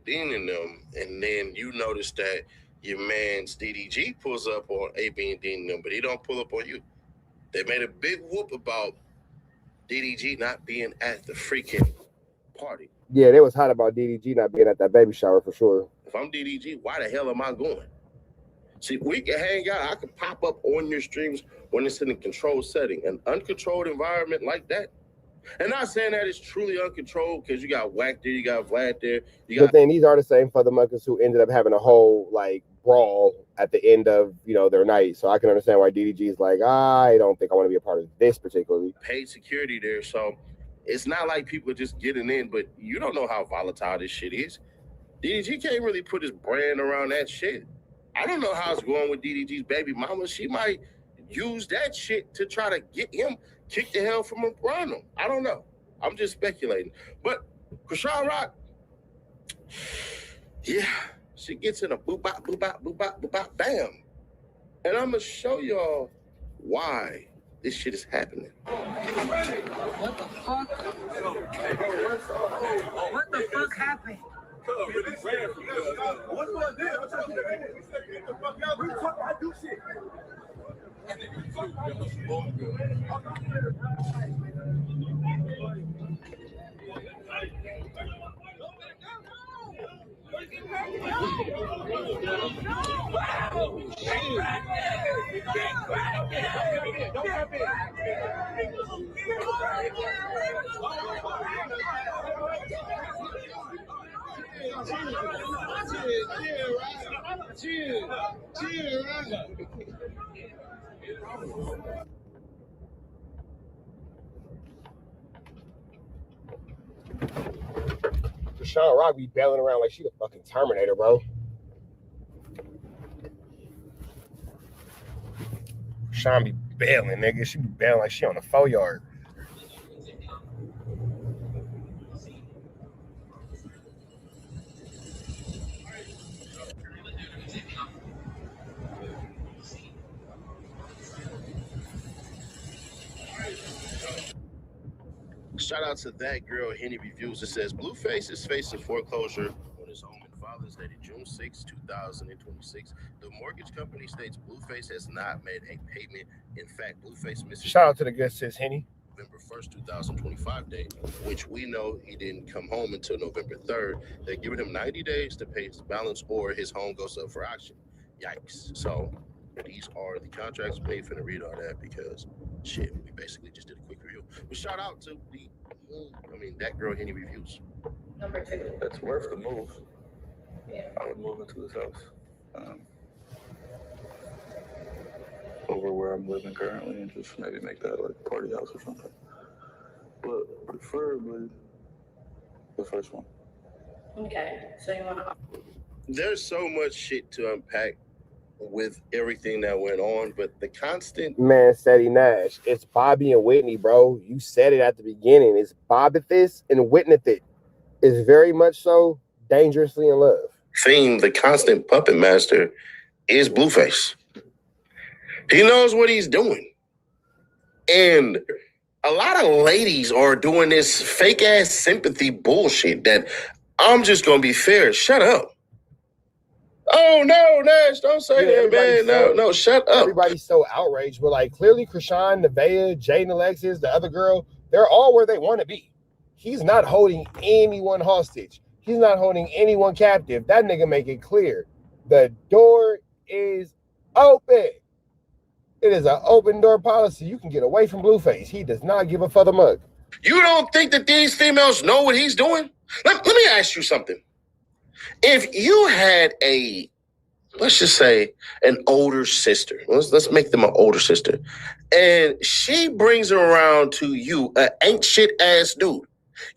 Dean and them, and then you notice that your man's DDG pulls up on AB and Dean and them, but he don't pull up on you. They made a big whoop about DDG not being at the freaking party. Yeah, they was hot about DDG not being at that baby shower for sure. If I'm DDG, why the hell am I going? See, we can hang out. I can pop up on your streams when it's in a controlled setting. An uncontrolled environment like that. And not saying that it's truly uncontrolled because you got Whack there, you got Vlad there. But then these are the same Fothermuckers who ended up having a whole like brawl at the end of their night. So I can understand why DDG is like, I don't think I want to be a part of this particularly. Paid security there, so it's not like people are just getting in, but you don't know how volatile this shit is. DDG can't really put his brand around that shit. I don't know how it's going with DDG's baby mama. She might use that shit to try to get him kicked the hell from around him. I don't know. I'm just speculating. But Chrisean Rock, yeah, she gets in a boop bop, boop bop, boop bop, boop bop, bam. And I'm gonna show y'all why this shit is happening. What the fuck? What the fuck happened? What's going on? I do shit. Chrisean Rock be bailing around like she the fucking Terminator, bro. Chrisean be bailing, nigga. She be bailing like she on the 4-yard. Shout out to that girl, Henny Reviews. It says, Blueface is facing foreclosure on his home in Fathers dated June 6, 2026. The mortgage company states Blueface has not made a payment. In fact, Blueface missed. Shout out to the good sis, Henny. November 1st, 2025 date, which we know he didn't come home until November 3rd. They're giving him 90 days to pay his balance or his home goes up for auction. Yikes. So these are the contracts. We ain't finna read all that because shit, we basically just did a quick review. But shout out to that girl, Henny Reviews. Number 2. It's worth the move. Yeah. I would move into this house. Over where I'm living currently and just maybe make that like a party house or something. But preferably the first one. Okay. So you want to... There's so much shit to unpack with everything that went on, but the constant... Man, Sadie Nash, it's Bobby and Whitney, bro. You said it at the beginning. It's Bobbithis and Whitneythit. It's very much so dangerously in love. Theme, the constant puppet master, is Blueface. He knows what he's doing. And a lot of ladies are doing this fake-ass sympathy bullshit that I'm just going to be fair. Shut up. Oh, no, Nash, don't say that, man. No, shut up. Everybody's so outraged. But, like, clearly Chrisean, Nevaeh, Jaden Alexis, the other girl, they're all where they want to be. He's not holding anyone hostage. He's not holding anyone captive. That nigga make it clear. The door is open. It is an open door policy. You can get away from Blueface. He does not give a fuck. You don't think that these females know what he's doing? Let me ask you something. If you had let's just say an older sister, let's make them an older sister, and she brings around to you an ain't shit ass dude.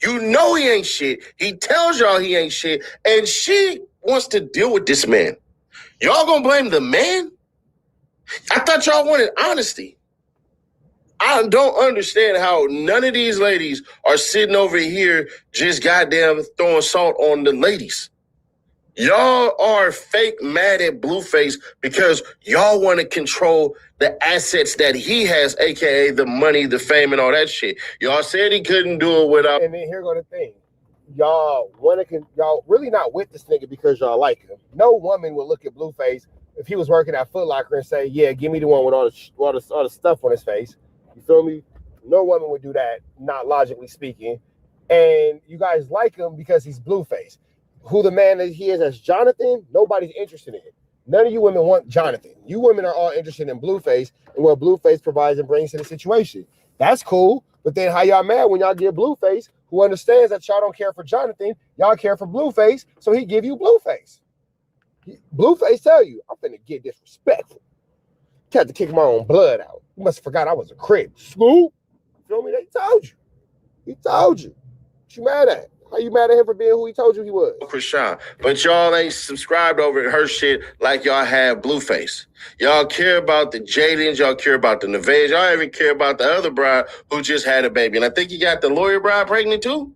You know he ain't shit. He tells y'all he ain't shit, and she wants to deal with this man. Y'all gonna blame the man? I thought y'all wanted honesty. I don't understand how none of these ladies are sitting over here just goddamn throwing salt on the ladies. Y'all are fake mad at Blueface because y'all want to control the assets that he has, a.k.a. the money, the fame, and all that shit. Y'all said he couldn't do it without... And then here go the thing. y'all really not with this nigga because y'all like him. No woman would look at Blueface if he was working at Foot Locker and say, yeah, give me the one with all the stuff on his face. You feel me? No woman would do that, not logically speaking. And you guys like him because he's Blueface. Who the man that he is as Jonathan, nobody's interested in. None of you women want Jonathan. You women are all interested in Blueface and what Blueface provides and brings to the situation. That's cool. But then how y'all mad when y'all get Blueface, who understands that y'all don't care for Jonathan, y'all care for Blueface, so he give you Blueface. Blueface tell you, I'm finna get disrespectful. Had to kick my own blood out. You must have forgot I was a Crip. Scoop. Feel me? They told you. He told you. What you mad at? How you mad at him for being who he told you he was? Chrisean, but y'all ain't subscribed over her shit like y'all have Blueface. Y'all care about the Jadens, y'all care about the Nevaehs, y'all even care about the other bride who just had a baby. And I think you got the lawyer bride pregnant too.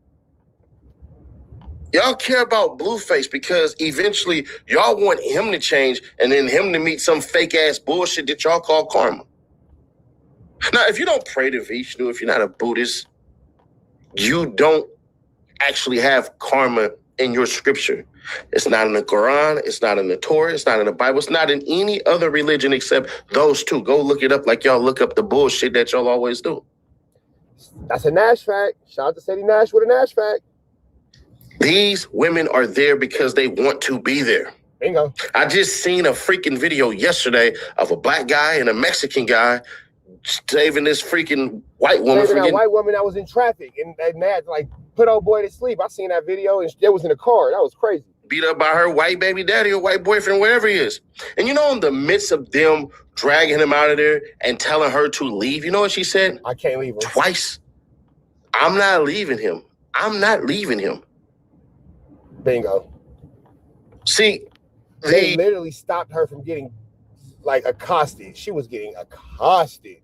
Y'all care about Blueface because eventually y'all want him to change and then him to meet some fake ass bullshit that y'all call karma. Now, if you don't pray to Vishnu, if you're not a Buddhist, you don't actually have karma in your scripture. It's not in the Quran, it's not in the Torah, it's not in the Bible, it's not in any other religion except those two. Go look it up like y'all look up the bullshit that y'all always do. That's a Nash fact. Shout out to Sadie Nash with a Nash fact. These women are there because they want to be there. Bingo. I just seen a freaking video yesterday of a black guy and a Mexican guy saving this freaking white woman. Saving that white woman that was in traffic and they had to like put old boy to sleep. I seen that video and it was in a car. That was crazy. Beat up by her white baby daddy or white boyfriend, wherever he is. And you know, in the midst of them dragging him out of there and telling her to leave, you know what she said? I can't leave him. Twice. I'm not leaving him. I'm not leaving him. Bingo. See, they literally stopped her from getting like accosted. She was getting accosted.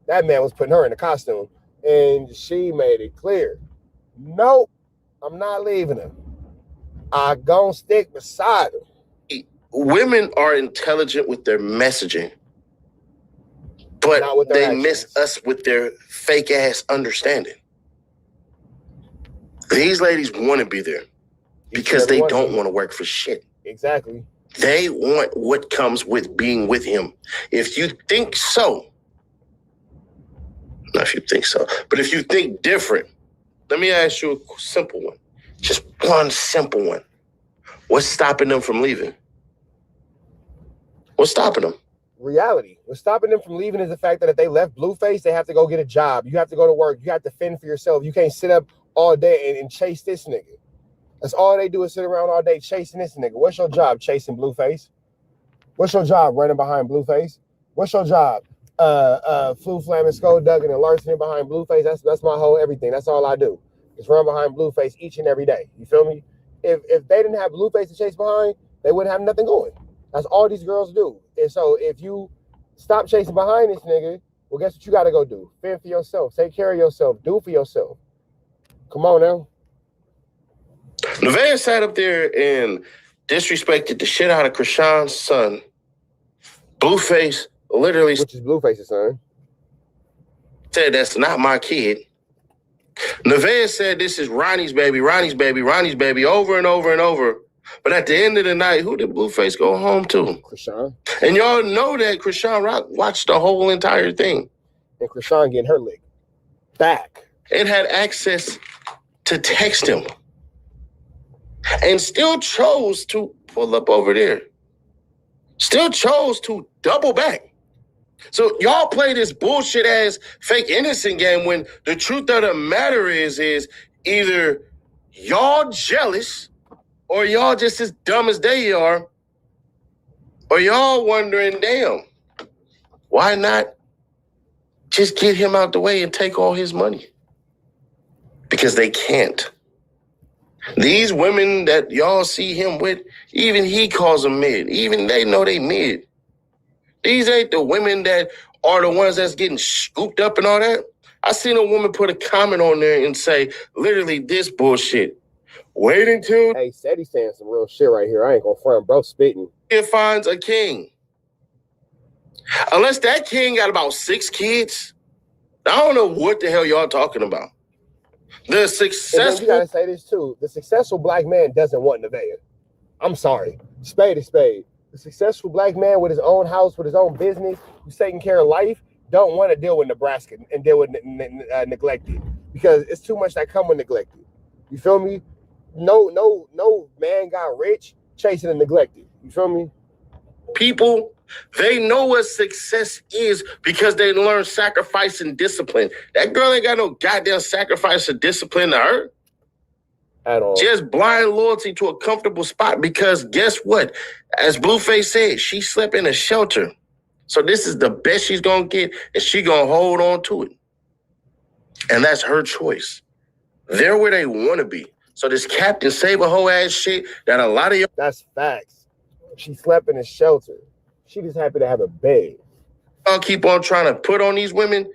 That man was putting her in a costume and she made it clear. Nope, I'm not leaving him. I gonna stick beside him. Women are intelligent with their messaging, but they actions. Miss us with their fake ass understanding. These ladies want to be there because they don't want to work for shit. Exactly. They want what comes with being with him. If you think so, not if you think so, but if you think different, let me ask you a simple one. Just one simple one. What's stopping them from leaving? What's stopping them? Reality. What's stopping them from leaving is the fact that if they left Blueface, they have to go get a job. You have to go to work. You have to fend for yourself. You can't sit up all day and chase this nigga. That's all they do is sit around all day chasing this nigga. What's your job? Chasing Blueface? What's your job? Running behind Blueface? What's your job? Flu Flamin', Skull Duggin' and larceny behind Blueface. That's my whole everything. That's all I do. Is run behind Blueface each and every day. You feel me? If they didn't have Blueface to chase behind, they wouldn't have nothing going. That's all these girls do. And so if you stop chasing behind this nigga, well, guess what you got to go do? Fend for yourself. Take care of yourself. Do for yourself. Come on now. Nevaeh sat up there and disrespected the shit out of Chrisean's son. Blueface literally... Which is Blueface's son. Said, that's not my kid. Nevaeh said, this is Ronnie's baby, Ronnie's baby, Ronnie's baby, over and over and over. But at the end of the night, who did Blueface go home to? Chrisean. And y'all know that Chrisean watched the whole entire thing. And Chrisean getting her lick back. It had access to text him. And still chose to pull up over there. Still chose to double back. So y'all play this bullshit ass fake innocent game when the truth of the matter is either y'all jealous or y'all just as dumb as they are, or y'all wondering, damn, why not just get him out the way and take all his money? Because they can't. These women that y'all see him with, even he calls them mid. Even they know they mid. These ain't the women that are the ones that's getting scooped up and all that. I seen a woman put a comment on there and say, literally this bullshit. Wait until... Hey, Sadie's saying some real shit right here. I ain't gonna front, bro, spitting. It finds a king. Unless that king got about 6 kids, I don't know what the hell y'all talking about. The And then you successful gotta say this too: the successful black man doesn't want Nevaeh. I'm sorry, spade is spade. The successful black man with his own house, with his own business, who's taking care of life, don't want to deal with Nebraska and deal with neglected, because it's too much that come with neglected. You feel me? No man got rich chasing the neglected. You feel me? people, they know what success is because they learn sacrifice and discipline. That girl ain't got no goddamn sacrifice or discipline to her. At all. Just blind loyalty to a comfortable spot, because guess what? As Blueface said, she slept in a shelter. So this is the best she's going to get, and she going to hold on to it. And that's her choice. They're where they want to be. So this Captain Save-A-Hoe ass shit that a lot of y'all... That's facts. She slept in a shelter. She just happy to have a bed. Y'all keep on trying to put on these women.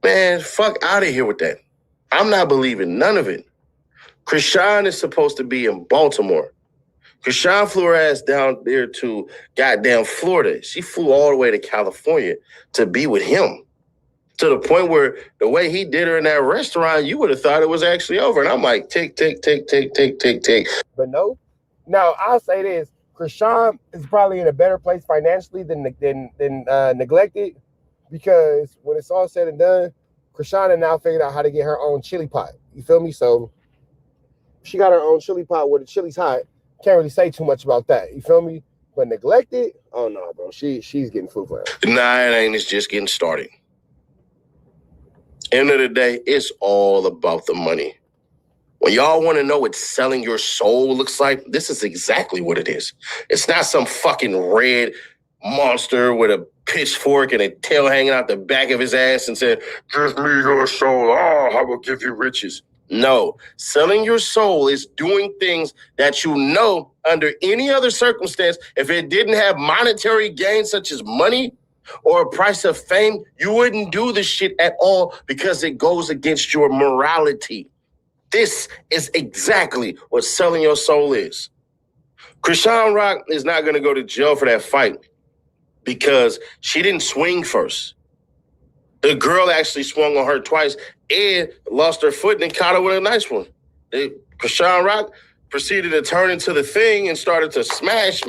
Man, fuck out of here with that. I'm not believing none of it. Chrisean is supposed to be in Baltimore. Chrisean flew her ass down there to goddamn Florida. She flew all the way to California to be with him. To the point where the way he did her in that restaurant, you would have thought it was actually over. And I'm like, tick, tick, tick, tick, tick, tick, tick. But no. Now, I'll say this. Chrisean is probably in a better place financially than neglected, because when it's all said and done, Chrisean has now figured out how to get her own chili pot. You feel me? So she got her own chili pot where the chili's hot. Can't really say too much about that. You feel me? But neglected, oh no, bro. She's getting food for her. Nah, it ain't. It's just getting started. End of the day, it's all about the money. When y'all want to know what selling your soul looks like, this is exactly what it is. It's not some fucking red monster with a pitchfork and a tail hanging out the back of his ass and saying, "Give me your soul. Oh, I will give you riches." No, selling your soul is doing things that you know under any other circumstance, if it didn't have monetary gain such as money or a price of fame, you wouldn't do this shit at all, because it goes against your morality. This is exactly what selling your soul is. Chrisean Rock is not going to go to jail for that fight because she didn't swing first. The girl actually swung on her twice and lost her foot and caught her with a nice one. Chrisean Rock proceeded to turn into the thing and started to smash.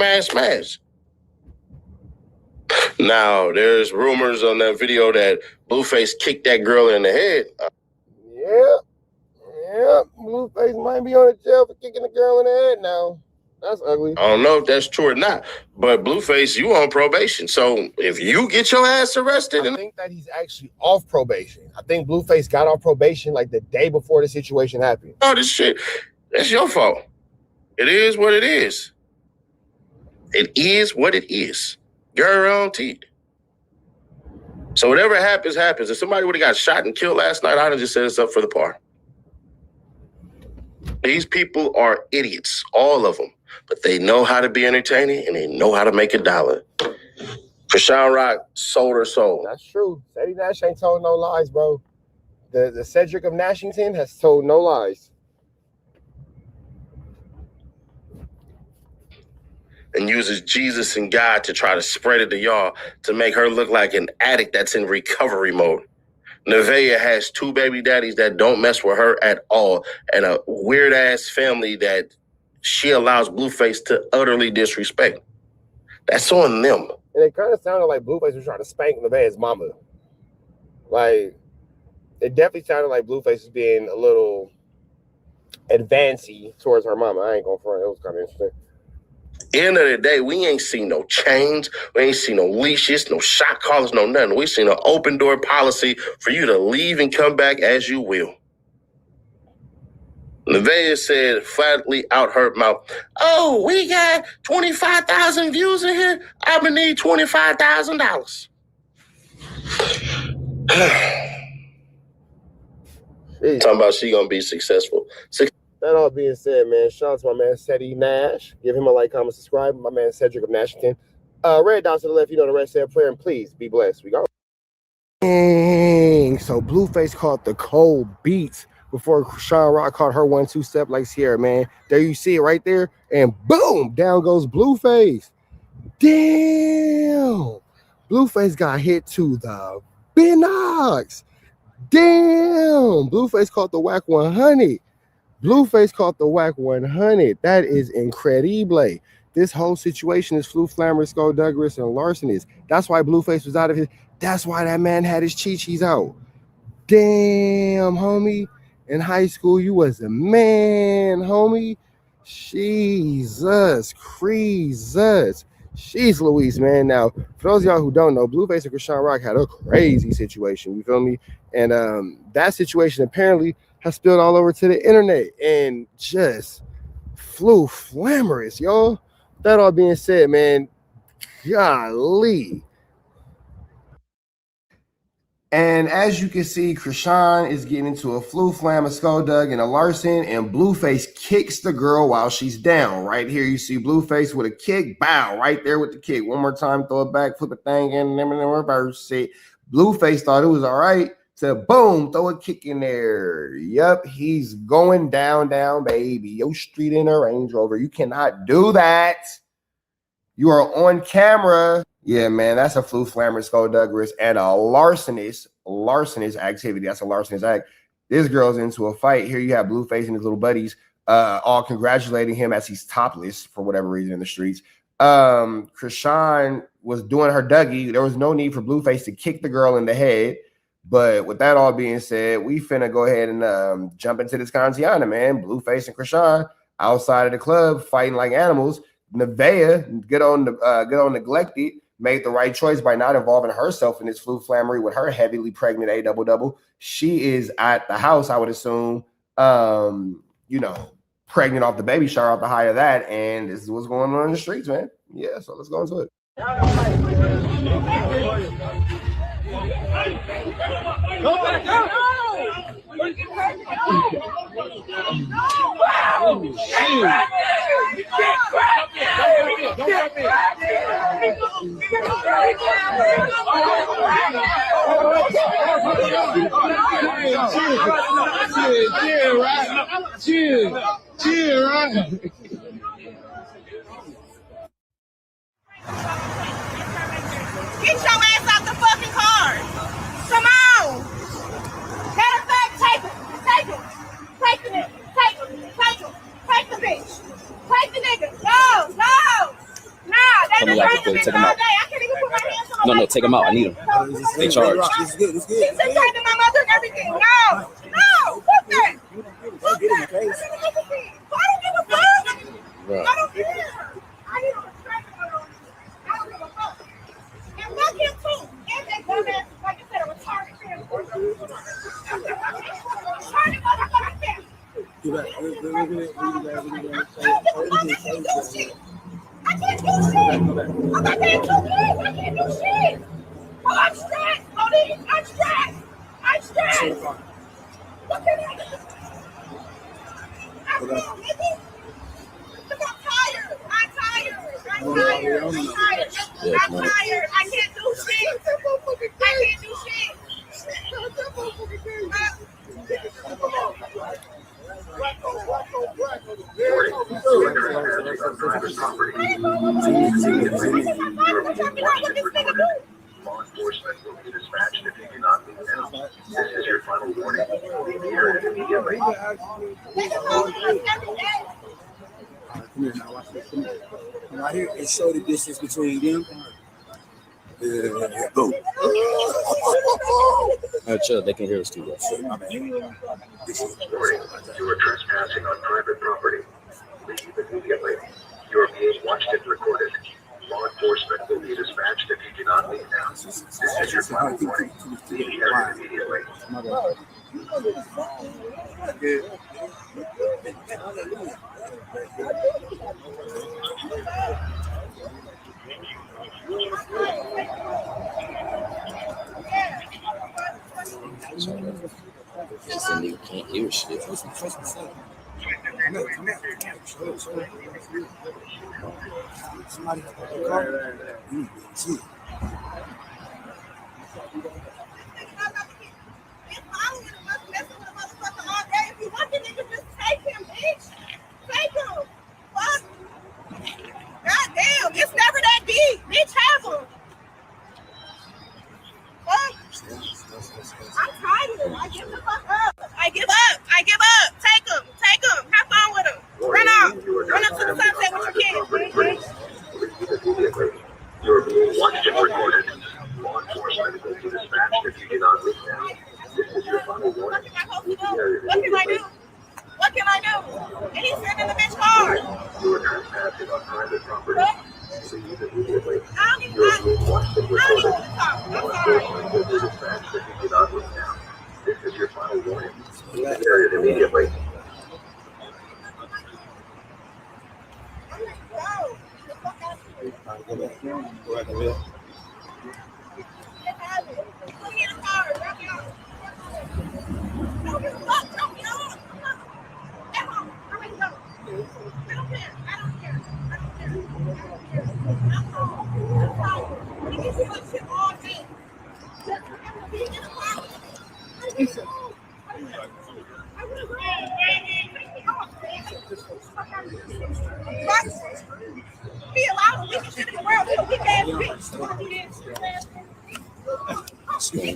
Now, there's rumors on that video that Blueface kicked that girl in the head. Yeah, Blueface might be on the jail for kicking the girl in the head now. That's ugly. I don't know if that's true or not, but Blueface, you on probation. So if you get your ass arrested... I think that he's actually off probation. I think Blueface got off probation like the day before the situation happened. Oh, this shit, that's your fault. It is what it is. It is what it is. Guaranteed. So whatever happens, happens. If somebody would have got shot and killed last night, I'd have just said it's up for the par. These people are idiots, all of them. But they know how to be entertaining and they know how to make $1. Chrisean Rock sold her soul. That's true. Cedric Nash ain't told no lies, bro. The Cedric of Nashington has told no lies. And uses Jesus and God to try to spread it to y'all to make her look like an addict that's in recovery mode. Nevaeh has 2 baby daddies that don't mess with her at all, and a weird-ass family that she allows Blueface to utterly disrespect. That's on them. And it kind of sounded like Blueface was trying to spank Nevaeh's mama. Like, it definitely sounded like Blueface was being a little advancey towards her mama. I ain't gonna front. It was kind of interesting. End of the day, we ain't seen no chains, we ain't seen no leashes, no shot collars, no nothing. We seen an open door policy for you to leave and come back as you will. Nevaeh said flatly out her mouth, "Oh, we got 25,000 views in here. I'm gonna need $25,000. Talking about she gonna be successful. That all being said, man, shout out to my man Cedric Nash. Give him a like, comment, subscribe. My man Cedric of Nashington. Red down to the left, you know the rest of that player, and please be blessed. We go. Dang. So Blueface caught the cold beats before Chrisean Rock caught her 1-2 step like Sierra, man. There you see it right there, and boom, down goes Blueface. Damn. Blueface got hit to the binocs. Damn, Blueface caught the whack 100. Blueface caught the whack 100. That is incredible. This whole situation is flu, flammer, skullduggerous, and larcenous. That's why Blueface was out of his. That's why that man had his cheat-cheats out. Damn, homie. In high school, you was a man, homie. Jesus, Jesus. She's Louise, man. Now, for those of y'all who don't know, Blueface and Chrisean Rock had a crazy situation. You feel me? And that situation apparently has spilled all over to the internet and just flew flamorous, y'all. That all being said, man, golly. And as you can see, Chrisean is getting into a flu flam, a skulldug, and a larcen, and Blueface kicks the girl while she's down. Right here, you see Blueface with a kick, bow, right there with the kick. One more time, throw it back, flip a thing, and then reverse it. Blueface thought it was all right to boom, throw a kick in there. Yep, he's going down, baby. Yo, street in a Range Rover. You cannot do that. You are on camera. Yeah, man, that's a flu, flammer, skullduggerous, and a larcenous activity. That's a larcenous act. This girl's into a fight. Here you have Blueface and his little buddies all congratulating him as he's topless for whatever reason in the streets. Chrisean was doing her Dougie. There was no need for Blueface to kick the girl in the head. But with that all being said, we finna go ahead and jump into this Kantiana, man. Blueface and Chrisean outside of the club fighting like animals. Nevaeh, good on neglected, made the right choice by not involving herself in this flu flammery with her heavily pregnant A double. She is at the house, I would assume, pregnant off the baby shower, off the high of that, and this is what's going on in the streets, man. Yeah, so let's go into it. Go back up! Chill, right? Get your ass out the fucking car. Come on. Matter of fact, take it. Take the nigga. Take the bitch. Take the nigga. No. They been trying to all day. I can't even put my hands on my No, take them out. I need them. They charged. It's good. She's attacking my mother and everything. No. Fuck that. Fuck that. I don't give a fuck. Right. I don't care. I need a distraction on. I don't give a fuck. And fuck him too. And that dumbass, like I said, a retarded man. Retarded motherfucker man. I can't do shit. I'm not paying 2 kids. I can't do shit. Oh, I'm stressed. I'm stressed. Look at that. I'm tired. I'm tired. I can't do shit. Law enforcement will be dispatched if you do not leave now. This is your final warning. Hear it immediately. Come here now, watch this. Come here. Right here, it showed the distance between them. Go. Chill, they can hear us too. Warning, you are trespassing on private property. Leave immediately. You are being watched and recorded. Law enforcement will be dispatched if you do not leave now. This is your final warning. Leave here immediately. And you can't hear shit. Somebody car. See. If you want the nigga, just take him, bitch. Take him. Fuck. God damn, it's never that deep. Bitch, have him. Fuck. I'm tired. trespassing on private property. Leave immediately. You are being watched and recorded. Law enforcement will be dispatched if you do not leave now. This is your final warning. Leave the area immediately.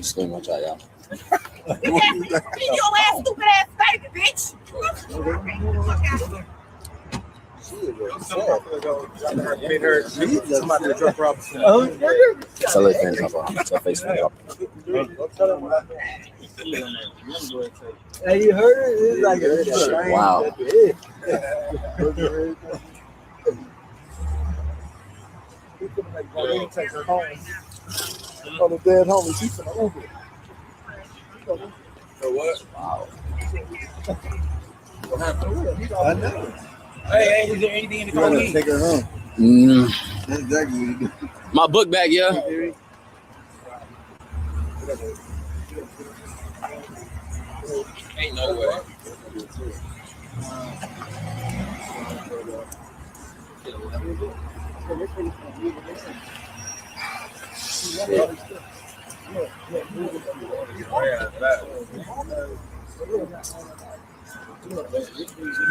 Scream, watch out, y'all. Your ass, stupid ass baby, bitch. Tell her fans how far. Tell face fans how far. Hey, you heard it? It's like a Wow. On the dead homie, she's gonna Uber. So what? Wow. What happened? I know. Hey, is there anything in the car? Take her home. That's exactly what you do. My book bag, yeah. Ain't no way.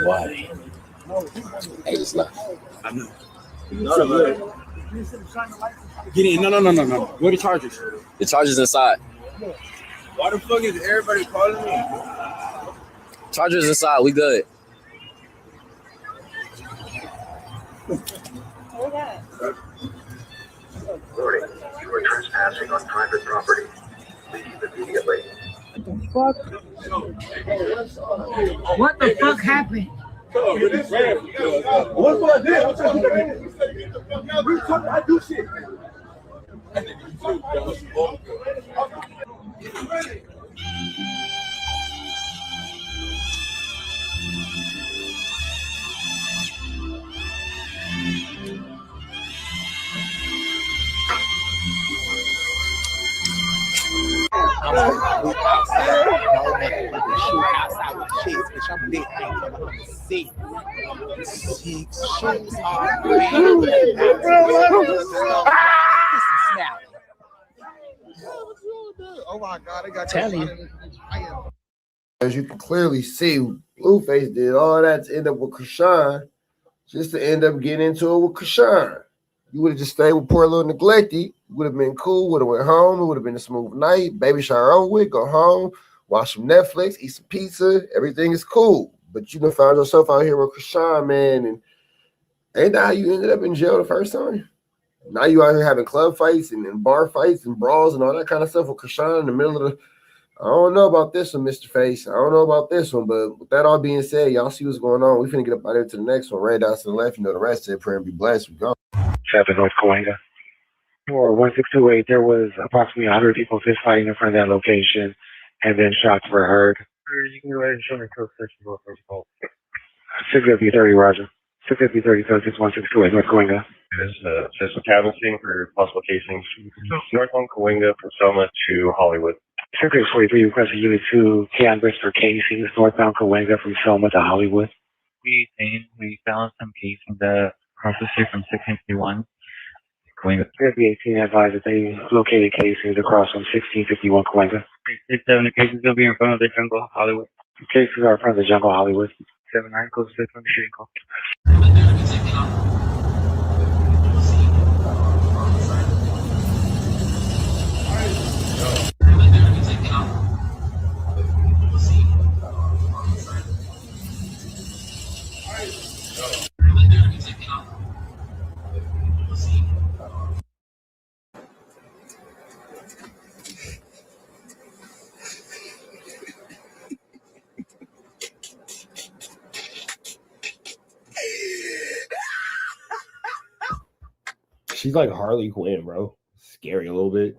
Why? Hey, just left. I know. Get in. No. Where the chargers? The charger's inside. Why the fuck is everybody calling me? Charger's inside. We good. Warning, you are trespassing on private property. Leave immediately. What the fuck happened? What's what I did? I do shit. Outside with kids, bitch. I'm lit. I ain't coming home to see. Shoes are oh my God, I got telling you. As you can clearly see, Blueface did all that to end up with Chrisean, just to end up getting into it with Chrisean. You would have just stayed with poor little Neglecty. Would have been cool. Would have went home. It would have been a smooth night. Baby shower over with. Go home. Watch some Netflix. Eat some pizza. Everything is cool. But you done found yourself out here with Chrisean, man. And ain't that how you ended up in jail the first time? Now you out here having club fights and bar fights and brawls and all that kind of stuff with Chrisean in the middle of the. I don't know about this one, Mr. Face. I don't know about this one, but with that all being said, y'all see what's going on. We finna get up out there to the next one. Right down to the left. You know the rest of it. Pray and be blessed. We go. 7 North Cahuenga. For 1628, there was approximately 100 people fist fighting in front of that location, and then shots were heard. You can go ahead and show me code section for first call. 650-30, Roger. 650-30, 1628, North Cahuenga. There's a canvassing for possible casings. Northbound Cahuenga from Selma to Hollywood. 643, requesting unit 2, canvas for casings, northbound Cahuenga from Selma to Hollywood. We found some casings across the street from 651. Cahuenga. 318 advised that they located casings across from 1651 Cahuenga. 67, the cases will be in front of the jungle, Hollywood. The cases are in front of the jungle, Hollywood. 79, close to the shooting call. She's like Harley Quinn, bro. Scary a little bit.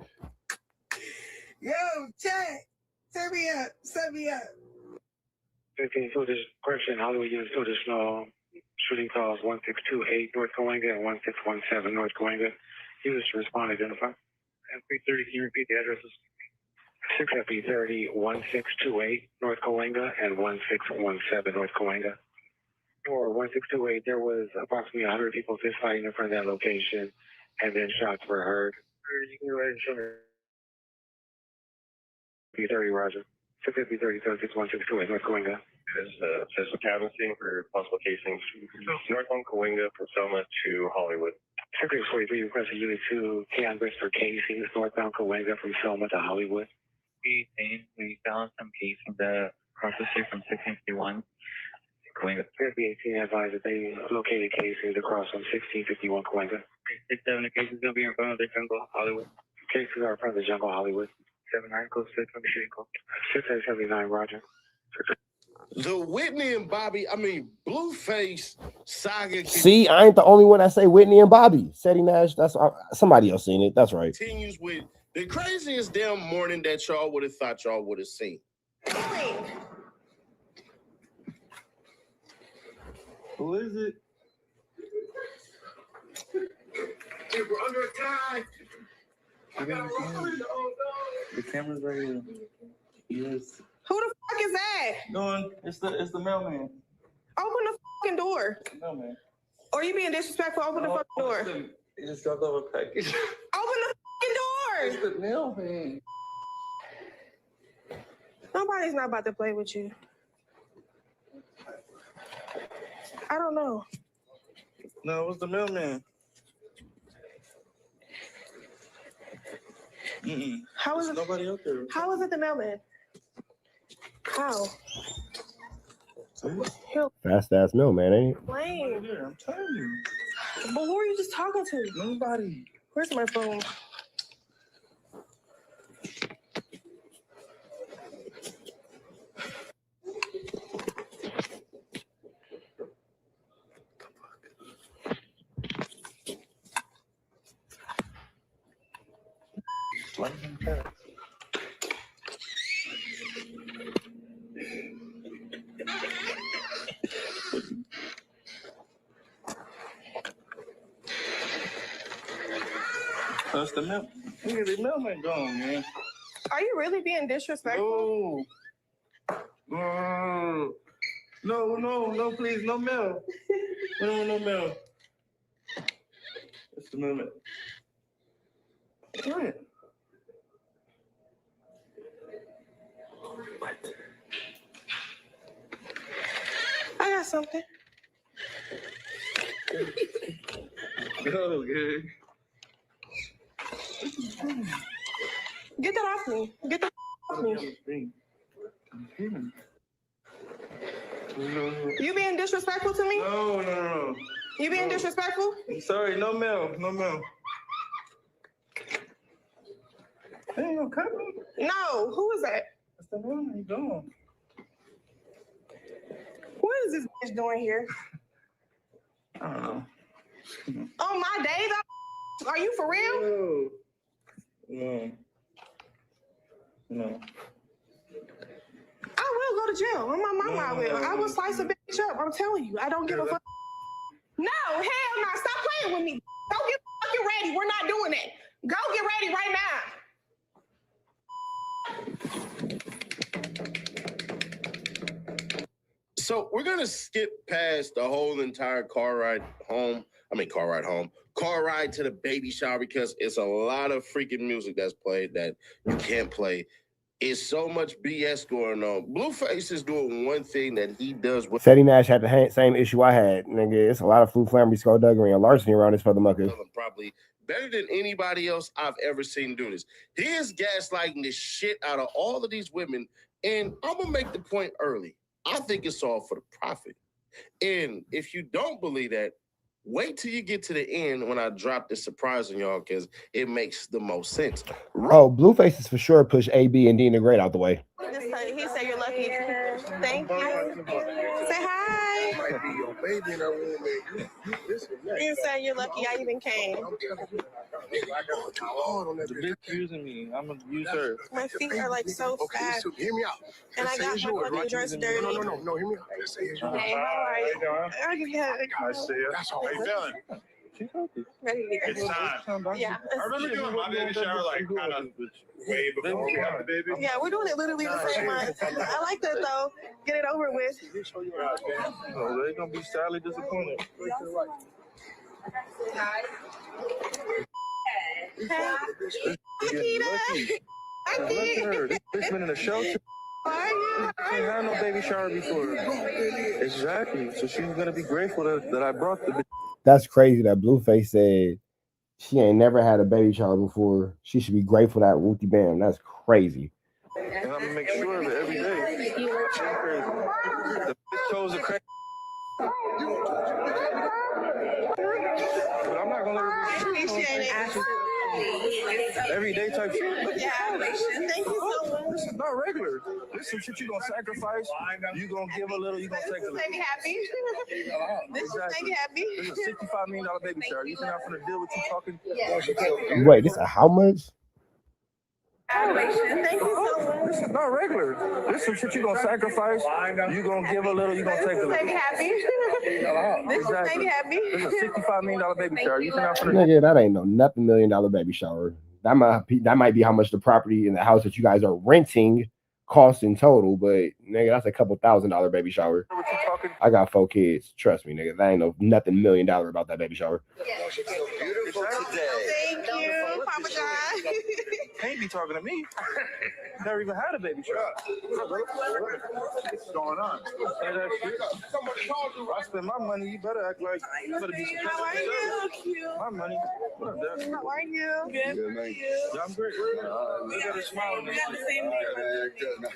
Yo, chat. Turn me up. Set me up. 15 Footage, Chrisean, Hollywood units, additional shooting calls 1628 North Coinga and 1617 North Coinga. Units to respond, identify. FP30, can you repeat the addresses? 6 FP30, 1628 North Coinga and 1617 North Coinga. For 1628, there was approximately 100 people fist fighting in front of that location, and then shots were heard. You can go ahead and show me. FP30, Roger. 6 FP30, 1628 North Coinga. There's a canvassing for possible casings north on Coinga from Selma to Hollywood. 643 requested Unit 2 canvas for casings northbound Coinga from Selma to Hollywood. We found some casings across the street from 651. Coinga. FB18 advised that they located casings across from 1651 Coinga. 67 cases gonna be in front of the jungle, Hollywood. Cases are in front of the jungle, Hollywood. 79 close to 20 shooting call. 679, Roger. The Whitney and Bobby, I mean, Blueface saga. See, I ain't the only one that say Whitney and Bobby. Seti Nash, that's somebody else seen it. That's right. Continues with the craziest damn morning that y'all would have thought y'all would have seen. Who is it? Hey, we're under attack. The camera's right here. Yes. Who the fuck is that? No, it's the mailman. Open the fucking door. Mailman. Or you being disrespectful? Open the fucking door. He just dropped off a package. Open the fucking door. It's the mailman. Nobody's not about to play with you. I don't know. No, it was the mailman. How is it? Nobody out there. How is it the mailman? How? Fast ass mill, man, ain't it? Lame. I'm telling you. But who are you just talking to? Nobody. Where's my phone? That's the mail. Look at the mailman gone, man. Are you really being disrespectful? No, please, no mail. No mail. That's the mailman. What? I got something. Oh, good. Get that off me. Get that off me. You being disrespectful to me? No. You being disrespectful? I'm sorry, no mail. Hey, no coming. No. Who is that? That's the mailman gone. What is this bitch doing here? I don't know. On my day, though? Are you for real? No. I will go to jail. On my mama, I will. I will slice a bitch up. I'm telling you. I don't give a fuck. No, hell no. Stop playing with me. Go get fucking ready. We're not doing that. Go get ready right now. So we're gonna skip past the whole entire car ride to the baby shower because it's a lot of freaking music that's played that you can't play. It's so much BS going on. Blueface is doing one thing that he does with Seti Nash had the same issue I had, nigga. It's a lot of flu, flambery, skullduggery, and larceny around this motherfucker. Probably better than anybody else I've ever seen do this. He is gaslighting the shit out of all of these women, and I'm gonna make the point early. I think it's all for the profit. And if you don't believe that, wait till you get to the end when I drop this surprise on y'all because it makes the most sense. Oh, Blueface is for sure push A, B, and D and the Great out the way. He said you're lucky. Thank you. Say hi. Might be your baby in that room, man. You say you're lucky I even came. The bitch using me. I'm gonna use her. My feet are like so fat. So hear me out. And I got my fucking dress dirty. No, hear me out. Let's say it's yours. Hey, how are you? How you doing? Nice to see you. That's all. How you feeling? She's healthy. Ready to It's time. Yeah. I remember doing my baby shower like kind of way before we had the baby. Yeah, we're doing it literally the same month. I like that though. Get it over with. No, they're gonna be sadly disappointed. Hey. Look at her. This bitch been in a shelter. She ain't had no baby shower before. Exactly. So she's gonna be grateful that I brought the bitch. That's crazy that Blueface said she ain't never had a baby shower before. She should be grateful that Wooty Bam. That's crazy. And I'm gonna make sure of it every day. She's crazy. The bitch chose a crazy. But I'm not gonna let her be. Appreciate it. Everyday type shit. Yeah. Thank you so much. This is not regular. This is some shit you gonna sacrifice. You gonna give a little. You gonna take a little. Make me happy. This will make me happy. This is a $65 million baby shower. You think I'm gonna deal with you talking? Wait, this is how much? Thank you so much. This is not regular. This is some shit you gonna sacrifice. You gonna give a little. You gonna take a little. Make me happy. This will make me happy. This is a $65 million baby shower. You think I'm gonna? Nigga, that ain't no nothing $1 million baby shower. That might be how much the property in the house that you guys are renting costs in total, but nigga, that's a couple $1,000 baby shower. I got 4 kids. Trust me, nigga. That ain't no nothing $1 million about that baby shower. Beautiful today. Thank you, Papa John. Can't be talking to me. Never even had a baby shower. What's going on? Say that shit. I spend my money. You better act like you better be supportive. How are you? Cute. My money. What up, Dad? How are you? Good. Yeah, I'm great. Look at her smiling. We got the same name.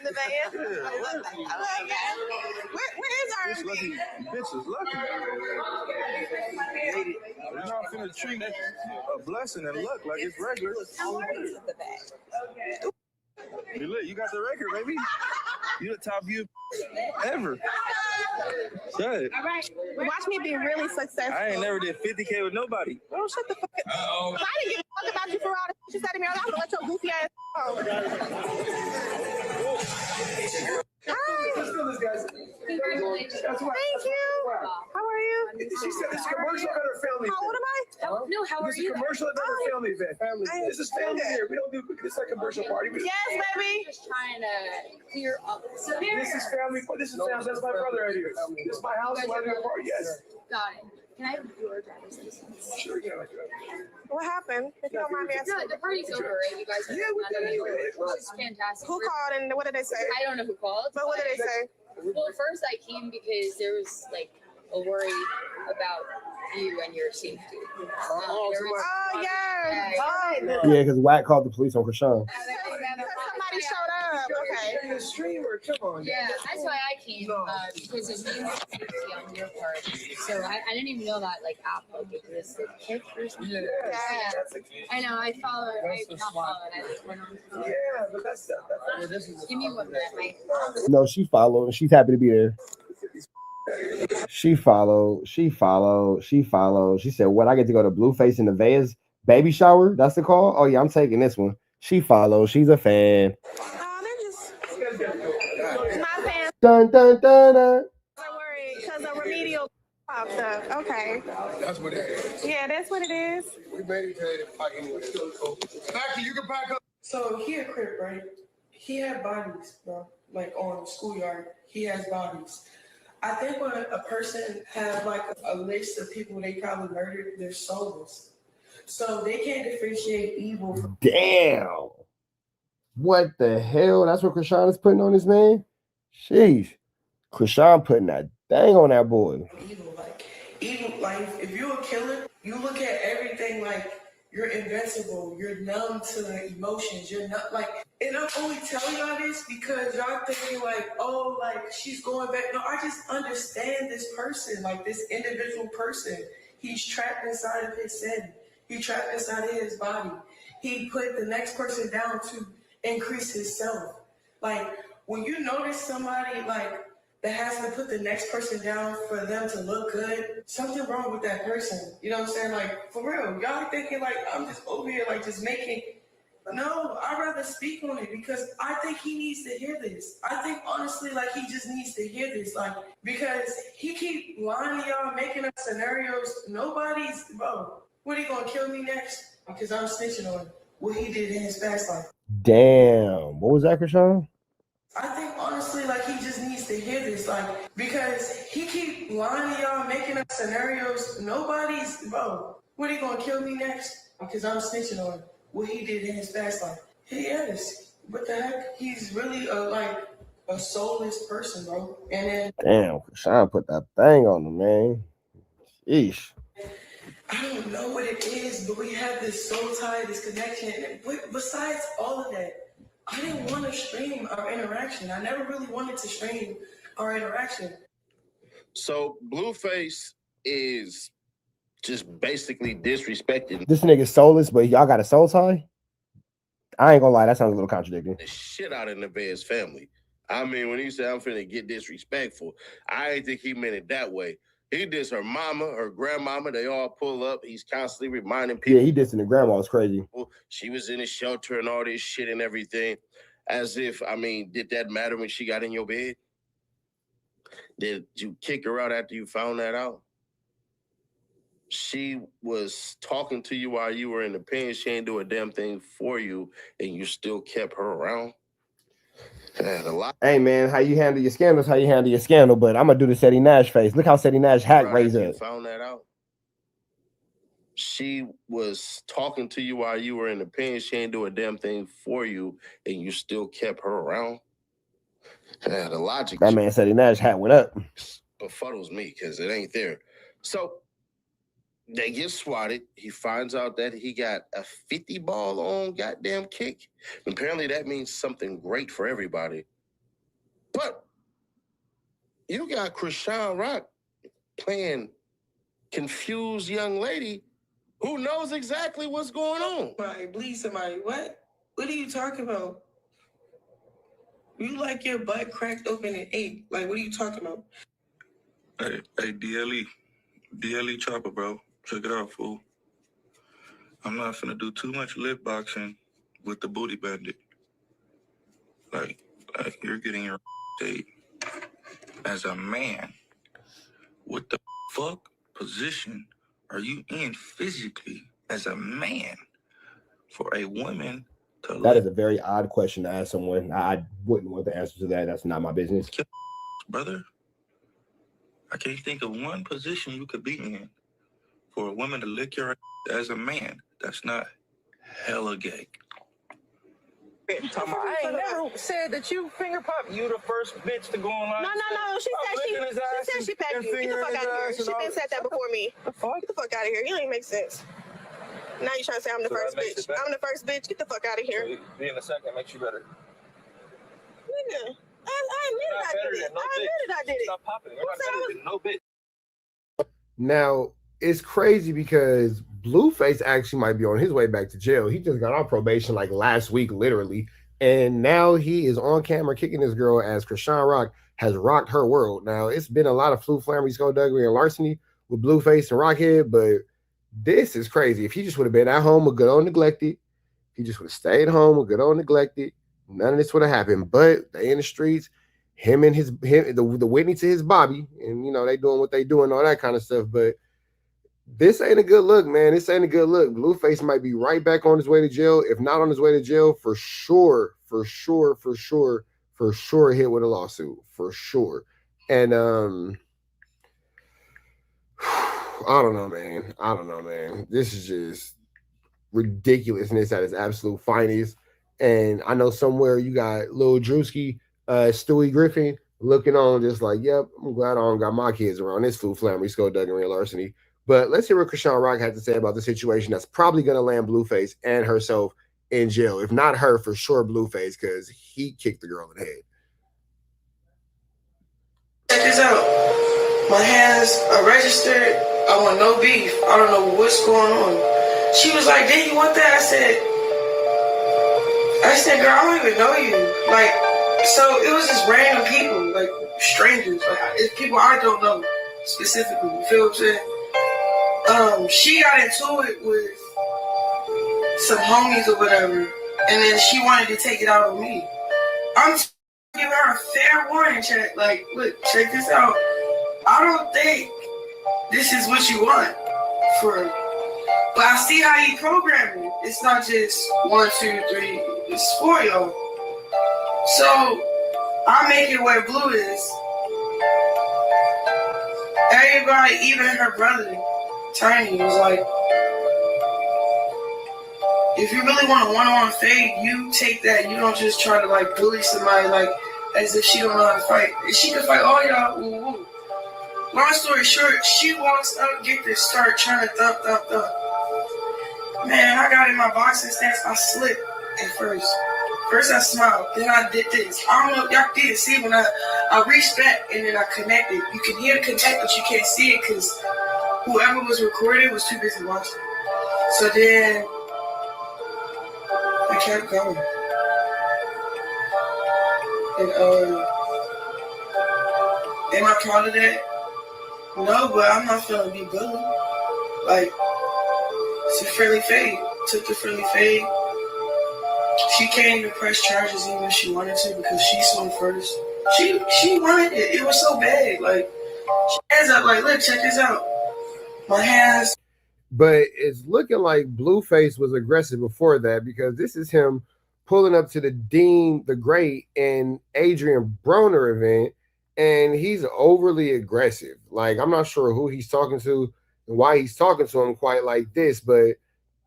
The van? I love that. Where is our This lucky bitch is lucky. You're not finna treat a blessing and luck like it's regular. You lit. You got the record, baby. You the top view ever. Say it. All right. Watch me be really successful. I ain't never did 50K with nobody. Oh, shut the fuck up. I didn't give a fuck about you for all the shit you said to me. I'm gonna let your goofy ass go. Let's go, this guys. Thank you. How are you? She said this commercial at her family. How old am I? No, how are This is you? a commercial at her family event. This is family here. We don't do this like commercial party. Yes, baby. Just trying to clear up. So This is family. This is family. That's my brother right here. This is my house. We're having a party. Yes. got it. Can I have your driver's license? Sure, yeah. What happened? If you don't mind me asking. No, the party's over, right? You guys are which is fantastic. Who called and what did they say? I don't know who called. But what did they say? Well, first I came because there was like a worry about you and your safety. Yeah. Yeah, because Wack called the police on Chrisean. Somebody showed up. Okay. You're a streamer. Come on. Yeah, that's why I came because it means safety on your part. So I didn't even know that like Apple existed. Yeah. I know. I followed. I not followed. I just went on. Yeah, but that's Give me 1 minute, Mike. No, she followed and she's happy to be there. She followed. She said, what, I get to go to Blueface and Nevaeh's baby shower? That's the call? Oh, yeah, I'm taking this one. She followed. She's a fan. My fan. Dun, dun, dun, dun. Don't worry, because a remedial popped up. Okay. That's what it is. Yeah, that's what it is. We made it to the party anyway. Actually, you can back up. So he a Crip, right? He had bodies, bro. Like on schoolyard, he has bodies. I think when a person has like a list of people they probably murdered, they're soulless. So they can't differentiate evil from Damn. What the hell? That's what Chrisean is putting on this man? Sheesh. Chrisean putting that thing on that boy. evil. Like if you're a killer, you look at everything like you're invincible. You're numb to the emotions. You're not like, and I'm only telling y'all this because y'all thinking like, oh, like she's going back. No, I just understand this person, like this individual person. He's trapped inside of his sin. He's trapped inside of his body. He put the next person down to increase his self. Like when you notice somebody like that has to put the next person down for them to look good, something wrong with that person. You know what I'm saying? Like, for real, y'all thinking like I'm just over here like just making. No, I'd rather speak on it because I think he needs to hear this. I think honestly, like he just needs to hear this, like because he keep lying to y'all, making up scenarios. Nobody's, bro. What, he gonna kill me next? Because I'm snitching on what he did in his past life. Damn. What was that, Chrisean? I think honestly, like he just needs to hear this, like because he keep lying to y'all, making up scenarios. Nobody's, bro. What, he gonna kill me next? Because I'm snitching on what he did in his past life. He is. What the heck? He's really a soulless person, bro. And then Damn, Chrisean put that thing on him, man. Eesh. I don't know what it is, but we have this soul tie, this connection. But besides all of that, I didn't want to stream our interaction. I never really wanted to stream our interaction. So Blueface is just basically disrespecting This nigga's soulless, but y'all got a soul tie? I ain't gonna lie, that sounds a little contradicting. the shit out of Nevaeh's family. I mean, when he said I'm finna get disrespectful, I ain't think he meant it that way. He dissed her mama, her grandmama. They all pull up. He's constantly reminding people. Yeah, he dissing the grandma. It's crazy. She was in a shelter and all this shit and everything. As if, I mean, did that matter when she got in your bed? Did you kick her out after you found that out? She was talking to you while you were in the pen. She ain't do a damn thing for you, and you still kept her around. Hey man, how you handle your scandals, how you handle your scandal, but I'm gonna do the Seti Nash face. Look how Seti Nash hat raised up. Found that out. She was talking to you while you were in the pen. She ain't do a damn thing for you, and you still kept her around. The logic. That man Seti Nash hat went up. Befuddles me because it ain't there. So they get swatted. He finds out that he got a 50 ball on goddamn kick. Apparently that means something great for everybody. But you got Chrisean Rock playing confused young lady who knows exactly what's going on. Right, bleed somebody. What? What are you talking about? You like your butt cracked open and ate. Like, what are you talking about? Hey, DLE chopper, bro. Check it out, fool. I'm not finna do too much lip boxing with the booty bandit. Like you're getting your date as a man. What the fuck position are you in physically as a man for a woman to? That is a very odd question to ask someone. I wouldn't want the answer to that. That's not my business. Brother, I can't think of one position you could be in for a woman to lick your ass as a man. That's not hella gay. I ain't never said that you finger pop. You the first bitch to go online. No. She said she packed you. Get the fuck out of here. She been said that before me. Get the fuck out of here. You don't even make sense. Now you trying to say I'm the first bitch. I'm the first bitch. Get the fuck out of here. So being the second makes you better. Nigga, I admitted I did it. I admitted I did it. Stop popping. You're not better than no bitch. Now, it's crazy because Blueface actually might be on his way back to jail. He just got on probation like last week, literally. And now he is on camera kicking this girl as Chrisean Rock has rocked her world. Now, it's been a lot of flamey, skullduggery, and larceny with Blueface and Rockhead, but this is crazy. If he just would have been at home with good old neglected, he just would have stayed home with good old neglected, none of this would have happened. But they in the streets, the Whitney to his Bobby, and you know, they doing what they doing, all that kind of stuff. But this ain't a good look, man. This ain't a good look. Blueface might be right back on his way to jail. If not on his way to jail, for sure hit with a lawsuit. For sure. And I don't know, man. This is just ridiculousness at its absolute finest. And I know somewhere you got Lil Drewski, Stewie Griffin looking on just like, yep, I'm glad I don't got my kids around this flamey, skullduggery, and larceny. But let's hear what Chrisean Rock had to say about the situation that's probably going to land Blueface and herself in jail. If not her, for sure Blueface, because he kicked the girl in the head. Check this out. My hands are registered. I want no beef. I don't know what's going on. She was like, "Did you want that?" I said, "Girl, I don't even know you. Like, So it was just random people, like strangers, like it's people I don't know specifically. You feel what I'm saying? She got into it with some homies or whatever, and then she wanted to take it out on me. I'm giving her a fair warning check. Like, look, check this out. I don't think this is what you want for. But I see how you program it. It's not just 1, 2, 3. It's 4 y'all. So I make it where Blue is. Everybody, even her brother, Tiny, was like, if you really want a one-on-one fade, you take that. You don't just try to like bully somebody like as if she don't know how to fight. And she can fight all y'all. Woo woo. Long story short, she walks up, get this start trying to thump. Man, I got in my boxing stance. I slipped at first. First I smiled, then I did this. I don't know if y'all didn't see when I reached back and then I connected. You can hear the connect, but you can't see it because whoever was recording was too busy watching. So then I kept going. And am I proud of that? No, but I'm not feeling be bullied. Like, it's a friendly fade. Took the friendly fade. She can't even press charges even if she wanted to because she swung first. She wanted it. It was so bad. Like, she hands up like, look, check this out. My hands. But it's looking like Blueface was aggressive before that because this is him pulling up to the Dean the Great and Adrian Broner event, and he's overly aggressive. Like, I'm not sure who he's talking to and why he's talking to him quite like this, but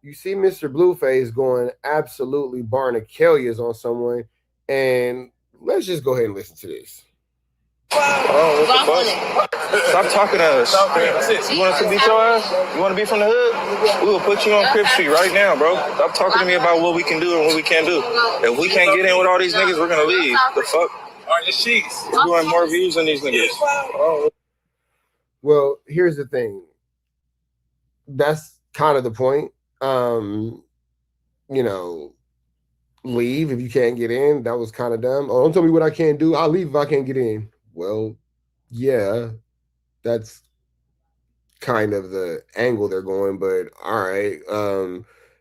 you see Mr. Blueface going absolutely Barnacalias on someone, and let's just go ahead and listen to this. Oh, what the fuck? Stop talking to us. You want us to beat your ass? You want to be from the hood? We will put you on Crip Street right now, bro. Stop talking to me about what we can do and what we can't do. If we can't get in with all these niggas, we're going to leave. The fuck? Are the sheets? We're doing more views than these niggas. Oh. Well, here's the thing. That's kind of the point. You know, leave if you can't get in. That was kind of dumb. Oh, don't tell me what I can't do. I'll leave if I can't get in. Well, yeah, that's kind of the angle they're going, but all right.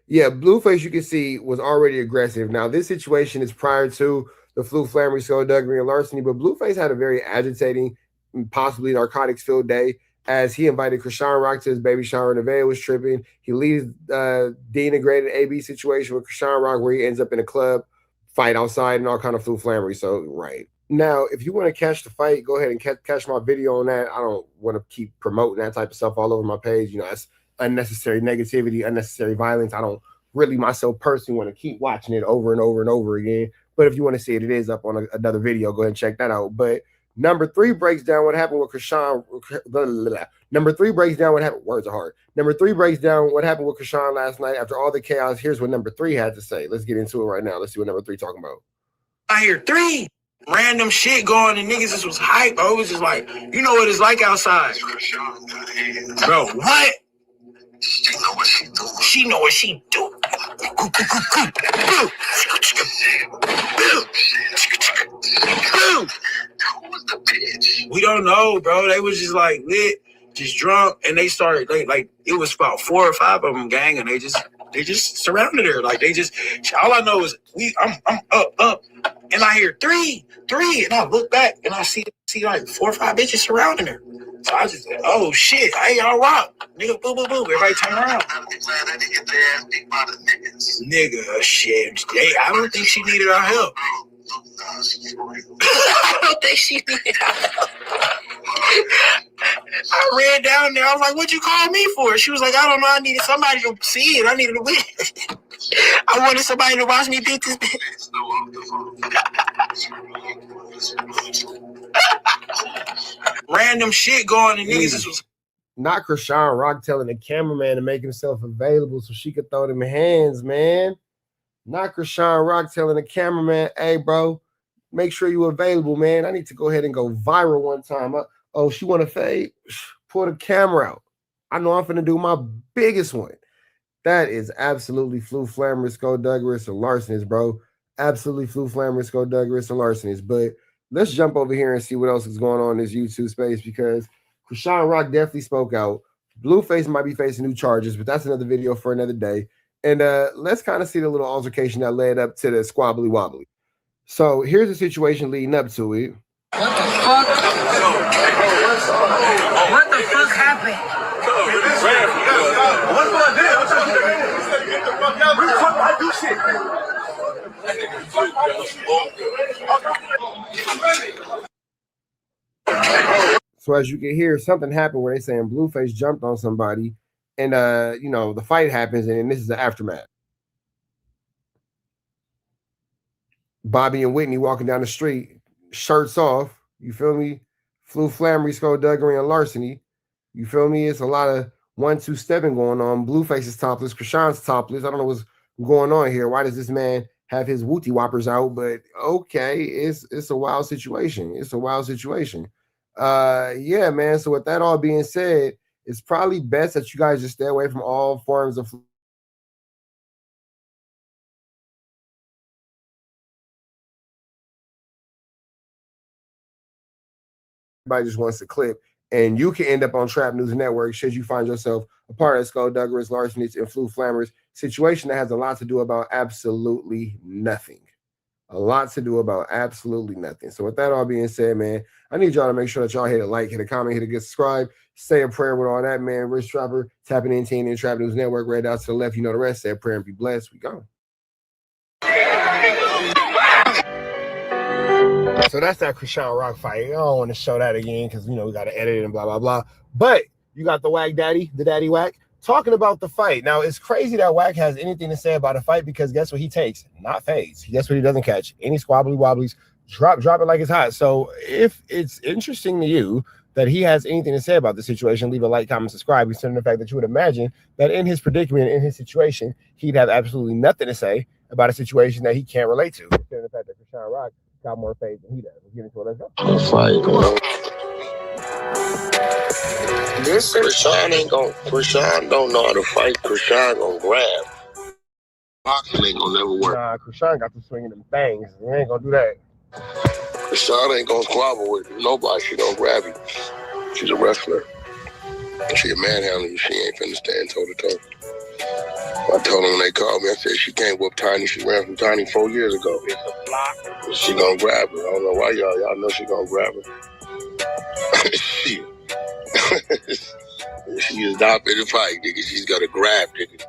Yeah, Blueface, you can see, was already aggressive. Now, this situation is prior to the Flu Flammery, Skullduggery, and larceny, but Blueface had a very agitating, possibly narcotics-filled day as he invited Chrisean Rock to his baby shower. Nevaeh was tripping. He leaves de-integrated AB situation with Chrisean Rock where he ends up in a club, fight outside, and all kind of Flu Flammery. So, right. Now, if you want to catch the fight, go ahead and catch my video on that. I don't want to keep promoting that type of stuff all over my page. You know, that's unnecessary negativity, unnecessary violence. I don't really myself personally want to keep watching it over and over and over again. But if you want to see it, it is up on another video. Go ahead and check that out. But number 3 breaks down what happened with Chrisean. Number 3 breaks down what happened. Words are hard. Number 3 breaks down what happened with Chrisean last night after all the chaos. Here's what number 3 had to say. Let's get into it right now. Let's see what number 3 talking about. I hear 3 random shit going and niggas just was hype. I was just like, you know what it's like outside. Bro, what? She know what she do. She know what she do. We don't know, bro. They was just like lit, just drunk, and they started like it was about 4 or 5 of them gang, and they just surrounded her. Like they just all I know is I'm up, and I hear 3, and I look back and I see like 4 or 5 bitches surrounding her. So I just oh shit, hey y'all rock, nigga, boom, boom, boom. Everybody turn around. Nigga, shit. Hey, I don't think she needed our help. I don't think she needed our help. I ran down there. I was like, "What'd you call me for?" She was like, "I don't know. I needed somebody to see it. I needed a witness. I wanted somebody to watch me beat this bitch." Random shit going and niggas just was. Not Chrisean Rock telling the cameraman to make himself available so she could throw them hands, man. Not Chrisean Rock telling the cameraman, "Hey, bro, make sure you're available, man. I need to go ahead and go viral one time." Oh, she want to fade? Pull the camera out. I know I'm finna do my biggest one. That is absolutely Flu Flammery, Skullduggery, and larcenous, bro. absolutely flew flammers, skullduggerous, and larcenies. But let's jump over here and see what else is going on in this YouTube space because Chrisean Rock definitely spoke out. Blueface might be facing new charges, but that's another video for another day. And let's kind of see the little altercation that led up to the squabbly wobbly. So here's the situation leading up to it. What the fuck? What the fuck happened? What do I do? Shit. So as you can hear, something happened where they saying Blueface jumped on somebody, and you know, the fight happens, and this is the aftermath. Bobby and Whitney walking down the street, shirts off. You feel me? Flew flammery, skullduggery, and larceny. You feel me? It's a lot of 1-2 stepping going on. Blueface is topless. Chrisean's topless. I don't know what's going on here. Why does this man have his wooty whoppers out? But okay, it's a wild situation. It's a wild situation. Yeah, man. So with that all being said, it's probably best that you guys just stay away from all forms of everybody just wants to clip, and you can end up on Trap News Network should you find yourself a part of skullduggerous, larcenies, and flew flammers situation that has a lot to do about absolutely nothing. A lot to do about absolutely nothing. So with that all being said, man, I need y'all to make sure that y'all hit a like, hit a comment, hit a good subscribe, say a prayer with all that, man. Rich Trapper, tapping in, TNN Trap News Network, right out to the left. You know the rest. Say a prayer and be blessed. We go. So that's that Chrisean Rock fight. I don't want to show that again because, you know, we got to edit it and blah, blah, blah. But you got the Wack Daddy, the Daddy Wack, talking about the fight. Now, it's crazy that Wack has anything to say about a fight because guess what he takes? Not fades. Guess what he doesn't catch? Any squabbly wobblies. Drop it like it's hot. So if it's interesting to you that he has anything to say about the situation, leave a like, comment, subscribe, considering the fact that you would imagine that in his predicament, in his situation, he'd have absolutely nothing to say about a situation that he can't relate to. Considering the fact that Chrisean Rock got more faith than he does. Let's get into it. Let's go. This Chrisean don't know how to fight. Chrisean gonna grab. Boxing ain't gonna never work. Nah, Chrisean got to swinging them things. He ain't gonna do that. Chrisean ain't gonna squabble with nobody. She gonna grab you. She's a wrestler. She a manhandler you. She ain't finna stand toe to toe. I told them when they called me, I said she can't whoop Tiny. She ran from Tiny 4 years ago. She gonna grab her. I don't know why y'all know she gonna grab her. She is not in the fight, nigga. She's gonna grab, nigga.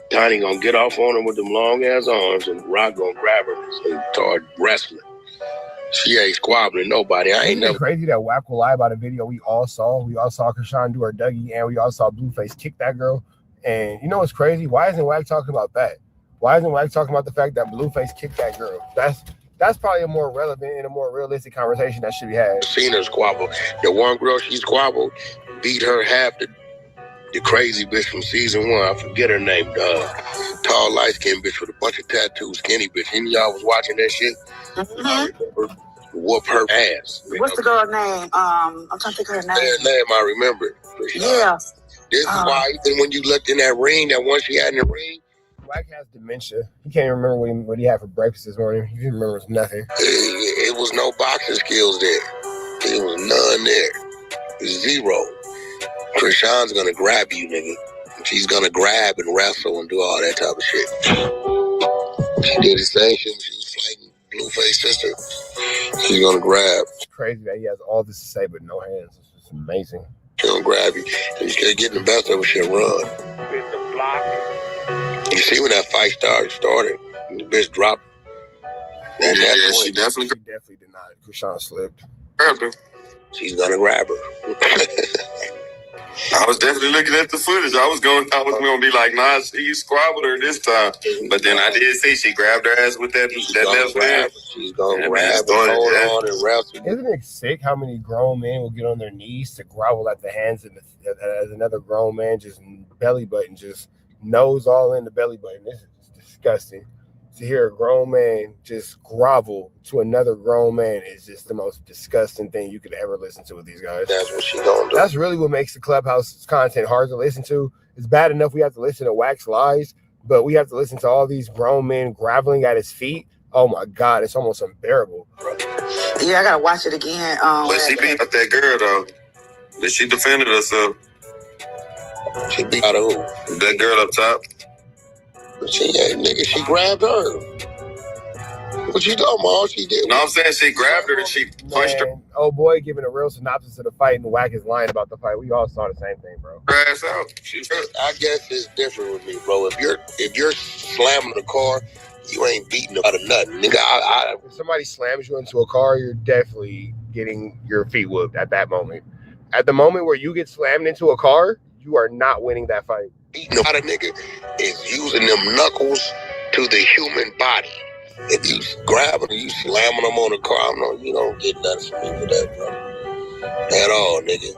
Tiny gonna get off on her with them long ass arms, and Rock gonna grab her and start wrestling. She ain't squabbling nobody. I ain't never. Crazy that Wack will lie about a video we all saw. We all saw Chrisean do her Dougie, and we all saw Blueface kick that girl. And you know what's crazy? Why isn't Wack talking about that? Why isn't Wack talking about the fact that Blueface kicked that girl? That's probably a more relevant and a more realistic conversation that should be had. Seen her squabble. The one girl she squabbled beat her half the crazy bitch from season 1. I forget her name. Tall, light-skinned bitch with a bunch of tattoos, skinny bitch. Any of y'all was watching that shit? I remember. Whoop her ass. What's the girl's name? I'm trying to think of her name. Her name, I remember. Yeah. This is why even when you looked in that ring, that one she had in the ring, Wack has dementia. He can't even remember what he had for breakfast this morning. He didn't remember nothing. It was no boxing skills there. There was none there. Zero. Chrisean's gonna grab you, nigga. She's gonna grab and wrestle and do all that type of shit. She did the same shit when she was fighting Blueface sister. She's gonna grab. It's crazy that he has all this to say but no hands. It's just amazing. She's gonna grab you. And you can't get in the best of her, she'll run. You see when that fight started, the bitch dropped. And yeah, she definitely did not. Chrisean slipped. She's gonna grab her. I was definitely looking at the footage. I was gonna be like, nah, she squabbled her this time. But then I did see she grabbed her ass with that left hand. She's gonna grab her, hold on and wrestle. Isn't it sick how many grown men will get on their knees to grovel at the hands of as another grown man just belly button, just nose all in the belly button? This is disgusting. To hear a grown man just grovel to another grown man is just the most disgusting thing you could ever listen to with these guys. That's what she gonna do. That's really what makes the Clubhouse content hard to listen to. It's bad enough we have to listen to Wack's lies, but we have to listen to all these grown men groveling at his feet. Oh my God, it's almost unbearable. Yeah, I gotta watch it again. But she beat up that girl though. But she defended herself. She beat out of who? That girl up top. She nigga, she grabbed her. What you talking about? She did. No, I'm saying she grabbed her and she punched her Oh boy, giving a real synopsis of the fight, and Wack is lying about the fight. We all saw the same thing, bro. ass out. I guess it's different with me, bro. If you're slamming the car, you ain't beating out of nothing, nigga. If somebody slams you into a car, you're definitely getting your feet whooped at that moment. At the moment where you get slammed into a car, you are not winning that fight. Beating out a nigga is using them knuckles to the human body. If you grab them, you slamming them on the car, you don't get nothing from me for that, bro. At all, nigga.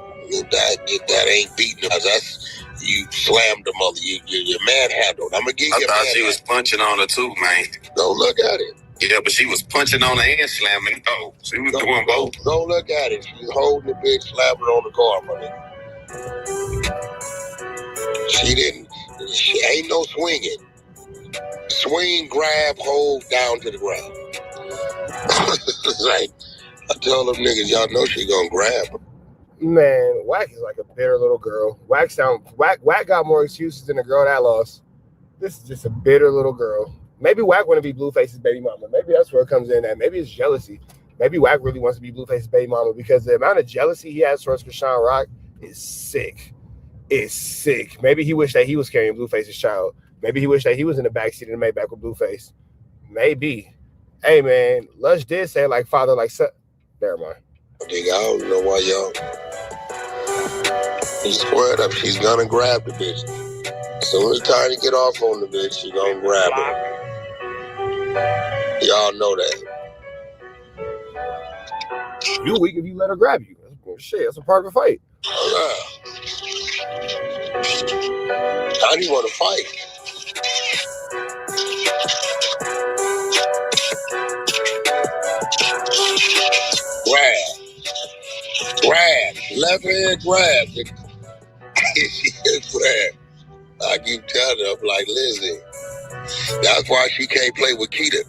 That ain't beating us. That's you slammed the mother. You're manhandled. I'm gonna give you. I thought she was punching on her too, man. Don't look at it. Yeah, but she was punching on her and slamming. Oh, she was doing both. Don't look at it. She's holding the bitch, slamming on the car, my nigga. She ain't no swinging. Swing, grab, hold, down to the ground. Like, I tell them niggas, y'all know she gonna grab them. Man, Wack is like a bitter little girl. Wack got more excuses than the girl that lost. This is just a bitter little girl. Maybe Wack want to be Blueface's baby mama. Maybe that's where it comes in at. Maybe it's jealousy. Maybe Wack really wants to be Blueface's baby mama because the amount of jealousy he has towards Chrisean Rock is sick. It's sick. Maybe he wished that he was carrying Blueface's child. Maybe he wished that he was in the backseat of the Maybach with Blueface. Maybe. Hey, man, Lush did say like father, like son. Never mind. Nigga, I don't know why y'all. He's squared up. She's gonna grab the bitch. As soon as it's time to get off on the bitch, she's gonna grab her. Y'all know that. You weak if you let her grab you. Shit, that's a part of the fight. How do you want to fight? Grab. Left hand grab. Grab. I keep telling her, I'm like, listen, that's why she can't play with Keita.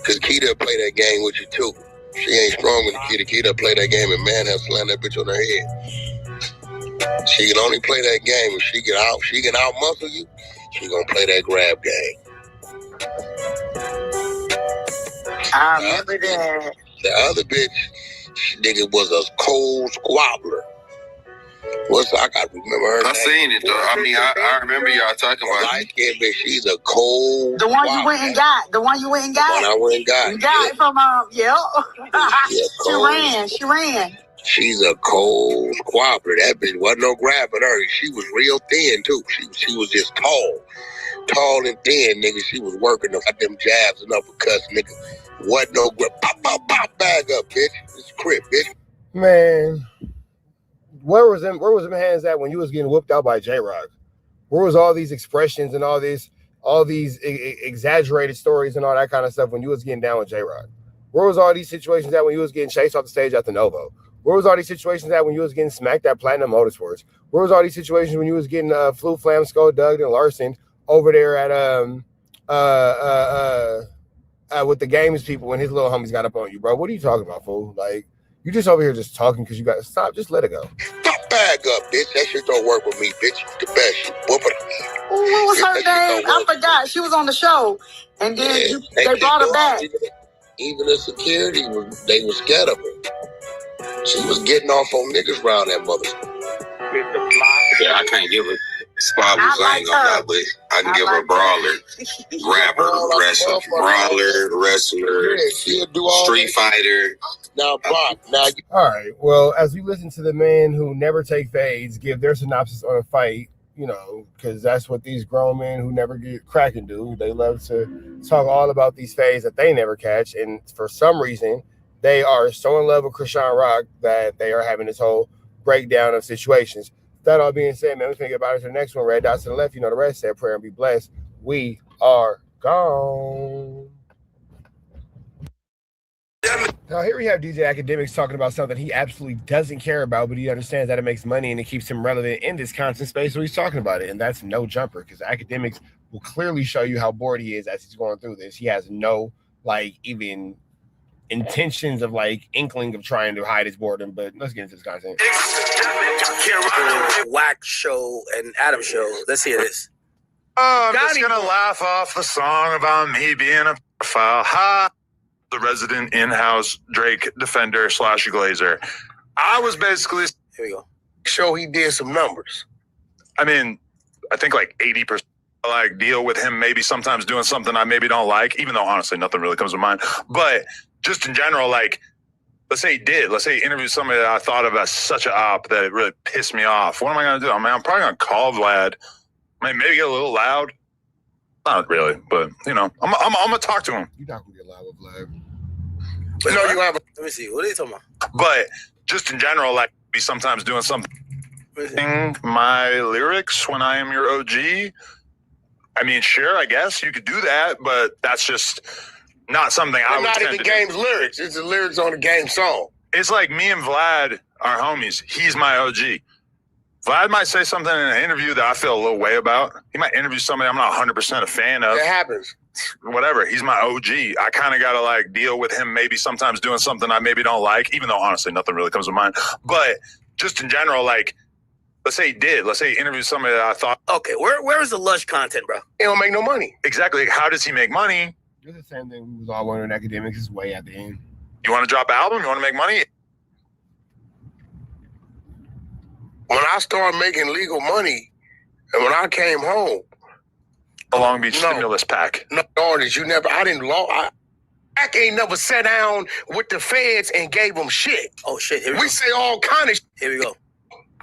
Because Keita play that game with you too. She ain't strong with Keita. Keita play that game and man has slammed that bitch on her head. She can only play that game if she can out muscle you. She gonna play that grab game. I remember that. The other bitch, nigga, was a cold squabbler. I got to remember her name. Seen it though. I mean, I remember y'all talking about it. Bitch, she's a cold. The one you went and got. The one you went and got. The one I went and got. You got it from She ran. She's a cold squabbler. That bitch wasn't no grabbing her. She was real thin too. She was just tall and thin, nigga. She was working them jabs and uppercuts, nigga. Wasn't no grip. Pop, bag up, bitch. It's a crib, bitch. Man, where was them hands at when you was getting whooped out by J-Rock? Where was all these expressions and all these exaggerated stories and all that kind of stuff when you was getting down with J-Rock? Where was all these situations at when you was getting chased off the stage at the Novo? Where was all these situations at when you was getting smacked at Platinum Motorsports? Where was all these situations when you was getting Flu Flam, Skull, Doug, and Larson over there at with the games people when his little homies got up on you, bro? What are you talking about, fool? Like, you just over here just talking because you got to stop. Just let it go. Pop bag up, bitch. That shit don't work with me, bitch. The best. What was her name? I forgot. She was on the show, and then they brought her back. Even the security they were scared of her. She was getting off on niggas around that mother. Yeah, I can't give her squabbles. I ain't gonna lie, but I can give her a brawler, rapper, wrestler, street fighter. Now, Brock, all right. Well, as we listen to the men who never take fades give their synopsis on a fight, because that's what these grown men who never get cracking do. They love to talk all about these fades that they never catch, and for some reason, they are so in love with Chrisean Rock that they are having this whole breakdown of situations. That all being said, man, we're going to get about it to the next one. Red dots to the left. You know the rest. Say a prayer and be blessed. We are gone. Now, here we have DJ Academics talking about something he absolutely doesn't care about, but he understands that it makes money and it keeps him relevant in this content space, so he's talking about it, and that's no jumper, because Academics will clearly show you how bored he is as he's going through this. He has no like even intentions of like inkling of trying to hide his boredom. But let's get into this content. Whack show and Adam show. Let's hear this. I'm just gonna laugh off the song about me being a pedophile. Ha! The resident in-house Drake defender / Glazer. I was basically here we go. Show he did some numbers. I mean, I think like 80% like deal with him maybe sometimes doing something I maybe don't like, even though honestly nothing really comes to mind. But just in general, like, let's say he interviewed somebody that I thought of as such an op that it really pissed me off. What am I gonna do? I mean, I'm probably gonna call Vlad. I mean, maybe get a little loud. Not really, but you know, I'm gonna talk to him. You're not gonna get loud with Vlad. But no, you have. Let me see. What are you talking about? But just in general, like, be sometimes doing something. My lyrics when I am your OG. I mean, sure, I guess you could do that, but that's just not something I would not tend even to game's do. lyrics. It's the lyrics on the game song. It's like me and Vlad are homies. He's my OG. Vlad might say something in an interview that I feel a little way about. He might interview somebody I'm not 100% a fan of. It happens. Whatever. He's my OG. I kind of got to like deal with him maybe sometimes doing something I maybe don't like, even though honestly nothing really comes to mind. But just in general, like, let's say he interviewed somebody that I thought. Okay, where is the Lush content, bro? He don't make no money. Exactly. How does he make money? It's the same thing we was all wondering. Academics is way at the end. You want to drop an album? You want to make money? When I started making legal money, and when I came home, the Long Beach stimulus pack. No, artists, I ain't never sat down with the feds and gave them shit. Oh shit! Here we go. say all kind of shit. Here we go.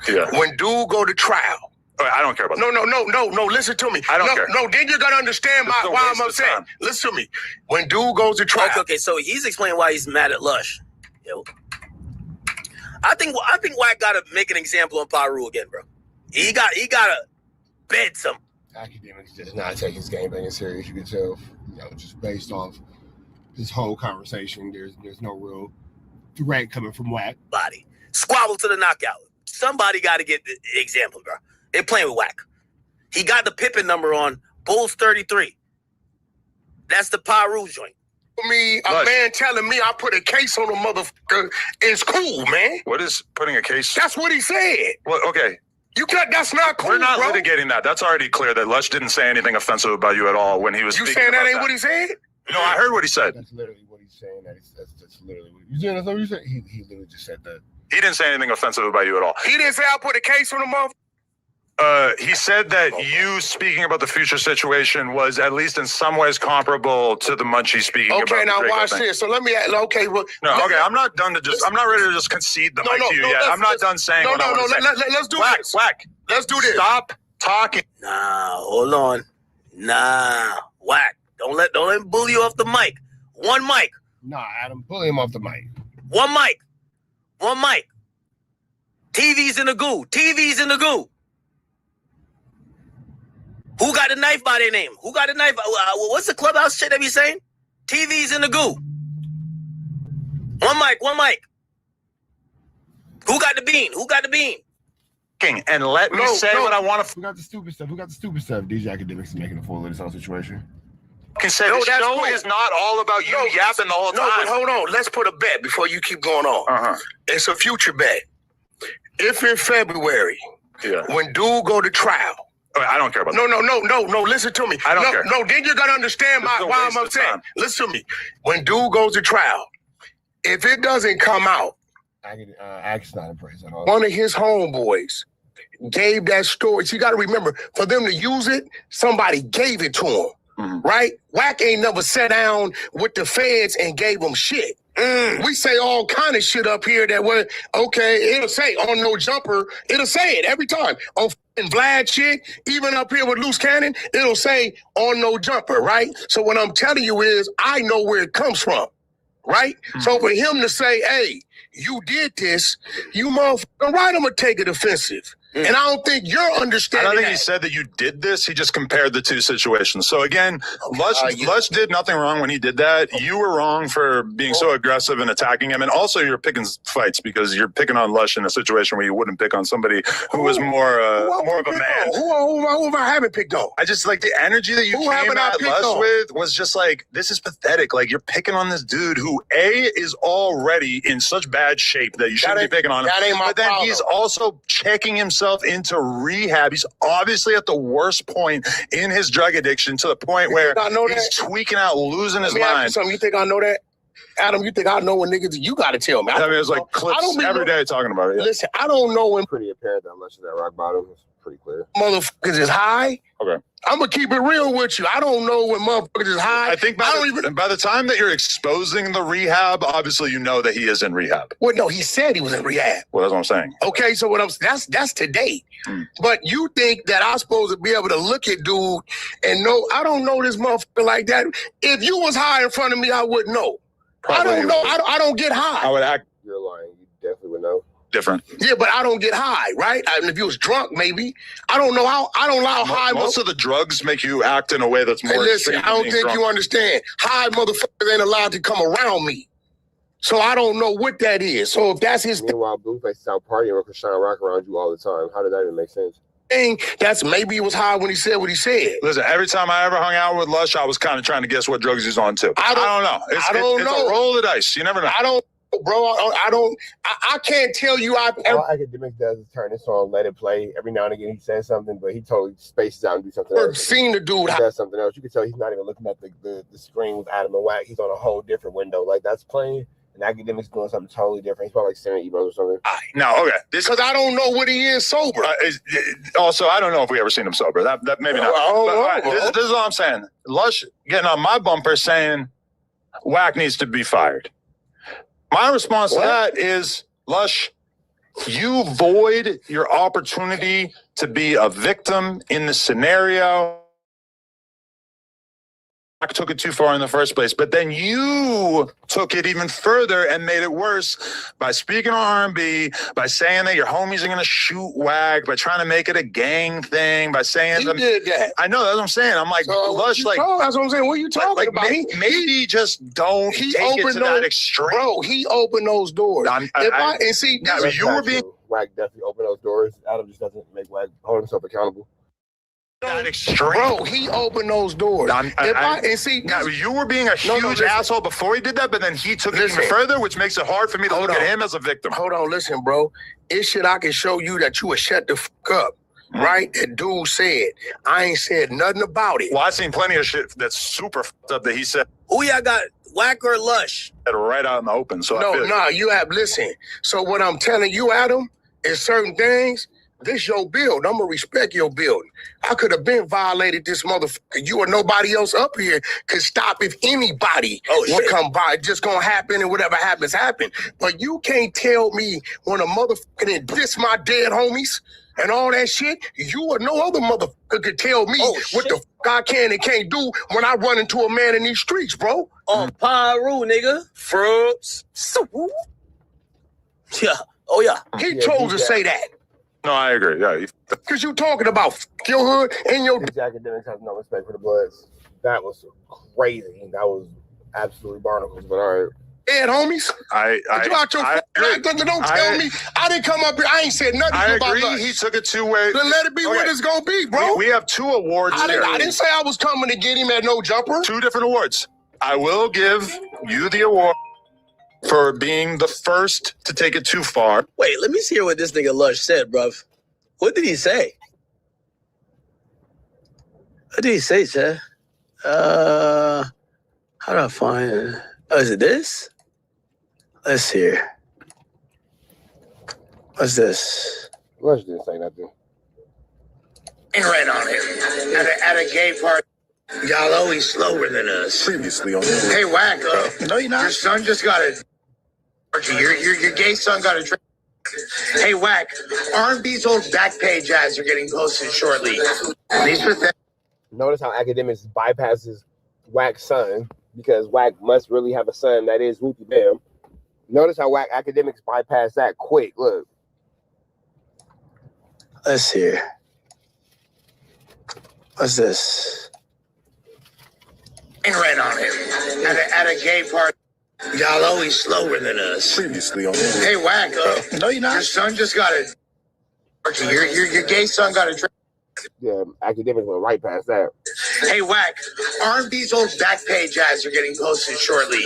Yeah. When dude go to trial. I don't care about that. No, listen to me. I don't care. No, then you're gonna understand why I'm upset. Listen to me. When dude goes to trial. Okay, so he's explaining why he's mad at Lush. Yo. I think Wack gotta make an example on Pyru again, bro. He gotta bed some. Academics does not take his game thing serious. You can tell, just based off this whole conversation, there's no real threat coming from Wack. Body squabble to the knockout. Somebody got to get the example, bro. They're playing with Wack. He got the Pippin number on Bulls 33. That's the Pyru joint. Me, a man telling me I put a case on a motherfucker is cool, man. What is putting a case? That's what he said. Well, okay. That's not cool. We're not bro. litigating that. That's already clear that Lush didn't say anything offensive about you at all when he was You speaking saying that about ain't what he said? No, I heard what he said. That's literally what he's saying. That's literally what you saying. That's what you said. He literally just said that. He didn't say anything offensive about you at all. He didn't say I put a case on the motherfucker. He said that you speaking about the future situation was at least in some ways comparable to the Munchie speaking about Okay, now the watch thing. this. So let me. Okay, well. No, okay, I'm not done to just. I'm not ready to just concede the mic to you yet. I'm not done saying. what I want to say. Let's do this. Whack. Let's do this. Stop talking. Nah, hold on. Nah, Wack. Don't let him bully you off the mic. One mic. Nah, Adam, bully him off the mic. One mic. TV's in the goo. Who got the knife by their name? Who got the knife? What's the clubhouse shit they be saying? TV's in the goo. One mic. Who got the bean? And let me say what I want to. Who got the stupid stuff? DJ Academics is making a fool of this whole situation. Can say the show is not all about you yapping the whole time. No, but hold on. Let's put a bet before you keep going on. It's a future bet. If in February, when dude go to trial. I don't care about that. No. Listen to me. I don't care. No, then you're gonna understand why I'm upset. Listen to me. When dude goes to trial, if it doesn't come out, Act's not impressed at all. one of his homeboys gave that story. So you got to remember, for them to use it, somebody gave it to him, right? Wack ain't never sat down with the feds and gave them shit. We say all kind of shit up here that it'll say on No Jumper, it'll say it every time. On Vlad shit, even up here with Loose Cannon, it'll say on No Jumper, right? So what I'm telling you is, I know where it comes from, right? So for him to say, hey, you did this, you motherfucker, right, I'm gonna take it offensive. And I don't think you're understanding I don't think that. he said that you did this. He just compared the two situations. So again, Lush did nothing wrong when he did that. You were wrong for being so aggressive and attacking him. And also you're picking fights because you're picking on Lush in a situation where you wouldn't pick on somebody who was more of a man. Who I haven't picked on? I just like the energy that you came at Lush with was just like, this is pathetic. Like you're picking on this dude who A, is already in such bad shape that you shouldn't be picking on him. That ain't my but then problem. He's also checking himself into rehab. He's obviously at the worst point in his drug addiction to the point where he's tweaking out, losing his mind. You think I know that? Adam, you think I know when niggas? You got to tell me. I mean, it's like clips every day talking about it. Yeah. Listen, I don't know when. Pretty apparent that Lush is at rock bottom. It's pretty clear. Motherfuckers is high. Okay. I'm gonna keep it real with you. I don't know when motherfuckers is high. I think by the time that you're exposing the rehab, obviously you know that he is in rehab. Well, no, he said he was in rehab. Well, that's what I'm saying. Okay, so that's to date. But you think that I'm supposed to be able to look at dude and know? I don't know this motherfucker like that. If you was high in front of me, I wouldn't know. Probably. I don't know. I don't get high. I would act. You're lying. You definitely would know. Different. Yeah, but I don't get high, right? I mean, if you was drunk, maybe. I don't know how. I don't know how high. Most of the drugs make you act in a way that's more. Hey, listen, extreme I don't than think being you understand. High motherfuckers ain't allowed to come around me. So I don't know what that is. So if that's his Meanwhile, Blueface is out partying with Chrisean rock around you all the time. How did that even make sense? thing, that's maybe he was high when he said what he said. Listen, every time I ever hung out with Lush, I was kind of trying to guess what drugs he's on too. I don't know. It's a roll of the dice. You never know. I don't, bro. I can't tell you. All Academics does is turn this on, let it play. Every now and again he says something, but he totally spaces out and do something else. Seen the dude. He does something else. You can tell he's not even looking at the screen with Adam and Wack. He's on a whole different window. Like that's playing. And Academics doing something totally different. He's probably like sending emails or something. No, okay. Because I don't know what he is sober. Also, I don't know if we ever seen him sober. That maybe not. This is all I'm saying. Lush getting on my bumper saying Wack needs to be fired. My response to that is, Lush, you void your opportunity to be a victim in the scenario. I took it too far in the first place, but then you took it even further and made it worse by speaking on R&B, by saying that your homies are going to shoot Wack, by trying to make it a gang thing, by saying... He did that. I know, that's what I'm saying. I'm like, so Lush, like... That's what I'm saying. What are you talking about? Maybe just don't take it to that extreme. Bro, he opened those doors. You were being... Wack definitely opened those doors. Adam just doesn't make Wack hold himself accountable. That extreme. Bro, he opened those doors. You were being a huge asshole before he did that, but then he took it even further, which makes it hard for me to look at him as a victim. Hold on, listen, bro. It's shit I can show you that you would shut the fuck up. Right? That dude said. I ain't said nothing about it. Well, I've seen plenty of shit that's super fucked up that he said. Who y'all got, Wack or Lush? Right out in the open. So you have, listen. So what I'm telling you, Adam, is certain things. This your build. I'm going to respect your building. I could have been violated this motherfucker. You or nobody else up here could stop if anybody would come by. It's just going to happen and whatever happens, happen. But you can't tell me when a motherfucker did diss my dead homies and all that shit, you or no other motherfucker could tell me what the fuck I can and can't do when I run into a man in these streets, bro. On Pyru, nigga. Frubs. Yeah. Oh, yeah. He chose to say that. No, I agree. Yeah, because you talking about your hood and your Academics have no respect for the Bloods. That was crazy. That was absolutely barnacles. But all right, dead homies. Don't tell me. I didn't come up here. I ain't said nothing about that. He took it to where. Then let it be what it's gonna be, bro. We have 2 awards. I didn't say I was coming to get him at no jumper. 2 different awards. I will give you the award for being the first to take it too far. Wait, let me see what this nigga Lush said, bruv. What did he say? What did he say, Chad? How do I find it? Oh, is it this? Let's see here. What's this? Lush didn't say nothing. Ain't right on here. At a gay party. Y'all always slower than us. Previously on Hey, Wack. No, you're not. Your son just got a... Your gay son got a drink. Hey, Wack. R&B's old Backpage ads are getting posted shortly. Notice how Academics bypasses Wack's son because Wack must really have a son that is Whoopie Bam. Notice how Wack Academics bypass that quick. Look. Let's see here. What's this? Ran on him at a gay party. Y'all always slower than us. Previously on. Hey, Whack. No, you're not. Your son just got a. Your gay son got a. Yeah, academics went right past that. Hey, Whack. R&B's old back page ads are getting posted shortly.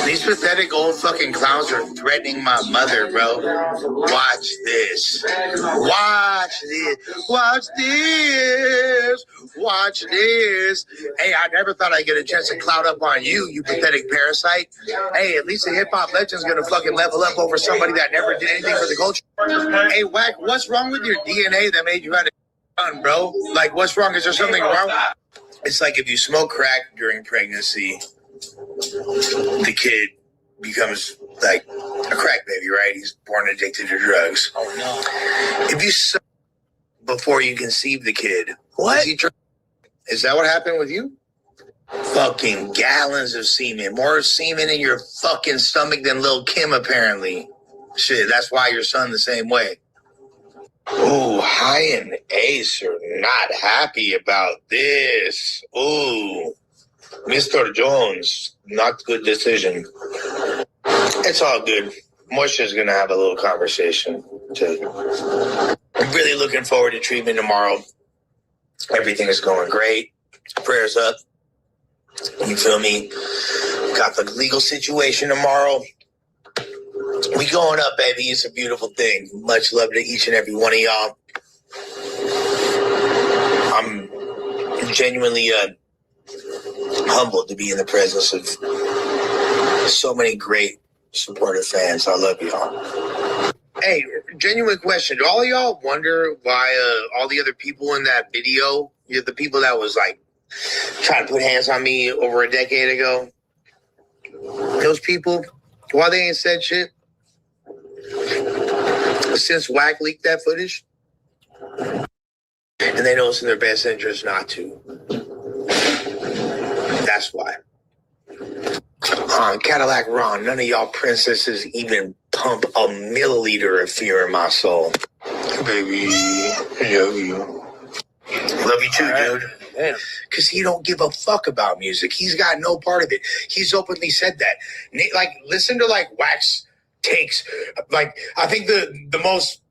These pathetic old fucking clowns are threatening my mother, bro. Watch this. Watch this. Watch this. Watch this. Hey, I never thought I'd get a chance to cloud up on you, you pathetic parasite. Hey, at least a hip-hop legend's gonna fucking level up over somebody that never did anything for the culture. Hey, Whack, what's wrong with your DNA that made you have a son, bro? Like, what's wrong? Is there something wrong? It's like if you smoke crack during pregnancy, the kid becomes like a crack baby, right? He's born addicted to drugs. Oh, no. If you suck before you conceive the kid, what? Is that what happened with you? Fucking gallons of semen. More semen in your fucking stomach than Lil' Kim, apparently. Shit, that's why your son the same way. Ooh, High and Ace are not happy about this. Ooh, Mr. Jones, not good decision. It's all good. Moisha's gonna have a little conversation. I'm really looking forward to treatment tomorrow. Everything is going great. Prayers up. You feel me? Got the legal situation tomorrow. We going up, baby. It's a beautiful thing. Much love to each and every one of y'all. I'm genuinely humbled to be in the presence of so many great supportive fans. I love y'all. Hey, genuine question. Do all of y'all wonder why all the other people in that video, the people that was like trying to put hands on me over a decade ago, those people, why they ain't said shit? Since Wack leaked that footage, and they know it's in their best interest not to. That's why. Cadillac Ron, none of y'all princesses even pump a milliliter of fear in my soul. Baby, I love you. Love you too, dude. Damn. Because he don't give a fuck about music. He's got no part of it. He's openly said that. Like, listen to like Wack's takes. Like, I think the most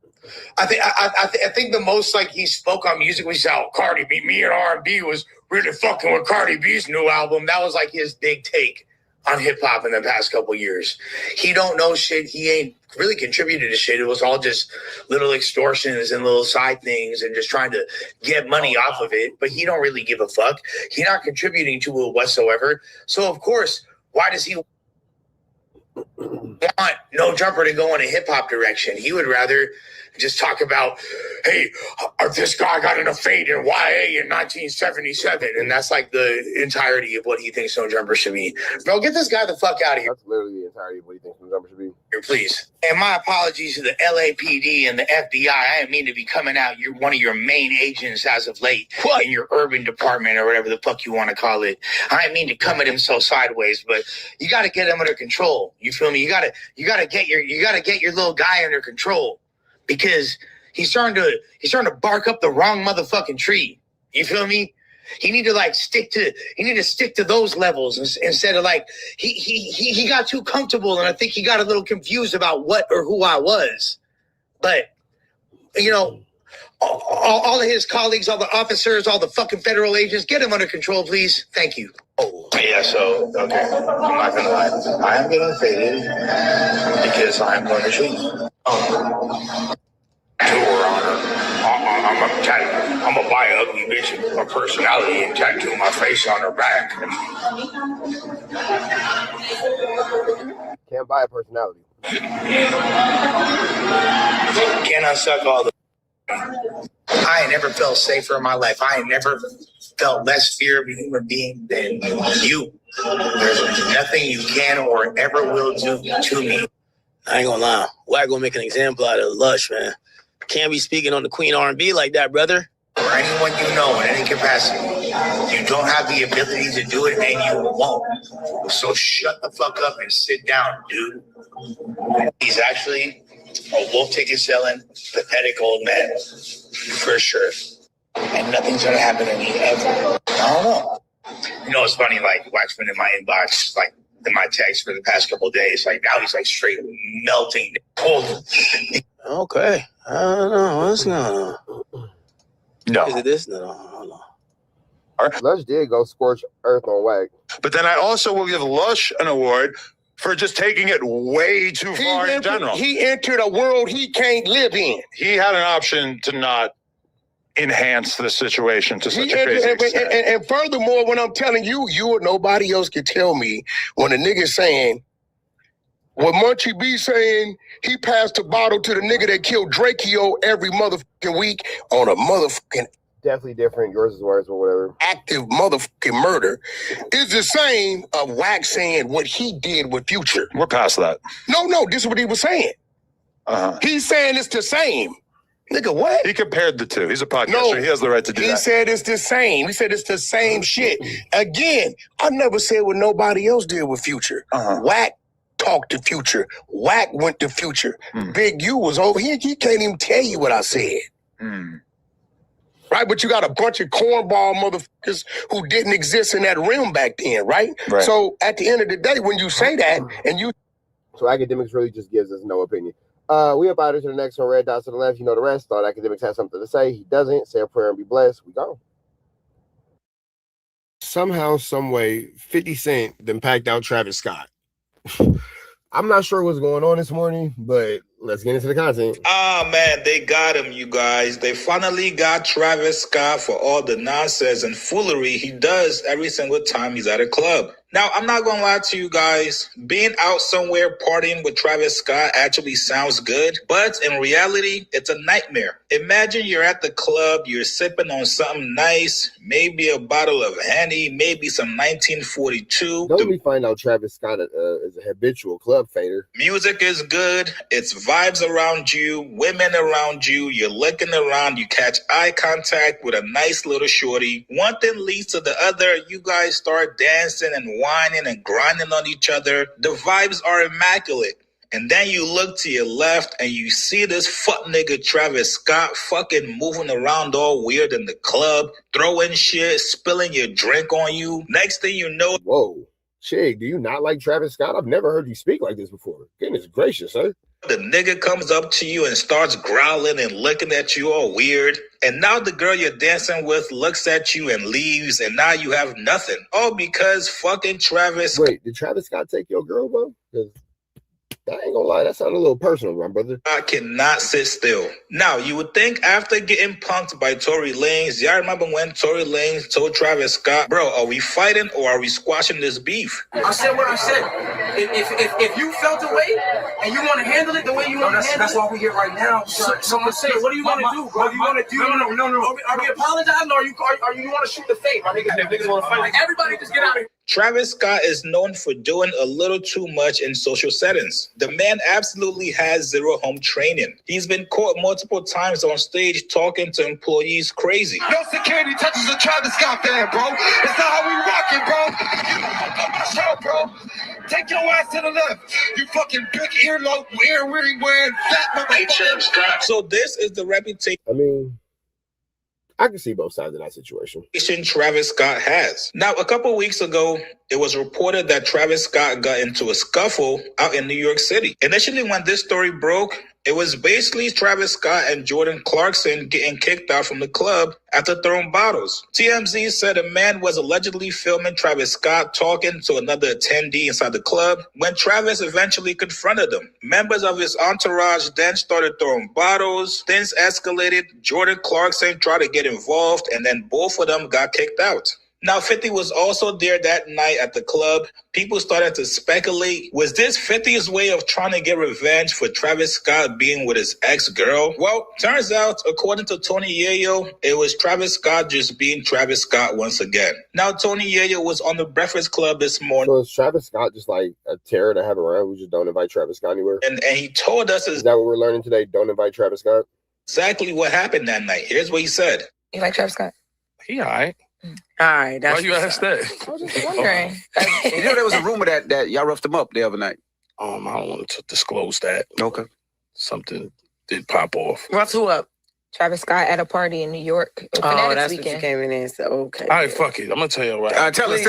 like he spoke on music was how Cardi B, me and R&B was really fucking with Cardi B's new album. That was like his big take on hip hop in the past couple years. He don't know shit. He ain't really contributed to shit. It was all just little extortions and little side things and just trying to get money off of it. But he don't really give a fuck. He's not contributing to it whatsoever. So of course, why does he want No Jumper to go in a hip hop direction? He would rather just talk about, hey, this guy got in a fade in YA in 1977. And that's like the entirety of what he thinks No Jumper should be. Bro, get this guy the fuck out of here. That's literally the entirety of what he thinks No Jumper should be. Here, please. And my apologies to the LAPD and the FBI. I didn't mean to be coming out. You're one of your main agents as of late in your urban department or whatever the fuck you want to call it. I didn't mean to come at him so sideways, but you got to get him under control. You feel me? You got to get your little guy under control. Because he's starting to bark up the wrong motherfucking tree. You feel me? He need to stick to those levels instead of he got too comfortable, and I think he got a little confused about what or who I was. But all of his colleagues, all the officers, all the fucking federal agents, get him under control, please. Thank you. Oh yeah, so okay. I'm not gonna lie. I am getting faded because I'm going to shoot you. Your Honor, I'm gonna buy an ugly bitch with a personality and tattoo my face on her back. Can't buy a personality. Can I suck all the? I ain't never felt safer in my life. I ain't never felt less fear of a human being than you. There's nothing you can or ever will do to me. I ain't gonna lie. Why gonna make an example out of Lush, man? Can't be speaking on the Queen R&B like that, brother. Or anyone you know in any capacity. You don't have the ability to do it, and you won't. So shut the fuck up and sit down, dude. He's actually wolf ticket selling, pathetic old man. For sure. And nothing's gonna happen to me ever. I don't know. You know, it's funny, like, watching in my inbox, like, in my text for the past couple of days, like, now he's, like, straight melting cold. Okay. I don't know. What's going on? No. Is it this? No. Lush did go scorch earth on Wack. But then I also will give Lush an award for just taking it way too far in general. He entered a world he can't live in. He had an option to not enhance the situation to such a crazy extent. And furthermore, when I'm telling you, you or nobody else can tell me when a nigga's saying, what Munchie B saying, he passed the bottle to the nigga that killed Drakeo every motherfucking week on a motherfucking definitely different. Yours is worse or whatever. Active motherfucking murder is the same of Wack saying what he did with Future. We're past that. No, this is what he was saying. He's saying it's the same. Nigga, what? He compared the two. He's a podcaster. He has the right to do that. He said it's the same. He said it's the same shit. Again, I never said what nobody else did with Future. Wack talked to Future. Wack went to Future. Big U was over here. He can't even tell you what I said. Right? But you got a bunch of cornball motherfuckers who didn't exist in that realm back then, right? So at the end of the day, when you say that and you... So academics really just gives us no opinion. We up out into the next one. Red dots to the left. You know the rest. Thought academics had something to say. He doesn't. Say a prayer and be blessed. We go. Somehow, some way, 50 Cent then packed out Travis Scott. I'm not sure what's going on this morning, but let's get into the content. Ah, man, they got him, you guys. They finally got Travis Scott for all the nonsense and foolery he does every single time he's at a club. Now, I'm not going to lie to you guys. Being out somewhere partying with Travis Scott actually sounds good, but in reality, it's a nightmare. Imagine you're at the club, you're sipping on something nice, maybe a bottle of Henny, maybe some 1942. Don't we find out Travis Scott is a habitual club fader? Music is good. It's vibes around you, women around you. You're looking around. You catch eye contact with a nice little shorty. One thing leads to the other. You guys start dancing and whining and grinding on each other. The vibes are immaculate. And then you look to your left and you see this fuck nigga Travis Scott fucking moving around all weird in the club, throwing shit, spilling your drink on you. Next thing you know... Whoa. Chig, do you not like Travis Scott? I've never heard you speak like this before. Goodness gracious, sir. The nigga comes up to you and starts growling and looking at you all weird. And now the girl you're dancing with looks at you and leaves, and now you have nothing. All because fucking Travis... Wait, did Travis Scott take your girl, bro? Because I ain't gonna lie, that sounded a little personal, my brother. I cannot sit still. Now, you would think after getting punked by Tory Lanez, y'all remember when Tory Lanez told Travis Scott, bro, are we fighting or are we squashing this beef? I said what I said. If you felt the way and you want to handle it the way you want to handle it, that's why we're here right now. So I'm saying, what do you want to do, bro? You want to do? No. Are we apologizing or are you want to shoot the fake? My niggas, niggas want to fight. Like, everybody just get out of here. Travis Scott is known for doing a little too much in social settings. The man absolutely has zero home training. He's been caught multiple times on stage talking to employees crazy. No security touches a Travis Scott fan, bro. It's not how we rocking, bro. Show, bro. Take your ass to the left. You fucking big earlobe, wearing fat motherfucker. So this is the reputation. I mean, I can see both sides of that situation. Travis Scott has. Now, a couple weeks ago, it was reported that Travis Scott got into a scuffle out in New York City. Initially, when this story broke, it was basically Travis Scott and Jordan Clarkson getting kicked out from the club after throwing bottles. TMZ said a man was allegedly filming Travis Scott talking to another attendee inside the club when Travis eventually confronted him. Members of his entourage then started throwing bottles. Things escalated. Jordan Clarkson tried to get involved, and then both of them got kicked out. Now, 50 was also there that night at the club. People started to speculate, was this 50's way of trying to get revenge for Travis Scott being with his ex-girl? Well, turns out, according to Tony Yayo, it was Travis Scott just being Travis Scott once again. Now, Tony Yayo was on the Breakfast Club this morning. So is Travis Scott just like a terror to have around? We just don't invite Travis Scott anywhere? And he told us... Is that what we're learning today? Don't invite Travis Scott? Exactly what happened that night. Here's what he said. You like Travis Scott? He all right. All right. That's why you asked that? I was just wondering. You know, there was a rumor that y'all roughed him up the other night. I don't want to disclose that. Okay. something did pop off. What's who up? Travis Scott at a party in New York. Oh, that's what you came in and said. Okay. All right, fuck it. I'm gonna tell you what. Tell us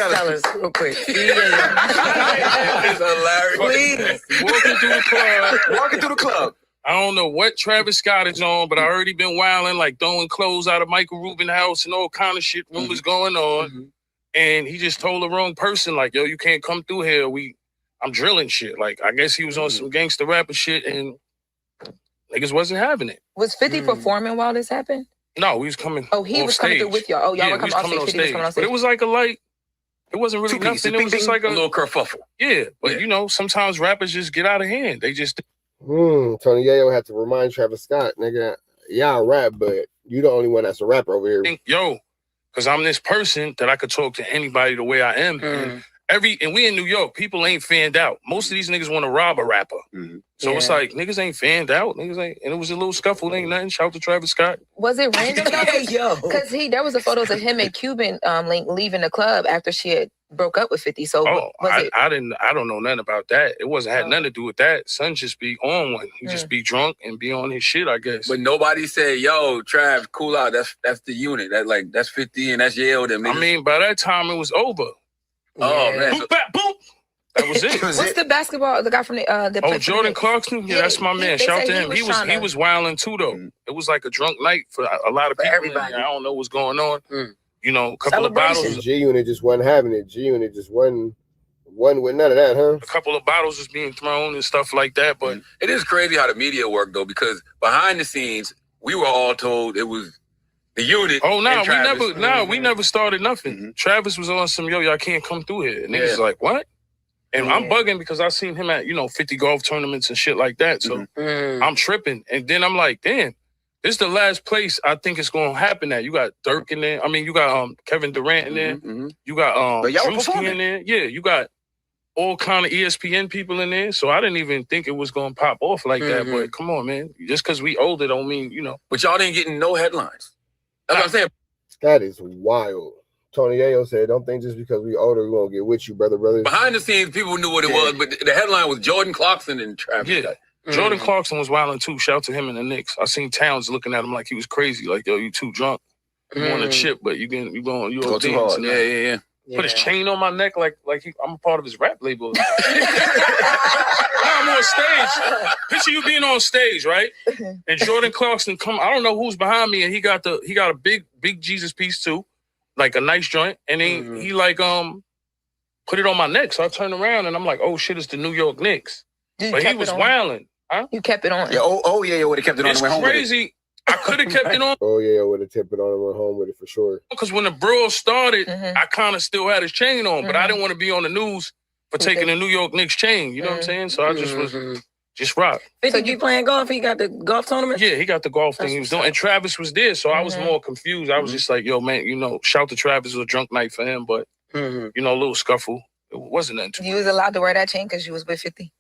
real quick. It's hilarious. Please. Walking through the club. I don't know what Travis Scott is on, but I already been wilding, like throwing clothes out of Michael Rubin's house and all kind of shit. Rumors going on. And he just told the wrong person, like, yo, you can't come through here. I'm drilling shit. Like, I guess he was on some gangster rapper shit and niggas wasn't having it. Was 50 performing while this happened? No, he was coming. Oh, he was coming through with y'all. Oh, y'all were coming off stage. 50 was coming off stage. But it was like a light. It wasn't really nothing. It was just like a little kerfuffle. Yeah, but you know, sometimes rappers just get out of hand. They just. Tony Yayo had to remind Travis Scott, nigga, y'all rap, but you the only one that's a rapper over here. Yo, because I'm this person that I could talk to anybody the way I am. And we in New York, people ain't fanned out. Most of these niggas want to rob a rapper. So it's like, niggas ain't fanned out. Niggas ain't, and it was a little scuffle, ain't nothing. Shout out to Travis Scott. Was it random though? Because there was a photos of him and Cuban leaving the club after she had broke up with 50. So I don't know nothing about that. It wasn't had nothing to do with that. Son just be on one. He just be drunk and be on his shit, I guess. But nobody said, yo, Trav, cool out. That's the unit. That's 50 and that's Yale. Them niggas. I mean, by that time it was over. Oh man. Boop, bap, boom. That was it. What's the basketball? The guy from the Jordan Clarkson. Yeah, that's my man. Shout out to him. He was wilding too though. It was like a drunk night for a lot of people. Everybody. I don't know what's going on. You know, a couple of bottles. G Unit just wasn't having it. G Unit just wasn't with none of that, huh? A couple of bottles was being thrown and stuff like that. But it is crazy how the media worked though, because behind the scenes, we were all told it was the unit. Oh no, we never started nothing. Travis was on some y'all can't come through here. And niggas like, what? And I'm bugging because I seen him at 50 golf tournaments and shit like that. So I'm tripping. And then I'm like, damn, this is the last place I think it's gonna happen at. You got Dirk in there. I mean, you got Kevin Durant in there. You got Drewski in there. Yeah, you got all kind of ESPN people in there. So I didn't even think it was gonna pop off like that. But come on, man. Just because we older don't mean, But y'all didn't get no headlines. That's what I'm saying. That is wild. Tony Yayo said, don't think just because we older, we won't get with you, brother. Behind the scenes, people knew what it was, but the headline was Jordan Clarkson and Travis Scott. Jordan Clarkson was wilding too. Shout out to him and the Knicks. I seen Towns looking at him like he was crazy. Like, yo, you too drunk. You want a chip, but you go too hard. Yeah. Put his chain on my neck like I'm a part of his rap label. I'm on stage. Picture you being on stage, right? And Jordan Clarkson come. I don't know who's behind me, and he got a big Jesus piece too, like a nice joint. And then he like put it on my neck. So I turned around and I'm like, oh shit, it's the New York Knicks. But he was wilding. Huh? You kept it on. Yeah, you would have kept it on. It's crazy. I could have kept it on. Oh yeah, I would have kept it on and went home with it for sure. Because when the brawl started, I kind of still had his chain on, but I didn't want to be on the news for taking the New York Knicks chain. You know what I'm saying? So I just was just rock. So you playing golf? He got the golf tournament? Yeah, he got the golf thing he was doing. And Travis was there, so I was more confused. I was just like, yo, man, shout to Travis. It was a drunk night for him, but, a little scuffle. It wasn't nothing too You was allowed to wear that chain because you was with 50?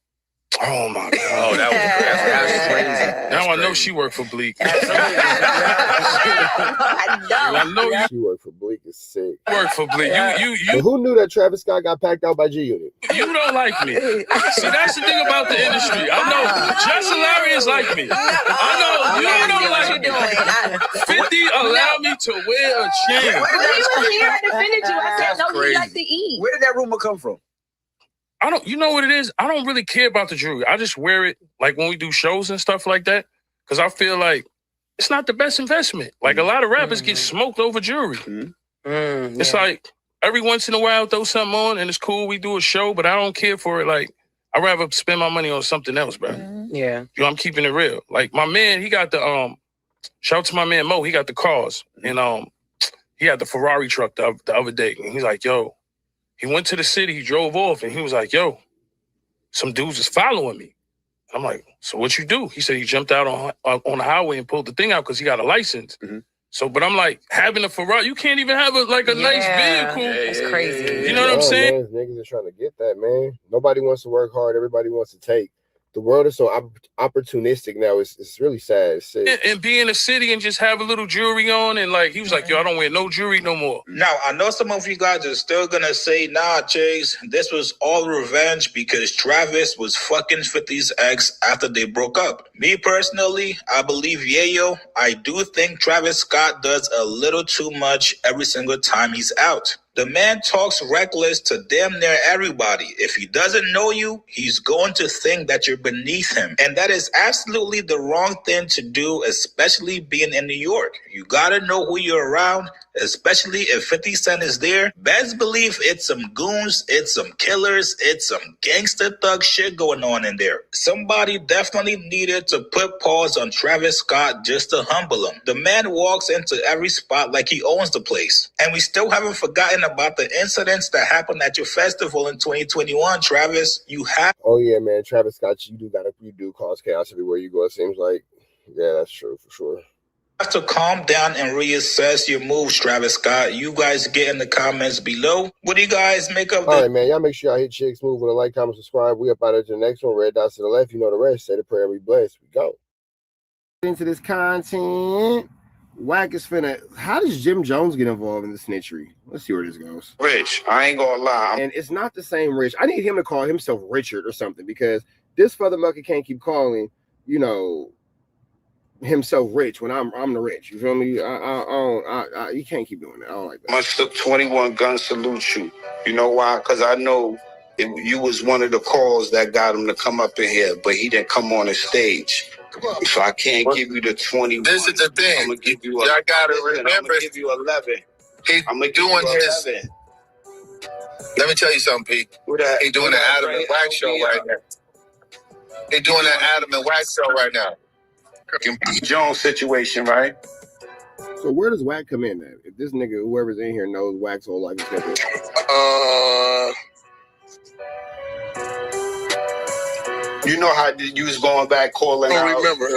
Oh my God! Oh, that's crazy. Now I know she worked for Bleak. I know she worked for Bleak. Is sick. Worked for Bleak. You. But who knew that Travis Scott got packed out by G Unit? You don't like me. See, that's the thing about the industry. I know Just Hilarious like me. I know you don't like me. 50 allowed me to wear a chain. When he was here, I defended you. I said, no, you like to eat. Where did that rumor come from? You know what it is? I don't really care about the jewelry. I just wear it like when we do shows and stuff like that. Cause I feel like it's not the best investment. Like a lot of rappers get smoked over jewelry. It's like every once in a while throw something on and it's cool. We do a show, but I don't care for it. Like I'd rather spend my money on something else, bro. Yeah. I'm keeping it real. Like my man, he got the shout out to my man Mo, he got the cars. And he had the Ferrari truck the other day. And he's like, yo. He went to the city, he drove off, and he was like, yo, some dudes is following me. I'm like, so what you do? He said he jumped out on the highway and pulled the thing out because he got a license. So, but I'm like, having a Ferrari, you can't even have nice vehicle. That's crazy. You know what I'm saying? Man, niggas are trying to get that, man. Nobody wants to work hard. Everybody wants to take. The world is so opportunistic now. It's really sad. It's sick. And be in a city and just have a little jewelry on, and like he was like, yo, I don't wear no jewelry no more. Now, I know some of you guys are still gonna say, nah, Chase, this was all revenge because Travis was fucking 50's ex after they broke up. Me personally, I believe Yayo. I do think Travis Scott does a little too much every single time he's out. The man talks reckless to damn near everybody. If he doesn't know you, he's going to think that you're beneath him. And that is absolutely the wrong thing to do, especially being in New York. You gotta know who you're around, especially if 50 Cent is there. Best believe it's some goons, it's some killers, it's some gangster thug shit going on in there. Somebody definitely needed to put pause on Travis Scott just to humble him. The man walks into every spot like he owns the place. And we still haven't forgotten about the incidents that happened at your festival in 2021, Travis. You have... Oh, yeah, man. Travis Scott, you do cause chaos everywhere you go, it seems like. Yeah, that's true, for sure. Have to calm down and reassess your moves, Travis Scott. You guys get in the comments below. What do you guys make of this? All right, man. Y'all make sure y'all hit Chicks Move with a like, comment, subscribe. We up out of the next one. Red dots to the left. You know the rest. Say the prayer and be blessed. We go. Into this content. Wack is finna. How does Jim Jones get involved in the snitchery? Let's see where this goes. Rich, I ain't gonna lie. And it's not the same Rich. I need him to call himself Richard or something, because this motherfucker can't keep calling, himself Rich when I'm the Rich. You feel me? You can't keep doing that. I don't like that. Must took 21 gun salute you. You know why? Because I know you was one of the calls that got him to come up in here, but he didn't come on the stage. So I can't give you the 21. This is the thing. I'm gonna give you. Y'all gotta remember. I'm gonna give you 11. He's doing his. Let me tell you something, Pete. He's doing the Adam and Wax show right now. He's doing that Adam and Wax show right now. Jones situation, right? So where does Wack come in at? If this nigga, whoever's in here, knows Wack's whole life is different. You know how you was going back calling out. Remember,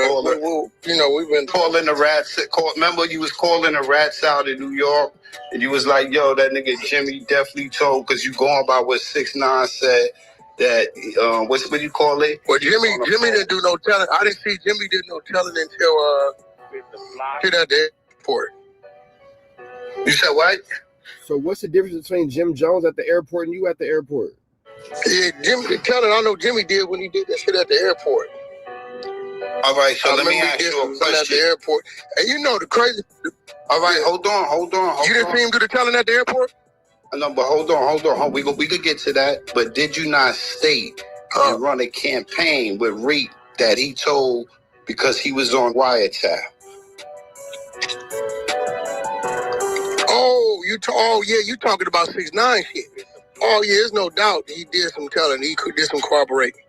we've been calling the rats. Remember, you was calling the rats out in New York, and you was like, "Yo, that nigga Jimmy definitely told," because you going by what 6ix9ine said. That what do you call it? Well, Jimmy didn't do no telling. I didn't see Jimmy did no telling until at the airport. You said what? So what's the difference between Jim Jones at the airport and you at the airport? Yeah, Jimmy telling. I know Jimmy did when he did that shit at the airport. All right, so let me ask you a question. At the airport, and the crazy. All right, hold on. You didn't see him do the telling at the airport? No, but hold on. We could get to that. But did you not state and run a campaign with Reek that he told because he was on wiretap? You talking about 6ix9ine shit. Oh yeah, there's no doubt he did some telling. He did some corroborating.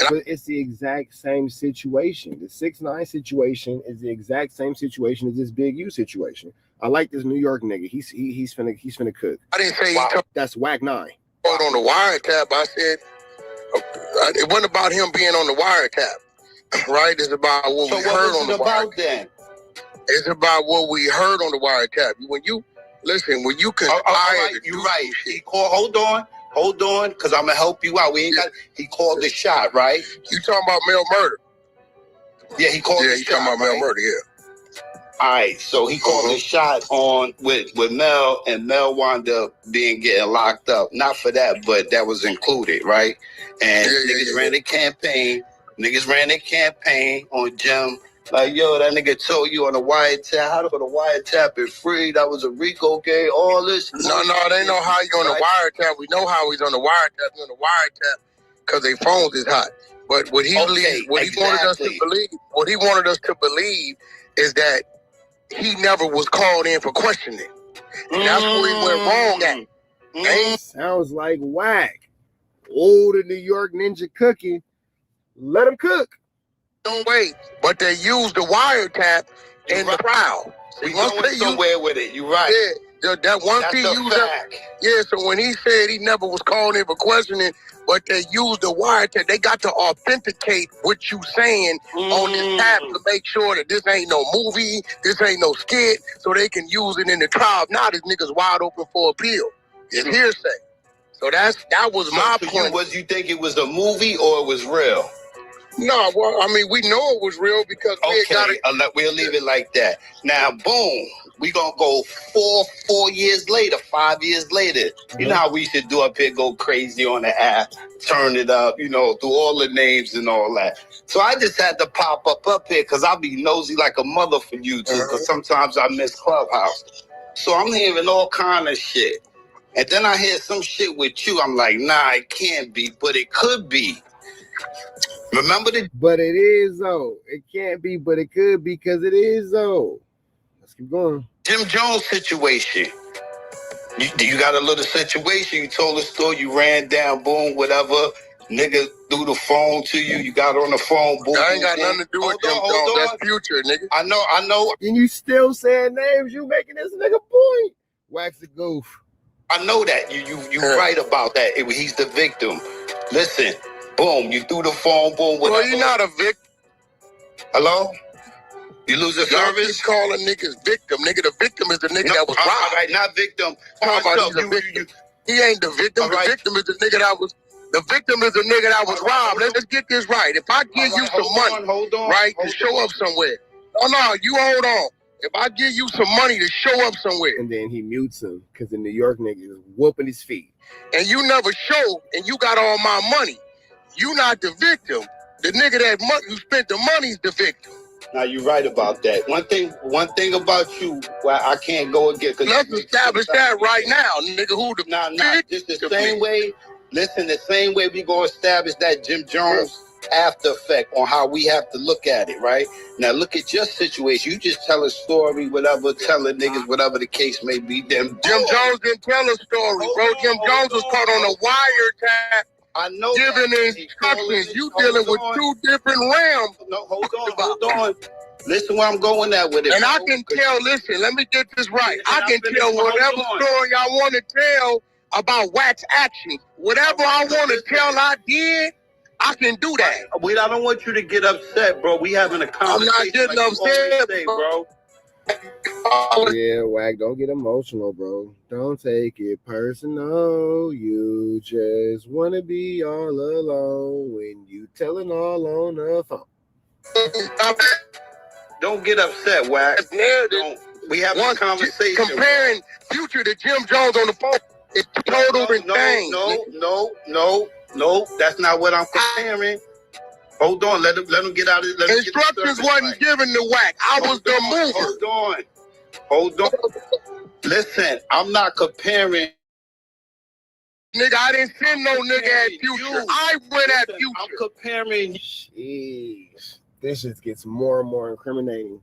But it's the exact same situation. The 6ix9ine situation is the exact same situation as this Big U situation. I like this New York nigga. He's finna cook. I didn't say that's Wack 9. On the wiretap, I said it wasn't about him being on the wiretap, right? It's about what we heard on the wiretap. Then? It's about what we heard on the wiretap. When you conspire, you're right. He called. Hold on, because I'm gonna help you out. He called the shot, right? You talking about Mel Murder? Yeah, he called. Yeah, you talking about Mel Murder? Yeah. All right, so he called the shot on with Mel, and Mel wound up getting locked up. Not for that, but that was included, right? And niggas ran a campaign. Niggas ran a campaign on Jim. Like, yo, that nigga told you on the wiretap. How to go to wiretap is free. That was a RICO game. All this. No, they know how you on the wiretap. We know how he's on the wiretap. He's on the wiretap because their phones is hot. But what he wanted us to believe is that he never was called in for questioning. And that's where he went wrong at. Sounds like Wack. Older New York ninja cooking. Let him cook. Don't wait. But they used the wiretap in the trial. We going somewhere with it. You're right. Yeah, that once he used that. Yeah, so when he said he never was called in for questioning, but they used the wiretap, they got to authenticate what you saying on this app to make sure that this ain't no movie, this ain't no skit, so they can use it in the trial. Now this nigga's wide open for appeal. It's hearsay. So that was my point. Was you think it was a movie or it was real? No, well, I mean, we know it was real because We'll leave it like that. Now, boom, we gonna go 4 years later, 5 years later. You know how we should do up here, go crazy on the app, turn it up, do all the names and all that. So I just had to pop up here because I'll be nosy like a mother for you too, because sometimes I miss Clubhouse. So I'm hearing all kind of shit. And then I hear some shit with you. I'm like, nah, it can't be, but it could be. Remember the... But it is, though. It can't be, but it could be because it is, though. Let's keep going. Jim Jones situation. You got a little situation. You told a story. You ran down, boom, whatever. Nigga threw the phone to you. You got on the phone, boom. I ain't got nothing to do with Jim Jones. That's Future, nigga. I know. And you still saying names. You making this nigga point. Wax the goof. I know that. You right about that. He's the victim. Listen, boom, you threw the phone, boom, whatever. Well, you're not a victim. Hello? You lose a service? Keep calling niggas victim. Nigga, the victim is the nigga that was robbed. All right, not victim. He ain't the victim. The victim is the nigga that was... The victim is the nigga that was robbed. Let's get this right. If I give you some money, right, to show up somewhere. No, you hold on. If I give you some money to show up somewhere. And then he mutes him because the New York nigga is whooping his feet. And you never show and you got all my money. You not the victim. The nigga that who spent the money is the victim. Now you're right about that. One thing about you, well, I can't go again. Let's establish that right now, nigga. Who the just the same way. Listen, the same way we gonna establish that Jim Jones after effect on how we have to look at it, right? Now look at your situation. You just tell a story, whatever, telling niggas whatever the case may be. Then Jim Jones didn't tell a story, bro. Jim Jones was caught on a wiretap. I know. Giving instructions. You dealing with two different realms. No, hold on. Listen where I'm going at with it. And I can tell, listen, let me get this right. I can tell whatever story I want to tell about Wax action. Whatever I want to tell I did, I can do that. I don't want you to get upset, bro. We having a conversation. I'm not getting upset, bro. Yeah, Wack, don't get emotional, bro. Don't take it personal. You just want to be all alone when you telling all on the phone. Don't get upset, Wack. We having a conversation. Comparing Future to Jim Jones on the phone. It's total insane. No, that's not what I'm comparing. Hold on, let him get out of it. Instructions wasn't given to Wack. I was the mover. Hold on. Listen, I'm not comparing. Nigga, I didn't send no nigga at Future. I went at Future. I'm comparing. Jeez. This just gets more and more incriminating.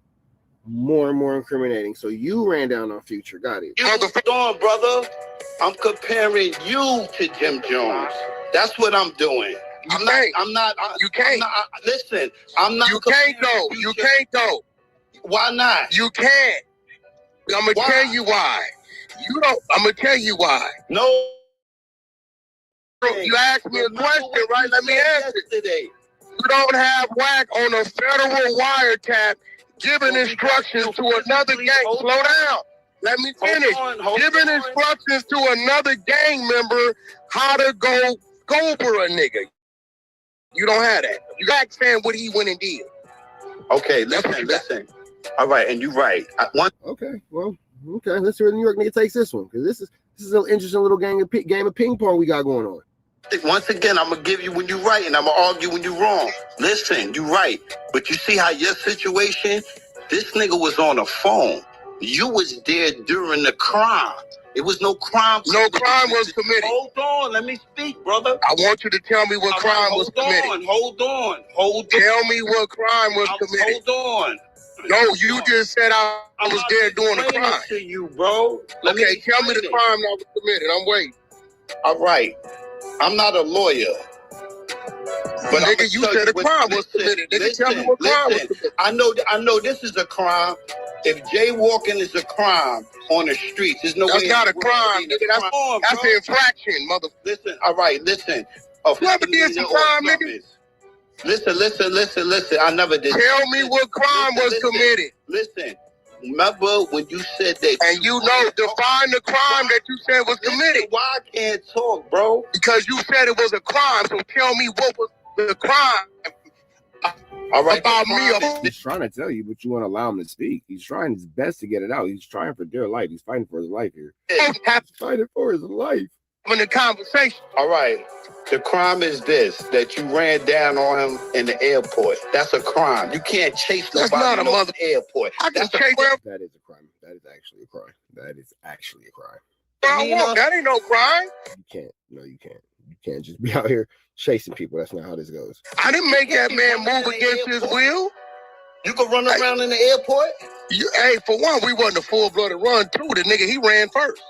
More and more incriminating. So you ran down on Future. Got it. Hold on, brother. I'm comparing you to Jim Jones. That's what I'm doing. You can't. Listen, I'm not. You can't go. You can't go. Why not? You can't. I'm gonna tell you why. You don't. I'm gonna tell you why. No. You asked me a question, right? Let me answer it. You don't have Wack on a federal wiretap giving instructions to another gang. Slow down. Let me finish. Giving instructions to another gang member how to go for a nigga. You don't have that. You got saying what he went and did. Okay, listen. All right, and you're right. Okay, let's see where the New York nigga takes this one, because this is an interesting little game of ping pong we got going on. Once again, I'm gonna give you when you're right, and I'm gonna argue when you're wrong. Listen, you're right, but you see how your situation, this nigga was on a phone. You was there during the crime. It was no crime. No crime was committed. Hold on, let me speak, brother. I want you to tell me what crime was committed. Hold on. Tell me what crime was committed. Hold on. No, you just said I was there doing the crime. To you, bro. Okay, tell me the crime that was committed. I'm waiting. All right. I'm not a lawyer. But nigga, you said a crime was committed. Nigga, tell me what crime was committed. I know this is a crime. If jaywalking is a crime on the streets, there's no way. That's not a crime, nigga. That's an infraction, mother. Listen, all right, listen. Whoever did some crime, nigga. Listen. I never did. Tell me what crime was committed. Listen. Remember when you said that? And you know, define the crime that you said was committed. Why I can't talk, bro? Because you said it was a crime. So tell me what was the crime. All right. About me. He's trying to tell you, but you won't allow him to speak. He's trying his best to get it out. He's trying for dear life. He's fighting for his life here. He's fighting for his life. In the conversation. All right. The crime is this, that you ran down on him in the airport. That's a crime. You can't chase nobody in the airport. That's a crime. That is a crime. That is actually a crime. That is actually a crime. That ain't no crime. You can't. No, you can't. You can't just be out here chasing people. That's not how this goes. I didn't make that man move against his will. You could run around in the airport? Hey, for one, we wasn't a full-blooded run. Two, the nigga, he ran first.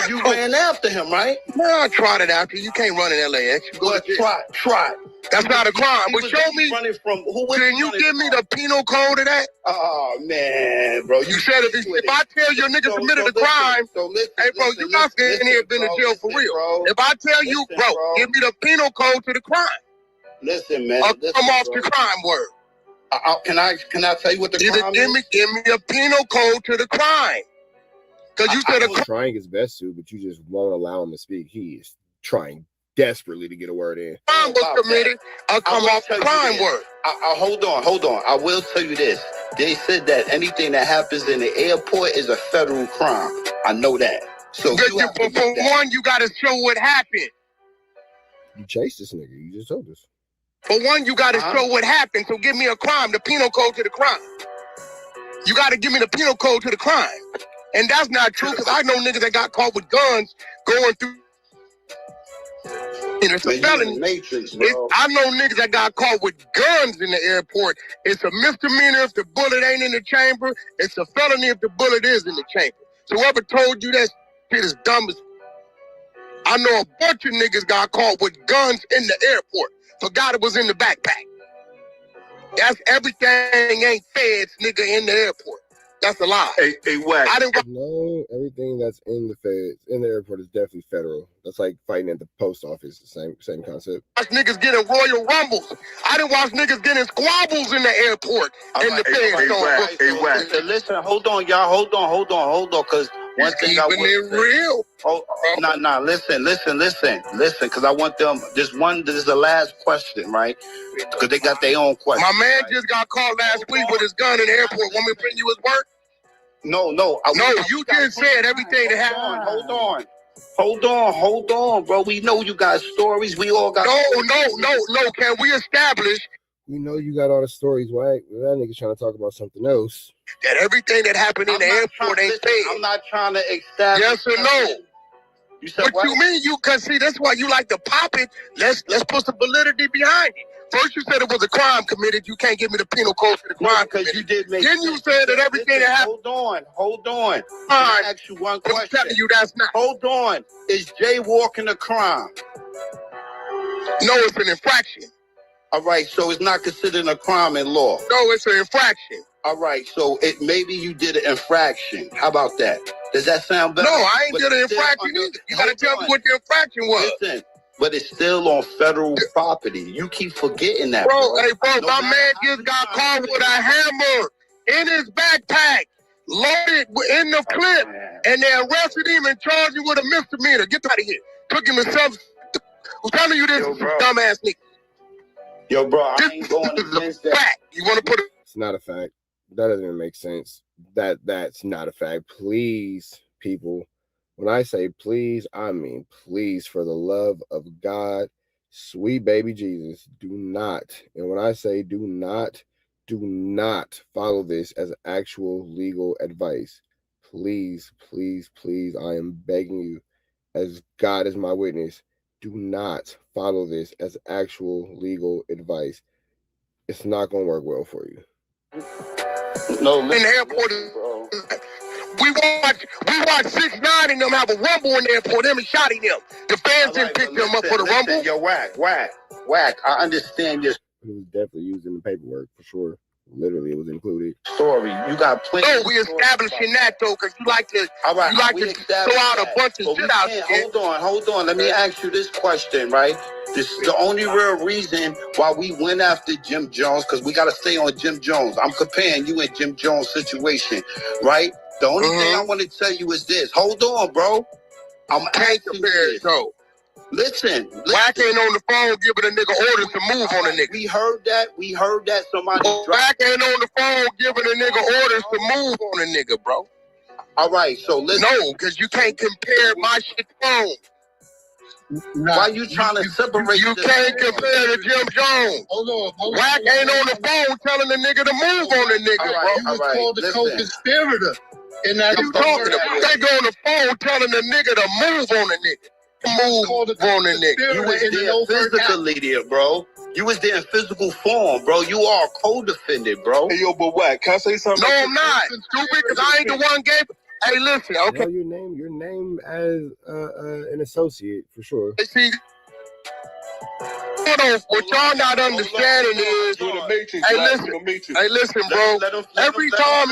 You ran after him, right? No, I trotted after you. You can't run in LAX. You go to Trot. That's not a crime. But show me. Running from who? Can you give me the penal code of that? Oh man, bro. You said if I tell your nigga committed a crime, hey bro, you not staying here been in jail for real. Bro. If I tell you, bro, give me the penal code to the crime. Listen, man. I'll come off the crime word. Can I tell you what the crime is? Give me a penal code to the crime. Because you said He's trying his best to, but you just won't allow him to speak. He is trying desperately to get a word in. Crime was committed. I'll come off the crime word. Hold on. I will tell you this. They said that anything that happens in the airport is a federal crime. I know that. So for one, you got to show what happened. You chased this nigga. You just told us. For one, you got to show what happened. So give me a crime, the penal code to the crime. You got to give me the penal code to the crime. And that's not true, because I know niggas that got caught with guns going through. And it's a felony. I know niggas that got caught with guns in the airport. It's a misdemeanor if the bullet ain't in the chamber. It's a felony if the bullet is in the chamber. So whoever told you that shit is dumb as... I know a bunch of niggas got caught with guns in the airport. Forgot it was in the backpack. That's everything ain't feds, nigga, in the airport. That's a lie. Hey, Wack. No, everything that's in the feds in the airport is definitely federal. That's like fighting at the post office. The same concept. Watch niggas getting Royal Rumbles. I didn't watch niggas getting squabbles in the airport. And the feds Hey, Wack. Listen, hold on, y'all. Hold on. Because one thing I want it real. Nah. Listen. Because I want them. This is the last question, right? Because they got their own question. My man just got caught last week with his gun in the airport. Want me to bring you his work? No. You just said everything that happened. Hold on, bro. We know you got stories. We all got. No. Can we establish? We know you got all the stories, right? That nigga's trying to talk about something else. That everything that happened in the airport ain't paid. I'm not trying to establish. Yes or no? You said what you mean? You can see that's why you like to pop it. Let's put some validity behind it. First you said it was a crime committed. You can't give me the penal code to the crime because you did make. Then you said that everything that happened. Hold on. I ask you one question. I'm telling you that's not. Hold on. Is jaywalking a crime? No, it's an infraction. All right, so it's not considered a crime in law. No, it's an infraction. All right, so maybe you did an infraction. How about that? Does that sound better? No, I ain't did an infraction either. You gotta tell me what the infraction was. Listen, but it's still on federal property. You keep forgetting that, bro. Hey, bro, my man just got caught with a hammer in his backpack, loaded in the clip, and they arrested him and charged him with a misdemeanor. Get out of here. Took him to some. I'm telling you this, dumbass nigga. Yo, bro, I ain't going against that. You want to put it? It's not a fact. That doesn't even make sense. That's not a fact. Please, people. When I say please, I mean please, for the love of God, sweet baby Jesus, do not. And when I say do not follow this as actual legal advice. Please, I am begging you, as God is my witness, do not follow this as actual legal advice. It's not going to work well for you. No, in the airport, we watch 6ix9ine and them have a rumble in the airport. Them and shotting them. The fans didn't pick them up for the rumble. Yo, Wack. I understand your. It was definitely used in the paperwork for sure. Literally, it was included. Story. You got plenty. No, we establishing that though, because you like to throw out a bunch of shit out there. Hold on. Let me ask you this question, right? This is the only real reason why we went after Jim Jones, because we got to stay on Jim Jones. I'm comparing you and Jim Jones' situation, right? The only thing I want to tell you is this. Hold on, bro. I'm asking you this. Listen. Wack ain't on the phone giving a nigga orders to move on a nigga. We heard that. Somebody. Wack ain't on the phone giving a nigga orders to move on a nigga, bro. All right, so listen. No, because you can't compare my shit to phone. Why you trying to separate? You can't compare to Jim Jones. Hold on. Wack ain't on the phone telling the nigga to move on the nigga, bro. You was called the co-conspirator. And now you talking about? They go on the phone telling the nigga to move on the nigga. Move on the nigga. You was there physically there, bro. You was there in physical form, bro. You are a co-defendant, bro. Hey, yo, but Wack, can I say something? No, I'm not. Stupid, because I ain't the one gave. Hey, listen, okay. Your name as an associate for sure. See, what y'all not understanding is, hey, listen, bro. Every time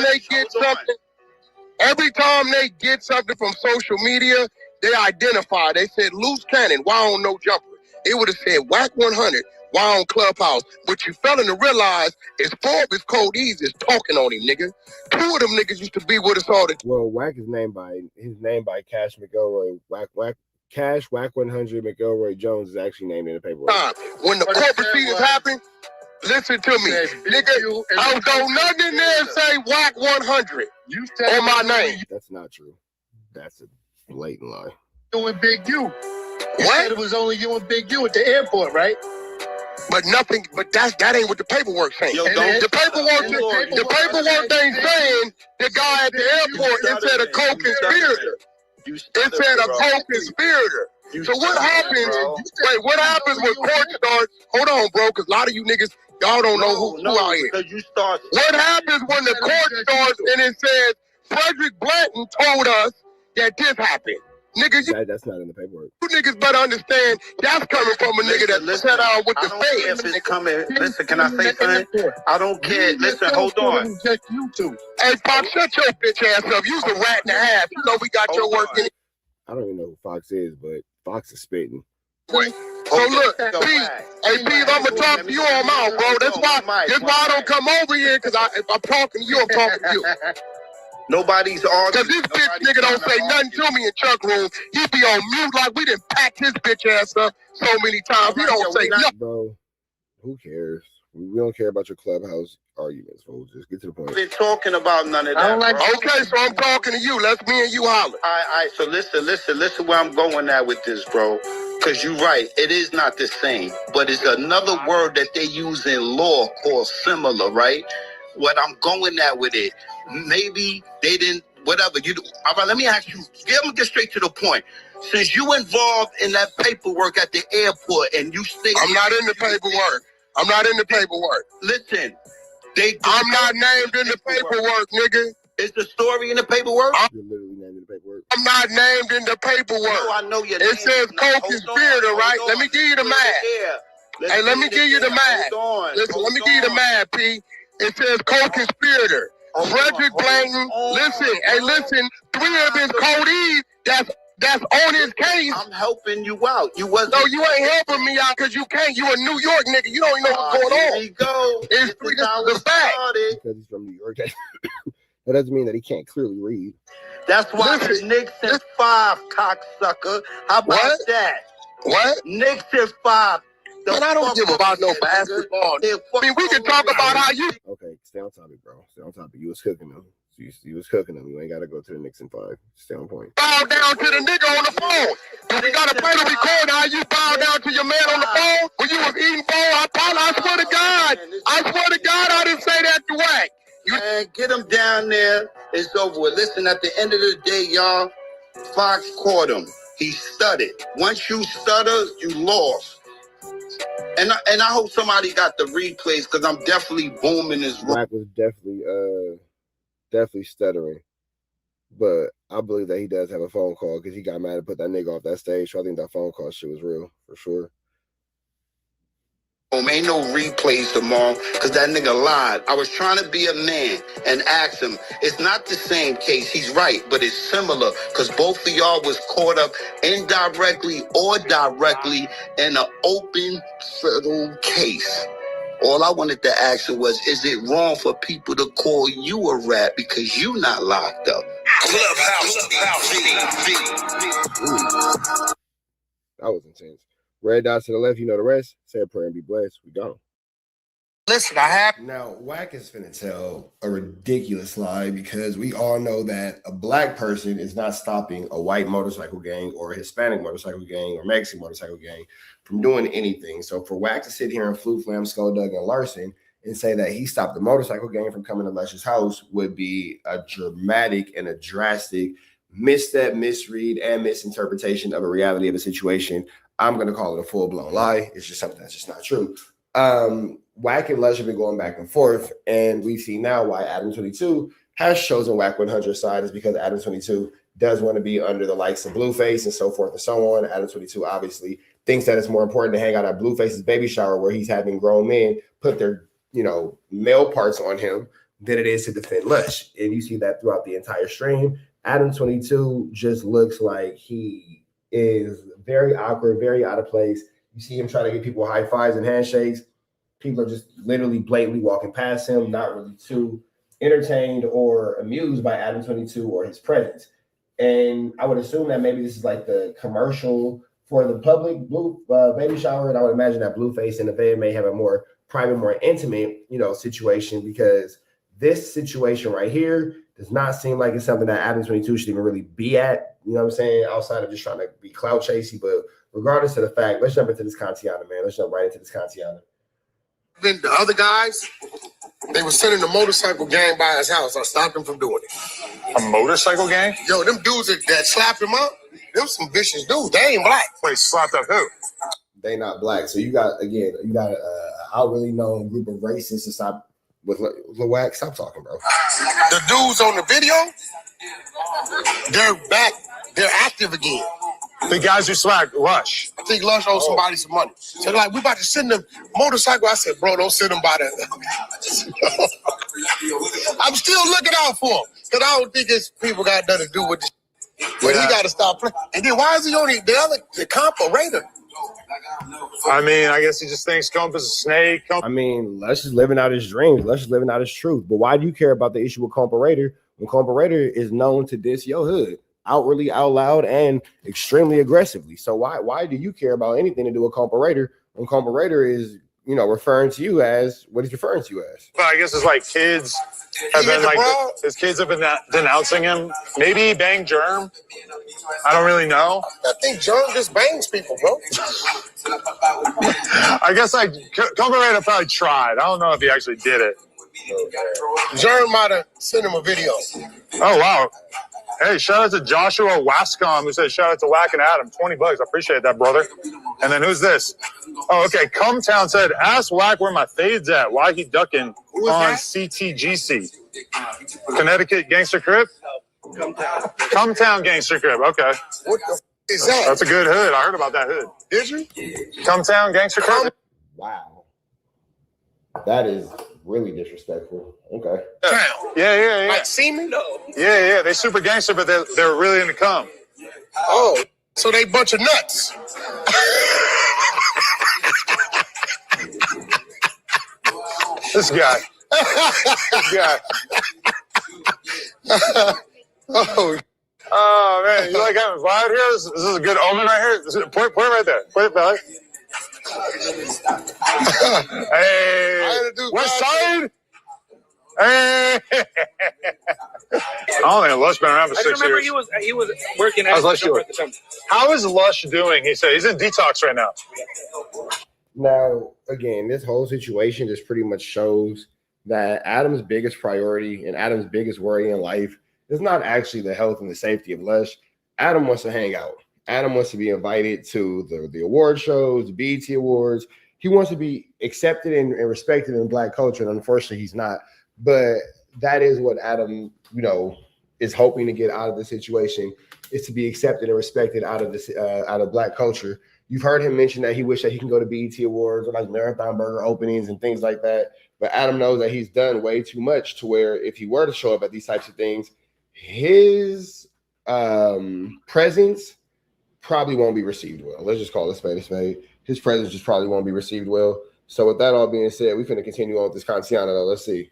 they get something from social media, they identify. They said loose cannon. Why on no jumper? It would have said Wack 100. Why on Clubhouse? What you failing to realize is Forbes Code Easy is talking on him, nigga. 2 of them niggas used to be with us all the time. Well, Wack is named by Cash McElroy. Cash Wack 100 McElroy Jones is actually named in the paperwork. When the court proceedings happen, listen to me, nigga. I don't go nothing in there and say Wack 100 on my name. That's not true. That's a blatant lie. You and Big U. You What? said it was only you and Big U at the airport, right? But that ain't what the paperwork saying. The paperwork ain't saying the guy at the airport. It said a co-conspirator. It said a co-conspirator. So what happens? Wait, what happens when court starts? Hold on, bro, because a lot of you niggas, y'all don't know who out here. What happens when the court starts and it says Frederick Blanton told us that this happened? Nigga, that's not in the paperwork. You niggas better understand that's coming from a nigga that set out with the face. If it's coming, listen, can I say something? I don't care. Listen, hold on. Hey, Fox, shut your bitch ass up. You's a rat and a half. You know we got your work in it. I don't even know who Fox is, but Fox is spitting. Wait. So look, Pete, I'm gonna talk to you on mouth, bro. That's why I don't come over here, because if I'm talking to you, I'm talking to you. Nobody's arguing. Because this bitch nigga don't say nothing to me in Chuck room. He be on mute like we done packed his bitch ass up so many times. He don't say nothing. Bro, who cares? We don't care about your Clubhouse arguments, folks. Just get to the point. I've been talking about none of that. Okay, so I'm talking to you. Let's me and you holler. All right, so listen where I'm going at with this, bro. Because you're right, it is not the same. But it's another word that they use in law called similar, right? What I'm going at with it, maybe they didn't, whatever. All right, let me ask you, let me get straight to the point. Since you involved in that paperwork at the airport and you stay... I'm not in the paperwork. I'm not in the paperwork. Listen, I'm not named in the paperwork, nigga. Is the story in the paperwork? You're literally named in the paperwork. I'm not named in the paperwork. No, I know your name. It says co-conspirator, right? Let me give you the math. Hey, let me give you the math. Listen, let me give you the math, P. It says co-conspirator. Frederick Blanton. Listen. 3 of his codees that's on his case. I'm helping you out. You wasn't. No, you ain't helping me out because you can't. You a New York nigga. You don't even know what's going on. Here we go. It's the fact. Because he's from New York. That doesn't mean that he can't clearly read. That's why the Knicks is 5, cocksucker. How about that? What? Knicks is 5. Man, I don't give about no basketball. I mean, we can talk about how you... Okay, stay on topic, bro. Stay on topic. You was cooking them. You was cooking them. You ain't got to go to the Knicks in 5. Stay on point. Bow down to the nigga on the phone. If we got to play the record, how you bow down to your man on the phone when you was eating phone? I swear to God, I didn't say that to Wack. Man, get him down there. It's over with. Listen, at the end of the day, y'all, Fox caught him. He stuttered. Once you stutter, you lost. And I hope somebody got the replays because I'm definitely booming this room. Wack was definitely stuttering. But I believe that he does have a phone call because he got mad and put that nigga off that stage. So I think that phone call shit was real, for sure. Ain't no replays tomorrow because that nigga lied. I was trying to be a man and ask him. It's not the same case. He's right, but it's similar because both of y'all was caught up indirectly or directly in an open federal case. All I wanted to ask him was, is it wrong for people to call you a rat because you not locked up? That That was intense. Red dots to the left, you know the rest. Say a prayer and be blessed. We gone. Listen, I have. Now, Wack is finna tell a ridiculous lie because we all know that a black person is not stopping a white motorcycle gang or a Hispanic motorcycle gang or Mexican motorcycle gang from doing anything. So for Wack to sit here and flam, Skulldug, and Larson and say that he stopped the motorcycle gang from coming to Lush's house would be a dramatic and a drastic misstep, misread, and misinterpretation of a reality of a situation. I'm going to call it a full-blown lie. It's just something that's just not true. Wack and Lush have been going back and forth, and we see now why Adam 22 has chosen Wack 100 side is because Adam 22 does want to be under the likes of Blueface and so forth and so on. Adam 22 obviously thinks that it's more important to hang out at Blueface's baby shower where he's having grown men put their, male parts on him than it is to defend Lush. And you see that throughout the entire stream. Adam 22 just looks like he is very awkward, very out of place. You see him trying to give people high fives and handshakes. People are just literally blatantly walking past him, not really too entertained or amused by Adam 22 or his presence. And I would assume that maybe this is like the commercial for the public baby shower. And I would imagine that Blueface and Nevaeh may have a more private, more intimate, situation, because this situation right here does not seem like it's something that Adam 22 should even really be at, outside of just trying to be clout chasey. But regardless of the fact, let's jump into this Kantiana, man. Let's jump right into this Kantiana. Then the other guys, they were sending the motorcycle gang by his house. I stopped them from doing it. A motorcycle gang? Yo, them dudes that slapped him up, them some vicious dudes. They ain't black. Wait, slapped up who? They not black. So you got an outwardly known group of racists to stop with Wack. Stop talking, bro. The dudes on the video, they're back. They're active again. The guys who slapped Lush. I think Lush owes somebody some money. So they're like, we about to send them motorcycle. I said, bro, don't send them by the. I'm still looking out for him because I don't think his people got nothing to do with this. But he got to stop playing. And then why is he on the comparator? I mean, I guess he just thinks Comp is a snake. Lush is living out his dreams. Lush is living out his truth. But why do you care about the issue with Comparator when Comparator is known to diss your hood outwardly, out loud, and extremely aggressively? So why do you care about anything to do with Comparator when Comparator is, referring to you as what he's referring to you as? Well, I guess it's like kids have been his kids have been denouncing him. Maybe he banged Germ. I don't really know. I think Germ just bangs people, bro. I guess Comparator probably tried. I don't know if he actually did it. Germ might have sent him a video. Oh, wow. Hey, shout out to Joshua Wascom who says shout out to Wack and Adam. $20. I appreciate that, brother. And then who's this? Oh, okay. Cumtown said, ask Wack where my fade's at. Why he ducking on CTGC? Connecticut Gangster Crib? Cumtown Gangster Crib. Okay. What the is that? That's a good hood. I heard about that hood. Did you? Cumtown Gangster Crib? Wow. That is really disrespectful. Okay. Yeah. Like semen? No. Yeah. They super gangster, but they're really into cum. Oh, so they bunch of nuts. This guy. Oh man, you like having vibe here? This is a good omen right here. Point right there. Point it back. Hey, West Side. Hey. I don't think Lush been around for 6 years. I remember he was working at Lush doing? How is Lush doing? He said he's in detox right now. Now, again, this whole situation just pretty much shows that Adam's biggest priority and Adam's biggest worry in life is not actually the health and the safety of Lush. Adam wants to hang out. Adam wants to be invited to the award shows, the BET Awards. He wants to be accepted and respected in Black culture, and unfortunately, he's not. But that is what Adam, is hoping to get out of the situation, is to be accepted and respected out of Black culture. You've heard him mention that he wished that he can go to BET Awards or like Marathon Burger openings and things like that. But Adam knows that he's done way too much to where if he were to show up at these types of things, his presence probably won't be received well. Let's just call it a spade a spade. His presence just probably won't be received well. So with that all being said, we're going to continue on with this Kantiana, though. Let's see.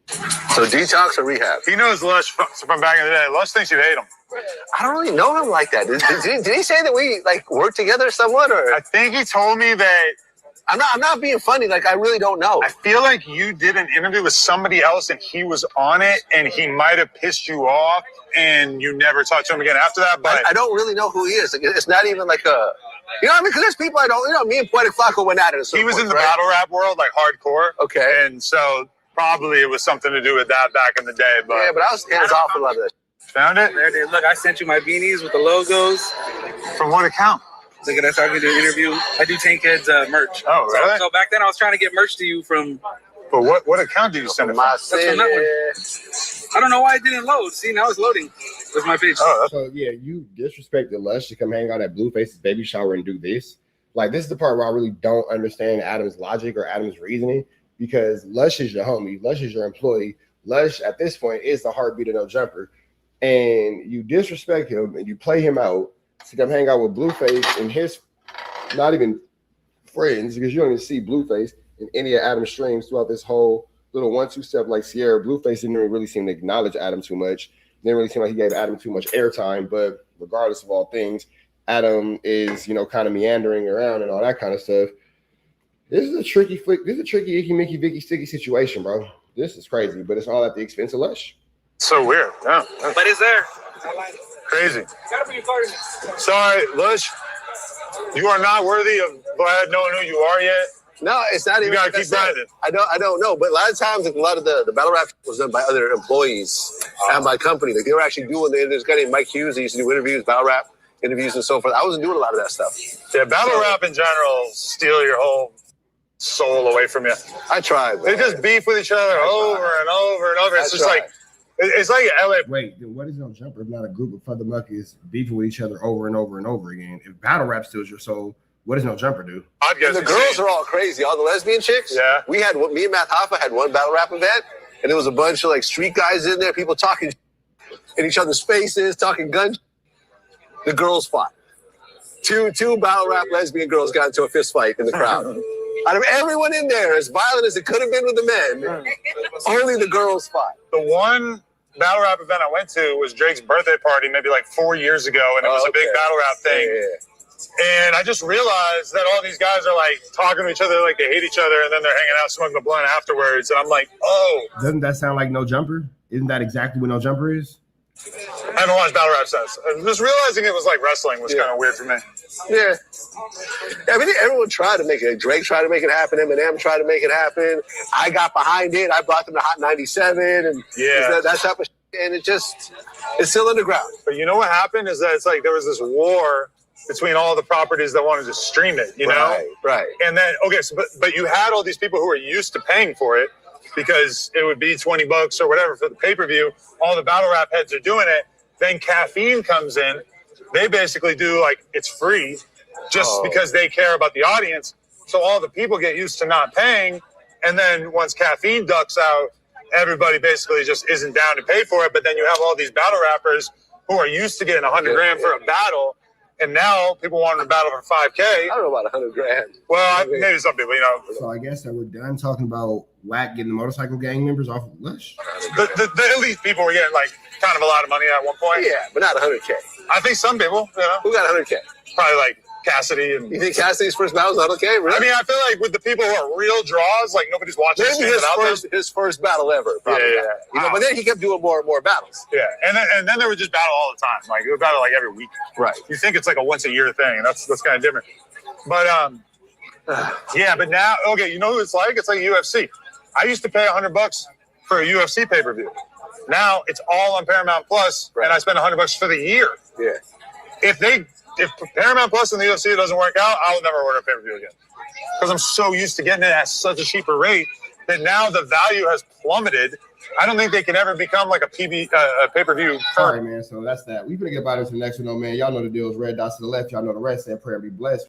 So detox or rehab? He knows Lush from back in the day. Lush thinks you hate him. I don't really know him like that. Did he say that we like work together somewhat, or? I think he told me that. I'm not being funny. Like, I really don't know. I feel like you did an interview with somebody else and he was on it and he might have pissed you off and you never talked to him again after that. But I don't really know who he is. Like, it's not even like a, you know what I mean? Because there's people I don't, you know, me and Poetic Flacco went at it. He was in the battle rap world, like hardcore. Okay. And so probably it was something to do with that back in the day. But yeah, but I was hands off a lot of that. Found it? There it is. Look, I sent you my beanies with the logos. From what account? Look at that. So I can do an interview. I do Tank Heads merch. Oh, really? So back then I was trying to get merch to you from. But what account do you send it from? That's from that one. I don't know why it didn't load. See, now it's loading. That's my page. So yeah, you disrespected Lush to come hang out at Blueface's baby shower and do this. Like, this is the part where I really don't understand Adam's logic or Adam's reasoning, because Lush is your homie, Lush is your employee. Lush at this point is the heartbeat of No Jumper, and you disrespect him and you play him out to come hang out with Blueface and his not even friends, because you don't even see Blueface in any of Adam's streams throughout this whole little 1-2 step. Like Sierra, Blueface didn't really seem to acknowledge Adam too much. Didn't really seem like he gave Adam too much airtime. But regardless of all things, Adam is, you know, kind of meandering around and all that kind of stuff. This is a tricky flick. This is a tricky Icky Mickey Vicky Sticky situation, bro. This is crazy, but it's all at the expense of Lush. So weird. Yeah. But it's there. Crazy. Gotta be a part of it. Sorry, Lush. You are not worthy of Vlad knowing who you are yet. No, it's not even. You gotta keep grinding. I don't know, but a lot of times, like, a lot of the battle rap was done by other employees and by company. Like, they were actually doing. There's a guy named Mike Hughes. He used to do interviews, battle rap interviews, and so forth. I wasn't doing a lot of that stuff. Yeah, battle rap in general steal your whole soul away from you. I tried. They just beef with each other over and over and over. It's just like it's like LA. Wait, then what is No Jumper if not a group of other muckies beefing with each other over and over and over again? If battle rap steals your soul, what does No Jumper do? And the girls are all crazy. All the lesbian chicks. Yeah. Me and Matt Hoffa had one battle rap event, and there was a bunch of like street guys in there, people talking in each other's faces, talking guns. The girls fought. Two battle rap lesbian girls got into a fist fight in the crowd. Out of everyone in there, as violent as it could have been with the men, only the girls fought. The one battle rap event I went to was Drake's birthday party maybe like 4 years ago, and it was a big battle rap thing. Yeah. And I just realized that all these guys are like talking to each other like they hate each other, and then they're hanging out smoking a blunt afterwards. And I'm like, oh. Doesn't that sound like No Jumper? Isn't that exactly what No Jumper is? I haven't watched battle rap since. Just realizing it was like wrestling was kind of weird for me. Yeah. I mean, everyone tried to make it. Drake tried to make it happen. Eminem tried to make it happen. I got behind it. I brought them to Hot 97, and that type of shit. And it's still underground. But you know what happened is that it's like there was this war between all the properties that wanted to stream it, you know? Right. And then, okay, so, but you had all these people who were used to paying for it because it would be $20 or whatever for the pay-per-view. All the battle rap heads are doing it. Then Caffeine comes in. They basically do like it's free just because they care about the audience. So all the people get used to not paying. And then once Caffeine ducks out, everybody basically just isn't down to pay for it. But then you have all these battle rappers who are used to getting $100,000 for a battle. And now people want to battle for $5,000. I don't know about $100,000. Well, maybe some people, you know. So I guess that we're done talking about Wack getting the motorcycle gang members off of Lush. The elite people were getting like kind of a lot of money at one point. Yeah, but not $100,000. I think some people, you know. Who got $100,000? Probably like Cassidy. And you think Cassidy's first battle was $100,000? Really? I mean, I feel like with the people who are real draws, like nobody's watching. Maybe his first battle ever. Probably. Yeah. You know, but then he kept doing more and more battles. Yeah, and then they would just battle all the time. Like they would battle like every week. Right. You think it's like a once a year thing, and that's kind of different. But yeah. But now, okay, you know who it's like? It's like UFC. I used to pay $100 for a UFC pay-per-view. Now it's all on Paramount Plus, and I spend $100 for the year. Yeah. If Paramount Plus and the UFC doesn't work out, I will never order a pay-per-view again. Because I'm so used to getting it at such a cheaper rate that now the value has plummeted. I don't think they can ever become like a pay-per-view. All right, man. So that's that. We're going to get about it to the next one, though, man. Y'all know the deal is red dots to the left. Y'all know the rest. Say prayer and be blessed.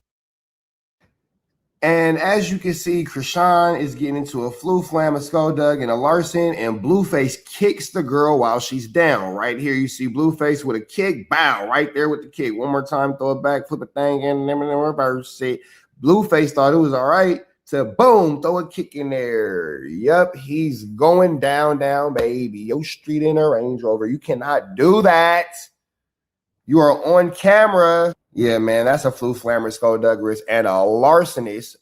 And as you can see, Chrisean is getting into a flu flam, a Skulldug, and a Larson, and Blueface kicks the girl while she's down. Right here, you see Blueface with a kick, bow, right there with the kick. One more time, throw it back, flip a thing, and then reverse it. Blueface thought it was all right. to boom, throw a kick in there. Yep, he's going down, baby. Yo, street in a Range Rover. You cannot do that. You are on camera. Yeah, man, that's a flu flammer, skullduggerous, and a larcenous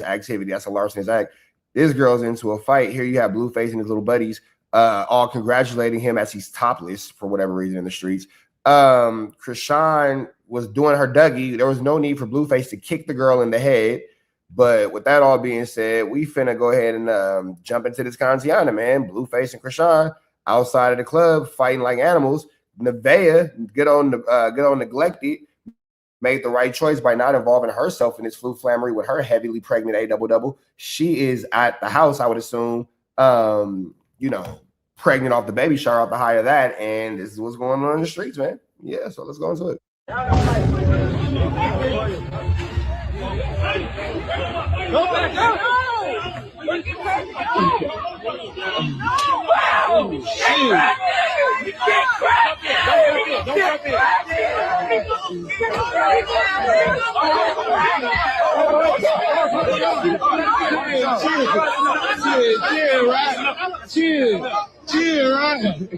activity. That's a larcenous act. This girl's into a fight. Here you have Blueface and his little buddies all congratulating him as he's topless for whatever reason in the streets. Chrisean was doing her Dougie. There was no need for Blueface to kick the girl in the head. But with that all being said, we finna go ahead and jump into this Kantiana, man. Blueface and Chrisean outside of the club fighting like animals. Nevaeh, good on neglected, made the right choice by not involving herself in this flu flammery with her heavily pregnant A-double-double. She is at the house, I would assume, pregnant off the baby shower, off the high of that, and this is what's going on in the streets, man. Yeah, so let's go into it. Go back out! Oh, shit! Chill, right?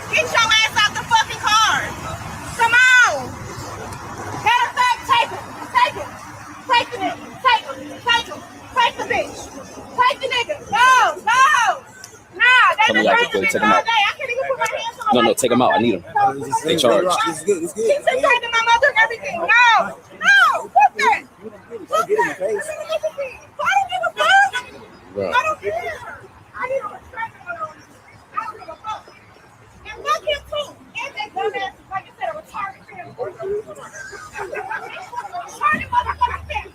Get your ass out the fucking car. Come on. Matter of fact, take him. Take him. Take the nigga. Take him. Take him. Take the bitch. Take the nigga. No. Nah, they been trying to bitch all day. I can't even put my hands on No, take them out. I need them. They charge. She's been threatening my mother and everything. No. Fuck that. Fuck that. I don't give a fuck. I don't care. I need a restraining order on this. I don't give a fuck. And fuck him too. And that dumbass, like I said, a retarded family. Retarded motherfucking family.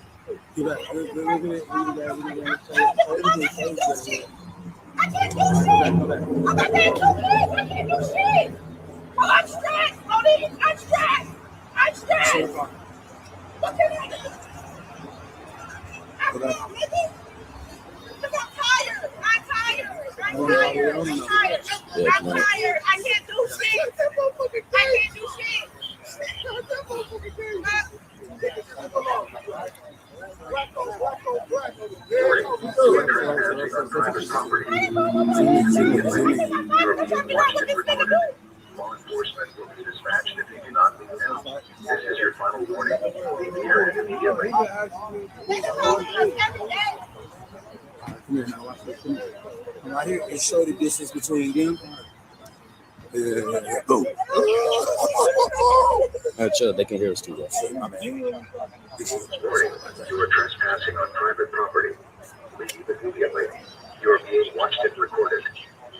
I can't do shit. I got that 2 kids. I can't do shit. Oh, I'm stressed. I'm stressed. What can I do? I'm tired. I can't do shit. Law enforcement will be dispatched if you do not leave now. This is your final warning. Hear it immediately. Come here now, watch this. Right here, and show the distance between them. Go. Chill, they can hear us too. Warning, you are trespassing on private property. Leave immediately. You are being watched and recorded.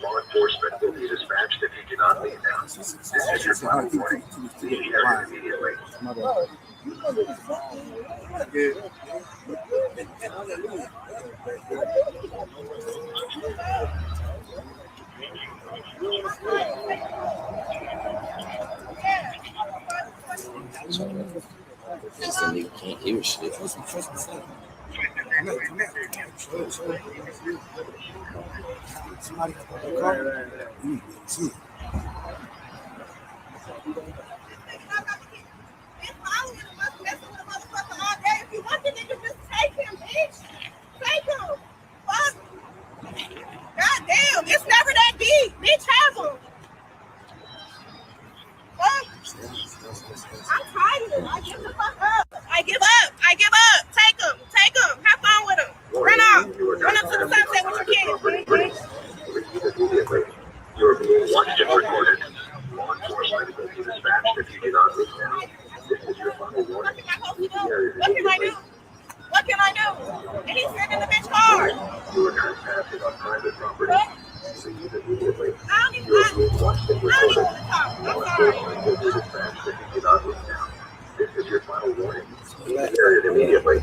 Law enforcement will be dispatched if you do not leave now. This is your final warning. Hear it immediately. This nigga can't hear shit. If you want the nigga, just take him, bitch. Take him. Fuck. God damn, it's never that deep. Bitch, have him. Fuck. I'm tired. I give the fuck up. I give up. Take him. Have fun with him. Run out. Run up to the sunset with your kids, bitch. You are being watched and recorded. Law enforcement will be dispatched if you do not leave now. This is your final warning. What can I do? And he's sitting in the bitch car. You are trespassing on private property. Leave immediately. I don't even want to talk. I'm sorry. Will be dispatched if you do not leave now. This is your final warning. Hear it immediately.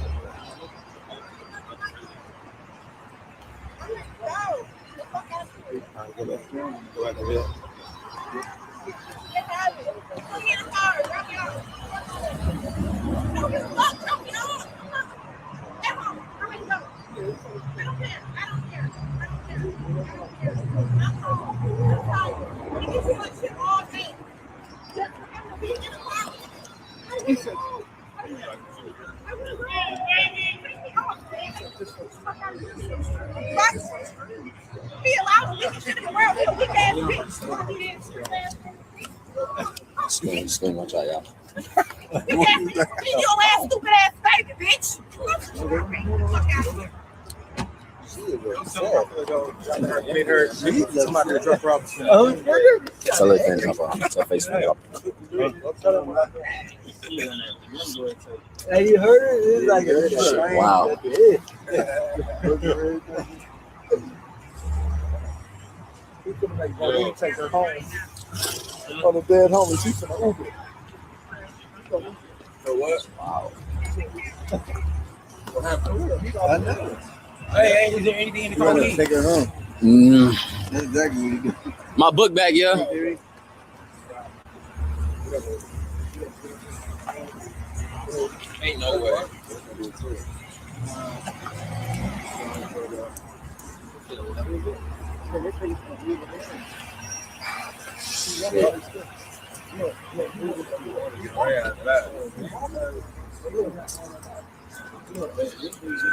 Go back over here. I don't care. He allowed to leave shit in the world. He a weak ass bitch. Scream, watch out, y'all. Your ass stupid ass baby, bitch. Made her somebody to drop her off. Tell her fans up on her face. Hey, you heard it? It's like Wow. He's gonna make Marlene take her home. On the dead homie, she's gonna Uber. So what? Wow. What happened? I know. Hey, is there anything in the car? Take her home. Exactly. My book bag, yeah. Ain't no way.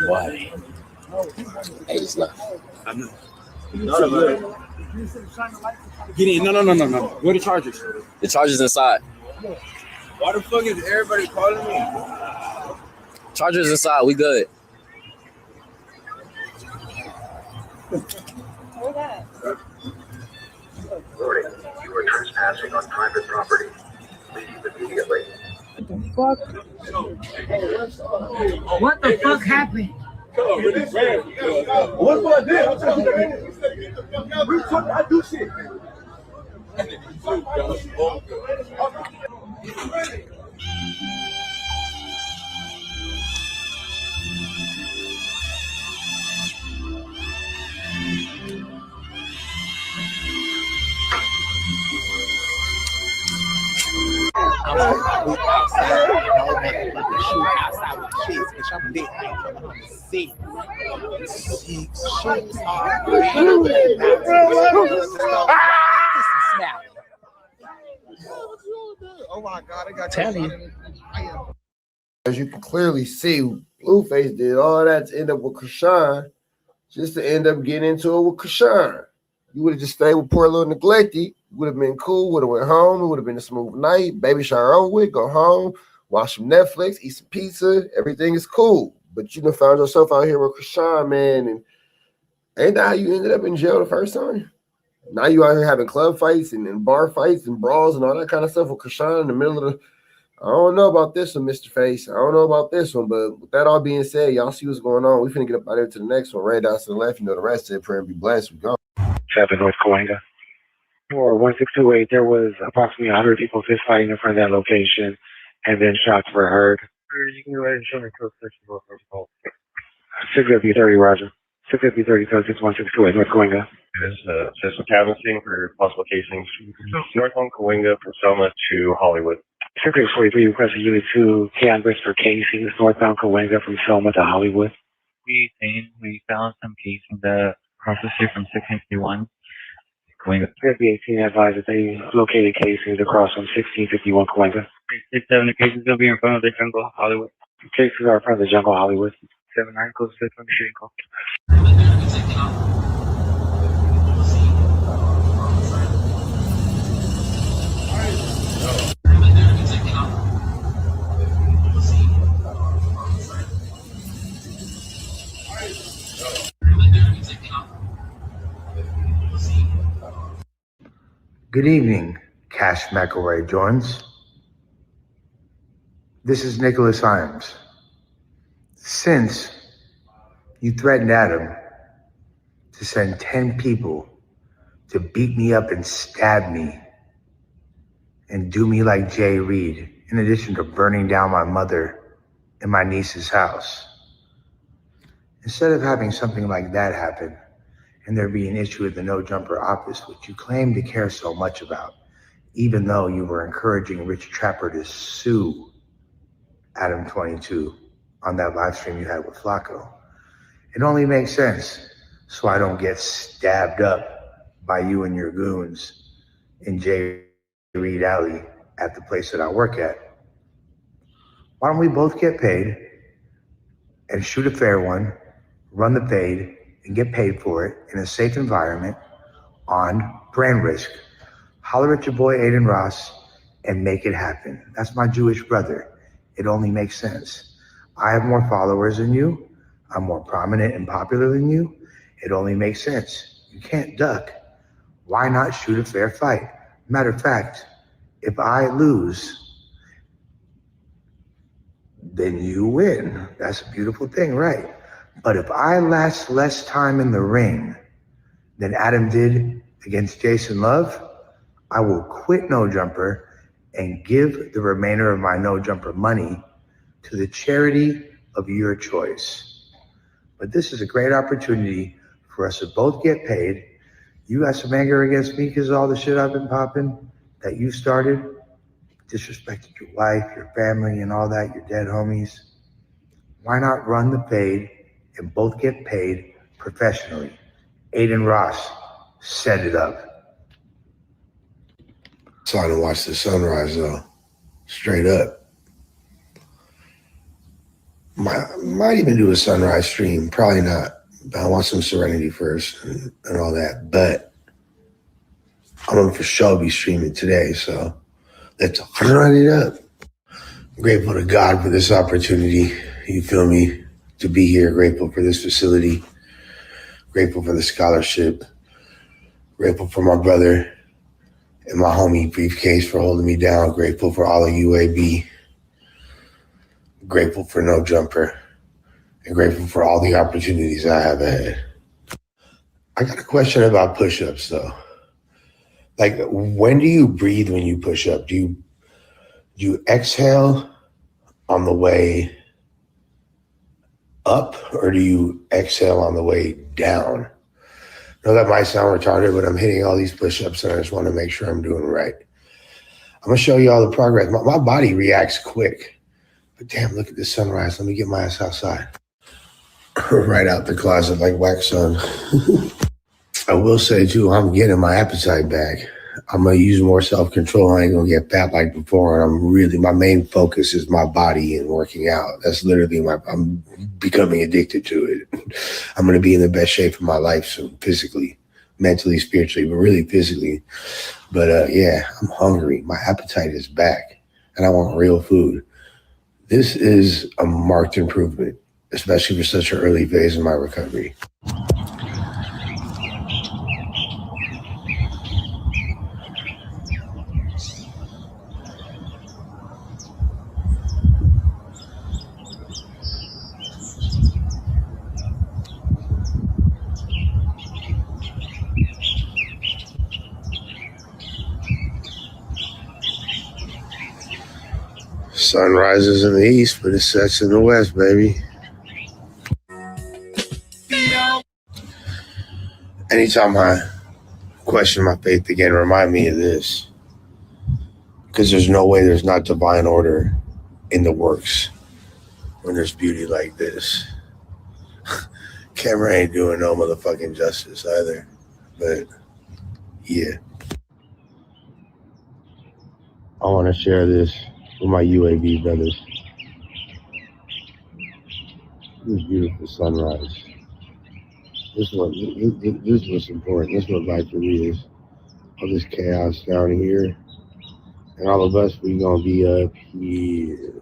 Why? Hey, just left. Get in. No. Where the chargers? The charger's inside. Why the fuck is everybody calling me? Charger's inside. We good. Warning, you are trespassing on private property. Leave immediately. What the fuck happened? What's what I did? I do shit. I'm outside with kids, bitch. I'm lit. I ain't coming home to see. Oh my God, I got Tell you. As you can clearly see, Blueface did all that to end up with Chrisean, just to end up getting into it with Chrisean. You would have just stayed with poor little Neglecty. Would have been cool. Would have went home. It would have been a smooth night. Baby shower over with. Go home. Watch some Netflix. Eat some pizza. Everything is cool. But you done found yourself out here with Chrisean, man. And ain't that how you ended up in jail the first time? Now you out here having club fights and bar fights and brawls and all that kind of stuff with Chrisean in the middle of the. I don't know about this one, Mr. Face. I don't know about this one. But with that all being said, y'all see what's going on. We finna get up out there to the next one. Red dots to the left. You know the rest of it. Pray and be blessed. We go. 7 North Cahuenga. For 1628, there was approximately 100 people fist fighting in front of that location, and then shots were heard. You can go ahead and show me code section for protocol. 650-30, Roger. 650-30, code 61628, North Cahuenga. Just a canvassing for possible casings. North on Cahuenga from Selma to Hollywood. 643, requesting UA2 canvas for casings northbound Cahuenga from Selma to Hollywood. We found some casings across the street from 651. Cahuenga. 5018 advised that they located casings across from 1651 Cahuenga. 670 cases will be in front of the jungle, Hollywood. Cases are in front of the jungle, Hollywood. 79 close to 6 on the shooting call. Good evening, Cash McElroy Jones. This is Nicholas Iams. Since you threatened Adam to send 10 people to beat me up and stab me and do me like Jay Reed, in addition to burning down my mother and my niece's house, instead of having something like that happen and there be an issue at the No Jumper office, which you claim to care so much about, even though you were encouraging Rich Trapper to sue Adam 22 on that live stream you had with Flacco. It only makes sense so I don't get stabbed up by you and your goons in J. Reed Alley at the place that I work at. Why don't we both get paid and shoot a fair one, run the fade, and get paid for it in a safe environment on brand risk? Holler at your boy Aiden Ross and make it happen. That's my Jewish brother. It only makes sense. I have more followers than you. I'm more prominent and popular than you. It only makes sense. You can't duck. Why not shoot a fair fight? Matter of fact, if I lose, then you win. That's a beautiful thing, right? But if I last less time in the ring than Adam did against Jason Love, I will quit No Jumper and give the remainder of my No Jumper money to the charity of your choice. But this is a great opportunity for us to both get paid. You got some anger against me because of all the shit I've been popping that you started. Disrespected your wife, your family, and all that, your dead homies. Why not run the fade and both get paid professionally? Aiden Ross, set it up. Trying to watch the sunrise though, straight up. Might even do a sunrise stream, probably not. I want some serenity first and all that, but I'm gonna for sure be streaming today, so let's run it up. I'm grateful to God for this opportunity, you feel me, to be here, grateful for this facility, grateful for the scholarship, grateful for my brother and my homie Briefcase for holding me down, grateful for all of UAB, grateful for No Jumper, and grateful for all the opportunities I have ahead. I got a question about push-ups though. Like, when do you breathe when you push up? Do you exhale on the way up, or do you exhale on the way down? I know that might sound retarded, but I'm hitting all these push-ups and I just want to make sure I'm doing right. I'm going to show you all the progress. My body reacts quick. But damn, look at this sunrise. Let me get my ass outside. Right out the closet like wax on. I will say too, I'm getting my appetite back. I'm going to use more self-control. I ain't going to get fat like before. And my main focus is my body and working out. That's literally I'm becoming addicted to it. I'm going to be in the best shape of my life soon, physically, mentally, spiritually, but really physically. But yeah, I'm hungry. My appetite is back and I want real food. This is a marked improvement, especially for such an early phase in my recovery. Sun rises in the east, but it sets in the west, baby. Anytime I question my faith again, remind me of this. Because there's no way there's not divine order in the works when there's beauty like this. Camera ain't doing no motherfucking justice either. But yeah. I want to share this with my UAB brothers. This beautiful sunrise. This is what's important. This is what life really is. All this chaos down here. And all of us, we gonna be up here.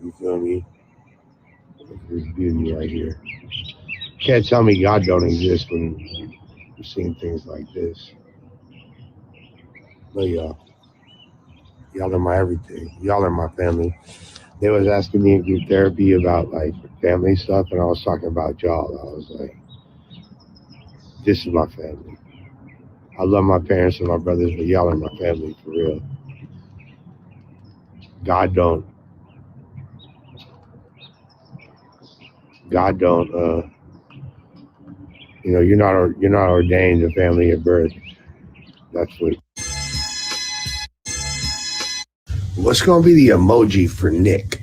You feel me? There's beauty right here. Can't tell me God don't exist when you're seeing things like this. But y'all are my everything. Y'all are my family. They was asking me in group therapy about like family stuff, and I was talking about y'all. I was like, this is my family. I love my parents and my brothers, but y'all are my family for real. God don't, you're not ordained to family at birth. That's what's going to be the emoji for Nick?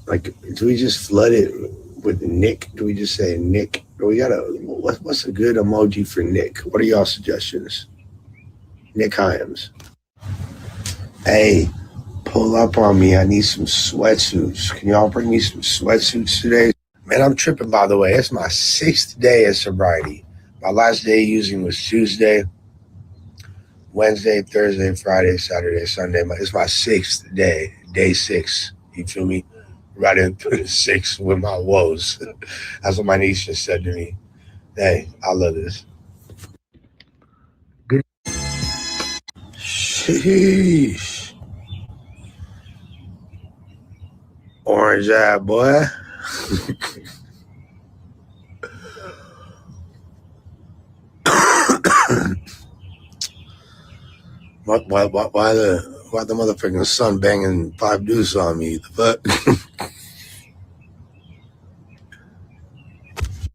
Like, do we just flood it with Nick? Do we just say Nick? Or what's a good emoji for Nick? What are y'all suggestions? Nick Hyams. Hey, pull up on me. I need some sweatsuits. Can y'all bring me some sweatsuits today? Man, I'm tripping, by the way. It's my 6th day of sobriety. My last day using was Tuesday, Wednesday, Thursday, Friday, Saturday, Sunday. It's my 6th day, day 6. You feel me? Right into the 6 with my woes. That's what my niece just said to me. Hey, I love this. Good. Sheesh. Orange eye, boy. Why the motherfucking sun banging 5 deuce on me? The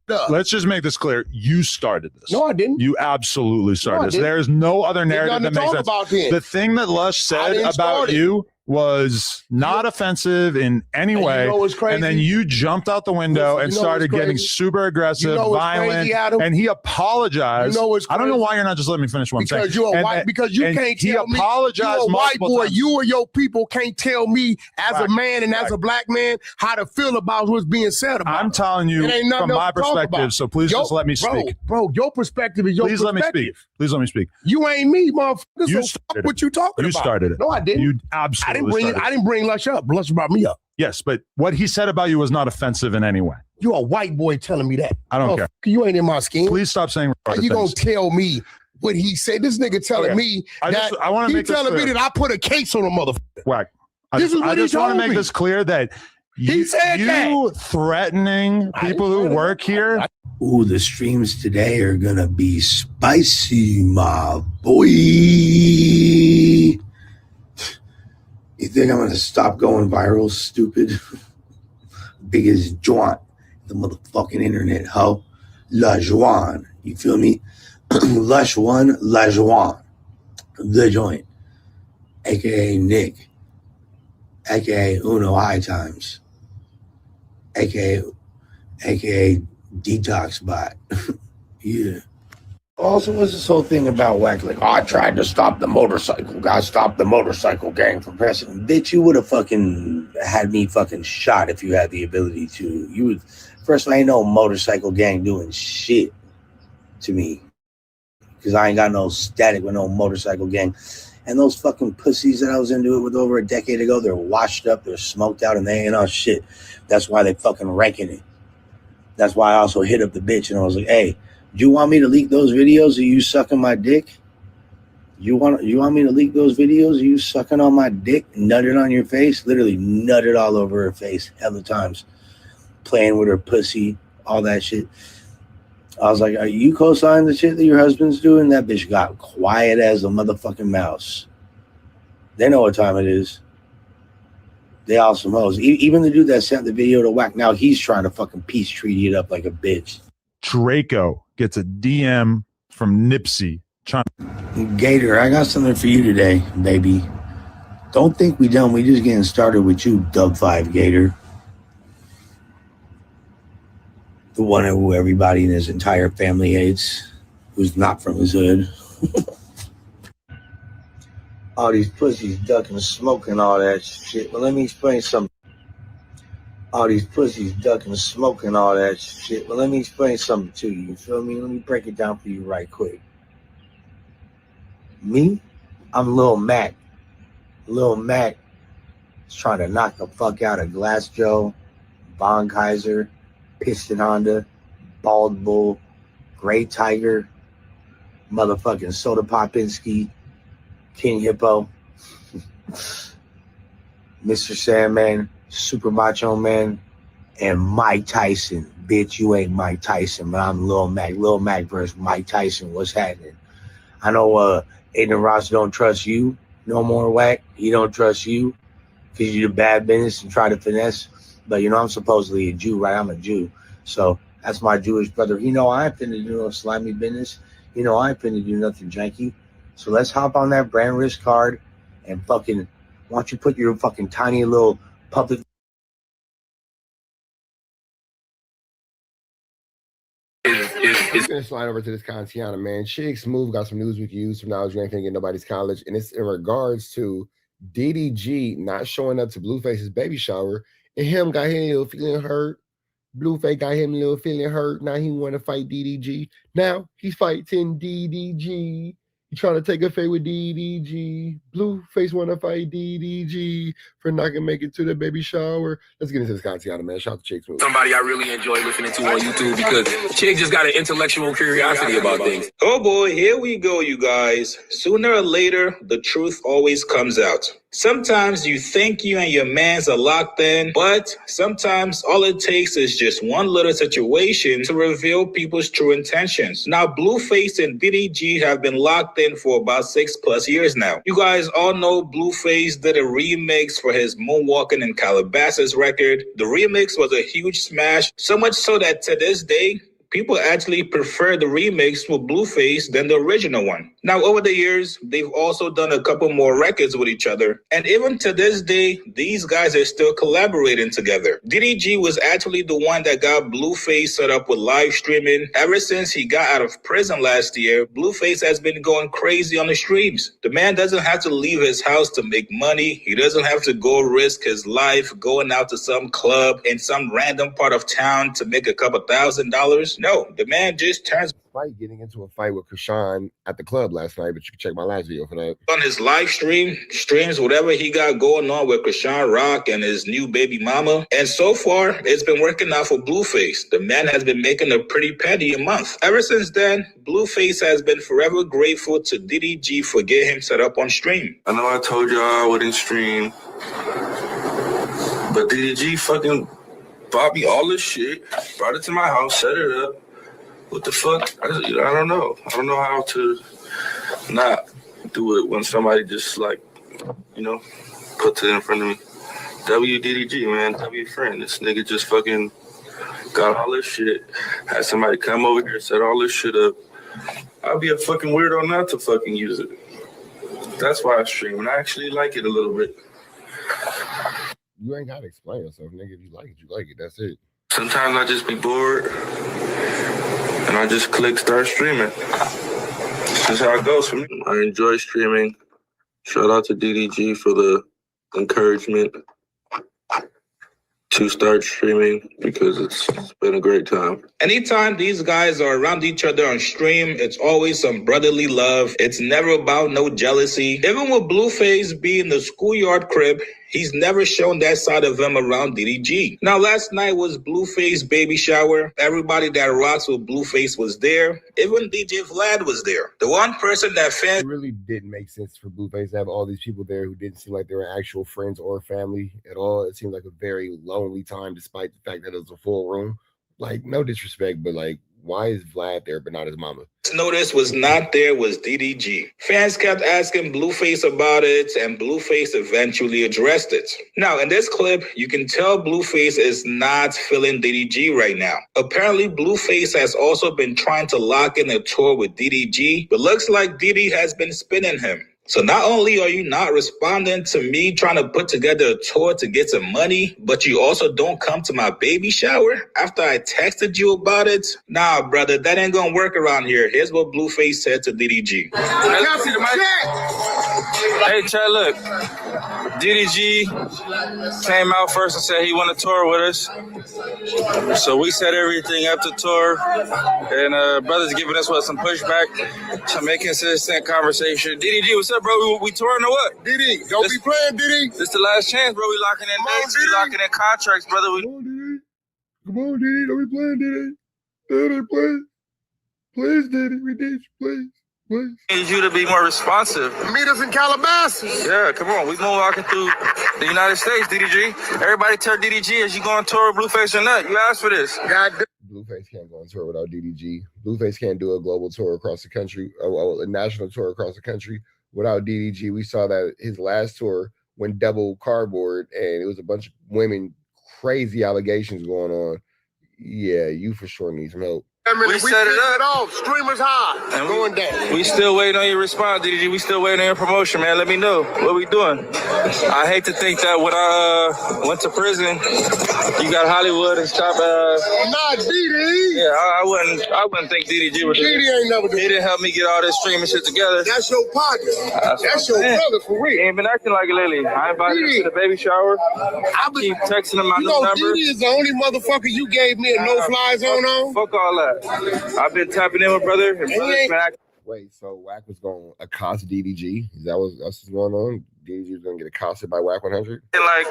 fuck? Let's just make this clear. You started this. No, I didn't. You absolutely started this. didn't. There is no other There's narrative nothing that to makes talk sense. about then. The thing that Lush I said didn't about start it. you was not offensive in any And way. you know what's crazy? And then you jumped out the window and started getting super aggressive, You know what's violent, crazy, Adam? and he apologized. You know what's I don't know crazy? why you're not just letting me finish what I'm saying. Because you're a And- white. Because you and can't he tell me. apologized You're a white multiple boy. times. You or your people can't tell me as a man and as a black man how to feel about what's being said about. I'm telling you It ain't nothing from else my to talk perspective, about. so please just let me bro, speak. Bro, your perspective is your Please let me perspective. speak. Please let me speak. You ain't me, motherfucker. You So started fuck it. what you talking You about. started it. No, I didn't. You absolutely started it. I didn't bring Lush up. Lush brought me up. Yes, but what he said about you was not offensive in any way. You a white boy telling me that. I don't care. You ain't in my scheme. Please stop saying How retarded you gonna things. tell me what he said? This nigga telling Okay. me I wanna he make this telling me clear. that I put a case on a motherfucker. Whack. I This just, is what I he just want to told make me. this clear that He said you that. threatening people who work here. Ooh, the streams today are gonna be spicy, my boy. You think I'm gonna stop going viral, stupid? Biggest joint, the motherfucking internet, ho. La Joan. You feel me? Lush one, La Joan. The joint. AKA Nick. AKA Uno High Times. AKA Detox Bot. Yeah. Also, what's this whole thing about whack? Like, I tried to stop the motorcycle. God stopped the motorcycle gang from pressing. Bitch, you would have fucking had me fucking shot if you had the ability to. You would. First, I ain't no motorcycle gang doing shit to me. Because I ain't got no static with no motorcycle gang. And those fucking pussies that I was into it with over a decade ago, they're washed up, they're smoked out, and they ain't on shit. That's why they fucking ranking it. That's why I also hit up the bitch and I was like, hey, do you want me to leak those videos of you sucking my dick? You want me to leak those videos of you sucking on my dick, nutted on your face? Literally nutted all over her face hella times. Playing with her pussy, all that shit. I was like, are you co-signing the shit that your husband's doing? That bitch got quiet as a motherfucking mouse. They know what time it is. They all some hoes. Even the dude that sent the video to whack, now he's trying to fucking peace treaty it up like a bitch. Draco gets a DM from Nipsey. Gator, I got something for you today, baby. Don't think we done. We just getting started with you, Dub 5 Gator. The one who everybody in his entire family hates, who's not from his hood. All these pussies ducking, smoking, all that shit. Well, let me explain something. All these pussies ducking, smoking, all that shit. Well, let me explain something to you. You feel me? Let me break it down for you right quick. Me, I'm Lil Mac. Lil Mac is trying to knock the fuck out of Glass Joe, Von Kaiser, Piston Honda, Bald Bull, Gray Tiger, motherfucking Soda Popinski, King Hippo, Mr. Sandman, Super Macho Man, and Mike Tyson. Bitch, you ain't Mike Tyson, but I'm Lil Mac. Lil Mac versus Mike Tyson. What's happening? I know Aiden Ross don't trust you no more, whack. He don't trust you because you do bad business and try to finesse. But you know, I'm supposedly a Jew, right? I'm a Jew. So that's my Jewish brother. He know I ain't finna do no slimy business. You know I ain't finna do nothing janky. So let's hop on that brand risk card and fucking, why don't you put your fucking tiny little public. It's gonna slide over to this Kantiana, man. Chicks Move got some news we can use from now. You ain't finna get nobody's college, and it's in regards to DDG not showing up to Blueface's baby shower, and him got him a little feeling hurt. Blueface got him a little feeling hurt. Now he want to fight DDG. Now he's fighting DDG. He trying to take a fight with DDG. Blueface want to fight DDG for not gonna make it to the baby shower. Let's get into this content, man. Shout out to Chicks Move. Somebody I really enjoy listening to on YouTube because Chick just got an intellectual curiosity about things. Oh boy, here we go, you guys. Sooner or later, the truth always comes out. Sometimes you think you and your mans are locked in, but sometimes all it takes is just one little situation to reveal people's true intentions. Now, Blueface and DDG have been locked in for about 6+ years now. You guys all know Blueface did a remix for his Moonwalking in Calabasas record. The remix was a huge smash, so much so that to this day, people actually prefer the remix with Blueface than the original one. Now, over the years, they've also done a couple more records with each other. And even to this day, these guys are still collaborating together. DDG was actually the one that got Blueface set up with live streaming. Ever since he got out of prison last year, Blueface has been going crazy on the streams. The man doesn't have to leave his house to make money. He doesn't have to go risk his life going out to some club in some random part of town to make a couple $1,000s. No, the man just turns fight getting into a fight with Chrisean at the club last night, but you can check my last video for that. On his live streams whatever he got going on with Chrisean Rock and his new baby mama. And so far, it's been working out for Blueface. The man has been making a pretty penny a month. Ever since then, Blueface has been forever grateful to DDG for getting him set up on stream. I know I told y'all I wouldn't stream, but DDG fucking bought me all this shit, brought it to my house, set it up. What the fuck? I don't know. I don't know how to not do it when somebody just like, puts it in front of me. WDDG, man. W friend. This nigga just fucking got all this shit. Had somebody come over here, set all this shit up. I'd be a fucking weirdo not to fucking use it. That's why I stream, and I actually like it a little bit. You ain't gotta explain yourself, nigga. If you like it, you like it. That's it. Sometimes I just be bored, and I just click start streaming. This is how it goes for me. I enjoy streaming. Shout out to DDG for the encouragement to start streaming because it's been a great time. Anytime these guys are around each other on stream, it's always some brotherly love. It's never about no jealousy. Even with Blueface being the schoolyard crib, he's never shown that side of him around DDG. Now, last night was Blueface baby shower. Everybody that rocks with Blueface was there. Even DJ Vlad was there. The one person that fans... It really didn't make sense for Blueface to have all these people there who didn't seem like they were actual friends or family at all. It seemed like a very lonely time despite the fact that it was a full room. Like, no disrespect, but like, why is Vlad there but not his mama? Notice was not there was DDG. Fans kept asking Blueface about it, and Blueface eventually addressed it. Now, in this clip, you can tell Blueface is not feeling DDG right now. Apparently, Blueface has also been trying to lock in a tour with DDG, but looks like DD has been spinning him. So not only are you not responding to me trying to put together a tour to get some money, but you also don't come to my baby shower after I texted you about it? Nah, brother, that ain't gonna work around here. Here's what Blueface said to DDG. Hey, Chad, look. DDG came out first and said he wanted to tour with us. So we set everything up to tour. And brother's giving us some pushback to make consistent conversation. DDG, what's up, bro? We touring or what? DD, don't be playing, DD. This the last chance, bro. We locking in dates. We locking in contracts, brother. Come on, DD. Don't be playing, DD. DD, please. Please, DD. We need you, please. Please. Need you to be more responsive. Meet us in Calabasas. Yeah, come on. We walking through the United States, DDG. Everybody tell DDG, is you going on tour with Blueface or not? You asked for this. Blueface can't go on tour without DDG. Blueface can't do a global tour across the country, a national tour across the country without DDG. We saw that his last tour went double cardboard, and it was a bunch of women, crazy allegations going on. Yeah, you for sure need some help. I mean, We we set it set it up. off. Streamers high. And Going down. we still waiting on your response, DDG. We still waiting on your promotion, man. Let me know. What we doing? I hate to think that when I went to prison, you got Hollywood and stop. Not DD. Yeah, I wouldn't think DDG would do DD it. ain't never do He didn't help me get all this streaming shit together. That's your partner. That's your brother for real. He ain't been acting like it lately. I invited him to the baby shower. I keep texting him my You new know, number. DD is the only motherfucker you gave me a no-fly zone on. Fuck all that. I've been tapping in with brother. And brother's been acting. Wait, so Wack was going to accost DDG? Is that what's going on? DDG was going to get accosted by Wack 100? Like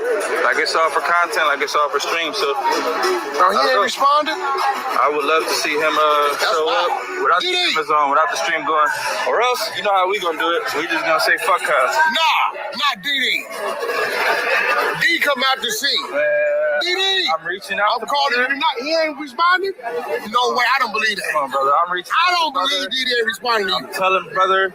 it's all for content, like it's all for stream. So, he ain't responded. I would love to see him show up without the stream on, without the stream going. Or else, you know how we gonna do it. We just gonna say fuck her. Nah, not DD. D come out to see. DD. I'm reaching out. I'm calling you tonight. He ain't responding? No way. I don't believe that. Come on, brother. I'm reaching. I don't believe DD ain't responding to you. I'm telling brother,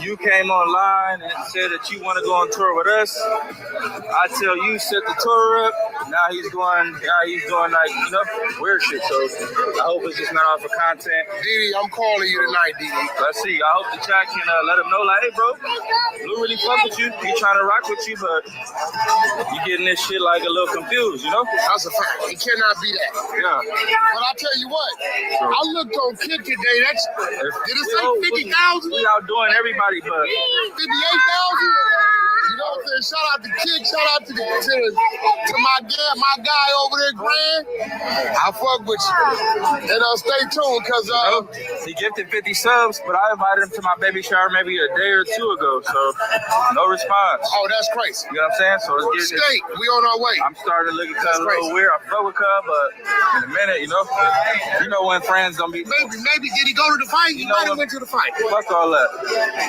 you came online and said that you want to go on tour with us. I tell you, set the tour up. Now he's doing like, you know, weird shit. So I hope it's just not all for content. DD, I'm calling you tonight, DD. Let's see. I hope the chat can let him know, like, hey, bro, Blue really fuck with you. He trying to rock with you, but you getting this shit like a little confused, you know? That's a fact. It cannot be that. Yeah. But I tell you what, I looked on Kick today. Did it say 50,000? We outdoing everybody, but 58,000? You know what I'm saying? Shout out to Kick. Shout out to my guy over there, Grand. I fuck with you. And stay tuned, because he gifted 50 subs, but I invited him to my baby shower maybe a day or two ago, so no response. Oh, that's crazy. You know what I'm saying? So let's get it. We on our way. I'm starting to look at that a little weird. I fuck with her, but in a minute, you know when friends don't be. Maybe did he go to the fight? He might have went to the fight. Fuck all that.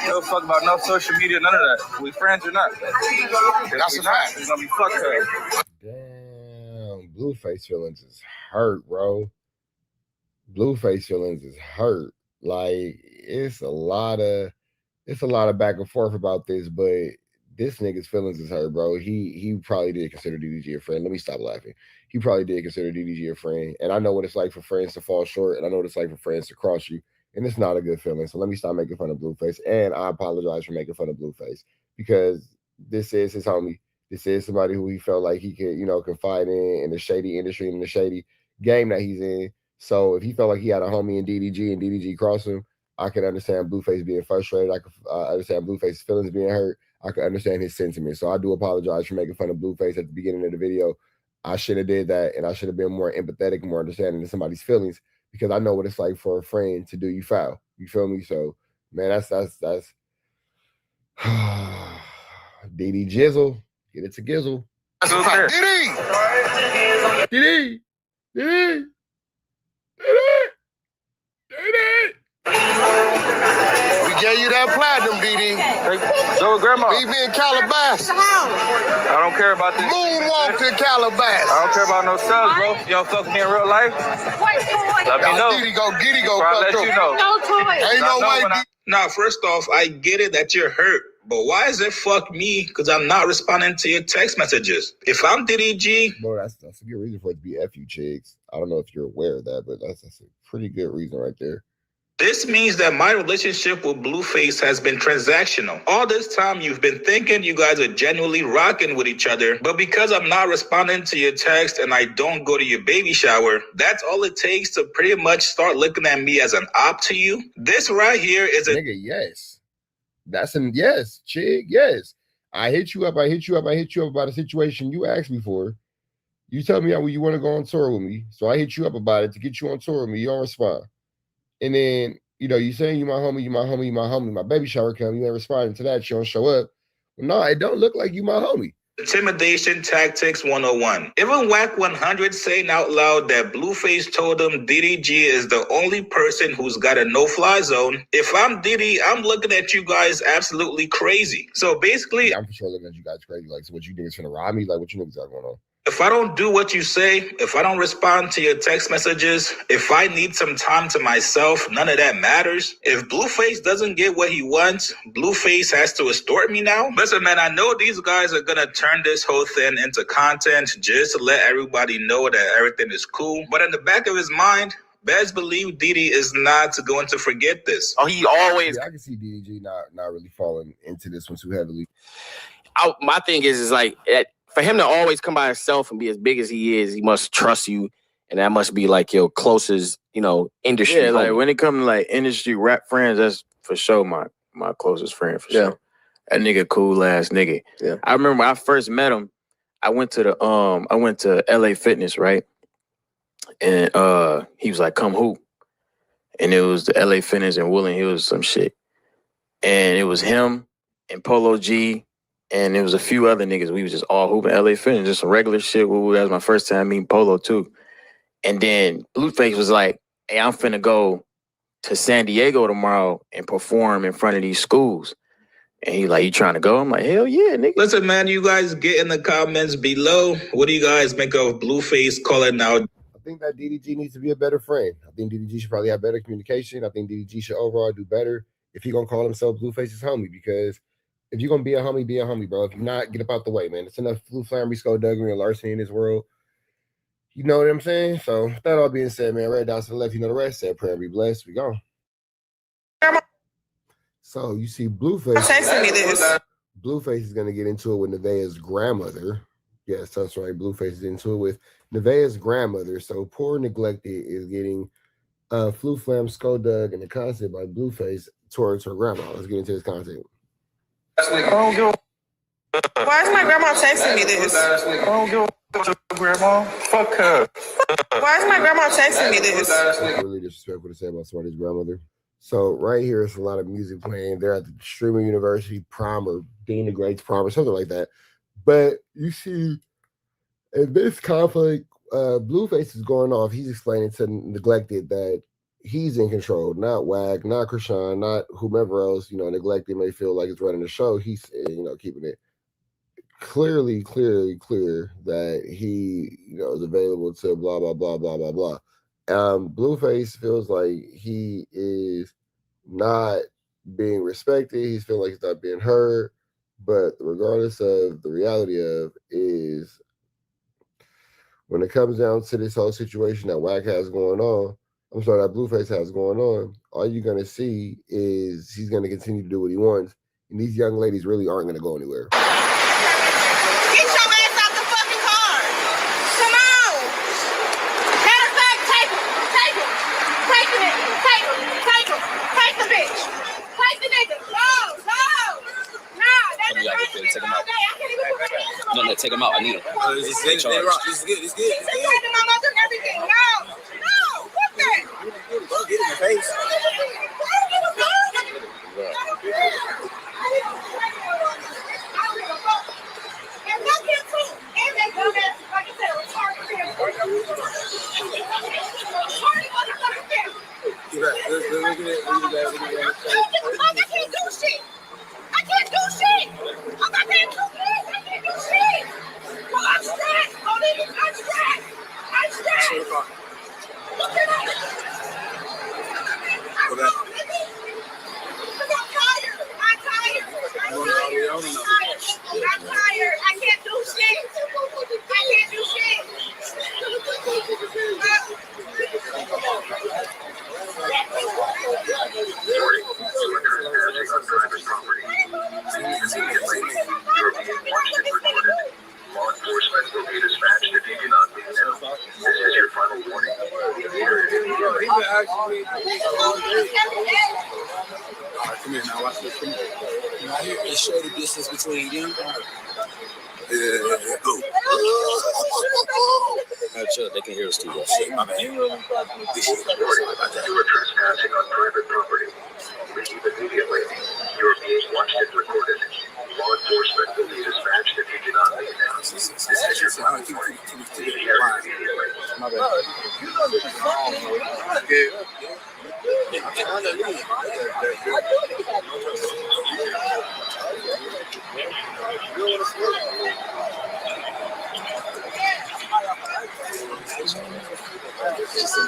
No fuck about no social media, none of that. We friends or not. That's a fact. It's gonna be fuck her. Damn, Blueface feelings is hurt, bro. Blueface feelings is hurt. Like it's a lot of back and forth about this, but this nigga's feelings is hurt, bro. He probably did consider DDG a friend. Let me stop laughing. He probably did consider DDG a friend, and I know what it's like for friends to fall short, and I know what it's like for friends to cross you, and it's not a good feeling. So let me stop making fun of Blueface, and I apologize for making fun of Blueface because this is his homie. This is somebody who he felt like he could, confide in the shady industry and the shady game that he's in. So if he felt like he had a homie in DDG and DDG crossed him, I could understand Blueface being frustrated. I could understand Blueface's feelings being hurt. I could understand his sentiment. So I do apologize for making fun of Blueface at the beginning of the video. I should have did that, and I should have been more empathetic, more understanding to somebody's feelings, because I know what it's like for a friend to do you foul. You feel me? So, man, that's DD Jizzle. Get it to Gizzle. DD. We gave you that platinum, DD. Go with grandma. Leave me in Calabasas. I don't care about this. Moonwalk to Calabasas. I don't care about no subs, bro. You don't fuck with me in real life? Let me know. Giddy go. I'll let you know. Ain't no way. Now, first off, I get it that you're hurt, but why is it fuck me? Because I'm not responding to your text messages. If I'm DDG, bro, that's a good reason for it to be F you, chicks. I don't know if you're aware of that, but that's a pretty good reason right there. this means that my relationship with Blueface has been transactional. All this time, you've been thinking you guys are genuinely rocking with each other, but because I'm not responding to your text and I don't go to your baby shower, that's all it takes to pretty much start looking at me as an op to you. This right here is a nigga, yes. That's an yes, chick, yes. I hit you up about a situation you asked me for. You tell me how you want to go on tour with me. So I hit you up about it to get you on tour with me. You don't respond. And then, you saying you my homie, my baby shower come, you ain't responding to that, you don't show up. Well, no, it don't look like you my homie. Intimidation Tactics 101. Even Whack 100 saying out loud that Blueface told him DDG is the only person who's got a no-fly zone. If I'm Diddy, I'm looking at you guys absolutely crazy. So basically, yeah, I'm for sure looking at you guys crazy. Like, so what you think is gonna rob me? Like, what you niggas got going on? if I don't do what you say, if I don't respond to your text messages, if I need some time to myself, none of that matters. If Blueface doesn't get what he wants, Blueface has to extort me now. Listen, man, I know these guys are going to turn this whole thing into content just to let everybody know that everything is cool. But in the back of his mind, best believe Didi is not going to forget this. Oh, he always. Yeah, I can see DDG not really falling into this one too heavily. My thing is like for him to always come by himself and be as big as he is, he must trust you, and that must be like your closest, industry. Yeah, like homie. when it comes to like industry rap friends, that's for sure my closest friend for sure. That nigga cool ass nigga. Yeah. I remember when I first met him, I went to LA Fitness, right? And he was like, "Come hoop." And it was the LA Fitness in Woodland Hills, some shit. And it was him and Polo G, and there was a few other niggas. We was just all hooping LA Fitness, just some regular shit. That was my first time meeting Polo too. And then Blueface was like, "Hey, I'm finna go to San Diego tomorrow and perform in front of these schools." And he like, "You trying to go?" I'm like, "Hell yeah, nigga." Listen, man, you guys get in the comments below. What do you guys make of Blueface calling out? I think that DDG needs to be a better friend. I think DDG should probably have better communication. I think DDG should overall do better if he's gonna call himself Blueface's homie. Because if you're gonna be a homie, bro. If you're not, get up out the way, man. It's enough Blue Flambery, skullduggery, and larceny in this world. You know what I'm saying? So with that all being said, man, red dots to the left, you know the rest. Said prayer be blessed. We gone. So you see Blueface. Texting me this. Blueface is gonna get into it with Nevaeh's grandmother. Yes, that's right. Blueface is into it with Nevaeh's grandmother. So poor neglected is getting Flu Flam Skulldug and the concept by Blueface towards her grandma. Let's get into this content. Why is my grandma texting me this? I don't give a fuck, grandma. Fuck her. Why is my grandma texting me this? It's really disrespectful to say about somebody's grandmother. So right here, it's a lot of music playing. They're at the Streamer University prom or Dean the Great's prom or something like that. But you see, in this conflict, Blueface is going off. He's explaining to Neglected that he's in control, not Wag, not Chrisean, not whomever else, Neglected may feel like it's running the show. He's, keeping it clearly clear that he, is available to blah, blah, blah, blah, blah, blah. Blueface feels like he is not being respected. He's feeling like he's not being heard. But regardless of the reality of is when it comes down to this whole situation that Wack has going on, that Blueface has going on, all you're going to see is he's going to continue to do what he wants. And these young ladies really aren't going to go anywhere. Get your ass out the fucking car. Come on. Matter of fact, take him. Take him. Take the nigga. Take him. Take him. Take the bitch. Take the nigga. No. Take him out. No, take him out. I need him. He's threatening my mother and everything. No. Fuck that. Don't get in the face. And fuck him too. And that dumbass, like I said, retarded family. Retarded motherfucking family. I can't do shit. I can't do shit. I'm not paying 2 kids. I can't do shit. Well, I'm stressed. I'm stressed. Look at that. I'm tired. I can't do shit. Law enforcement will be dispatched if you do not leave now. This is your final warning. Come here now, watch this. Come here. Right here, it show the distance between them. Chill, they can hear us too. My bad. You are trespassing on private property. Leave immediately. You are being watched and recorded. Law enforcement will be dispatched if you do not leave now. This is your final warning. Leave here immediately. My bad.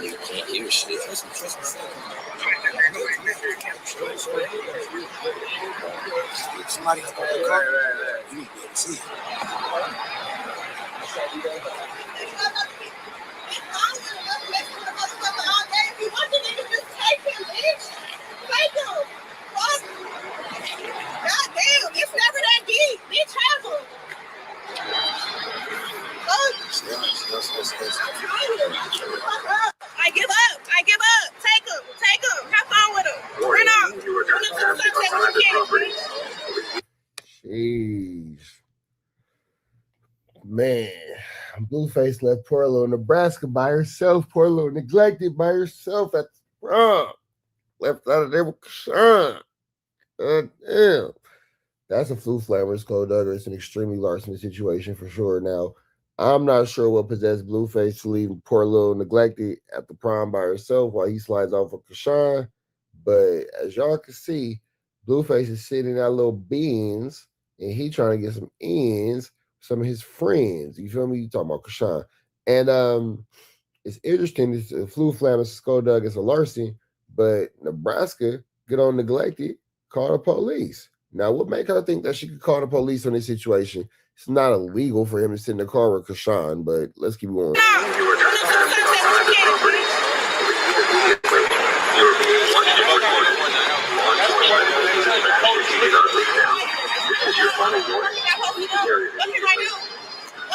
You can't hear shit. Somebody got the car. You need to be able to see it. I give up. Take him. Have fun with him. Run off. Jeez. Man, Blueface left poor little Nebraska by herself. Poor little neglected by herself at the prom. Left out of there with Chrisean. Damn. That's a flu flavor. It's cold udder. It's an extremely larceny situation for sure. Now, I'm not sure what possessed Blueface to leave poor little neglected at the prom by herself while he slides off with Chrisean. But as y'all can see, Blueface is sitting in that little beans and he trying to get some ends with some of his friends. You feel me? You talking about Chrisean. And it's interesting. This flu flavor Skodug is a larceny, but Nebraska, good on neglected, called the police. Now, what make her think that she could call the police on this situation? It's not illegal for him to sit in the car with Chrisean, but let's keep going. What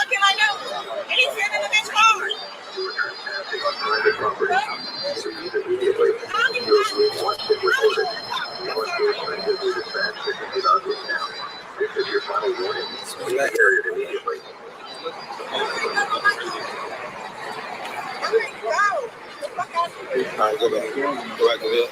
can I do? And he's sitting in the bitch car. This is your final warning. Leave the area immediately. All right, go back. Go back to bed.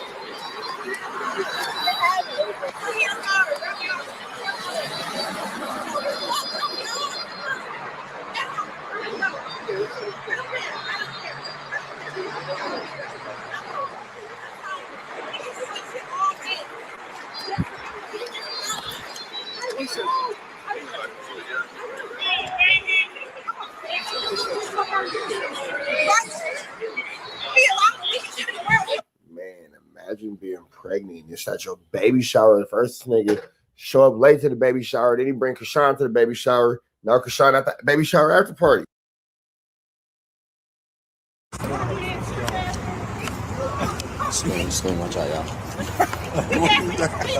Man, imagine being pregnant. It's at your baby shower. The first nigga show up late to the baby shower. Then he bring Chrisean to the baby shower. Now Chrisean at the baby shower after party. Slim, watch out, y'all. Leave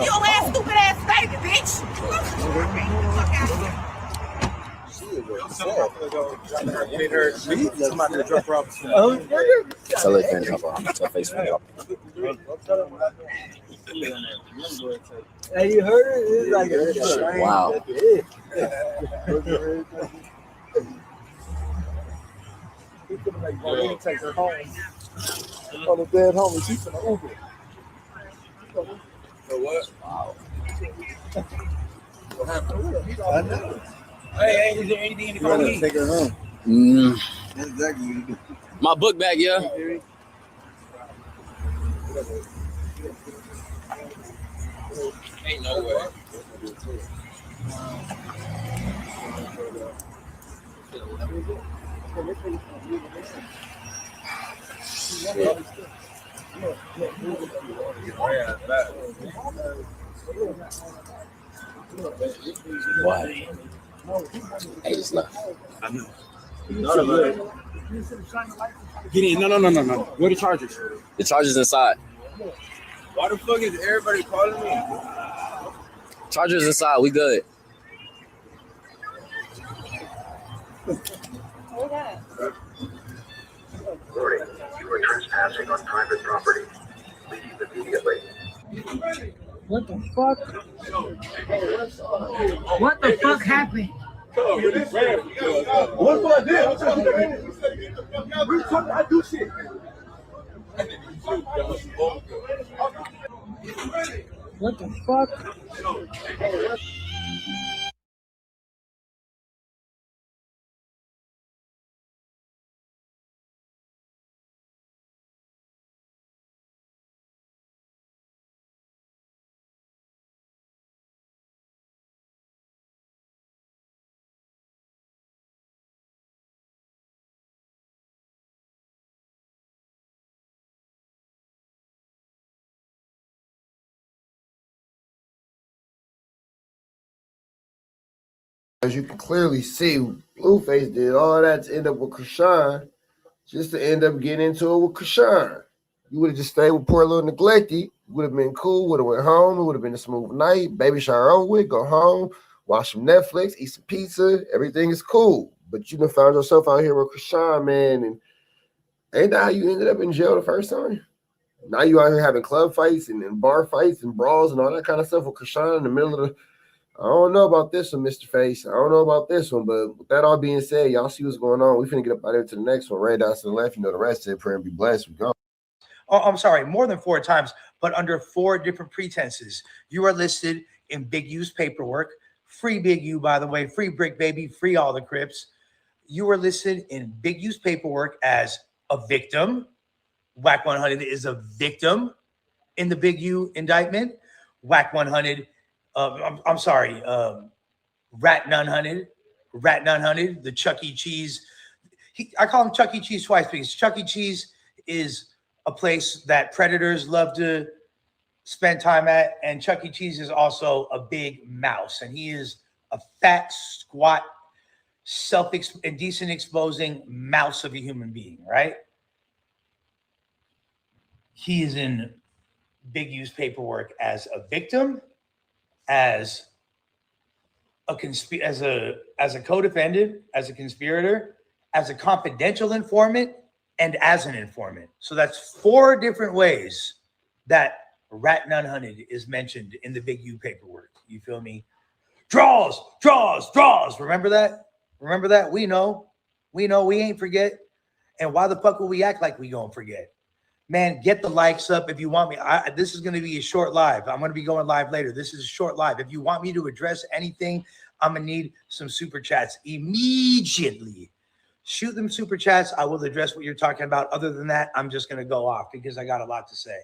your ass, stupid ass baby, bitch. Tell her fan help her. Tell face fan help her. Hey, you heard it? It's like Wow. He takes her home. On the dead homie, she's in the Uber. For what? Wow. What happened? I know. Hey, is there anything in the car? Take her home. That's exactly what you do. My book bag, yeah. Ain't no way. Why? Hey, just left. I know. Get in. No. Where the chargers? The charger's inside. Why the fuck is everybody calling me? Charger's inside. We good. Warning, you are trespassing on private property. Leave immediately. What the fuck? What the fuck happened? What I did? I do shit. What the fuck? As you can clearly see, Blueface did all that to end up with Chrisean, just to end up getting into it with Chrisean. You would have just stayed with poor little neglected. Would have been cool. Would have went home. It would have been a smooth night. Baby shower over with. Go home. Watch some Netflix. Eat some pizza. Everything is cool. But you done found yourself out here with Chrisean, man, and ain't that how you ended up in jail the first time? Now you out here having club fights and bar fights and brawls and all that kind of stuff with Chrisean in the middle of the. I don't know about this one, Mr. Face. I don't know about this one, but with that all being said, y'all see what's going on. We finna get up out there to the next one. Ray dots to the left. You know the rest of it. Pray and be blessed. We go. Oh, I'm sorry, more than 4 times, but under 4 different pretenses. You are listed in Big U's paperwork. Free Big U, by the way. Free Brick Baby. Free all the Crips. You are listed in Big U's paperwork as a victim. Whack 100 is a victim in the Big U indictment. Whack 100, I'm sorry, Rat None Hunted, the Chuck E. Cheese. I call him Chuck E. Cheese twice because Chuck E. Cheese is a place that predators love to spend time at, and Chuck E. Cheese is also a big mouse, and he is a fat, squat, indecent exposing mouse of a human being, right? He is in Big U's paperwork as a victim, as a co-defendant, as a conspirator, as a confidential informant, and as an informant. So that's 4 different ways that Rat None Hunted is mentioned in the Big U paperwork. You feel me? Draws. Remember that? We know. We ain't forget. And why the fuck will we act like we gonna forget? Man, get the likes up if you want me. This is going to be a short live. I'm going to be going live later. This is a short live. If you want me to address anything, I'm going to need some super chats immediately. Shoot them super chats. I will address what you're talking about. Other than that, I'm just going to go off because I got a lot to say.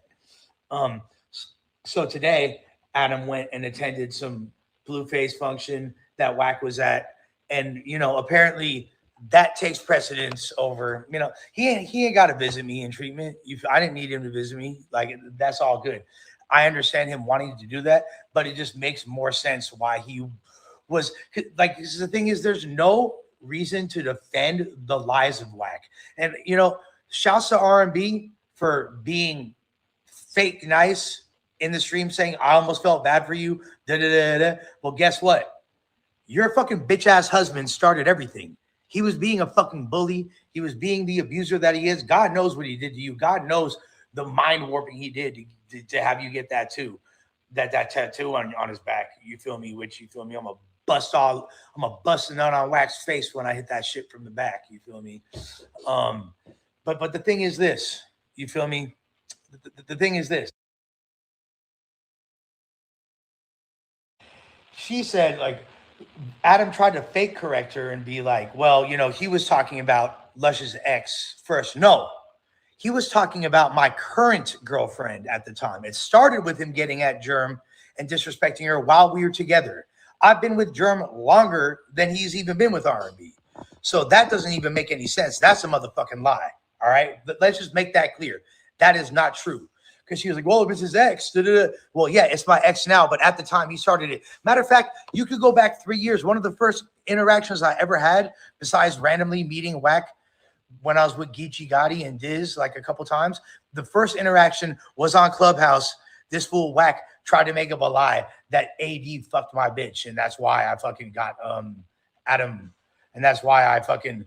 So today, Adam went and attended some Blueface function that Whack was at. And, you know, apparently that takes precedence over, you know, he ain't got to visit me in treatment. I didn't need him to visit me. Like, that's all good. I understand him wanting to do that, but it just makes more sense why he was like, the thing is, there's no reason to defend the lies of Whack. And, you know, shouts to R&B for being fake nice in the stream, saying, I almost felt bad for you. Well, guess what? Your fucking bitch ass husband started everything. He was being a fucking bully. He was being the abuser that he is. God knows what he did to you. God knows the mind warping he did to have you get that tattoo on his back. You feel me? Which, you feel me? I'm a bust a nut on Whack's face when I hit that shit from the back. You feel me? But the thing is this. You feel me? The thing is this. She said, like, Adam tried to fake correct her and be like, well, you know, he was talking about Lush's ex first. No, he was talking about my current girlfriend at the time. It started with him getting at Germ and disrespecting her while we were together. I've been with Germ longer than he's even been with R&B. So that doesn't even make any sense. That's a motherfucking lie. All right. Let's just make that clear. That is not true. Because she was like, well, if it's his ex. Well, yeah, it's my ex now. But at the time he started it. Matter of fact, you could go back 3 years. One of the first interactions I ever had, besides randomly meeting Whack when I was with Geechee Gotti and Diz like a couple times, the first interaction was on Clubhouse. This fool Whack tried to make up a lie that AD fucked my bitch. And that's why I fucking got Adam. And that's why I fucking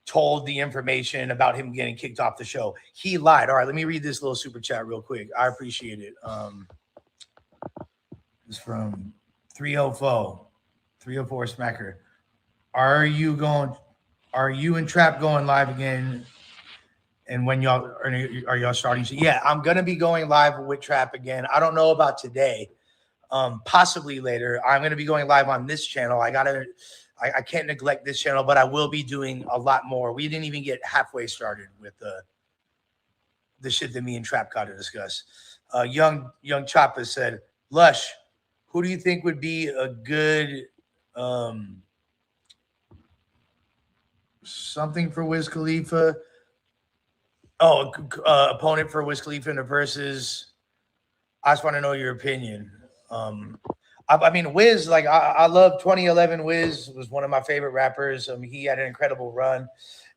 told the information about him getting kicked off the show. He lied. All right, let me read this little super chat real quick. I appreciate it. It's from 304 Smacker. Are you and Trap going live again? And when are y'all starting? Yeah, I'm gonna be going live with Trap again. I don't know about today. Possibly later. I'm gonna be going live on this channel. I can't neglect this channel, but I will be doing a lot more. We didn't even get halfway started with the shit that me and Trap got to discuss. Young Choppa said, Lush, who do you think would be a good something for Wiz Khalifa? Oh, opponent for Wiz Khalifa in the versus. I just want to know your opinion. I mean, Wiz, like, I love 2011. Wiz was one of my favorite rappers. He had an incredible run.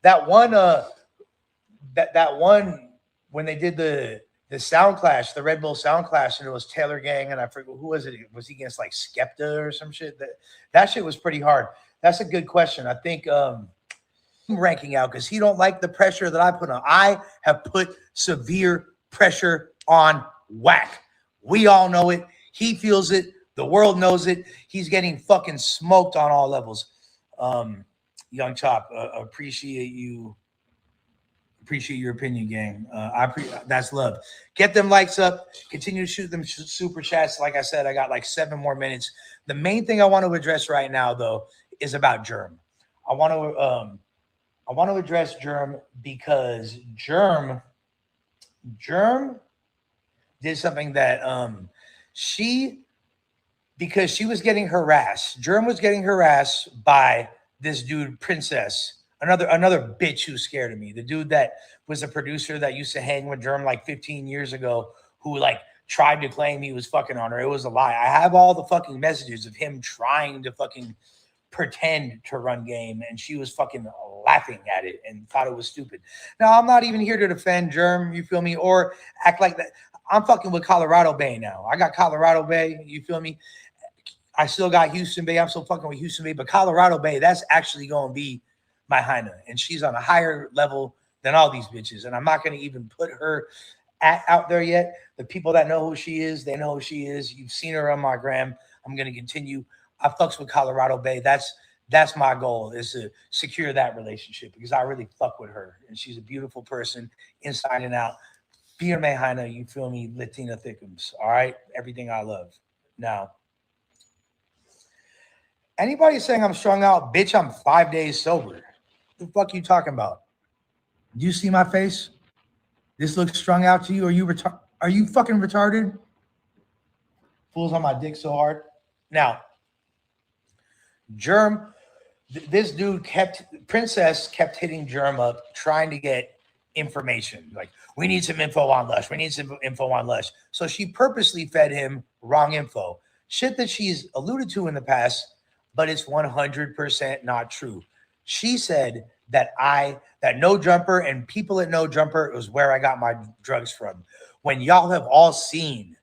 That one, that one when they did the Sound Clash, the Red Bull Sound Clash, and it was Taylor Gang, and I forget who was it. Was he against like Skepta or some shit? That shit was pretty hard. That's a good question. I think ranking out because he don't like the pressure that I put on. I have put severe pressure on Whack. We all know it. He feels it. The world knows it. He's getting fucking smoked on all levels. Young Chop, appreciate you. Appreciate your opinion, gang. That's love. Get them likes up. Continue to shoot them super chats. Like I said, I got like 7 more minutes. The main thing I want to address right now, though, is about Germ. I want to address Germ because Germ did something that because she was getting harassed. Germ was getting harassed by this dude, Princess. Another bitch who's scared of me. The dude that was a producer that used to hang with Germ like 15 years ago, who like tried to claim he was fucking on her. It was a lie. I have all the fucking messages of him trying to fucking pretend to run game, and she was fucking laughing at it and thought it was stupid. Now, I'm not even here to defend Germ, you feel me, or act like that. I'm fucking with Colorado Bay now. I got Colorado Bay, you feel me? I still got Houston Bay. I'm still fucking with Houston Bay, but Colorado Bay, that's actually going to be my Hyena, and she's on a higher level than all these bitches, and I'm not going to even put her out there yet. The people that know who she is, they know who she is. You've seen her on my gram. I'm going to continue. I fucks with Colorado Bay. That's my goal, is to secure that relationship because I really fuck with her, and she's a beautiful person inside and out. Be my Hyena, you feel me? Latina Thickums, all right? Everything I love. Now, anybody saying I'm strung out, bitch, I'm 5 days sober. The fuck you talking about? Do you see my face? This looks strung out to you? Are you fucking retarded? Fools on my dick so hard. Now, Germ, this dude Princess kept hitting Germ up, trying to get information. Like, we need some info on Lush. We need some info on Lush. So she purposely fed him wrong info. Shit that she's alluded to in the past, but it's 100% not true. She said that No Jumper and people at No Jumper was where I got my drugs from. When y'all have all seen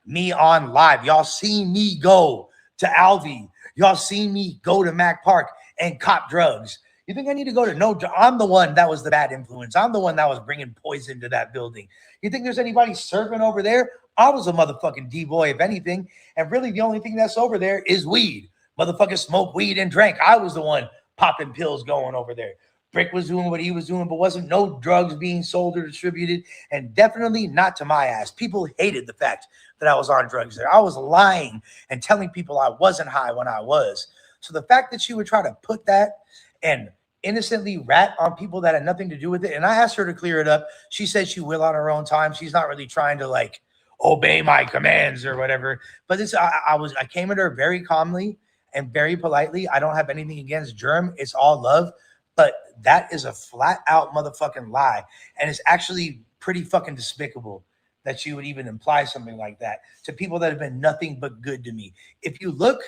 me on live, y'all seen me go to Alvey, y'all seen me go to Mac Park and cop drugs. You think I need to go to No Jumper? I'm the one that was the bad influence. I'm the one that was bringing poison to that building. You think there's anybody serving over there? I was a motherfucking D-boy, if anything. And really the only thing that's over there is weed. Motherfuckers smoke weed and drank. I was the one popping pills going over there. Brick was doing what he was doing, but wasn't no drugs being sold or distributed, and definitely not to my ass. People hated the fact that I was on drugs there. I was lying and telling people I wasn't high when I was. So the fact that she would try to put that and innocently rat on people that had nothing to do with it, and I asked her to clear it up. She said she will on her own time. She's not really trying to like obey my commands or whatever. But this, I came at her very calmly and very politely. I don't have anything against Germ. It's all love. But that is a flat out motherfucking lie. And it's actually pretty fucking despicable that you would even imply something like that to people that have been nothing but good to me. If you look,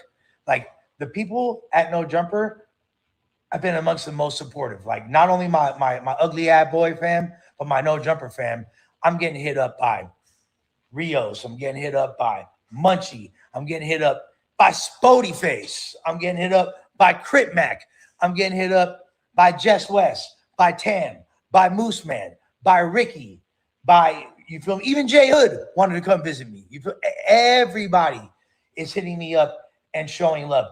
like the people at No Jumper, I've been amongst the most supportive. Like not only my ugly ad boy fam, but my No Jumper fam. I'm getting hit up by Rios. I'm getting hit up by Munchie. I'm getting hit up by Spody Face. I'm getting hit up by Crit Mac. I'm getting hit up by Jess West, by Tam, by Moose Man, by Ricky, by, you feel me? Even Jay Hood wanted to come visit me. You feel, everybody is hitting me up and showing love.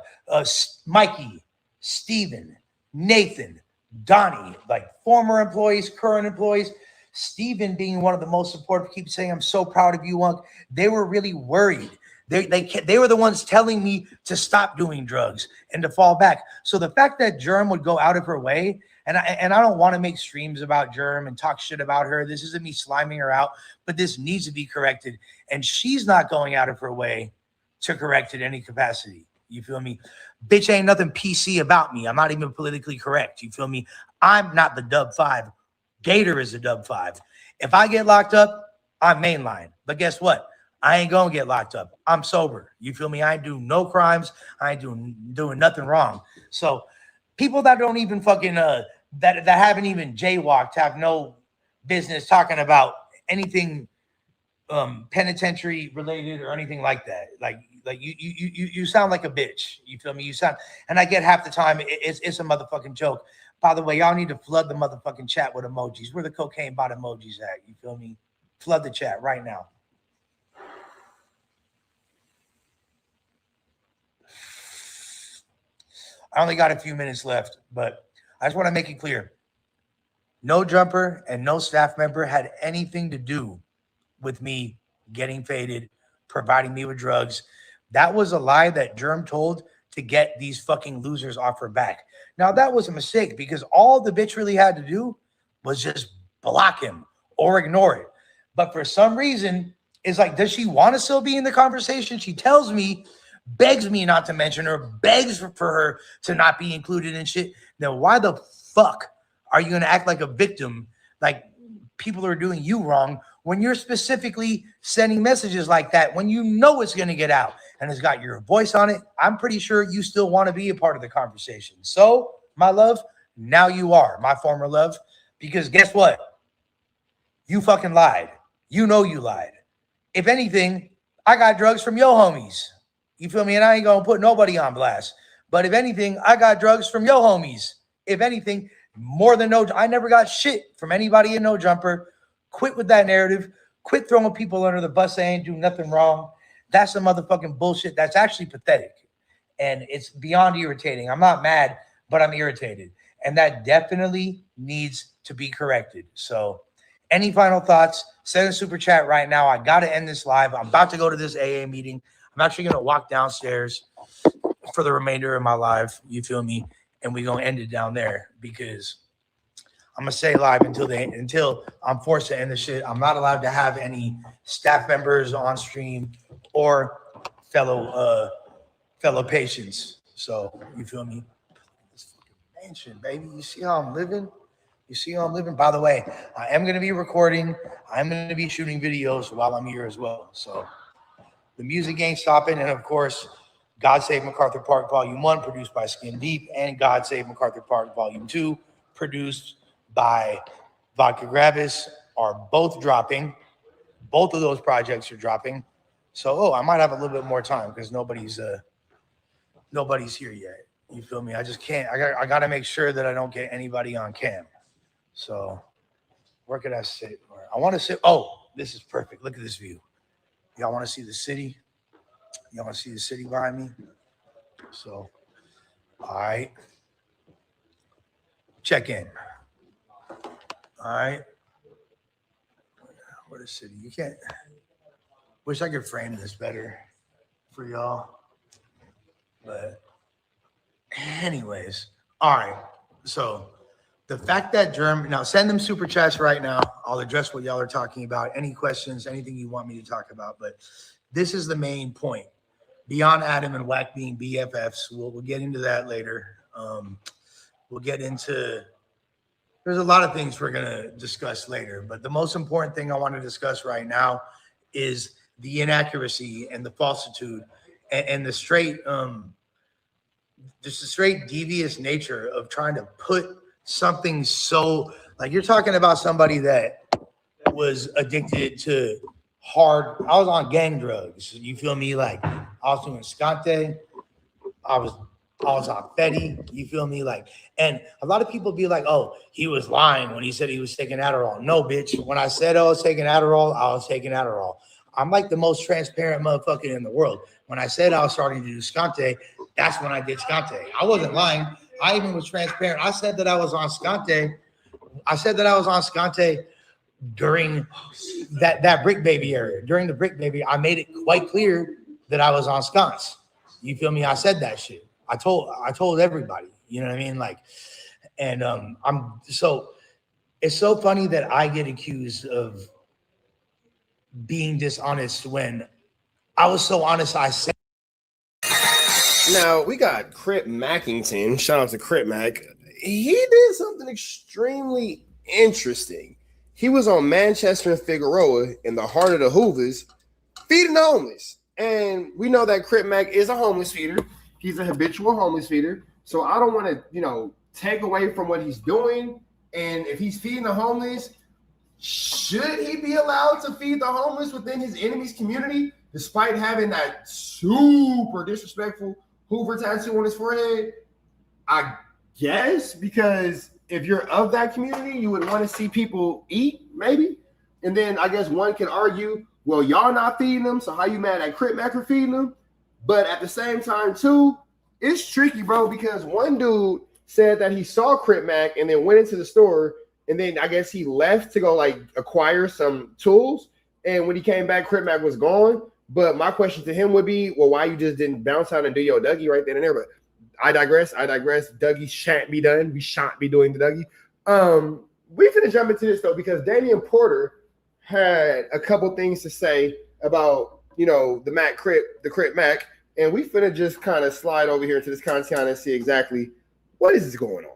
Mikey, Steven, Nathan, Donnie, like former employees, current employees. Steven being one of the most supportive, keep saying, I'm so proud of you, Unc. They were really worried. They were the ones telling me to stop doing drugs and to fall back. So the fact that Germ would go out of her way, and I don't want to make streams about Germ and talk shit about her. This isn't me sliming her out, but this needs to be corrected. And she's not going out of her way to correct it in any capacity. You feel me? Bitch, ain't nothing PC about me. I'm not even politically correct. You feel me? I'm not the Dub 5. Gator is the Dub 5. If I get locked up, I'm mainline. But guess what? I ain't gonna get locked up. I'm sober. You feel me? I ain't do no crimes. I ain't doing nothing wrong. So people that don't even fucking that haven't even jaywalked have no business talking about anything penitentiary related or anything like that. Like you sound like a bitch. You feel me? You sound, and I get half the time it's a motherfucking joke. By the way, y'all need to flood the motherfucking chat with emojis. Where the cocaine bot emojis at? You feel me? Flood the chat right now. I only got a few minutes left, but I just want to make it clear. No jumper and no staff member had anything to do with me getting faded, providing me with drugs. That was a lie that Germ told to get these fucking losers off her back. Now, that was a mistake because all the bitch really had to do was just block him or ignore it. But for some reason, it's like, does she want to still be in the conversation? She tells me, begs me not to mention her, begs for her to not be included in shit. Then why the fuck are you going to act like a victim, like people are doing you wrong, when you're specifically sending messages like that, when you know it's going to get out and it's got your voice on it? I'm pretty sure you still want to be a part of the conversation. So, my love, now you are, my former love, because guess what? You fucking lied. You know you lied. If anything, I got drugs from your homies. You feel me? And I ain't going to put nobody on blast. But if anything, I got drugs from your homies. If anything, more than no, I never got shit from anybody in No Jumper. Quit with that narrative. Quit throwing people under the bus. They ain't do nothing wrong. That's some motherfucking bullshit. That's actually pathetic. And it's beyond irritating. I'm not mad, but I'm irritated. And that definitely needs to be corrected. So any final thoughts? Send a super chat right now. I got to end this live. I'm about to go to this AA meeting. I'm actually going to walk downstairs for the remainder of my live. You feel me? And we're going to end it down there because I'm going to stay live until I'm forced to end the shit. I'm not allowed to have any staff members on stream or fellow patients. So, you feel me? This fucking mansion, baby. You see how I'm living? You see how I'm living? By the way, I am going to be recording. I'm going to be shooting videos while I'm here as well. So, the music ain't stopping. And, of course, God Save MacArthur Park Volume 1, produced by Skin Deep, and God Save MacArthur Park Volume 2, produced by Vodka Gravis, are both dropping. Both of those projects are dropping. So, I might have a little bit more time because nobody's here yet. You feel me? I just can't. I got to make sure that I don't get anybody on cam. So, where could I sit? I want to sit. Oh, this is perfect. Look at this view. Y'all want to see the city? Y'all want to see the city behind me? So, all right. Check in. All right. What a city. You can't. Wish I could frame this better for y'all. But anyways, all right. So the fact that now send them super chats right now. I'll address what y'all are talking about. Any questions, anything you want me to talk about. But this is the main point. Beyond Adam and Wack being BFFs, we'll get into that later. We'll get into, there's a lot of things we're going to discuss later. But the most important thing I want to discuss right now is the inaccuracy and the falsitude and the straight, just the straight devious nature of trying to put something so, like you're talking about somebody that was addicted to hard, I was on gang drugs. You feel me? Like I was doing Scante. I was on Fetty. You feel me? Like, and a lot of people be like, oh, he was lying when he said he was taking Adderall. No, bitch. When I said I was taking Adderall, I was taking Adderall. I'm like the most transparent motherfucker in the world. When I said I was starting to do Scante, that's when I did Scante. I wasn't lying. I even was transparent. I said that I was on Scante. I said that I was on Scante during that Brick Baby era. During the Brick Baby, I made it quite clear that I was on sconce. You feel me? I said that shit. I told everybody. You know what I mean? Like, and it's so funny that I get accused of being dishonest when I was so honest. I said. Now we got Crip Mackington. Shout out to Crip Mac. He did something extremely interesting. He was on Manchester and Figueroa in the heart of the Hoovers, feeding the homeless. And we know that Crip Mac is a homeless feeder. He's a habitual homeless feeder. So I don't want to, take away from what he's doing. And if he's feeding the homeless, should he be allowed to feed the homeless within his enemy's community, despite having that super disrespectful Hoover tattoo on his forehead? I guess, because if you're of that community, you would want to see people eat, maybe. And then I guess one can argue, well, y'all not feeding them, so how you mad at Crip Mac for feeding them? But at the same time, too, it's tricky, bro, because one dude said that he saw Crip Mac and then went into the store, and then I guess he left to go like acquire some tools. And when he came back, Crip Mac was gone. But my question to him would be, well, why you just didn't bounce out and do your Dougie right then and there? But I digress. Dougie shan't be done. We shan't be doing the Dougie. We finna jump into this though, because Damian Porter had a couple things to say about, you know, the Crip Mac, and we finna just kind of slide over here to this content and see exactly what is going on.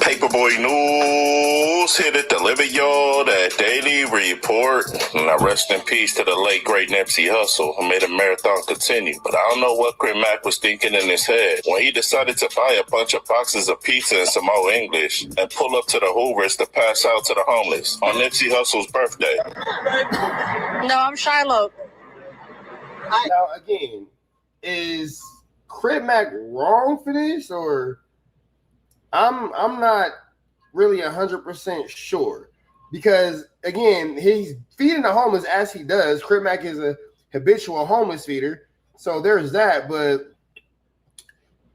Paperboy News, here to deliver y'all that daily report. Now rest in peace to the late great Nipsey Hussle, who made a marathon continue. But I don't know what Crip Mac was thinking in his head when he decided to buy a bunch of boxes of pizza and some old English and pull up to the Hoovers to pass out to the homeless on Nipsey Hussle's birthday. No, I'm Shiloh. Now again, is Crip Mac wrong for this, or I'm not really 100% sure, because again, he's feeding the homeless as he does. Crip Mac is a habitual homeless feeder, so there's that. But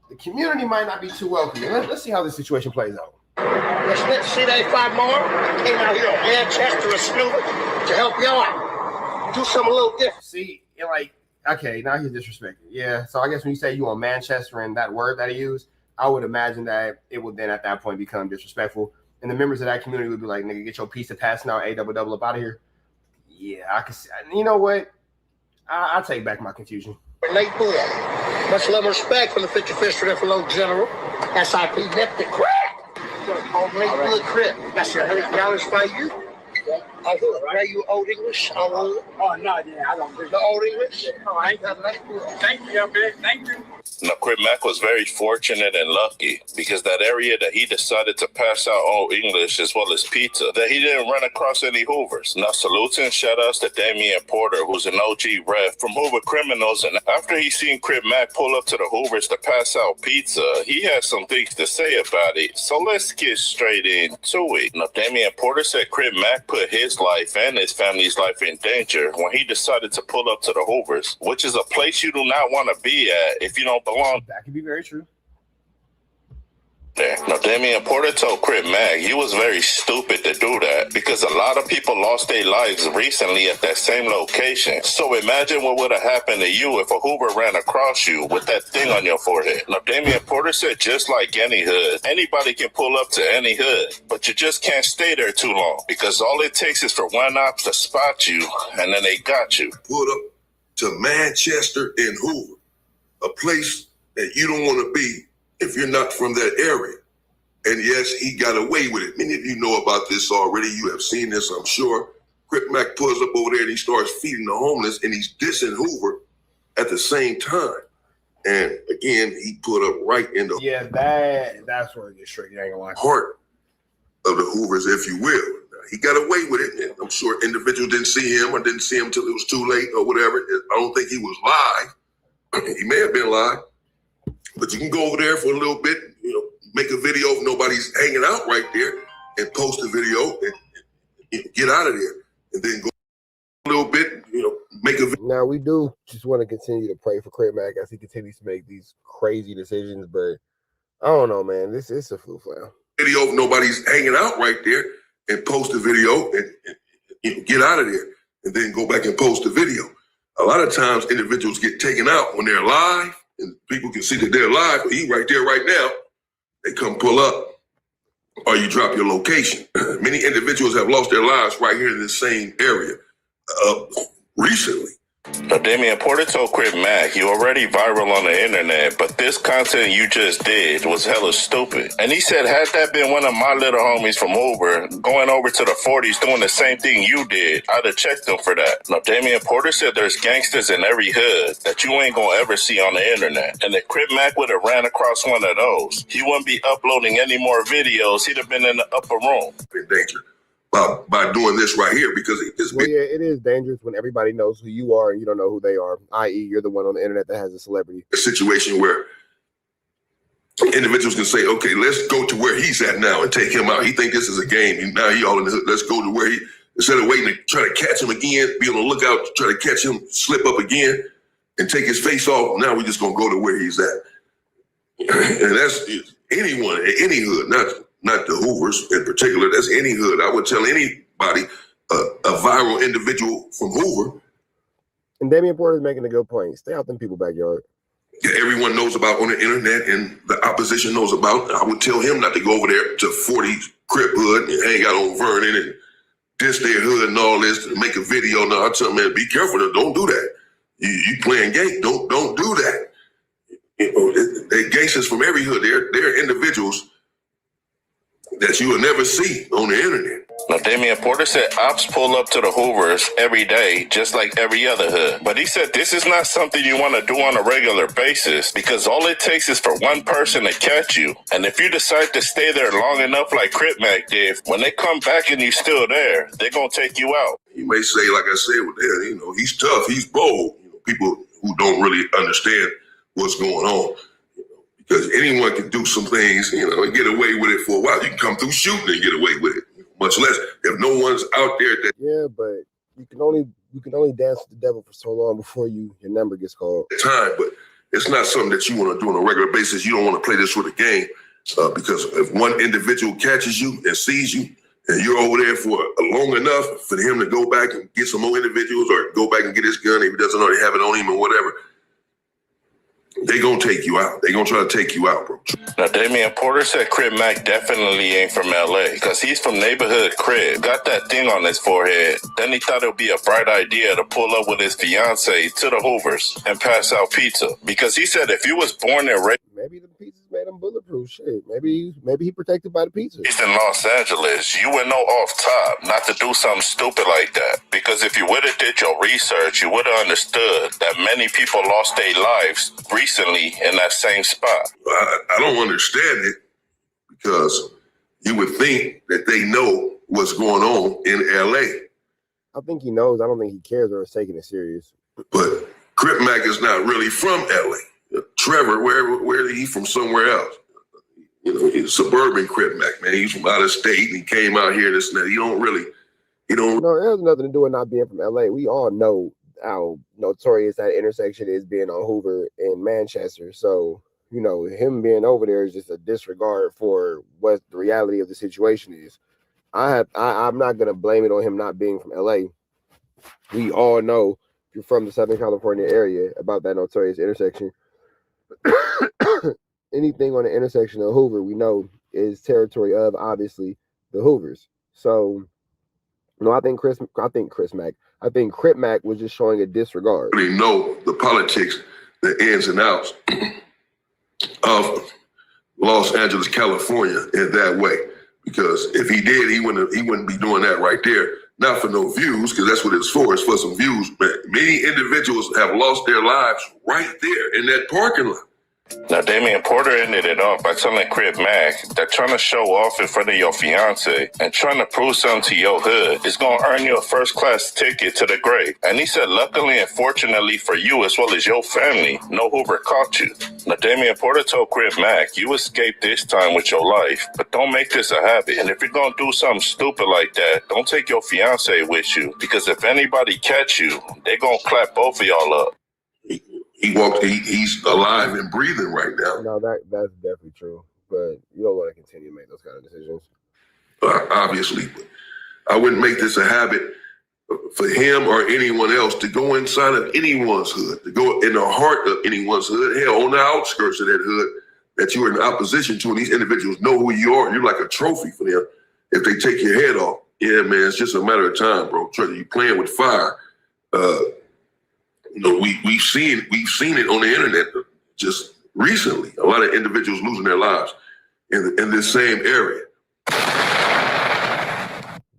the community might not be too welcoming. Let's see how this situation plays out. Let's see that 5 more. Came out here on Manchester and Snoover to help y'all out. Do something a little different. See, like, okay, now he's disrespecting. Yeah, so I guess when you say you on Manchester and that word that he used, I would imagine that it would then at that point become disrespectful. And the members of that community would be like, nigga, get your piece of passing out, double up out of here. Yeah, I can see. You know what? I'll take back my confusion. Late boy. Much love and respect from the 55th Street FLO General. SIP Nip the Crip. Late Crip. That's your $100 for you. Are you old English? Oh, no, yeah, I don't do the old English. Oh, I ain't got late boy. Thank you, young man. Thank you. Now, Crip Mac was very fortunate and lucky because that area that he decided to pass out all English as well as pizza, that he didn't run across any Hoovers. Now, salutes and shout outs to Damian Porter, who's an OG ref from Hoover Criminals. And after he seen Crip Mac pull up to the Hoovers to pass out pizza, he had some things to say about it. So let's get straight into it. Now, Damian Porter said Crip Mac put his life and his family's life in danger when he decided to pull up to the Hoovers, which is a place you do not want to be at if you don't belong. That could be very true. there. Now, Damian Porter told Crip Mac he was very stupid to do that because a lot of people lost their lives recently at that same location. So imagine what would have happened to you if a Hoover ran across you with that thing on your forehead. Now, Damian Porter said just like any hood, anybody can pull up to any hood, but you just can't stay there too long because all it takes is for one ops to spot you and then they got you. Pulled up to Manchester and Hoover, a place that you don't want to be if you're not from that area. And yes, he got away with it. Many of you know about this already. You have seen this, I'm sure. Crip Mac pulls up over there and he starts feeding the homeless and he's dissing Hoover at the same time. And again, he put up right in the that's where it gets tricky. I ain't gonna lie. Heart of the Hoovers, if you will. He got away with it. And I'm sure individuals didn't see him or didn't see him till it was too late or whatever. I don't think he was live. He may have been live. But you can go over there for a little bit, make a video if nobody's hanging out right there and post a video and get out of there. And then go a little bit, make a video. Now, we do just want to continue to pray for Crip Mac as he continues to make these crazy decisions. But I don't know, man. This is a flu-flam. Video if nobody's hanging out right there and post a video and get out of there. And then go back and post a video. A lot of times individuals get taken out when they're live. And people can see that they're live, but he right there right now. They come pull up, or you drop your location. Many individuals have lost their lives right here in this same area recently. Now, Damian Porter told Crip Mac, you already viral on the internet, but this content you just did was hella stupid. And he said, had that been one of my little homies from Uber going over to the 40s doing the same thing you did, I'd have checked them for that. Now, Damian Porter said there's gangsters in every hood that you ain't gonna ever see on the internet. And if Crip Mac would have ran across one of those, he wouldn't be uploading any more videos. He'd have been in the upper room. In danger. by doing this right here, because it's well, yeah, it is dangerous when everybody knows who you are and you don't know who they are, i.e. you're the one on the internet that has a celebrity. A situation where individuals can say, okay, let's go to where he's at now and take him out. He think this is a game. And now he all in the hood. Let's go to where he, instead of waiting to try to catch him again, be on the lookout to try to catch him slip up again and take his face off. Now we're just going to go to where he's at. And that's anyone, any hood, not the Hoovers in particular. That's any hood. I would tell anybody, a viral individual from Hoover. And Damian Porter's making a good point. Stay out them people's backyard. Everyone knows about on the internet and the opposition knows about. I would tell him not to go over there to 40 Crip hood and hang out on Vernon and diss their hood and all this and make a video. No, I tell him, man, be careful. Don't do that. You playing gay. Don't do that. You know, they're gangsters from every hood. They're individuals that you will never see on the internet. Now, Damian Porter said ops pull up to the Hoovers every day, just like every other hood. But he said this is not something you want to do on a regular basis, because all it takes is for one person to catch you. And if you decide to stay there long enough like Crip Mac did, when they come back and you're still there, they're going to take you out. You may say, like I said, well, you know, he's tough, he's bold. You know, people who don't really understand what's going on. Because anyone can do some things, you know, and get away with it for a while. You can come through shooting and get away with it. Much less if no one's out there that. Yeah, but you can only dance with the devil for so long before your number gets called. Time, but it's not something that you want to do on a regular basis. You don't want to play this with a game, because if one individual catches you and sees you, and you're over there for long enough for him to go back and get some more individuals, or go back and get his gun if he doesn't already have it on him or whatever. They gonna take you out. They gonna try to take you out, bro. Now, Damian Porter said Crip Mac definitely ain't from LA, because he's from neighborhood Crip. Got that thing on his forehead. Then he thought it would be a bright idea to pull up with his fiance to the Hoovers and pass out pizza. Because he said if you was born and raised, maybe the pizzas made him bulletproof. Shit, maybe he protected by the pizza. in Los Angeles, you would know off top not to do something stupid like that. Because if you would have did your research, you would have understood that many people lost their lives recently in that same spot. I don't understand it, because you would think that they know what's going on in LA. I think he knows. I don't think he cares or is taking it serious. But Crip Mac is not really from LA. Trevor, where he from somewhere else. You know, he's suburban Crip Mac, man. He's from out of state and he came out here, this and that. No, it has nothing to do with not being from LA. We all know how notorious that intersection is, being on Hoover in Manchester. So, you know, him being over there is just a disregard for what the reality of the situation is. I'm not gonna blame it on him not being from LA. We all know, if you're from the Southern California area, about that notorious intersection. Anything on the intersection of Hoover, we know, is territory of, obviously, the Hoovers. So, no, I think Crip Mac was just showing a disregard. Really know the politics, the ins and outs of Los Angeles, California, in that way. Because if he did, he wouldn't be doing that right there. Not for no views, because that's what it's for. It's for some views. But many individuals have lost their lives right there in that parking lot. Now, Damian Porter ended it off by telling Crip Mac that trying to show off in front of your fiance and trying to prove something to your hood is going to earn you a first-class ticket to the grave. And he said, luckily and fortunately for you as well as your family, no Hoover caught you. Now, Damian Porter told Crip Mac, you escaped this time with your life, but don't make this a habit. And if you're going to do something stupid like that, don't take your fiance with you, because if anybody catch you, they're going to clap both of y'all up. He's alive and breathing right now. No, that's definitely true. But you don't want to continue to make those kind of decisions. Obviously. I wouldn't make this a habit for him or anyone else to go inside of anyone's hood, to go in the heart of anyone's hood, hell, on the outskirts of that hood that you're in opposition to, and these individuals know who you are. You're like a trophy for them. If they take your head off, yeah, man, it's just a matter of time, bro. You playing with fire. You know, we've seen it on the internet just recently. A lot of individuals losing their lives in this same area.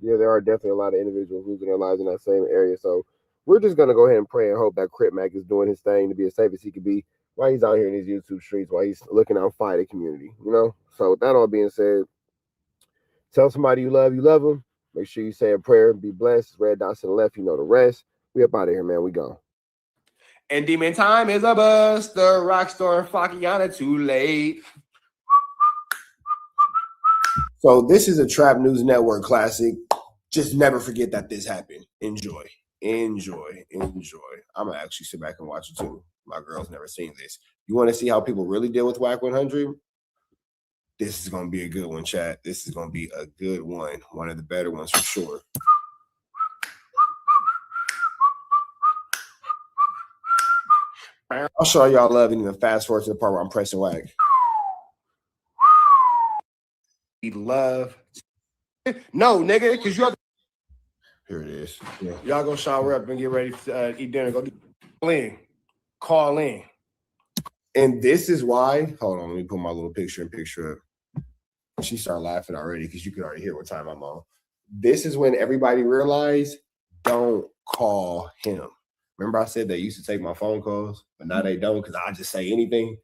Yeah, there are definitely a lot of individuals losing their lives in that same area. So we're just gonna go ahead and pray and hope that Crip Mac is doing his thing to be as safe as he could be while he's out here in these YouTube streets, while he's looking out for the community. You know. So with that all being said, tell somebody you love them. Make sure you say a prayer and be blessed. Red dots to the left, you know the rest. We up out of here, man. We gone. And Demon Time is a buster. Rockstar and Fakiana too late. So this is a Trap News Network classic. Just never forget that this happened. Enjoy. Enjoy. Enjoy. I'm going to actually sit back and watch it too. My girl's never seen this. You want to see how people really deal with Whack 100? This is going to be a good one, chat. This is going to be a good one. One of the better ones for sure. I'll show y'all love and even fast forward to the part where I'm pressing Whack. Love. No, nigga, because you have to. Here it is. Yeah. Y'all go shower up and get ready to eat dinner. Go call in. And this is why, hold on, let me put my little picture up. She started laughing already because you can already hear what time I'm on. This is when everybody realized, don't call him. Remember I said they used to take my phone calls, but now they don't because I just say anything.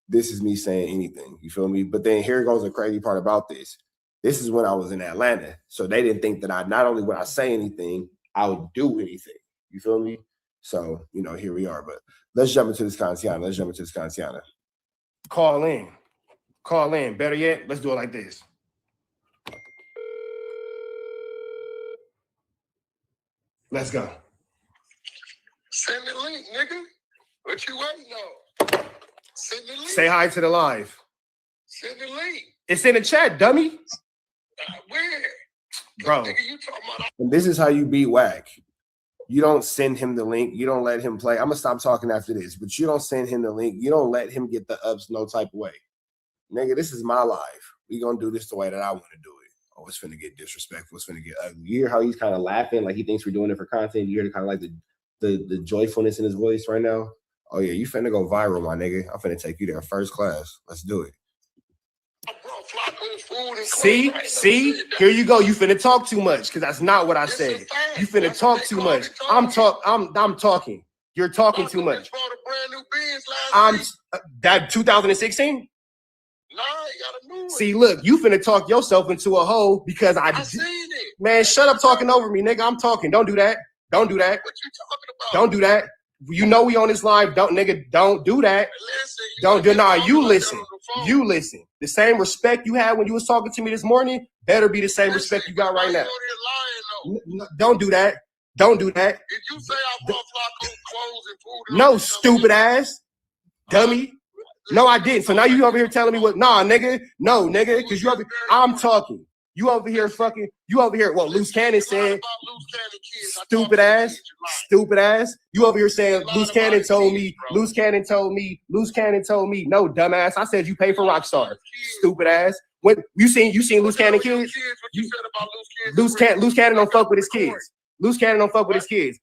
This is me saying anything. You feel me? But then here goes the crazy part about this. This is when I was in Atlanta. So they didn't think that not only would I say anything, I would do anything. You feel me? So, you know, here we are. But let's jump into this Kantiana. Call in. Call in. Better yet, let's do it like this. Let's go. Send the link, nigga. What you waiting on? Send the link. Say hi to the live. Send the link. It's in the chat, dummy. Where? Bro. Nigga, you talking about? And this is how you beat Whack. You don't send him the link. You don't let him play. I'm going to stop talking after this, but you don't send him the link. You don't let him get the ups no type of way. Nigga, this is my life. We going to do this the way that I want to do it. Oh, it's finna get disrespectful. It's finna get ugly. You hear how he's kind of laughing like he thinks we're doing it for content? You hear kind of like the joyfulness in his voice right now? Oh, yeah, you finna go viral, my nigga. I'm finna take you there first class. Let's do it. See, here you go. You finna talk too much because that's not what I said. You finna talk too much. I'm talking. You're talking too much. That 2016. See, look, you finna talk yourself into a hole because I seen it. Man, shut up talking over me, nigga. I'm talking. Don't do that. Don't do that. What you talking about? Don't do that. You know we on this live. Don't do that. Don't do. Nah, you listen. You listen. The same respect you had when you was talking to me this morning better be the same respect you got right now. Don't do that. Don't do that. Did you say I bought Flacco clothes and food? No, stupid ass, dummy. No, I didn't. So now you over here telling me what? Nah, nigga. No, nigga. Because you over. I'm talking. You over here fucking. You over here. What Loose Cannon said. Stupid ass. Stupid ass. You over here saying Loose Cannon told me. Loose Cannon told me. Loose Cannon told me. No, dumbass. I said you pay for Rockstar. Stupid ass. What you seen Loose Cannon kids? Loose Cannon don't fuck with his kids. Loose Cannon don't fuck with his kids.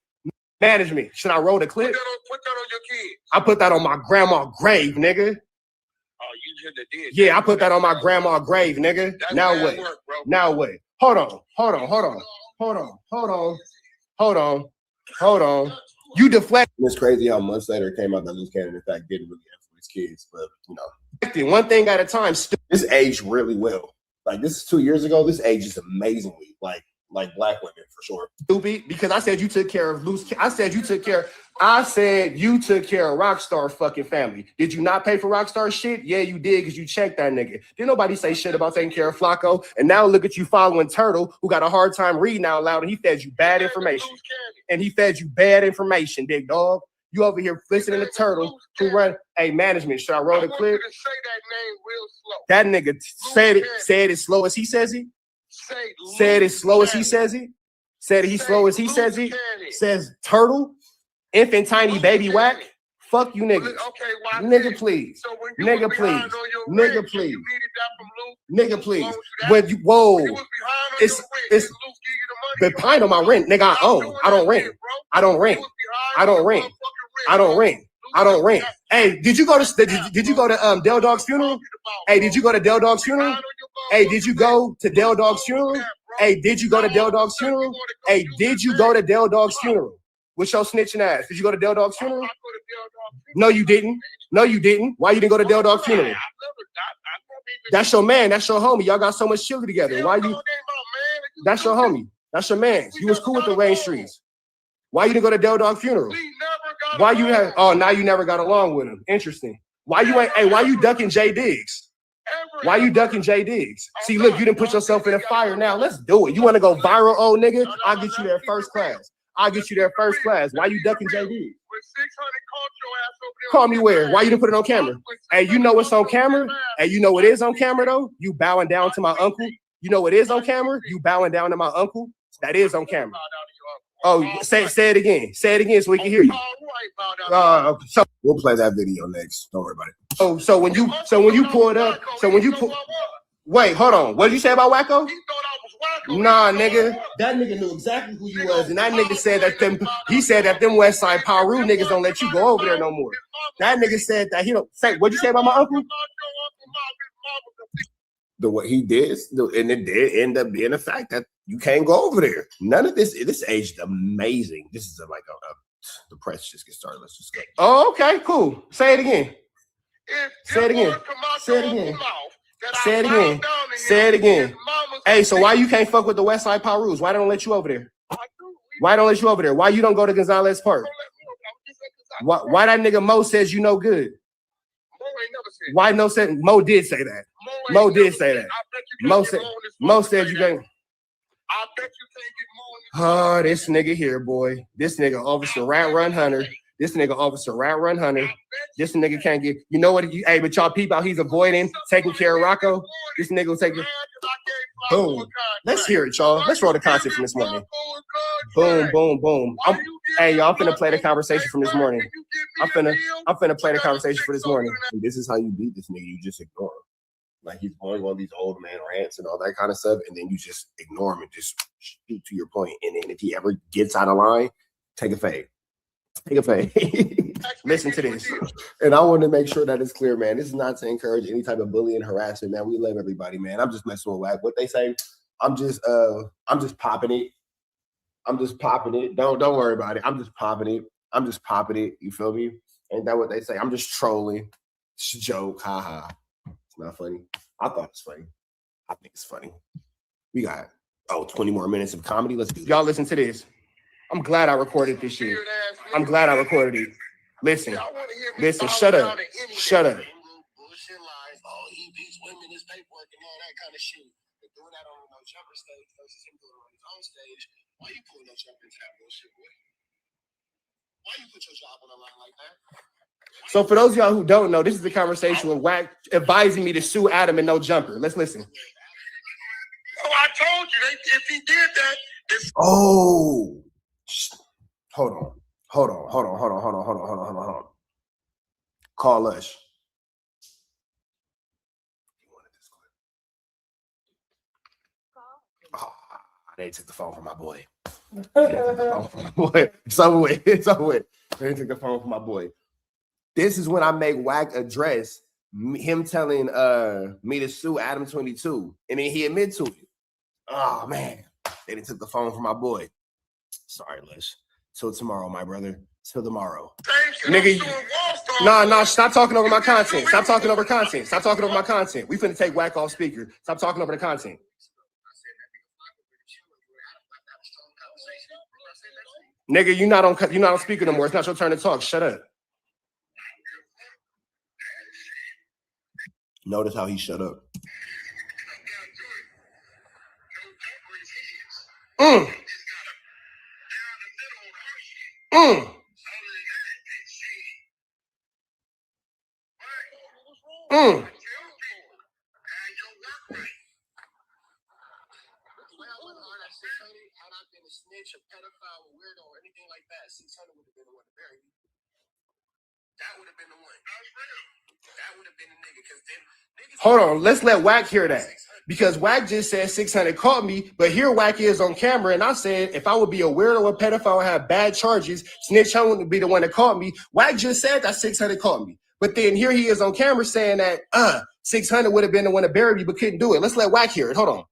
Management. Should I roll the clip? Put that on your kids. I put that on my grandma's grave, nigga. Oh, you should have did. Yeah, I put that on my grandma's grave, nigga. That's now what? Now what? Hold on. You deflect. It's crazy how months later it came out that Loose Cannon in fact didn't really have for his kids, but you know, one thing at a time. This aged really well. Like this is 2 years ago. This ages amazingly. Like black women for sure. Stupid, because I said you took care of Loose. I said you took care of Rockstar fucking family. Did you not pay for Rockstar shit? Yeah, you did, because you checked that nigga. Didn't nobody say shit about taking care of Flacco. And now look at you following Turtle, who got a hard time reading out loud, and he fed you bad information. Big dog. You over here listening to Turtle who run management. Should I roll the clip? That nigga said it slow as he says it. Said it slow as he says it. Said he's slow as he says it. Says Turtle, infant tiny baby Whack. Fuck you niggas. Nigga please. Nigga please. When you it's behind on my rent, nigga. I own. I don't rent. Hey, did you go to Del Dog's funeral? Hey, did you go to Del Dog's funeral? Hey, did you go to Del Dog's funeral? Hey, did you go to Del Dog's funeral? Hey, did you go to Del Dog's funeral? With your snitching ass. Did you go to Del Dog's funeral? No, you didn't. Why you didn't go to Del Dog's funeral? That's your man. That's your homie. Y'all got so much chili together. Why you? That's your homie. That's your man. You was cool with the Wayne Streets. Why you didn't go to Del Dog funeral? Why you had? Oh, now you never got along with him. Interesting. Why you ain't? Hey, why you ducking Jay Diggs? Why you ducking Jay Diggs? See, look, you didn't put yourself in a fire. Now let's do it. You want to go viral, old nigga? I'll get you there first class. I'll get you there first class. Why you ducking Jay Diggs? Call me where? Why you didn't put it on camera? Hey, you know what's on camera? Hey, you know what is on camera though? You bowing down to my uncle. You know what is on camera? You bowing down to my uncle. That is on camera. Oh, say it again. Say it again so we can hear you. So We'll play that video next. Don't worry about it. Oh, so when you pull it up, wait, hold on. What did you say about Wacko? Nah, nigga. That nigga knew exactly who you was, and that nigga said that them West Side Paru niggas don't let you go over there no more. That nigga said that he don't say. What'd you say about my uncle? What he did, and it did end up being a fact that you can't go over there. None of this aged amazing. This is the press just get started. Let's just go. Oh, okay, cool. Say it again. Say it again. Say it again. Say it again. Say it again. Hey, so why you can't fuck with the West Side Parus? Why don't let you over there? Why don't let you over there? Why you don't go to Gonzalez Park? Why that nigga Mo says you no good? Why no said Mo did say that? Mo did say that. Mo said you can't. Oh, this nigga here, boy. This nigga Officer Rat Run Hunter. This nigga Officer Rat Run Hunter. This nigga can't get. You know what? Hey, but y'all peep out. He's avoiding taking care of Rocco. This nigga will take it. Boom. Let's hear it, y'all. Let's roll the content from this morning. Boom, boom, boom. Hey, y'all finna play the conversation from this morning. I'm finna play the conversation for this morning. And this is how you beat this nigga. You just ignore him. Like he's going on these old man rants and all that kind of stuff, and then you just ignore him and just shoot to your point. And then if he ever gets out of line, take a fade. Take a fade. Listen to this. And I want to make sure that it's clear, man. This is not to encourage any type of bullying, harassment, man. We love everybody, man. I'm just messing with whack. What they say, I'm just popping it. I'm just popping it. Don't worry about it. I'm just popping it. I'm just popping it. You feel me? Ain't that what they say? I'm just trolling. It's a joke. Ha. It's not funny. I thought it's funny. I think it's funny. We got 20 more minutes of comedy. Let's do this. Y'all listen to this. I'm glad I recorded this shit. I'm glad I recorded it. Listen. Shut up. Shut up. Why you pulling no jump into that bullshit, boy? Why you put your job on the line like that? So for those of y'all who don't know, this is the conversation with Wack advising me to sue Adam and no jumper. Let's listen. Oh, I told you, if he did that, it's... Oh, hold on. Call us. Oh, they took the phone from my boy. It's over with. They took the phone from my boy. This is when I make Wack address him telling me to sue Adam 22, and then he admit to it. Oh man, they didn't took the phone from my boy. Sorry, Lish. Till tomorrow, my brother. Till tomorrow. Nigga, nah, stop talking over my content. Stop talking over content. Stop talking over my content. We finna take Wack off speaker. Stop talking over the content. Nigga, you're not on speaker no more. It's not your turn to talk. Shut up. Notice how he shut up. Hold on, let's let Wack hear that. Because Wack just said 600 caught me, but here Wack is on camera, and I said if I would be a weirdo or pedophile and have bad charges, Snitch Hunt would be the one that caught me. Wack just said that 600 caught me. But then here he is on camera saying that 600 would have been the one to bury me, but couldn't do it. Let's let Wack hear it. Hold on.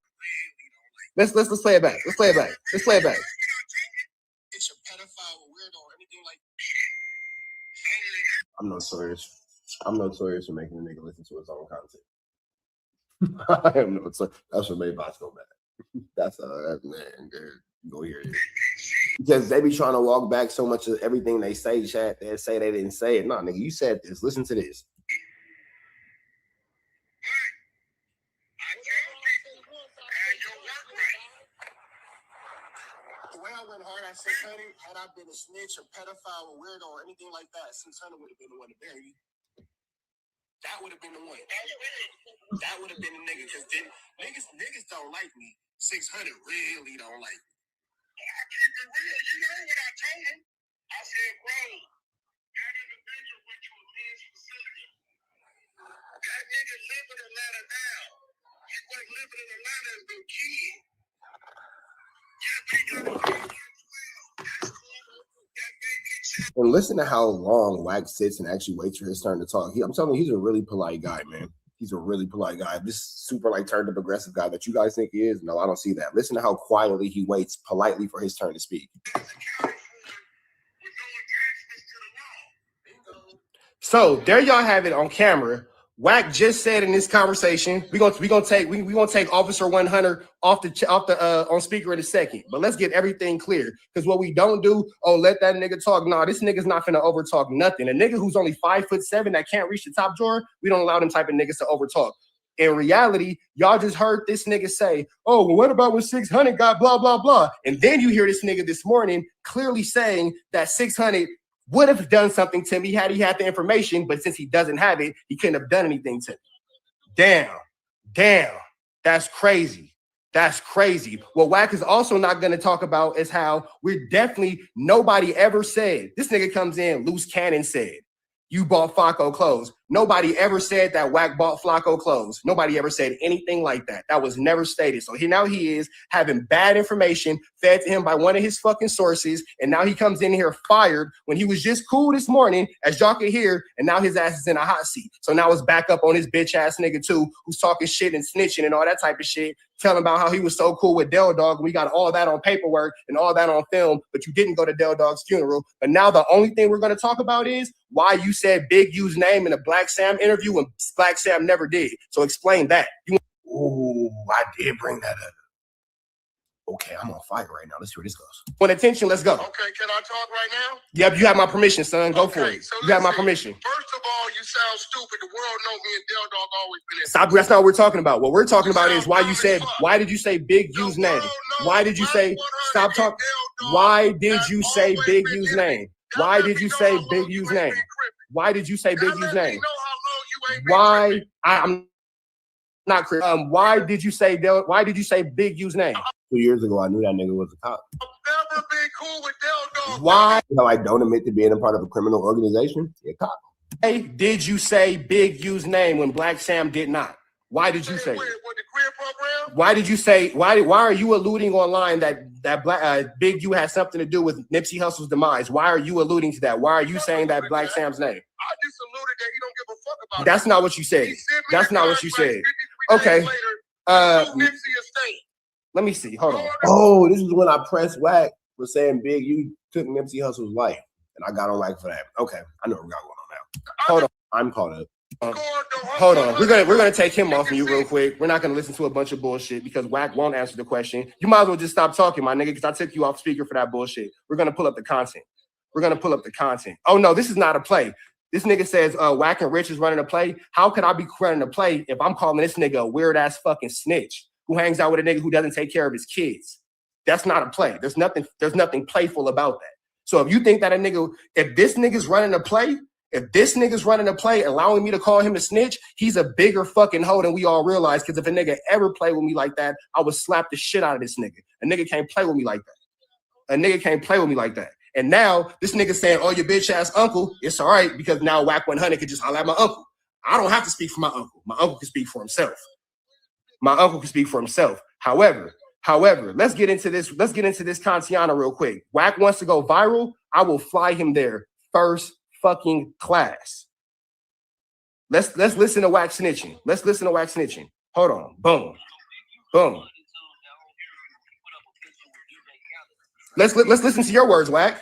Let's play it back. Let's play it back. It's a pedophile or weirdo or anything like that. I'm notorious for making a nigga listen to his own content. I am notorious. That's what made Boss go bad. That's man. Go hear it. Because they be trying to walk back so much of everything they say, chat. They say they didn't say it. No, nigga, you said this. Listen to this. The way I went hard at 600, had I been a snitch, a pedophile, a weirdo, or anything like that, 600 would have been the one to bury me. That would have been the one. That would have been the nigga. Because then niggas don't like me. 600 really don't like me. I keep it real. You know what I told him? I said, bro, that individual went to a men's facility. That nigga live in Atlanta now. He wasn't living in Atlanta as no kid. And listen to how long Wax sits and actually waits for his turn to talk. I'm telling you, he's a really polite guy, man. He's a really polite guy. This super like turned up aggressive guy that you guys think he is. No, I don't see that. Listen to how quietly he waits politely for his turn to speak. So there y'all have it on camera. Wack just said in this conversation, we gonna take Officer 100 off the on speaker in a second. But let's get everything clear, because what we don't do, let that nigga talk. Nah, this nigga's not finna overtalk nothing. A nigga who's only 5'7" that can't reach the top drawer, we don't allow them type of niggas to overtalk. In reality, y'all just heard this nigga say, oh, well, what about when 600 got blah blah blah? And then you hear this nigga this morning clearly saying that 600 would have done something to me had he had the information, but since he doesn't have it, he couldn't have done anything to me. Damn, that's crazy. That's crazy. What Wack is also not going to talk about is how nobody ever said, this nigga comes in, loose cannon said, you bought Flacco clothes. Nobody ever said that Wack bought Flacco clothes. Nobody ever said anything like that. That was never stated. So now he is having bad information fed to him by one of his fucking sources, and now he comes in here fired when he was just cool this morning, as y'all can hear, and now his ass is in a hot seat. So now it's back up on his bitch ass nigga too, who's talking shit and snitching and all that type of shit, telling about how he was so cool with Del Dog. We got all that on paperwork and all that on film, but you didn't go to Del Dog's funeral. But now the only thing we're going to talk about is why you said Big U's name in a Black Sam interview when Black Sam never did. So explain that. I did bring that up. Okay, I'm on fire right now. Let's see where this goes. Want attention? Let's go. Okay, can I talk right now? Yep, you have my permission, son. Go for it. So you have my permission. First of all, you sound stupid. The world know me and Del Dog always been in. Stop. That's not what we're talking about. What we're talking about is why did you say Big U's name? Why did you say stop talking? Why did you say Big U's name? Why did you say Big U's name? Why did you say Big U's name? Why I'm not Chris. Why did you say Big U's name? 2 years ago, I knew that nigga was a cop. I've never been cool with Del Dog. Why? I don't admit to being a part of a criminal organization. You're a cop. Hey, did you say Big U's name when Black Sam did not? Why did you say it? Why did you say why are you alluding online that Big U has something to do with Nipsey Hussle's demise? Why are you alluding to that? Why are you saying that Black Sam's name? I just alluded that he don't give a fuck about That's not what you said. That's not what you said. Okay. Let me see. Hold on. Oh, this is when I pressed Wack for saying Big U took Nipsey Hussle's life, and I got on Wack for that. Okay, I know what we got going on now. Hold on, I'm caught up. Hold on, we're gonna take him off of you real quick. We're not gonna listen to a bunch of bullshit because Wack won't answer the question. You might as well just stop talking, my nigga, because I took you off speaker for that bullshit. We're gonna pull up the content. Oh no, this is not a play. This nigga says Wack and Rich is running a play. How could I be running a play if I'm calling this nigga a weird ass fucking snitch who hangs out with a nigga who doesn't take care of his kids? That's not a play. There's nothing playful about that. So if you think that if this nigga's running a play, allowing me to call him a snitch, he's a bigger fucking hoe than we all realize. Because if a nigga ever played with me like that, I would slap the shit out of this nigga. A nigga can't play with me like that. And now this nigga saying, oh, your bitch ass uncle, it's all right because now Wack 100 could just holler at my uncle. I don't have to speak for my uncle. My uncle can speak for himself. However, let's get into this Kantiana real quick. Wack wants to go viral. I will fly him there first fucking class. Let's listen to Wack snitching. Hold on. Boom. Let's listen to your words, Wack.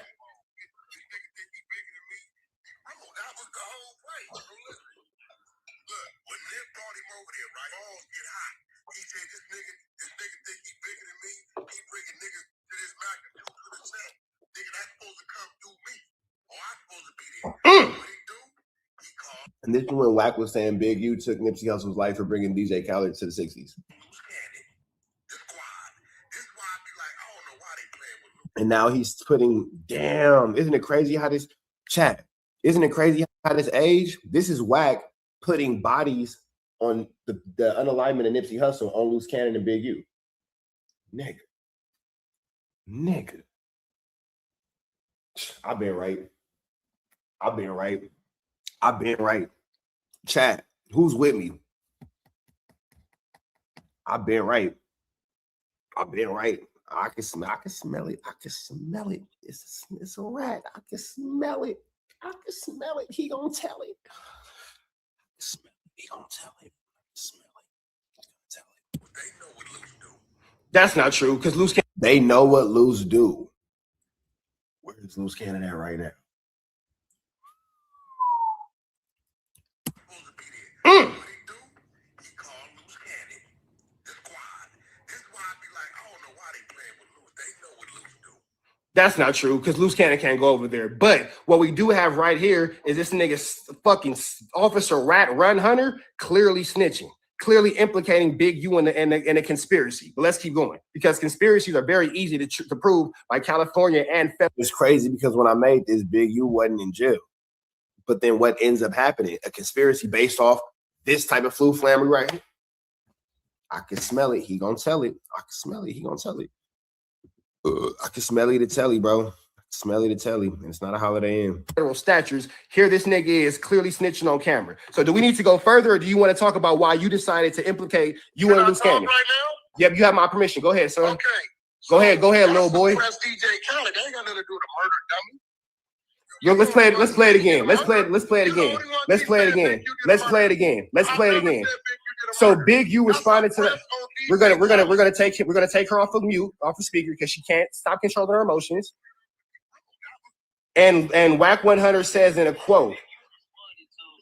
And this is when Wack was saying Big U took Nipsey Hussle's life for bringing DJ Khaled to the 60s. And now he's putting, damn, isn't it crazy how this isn't it crazy how this age? This is Wack putting bodies on the unalignment of Nipsey Hussle on Loose Cannon and Big U. Nigga. I've been right. Chat, who's with me? I've been right. I can smell it. It's a rat. I can smell it. He gonna tell it. That's not true, because Loose Cannon, they know what Loose do. Where is Loose Cannon at right now? That's not true, because Loose Cannon can't go over there. But what we do have right here is this nigga fucking Officer Rat Run Hunter clearly snitching, clearly implicating Big U in a conspiracy. But let's keep going, because conspiracies are very easy to prove by California and federal. It's crazy because when I made this, Big U wasn't in jail. But then what ends up happening? A conspiracy based off this type of flu flammery right here. I can smell it. He gonna tell it. I can smell it. He gonna tell it. I can smell it to tell you, bro. And it's not a Holiday Inn. Federal statutes. Here this nigga is clearly snitching on camera. So do we need to go further, or do you want to talk about why you decided to implicate you and Loose Cannon? Right now? Yep, you have my permission. Go ahead, son. Okay. Go ahead, little boy. That's DJ Khaled. They ain't got nothing to do with the murder, dummy. Yo, let's play it again. So Big U responded to that. We're gonna take her off of mute, off of speaker, because she can't stop controlling her emotions. And Wack 100 says in a quote.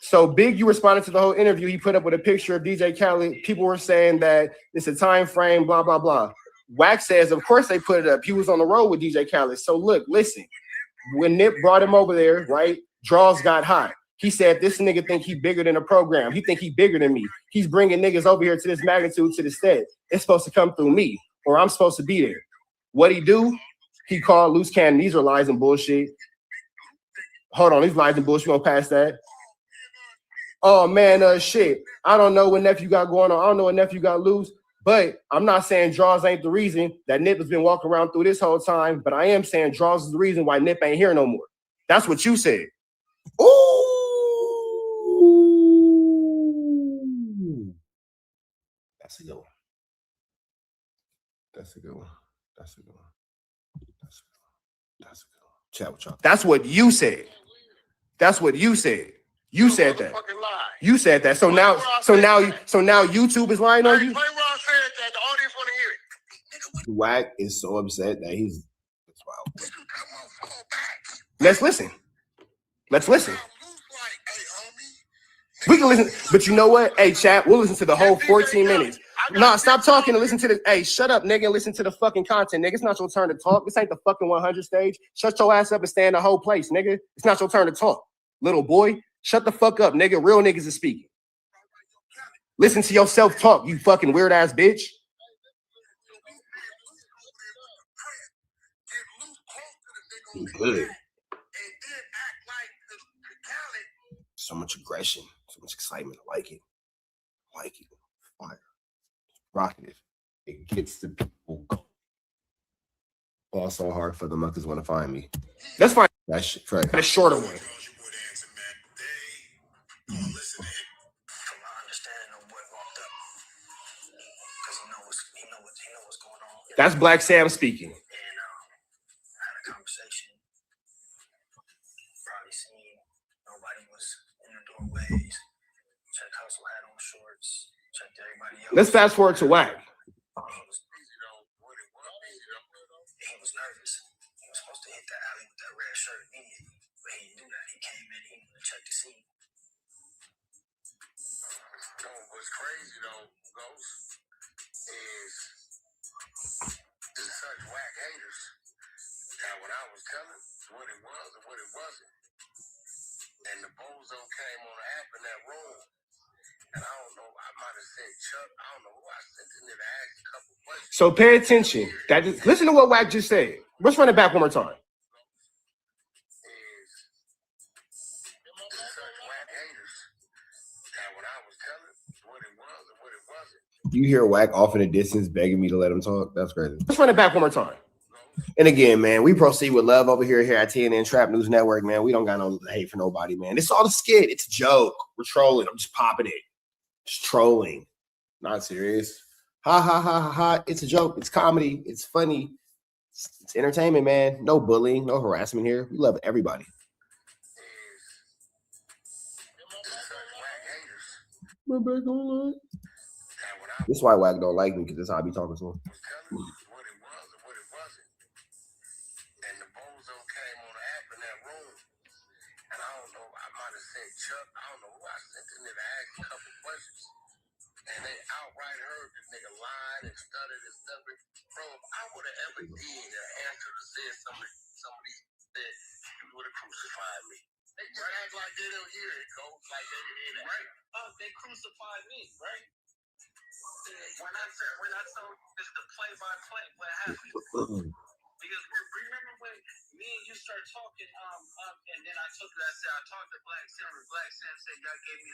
So Big U responded to the whole interview. He put up with a picture of DJ Khaled. People were saying that it's a time frame, blah blah blah. Wack says, of course they put it up. He was on the road with DJ Khaled. So look, listen. When Nip brought him over there, right, draws got high. He said, this nigga think he bigger than a program. He think he bigger than me. He's bringing niggas over here to this magnitude, to the stead. It's supposed to come through me, or I'm supposed to be there. What he do? He called Loose Cannon. These are lies and bullshit. Hold on, these lies and bullshit. We gonna pass that. Oh man, shit. I don't know what nephew got going on. I don't know what nephew got loose. But I'm not saying draws ain't the reason that Nip has been walking around through this whole time. But I am saying draws is the reason why Nip ain't here no more. That's what you said. Ooh. That's a good one. Chat with y'all. That's what you said. You said that. You said that. So now YouTube is lying on you. Wack is so upset that he's. Let's listen. We can listen, but you know what? Hey, chat, we'll listen to the whole 14 minutes. Nah, stop talking and listen to the. Hey, shut up, nigga, and listen to the fucking content, nigga. It's not your turn to talk. This ain't the fucking 100 stage. Shut your ass up and stay in the whole place, nigga. It's not your turn to talk, little boy. Shut the fuck up, nigga. Real niggas is speaking. Listen to yourself talk, you fucking weird ass bitch. Good. So much aggression, so much excitement. I like it. Fire. Rocking. It gets the people going. Also hard for the muckers want to find me. That's fine. That shit, right. That's shorter one. That's Black Sam speaking. Let's fast forward to Wack. What's crazy though, Ghost, is there's such whack haters that when I was telling what it was and what it wasn't, and the bozo came on the app and in that room. And I don't know, I might have said Chuck. I don't know who I sent the nigga to ask a couple questions. So pay attention. Listen to what Wack just said. Let's run it back one more time. You hear Wack off in the distance begging me to let him talk? That's crazy. Let's run it back one more time. And again, man, we proceed with love over here at TNN Trap News Network, man. We don't got no hate for nobody, man. It's all a skit. It's a joke. We're trolling. I'm just popping it. Just trolling. Not serious. Ha, ha, ha, ha, ha. It's a joke. It's comedy. It's funny. It's entertainment, man. No bullying, no harassment here. We love everybody. My back online. This is why Wack don't like me, because that's how I be talking to him. Chuck, I don't know who I sent the nigga to ask a couple questions. And they outright heard this nigga lied and stuttered and stuff. Bro, if I would have ever did an answer to say some of these things, you would have crucified me. They just act like they don't hear it, go like they didn't hear that. Right. Oh, they crucified me, right? When I told it's the play-by-play what happened. Because remember when me and you started talking, and then I told you, I said, I talked to Black Sam, and Black Sam said, y'all gave me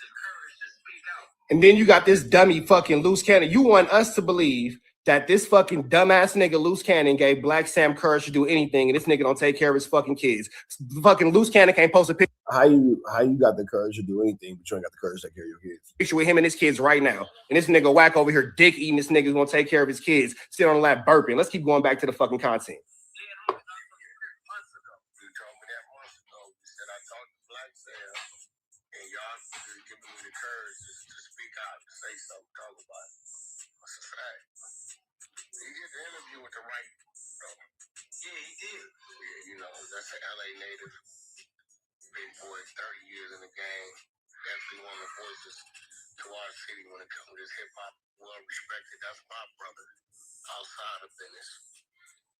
the courage to speak out. And then you got this dummy fucking Loose Cannon. You want us to believe that this fucking dumbass nigga Loose Cannon gave Black Sam courage to do anything, and this nigga don't take care of his fucking kids. Fucking Loose Cannon can't post a picture. How you got the courage to do anything, but you ain't got the courage to take care of your kids? Picture with him and his kids right now. And this nigga Wack over here dick eating. This nigga's gonna take care of his kids, sit on the lap burping. Let's keep going back to the fucking content. Say something, talk about it. That's a fact. He did the interview with the right, bro. Yeah, he did. Yeah, you know, that's an LA native. Big boy, 30 years in the game. Definitely one of the voices to our city when it comes to this hip hop. Well respected. That's my brother outside of business.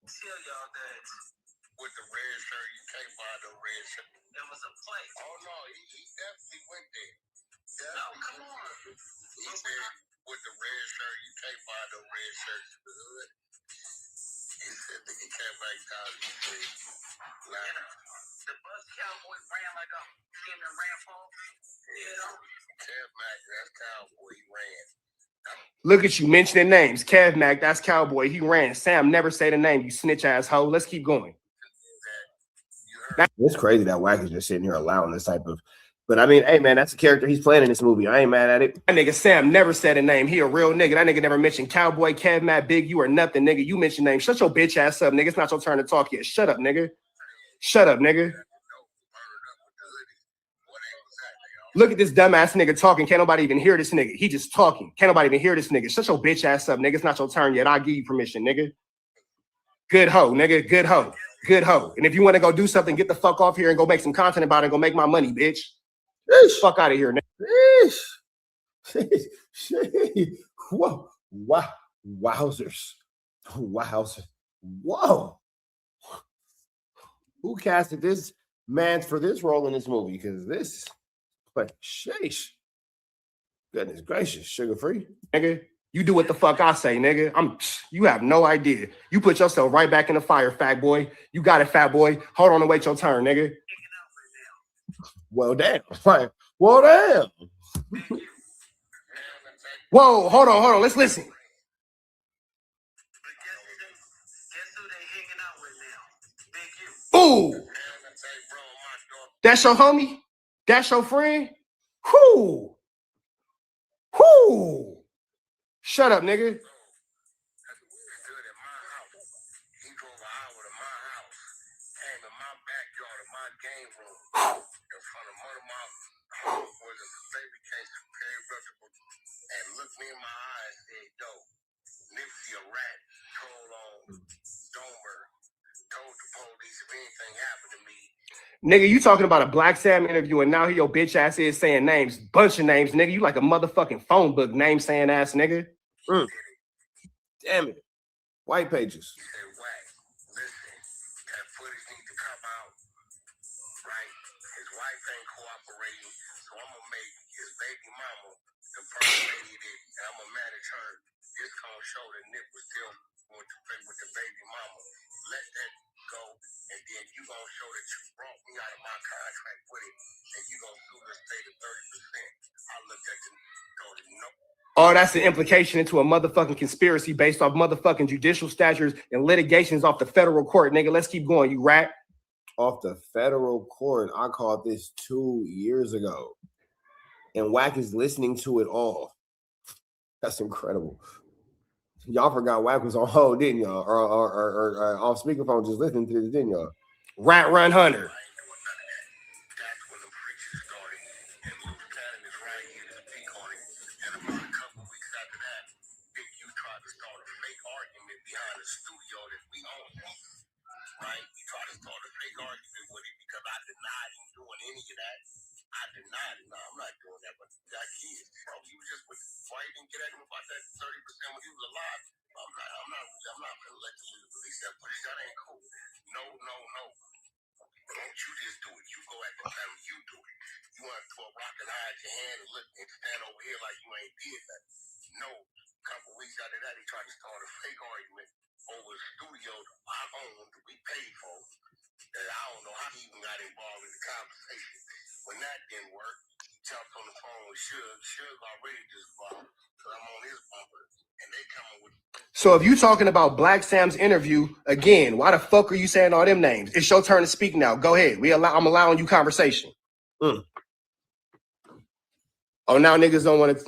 Tell y'all that with the red shirt, you can't buy the red shirt. There was a play. Oh no, he definitely went there. No, come on. He said, with the red shirt, you can't buy no red shirts in the hood. He said that he came back down. He said, the bus cowboy ran like a skinning ran for him. Yeah. Kev Mack, that's cowboy. He ran. Look at you mentioning names. Kev Mack, that's cowboy. He ran. Sam, never say the name, you snitch asshole. Let's keep going. It's crazy that Wack is just sitting here allowing this type of. But I mean, hey man, that's the character he's playing in this movie. I ain't mad at it. That nigga Sam never said a name. He a real nigga. That nigga never mentioned Cowboy, Kev, Matt, Big. You are nothing, nigga. You mentioned names. Shut your bitch ass up, nigga. It's not your turn to talk yet. Shut up, nigga. Shut up, nigga. Look at this dumbass nigga talking. Can't nobody even hear this nigga. He just talking. Can't nobody even hear this nigga. Shut your bitch ass up, nigga. It's not your turn yet. I'll give you permission, nigga. Good hoe, nigga. Good hoe. Good hoe. And if you want to go do something, get the fuck off here and go make some content about it and go make my money, bitch. Fuck out of here, nigga. Whoa. Wow. Wowzers. Wowzers. Whoa. Who casted this man for this role in this movie? Because this, like, sheesh. Goodness gracious. Sugar free. Nigga, you do what the fuck I say, nigga. You have no idea. You put yourself right back in the fire, fat boy. You got it, fat boy. Hold on and wait your turn, nigga. Well, damn. Well, damn. Whoa, hold on. Let's listen. Ooh. That's your homie? That's your friend? Whoo. Whoo. Shut up, nigga. And looked me in my eyes and said, yo, Nipsey a rat, told on Stoneberg, told the police if anything happened to me. Nigga, you talking about a Black Sam interview and now here your bitch ass is saying names, bunch of names, nigga. You like a motherfucking phone book name saying ass nigga. Damn it. White pages. He said, Wack, listen, that footage needs to come out, right? His wife ain't cooperating, so I'm gonna manage her. This gonna show that Nip was still going to play with the baby mama. Let that go, and then you gonna show that you brought me out of my contract with it, and you gonna sue the state of 30%. I looked at the no. Oh, that's an implication into a motherfucking conspiracy based off motherfucking judicial statutes and litigations off the federal court, nigga. Let's keep going, you rat. Off the federal court. I called this 2 years ago. And Wack is listening to it all. That's incredible. Y'all forgot Wack was on hold, didn't y'all? Or off speakerphone just listening to this, didn't y'all? Rat Run Hunter. Right? He tried to start a fake argument with it because I denied him doing any of that. I denied him. No, I'm not doing that, but that kid, bro, he was just with, why you didn't get at him about that 30% when he was alive? I'm not gonna let you release that footage. That ain't cool. No. Don't you just do it. You go at the time you do it. You want to throw a rock and hide your hand and look and stand over here like you ain't did that. No. A couple weeks after that, he tried to start a fake argument over a studio I owned, we paid for. And I don't know how he even got involved in the conversation. When that didn't work, he jumped on the phone with Suge. Suge already just involved because I'm on his bumper. And they coming with. So if you talking about Black Sam's interview, again, why the fuck are you saying all them names? It's your turn to speak now. Go ahead. I'm allowing you conversation. Oh, now niggas don't want to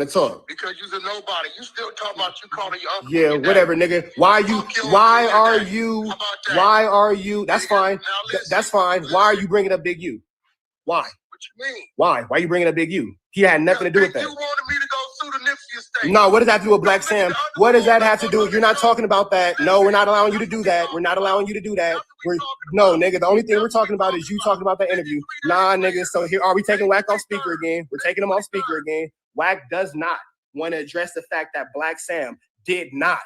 talk. Because you's a nobody. You still talk about you calling your uncle. Yeah, whatever, nigga. Why are you? That's fine. That's fine. Why are you bringing up Big U? Why? What you mean? Why are you bringing up Big U? He had nothing to do with that. You wanted me to go sue the Nipsey estate. No, what does that have to do with Black Sam? What does that have to do? You're not talking about that. No, we're not allowing you to do that. We're not allowing you to do that. No, nigga, the only thing we're talking about is you talking about that interview. Nah, nigga, so here, are we taking Wack off speaker again? We're taking him off speaker again. Wack does not want to address the fact that Black Sam did not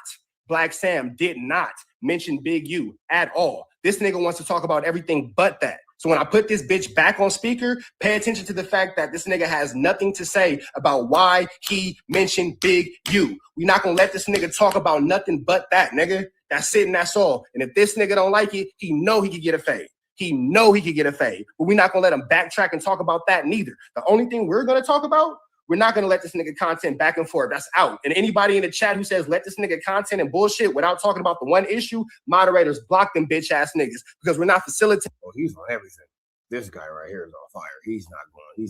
mention Big U at all. This nigga wants to talk about everything but that. So when I put this bitch back on speaker, pay attention to the fact that this nigga has nothing to say about why he mentioned Big U. We're not gonna let this nigga talk about nothing but that, nigga. That's it and that's all. And if this nigga don't like it, he know he could get a fade. But we're not gonna let him backtrack and talk about that neither. The only thing we're gonna talk about, we're not gonna let this nigga content back and forth. That's out. And anybody in the chat who says let this nigga content and bullshit without talking about the one issue, moderators block them bitch ass niggas because we're not facilitating. Oh, he's on everything. This guy right here is on fire. He's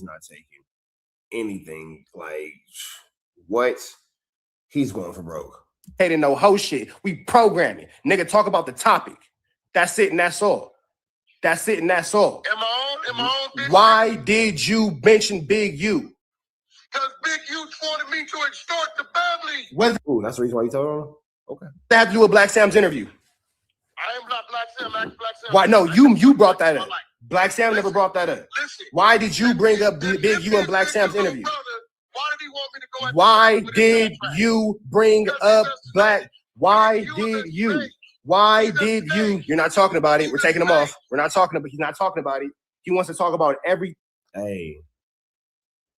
not taking anything. Like what? He's going for broke. They didn't know whole shit. We programming. Nigga, talk about the topic. That's it and that's all. Am I on? Why did you mention Big U? Because Big U wanted me to extort the family. Ooh, that's the reason why you told him? Okay. That had to do with Black Sam's interview. I am not Black Sam. Black Sam. Why? No, you brought that up. Black Sam never brought that up. Why did you bring up Big U and Black Sam's interview? Why did he want me to go? Why did you bring up Black? Why did you? You're not talking about it. We're taking him off. We're not talking about. He's not talking about it. He wants to talk about every. Hey,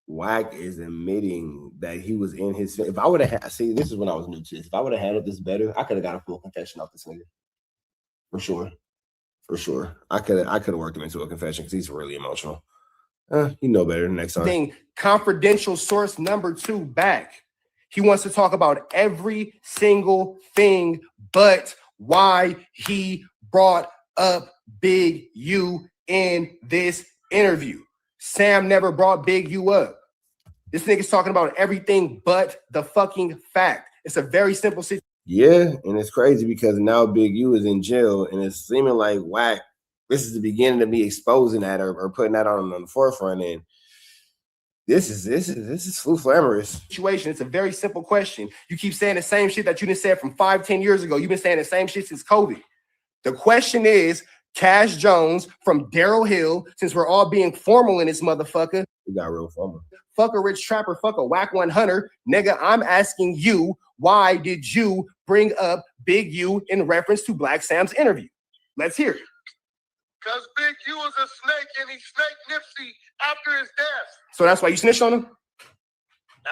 Wack is admitting that he was in his. If I would have had, see, this is when I was new to this. If I would have handled this better, I could have got a full confession off this nigga. For sure. I could have worked him into a confession because he's really emotional. You know better next time. Confidential source number 2 back. He wants to talk about every single thing but why he brought up Big U in this interview. Sam never brought Big U up. This nigga's talking about everything but the fucking fact. It's a very simple situation. Yeah, and it's crazy because now Big U is in jail, and it's seeming like Wack. This is the beginning of me exposing that or putting that on the forefront. And this is flamorous situation. It's a very simple question. You keep saying the same shit that you didn't say from 5-10 years ago. You've been saying the same shit since COVID. The question is, Cash Jones from Daryl Hill, since we're all being formal in this motherfucker. We got real formal. Fuck a rich trapper, fuck a Wack 100. Nigga, I'm asking you, why did you bring up Big U in reference to Black Sam's interview? Let's hear it. Because Big U was a snake and he snaked Nipsey after his death. So that's why you snitched on him?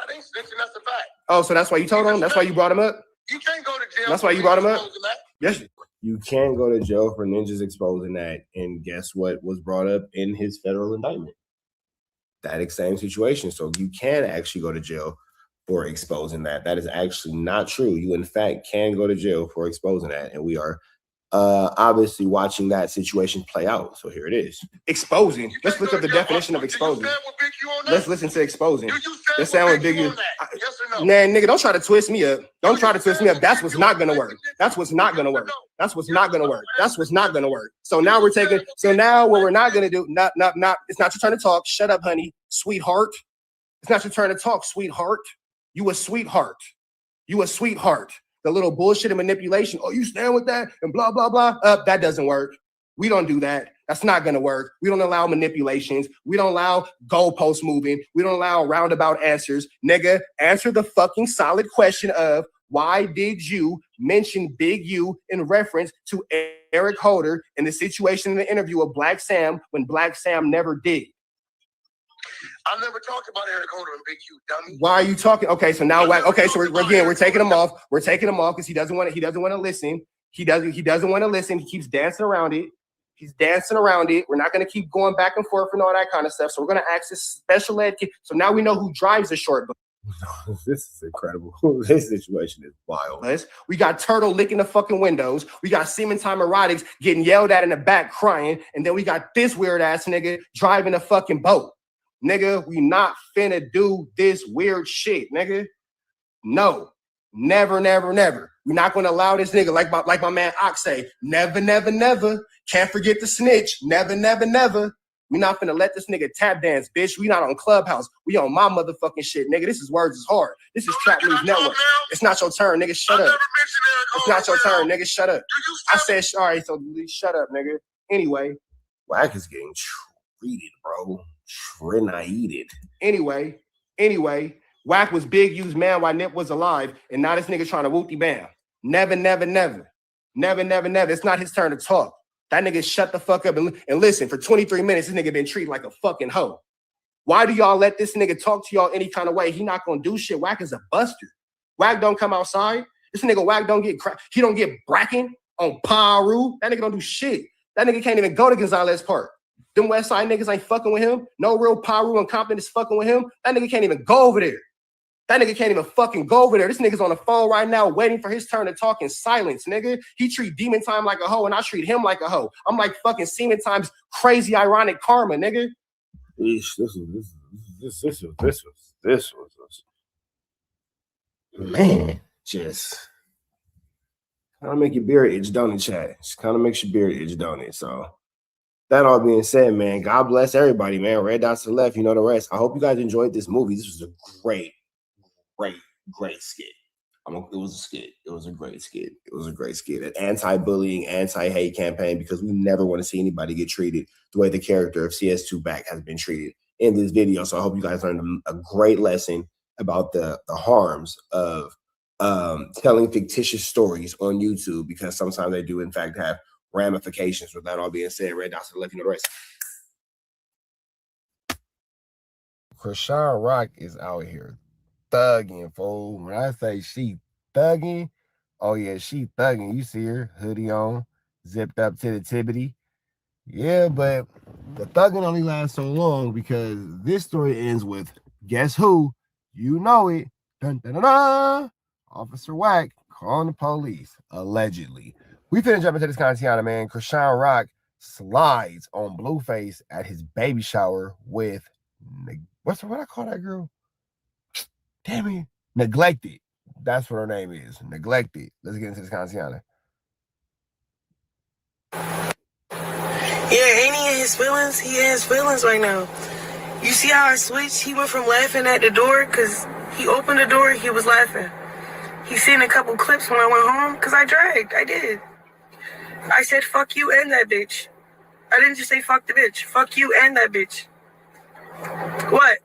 That ain't snitching. That's a fact. Oh, so that's why you told him? That's why you brought him up? You can't go to jail. That's why you brought him up? That. Yes. You can't go to jail for ninjas exposing that. And guess what was brought up in his federal indictment? That same situation. So you can actually go to jail for exposing that. That is actually not true. You, in fact, can go to jail for exposing that. And we are obviously watching that situation play out. So here it is. Exposing. Let's look up the definition of exposing. Let's listen to exposing. Let's sound with Big U. Yes or no? Man, nigga, don't try to twist me up. Don't try to twist me up. That's what's not gonna work. That's what's not gonna work. That's what's not gonna work. That's what's not gonna work. So now we're taking. So now what we're not gonna do? Not. It's not your turn to talk. Shut up, honey, sweetheart. It's not your turn to talk, sweetheart. You a sweetheart. You a sweetheart. The little bullshit and manipulation. Oh, you stand with that and blah blah blah. That doesn't work. We don't do that. That's not gonna work. We don't allow manipulations. We don't allow goalpost moving. We don't allow roundabout answers. Nigga, answer the fucking solid question of why did you mention Big U in reference to Eric Holder in the situation in the interview of Black Sam when Black Sam never did? I never talked about Eric Holder and Big U, dummy. Why are you talking? Okay, so now okay, so we're taking him off. We're taking him off because he doesn't want to listen. He doesn't want to listen. He keeps dancing around it. He's dancing around it. We're not going to keep going back and forth and all that kind of stuff. So we're going to ask this special ed kid. So now we know who drives the short bus. This is incredible. This situation is wild. We got Turtle licking the fucking windows. We got Semen Time Erotics getting yelled at in the back crying. And then we got this weird ass nigga driving a fucking boat. Nigga, we not finna do this weird shit, nigga. No. Never, never, never. We're not going to allow this nigga, like my man Ox say, never, never, never. Can't forget the snitch. Never, never, never. We're not going to let this nigga tap dance, bitch. We not on Clubhouse. We on my motherfucking shit, nigga. This is Words is Hard. This is Trap News Network. It's not your turn, nigga. Shut up. It's not your turn, nigga. Shut up. I said, all right, so shut up, nigga. Anyway. Wack is getting treated, bro. Treated. Anyway. Wack was Big U's man while Nip was alive, and now this nigga trying to whoop-de bam. Never, never, never. Never, never, never. It's not his turn to talk. That nigga shut the fuck up and listen. For 23 minutes, this nigga been treated like a fucking hoe. Why do y'all let this nigga talk to y'all any kind of way? He not gonna do shit. Wack is a buster. Wack don't come outside. This nigga Wack don't get he don't get bracken on Paru. That nigga don't do shit. That nigga can't even go to Gonzalez Park. Them West Side niggas ain't fucking with him. No real Paru and Compton is fucking with him. That nigga can't even go over there. That nigga can't even fucking go over there. This nigga's on the phone right now waiting for his turn to talk in silence, nigga. He treat Demon Time like a hoe, and I treat him like a hoe. I'm like fucking Semen Time's crazy ironic karma, nigga. This was man, just kind of make your beard itch, don't it, Chad? Just kind of makes your beard itch, don't it? So that all being said, man, God bless everybody, man. Red dots to the left, you know the rest. I hope you guys enjoyed this movie. This was a great skit. It was a skit. It was a great skit. It was a great skit. An anti-bullying, anti-hate campaign, because we never want to see anybody get treated the way the character of CS2 Back has been treated in this video. So I hope you guys learned a great lesson about the harms of telling fictitious stories on YouTube, because sometimes they do in fact have ramifications. With that all being said, Red dots to the left, you know the rest. Chrisean Rock is out here thugging, fool. When I say she thugging, oh yeah, she thugging. You see her, hoodie on, zipped up to the tibbity. Yeah, but the thugging only lasts so long because this story ends with, guess who? You know it. Dun, dun, dun, dun. Officer Wack calling the police, allegedly. We finna jump into this content, man. Chrisean Rock slides on Blueface at his baby shower with, what I call that girl? Damn it. Neglected. That's what her name is. Neglected. Let's get into this content. Yeah, ain't he in his feelings? He in his feelings right now. You see how I switched? He went from laughing at the door because he opened the door, he was laughing. He seen a couple clips when I went home because I dragged. I did. I said, fuck you and that bitch. I didn't just say fuck the bitch. Fuck you and that bitch. What?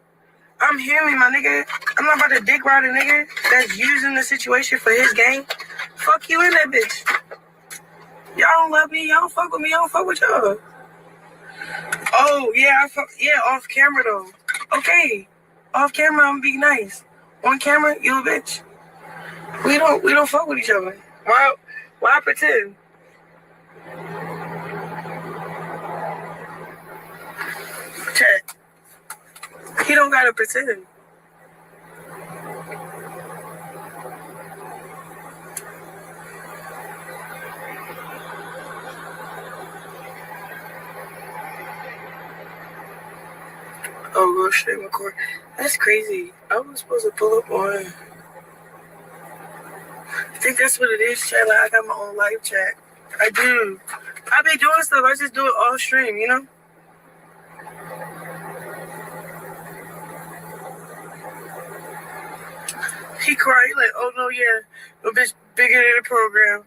I'm hearing me, my nigga. I'm not about to dick ride a nigga that's using the situation for his gain. Fuck you and that bitch. Y'all don't love me. Y'all don't fuck with me. I don't fuck with y'all. Oh, yeah, off camera, though. Okay. Off camera, I'm gonna be nice. On camera, you a bitch. We don't fuck with each other. Why pretend? Chat. He don't gotta pretend. Oh, go straight record. That's crazy. I was supposed to pull up on. I think that's what it is, chat. Like, I got my own live chat. I do. I be doing stuff. I just do it off stream, you know? He cried. He like, oh no, yeah. No bitch bigger than the program.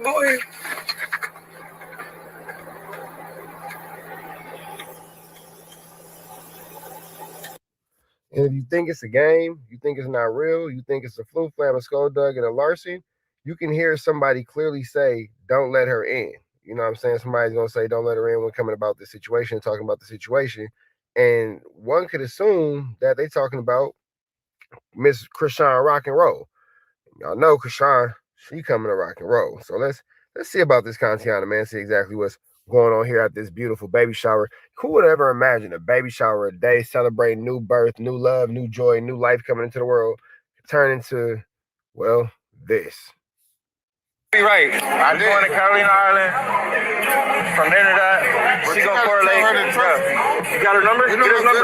Boy. And if you think it's a game, you think it's not real, you think it's a flu flam, a skulldug, and a larceny, you can hear somebody clearly say, don't let her in. You know what I'm saying? Somebody's going to say, don't let her in when coming about the situation, talking about the situation. And one could assume that they're talking about Miss Chrisean rock and roll. Y'all know Chrisean, she coming to rock and roll. So let's see about this Kantiana, man, see exactly what's going on here at this beautiful baby shower. Who would ever imagine a baby shower, a day celebrating new birth, new love, new joy, new life coming into the world, turn into, well, this. Be right. I'm going to Carolina Island. From there to that, she gonna correlate. You got her number? Get his number.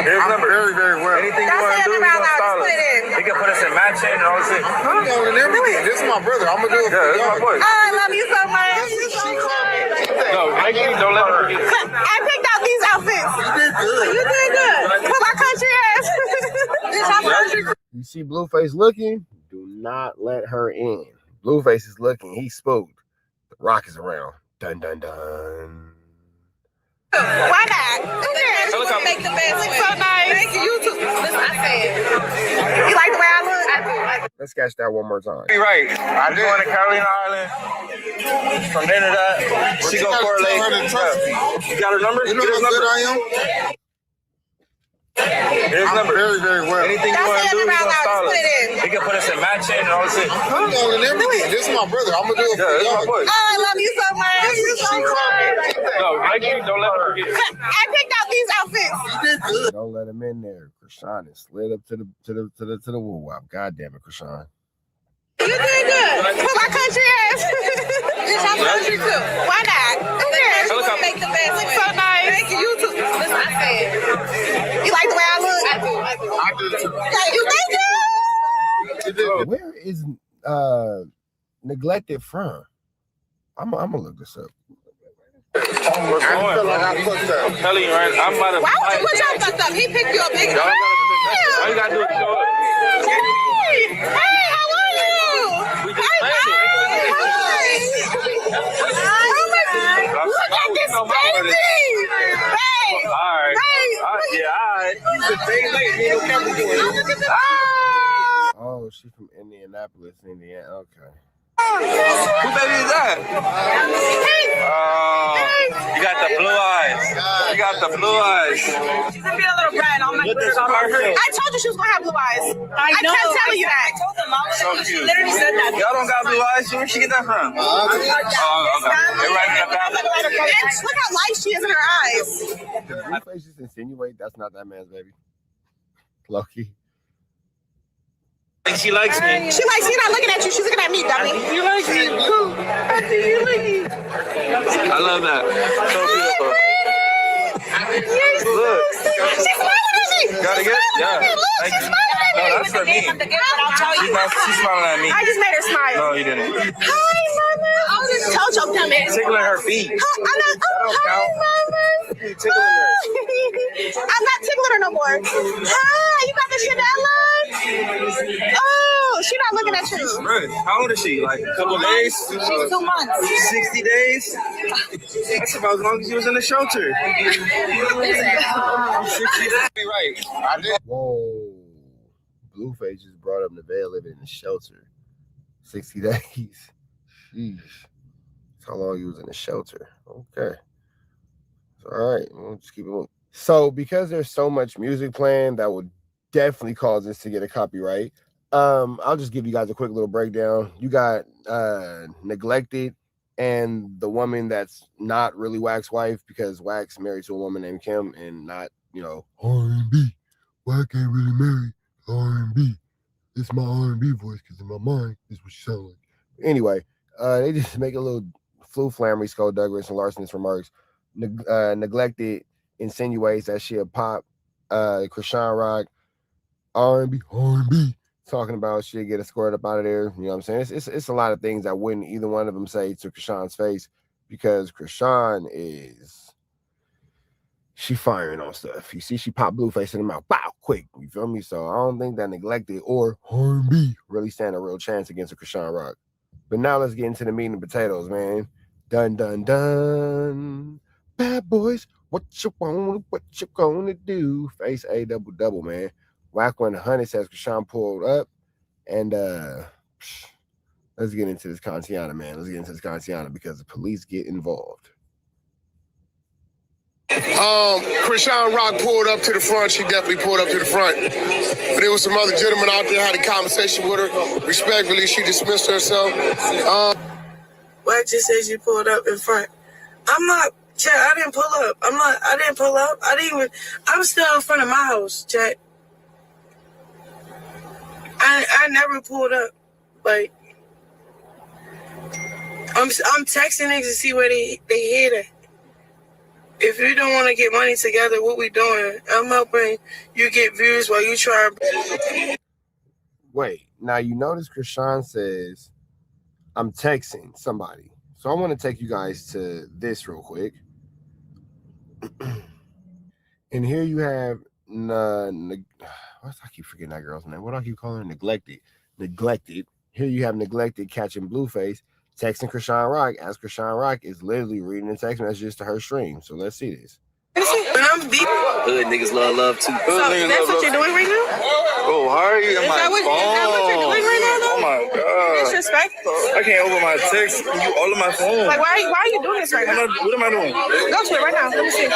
Here's number. Very, very well. Anything you want to do, we're gonna style it. He can put us in matching and all this shit. I'm doing everything. This is my brother. I'm gonna do it for you. Yeah, this is my boy. Oh, I love you so much. No, make sure you don't let her forget. I picked out these outfits. You did good. You did good. For my country ass. You see Blueface looking? Do not let her in. Blueface is looking. He's spooked. The Rock is around. Dun, dun, dun. Why not? Make the best. Look so nice. Thank you. You too. Listen, I said. You like the way I look? I do. Let's catch that one more time. Be right. I'm going to Carolina Island. From there to that, she gonna correlate. You got her number? You know how good I am? Here's number. Very, very well. Anything you want to do, we're gonna style it. He can put us in matching and all this shit. I'm doing everything. This is my brother. I'm gonna do it for you. Oh, I love you so much. No, make sure you don't let her forget. I picked out these outfits. You did good. Don't let him in there. Chrisean is slid up to the woo wop. God damn it, Chrisean. You did good. For my country ass. It's my country too. Why not? Make the best. Look so nice. Thank you. You too. Listen, I said. You like the way I look? I do too. Thank you. Where is Neglected from? I'm gonna look this up. We're going. I'm telling you, right? I'm about to. Why would you put your fucked up? He picked you up, big. All you gotta do is show up. Hey, how are you? We just landed. Look at this baby! Hey! Alright. Yeah, alright. He's a day late. He ain't no camera doing. Oh, she's from Indianapolis, Indiana. Okay. Who baby is that? You got the blue eyes. You got the blue eyes. She's gonna be a little red. I'm like, I told you she was gonna have blue eyes. I know. I kept telling you that. I told them. So cute. She literally said that. Y'all don't got blue eyes. Where she get that from? Okay. They're right in the back. Look how light she is in her eyes. Did Blueface just insinuate that's not that man's baby? Loki. She likes me. She's not looking at you. She's looking at me, dummy. You like me? I love that. So beautiful. Look. She's smiling at me. Gotta get it? Yeah. Look, she's smiling at me. No, that's for me. She's smiling at me. I just made her smile. No, you didn't. Hi, mama. Told you I'm coming. Tickling her feet. Hi, mama. You tickling her. I'm not tickling her no more. Hi, you got the Chanel on? Oh, she's not looking at you. Right. How old is she? Like a couple of days? She's 2 months. 60 days? That's about as long as she was in the shelter. 60 days. Right. I did. Whoa. Blueface just brought up Nevaeh living in a shelter. 60 days. Jeez. That's how long he was in the shelter. Okay. All right. We'll just keep it moving. So because there's so much music playing, that would definitely cause us to get a copyright. I'll just give you guys a quick little breakdown. You got Neglected and the woman that's not really Wack's wife, because Wack's married to a woman named Kim and not, you know, R&B. Wack ain't really married R&B. It's my R&B voice because in my mind, this is what she sounds like. Anyway, they just make a little flammery, skullduggerous, and larcenous remarks. Neglected insinuates that she'll pop Chrisean Rock R&B, talking about she'll get escorted up out of there. You know what I'm saying? It's a lot of things that wouldn't either one of them say to Chrisean's face, because Chrisean she firing on stuff. You see, she popped Blueface in the mouth, bow, quick. You feel me? So I don't think that Neglected or R&B really stand a real chance against a Chrisean Rock. But now let's get into the meat and potatoes, man. Dun dun dun. Bad boys, what you gonna do? Face A double double, man. Wack 100 says Chrisean pulled up, and let's get into this Kantiana, man. Let's get into this Kantiana because the police get involved. Chrisean Rock pulled up to the front. She definitely pulled up to the front. But there was some other gentlemen out there had a conversation with her. Respectfully, she dismissed herself. Wack just says you pulled up in front. I'm not, Chat, I didn't pull up. I didn't pull up. I'm still in front of my house, Chat. I never pulled up. Like, I'm texting niggas to see where they hid at. If you don't want to get money together, what we doing? I'm helping you get views while you try. Wait, now you notice Chrisean says, I'm texting somebody. So I want to take you guys to this real quick. And here you have, I keep forgetting that girl's name. What do I keep calling her? Neglected. Here you have Neglected catching Blueface, texting Chrisean Rock, as Chrisean Rock is literally reading the text messages to her stream. So let's see this. Hood niggas love too. So that's what you're doing right now? Oh, how are you? Is that what you're doing right now, though? Oh my god. Disrespectful. I can't open my text. You all of my phone. Like, why are you doing this right now? What am I doing? Go to it right now. Let me see.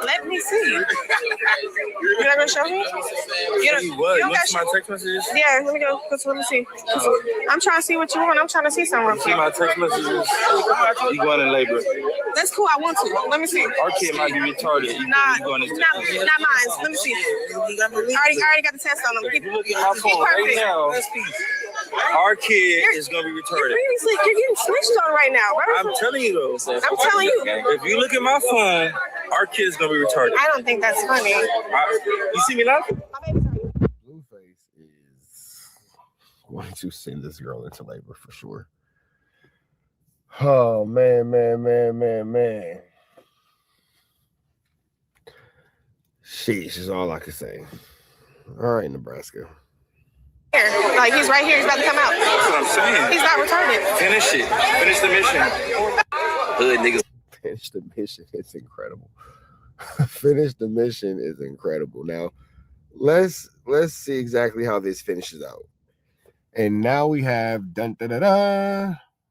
Let me see. You're not gonna show me? You don't got my text messages? Yeah, let me go. Let me see. I'm trying to see what you want. I'm trying to see something. See my text messages? You going in labor? That's cool. I want to. Let me see. Our kid might be retarded. Not mine. Let me see. I already got the test on them. If you look at my phone right now, our kid is gonna be retarded. You're getting snitched on right now, bro. I'm telling you though. I'm telling you. If you look at my phone, our kid is gonna be retarded. I don't think that's funny. You see me laughing? Blueface is going to send this girl into labor for sure. Oh man. Sheesh is all I can say. All right, Nebraska. Like, he's right here. He's about to come out. That's what I'm saying. He's not retarded. Finish it. Finish the mission. Hood niggas. Finish the mission. It's incredible. Finish the mission is incredible. Now, let's see exactly how this finishes out. And now we have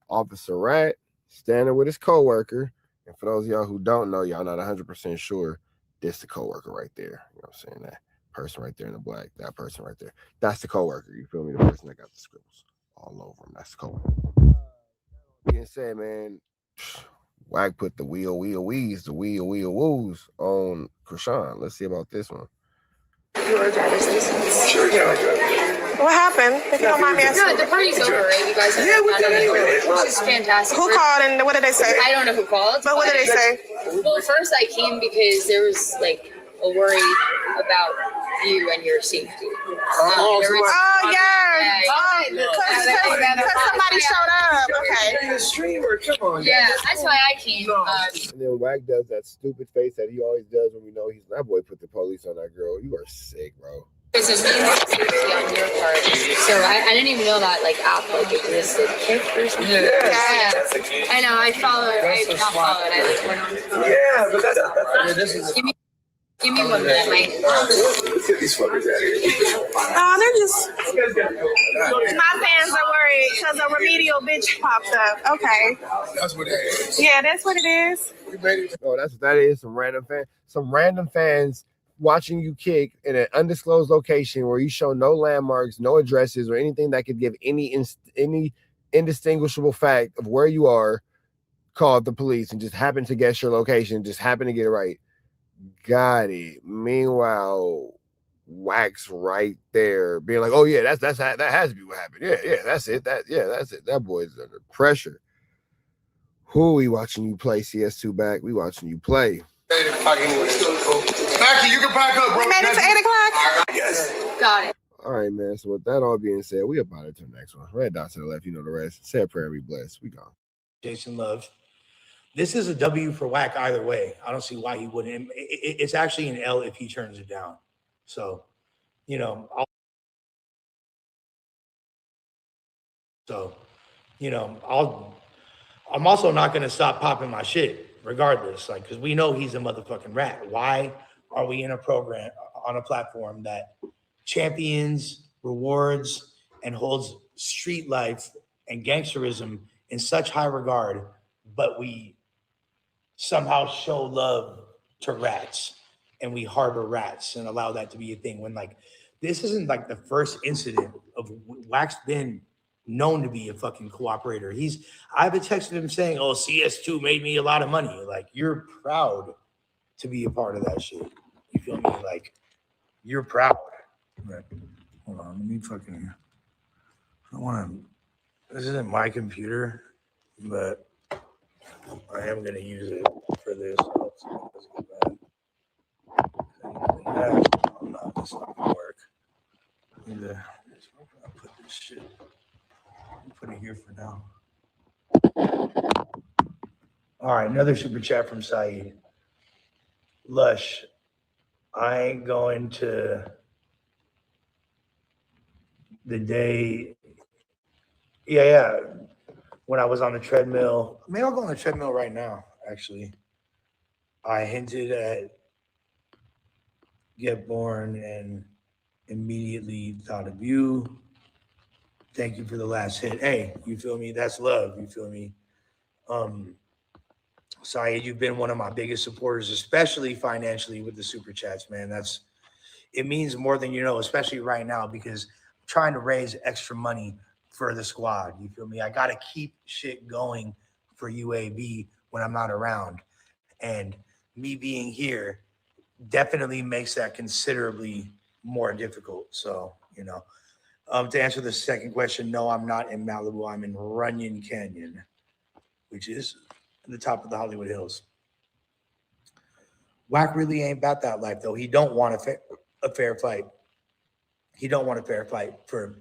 Officer Rat standing with his coworker. And for those of y'all who don't know, y'all not 100% sure, this the coworker right there. You know what I'm saying? That person right there in the black, that person right there. That's the coworker. You feel me? The person that got the scribbles all over him. That's the coworker. Being said, man, Wack put the wheeze woos on Chrisean. Let's see about this one. Your driver's license. Sure, yeah. What happened? If you don't mind me asking. No, the party's over, right? You guys have which is fantastic. Who called and what did they say? I don't know who called. But what did they say? Well, first I came because there was like a worry about you and your safety. Because somebody showed up. Okay. Streamer, come on. Yeah, that's why I came. And then Wack does that stupid face that he always does when we know he's that boy put the police on that girl. You are sick, bro. There's a mean safety on your part. So I didn't even know that like app like existed. Kick or something. Yeah. I know. I followed. I not followed. I like went on. Yeah, but that's this is. Give me one of that, Mike. These fuckers out here. They're just. My fans are worried because a remedial bitch popped up. Okay. That's what that is. Yeah, that's what it is. No, that's what that is. Some random fans watching you kick in an undisclosed location where you show no landmarks, no addresses, or anything that could give any indistinguishable fact of where you are. Called the police and just happened to guess your location, just happened to get it right. Got it. Meanwhile, Wax right there, being like, "Oh yeah, that has to be what happened. Yeah, that's it. That's it. That boy's under pressure." Who we watching you play? CS2 back. We watching you play. Actually, you can pack up, bro. We made it to 8 o'clock. Yes. Got it. All right, man. So with that all being said, we about it to the next one. Red dot to the left. You know the rest. Say a prayer and be blessed. We gone. Jason Love. This is a W for Wack either way. I don't see why he wouldn't. It's actually an L if he turns it down. So, you know, I'm also not going to stop popping my shit regardless. Like, because we know he's a motherfucking rat. Why are we in a program on a platform that champions, rewards, and holds street life and gangsterism in such high regard, but we somehow show love to rats and we harbor rats and allow that to be a thing when, like, this isn't like the first incident of Wack's been known to be a fucking cooperator. I've been texting him saying, "Oh, CS2 made me a lot of money." Like, you're proud to be a part of that shit. You feel me? Like, you're proud. But, hold on, let me fucking, I don't want to, this isn't my computer, but I am going to use it for this. No, that's not going to work. I need to put this shit. Put it here for now. All right, another super chat from Saeed. Lush, I ain't going to the day. Yeah. When I was on the treadmill, I mean, I'll go on the treadmill right now, actually. I hinted at Get Born and immediately thought of you. Thank you for the last hit. Hey, you feel me? That's love. You feel me? Syed, you've been one of my biggest supporters, especially financially with the super chats, man. It means more than you know, especially right now, because I'm trying to raise extra money for the squad. You feel me? I got to keep shit going for UAB when I'm not around. And me being here definitely makes that considerably more difficult. So, you know, to answer the second question, no, I'm not in Malibu. I'm in Runyon Canyon, which is at the top of the Hollywood Hills. Wack really ain't about that life, though. He don't want a fair fight. He don't want a fair fight for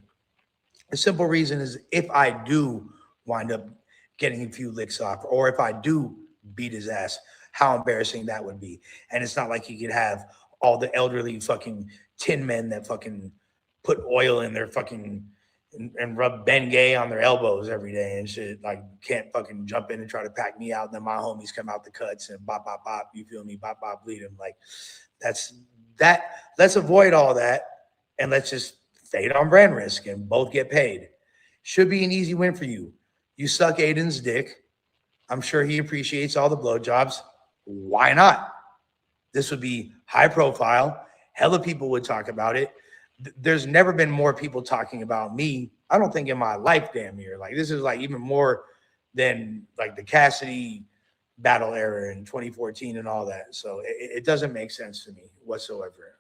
a simple reason is if I do wind up getting a few licks off, or if I do beat his ass, how embarrassing that would be. And it's not like he could have all the elderly fucking tin men that fucking put oil in their fucking and rub Bengay on their elbows every day and shit. Like, can't fucking jump in and try to pack me out. And then my homies come out the cuts and bop, bop, bop. You feel me? Bop, bop, bleed him. Like, that's that. Let's avoid all that and let's just fade on brand risk and both get paid. Should be an easy win for you. You suck Aiden's dick. I'm sure he appreciates all the blowjobs. Why not? This would be high profile. Hella people would talk about it. There's never been more people talking about me, I don't think, in my life, damn near. Like, this is like even more than like the Cassidy battle era in 2014 and all that. So it doesn't make sense to me whatsoever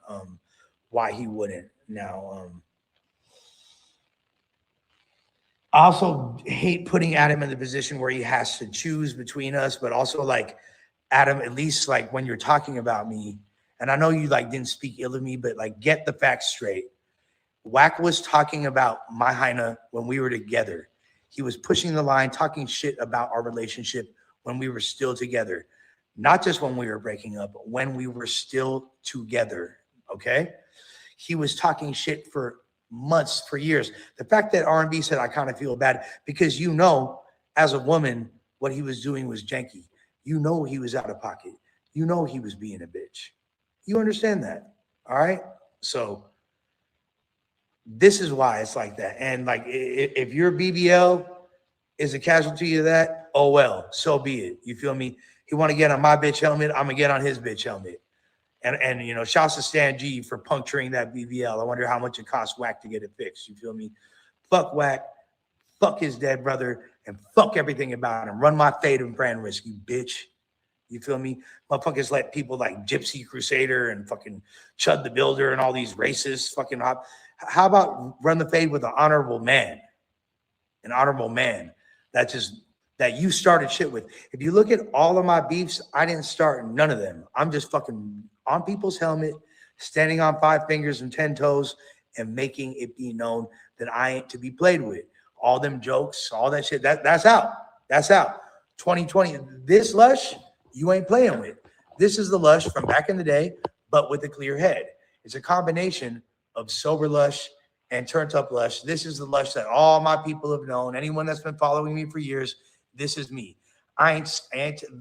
why he wouldn't. Now, I also hate putting Adam in the position where he has to choose between us, but also, like, Adam, at least, like, when you're talking about me, and I know you, like, didn't speak ill of me, but, like, get the facts straight. Wack was talking about my Heina when we were together. He was pushing the line, talking shit about our relationship when we were still together. Not just when we were breaking up, but when we were still together, okay? He was talking shit for months, for years. The fact that R&B said, I kind of feel bad, because you know, as a woman, what he was doing was janky. You know he was out of pocket. You know he was being a bitch. You understand that. All right. So this is why it's like that. And like, if your BBL is a casualty of that, oh well, so be it. You feel me? He want to get on my bitch helmet, I'm gonna get on his bitch helmet. And you know, shouts to Stan G for puncturing that BBL. I wonder how much it costs Wack to get it fixed. You feel me? Fuck Wack, fuck his dead brother, and fuck everything about him. Run my fade and brand risk, you bitch. You feel me? Motherfuckers let people like Gypsy Crusader and fucking Chud the Builder and all these racists fucking hop. How about run the fade with an honorable man? An honorable man that you started shit with. If you look at all of my beefs, I didn't start none of them. I'm just fucking on people's helmet, standing on 5 fingers and 10 toes, and making it be known that I ain't to be played with. All them jokes, all that shit, that's out. That's out. 2020, this Lush, you ain't playing with. This is the Lush from back in the day, but with a clear head. It's a combination of sober Lush and turned up Lush. This is the Lush that all my people have known. Anyone that's been following me for years, this is me.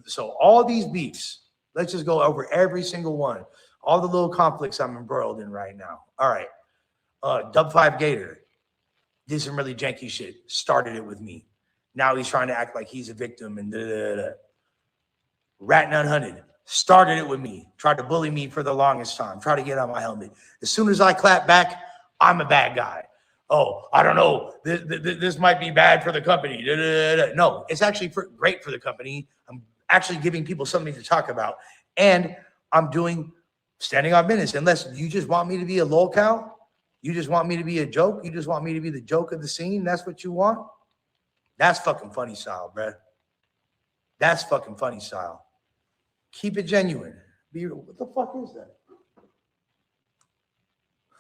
So all these beefs, let's just go over every single one. All the little conflicts I'm embroiled in right now. All right. Dub 5 Gator did some really janky shit. Started it with me. Now he's trying to act like he's a victim and da-da-da-da. Rat None Hunted started it with me. Tried to bully me for the longest time. Tried to get on my helmet. As soon as I clap back, I'm a bad guy. Oh, I don't know. This might be bad for the company. Da-da-da-da. No, it's actually great for the company. I'm actually giving people something to talk about. And I'm doing standing on business. Unless you just want me to be a lol cow, you just want me to be a joke, you just want me to be the joke of the scene, that's what you want? That's fucking funny style, bruh. That's fucking funny style. Keep it genuine. Be real. What the fuck is that?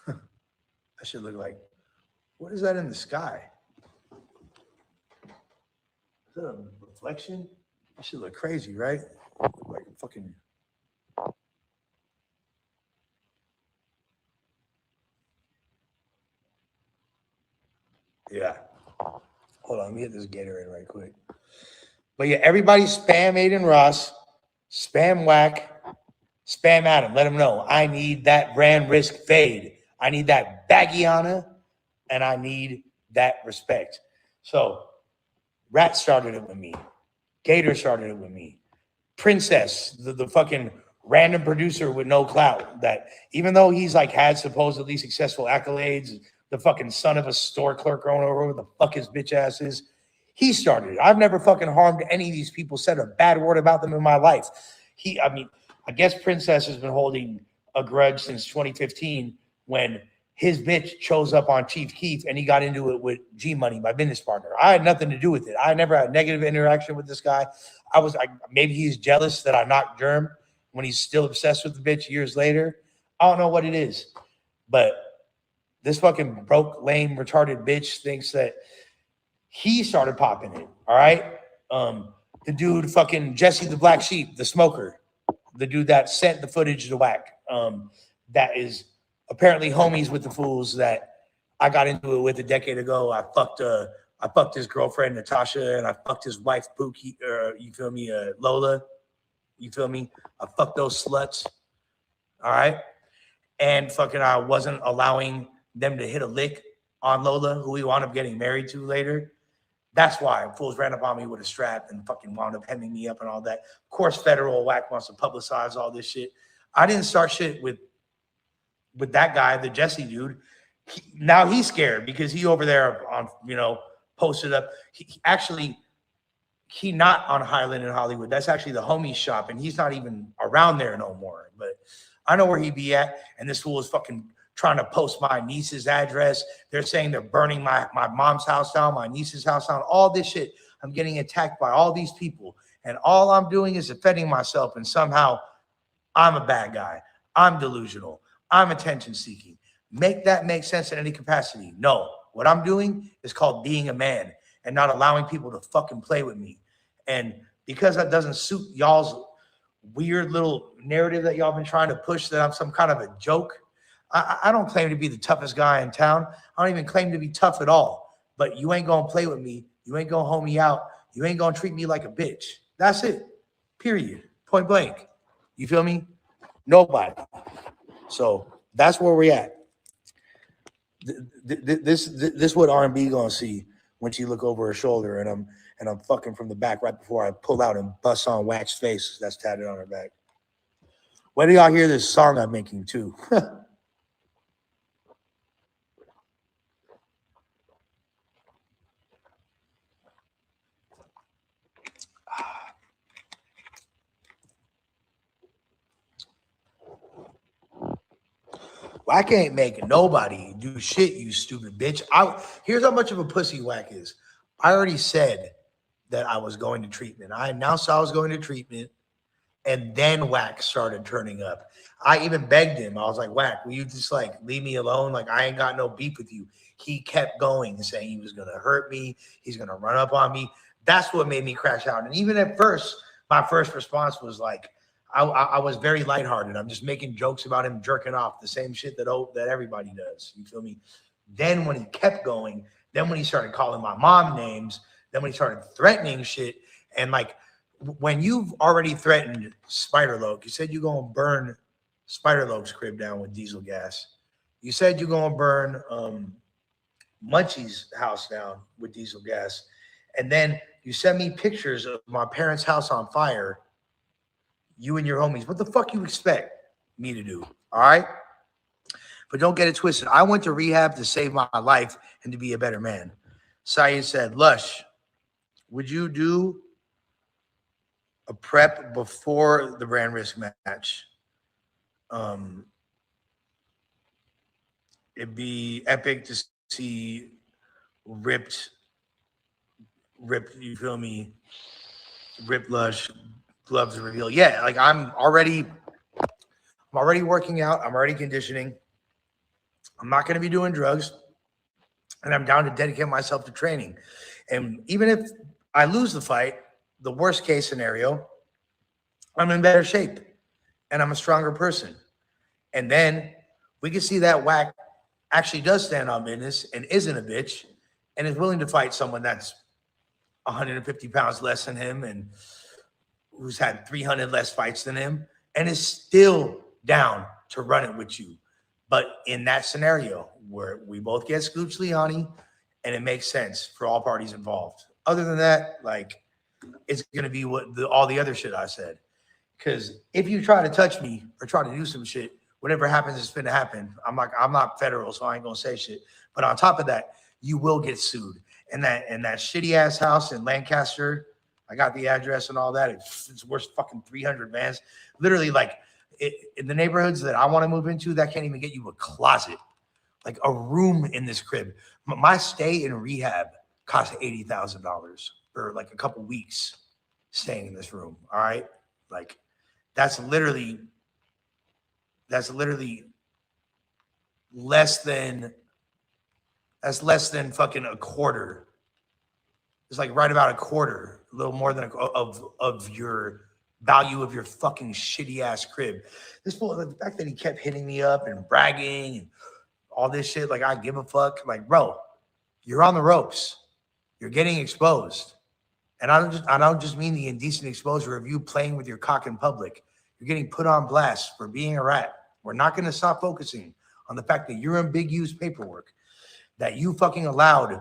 That should look like, what is that in the sky? Is that a reflection? That should look crazy, right? Like fucking. Yeah. Hold on, let me hit this Gatorade right quick. But yeah, everybody spam Aiden Ross, spam Wack, spam Adam. Let them know I need that brand risk fade. I need that baggiana, and I need that respect. So Rat started it with me. Gator started it with me. Princess, the fucking random producer with no clout, that even though he's like had supposedly successful accolades, the fucking son of a store clerk or whatever the fuck his bitch ass is, he started it. I've never fucking harmed any of these people, said a bad word about them in my life. I guess Princess has been holding a grudge since 2015 when his bitch chose up on Chief Keef and he got into it with G Money, my business partner. I had nothing to do with it. I never had negative interaction with this guy. Maybe he's jealous that I knocked Germ when he's still obsessed with the bitch years later. I don't know what it is, but this fucking broke, lame, retarded bitch thinks that he started popping it. All right. The dude, fucking Jesse the Black Sheep, the smoker, the dude that sent the footage to Wack, that is apparently homies with the fools that I got into it with a decade ago. I fucked his girlfriend Natasha, and I fucked his wife Pookie. You feel me, Lola? You feel me? I fucked those sluts. All right, and fucking I wasn't allowing them to hit a lick on Lola, who we wound up getting married to later. That's why fools ran up on me with a strap and fucking wound up hemming me up and all that. Of course, Federal Wack wants to publicize all this shit. I didn't start shit with that guy, the Jesse dude. Now he's scared because he over there on, posted up. He not on Highland in Hollywood. That's actually the homie shop, and he's not even around there no more. But I know where he be at, and this fool is fucking trying to post my niece's address. They're saying they're burning my mom's house down, my niece's house down, all this shit. I'm getting attacked by all these people, and all I'm doing is defending myself, and somehow I'm a bad guy. I'm delusional. I'm attention seeking. Make that make sense in any capacity? No. What I'm doing is called being a man and not allowing people to fucking play with me. And because that doesn't suit y'all's weird little narrative that y'all been trying to push that I'm some kind of a joke, I don't claim to be the toughest guy in town. I don't even claim to be tough at all. But you ain't going to play with me. You ain't going to hold me out. You ain't going to treat me like a bitch. That's it. Period. Point blank. You feel me? Nobody. So that's where we're at. This what R&B gonna see when she look over her shoulder and I'm fucking from the back right before I pull out and bust on Wax's face that's tatted on her back. When do y'all hear this song I'm making too? Wack ain't making nobody do shit, you stupid bitch. Here's how much of a pussy Wack is. I already said that I was going to treatment. I announced I was going to treatment, and then Wack started turning up. I even begged him. I was like, Wack, will you just like leave me alone? Like, I ain't got no beef with you. He kept going and saying he was going to hurt me. He's going to run up on me. That's what made me crash out. And even at first, my first response was like, I was very lighthearted. I'm just making jokes about him jerking off, the same shit that everybody does. You feel me? Then when he kept going, then when he started calling my mom names, then when he started threatening shit, and like when you've already threatened Spider-Loc, you said you're gonna burn Spider-Loc's crib down with diesel gas. You said you're gonna burn Munchie's house down with diesel gas, and then you sent me pictures of my parents' house on fire. You and your homies, what the fuck you expect me to do? All right? But don't get it twisted. I went to rehab to save my life and to be a better man. Syed said, Lush, would you do a prep before the brand risk match? It'd be epic to see ripped, you feel me? Ripped Lush. Gloves reveal. Yeah, like I'm already working out. I'm already conditioning. I'm not going to be doing drugs, and I'm down to dedicate myself to training. And even if I lose the fight, the worst case scenario, I'm in better shape, and I'm a stronger person. And then we can see that Wack actually does stand on business and isn't a bitch, and is willing to fight someone that's 150 pounds less than him and who's had 300 less fights than him, and is still down to run it with you. But in that scenario where we both get Scooch Leone and it makes sense for all parties involved. Other than that, like, it's going to be all the other shit I said. Because if you try to touch me or try to do some shit, whatever happens is going to happen. I'm not federal, so I ain't going to say shit. But on top of that, you will get sued. And that shitty ass house in Lancaster, I got the address and all that. It's worth fucking 300 vans. Literally, like in the neighborhoods that I want to move into, that can't even get you a closet, like a room in this crib. My stay in rehab cost $80,000 for like a couple weeks staying in this room. All right, like that's literally less than fucking a quarter. It's like right about a quarter, a little more than of your value of your fucking shitty ass crib. This fool, the fact that he kept hitting me up and bragging and all this shit, like I give a fuck. Like, bro, you're on the ropes. You're getting exposed. And I don't just mean the indecent exposure of you playing with your cock in public. You're getting put on blast for being a rat. We're not going to stop focusing on the fact that you're in big U's paperwork, that you fucking allowed,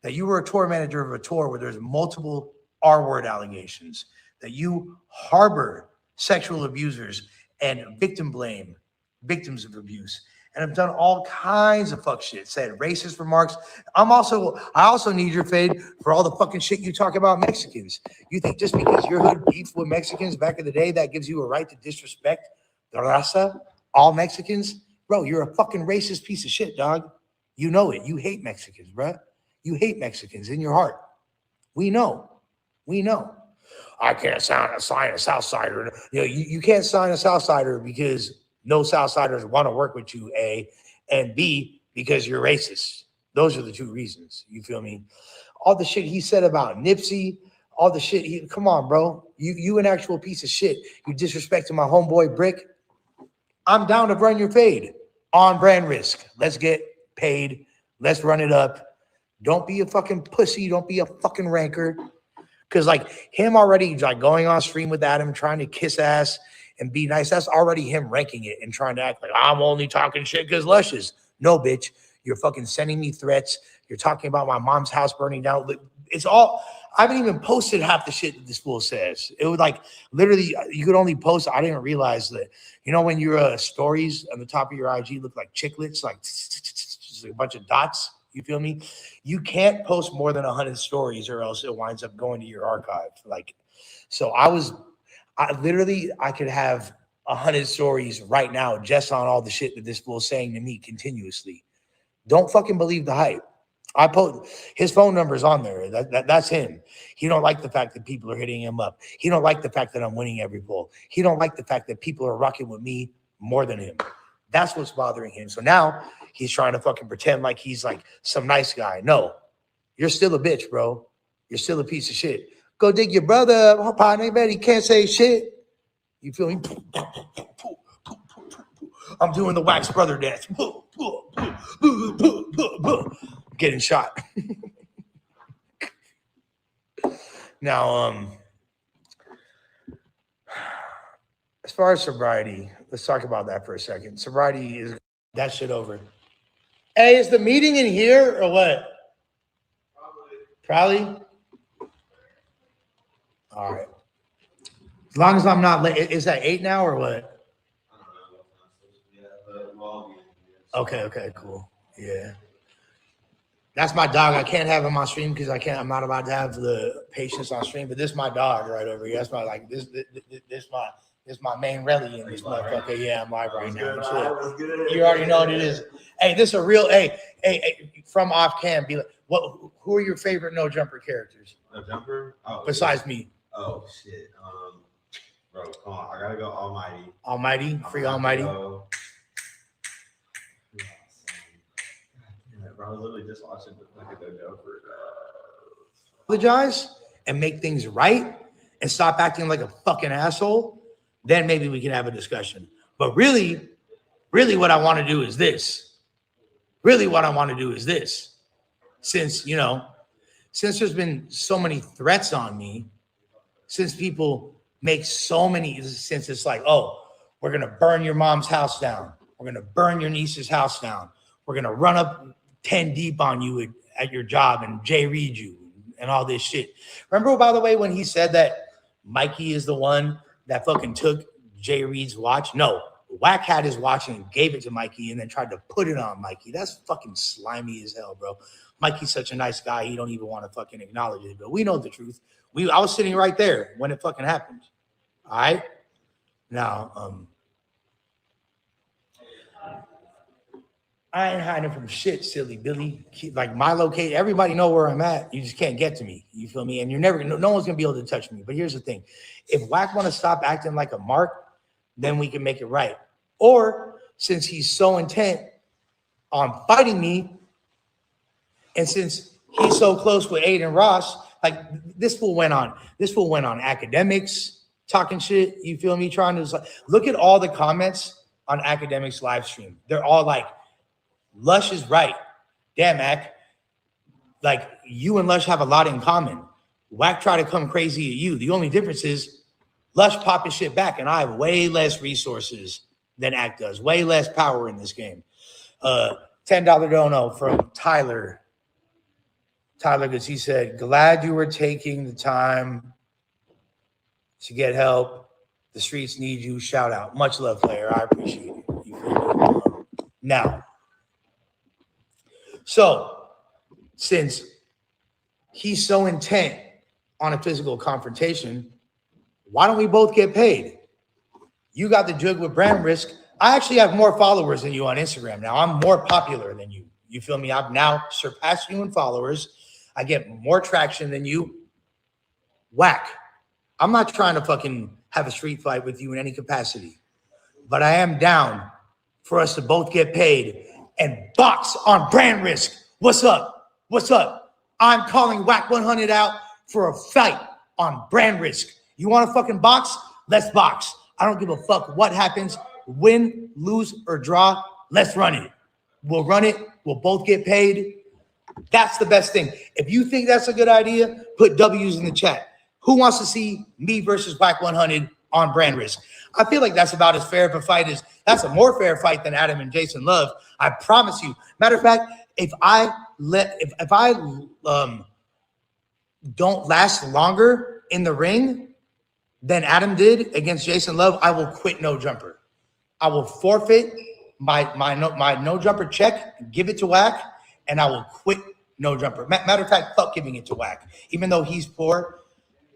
that you were a tour manager of a tour where there's multiple R-word allegations, that you harbor sexual abusers and victim blame victims of abuse, and have done all kinds of fuck shit, said racist remarks. I also need your fade for all the fucking shit you talk about Mexicans. You think just because your hood beefed with Mexicans back in the day, that gives you a right to disrespect the raza, all Mexicans? Bro, you're a fucking racist piece of shit, dog. You know it. You hate Mexicans, bro. You hate Mexicans in your heart. We know. I can't sign a Southsider. You can't sign a Southsider because no Southsiders want to work with you, A, and B, because you're racist. Those are the two reasons. You feel me? All the shit he said about Nipsey, all the shit. Come on, bro. You an actual piece of shit. You disrespecting my homeboy Brick. I'm down to run your fade on brand risk. Let's get paid. Let's run it up. Don't be a fucking pussy. Don't be a fucking rancor. Because like him already like going on stream with Adam, trying to kiss ass and be nice, that's already him ranking it and trying to act like I'm only talking shit because Lush is. No, bitch. You're fucking sending me threats. You're talking about my mom's house burning down. It's all, I haven't even posted half the shit that this fool says. It was like literally, you could only post, I didn't realize that, you know, when your stories on the top of your IG look like chiclets, like a bunch of dots, you feel me? You can't post more than 100 stories or else it winds up going to your archive. Like, so I could have 100 stories right now just on all the shit that this fool is saying to me continuously. Don't fucking believe the hype. I post his phone number is on there. That's him. He don't like the fact that people are hitting him up. He don't like the fact that I'm winning every poll. He don't like the fact that people are rocking with me more than him. That's what's bothering him. So now he's trying to fucking pretend like he's like some nice guy. No, you're still a bitch, bro. You're still a piece of shit. Go dig your brother up, partner. Man, he can't say shit. You feel me? I'm doing the wax brother dance. Getting shot. Now, as far as sobriety, let's talk about that for a second. Sobriety is that shit over. Hey, is the meeting in here or what? Probably. All right. As long as I'm not late. Is that 8 now or what? Okay, cool. Yeah. That's my dog. I can't have him on stream because I'm not allowed to have the patients on stream, but this is my dog right over here. That's my like this my main rally in this motherfucker. Yeah, I'm live right now. You already know what it is. Hey, this is a real hey, from off cam, be like, who are your favorite no jumper characters? No jumper? Oh, besides me. Oh shit. Bro, come on. I gotta go Almighty. Almighty? Free Almighty. Bro, I was literally just watching like a Joker. Apologize and make things right and stop acting like a fucking asshole, then maybe we can have a discussion. But really what I want to do is this. Since there's been so many threats on me, since people make so many, since it's like, oh, we're going to burn your mom's house down. We're going to burn your niece's house down. We're going to run up 10 deep on you at your job and Jay Reed you and all this shit. Remember, by the way, when he said that Mikey is the one that fucking took Jay Reed's watch? No, Wack had his watch and gave it to Mikey and then tried to put it on Mikey. That's fucking slimy as hell, bro. Mikey's such a nice guy. He don't even want to fucking acknowledge it, but we know the truth. I was sitting right there when it fucking happened. All right. Now, I ain't hiding from shit, silly Billy. Like my location, everybody know where I'm at. You just can't get to me. You feel me? And you're never, no one's gonna be able to touch me. But here's the thing: if Wack want to stop acting like a mark, then we can make it right. Or since he's so intent on fighting me, and since he's so close with Aiden Ross, like this fool went on academics talking shit. You feel me? Trying to look at all the comments on academics live stream. They're all like, Lush is right. Damn, Mac. Like, you and Lush have a lot in common. Wack try to come crazy at you. The only difference is Lush popping shit back, and I have way less resources than Act does. Way less power in this game. $10 dono from Tyler. Tyler, because he said, glad you were taking the time to get help. The streets need you. Shout out. Much love, player. I appreciate it. You feel me? Now, so since he's so intent on a physical confrontation, why don't we both get paid? You got the jug with brand risk. I actually have more followers than you on Instagram now. I'm more popular than you. You feel me? I've now surpassed you in followers. I get more traction than you. Wack. I'm not trying to fucking have a street fight with you in any capacity, but I am down for us to both get paid and box on brand risk. What's up? What's up? I'm calling Wack 100 out for a fight on brand risk. You want to fucking box? Let's box. I don't give a fuck what happens. Win, lose, or draw. Let's run it. We'll run it. We'll both get paid. That's the best thing. If you think that's a good idea, put W's in the chat. Who wants to see me versus Wack 100 on brand risk. I feel like that's about as fair of a fight as that's a more fair fight than Adam and Jason Love. I promise you. Matter of fact, if I don't last longer in the ring than Adam did against Jason Love, I will quit No Jumper. I will forfeit my no jumper check, give it to Wack, and I will quit No Jumper. Matter of fact, fuck giving it to Wack. Even though he's poor,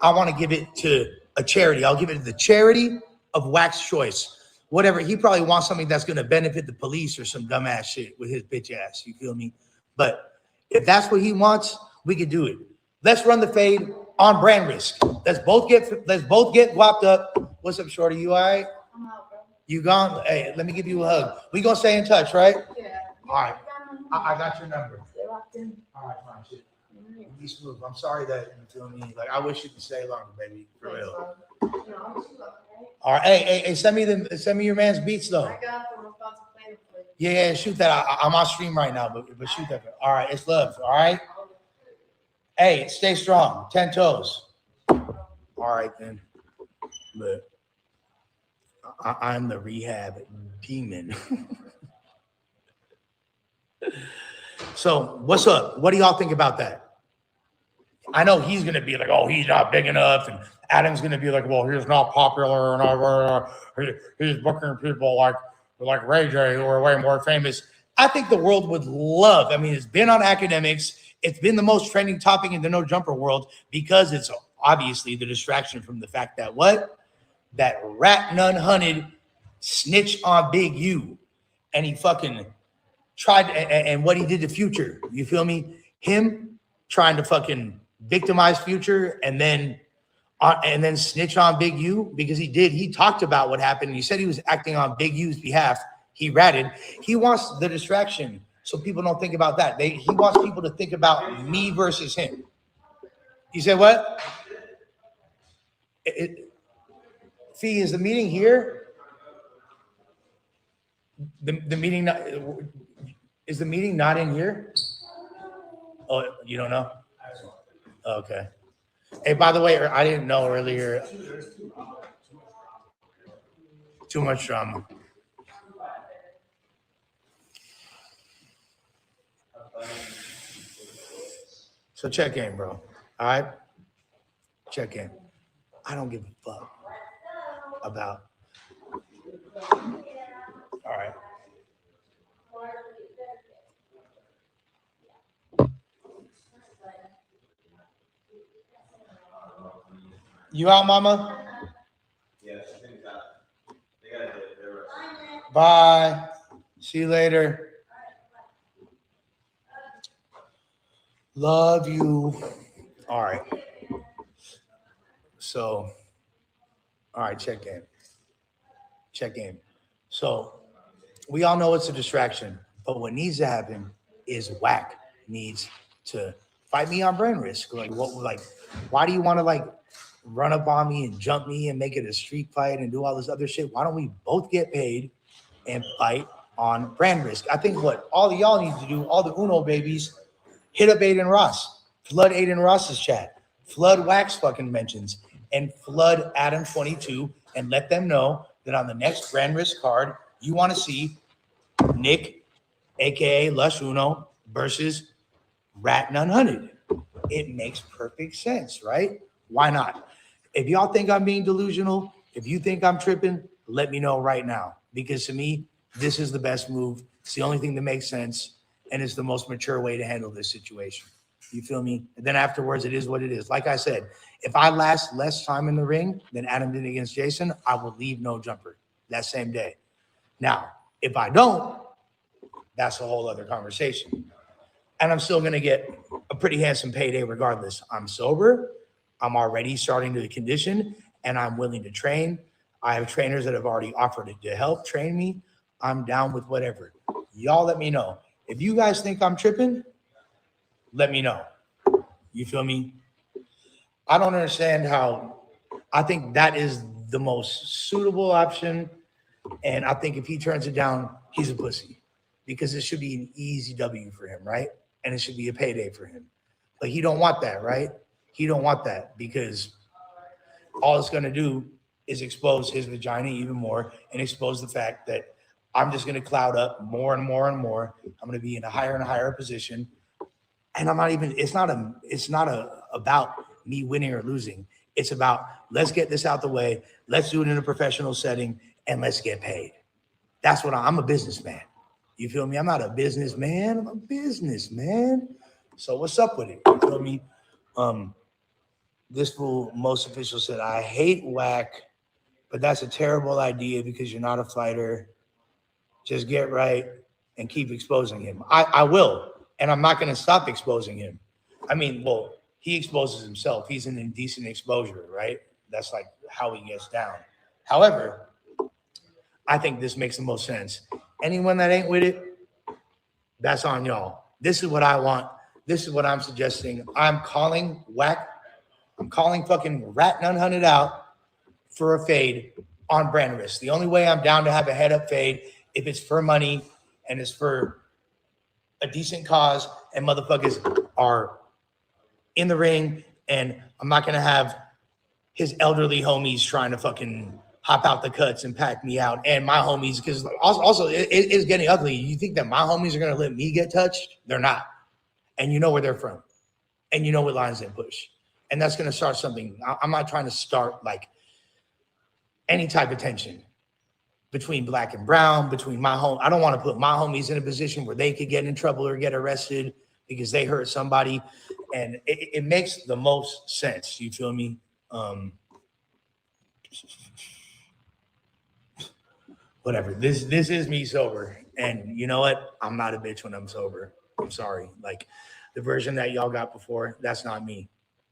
I want to give it to a charity. I'll give it to the charity of Wack's choice. Whatever. He probably wants something that's going to benefit the police or some dumbass shit with his bitch ass. You feel me? But if that's what he wants, we could do it. Let's run the fade on brand risk. Let's both get whopped up. What's up, shorty? You all right? I'm out, bro. You gone? Hey, let me give you a hug. We gonna stay in touch, right? Yeah. All right. I got your number. Stay locked in. All right, fine. Shit. Be smooth. I'm sorry that you feel me. Like I wish you could stay longer, baby. For real. All right. Hey, send me your man's beats though. I got them. I'm about to play them for you. Yeah, shoot that. I'm on stream right now, but shoot that. All right, it's love. All right. Hey, stay strong. 10 toes. All right then. But I'm the rehab demon. So what's up? What do y'all think about that? I know he's gonna be like, oh, he's not big enough, and Adam's gonna be like, well, he's not popular, and he's booking people like Ray J who are way more famous. I think the world would love. I mean, it's been on academics. It's been the most trending topic in the no jumper world because it's obviously the distraction from the fact that that rat none hunted snitch on Big U, and he fucking tried and what he did to Future. You feel me? Him trying to fucking victimize Future and then snitch on Big U because he talked about what happened. He said he was acting on Big U's behalf. He ratted. He wants the distraction so people don't think about that. He wants people to think about me versus him. You said what? Fee, is the meeting here? The meeting is the meeting not in here? Oh, you don't know? Okay. Hey, by the way, I didn't know earlier. Too much drama. So check in, bro. All right? Check in. I don't give a fuck about. All right. You out, mama? Yes. Bye. See you later. Love you. All right. So, all right, check in. Check in. So, we all know it's a distraction, but what needs to happen is Wack needs to fight me on brand risk. Why do you want to run up on me and jump me and make it a street fight and do all this other shit? Why don't we both get paid and fight on brand risk? I think what all of y'all need to do, all the Uno babies, hit up Aiden Ross, flood Aiden Ross's chat, flood Wax fucking mentions, and flood Adam 22, and let them know that on the next brand risk card, you want to see Nick, aka Lush Uno, versus Rat None Hunted. It makes perfect sense, right? Why not? If y'all think I'm being delusional, if you think I'm tripping, let me know right now. Because to me, this is the best move. It's the only thing that makes sense. And it's the most mature way to handle this situation. You feel me? And then afterwards, it is what it is. Like I said, if I last less time in the ring than Adam did against Jason, I will leave No Jumper that same day. Now, if I don't, that's a whole other conversation. And I'm still going to get a pretty handsome payday regardless. I'm sober. I'm already starting to condition, and I'm willing to train. I have trainers that have already offered to help train me. I'm down with whatever. Y'all let me know. If you guys think I'm tripping, let me know. You feel me? I don't understand how. I think that is the most suitable option. And I think if he turns it down, he's a pussy. Because it should be an easy W for him, right? And it should be a payday for him. But he don't want that, right? He don't want that because all it's going to do is expose his vagina even more and expose the fact that I'm just going to cloud up more and more and more. I'm going to be in a higher and higher position. And I'm not even, it's not about me winning or losing. It's about, let's get this out the way. Let's do it in a professional setting and let's get paid. That's what I'm a businessman. You feel me? I'm not a businessman. I'm a businessman. So what's up with it? You feel me? This fool, most official, said, I hate whack, but that's a terrible idea because you're not a fighter. Just get right and keep exposing him. I will, and I'm not going to stop exposing him. I mean, well, he exposes himself. He's an indecent exposure, right? That's like how he gets down. However, I think this makes the most sense. Anyone that ain't with it, that's on y'all. This is what I want. This is what I'm suggesting. I'm calling whack. I'm calling fucking Rat None Hunted out for a fade on brand risk. The only way I'm down to have a head up fade if it's for money and it's for a decent cause and motherfuckers are in the ring, and I'm not going to have his elderly homies trying to fucking hop out the cuts and pack me out, and my homies, because also it's getting ugly. You think that my homies are going to let me get touched? They're not. And you know where they're from. And you know what lines they push. And that's going to start something. I'm not trying to start like any type of tension between black and brown, between my home. I don't want to put my homies in a position where they could get in trouble or get arrested because they hurt somebody. And it makes the most sense. You feel me? Whatever. This is me sober. And you know what? I'm not a bitch when I'm sober. I'm sorry. Like the version that y'all got before, that's not me.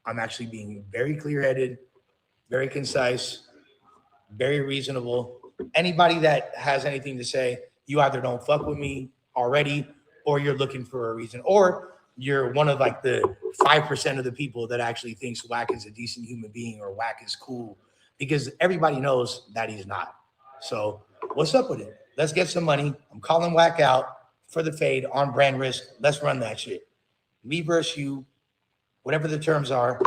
I'm actually being very clear-headed, very concise, very reasonable. Anybody that has anything to say, you either don't fuck with me already, or you're looking for a reason, or you're one of like the 5% of the people that actually thinks Wack is a decent human being or Wack is cool, because everybody knows that he's not. So what's up with it? Let's get some money. I'm calling Wack out for the fade on brand risk. Let's run that shit. Me versus you, whatever the terms are,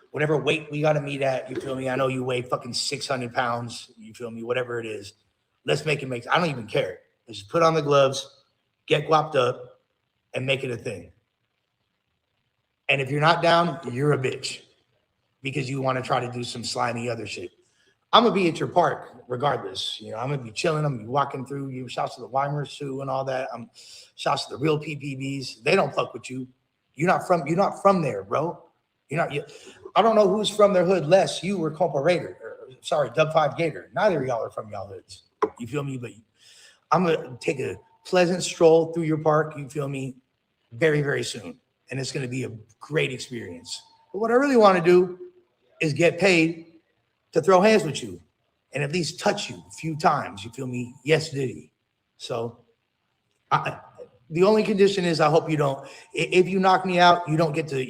whatever weight we got to meet at, you feel me? I know you weigh fucking 600 pounds, you feel me? Whatever it is, let's make it make, I don't even care. Let's just put on the gloves, get guapped up, and make it a thing. And if you're not down, you're a bitch because you want to try to do some slimy other shit. I'm going to be at your park regardless. You know, I'm going to be chilling. I'm going to be walking through you. Shouts to the Weimers too and all that. Shouts to the real PPBs. They don't fuck with you. You're not from there, bro. I don't know who's from their hood less, you or Corporal Raider. Sorry, Dub 5 Gator. Neither of y'all are from y'all hoods. You feel me? But I'm going to take a pleasant stroll through your park, you feel me, very, very soon. And it's going to be a great experience. But what I really want to do is get paid to throw hands with you and at least touch you a few times. You feel me? Yes, Diddy. So the only condition is I hope you don't, if you knock me out, you don't get to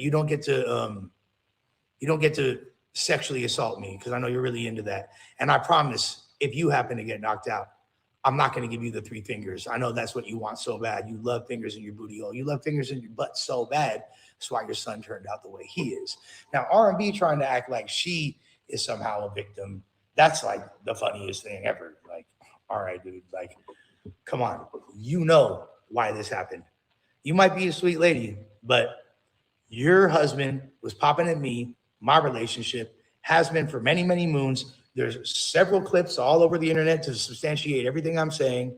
sexually assault me, because I know you're really into that. And I promise, if you happen to get knocked out, I'm not going to give you the 3 fingers. I know that's what you want so bad. You love fingers in your booty hole. You love fingers in your butt so bad. That's why your son turned out the way he is. Now, R&B trying to act like she is somehow a victim, that's like the funniest thing ever. Like, all right, dude, like, come on. You know why this happened. You might be a sweet lady, but your husband was popping at me. My relationship has been for many, many moons. There's several clips all over the internet to substantiate everything I'm saying.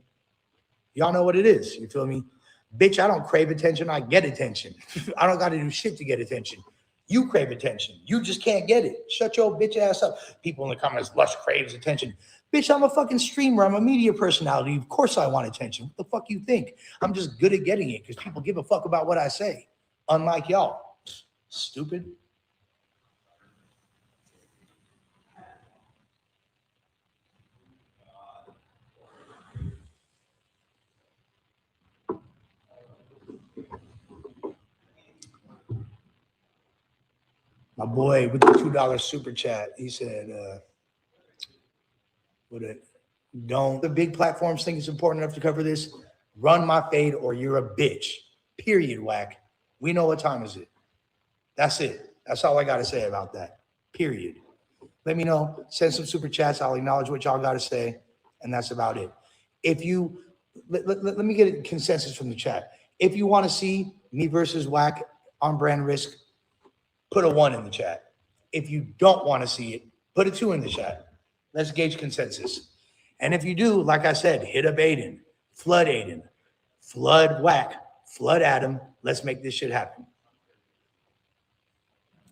Y'all know what it is. You feel me? Bitch, I don't crave attention. I get attention. I don't got to do shit to get attention. You crave attention. You just can't get it. Shut your bitch ass up. People in the comments, Lush craves attention. Bitch, I'm a fucking streamer. I'm a media personality. Of course I want attention. What the fuck you think? I'm just good at getting it because people give a fuck about what I say. Unlike y'all. Stupid. My boy with the $2 super chat, he said, don't the big platforms think it's important enough to cover this? Run my fade or you're a bitch. Period, Whack. We know what time is it. That's it. That's all I got to say about that. Period. Let me know. Send some super chats. I'll acknowledge what y'all got to say, and that's about it. If you let me get a consensus from the chat. If you want to see me versus Wack on brand risk, put a 1 in the chat. If you don't want to see it, put a 2 in the chat. Let's gauge consensus. And if you do, like I said, hit up Aiden, flood Wack, flood Adam. Let's make this shit happen.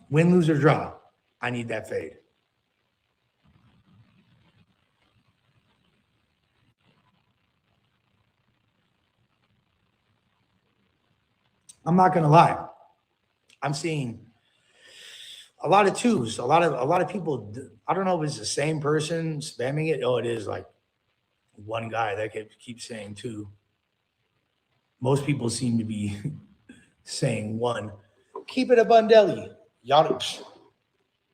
Win, lose, or draw. I need that fade. I'm not gonna lie. I'm seeing a lot of 2s, a lot of people. I don't know if it's the same person spamming it. Oh, it is like one guy that keeps saying 2. Most people seem to be saying 1. Keep it a Bundelli. Y'all,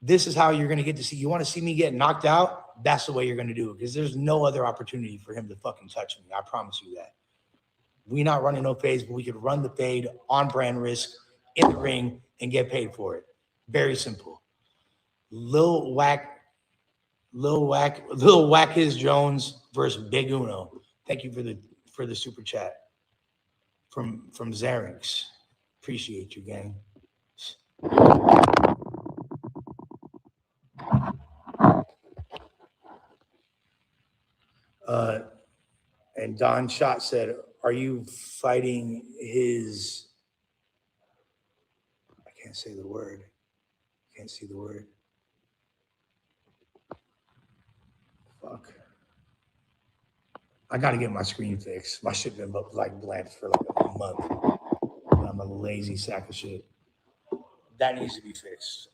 this is how you're gonna get to see. You want to see me get knocked out? That's the way you're gonna do it, because there's no other opportunity for him to fucking touch me. I promise you that. We're not running no fades, but we could run the fade on brand risk in the ring and get paid for it. Very simple. Lil Wack is Jones versus Big Uno. Thank you for the super chat from Xerinx. Appreciate you, gang. And Don Shot said, are you fighting his, I can't say the word. Can't see the word. Fuck. I got to get my screen fixed. My shit been like blank for like a month. I'm a lazy sack of shit. That needs to be fixed.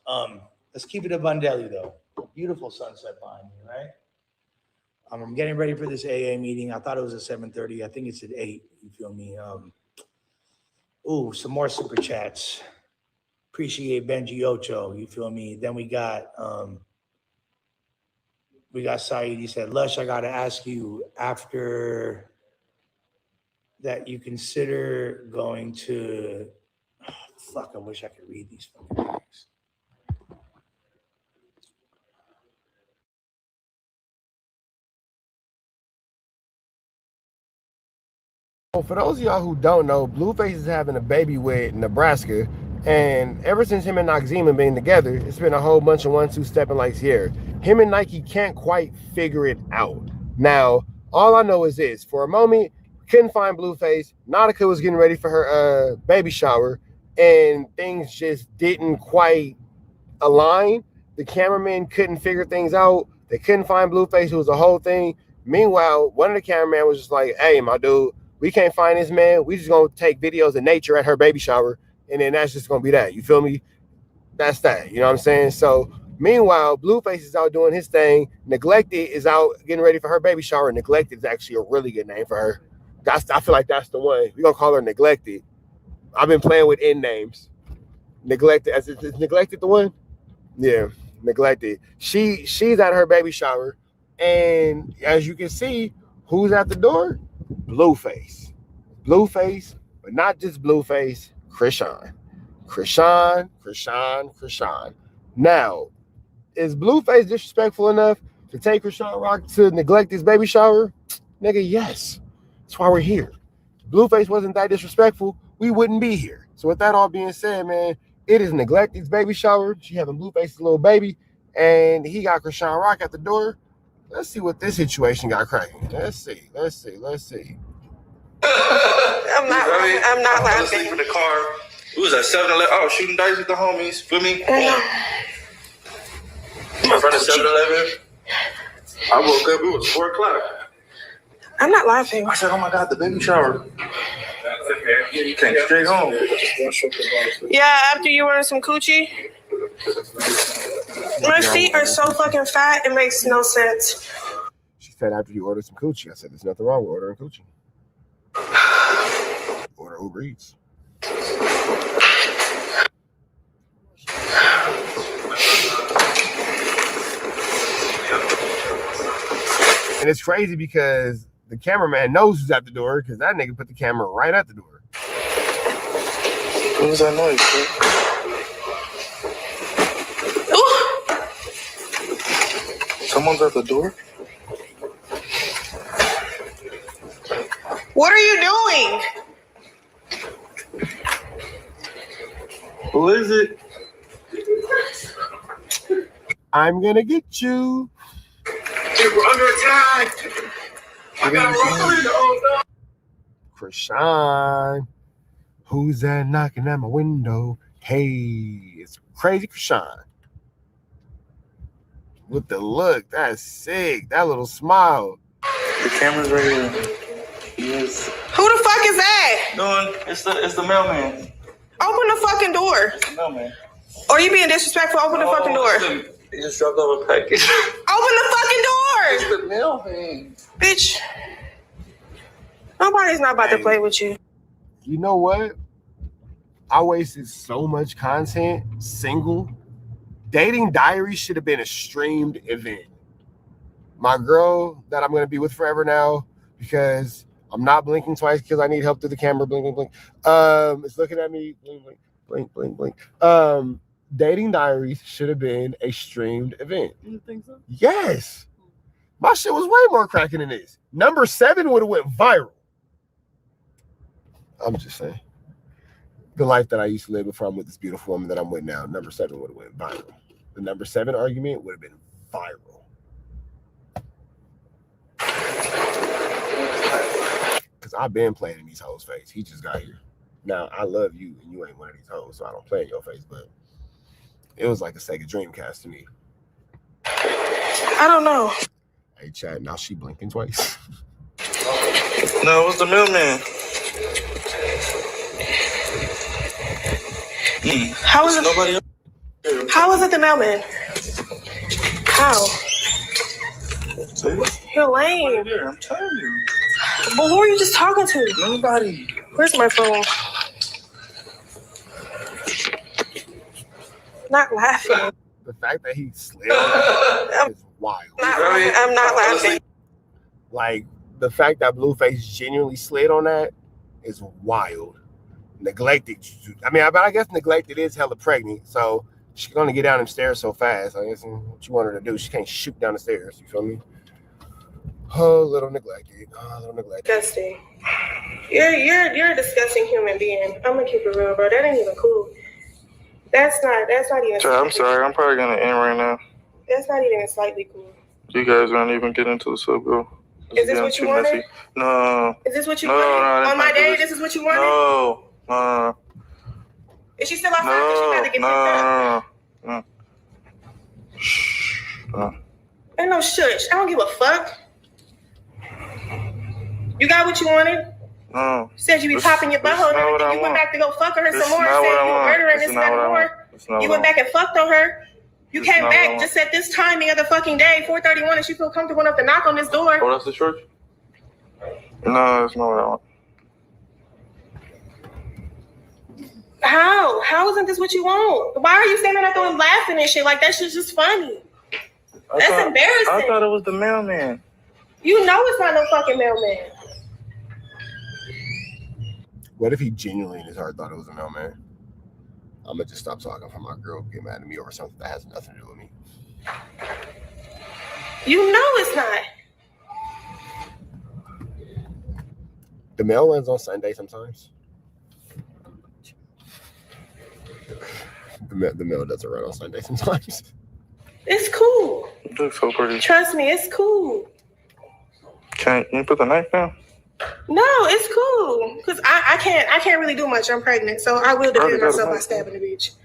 Let's keep it a Bundelli though. Beautiful sunset behind me, right? I'm getting ready for this AA meeting. I thought it was at 7:30. I think it's at 8. You feel me? Some more super chats. Appreciate Benji Ocho. You feel me? Then we got Saeed. He said, Lush, I gotta ask you, after that you consider going to I wish I could read these fucking things. Well, for those of y'all who don't know, Blueface is having a baby with Nebraska, and ever since him and Noxzema been together, it's been a whole bunch of 1-2 stepping like here. Him and Nike can't quite figure it out. Now, all I know is this: for a moment, couldn't find Blueface. Nautica was getting ready for her baby shower, and things just didn't quite align. The cameramen couldn't figure things out. They couldn't find Blueface. It was a whole thing. Meanwhile, one of the cameramen was just like, hey, my dude, we can't find this man. We just gonna take videos of nature at her baby shower, and then that's just gonna be that. You feel me? That's that. You know what I'm saying? So meanwhile, Blueface is out doing his thing. Neglected is out getting ready for her baby shower. Neglected is actually a really good name for her. I feel like that's the one. We're gonna call her Neglected. I've been playing with N names. Neglected. Is Neglected the one? Yeah, Neglected. She's at her baby shower, and as you can see, who's at the door? Blueface, but not just Blueface. Chrisean. Now, is Blueface disrespectful enough to take Chrisean Rock to neglect his baby shower? Nigga, yes. That's why we're here. Blueface wasn't that disrespectful, we wouldn't be here. So with that all being said, man, it is Neglected's baby shower. She having Blueface's little baby, and he got Chrisean Rock at the door. Let's see what this situation got cracking. Let's see. I'm not laughing. Asleep in the car. We was at 7-Eleven. I was shooting dice with the homies. Feel me? In front of 7-Eleven. I woke up. It was 4 o'clock. I'm not laughing. I said, "Oh my God, the baby shower." You came straight home. Yeah, after you order some coochie. My feet are so fucking fat, it makes no sense. She said after you order some coochie. I said there's nothing wrong with ordering coochie. Order Uber Eats. And it's crazy because the cameraman knows who's at the door because that nigga put the camera right at the door. What was that noise, Someone's at the door? What are you doing? Who is it? I'm gonna get you. We're under attack. I got a window. Chrisean. Who's that knocking at my window? Hey, it's Crazy Chrisean. With the look, that's sick. That little smile. The camera's right here. Yes. Who the fuck is that? No, it's the mailman. Open the fucking door. It's the mailman. Or you being disrespectful? Open the fucking door. He just dropped off a package. Open the fucking door. It's the mailman. Bitch. Nobody's not about to play with you. You know what? I wasted so much content single. Dating Diaries should have been a streamed event. My girl that I'm going to be with forever now, because I'm not blinking twice because I need help through the camera. Blink, blink, blink. It's looking at me. Blink, blink, blink, blink, blink. Dating Diaries should have been a streamed event. You think so? Yes. My shit was way more cracking than this. Number 7 would have went viral. I'm just saying. The life that I used to live before I'm with this beautiful woman that I'm with now, number 7 would have went viral. The number 7 argument would have been viral. Because I've been playing in these hoes' face. He just got here. Now, I love you, and you ain't one of these hoes, so I don't play in your face, but it was like a Sega Dreamcast to me. I don't know. Hey, Chad, now she blinking twice. No, it was the mailman. How was it? Nobody else? How was it the mailman? How? You're lame. I'm telling you. Well, who are you just talking to? Nobody. Where's my phone? Not laughing. The fact that he slid on that is wild. I'm not laughing. Like, the fact that Blueface genuinely slid on that is wild. Neglected. I mean, I guess Neglected is hella pregnant, so she's gonna get down them stairs so fast. I guess what you want her to do, she can't shoot down the stairs. You feel me? Oh, little Neglected. Oh, little Neglected. Disgusting. You're a disgusting human being. I'm gonna keep it real, bro. That ain't even cool. That's not even. I'm sorry. I'm probably gonna end right now. That's not even slightly cool. You guys don't even get into the sub, bro. Is this what you wanted? Messy. No. Is this what you No, wanted? no, On my day, this is what you wanted? No. Is she still outside? Because she got to get picked up. No. Ain't no shush. I don't give a fuck. You got what you wanted? No. Said you be popping your butthole and everything. You went back to go fuck on her some more and said you were murdering this and more. You went back and fucked on her. You came back just at this timing of the fucking day, 4:31, and she feel comfortable enough to knock on this door. Oh, that's the church? No, that's not what I want. How isn't this what you want? Why are you standing out there and laughing and shit? Like, that shit's just funny. That's embarrassing. I thought it was the mailman. You know it's not no fucking mailman. What if he genuinely in his heart thought it was a mailman? I'm gonna just stop talking for my girl get mad at me over something that has nothing to do with me. You know it's not. The mail runs on Sunday sometimes. The mail doesn't run on Sunday sometimes. It's cool. You look so pretty. Trust me, it's cool. Can you put the knife down? No, it's cool. Because I can't really do much. I'm pregnant. So I will defend myself by stabbing the bitch.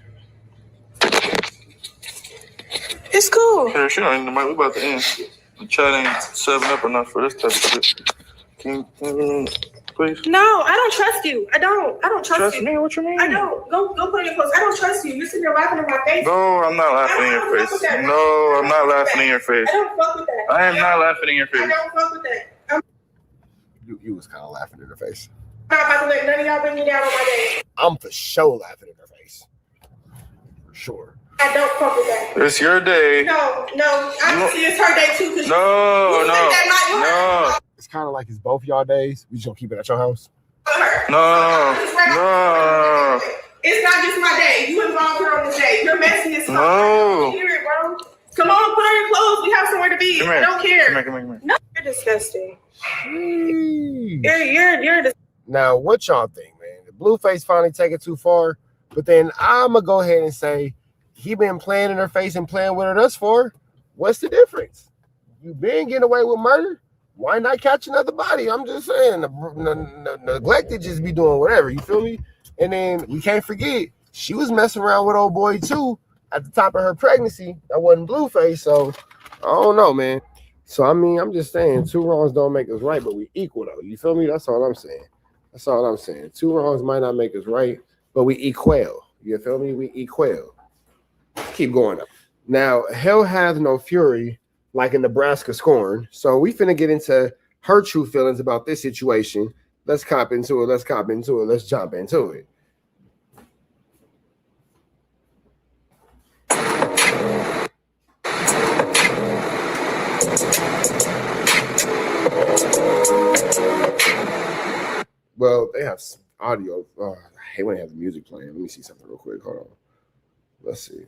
It's cool. Here, she don't even know. We about to end. The chat ain't 7 up enough for this type of shit. Can you please? No, I don't trust you. I don't trust you. Me? What you mean? I don't. Go put it in your clothes. I don't trust you. You're sitting there laughing in my face. No, I'm not laughing in your face. No, I'm not laughing in your face. I don't fuck with that. I am not laughing in your face. I don't fuck with that. You was kind of laughing in her face. I'm not about to let none of y'all bring me down on my day. I'm for sure laughing in her face. For sure. I don't fuck with that. It's your day. No. Obviously, it's her day too. No. It's kind of like it's both y'all days. We just gonna keep it at your house. No. It's not just my day. You involved her on this day. You're messy as fuck. No. You hear it, bro? Come on, put on your clothes. We have somewhere to be. here. I don't care. Come here. No, you're disgusting. You're Now, what y'all think, man? The Blueface finally take it too far, but then I'm gonna go ahead and say he been playing in her face and playing with her thus far. What's the difference? You been getting away with murder. Why not catch another body? I'm just saying, the neglected just be doing whatever. You feel me? And then we can't forget she was messing around with old boy too at the top of her pregnancy. That wasn't Blueface, so I don't know, man. So I mean, I'm just saying, two wrongs don't make us right, but we equal though. You feel me? That's all I'm saying. That's all I'm saying. Two wrongs might not make us right, but we equal. You feel me? We equal. Keep going up. Now, hell hath no fury like in Nebraska scorn. So we finna get into her true feelings about this situation. Let's cop into it. Let's cop into it. Let's jump into it. Well, they have some audio. I hate when they have the music playing. Let me see something real quick. Hold on. Let's see.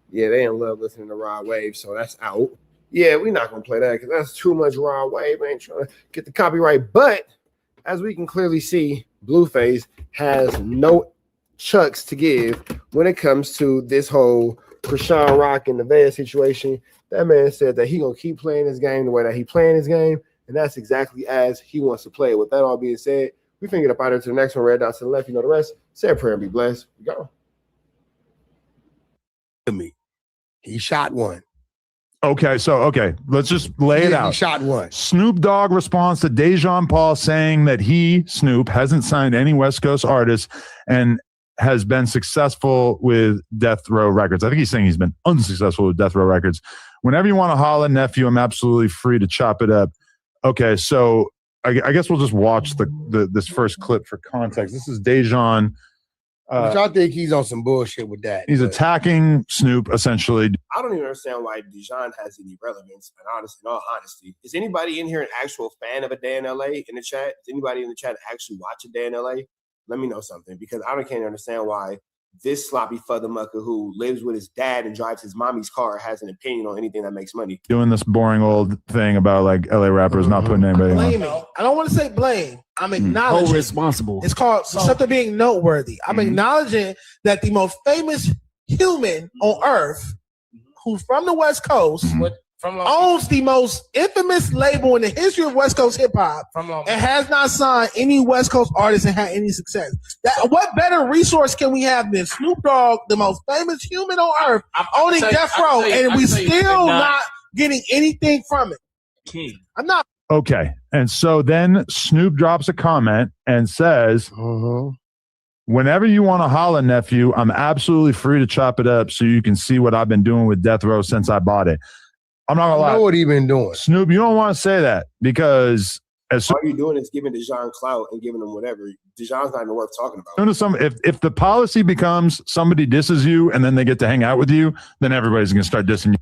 Yeah, they in love listening to Raw Wave, so that's out. Yeah, we're not gonna play that because that's too much Raw Wave. I ain't trying to get the copyright. But as we can clearly see, Blueface has no chucks to give when it comes to this whole Chrisean Rock and Nevaeh situation. That man said that he gonna keep playing his game the way that he playing his game, and that's exactly as he wants to play. With that all being said, we finna get up out of here to the next one. Red dots to the left, you know the rest. Say a prayer and be blessed. We go. Me. He shot one. Okay, let's just lay it out. He shot one. Snoop Dogg responds to Dejan Paul saying that he, Snoop, hasn't signed any West Coast artists and has been successful with Death Row Records. I think he's saying he's been unsuccessful with Death Row Records. Whenever you want to holla, nephew, I'm absolutely free to chop it up. Okay, so I guess we'll just watch this first clip for context. This is Dejan. Which I think he's on some bullshit with that. He's attacking Snoop, essentially. I don't even understand why Dejan has any relevance. And honestly, in all honesty, is anybody in here an actual fan of A Day in LA in the chat? Is anybody in the chat actually watch A Day in LA? Let me know something, because I can't understand why this sloppy fuddermucker who lives with his dad and drives his mommy's car has an opinion on anything that makes money. Doing this boring old thing about like LA rappers not putting anybody Blaming. on. I don't want to say blame. I'm acknowledging. responsible. It's called something being noteworthy. I'm acknowledging that the most famous human on earth, who's from the West Coast, owns the most infamous label in the history of West Coast hip hop, and has not signed any West Coast artists and had any success. What better resource can we have than Snoop Dogg, the most famous human on earth, owning Death Row, and we still not getting anything from it? King. I'm not. Okay. And so then Snoop drops a comment and says, whenever you want to holla, nephew, I'm absolutely free to chop it up so you can see what I've been doing with Death Row since I bought it. I'm not gonna lie. I know what he been doing. Snoop, you don't want to say that because all you're doing is giving Dejan clout and giving him whatever. Dejan's not even worth talking about. If the policy becomes somebody disses you and then they get to hang out with you, then everybody's gonna start dissing you.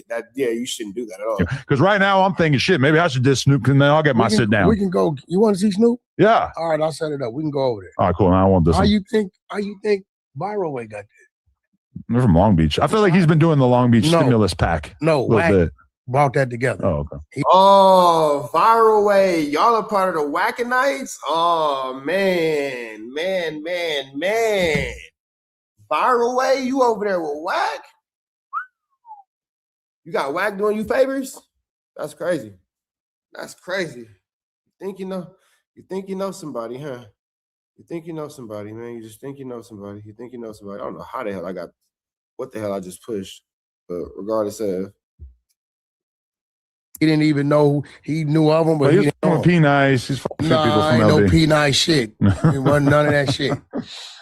That's it. You shouldn't do that at all. Because right now I'm thinking, shit, maybe I should diss Snoop and then I'll get my sit down. We can go. You want to see Snoop? Yeah. All right, I'll set it up. We can go over there. All right, cool. I won't diss him. How you think Viral Way got that? They're from Long Beach. I feel like he's been doing the Long Beach stimulus pack. No, a little bit. Brought that together. Oh, okay. Viral Way. Y'all are part of the Wackanites? Oh, man. Viral Way, you over there with Wack? You got Wack doing you favors? That's crazy. That's crazy. You think you know somebody, huh? You think you know somebody, man. You just think you know somebody. You think you know somebody. I don't know how the hell what the hell I just pushed. But regardless of, he didn't even know he knew of him, but he didn't know. P Nice. He's fucking people from ain't LB. no P Nice shit. It wasn't none of that shit.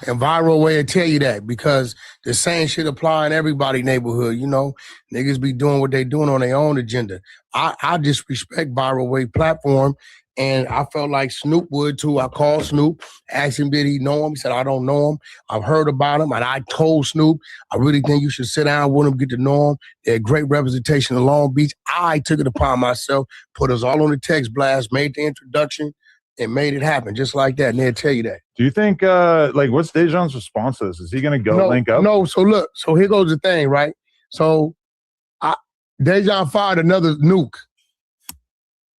And Viral Way will tell you that, because the same shit apply in everybody's neighborhood. You know, niggas be doing what they doing on their own agenda. I just respect Viral Way platform And I felt like Snoop would too. I called Snoop, asked him, did he know him? He said, I don't know him. I've heard about him. And I told Snoop, I really think you should sit down with him, get to know him. They had great representation in Long Beach. I took it upon myself, put us all on the text blast, made the introduction, and made it happen just like that. And they'll tell you that. Do you think, what's Dejan's response to this? Is he going to go link up? No, so look, so here goes the thing, right? So Dejan fired another nuke.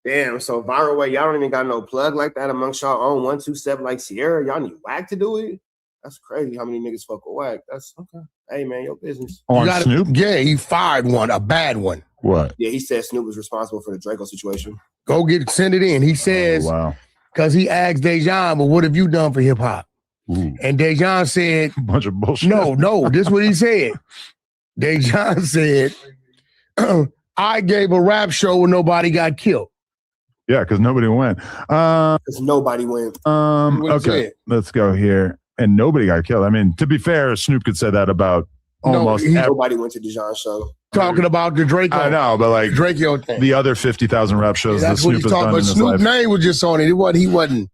Damn, so viral way, y'all don't even got no plug like that amongst y'all own 127 like Sierra. Y'all need Whack to do it? That's crazy how many niggas fuck with Whack. That's okay. Hey man, your business. On Snoop? Yeah, he fired one, a bad one. What? Yeah, he said Snoop was responsible for the Draco situation. Go send it in. He says, because he asked Dejan, but what have you done for hip hop? And Dejan said, a bunch of bullshit. No, this is what he said. Dejan said, I gave a rap show where nobody got killed. Yeah, because nobody went. Because nobody went. Okay, let's go here. And nobody got killed. I mean, to be fair, Snoop could say that about almost nobody went to Dejan's show. Talking about the Draco. I know, but like Draco thing. The other 50,000 rap shows that Snoop has done in his Snoop's life. name was just on it. He wasn't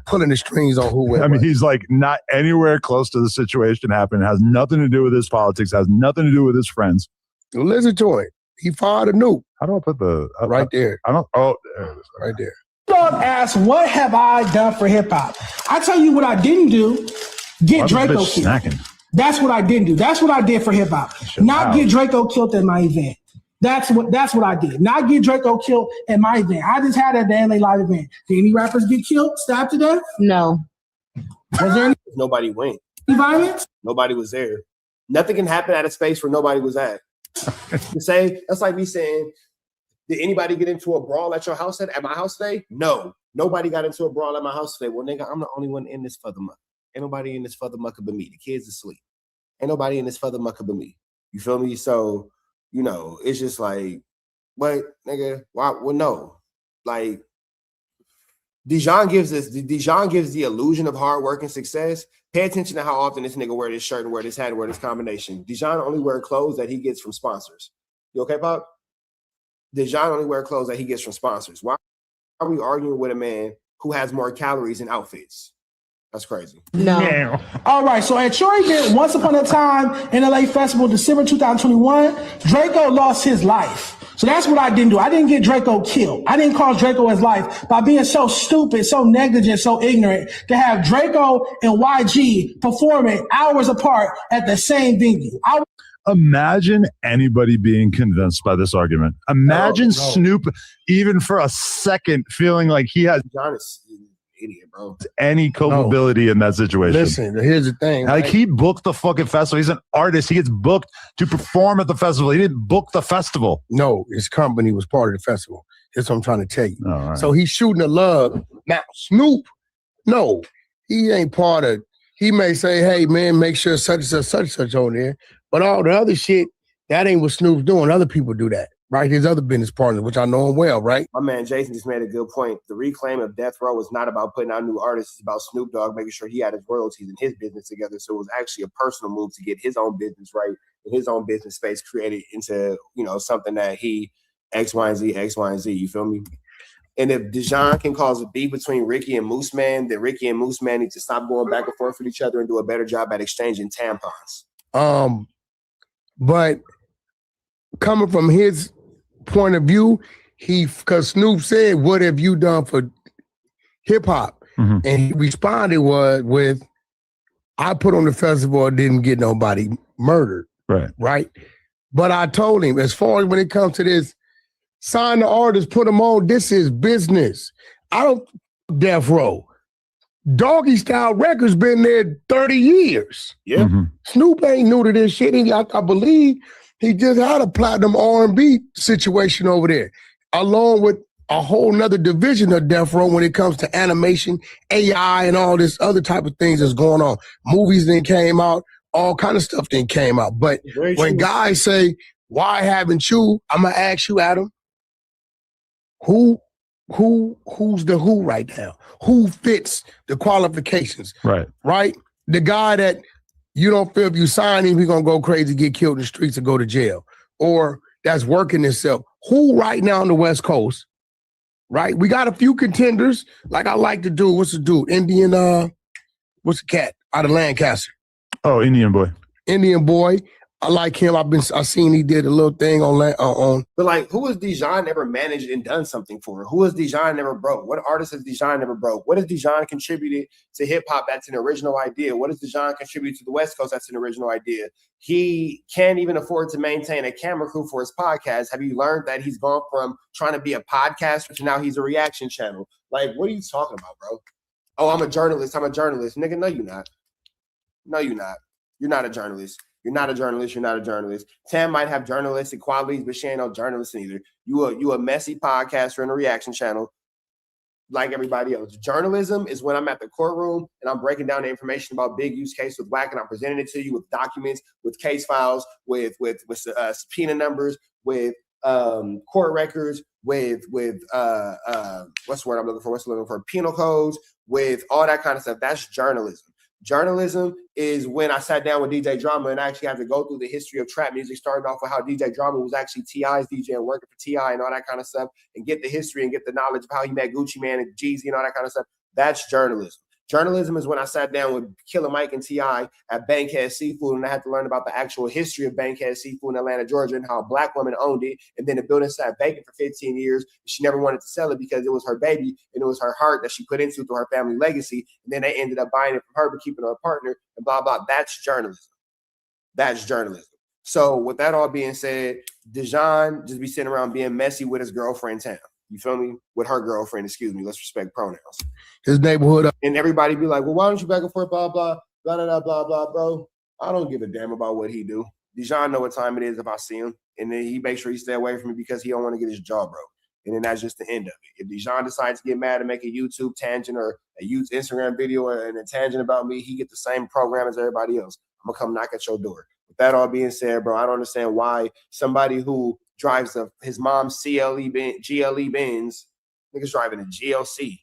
pulling the strings on who went. I mean, he's like not anywhere close to the situation happening. It has nothing to do with his politics. Has nothing to do with his friends. Listen to it. He fired a nuke. How do I put the right there? I don't. Oh, there it is. Right there. Dog asked, "What have I done for hip hop?" I tell you what I didn't do. Get Draco killed. Snacking? That's what I didn't do. That's what I did for hip hop. Not get Draco killed at my event. That's what I did. Not get Draco killed at my event. I just had at the LA Live event. Did any rappers get killed, stabbed to death? No. Was there any Nobody went. violence? Nobody was there. Nothing can happen at a space where nobody was at. To say that's like me saying, did anybody get into a brawl at your house at my house today? No. Nobody got into a brawl at my house today. Well, nigga, I'm the only one in this further muck. Ain't nobody in this further mucker but me. The kids asleep. Ain't nobody in this further mucker but me. You feel me? So, it's just like, what, nigga? Why? Well, no. Like, Dejan gives the illusion of hard work and success. Pay attention to how often this nigga wear this shirt and wear this hat and wear this combination. Dejan only wear clothes that he gets from sponsors. You okay, Pop? Dejan only wear clothes that he gets from sponsors. Why are we arguing with a man who has more calories and outfits? That's crazy. No. All right. So at your event, Once Upon a Time in LA Festival, December 2021, Draco lost his life. So that's what I didn't do. I didn't get Draco killed. I didn't cost Draco his life by being so stupid, so negligent, so ignorant to have Draco and YG performing hours apart at the same venue. Imagine anybody being convinced by this argument. Imagine Snoop, even for a second, feeling like he has idiot, bro. Any culpability in that situation. Listen, here's the thing. Like, he booked the fucking festival. He's an artist. He gets booked to perform at the festival. He didn't book the festival. No, his company was part of the festival. That's what I'm trying to tell you. All right. So he's shooting a lug. Now, Snoop, no, he ain't part of. He may say, hey, man, make sure such and such on there. But all the other shit, that ain't what Snoop's doing. Other people do that. Right, his other business partners, which I know him well, right? My man Jason just made a good point. The reclaim of Death Row was not about putting out new artists. It's about Snoop Dogg making sure he had his royalties and his business together. So it was actually a personal move to get his own business right and his own business space created into, something that he X, Y, and Z. You feel me? And if Dejan can cause a beef between Ricky and Moose Man, then Ricky and Moose Man need to stop going back and forth with each other and do a better job at exchanging tampons. But coming from his point of view, because Snoop said, what have you done for hip hop? Mm-hmm. And he responded with, I put on the festival, didn't get nobody murdered. Right. But I told him, as far as when it comes to this, sign the artist, put them on, this is business. I don't Death Row. Doggy Style Records been there 30 years. Yeah. Mm-hmm. Snoop ain't new to this shit. And I believe he just had a platinum R&B situation over there, along with a whole nother division of Death Row when it comes to animation, AI, and all this other type of things that's going on. Movies then came out, all kind of stuff then came out. But when guys say, why haven't you? I'm going to ask you, Adam, who's the who right now? Who fits the qualifications? Right? The guy that you don't feel if you sign him, he's going to go crazy, get killed in the streets, or go to jail. Or that's working himself. Who right now on the West Coast, right? We got a few contenders, like I like to do. What's the dude? What's the cat out of Lancaster? Oh, Indian boy. Indian boy. I like him. I seen he did a little thing on. But like, who has Dijon ever managed and done something for? Who has Dijon never broke? What artist has Dijon never broke? What has Dijon contributed to hip hop? That's an original idea. What has Dijon contributed to the West Coast? That's an original idea. He can't even afford to maintain a camera crew for his podcast. Have you learned that he's gone from trying to be a podcaster to now he's a reaction channel? Like, what are you talking about, bro? Oh, I'm a journalist. Nigga, no, you're not. No, you're not. You're not a journalist. You're not a journalist. Tam might have journalistic qualities, but she ain't no journalist either. You a messy podcaster in a reaction channel like everybody else. Journalism is when I'm at the courtroom and I'm breaking down the information about big use case with WAC and I'm presenting it to you with documents, with case files, with subpoena numbers, with court records, with what's the word I'm looking for? What's looking for? Penal codes, with all that kind of stuff. That's journalism. Journalism is when I sat down with DJ Drama and I actually had to go through the history of trap music, starting off with how DJ Drama was actually T.I.'s DJ and working for T.I. and all that kind of stuff, and get the history and get the knowledge of how he met Gucci Mane and Jeezy and all that kind of stuff. That's journalism. Journalism is when I sat down with Killer Mike and T.I. at Bankhead Seafood and I had to learn about the actual history of Bankhead Seafood in Atlanta, Georgia, and how a black woman owned it. And then the building sat vacant for 15 years. She never wanted to sell it because it was her baby and it was her heart that she put into through her family legacy. And then they ended up buying it from her but keeping her a partner and blah, blah. That's journalism. That's journalism. So with that all being said, Dijon just be sitting around being messy with his girlfriend Tam. You feel me? With her girlfriend, excuse me. Let's respect pronouns. His neighborhood. And everybody be like, well, why don't you back and forth, blah, blah, blah, blah, blah, blah, bro. I don't give a damn about what he do. Dijon know what time it is if I see him. And then he makes sure he stay away from me because he don't want to get his jaw broke. And then that's just the end of it. If Dijon decides to get mad and make a YouTube tangent or a Instagram video and a tangent about me, he get the same program as everybody else. I'm going to come knock at your door. With that all being said, bro, I don't understand why somebody who drives his mom's GLE Benz, niggas driving a GLC.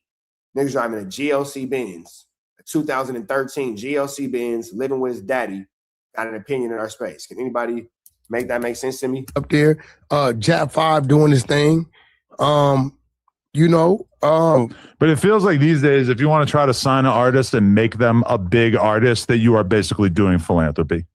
Niggas driving a GLC Benz, a 2013 GLC Benz, living with his daddy, got an opinion in our space. Can anybody make that make sense to me? Up there, Jap 5 doing his thing. But it feels like these days, if you want to try to sign an artist and make them a big artist, that you are basically doing philanthropy.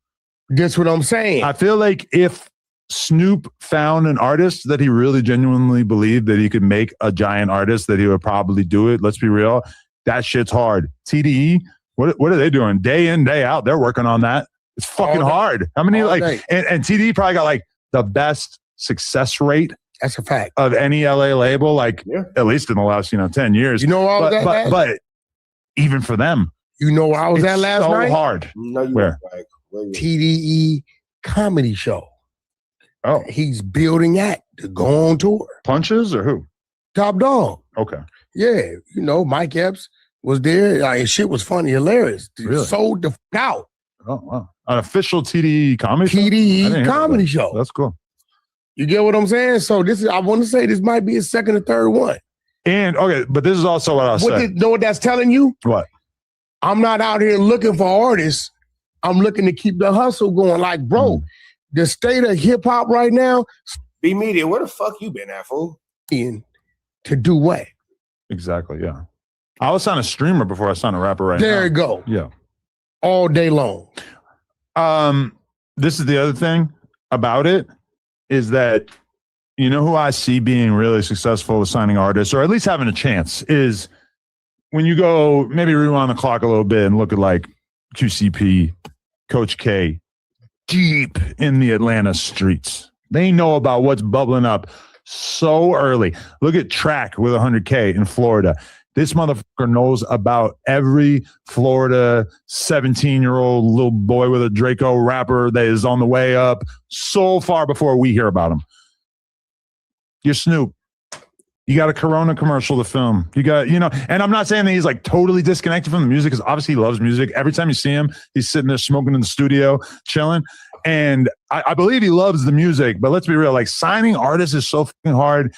That's what I'm saying. I feel like if Snoop found an artist that he really genuinely believed that he could make a giant artist, that he would probably do it. Let's be real. That shit's hard. TDE, what are they doing? Day in, day out. They're working on that. It's fucking hard. How many and TDE probably got like the best success rate. That's a fact. Of any LA label, at least in the last, 10 years. You know where I was at? But even for them. You know where I was at last night? It's so hard. No, you where? TDE comedy show. Oh. He's building act to go on tour. Punches or who? Top Dog. Okay. Yeah. Mike Epps was there. Like, shit was funny, hilarious. Really? Sold the out. Oh, wow. An official TDE comedy show? TDE comedy show. That's cool. You get what I'm saying? So I want to say this might be his second or third one. And, okay, but this is also what I'll say. Know what that's telling you? What? I'm not out here looking for artists. I'm looking to keep the hustle going. Like, bro, the state of hip hop right now. B Media, where the fuck you been at, fool? To do what? Exactly, yeah. I was on a streamer before I signed a rapper right now. There you go. Yeah. All day long. This is the other thing about it is that, who I see being really successful with signing artists, or at least having a chance, is when you go maybe rewind the clock a little bit and look at like QCP, Coach K, deep in the Atlanta streets. They know about what's bubbling up so early. Look at Track with 100K in Florida. This motherfucker knows about every Florida 17-year-old little boy with a Draco rapper that is on the way up so far before we hear about him. You're Snoop. You got a Corona commercial to film. You got, and I'm not saying that he's like totally disconnected from the music because obviously he loves music. Every time you see him, he's sitting there smoking in the studio, chilling. And I believe he loves the music, but let's be real, like signing artists is so fucking hard.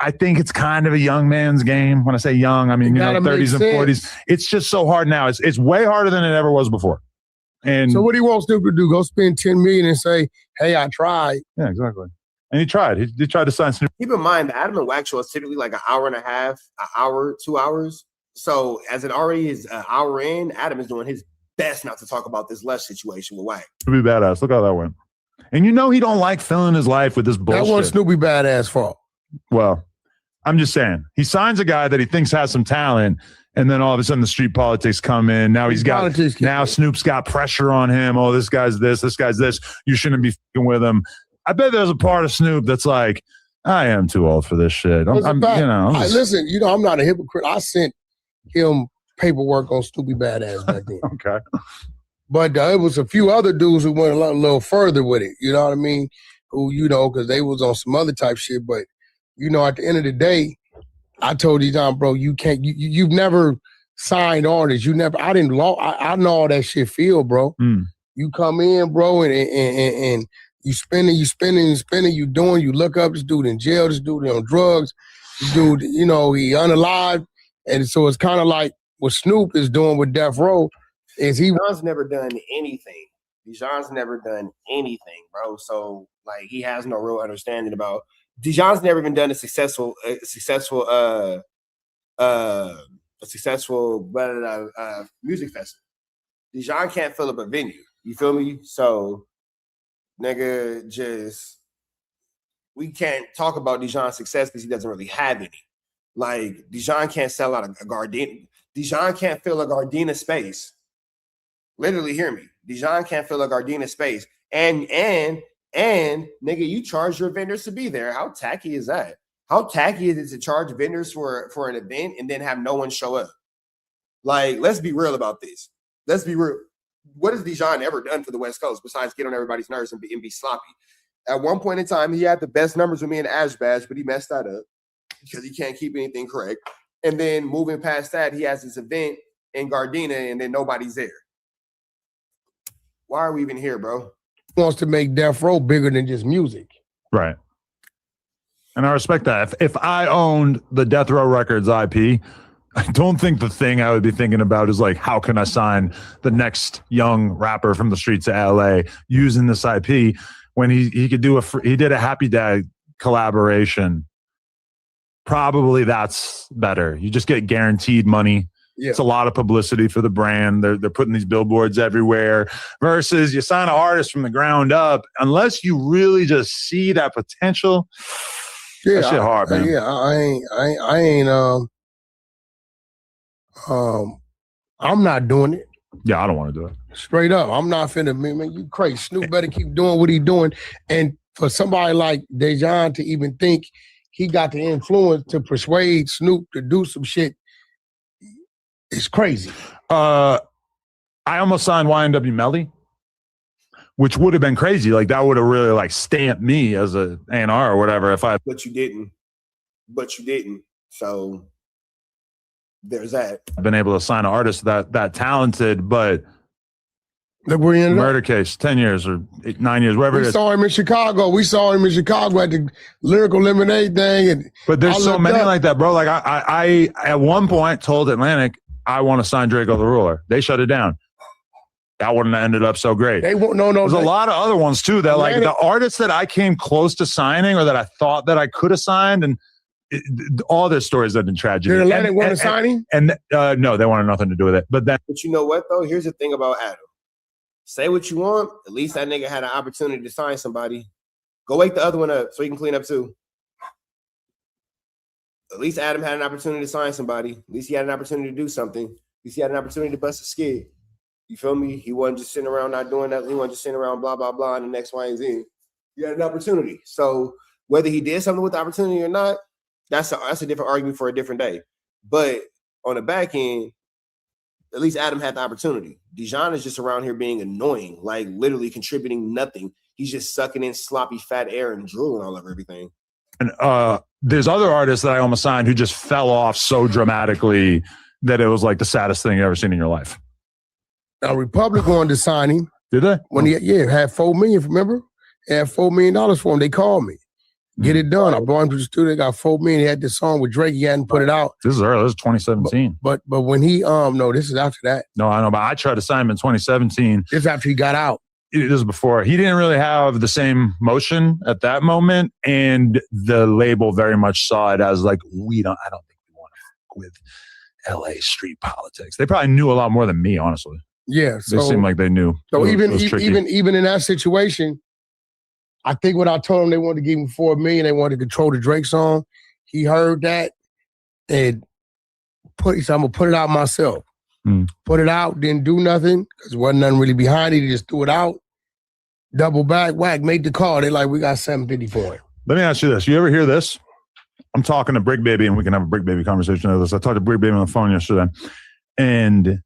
I think it's kind of a young man's game. When I say young, I mean, 30s and 40s. It's just so hard now. It's way harder than it ever was before. And so what do you want Snoop to do? Go spend $10 million and say, hey, I tried. Yeah, exactly. And he tried. He tried to sign Snoop. Keep in mind, the Adam and Wack show is typically like an hour and a half, an hour, 2 hours. So as it already is an hour in, Adam is doing his best not to talk about this Lush situation with Wack. Snoopy badass. Look how that went. And you know he don't like filling his life with this bullshit. That wasn't Snoopy badass fault. Well, I'm just saying. He signs a guy that he thinks has some talent, and then all of a sudden the street politics come in. Now Snoop's got pressure on him. Oh, this guy's this guy's this. You shouldn't be fucking with him. I bet there's a part of Snoop that's like, I am too old for this shit. I'm listen, I'm not a hypocrite. I sent him paperwork on Snoopy badass back then. Okay. But it was a few other dudes who went a little further with it. You know what I mean? Who, because they was on some other type shit. But, at the end of the day, I told Dijon, bro, you can't, you've never signed artists. I know all that shit feel, bro. You come in, bro, and you spending, you look up this dude in jail, this dude on drugs, this dude, he unalive. And so it's kind of like what Snoop is doing with Death Row is Dijon's never done anything. Dijon's never done anything, bro. So like he has no real understanding about. Dijon's never even done a successful music festival. Dijon can't fill up a venue. You feel me? So, nigga, we can't talk about Dijon's success because he doesn't really have any. Like, Dijon can't sell out a Gardena. Dijon can't fill a Gardena space. Literally, hear me. Dijon can't fill a Gardena space. And nigga, you charge your vendors to be there. How tacky is that? How tacky is it to charge vendors for an event and then have no one show up? Like, let's be real about this. Let's be real. What has Dijon ever done for the West Coast besides get on everybody's nerves and be sloppy? At one point in time, he had the best numbers with me in Ash Bash, but he messed that up because he can't keep anything correct. And then moving past that, he has this event in Gardena and then nobody's there. Why are we even here, bro? He wants to make Death Row bigger than just music. Right. And I respect that. If I owned the Death Row Records IP, I don't think the thing I would be thinking about is like, how can I sign the next young rapper from the streets of LA using this IP when he could do he did a Happy Dad collaboration. Probably that's better. You just get guaranteed money. Yeah. It's a lot of publicity for the brand. They're putting these billboards everywhere versus you sign an artist from the ground up. Unless you really just see that potential, that shit hard, man. Yeah, I'm not doing it. Yeah, I don't want to do it. Straight up, I'm not finna, man, you crazy. Snoop better keep doing what he doing. And for somebody like Dejan to even think he got the influence to persuade Snoop to do some shit, it's crazy. I almost signed YNW Melly, which would have been crazy. Like that would have really like stamped me as a A&R or whatever. But you didn't. So there's that. I've been able to sign an artist that talented, but look where he ended murder case, 10 years or 9 years, whatever it is. We saw him in Chicago at the Lyrical Lemonade thing. But there's so many like that, bro. Like I at one point told Atlantic, I want to sign Draco the Ruler. They shut it down. That wouldn't have ended up so great. They won't. No. There's a lot of other ones too that Atlantic, like the artists that I came close to signing or that I thought that I could have signed, and all their stories have been tragic. Did Atlantic want to sign him? And no, they wanted nothing to do with it. But you know what though? Here's the thing about Adam. Say what you want. At least that nigga had an opportunity to sign somebody. Go wake the other one up so he can clean up too. At least Adam had an opportunity to sign somebody. At least he had an opportunity to do something. At least he had an opportunity to bust a skid. You feel me? He wasn't just sitting around not doing nothing. He wasn't just sitting around blah, blah, blah, and the next Y and Z. He had an opportunity. So whether he did something with the opportunity or not, that's a different argument for a different day. But on the back end, at least Adam had the opportunity. Dijon is just around here being annoying, like literally contributing nothing. He's just sucking in sloppy fat air and drooling all over everything. And there's other artists that I almost signed who just fell off so dramatically that it was like the saddest thing you've ever seen in your life. Now, Republic wanted to sign him. Did they? When he had $4 million, remember? He had $4 million for him. They called me. Get it done. I brought him to the studio. They got $4 million. He had this song with Drake. He hadn't put it out. This is early. This is 2017. But when he no, this is after that. No, I know. But I tried to sign him in 2017. This is after he got out. this was before, he didn't really have the same motion at that moment, and the label very much saw it as like, I don't think we want to fuck with LA street politics. They probably knew a lot more than me, honestly. Yeah, They seemed like they knew. So It was tricky. even in that situation, I think what I told him, they wanted to give him $4 million. They wanted to control the Drake song. He heard that and he said, I'm gonna put it out myself. Put it out, didn't do nothing because there wasn't nothing really behind it. He just threw it out. Double back, whack, made the call. They like, we got 750 for it. Let me ask you this. You ever hear this? I'm talking to Brick Baby, and we can have a Brick Baby conversation of this. I talked to Brick Baby on the phone yesterday, and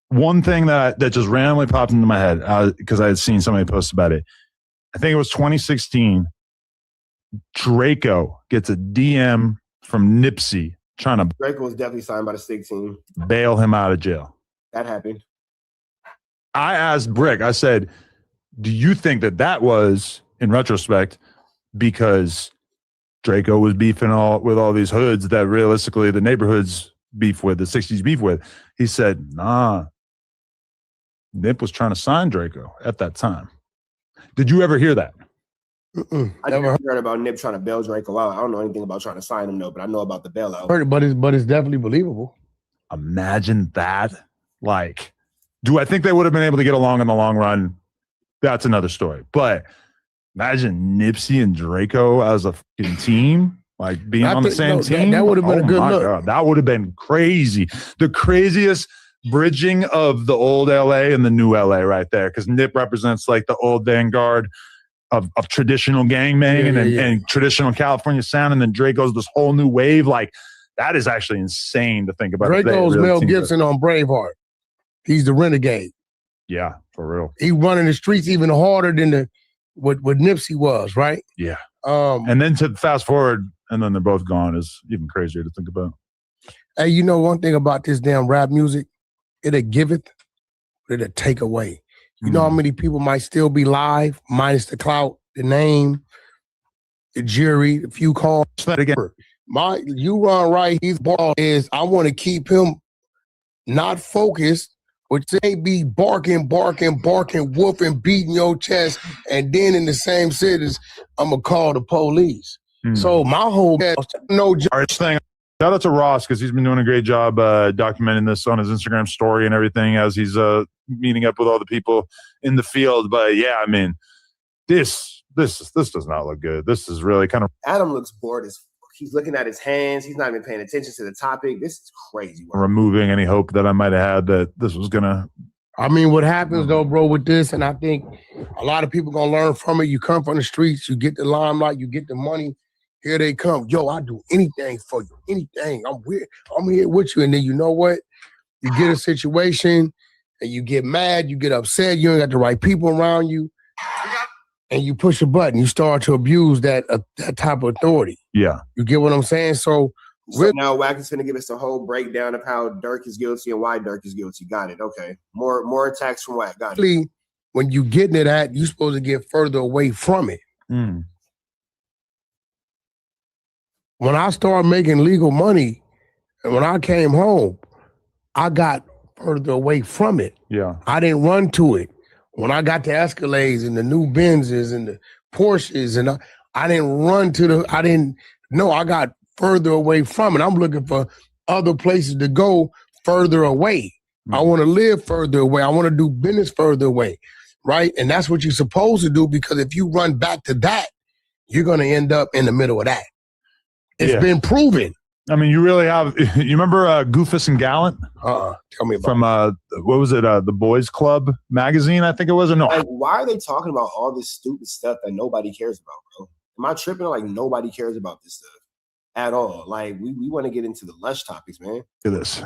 one thing that just randomly popped into my head, because I had seen somebody post about it, I think it was 2016, Draco gets a DM from Nipsey trying to Draco was definitely signed by the STIG team. Bail him out of jail. That happened. I asked Brick, I said, do you think that was, in retrospect, because Draco was beefing with all these hoods that realistically the neighborhoods beef with, the 60s beef with? He said, nah, Nip was trying to sign Draco at that time. Did you ever hear that? I never heard about Nip trying to bail Draco out. I don't know anything about trying to sign him, though, but I know about the bailout. But it's definitely believable. Imagine that. Like, do I think they would have been able to get along in the long run? That's another story. But imagine Nipsey and Draco as a fucking team, like being on the same team. That would have been a good look. God, that would have been crazy. The craziest bridging of the old LA and the new LA right there. Because Nip represents like the old vanguard of traditional gangbanging and traditional California sound. And then Draco's this whole new wave. Like, that is actually insane to think about. Draco's Mel Gibson on Braveheart. He's the renegade. Yeah, for real. He running the streets even harder than what Nipsey was, right? Yeah. And then to fast forward, and then they're both gone is even crazier to think about. Hey, you know one thing about this damn rap music? It'll giveth, but it'll take away. You know how many people might still be live, minus the clout, the name, the jury, a few calls. You run right, his ball is, I want to keep him not focused, which they be barking, whooping, beating your chest, and then in the same sentence, I'm going to call the police. So my whole thing. Shout out to Ross because he's been doing a great job documenting this on his Instagram story and everything as he's meeting up with all the people in the field. But yeah, I mean, this does not look good. This is really kind of Adam looks bored as fuck. He's looking at his hands. He's not even paying attention to the topic. This is crazy. removing any hope that I might have had that this was gonna. I mean, what happens though, bro, with this, and I think a lot of people gonna learn from it. You come from the streets, you get the limelight, you get the money. Here they come. Yo, I do anything for you. Anything. I'm here with you. And then you know what? You get a situation and you get mad, you get upset, you ain't got the right people around you, and you push a button. You start to abuse that type of authority. Yeah. You get what I'm saying? So now Wack is going to give us a whole breakdown of how Dirk is guilty and why Dirk is guilty. Got it. Okay. More attacks from Wack. Got it. When you get into that, you're supposed to get further away from it. When I started making legal money, and when I came home, I got further away from it. Yeah. I didn't run to it. When I got the Escalades and the new Benzes and the Porsches, and I didn't run to I got further away from it. I'm looking for other places to go further away. I want to live further away. I want to do business further away, right? And that's what you're supposed to do, because if you run back to that, you're going to end up in the middle of that. It's been proven. I mean, you really have. You remember Goofus and Gallant? Tell me about from what was it? The Boys Club magazine, I think it was. Or no? Like, why are they talking about all this stupid stuff that nobody cares about, bro? Am I tripping? Like, nobody cares about this stuff at all. Like, we want to get into the lush topics, man. Look at this.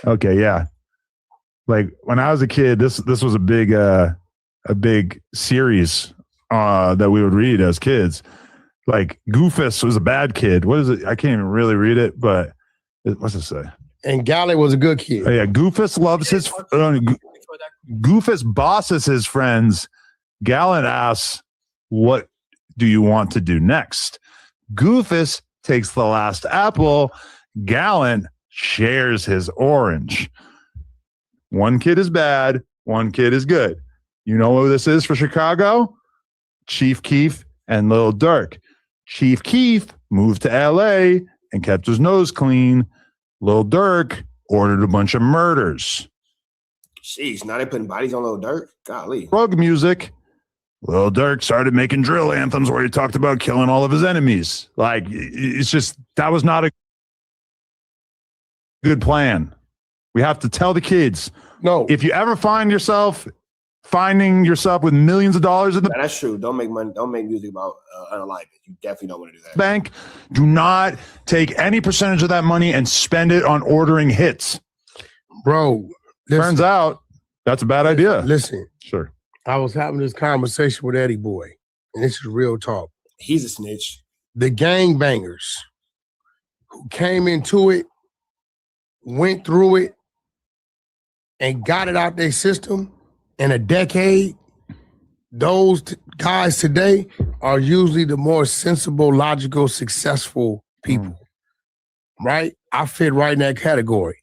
Okay, yeah. Like when I was a kid, this was a big series that we would read as kids. Like Goofus was a bad kid. What is it? I can't even really read it, but what's it say? And Gallant was a good kid. Oh, yeah, Goofus loves his. Goofus bosses his friends. Gallant asks, "What do you want to do next?" Goofus takes the last apple. Gallant shares his orange. One kid is bad. One kid is good. You know who this is for Chicago? Chief Keef and Lil Durk. Chief Keef moved to LA and kept his nose clean. Lil Durk ordered a bunch of murders. Jeez, now they putting bodies on Lil Durk? Golly. Drug music. Lil Durk started making drill anthems where he talked about killing all of his enemies. Like, it's just, that was not a good plan. We have to tell the kids. No. If you ever finding yourself with millions of dollars in the That's true. Don't make money. Don't make music about unalignment. You definitely don't want to do that. bank, do not take any percentage of that money and spend it on ordering hits. Bro, turns out that's a bad idea. Listen. Sure. I was having this conversation with Eddie Boy, and this is real talk. He's a snitch. The gangbangers who came into it, went through it, and got it out their system in a decade, those guys today are usually the more sensible, logical, successful people. Right? I fit right in that category.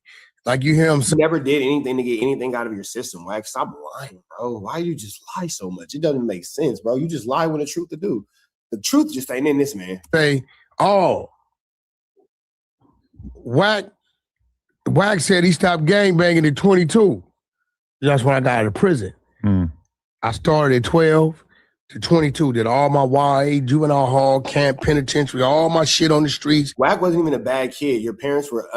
Like you hear him say, you never did anything to get anything out of your system. Like, stop lying, bro. Why you just lie so much? It doesn't make sense, bro. You just lie when the truth to do. The truth just ain't in this, man. Say, oh, Wack said he stopped gangbanging at 22. That's when I got out of prison. I started at 12 to 22. Did all my YA, juvenile hall, camp, penitentiary, all my shit on the streets. Wack wasn't even a bad kid. Your parents were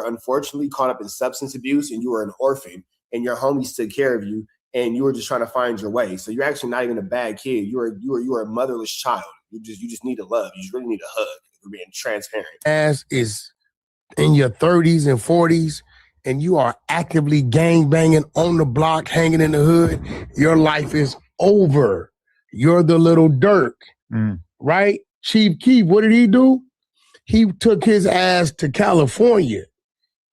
unfortunately caught up in substance abuse, and you were an orphan, and your homies took care of you, and you were just trying to find your way. So you're actually not even a bad kid. You were a motherless child. You just need a love. You just really need a hug. You're being transparent. As is in your 30s and 40s, and you are actively gangbanging on the block, hanging in the hood, your life is over. You're the little Durk, right? Chief Keef, what did he do? He took his ass to California,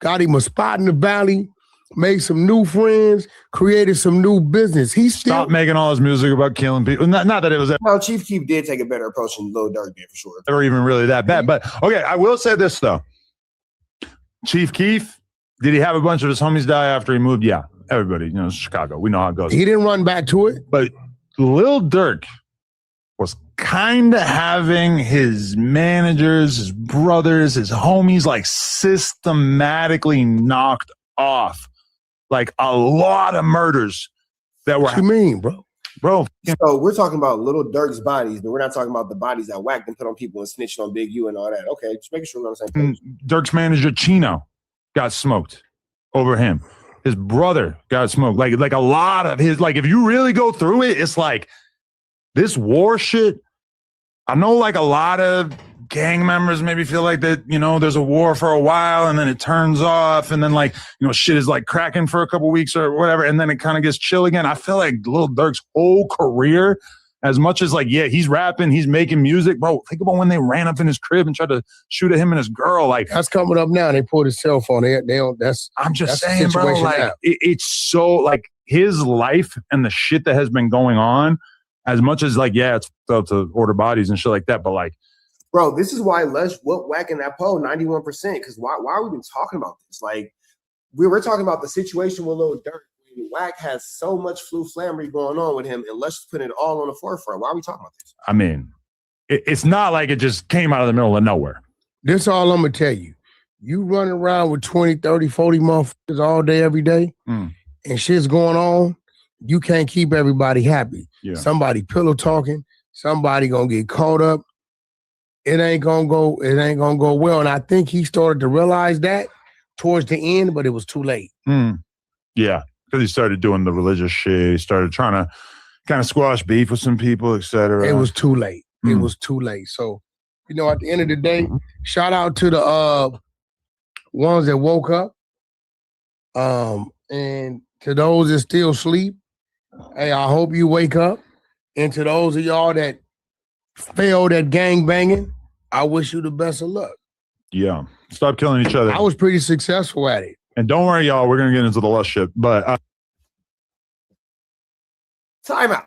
got him a spot in the valley, made some new friends, created some new business. He stopped making all his music about killing people. Not that it was No, Chief Keef did take a better approach than Lil Durk did, for sure. ever even really that bad. But okay, I will say this though. Chief Keef, did he have a bunch of his homies die after he moved? Yeah. Everybody, it's Chicago. We know how it goes. He didn't run back to it. But Lil Durk was kind of having his managers, his brothers, his homies like systematically knocked off. Like a lot of murders that were. What you mean, bro? Bro. So we're talking about Lil Durk's bodies, but we're not talking about the bodies that Wack and put on people and snitched on Big U and all that. Okay, just making sure we're on the same page. Durk's manager Chino got smoked over him. His brother got smoked. Like a lot of his, like if you really go through it, it's like this war shit. I know like a lot of gang members maybe feel like that, there's a war for a while and then it turns off and then like, shit is like cracking for a couple weeks or whatever. And then it kind of gets chill again. I feel like Lil Durk's whole career, as much as like, yeah, he's rapping, he's making music, bro. Think about when they ran up in his crib and tried to shoot at him and his girl. Like that's coming up now. They pulled his cell phone. They don't. I'm just saying, bro. Like it's so like his life and the shit that has been going on. As much as like, yeah, it's up to order bodies and shit like that, but like, bro, this is why Lush whooped Wack in that poll 91%. Because why are we even talking about this? Like, we were talking about the situation with Lil Durk. Wack has so much flammery going on with him, and Lush is putting it all on the forefront. Why are we talking about this? I mean, it's not like it just came out of the middle of nowhere. This all I'm going to tell you. You running around with 20, 30, 40 motherfuckers all day, every day, and shit's going on, you can't keep everybody happy. Yeah. Somebody pillow talking, somebody going to get caught up. It ain't going to go well. And I think he started to realize that towards the end, but it was too late. Yeah. Because he started doing the religious shit. He started trying to kind of squash beef with some people, etc. It was too late. It was too late. So, at the end of the day, shout out to the ones that woke up. And to those that still sleep, hey, I hope you wake up. And to those of y'all that failed at gang banging, I wish you the best of luck. Yeah. Stop killing each other. I was pretty successful at it. And don't worry, y'all, we're going to get into the Lush shit. But time out.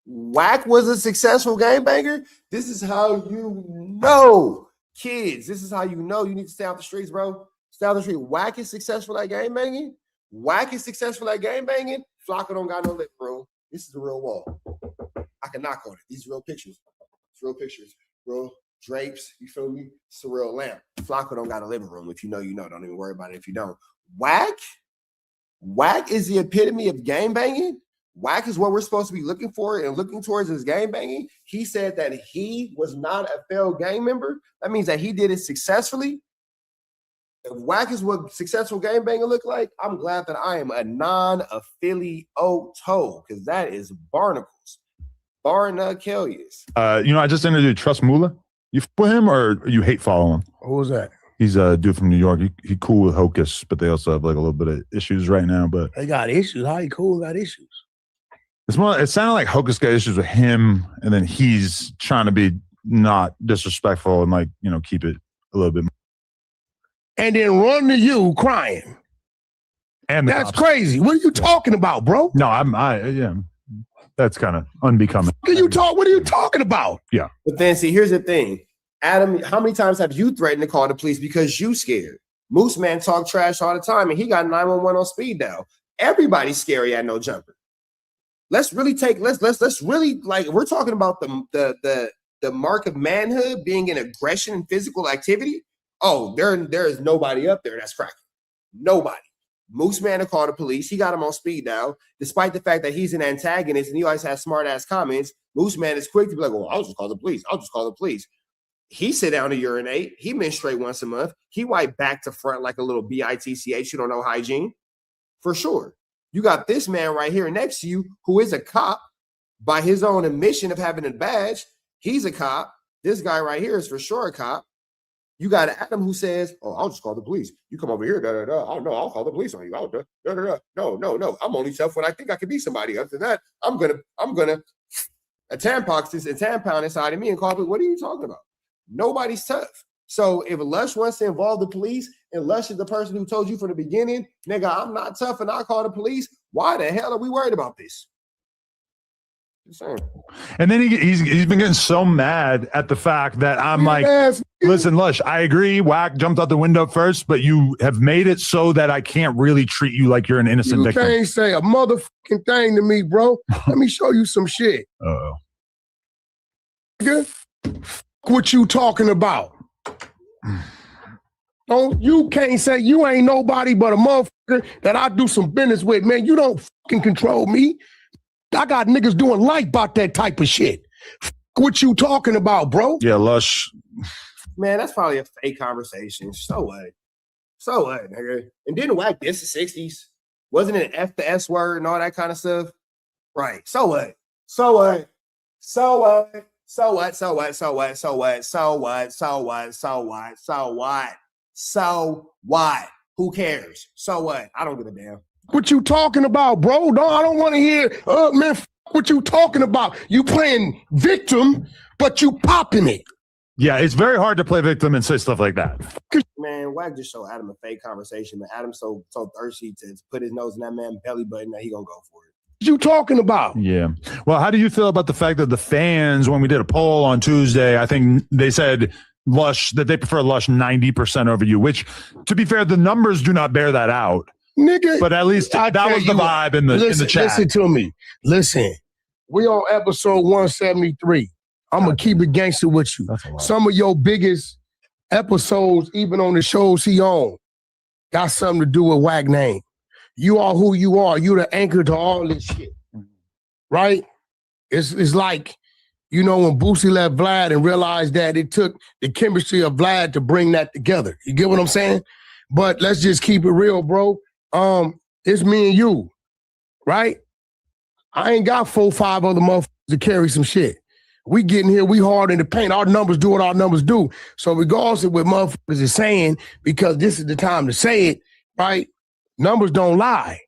Wack was a successful gangbanger. This is how you know, kids. This is how you know you need to stay out the streets, bro. Stay out the street. Wack is successful at gangbanging. Wack is successful at gangbanging. Flocka don't got no living room. This is a real wall. I can knock on it. These real pictures. It's real pictures. Real drapes. You feel me? It's a real lamp. Flocka don't got a living room. If you know, you know. Don't even worry about it if you don't. Wack is the epitome of gang banging. Wack is what we're supposed to be looking for and looking towards is gang banging. He said that he was not a failed gang member. That means that he did it successfully. If Wack is what successful gang banging look like, I'm glad that I am a non-affiliate toe because that is barnacles. Barnacles. I just interviewed Trust Mula. You with him or you hate following him? Who was that? He's a dude from New York. He cool with Hocus, but they also have like a little bit of issues right now. But they got issues. How he cool got issues? It's more. It sounded like Hocus got issues with him, and then he's trying to be not disrespectful and keep it a little bit more. And then run to you crying. And that's crazy. What are you talking about, bro? No, that's kind of unbecoming. What are you talking about? Yeah. But then see, here's the thing. Adam, how many times have you threatened to call the police because you scared? Moose Man talk trash all the time, and he got 911 on speed dial. Everybody's scary at no jumper. Let's really we're talking about the mark of manhood being in aggression and physical activity. Oh, there is nobody up there that's cracking. Nobody. Moose Man to call the police. He got him on speed dial, despite the fact that he's an antagonist and he always has smart ass comments. Moose Man is quick to be like, "Oh, I'll just call the police." He sit down to urinate. He menstruate once a month. He wipe back to front like a little bitch. You don't know hygiene. For sure. You got this man right here next to you who is a cop by his own admission of having a badge. He's a cop. This guy right here is for sure a cop. You got Adam who says, "Oh, I'll just call the police. You come over here, Oh no, I'll call the police on you. No. I'm only tough when I think I can be somebody. Other than that, I'm gonna a tampon inside of me and call it. What are you talking about? Nobody's tough. So if Lush wants to involve the police, and Lush is the person who told you from the beginning, nigga, I'm not tough and I call the police, why the hell are we worried about this? And then he's been getting so mad at the fact that I'm like, listen, Lush, I agree. Wack jumped out the window first, but you have made it so that I can't really treat you like you're an innocent victim. You can't say a motherfucking thing to me, bro. Let me show you some shit. Uh-oh. What you talking about? You can't say you ain't nobody but a motherfucker that I do some business with, man. You don't fucking control me. I got niggas doing life about that type of shit. What you talking about, bro? Yeah, Lush. Man, that's probably a fake conversation. So what, nigga? And didn't Wack diss the 60s? Wasn't it F the S word and all that kind of stuff? Right. So what? Who cares? So what? I don't give a damn. What you talking about, bro? No, I don't want to hear, man, what you talking about? You playing victim, but you popping it. Yeah, it's very hard to play victim and say stuff like that. Man, Wack just showed Adam a fake conversation, but Adam's so thirsty to put his nose in that man's belly button that he gonna go for it. What you talking about? Yeah. Well, how do you feel about the fact that the fans, when we did a poll on Tuesday, I think they said Lush, that they prefer Lush 90% over you, which, to be fair, the numbers do not bear that out. Nigga, but at least that was the vibe in the chat. Listen to me. Listen, we on episode 173. I'm going to keep it gangster with you. Some of your biggest episodes, even on the shows he on, got something to do with Wack name. You are who you are. You the anchor to all this shit. Right? It's like, when Boosie left Vlad and realized that it took the chemistry of Vlad to bring that together. You get what I'm saying? But let's just keep it real, bro. It's me and you, right? I ain't got 4-5 other motherfuckers to carry some shit. We getting here, we hard in the paint. Our numbers do what our numbers do. So regardless of what motherfuckers is saying, because this is the time to say it, right? Numbers don't lie,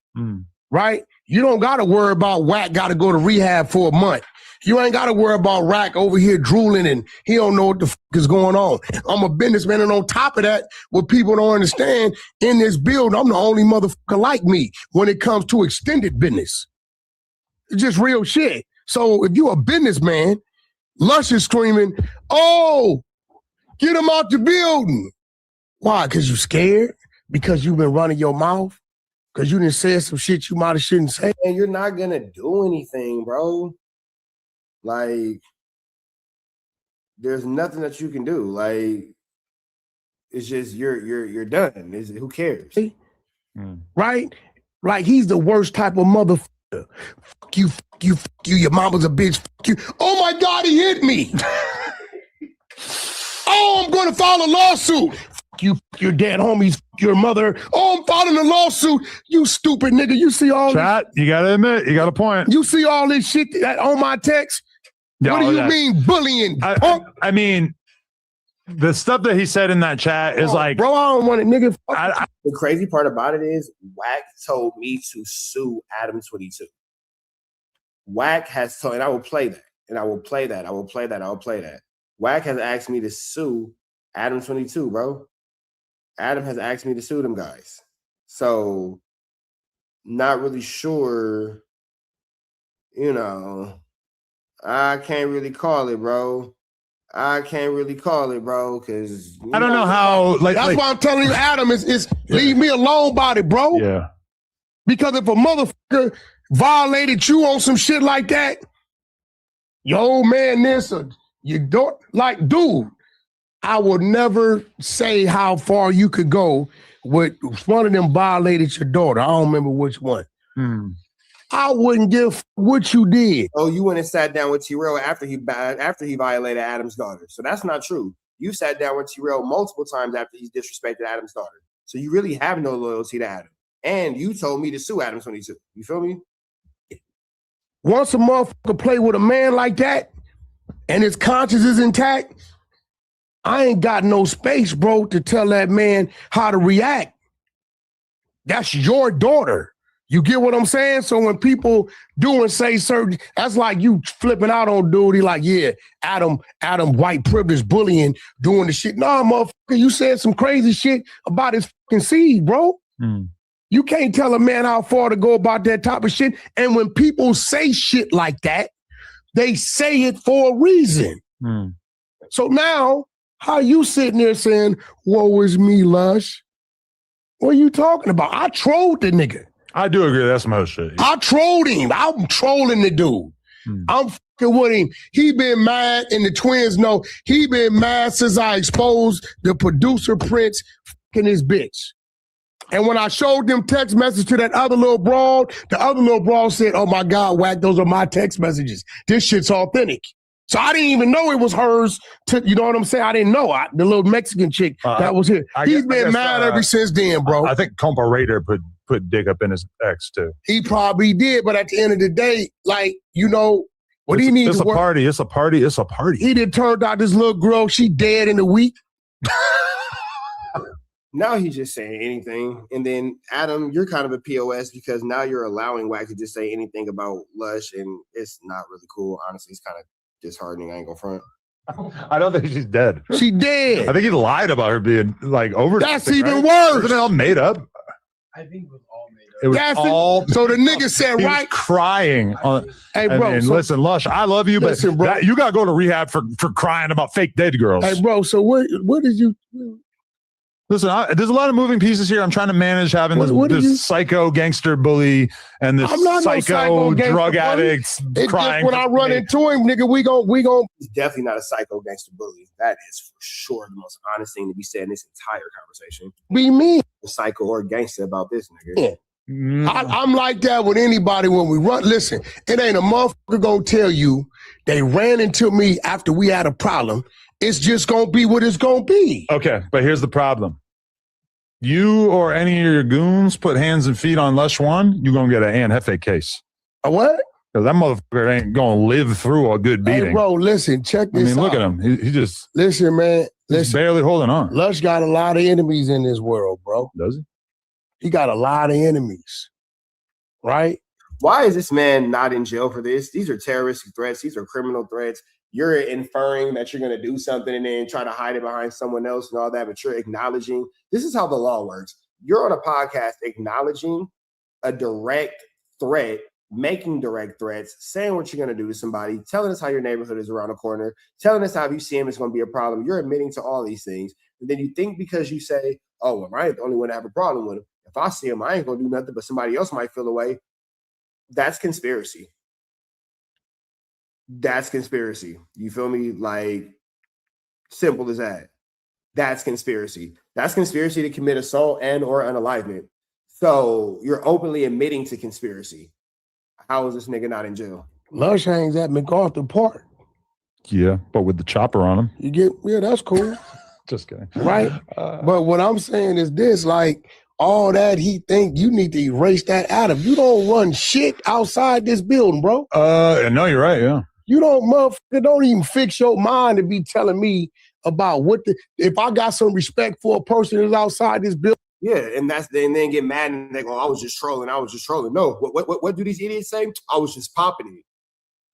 right? You don't got to worry about Wack got to go to rehab for a month. You ain't got to worry about Wack over here drooling and he don't know what the fuck is going on. I'm a businessman, and on top of that, what people don't understand, in this build, I'm the only motherfucker like me when it comes to extended business. It's just real shit. So if you a businessman, Lush is screaming, "Oh, get him out the building." Why? Because you scared? Because you've been running your mouth? Because you done said some shit you might have shouldn't say. And you're not gonna do anything, bro. Like, there's nothing that you can do. Like, it's just you're done. Who cares? Right? Like, he's the worst type of motherfucker. Fuck you, fuck you, fuck you. Your mama's a bitch. Fuck you. Oh my God, he hit me. Oh, I'm going to file a lawsuit. Fuck you, fuck your dad, homies, fuck your mother. Oh, I'm filing a lawsuit. You stupid nigga. You see all Chat, you got to admit, you got a point. You see all this shit that on my text? What do you mean bullying? I mean, the stuff that he said in that chat is like, bro, I don't want it, nigga. The crazy part about it is Wack told me to sue Adam 22. Wack has told, and I will play that, and I will play that, I will play that, I will play that. Wack has asked me to sue Adam 22, bro. Adam has asked me to sue them guys. So, not really sure, you know, I can't really call it, bro. I can't really call it, bro, because I don't know how. That's why I'm telling you, Adam, is leave me alone about it, bro. Yeah. Because if a motherfucker violated you on some shit like that, your old man this or you don't like, dude. I would never say how far you could go with one of them violated your daughter. I don't remember which one. I wouldn't give what you did. Oh, you went and sat down with T-Rail after he violated Adam's daughter. So that's not true. You sat down with T-Rail multiple times after he's disrespected Adam's daughter. So you really have no loyalty to Adam. And you told me to sue Adam 22. You feel me? Once a motherfucker play with a man like that and his conscience is intact, I ain't got no space, bro, to tell that man how to react. That's your daughter. You get what I'm saying? So when people do and say certain, that's like you flipping out on dude. He like, yeah, Adam, white privilege bullying, doing the shit. Nah, motherfucker, you said some crazy shit about his fucking seed, bro. You can't tell a man how far to go about that type of shit. And when people say shit like that, they say it for a reason. So now, how you sitting there saying, woe is me, Lush? What are you talking about? I trolled the nigga. I do agree. That's most shit. I trolled him. I'm trolling the dude. I'm fucking with him. He been mad, and the twins know he been mad since I exposed the producer Prince fucking his bitch. And when I showed them text message to that other little broad, the other little broad said, oh my God, Wack, those are my text messages. This shit's authentic. So I didn't even know it was hers. You know what I'm saying? I didn't know. The little Mexican chick that was here. He's been mad ever since then, bro. I think Compa Raider put dick up in his ex too. He probably did, but at the end of the day, like, you know, what he needs to work. It's a party. He did turned out this little girl, she dead in a week. Now he's just saying anything. And then, Adam, you're kind of a POS because now you're allowing Wack to just say anything about Lush, and it's not really cool. Honestly, it's kind of disheartening. I ain't gonna front. I don't think she's dead. She dead. I think he lied about her being like over. That's even worse. Wasn't it all made up? I think it was all made up. It was all. So the nigga said, he right? Was crying. Hey, bro. And listen, Lush, I love you, but bro, you gotta go to rehab for crying about fake dead girls. Hey, bro. So what did you? Listen, there's a lot of moving pieces here. I'm trying to manage having this psycho gangster bully and this psycho drug addict crying. When I run into him, nigga, we gon' He's definitely not a psycho gangster bully. That is for sure the most honest thing to be said in this entire conversation. Be me. A psycho or gangster about this nigga. Yeah. I'm like that with anybody when we run. Listen, it ain't a motherfucker gonna tell you they ran into me after we had a problem. It's just gonna be what it's gonna be. Okay, but here's the problem. You or any of your goons put hands and feet on Lush One, you're gonna get an Ann Hefe case. A what? Because that motherfucker ain't gonna live through a good beating. Hey, bro, listen, check this out. Look at him. He just listen, man. He's barely holding on. Lush got a lot of enemies in this world, bro. Does he? He got a lot of enemies, right? Why is this man not in jail for this? These are terrorist threats. These are criminal threats. You're inferring that you're going to do something and then try to hide it behind someone else and all that, but you're acknowledging. This is how the law works. You're on a podcast acknowledging a direct threat, making direct threats, saying what you're going to do to somebody, telling us how your neighborhood is around the corner, telling us how if you see him, it's going to be a problem. You're admitting to all these things. And then you think because you say, oh, well, I ain't the only one to have a problem with him. If I see him, I ain't gonna do nothing, but somebody else might feel away. That's conspiracy. That's conspiracy. You feel me? Like, simple as that. That's conspiracy. That's conspiracy to commit assault and or unalivement. So you're openly admitting to conspiracy. How is this nigga not in jail? Lush hangs at MacArthur Park. Yeah, but with the chopper on him. You get, yeah, that's cool. Just kidding. Right? But what I'm saying is this, like, all that he think, you need to erase that out of. You don't run shit outside this building, bro. No, you're right, yeah. You don't even fix your mind to be telling me about if I got some respect for a person that's outside this building. Yeah, and then get mad and they go, I was just trolling. No, what do these idiots say? I was just popping it.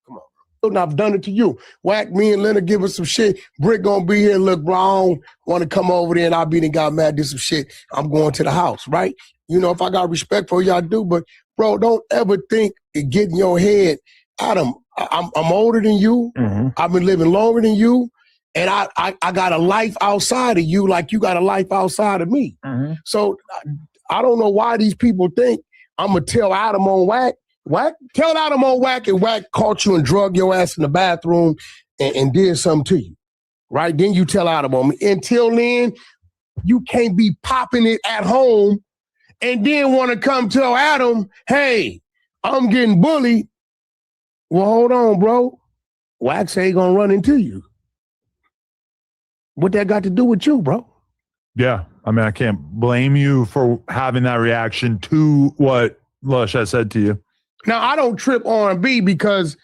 Come on, bro. And I've done it to you. Whack, me and Leonard give us some shit. Brick gonna be here. Look, bro, I don't want to come over there and I beat and got mad, did some shit. I'm going to the house, right? You know, if I got respect for you, I do. But, bro, don't ever think it get in your head. Adam, I'm older than you. Mm-hmm. I've been living longer than you. And I got a life outside of you like you got a life outside of me. Mm-hmm. So I don't know why these people think I'm going to tell Adam on Whack. Tell Adam on Whack and Whack caught you and drug your ass in the bathroom and did something to you. Right? Then you tell Adam on me. Until then, you can't be popping it at home and then want to come tell Adam, hey, I'm getting bullied. Well, hold on, bro. Whack say he going to run into you. What that got to do with you, bro? Yeah. I mean, I can't blame you for having that reaction to what Lush has said to you. Now, I don't trip R&B because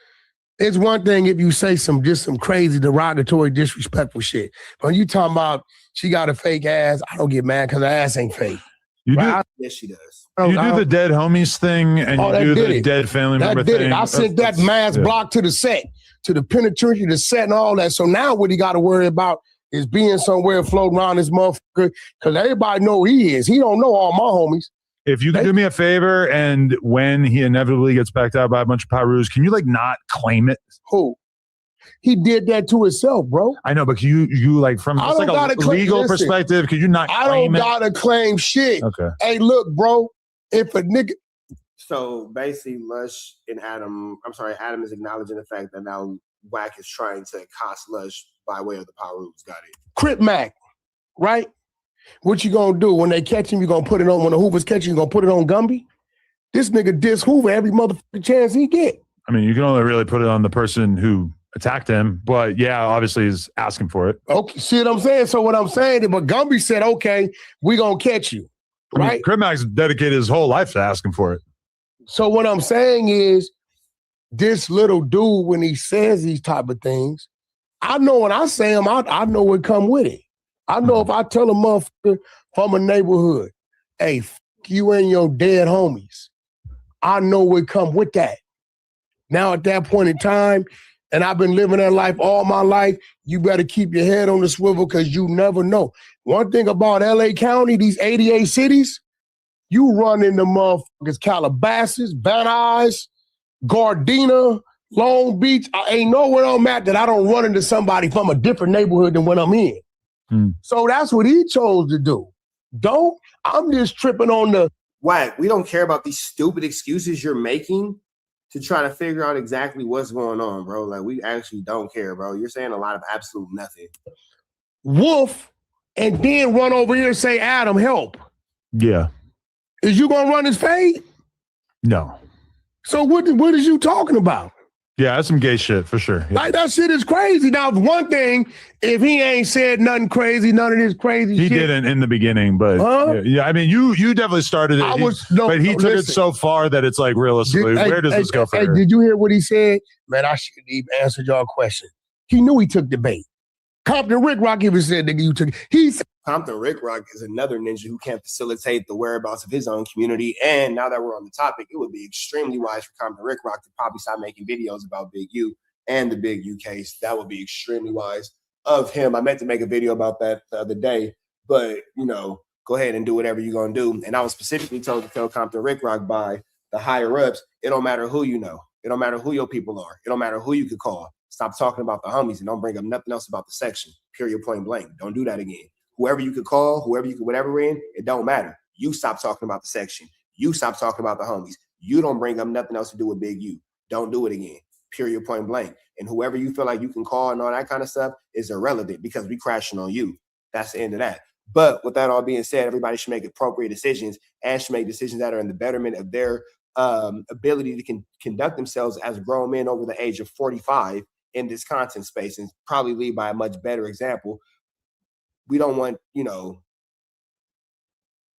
it's one thing if you say some crazy, derogatory, disrespectful shit. But when you talking about she got a fake ass, I don't get mad because her ass ain't fake. You right? do? Yes, she does. You do the dead homies thing and you do the dead family member thing. I sent that mass block to the set, to the penitentiary, the set and all that. So now what he got to worry about is being somewhere floating around this motherfucker because everybody know he is. He don't know all my homies. If you could do me a favor and when he inevitably gets backed out by a bunch of Pyrus, can you like not claim it? Who? He did that to himself, bro. I know, but you like from just like a legal perspective, could you not claim it? I don't gotta claim shit. Okay. Hey, look, bro, if a nigga... So basically Lush and Adam is acknowledging the fact that now Whack is trying to accost Lush by way of the Pyrus. Got it. Crip Mac, right? What you gonna do? When they catch him, you gonna put it on, when the Hoovers catch you, you gonna put it on Gumby? This nigga diss Hoover every motherfucking chance he get. I mean, you can only really put it on the person who attacked him, but yeah, obviously he's asking for it. Okay, see what I'm saying? So what I'm saying, but Gumby said, okay, we gonna catch you, right? I mean, Crip Mac's dedicated his whole life to asking for it. So what I'm saying is, this little dude, when he says these type of things, I know when I say them, I know what come with it. I know if I tell a motherfucker from a neighborhood, hey, f you and your dead homies, I know what come with that. Now at that point in time, and I've been living that life all my life, you better keep your head on the swivel because you never know. One thing about LA County, these 88 cities, you run into motherfuckers Calabasas, Van Nuys, Gardena, Long Beach. I ain't nowhere I'm at that I don't run into somebody from a different neighborhood than when I'm in. So that's what he chose to do. I'm just tripping on the... Whack, we don't care about these stupid excuses you're making to try to figure out exactly what's going on, bro. Like, we actually don't care, bro. You're saying a lot of absolute nothing. Wolf, and then run over here and say, Adam, help. Yeah. Is you gonna run his fade? No. So what is you talking about? Yeah, that's some gay shit for sure. Yeah. Like, that shit is crazy. Now, one thing, if he ain't said nothing crazy, none of this crazy shit. He shit. didn't in the beginning, but yeah, I mean, you definitely started it. But he took it so far that it's like, realistically, where does this go from here? Did you hear what he said? Man, I shouldn't even answered y'all question. He knew he took the bait. Compton Rick Rock even said, nigga, you took it. Compton Rick Rock is another ninja who can't facilitate the whereabouts of his own community. And now that we're on the topic, it would be extremely wise for Compton Rick Rock to probably stop making videos about Big U and the Big U case. That would be extremely wise of him. I meant to make a video about that the other day, but, you know, go ahead and do whatever you're going to do. And I was specifically told to tell Compton Rick Rock by the higher ups, it don't matter who you know. It don't matter who your people are. It don't matter who you could call. Stop talking about the homies and don't bring up nothing else about the section. Period, point blank. Don't do that again. Whoever you could call, whoever you could, whatever in, it don't matter. You stop talking about the section. You stop talking about the homies. You don't bring up nothing else to do with Big U. Don't do it again. Period, point blank. And whoever you feel like you can call and all that kind of stuff is irrelevant because we crashing on you. That's the end of that. But with that all being said, everybody should make appropriate decisions and should make decisions that are in the betterment of their ability to conduct themselves as grown men over the age of 45 in this content space and probably lead by a much better example. We don't want,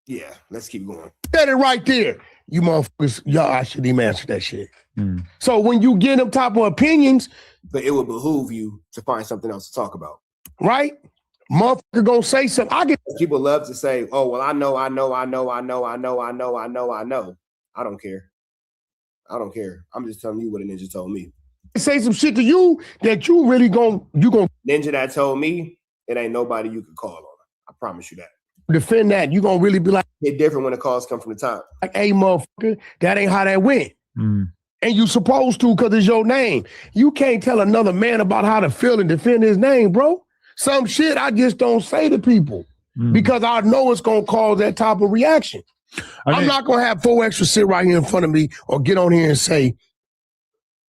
yeah, let's keep going. Said it right there. You motherfuckers, y'all, I shouldn't even answer that shit. So when you get them type of opinions. But it would behoove you to find something else to talk about. Right? Motherfucker gonna say something. People love to say, oh, well, I know. I don't care. I'm just telling you what a ninja told me. Say some shit to you that you really gonna ninja that told me it ain't nobody you could call on. I promise you that. Defend that. You gonna really be like, it's different when the calls come from the top. Like, hey, motherfucker, that ain't how that went. And you supposed to because it's your name. You can't tell another man about how to feel and defend his name, bro. Some shit I just don't say to people because I know it's gonna cause that type of reaction. I'm not gonna have 4 extra sit right here in front of me or get on here and say,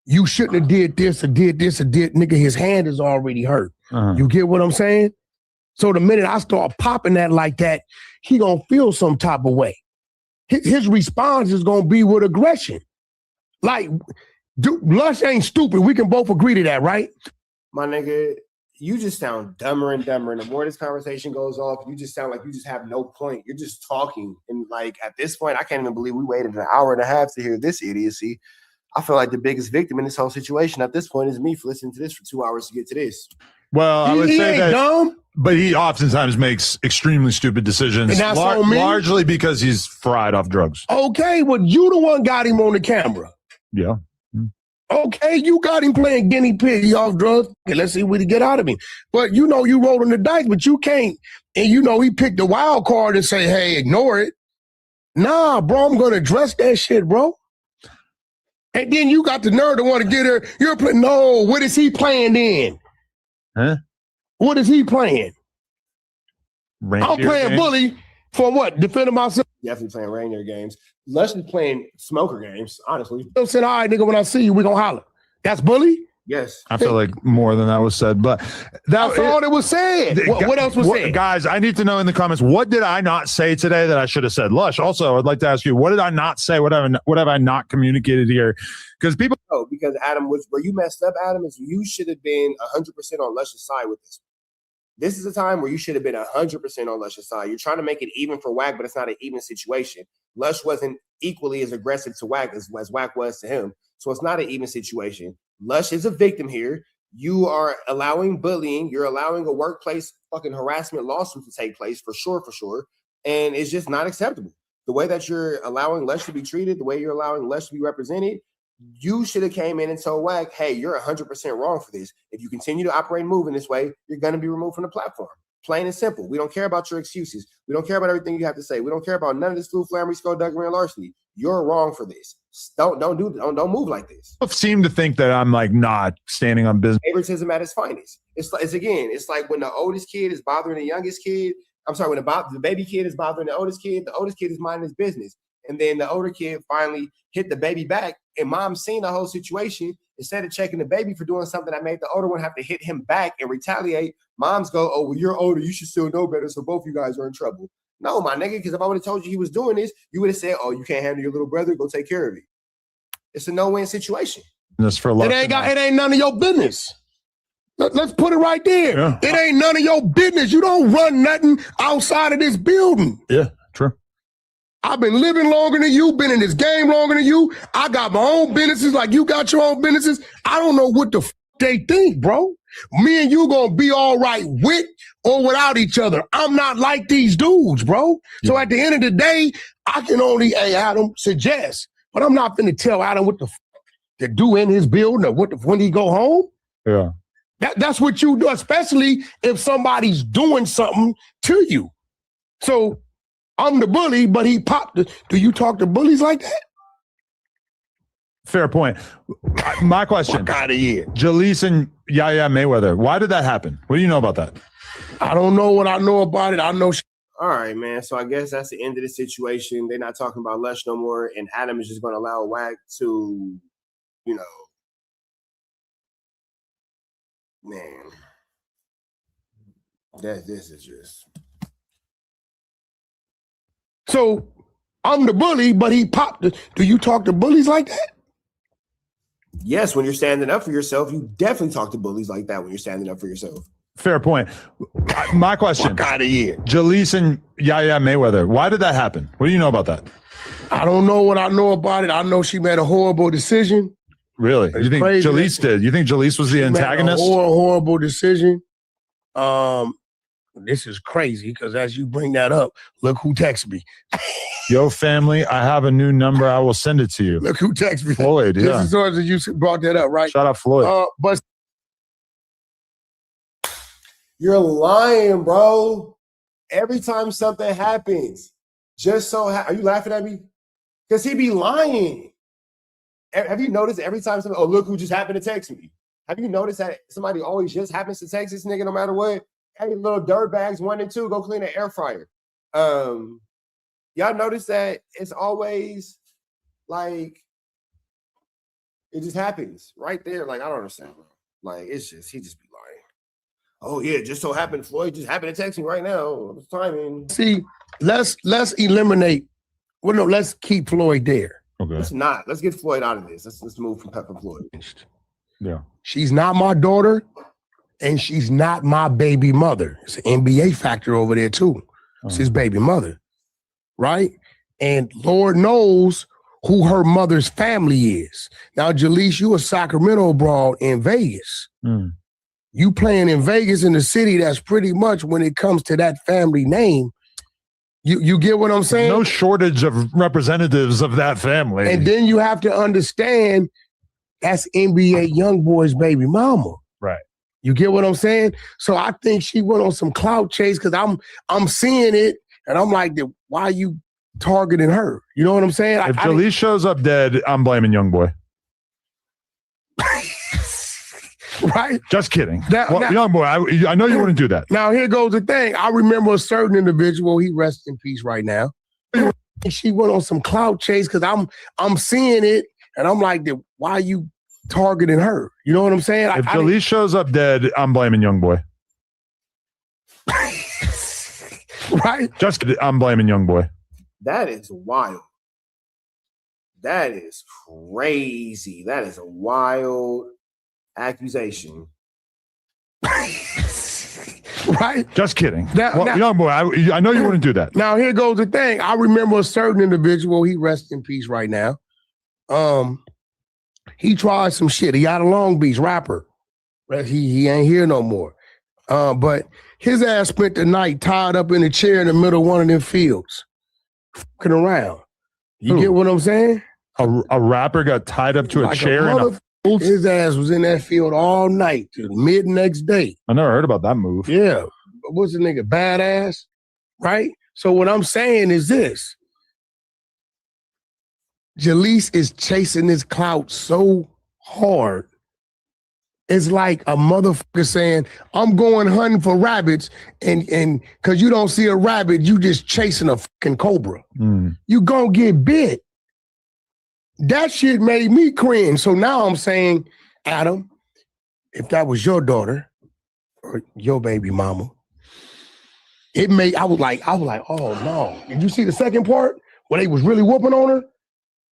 you shouldn't have did this or did this or did, nigga, his hand is already hurt. You get what I'm saying? So the minute I start popping that like that, he gonna feel some type of way. His response is gonna be with aggression. Like, Lush ain't stupid. We can both agree to that, right? My nigga, you just sound dumber and dumber. And the more this conversation goes off, you just sound like you just have no point. You're just talking. And like at this point, I can't even believe we waited an hour and a half to hear this idiocy. I feel like the biggest victim in this whole situation at this point is me for listening to this for 2 hours to get to this. Well, I would say that, dumb, but he oftentimes makes extremely stupid decisions, and that's on me? Largely because he's fried off drugs. Okay, well, you the one got him on the camera. Yeah. Okay, you got him playing guinea pig. He off drugs. Okay, let's see what he get out of me. But you rolling the dice, but you can't. And he picked the wild card and say, hey, ignore it. Nah, bro, I'm going to address that shit, bro. And then you got the nerve to want to get her. You're playing. No, what is he playing then? Huh? What is he playing? Reindeer I'm playing games? bully for what? Defending myself? Definitely playing reindeer games. Lush is playing smoker games, honestly. I'm saying, all right, nigga, when I see you, we gonna holler. That's bully? Yes. I feel like more than that was said, but that's all that was said. What else was said? Guys, I need to know in the comments, what did I not say today that I should have said? Lush, also, I'd like to ask you, what did I not say? What have I not communicated here? Because people... Oh, because Adam, where you messed up, Adam, is you should have been 100% on Lush's side with this. This is a time where you should have been 100% on Lush's side. You're trying to make it even for Wack, but it's not an even situation. Lush wasn't equally as aggressive to Wack as Wack was to him. So it's not an even situation. Lush is a victim here. You are allowing bullying. You're allowing a workplace fucking harassment lawsuit to take place for sure. And it's just not acceptable. The way that you're allowing Lush to be treated, the way you're allowing Lush to be represented, you should have came in and told Wack, hey, you're 100% wrong for this. If you continue to operate and move in this way, you're going to be removed from the platform. Plain and simple. We don't care about your excuses. We don't care about everything you have to say. We don't care about none of this flu, flammery, skullduggery, and larceny. You're wrong for this. Don't move like this. People seem to think that I'm like not standing on business. Favoritism at its finest. It's like when the oldest kid is bothering the youngest kid. I'm sorry, when the baby kid is bothering the oldest kid is minding his business. And then the older kid finally hit the baby back, and mom seen the whole situation. Instead of checking the baby for doing something that made the older one have to hit him back and retaliate, moms go, oh, well, you're older, you should still know better, so both you guys are in trouble. No, my nigga, because if I would have told you he was doing this, you would have said, oh, you can't handle your little brother, go take care of it. It's a no-win situation. For it ain't none of your business. Let's put it right there. Yeah. It ain't none of your business. You don't run nothing outside of this building. Yeah, true. I've been living longer than you, been in this game longer than you. I got my own businesses like you got your own businesses. I don't know what the they think, bro. Me and you gonna be all right with or without each other. I'm not like these dudes, bro. So at the end of the day, I can only, hey, Adam, suggest. But I'm not finna tell Adam what to do in his building or when he go home. Yeah. That's what you do, especially if somebody's doing something to you. So I'm the bully, but he popped. Do you talk to bullies like that? Fair point. My question. Fuck out of here. Jalise and Yaya Mayweather. Why did that happen? What do you know about that? I don't know what I know about it. I know all right, man. So I guess that's the end of the situation. They're not talking about Lush no more, and Adam is just going to allow Wack to, you know, man. This is just. So I'm the bully, but he popped. Do you talk to bullies like that? Yes, when you're standing up for yourself, you definitely talk to bullies like that when you're standing up for yourself. Fair point. My question. Fuck out of here. Jalise and Yaya Mayweather. Why did that happen? What do you know about that? I don't know what I know about it. I know she made a horrible decision. Really? You think crazy. Jalise did? You think Jalise was the antagonist? Made a horrible decision. This is crazy because as you bring that up, look who texted me. Yo, family, I have a new number. I will send it to you. Look who texted me. Floyd, yeah. Just as soon as you brought that up, right? Shout out Floyd. But you're lying, bro. Every time something happens, just so are you laughing at me? Because he be lying. Have you noticed every time something? Oh, look who just happened to text me. Have you noticed that somebody always just happens to text this nigga no matter what? Hey, little dirt bags 1 and 2, go clean the air fryer. Y'all notice that it's always like it just happens right there. Like, I don't understand, bro. Like, it's just he just be lying. Oh yeah, just so happened Floyd just happened to text me right now. It's timing. see, let's eliminate. Well, no, let's keep Floyd there. Okay. Let's get Floyd out of this. Let's move from Pepper Floyd. Yeah. She's not my daughter, and she's not my baby mother. It's an NBA factor over there too. It's his baby mother, right? And Lord knows who her mother's family is. Now, Jalise, you a Sacramento broad in Vegas. You playing in Vegas in the city that's pretty much, when it comes to that family name, you get what I'm saying? No shortage of representatives of that family. And then you have to understand that's NBA Youngboy's baby mama. Right. You get what I'm saying? So I think she went on some clout chase because I'm seeing it and I'm like, why are you targeting her? You know what I'm saying? If Jalise shows up dead, I'm blaming Youngboy. Right? Just kidding. Youngboy, I know you wouldn't do that. Now, here goes the thing. I remember a certain individual, he rests in peace right now. She went on some clout chase because I'm seeing it and I'm like, why are you targeting her? You know what I'm saying? If Jalise shows up dead, I'm blaming Youngboy. Right? Just kidding. I'm blaming Youngboy. That is wild. That is crazy. That is a wild accusation. Right? Just kidding. Now, Youngboy, I know you wouldn't do that. Now, here goes the thing. I remember a certain individual, he rests in peace right now. He tried some shit. He out of Long Beach, rapper. He ain't here no more. But his ass spent the night tied up in a chair in the middle of one of them fields, fucking around. You get what I'm saying? A rapper got tied up to a chair in a field? His ass was in that field all night till mid next day. I never heard about that move. Yeah. What's the nigga? Badass? Right? So what I'm saying is this. Jalise is chasing this clout so hard. It's like a motherfucker saying, I'm going hunting for rabbits, and because you don't see a rabbit, you just chasing a fucking cobra. You gonna get bit. That shit made me cringe. So now I'm saying, Adam, if that was your daughter or your baby mama, I was like, oh no. Did you see the second part where they was really whooping on her?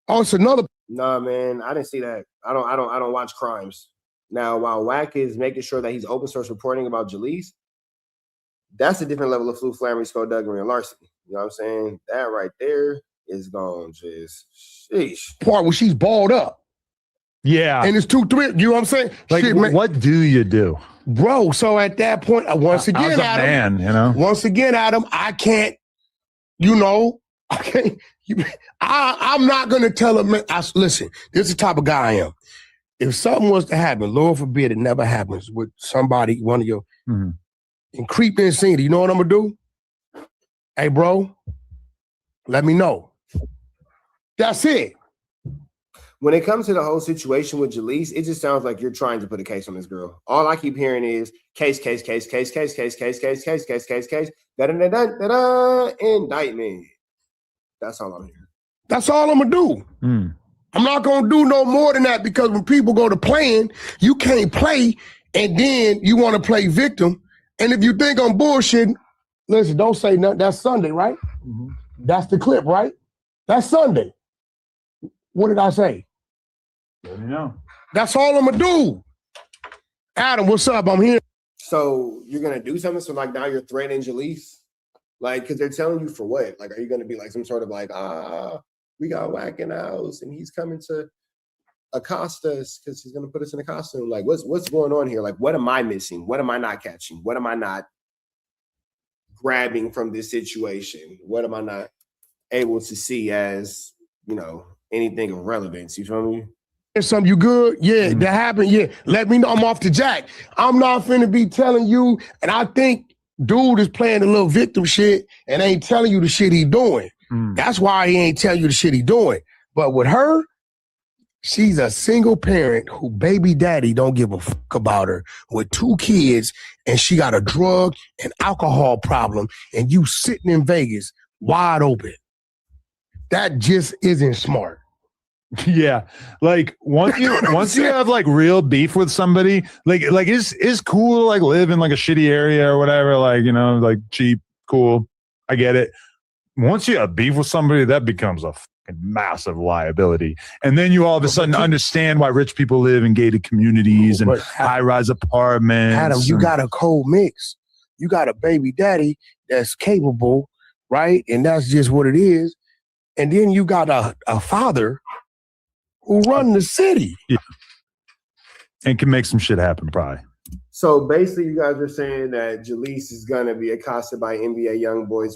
Oh, it's another. Nah, man, I didn't see that. I don't watch crimes. Now, while Wack is making sure that he's open source reporting about Jalise, that's a different level of flammery, skullduggery, and larceny. You know what I'm saying? That right there is gone just sheesh. Part where she's balled up. Yeah. And it's 2-3. You know what I'm saying? Like, shit, what do you do? Bro, so at that point, once again, as a Adam, man, you know? Once again, Adam, I can't, I can't. I'm not going to tell him, listen, this is the type of guy I am. If something was to happen, Lord forbid it never happens with somebody, one of your, and creep in scene, you know what I'm going to do? Hey, bro, let me know. That's it. when it comes to the whole situation with Jalise, it just sounds like you're trying to put a case on this girl. All I keep hearing is case, indictment. That's all I'm hearing. That's all I'm gonna do. I'm not gonna do no more than that because when people go to playing, you can't play and then you want to play victim. And if you think I'm bullshitting, listen, don't say nothing. That's Sunday, right? That's the clip, right? That's Sunday. What did I say? Let me know. That's all I'm gonna do. Adam, what's up? I'm here. So you're gonna do something? So like now you're threatening Jalise? Like, because they're telling you for what? Like, are you gonna be like some sort of like, we got Wack in the house and he's coming to accost us because he's gonna put us in a costume? Like, what's going on here? Like, what am I missing? What am I not catching? What am I not grabbing from this situation? What am I not able to see as, you know, anything of relevance? You feel me? Something you good? Yeah, that happened. Yeah, let me know. I'm off the jack. I'm not finna be telling you. And I think dude is playing a little victim shit and ain't telling you the shit he doing. That's why he ain't telling you the shit he doing. But with her, she's a single parent who baby daddy don't give a fuck about her with 2 kids, and she got a drug and alcohol problem, and you sitting in Vegas wide open. That just isn't smart. Yeah, like once you have like real beef with somebody, like it's cool to like live in like a shitty area or whatever, like, you know, like cheap, cool. I get it. Once you have beef with somebody, that becomes a fucking massive liability, and then you all of a sudden understand why rich people live in gated communities and high-rise apartments. Adam, you got a cold mix. You got a baby daddy that's capable, right? And that's just what it is. And then you got a father who run the city. Yeah. And can make some shit happen, probably. So basically, you guys are saying that Jalise is gonna be accosted by NBA YoungBoy's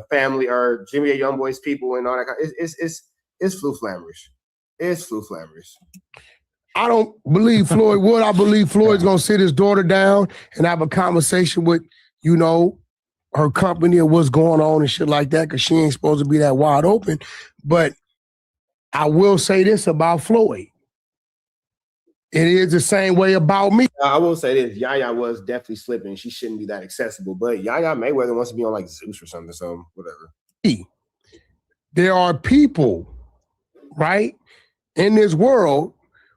family or NBA YoungBoy's people and all that. It's flu flammers. It's flu flammers. I don't believe Floyd would. I believe Floyd's gonna sit his daughter down and have a conversation with, you know, her company and what's going on and shit like that, because she ain't supposed to be that wide open. But I will say this about Floyd. It is the same way about me. I will say this. Yaya was definitely slipping. She shouldn't be that accessible. But Yaya Mayweather wants to be on like Zeus or something, so whatever. There are people, right, in this world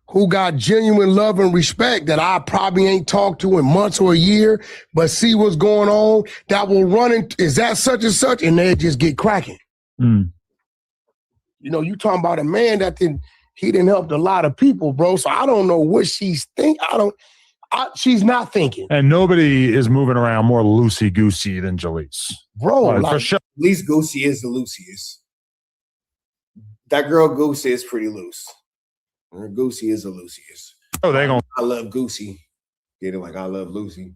who got genuine love and respect that I probably ain't talked to in months or a year, but see what's going on, that will run into, is that such and such? And they just get cracking. You know, you talking about a man that he didn't help a lot of people, bro. So I don't know what she's thinking. She's not thinking. And nobody is moving around more loosey-goosey than Jalise. Bro, like, for sure. At least Goosey is the loosiest. That girl Goosey is pretty loose. Goosey is the loosiest. Oh, they gonna. I love Goosey. Get it like I love Lucy,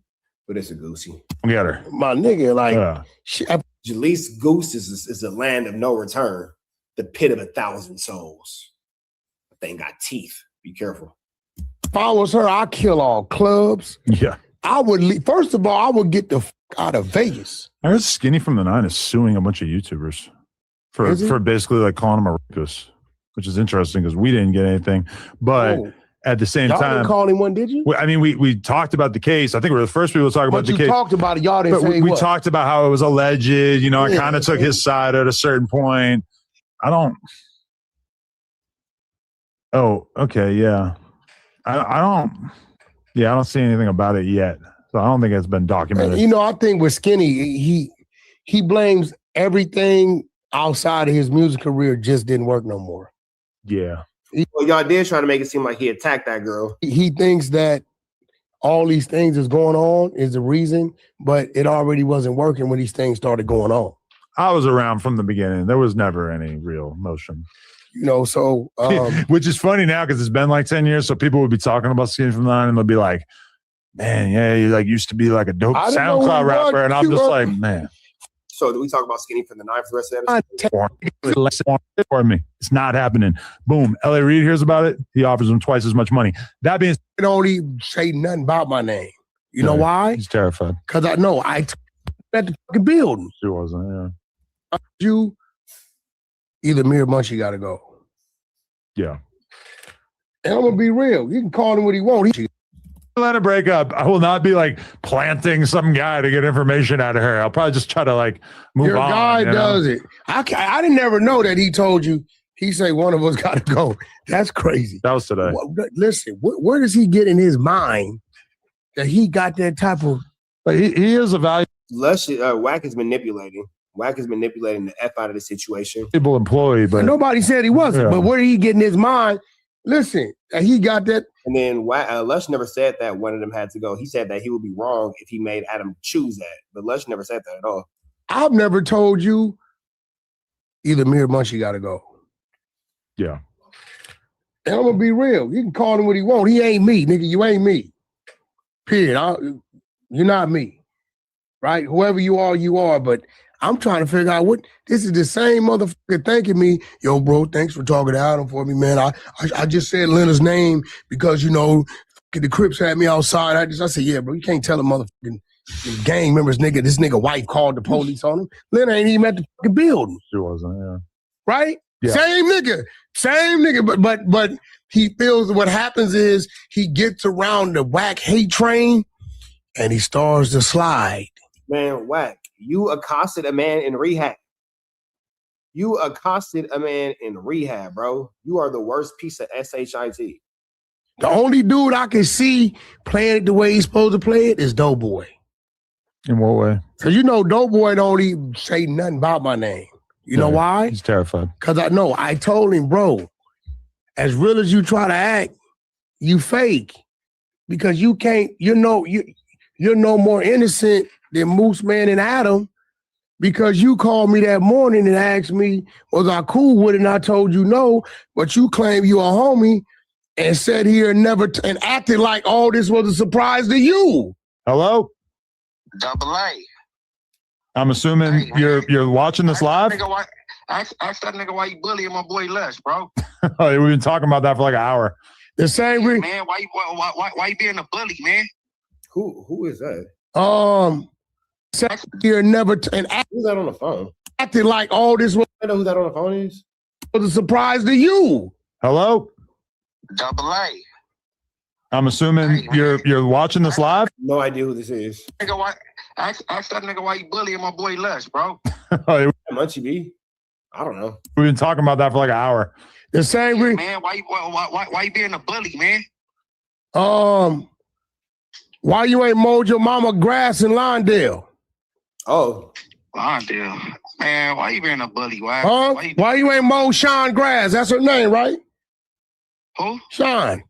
but it's a Goosey. Get her. My nigga, like, Jalise Goose is a land of no return. The pit of 1,000 souls. That thing got teeth. Be careful. If I was her, I'd kill all clubs. Yeah. I would leave. First of all, I would get the fuck out of Vegas. I heard Skinny from the 9 is suing a bunch of YouTubers for basically like calling him a rapist, which is interesting because we didn't get anything. But at the same y'all time, didn't call him one, did you? I mean, we talked about the case. I think we were the first people to talk about the case. You talked about it. Y'all didn't say we what? talked about how it was alleged. You know, I kind of took his side at a certain point. I don't. Oh, okay, yeah. I don't. Yeah, I don't see anything about it yet. So I don't think it's been documented. You know, I think with Skinny, he blames everything outside of his music career just didn't work no more. Yeah. Well, y'all did try to make it seem like he attacked that girl. He thinks that all these things is going on is the reason, but it already wasn't working when these things started going on. I was around from the beginning. There was never any real motion. You know, so which is funny now because it's been like 10 years. So people would be talking about Skinny from the 9 and they'll be like, man, yeah, you like used to be like a dope SoundCloud rapper. And I'm just like, man. So do we talk about Skinny from the 9 for the rest of the episode? Pardon me. It's not happening. Boom. L.A. Reid hears about it. He offers him twice as much money. That being said, don't even say nothing about my name. You know why? He's terrified. Because I know I at the fucking building. She wasn't, yeah. You either me or Munchie got to go. Yeah. And I'm gonna be real. You can call him what he wants. Let it break up. I will not be like planting some guy to get information out of her. I'll probably just try to like move Your on. guy you know? does it. I didn't never know that he told you. He say one of us got to go. That's crazy. That was today. Listen, where does he get in his mind that he got that type of? But he is a valuable. Wack is manipulating. Wack is manipulating the F out of the situation. Employee, but nobody said he wasn't. Yeah. But where did he get in his mind? Listen, he got that. And then Lush never said that one of them had to go. He said that he would be wrong if he made Adam choose that. But Lush never said that at all. I've never told you either me or Munchie got to go. Yeah. And I'm gonna be real. You can call him what he want. He ain't me, nigga. You ain't me. Period. You're not me. Right? Whoever you are, but I'm trying to figure out what this is the same motherfucker thanking me. Yo, bro, thanks for talking to Adam for me, man. I just said Leonard's name because the Crips had me outside. I said, yeah, bro, you can't tell a motherfucking gang members, nigga, this nigga wife called the police on him. Leonard ain't even at the fucking building. She wasn't, yeah. Right? Yeah. Same nigga, but he feels what happens is he gets around the Wack hate train and he starts to slide. Man, Wack, you accosted a man in rehab. You accosted a man in rehab, bro. You are the worst piece of shit. The only dude I can see playing it the way he's supposed to play it is Doughboy. In what way? Because Doughboy don't even say nothing about my name. You know why? He's terrified. Because I told him, bro, as real as you try to act, you fake. Because you can't, you're no more innocent than Moose Man and Adam. Because you called me that morning and asked me, was I cool with it? And I told you no, but you claim you a homie and said here and never and acted like all this was a surprise to you. Hello? Double A. I'm assuming you're watching this live? Ask that nigga why you bullying my boy Les, bro. We've been talking about that for like an hour. The same reason. Man, why you being a bully, man? Who is that? Here never and who's that on the phone? Acted like all this was. I know who that on the phone is. Was a surprise to you. Hello? Double A. I'm assuming you're watching this live? No idea who this is. Nigga, ask that nigga why you bullying my boy Les, bro. Munchie B. I don't know. We've been talking about that for like an hour. The same reason. Man, why you being a bully, man? Why you ain't mowed your mama grass in Lawndale? Oh. Lawndale. Man, why you being a bully? Why you ain't mowed Sean grass? That's her name, right? Who? Sean.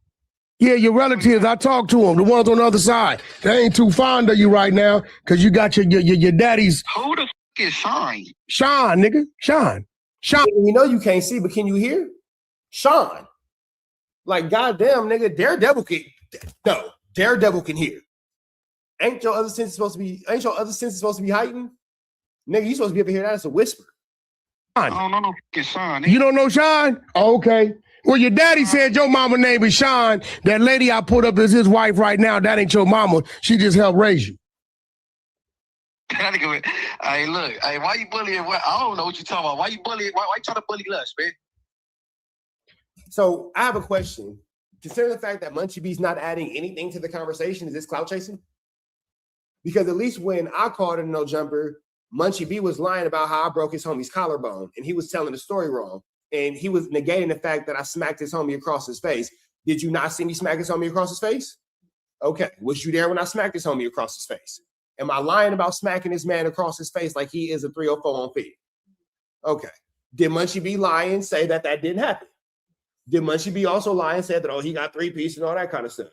Yeah, your relatives. I talked to them. The ones on the other side. They ain't too fond of you right now because you got your daddy's. Who the f is Sean? Sean, nigga. Sean. You know you can't see, but can you hear? Sean. Like, goddamn, nigga, Daredevil can hear. Ain't your other sense supposed to be heightened? Nigga, you supposed to be able to hear that as a whisper. I don't know no f***ing Sean. You don't know Sean? Oh, okay. Well, your daddy said your mama name is Sean. That lady I put up as his wife right now, that ain't your mama. She just helped raise you. Hey, look. Hey, why you bullying? I don't know what you're talking about. Why you bullying? Why you trying to bully Les, man? So I have a question. Considering the fact that Munchie B's not adding anything to the conversation, is this clout chasing? Because at least when I called in No Jumper, Munchie B was lying about how I broke his homie's collarbone, and he was telling the story wrong. And he was negating the fact that I smacked his homie across his face. Did you not see me smack his homie across his face? Okay. Was you there when I smacked his homie across his face? Am I lying about smacking this man across his face like he is a 304 on feet? Okay. Did Munchie B lie and say that didn't happen? Did Munchie B also lie and say that, he got 3 pieces and all that kind of stuff?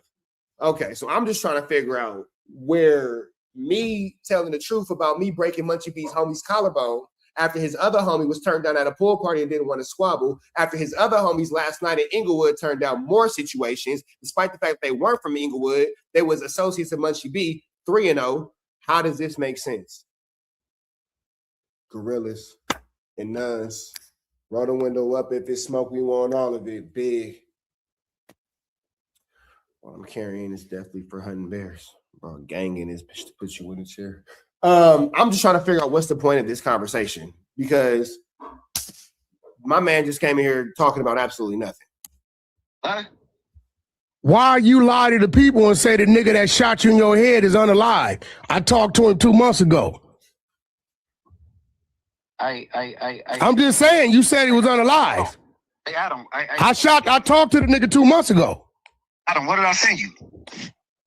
Okay. So I'm just trying to figure out where me telling the truth about me breaking Munchie B's homie's collarbone after his other homie was turned down at a pool party and didn't want to squabble, after his other homies last night in Inglewood turned down more situations, despite the fact they weren't from Inglewood, they was associates of Munchie B, 3-0. How does this make sense? Gorillas and nuns. Roll the window up. If it's smoke, we want all of it. Big. What I'm carrying is definitely for hunting bears. Bro, ganging is to put you in a chair. I'm just trying to figure out what's the point of this conversation, because my man just came in here talking about absolutely nothing. Huh? Why you lie to the people and say the nigga that shot you in your head is unalive? I talked to him 2 months ago. I'm just saying, you said he was unalive. Hey, Adam, I talked to the nigga 2 months ago. Adam, what did I send you?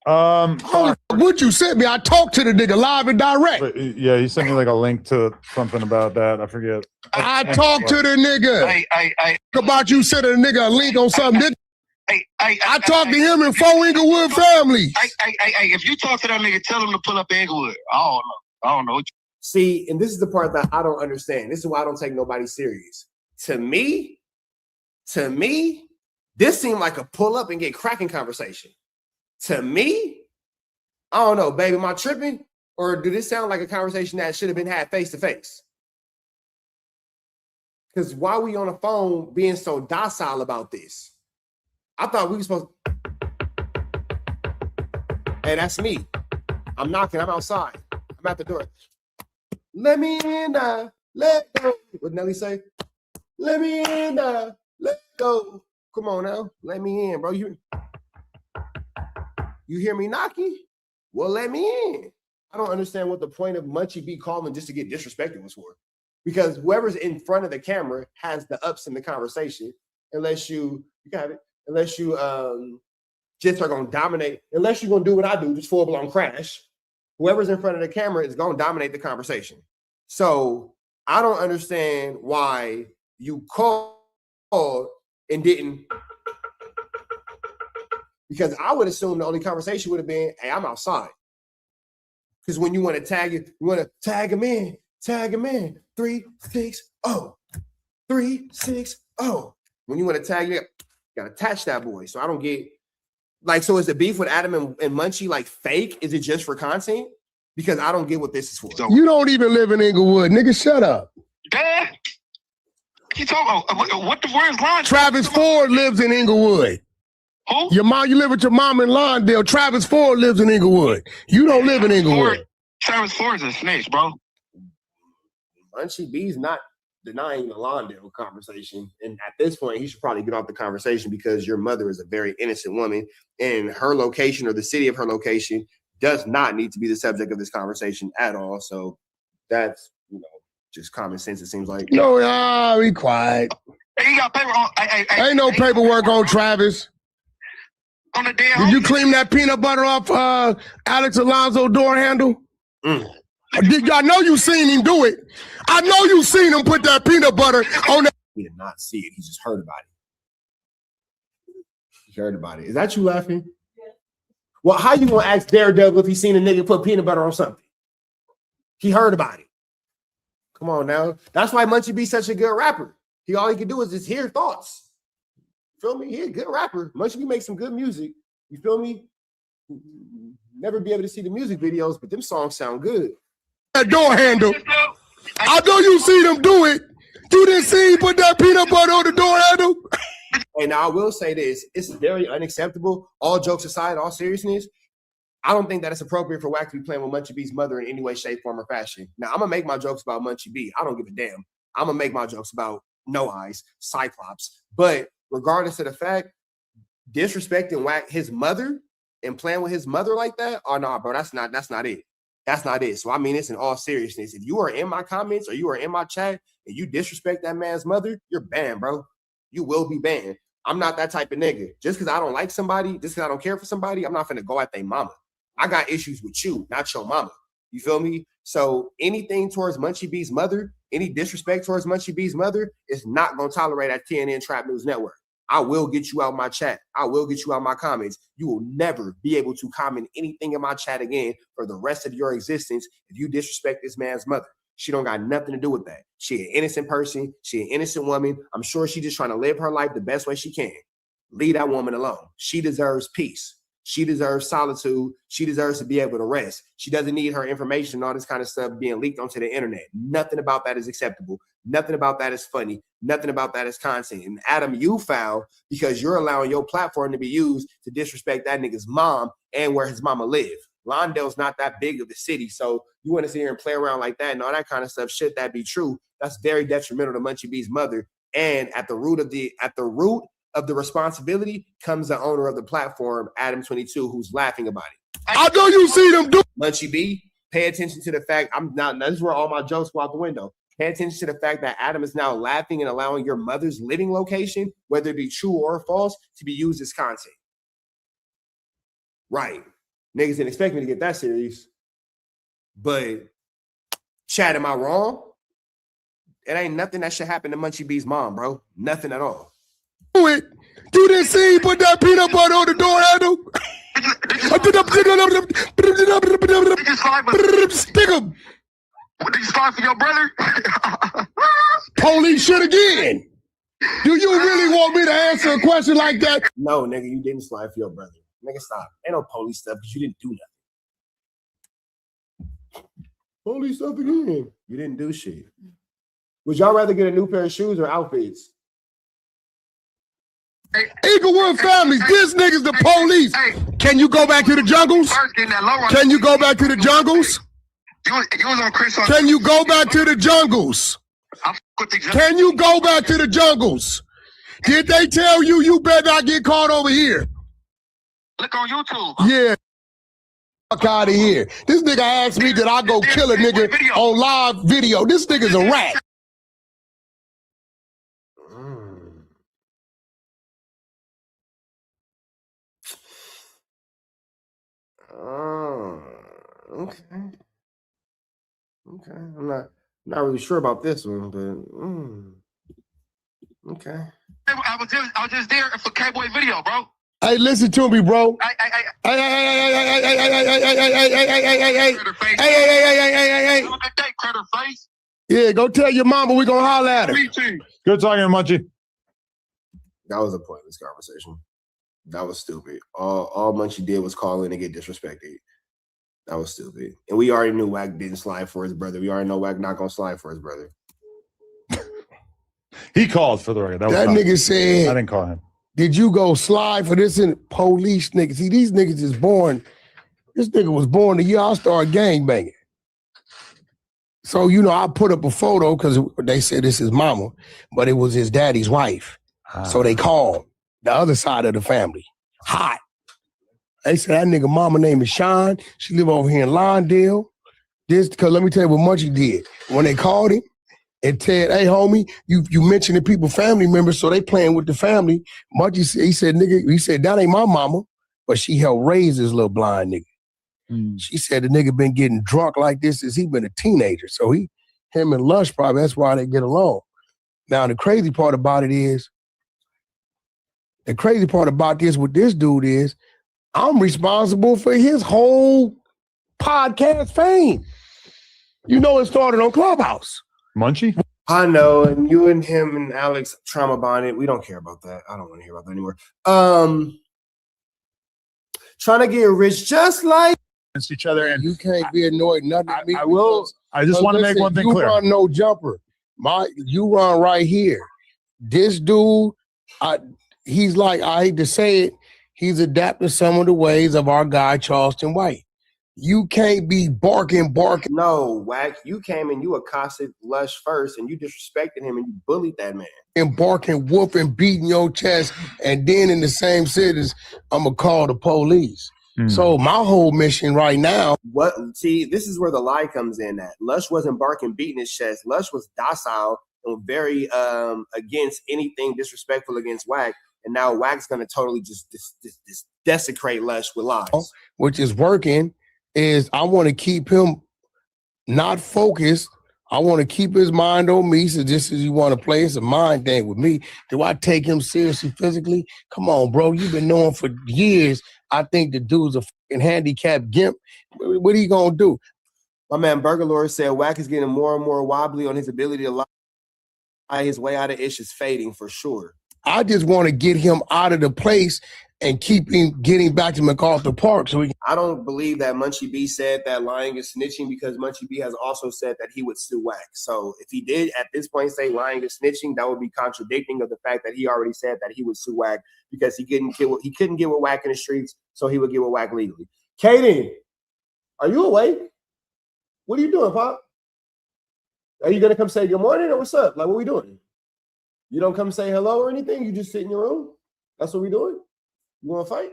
What you sent me? I talked to the nigga live and direct. But, yeah, he sent me like a link to something about that. I forget. I talked to the nigga. About you sending a nigga a link on something. I talked to him and 4 Inglewood families. If you talk to that nigga, tell him to pull up Inglewood. I don't know. See, and this is the part that I don't understand. This is why I don't take nobody serious. To me, this seemed like a pull up and get cracking conversation. To me, I don't know, baby, am I tripping? Or do this sound like a conversation that should have been had face to face? Because why are we on the phone being so docile about this? I thought we were supposed to... Hey, that's me. I'm knocking, I'm outside. I'm at the door. Let me in, let go. What Nelly say? Let me in, let go. Come on now, let me in, bro. You hear me knocking? Well, let me in. I don't understand what the point of Munchie B calling just to get disrespected was for. Because whoever's in front of the camera has the ups in the conversation, unless you got it, unless you just are gonna dominate, unless you're gonna do what I do, just full-blown crash. Whoever's in front of the camera is gonna dominate the conversation. So I don't understand why you called and didn't, because I would assume the only conversation would have been, hey, I'm outside. Because when you want to tag it, you want to tag him in, 360, 360. When you want to tag it, you got to attach that boy. So I don't get, like, so is the beef with Adam and Munchie like fake? Is it just for content? Because I don't get what this is for. You don't even live in Inglewood, nigga. Shut up. Dad, you talking what the word's line? Travis Ford lives in Inglewood. Who? Your mom, you live with your mom in Lawndale. Travis Ford lives in Inglewood. You don't live in Inglewood. Travis Ford's a snitch, bro. Munchie B's not denying the Lawndale conversation. And at this point, he should probably get off the conversation because your mother is a very innocent woman and her location or the city of her location does not need to be the subject of this conversation at all. So that's, just common sense, it seems like. No, be quiet. Hey, you got paper on. Ain't no paperwork on Travis. On the damn. Did you clean that peanut butter off Alex Alonso door handle? I know you seen him do it. I know you seen him put that peanut butter on that. He did not see it. He just heard about it. He heard about it. Is that you laughing? Yeah. Well, how you gonna ask Daredevil if he seen a nigga put peanut butter on something? He heard about it. Come on now. That's why Munchie B such a good rapper. All he can do is just hear thoughts. You feel me? He's a good rapper. Munchie B makes some good music. You feel me? Never be able to see the music videos, but them songs sound good. That door handle. I know you see them do it. You didn't see him put that peanut butter on the door handle. Hey, now I will say this. It's very unacceptable. All jokes aside, all seriousness, I don't think that it's appropriate for Wack to be playing with Munchie B's mother in any way, shape, form, or fashion. Now, I'm going to make my jokes about Munchie B. I don't give a damn. I'm going to make my jokes about No Eyes, Cyclops. But regardless of the fact, disrespecting Wack, his mother, and playing with his mother like that, oh, no, bro, that's not it. That's not it. So, I mean, it's in all seriousness. If you are in my comments or you are in my chat and you disrespect that man's mother, you're banned, bro. You will be banned. I'm not that type of nigga. Just because I don't like somebody, just because I don't care for somebody, I'm not finna go at their mama. I got issues with you, not your mama. You feel me? So anything towards Munchie B's mother, any disrespect towards Munchie B's mother is not going to tolerate at TNN Trap News Network. I will get you out my chat. I will get you out my comments. You will never be able to comment anything in my chat again for the rest of your existence if you disrespect this man's mother. She don't got nothing to do with that. She an innocent person. She an innocent woman. I'm sure she just trying to live her life the best way she can. Leave that woman alone. She deserves peace. She deserves solitude. She deserves to be able to rest. She doesn't need her information and all this kind of stuff being leaked onto the internet. Nothing about that is acceptable. Nothing about that is funny. Nothing about that is content. And Adam, you foul because you're allowing your platform to be used to disrespect that nigga's mom and where his mama live. Lawndale's not that big of a city, so you want to sit here and play around like that and all that kind of stuff. Should that be true, that's very detrimental to Munchie B's mother. And at the root of the responsibility comes the owner of the platform, Adam22, who's laughing about it. I know you see them do. Munchie B, pay attention to the fact, now this is where all my jokes go out the window. Pay attention to the fact that Adam is now laughing and allowing your mother's living location, whether it be true or false, to be used as content. Right. Niggas didn't expect me to get that serious. But, Chad, am I wrong? It ain't nothing that should happen to Munchie B's mom, bro. Nothing at all. Do it. You didn't see he put that peanut butter on the door handle? Stick him. What did you start for your brother? Police shit again. Do you really want me to answer a question like that? No, nigga, you didn't slide for your brother. Nigga, stop. Ain't no police stuff because you didn't do nothing. Police stuff again. You didn't do shit. Would y'all rather get a new pair of shoes or outfits? Eaglewood families, this nigga's the police. Can you go back to the jungles? Can you go back to the jungles? Can you go back to the jungles? Can you go back to the jungles? Did they tell you you better not get caught over here? Look on YouTube. Yeah. Fuck out of here. This nigga asked me did I go kill a nigga on live video. This nigga's a rat. Oh, okay. Okay. I'm not really sure about this one, but okay. I was just there for K-Boy video, bro. Hey, listen to me, bro. Yeah, go tell your mama we gonna holler at her. Good talking, Munchie. That was a pointless conversation. That was stupid. All Munchie did was call in and get disrespected. That was stupid. And we already knew Wack didn't slide for his brother. We already know Wack not gonna slide for his brother. He called for the record. That nigga said, I didn't call him. Did you go slide for this and police niggas? See, these niggas is born. This nigga was born the year I started gangbanging. So, you know, I put up a photo because they said this is mama, but it was his daddy's wife. So they called the other side of the family. Hot. They said that nigga mama name is Sean. She live over here in Lawndale. This, because let me tell you what Munchie did. When they called him and said, hey, homie, you mentioned the people family members, so they playing with the family. Munchie said, he said, that ain't my mama, but she helped raise this little blind nigga. She said the nigga been getting drunk like this since he been a teenager. So him and Lush probably, that's why they get along. Now, the crazy part about this with this dude is, I'm responsible for his whole podcast fame. You know, it started on Clubhouse. Munchie? I know, and you and him and Alex trauma bonded. We don't care about that. I don't want to hear about that anymore. Trying to get rich just like against each other, and you can't be annoyed. Nothing. I will. I just want to make one thing you clear. You run no jumper. You run right here. This dude, he's like, I hate to say it, he's adapting some of the ways of our guy Charleston White. You can't be barking. No, Wack, you came and you accosted Lush first and you disrespected him and you bullied that man. And barking, whooping, beating your chest, and then in the same sentence, I'm gonna call the police. So my whole mission right now. See, this is where the lie comes in at. Lush wasn't barking, beating his chest. Lush was docile and very against anything disrespectful against Wack. And now Wack's gonna totally just desecrate Lush with lies. Which is working. Is I want to keep him not focused. I want to keep his mind on me. So just as you want to play, it's a mind thing with me. Do I take him seriously physically? Come on, bro. You've been knowing for years. I think the dude's a fucking handicapped gimp. What are you going to do? My man Burgalore said Wack is getting more and more wobbly on his ability to lie. His way out of ish is fading for sure. I just want to get him out of the place and keep him getting back to MacArthur Park. So I don't believe that Munchie B said that lying is snitching because Munchie B has also said that he would sue Wack. So if he did at this point say lying is snitching, that would be contradicting of the fact that he already said that he would sue Wack because he couldn't get with Wack in the streets, so he would get with Wack legally. Kaden, are you awake? What are you doing, Pop? Are you gonna come say good morning or what's up? Like, what are we doing? You don't come say hello or anything? You just sit in your room? That's what we doing? You want to fight?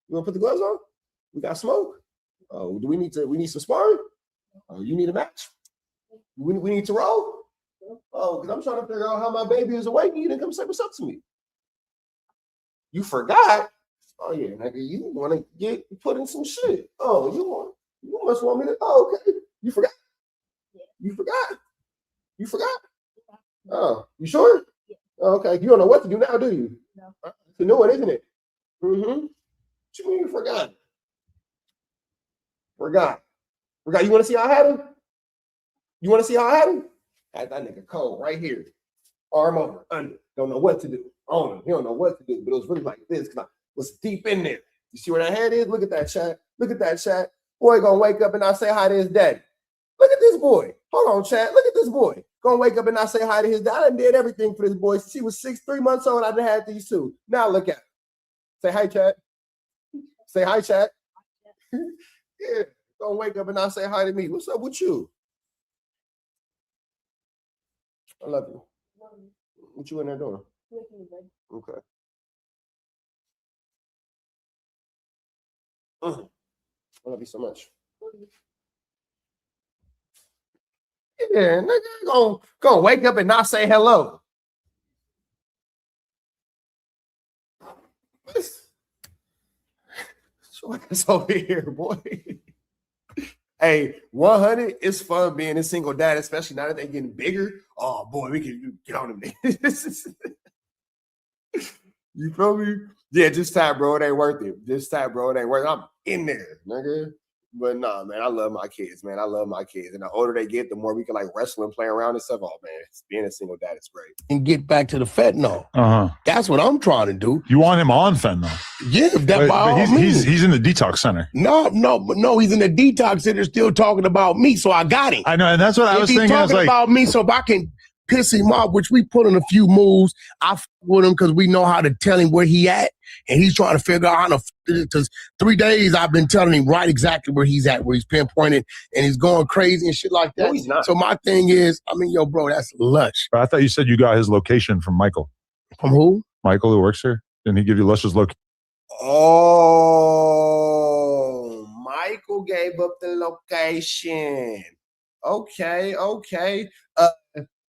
You want to put the gloves on? We got smoke. Oh, do we need some sparring? Oh, you need a match? We need to roll? Oh, because I'm trying to figure out how my baby is awake. You didn't come say what's up to me. You forgot? Oh yeah, nigga, you want to get put in some shit. Oh, you must want me to. Oh, okay. You forgot? You forgot? Oh, you sure? Okay, you don't know what to do now, do you? No. It's a new one, isn't it? Mm-hmm. What you mean you forgot? Forgot. You want to see how I had him? You want to see how I had him? I had that nigga cold right here. Arm over, under. Don't know what to do. On him. He don't know what to do. But it was really like this because I was deep in there. You see where that head is? Look at that chat. Look at that chat. Boy gonna wake up and not say hi to his daddy. Look at this boy. Hold on, chat. Look at this boy. Gonna wake up and not say hi to his dad. I done did everything for this boy. Since he was 3 months old, I done had these two. Now look at him. Say hi, chat. Say hi, chat. Yeah. Gonna wake up and not say hi to me. What's up with you? I love you. What you in there doing? Okay. I love you so much. Yeah, nigga, gonna wake up and not say hello. It's over here, boy. Hey, 100 is fun being a single dad, especially now that they're getting bigger. Oh boy, we can get on them. You feel me? Yeah, just tap, bro. It ain't worth it. Just tap, bro. It ain't worth it. I'm in there, nigga. But nah, man, I love my kids, man. I love my kids. And the older they get, the more we can like wrestle and play around and stuff. Oh man, being a single dad is great. And get back to the fentanyl. That's what I'm trying to do. You want him on fentanyl? Yeah, he's in the detox center. No, he's in the detox center still talking about me, so I got him. I know, and that's what I was thinking. He's talking about me, so if I can piss him off, which we put in a few moves, I f with him because we know how to tell him where he at, and he's trying to figure out how to f it, because 3 days I've been telling him right exactly where he's at, where he's pinpointed, and he's going crazy and shit like that. No, he's not. So my thing is, I mean, yo, bro, that's lush. I thought you said you got his location from Michael. From who? Michael, who works here. Didn't he give you Lush's location? Oh, Michael gave up the location. Okay.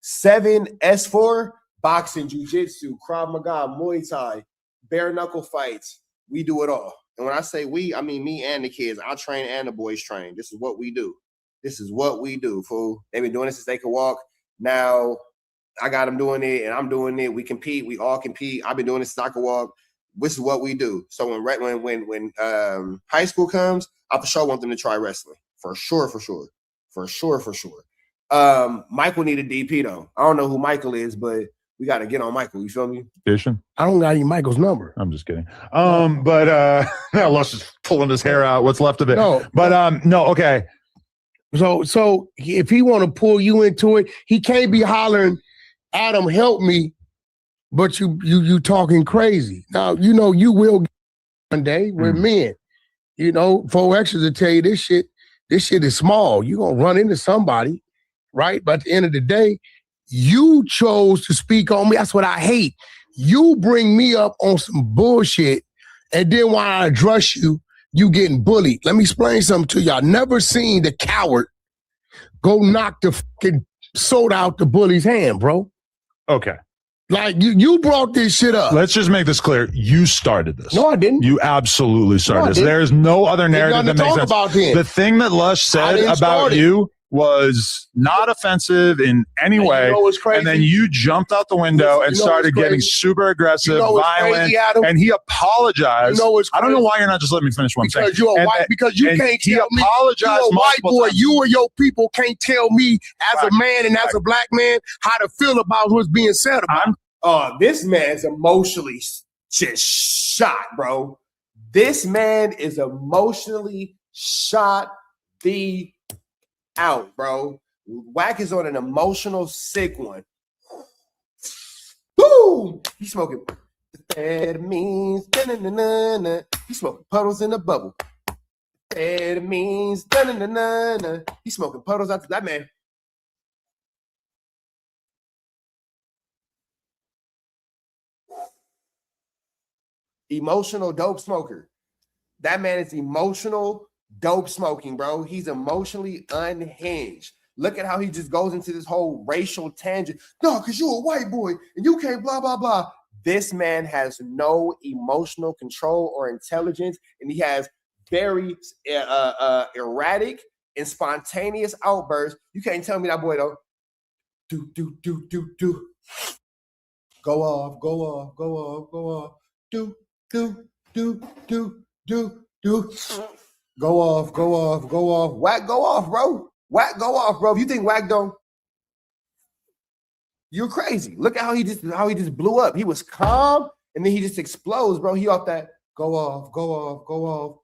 7S4, boxing, jiu-jitsu, Krav Maga, Muay Thai, bare knuckle fights. We do it all. And when I say we, I mean me and the kids. I train and the boys train. This is what we do. Fool. They've been doing this since they could walk. Now I got them doing it and I'm doing it. We compete. We all compete. I've been doing this since I could walk. This is what we do. So when high school comes, I for sure want them to try wrestling. For sure. Michael need a DP though. I don't know who Michael is, but we got to get on Michael. You feel me? Jason? I don't got any Michael's number. I'm just kidding. But now Lush is pulling his hair out. What's left of it? No. But no. Okay. So if he want to pull you into it, he can't be hollering, "Adam, help me," but you talking crazy. Now you know you will get one day. We're men. You know, 4 extras to tell you this shit is small. You're gonna run into somebody. Right? But at the end of the day, you chose to speak on me. That's what I hate. You bring me up on some bullshit, and then when I address you, you getting bullied. Let me explain something to you. I never seen the coward go knock the fucking soda out the bully's hand, bro. Okay. Like, you brought this shit up. Let's just make this clear. You started this. No, I didn't. You absolutely started this. There's no other narrative that makes sense. The thing that Lush said about you was not offensive in any way. And then you jumped out the window and started getting super aggressive, violent, and he apologized. I don't know why you're not just letting me finish one thing. Because you're a white, because you can't tell me, you're a white boy, you or your people can't tell me as a man and as a black man how to feel about what's being said about him. This man's emotionally just shot, bro. This man is emotionally shot the out, bro. Wack is on an emotional sick one. Boom! He's smoking. That means he's smoking puddles in a bubble. That means he's smoking puddles out to that man. Emotional dope smoker. That man is emotional dope smoking, bro. He's emotionally unhinged. Look at how he just goes into this whole racial tangent. No, because you're a white boy and you can't blah, blah, blah. This man has no emotional control or intelligence, and he has very erratic and spontaneous outbursts. You can't tell me that boy don't do. Go off, go off, go off, go off. Do. Go off, go off, go off. Whack, go off, bro. Whack, go off, bro. If you think Whack don't, you're crazy. Look at how he just blew up. He was calm, and then he just explodes, bro. He off that go off, go off, go off.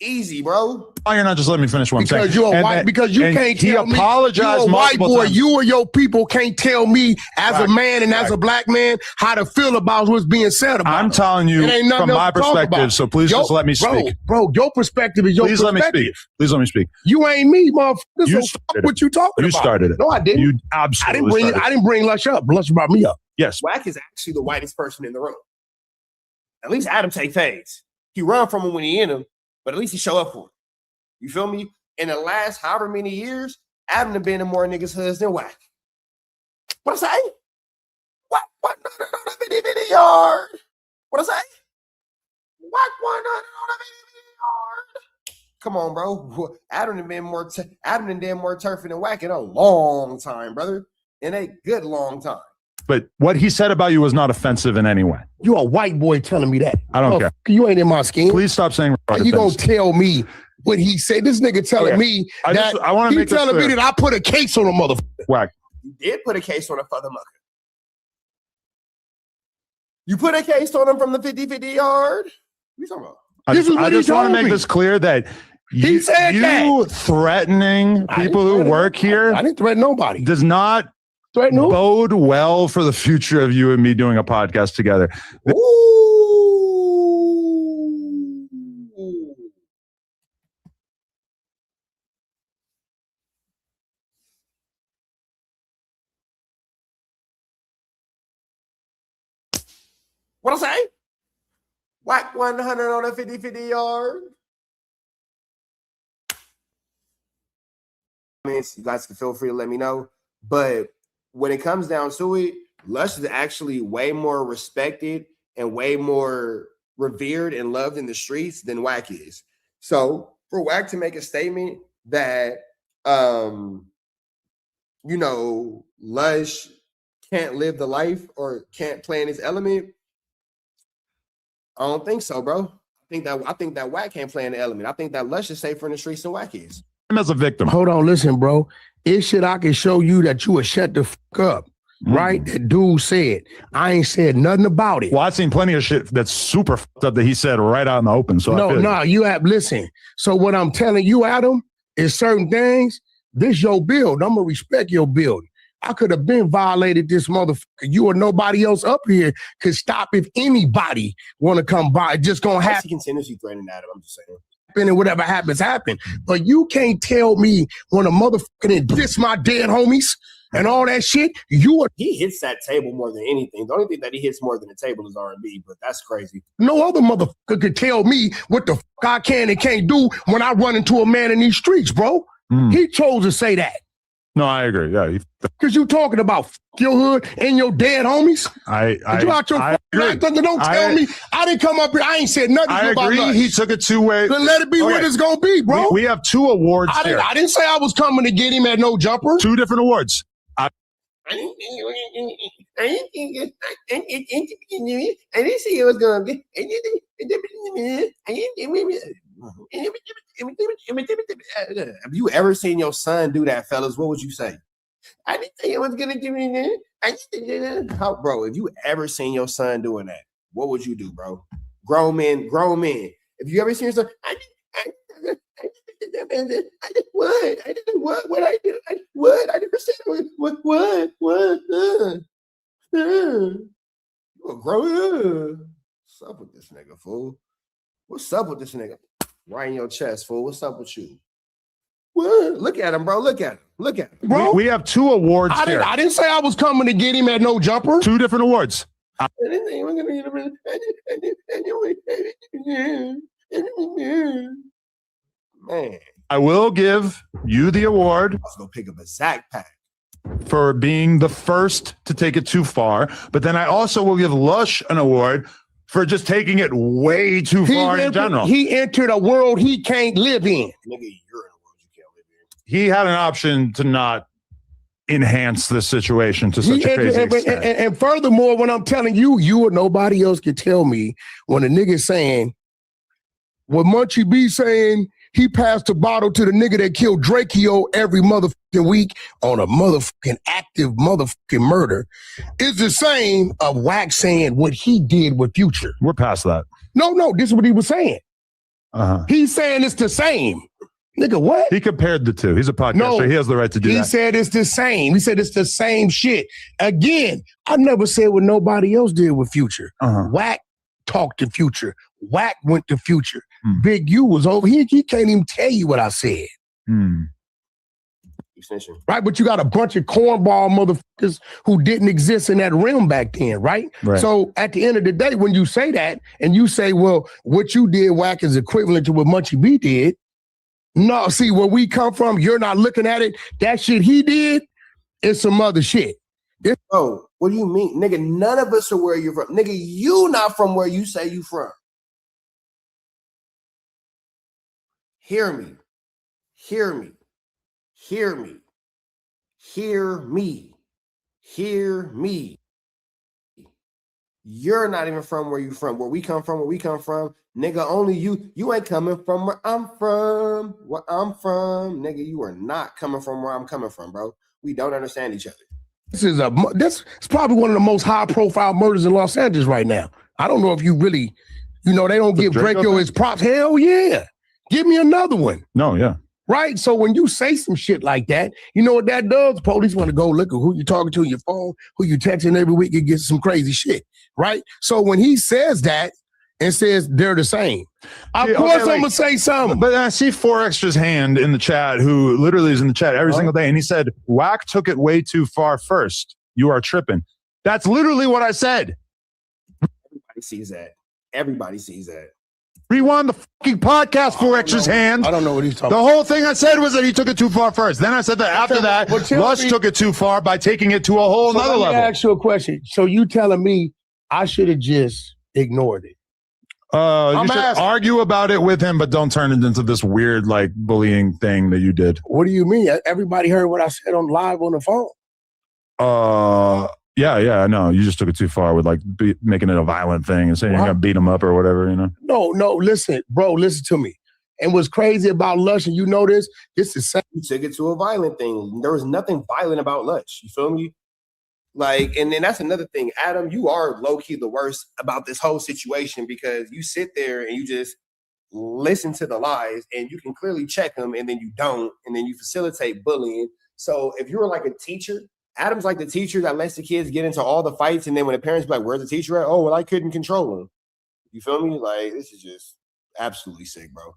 Easy, bro. Why you're not just letting me finish what I'm saying? Because you're a white. Because you can't tell me. He apologized. You're a white boy. Times. You or your people can't tell me as a man and as a black man how to feel about what's being said about. I'm telling you from my perspective. So please just let me speak, bro. Your perspective is your perspective. Let me speak. Please let me speak. You ain't me, motherfucker. So what you talking about? You started it. No, I didn't. You absolutely. I didn't bring Lush up. Lush brought me up. Yes. Whack is actually the whitest person in the room. At least Adam take fades. He run from him when he in him, but at least he show up for him. You feel me? In the last however many years, Adam have been in more niggas' hoods than Whack. What I say? What? No, video yard. What I say? Whack 100 on a video yard. Come on, bro. Adam done did more turfing than Whack in a long time, brother. In a good long time. But what he said about you was not offensive in any way. You a white boy telling me that. I don't care. You ain't in my skin. Please stop saying you gonna tell me what he said? This nigga telling me that I want to make telling me that I put a case on a motherfucker. Whack. You did put a case on a father mucker. You put a case on him from the 50-50 yard. What you talking about? I just want to make this clear that you threatening people who work here. I didn't threaten nobody. Does not bode well for the future of you and me doing a podcast together. What I say? Whack 100 on a 50-50 yard. I mean, you guys can feel free to let me know. But when it comes down to it, Lush is actually way more respected and way more revered and loved in the streets than Whack is. So for Whack to make a statement that, Lush can't live the life or can't play in his element, I don't think so, bro. I think that Whack can't play in the element. I think that Lush is safer in the streets than Whack is. Him as a victim. Hold on, listen, bro. It's shit I can show you that you would shut the fuck up. Right? That dude said. I ain't said nothing about it. Well, I've seen plenty of shit that's super fucked up that he said right out in the open. So you have listen. So what I'm telling you, Adam, is certain things. This your build. I'm gonna respect your build. I could have been violated this motherfucker. You or nobody else up here could stop if anybody want to come by. It's just gonna happen. He continuously threatening Adam. I'm just saying. And whatever happens, happen. But you can't tell me when a motherfucker diss my dead homies and all that shit. He hits that table more than anything. The only thing that he hits more than the table is R&B, but that's crazy. No other motherfucker could tell me what the fuck I can and can't do when I run into a man in these streets, bro. He chose to say that. No, I agree. Yeah, because you talking about your hood and your dead homies. Don't tell me I didn't come up here. I ain't said nothing. I agree. About he took it two-way. Then let it be what it's gonna be, bro. We have two awards here. I didn't say I was coming to get him at no jumper. Two different awards. I didn't see it was gonna be. Have you ever seen your son do that, fellas? What would you say? I didn't think it was gonna give me that. How, bro? If you ever seen your son doing that, what would you do, bro? Grown men. If you ever seen your son, I did what? I didn't what? What I do? What? I never said what? You a grown? What's up with this nigga, fool? What's up with this nigga? Right in your chest, fool. What's up with you? What? Look at him, bro. Look at him. Bro, we have two awards here. I didn't say I was coming to get him at no jumper. Two different awards. Man, I will give you the award. I was gonna pick up a Zach pack for being the first to take it too far, but then I also will give Lush an award for just taking it way too far in general. He entered a world he can't live in. Nigga, you're in a world you can't live in. He had an option to not enhance this situation to such a crazy extent. And furthermore, when I'm telling you, you or nobody else can tell me when a nigga's saying, what Munchie B saying, he passed the bottle to the nigga that killed Drakeo every motherfucking week on a motherfucking active motherfucking murder, is the same of Wax saying what he did with Future. We're past that. No, this is what he was saying. He's saying it's the same. Nigga, what? He compared the two. He's a podcaster. No, he has the right to do that. He said it's the same. He said it's the same shit. Again, I never said what nobody else did with Future. Wack talked to Future. Wack went to Future. Big U was over. He can't even tell you what I said. Extension. Right, but you got a bunch of cornball motherfuckers who didn't exist in that realm back then, right? So at the end of the day, when you say that and you say, well, what you did, Wack, is equivalent to what Munchie B did. No, see, where we come from, you're not looking at it. That shit he did is some other shit. Oh, what do you mean? Nigga, none of us are where you're from. Nigga, you not from where you say you from. Hear me. Hear me. Hear me. Hear me. Hear me. You're not even from where you from. Where we come from, nigga, only you ain't coming from where I'm from. Nigga, you are not coming from where I'm coming from, bro. We don't understand each other. This is probably one of the most high profile murders in Los Angeles right now. I don't know if you really, they don't give Drakeo his props. Hell yeah. Give me another one. No, yeah. Right? So when you say some shit like that, you know what that does? Police want to go look at who you're talking to on your phone, who you texting every week and get some crazy shit. Right? So when he says that and says they're the same, of course I'm going to say something. But I see 4Extra's hand in the chat, who literally is in the chat every single day. And he said, Wack took it way too far first. You are tripping. That's literally what I said. Everybody sees that. Everybody sees that. Rewind the fucking podcast, 4Extra's hand. I don't know what he's talking about. about. The whole thing I said was that he took it too far first. Then I said that after that, Lush took it too far by taking it to a whole nother level. Let me ask you a question. So you telling me I should have just ignored it? You should argue about it with him, but don't turn it into this weird, like, bullying thing that you did. What do you mean? Everybody heard what I said on live on the phone. Yeah, I know. You just took it too far with, like, making it a violent thing and saying you're going to beat him up or whatever, No, listen, bro, listen to me. And what's crazy about Lush, and you know this is you took it to a violent thing. There was nothing violent about Lush. You feel me? Like, and then that's another thing. Adam, you are low-key the worst about this whole situation because you sit there and you just listen to the lies and you can clearly check them and then you don't, and then you facilitate bullying. So if you were like a teacher, Adam's like the teacher that lets the kids get into all the fights, and then when the parents be like, where's the teacher at? Oh, well, I couldn't control him. You feel me? Like, this is just absolutely sick, bro.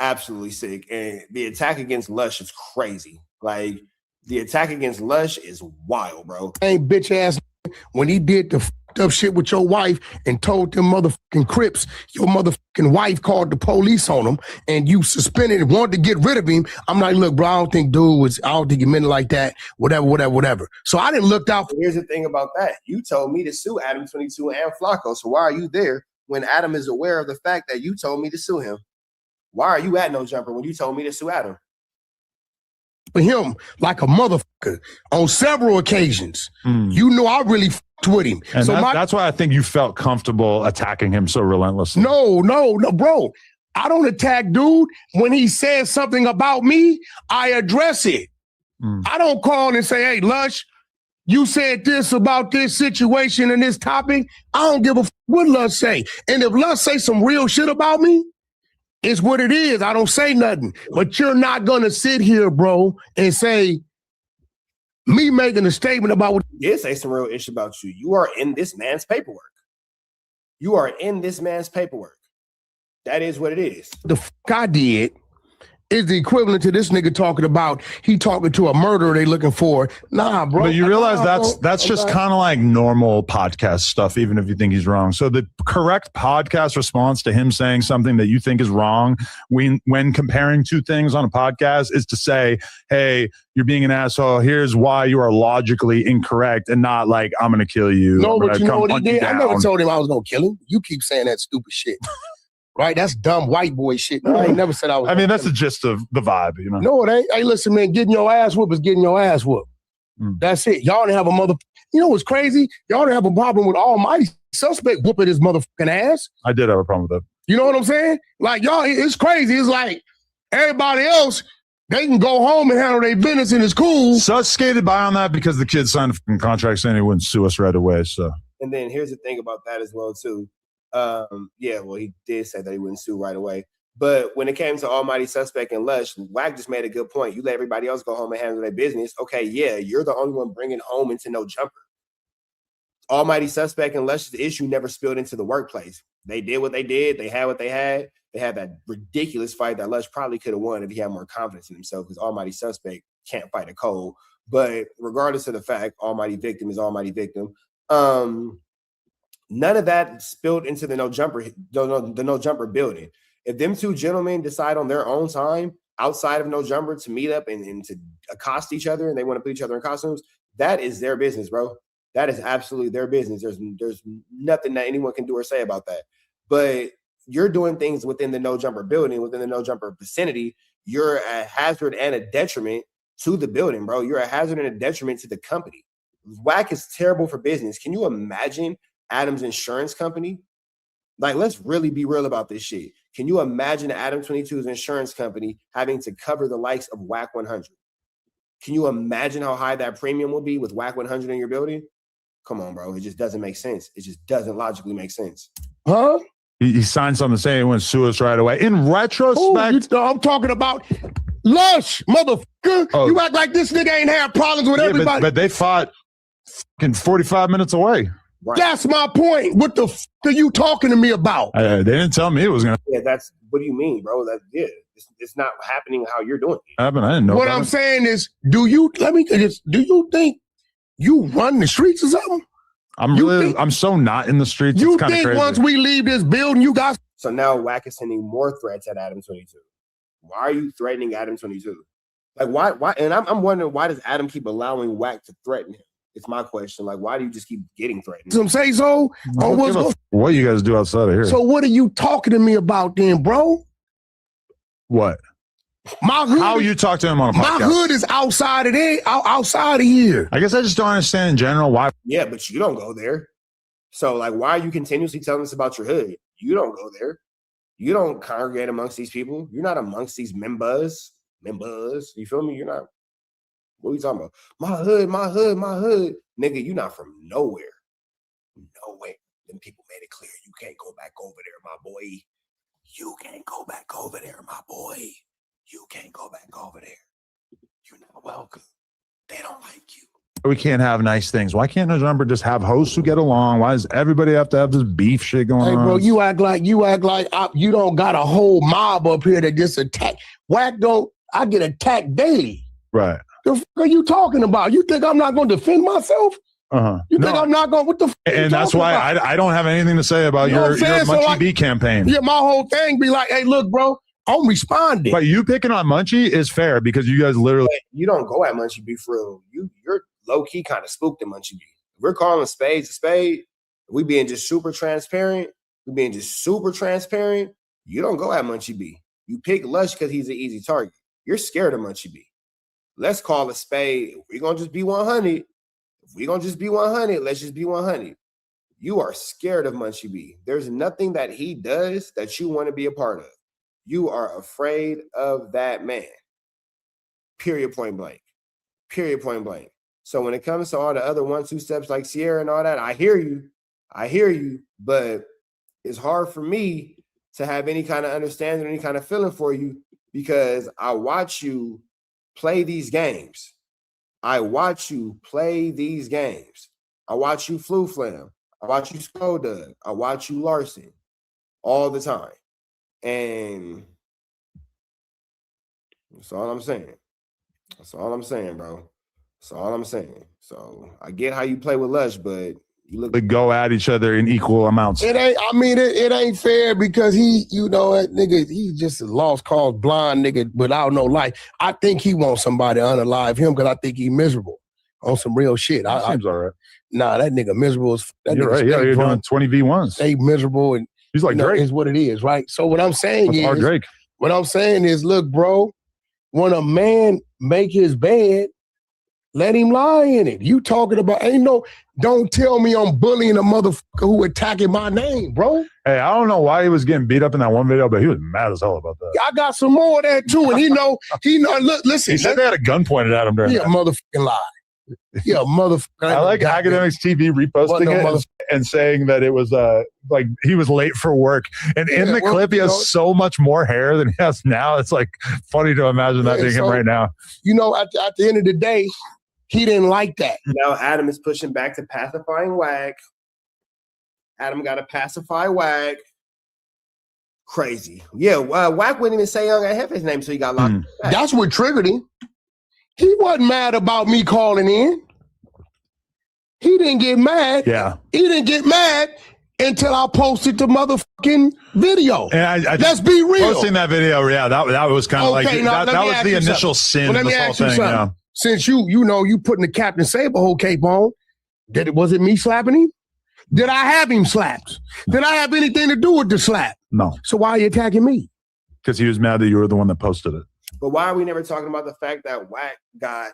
Absolutely sick. And the attack against Lush is crazy. Like, the attack against Lush is wild, bro. Hey, bitch ass, when he did the fucked up shit with your wife and told them motherfucking Crips, your motherfucking wife called the police on him and you suspended and wanted to get rid of him. I'm like, look, bro, I don't think he meant it like that. Whatever. So I didn't look out. Here's the thing about that. You told me to sue Adam 22 and Flacco. So why are you there when Adam is aware of the fact that you told me to sue him? Why are you at No Jumper when you told me to sue Adam? For him like a motherfucker on several occasions. You know I really fucked with him. And so that's why I think you felt comfortable attacking him so relentlessly. No, bro. I don't attack dude. When he says something about me, I address it. I don't call and say, hey, Lush, you said this about this situation and this topic. I don't give a fuck what Lush say. And if Lush say some real shit about me, it's what it is. I don't say nothing. But you're not going to sit here, bro, and say me making a statement about what you did say some real issue about you. You are in this man's paperwork. You are in this man's paperwork. That is what it is. The fuck I did is the equivalent to this nigga talking about he talking to a murderer they looking for. Nah, bro. But you realize that's bro. just kind of like normal podcast stuff, even if you think he's wrong. So the correct podcast response to him saying something that you think is wrong when comparing two things on a podcast is to say, hey, you're being an asshole. Here's why you are logically incorrect, and not like, I'm going to kill you. No, but you know what he did? I never told him I was going to kill him. You keep saying that stupid shit. Right? That's dumb white boy shit. I ain't never said I was. I mean, that's the gist of the vibe, you know? No, it ain't. Hey, listen, man, getting your ass whooped is getting your ass whooped. That's it. Y'all didn't have a mother. You know what's crazy? Y'all didn't have a problem with almighty suspect whooping his motherfucking ass. I did have a problem with that. You know what I'm saying? Like, y'all, it's crazy. It's like everybody else, they can go home and handle their business and it's cool. Such skated by on that because the kid signed a contract saying he wouldn't sue us right away. So, and then here's the thing about that as well, too. Yeah, well, he did say that he wouldn't sue right away. But when it came to almighty suspect and Lush, Wack just made a good point. You let everybody else go home and handle their business. Okay, yeah, you're the only one bringing home into no jumper. Almighty suspect and Lush's issue never spilled into the workplace. They did what they did. They had what they had. They had that ridiculous fight that Lush probably could have won if he had more confidence in himself, because almighty suspect can't fight a cold. But regardless of the fact, almighty victim is almighty victim. None of that spilled into the no jumper building. If them two gentlemen decide on their own time outside of no jumper to meet up and to accost each other, and they want to put each other in costumes, that is their business, bro. That is absolutely their business. There's nothing that anyone can do or say about that. But you're doing things within the no jumper building, within the no jumper vicinity. You're a hazard and a detriment to the building, bro. You're a hazard and a detriment to the company. Wack is terrible for business. Can you imagine Adam's insurance company? Like, let's really be real about this shit. Can you imagine Adam 22's insurance company having to cover the likes of Wack 100? Can you imagine how high that premium will be with Wack 100 in your building? Come on, bro. It just doesn't make sense. It just doesn't logically make sense. Huh? He signed something saying he wouldn't sue us right away. In retrospect, I'm talking about Lush, motherfucker. Oh. You act like this nigga ain't had problems with everybody. But they fought fucking 45 minutes away. Right. That's my point. What the f are you talking to me about? They didn't tell me it was gonna. Yeah, that's what do you mean, bro? That it's not happening how you're doing it. I didn't know. What I'm saying is, do you think you run the streets or something? I'm so not in the streets. You it's think crazy. Once we leave this building, you got so now Wack is sending more threats at Adam 22. Why are you threatening Adam 22? Like why? And I'm wondering, why does Adam keep allowing Wack to threaten him? It's my question. Like, why do you just keep getting threatened? Some say so. What you guys do outside of here? So what are you talking to me about then, bro? What? My hood. How you talk to him on a podcast? My hood is outside of there, outside of here. I guess I just don't understand in general why. Yeah, but you don't go there. So, like, why are you continuously telling us about your hood? You don't go there. You don't congregate amongst these people. You're not amongst these members. You feel me? You're not. What are you talking about? My hood. Nigga, you not from nowhere. Nowhere. Them people made it clear you can't go back over there, my boy. You can't go back over there, my boy. You can't go back over there. You're not welcome. They don't like you. We can't have nice things. Why can't no jumper just have hosts who get along? Why does everybody have to have this beef shit going on? Hey, bro, you act like you don't got a whole mob up here that just attack. I get attacked daily. Right. The fuck are you talking about? You think I'm not going to defend myself? You think I'm not going? What the fuck? And that's why I don't have anything to say about your Munchie B campaign. Yeah, my whole thing be like, hey, look, bro, I'm responding. But you picking on Munchie is fair because you guys literally. You don't go at Munchie B for real. You're low key kind of spooked at Munchie B. If we're calling spades a spade, we being just super transparent. You don't go at Munchie B. You pick Lush because he's an easy target. You're scared of Munchie B. Let's call a spade. If we're going to just be 100, let's just be 100. You are scared of Munchie B. There's nothing that he does that you want to be a part of. You are afraid of that man. Period, point blank. So when it comes to all the other 1-2 steps like Sierra and all that, I hear you, but it's hard for me to have any kind of understanding, any kind of feeling for you because I watch you play these games. I watch you Flu Flam. I watch you Skodug. I watch you Larson all the time. And That's all I'm saying. That's all I'm saying, bro. That's all I'm saying. So I get how you play with Lush, but you look They go at each other in equal amounts. It ain't. I mean, it ain't fair because he, that nigga, he's just a lost cause, blind nigga without no life. I think he wants somebody to unalive him because I think he miserable on some real shit. Seems all right. Nah, that nigga miserable. You're right. Yeah, you're doing 20 v1s. Stay miserable, and he's like Drake. Is what it is, right? So what I'm saying That's is, Drake. What I'm saying is, look, bro, when a man make his bed, let him lie in it. You talking about don't tell me I'm bullying a motherfucker who attacking my name, bro. Hey, I don't know why he was getting beat up in that one video, but he was mad as hell about that. I got some more of that too, and he know. Look, listen. He said they had a gun pointed at him during that. Motherfucking lie. Yeah, motherfucker. I like Academics TV reposting it and saying that it was like he was late for work. And in the clip, he has so much more hair than he has now. It's like funny to imagine that being him right now. At the end of the day, he didn't like that. Now Adam is pushing back to pacifying Wag. Adam got to pacify Wag. Crazy. Yeah, Wag wouldn't even say Young at half his name, so he got locked. That's what triggered him. He wasn't mad about me calling in. He didn't get mad. Yeah. He didn't get mad until I posted the motherfucking video. And let's be real. Posting that video, yeah, that was kind of that was the initial sin of this whole thing. Yeah. Since you putting the Captain Saberhole cape on, was it me slapping him? Did I have him slapped? Did I have anything to do with the slap? No. So why are you attacking me? Because he was mad that you were the one that posted it. But why are we never talking about the fact that Wag got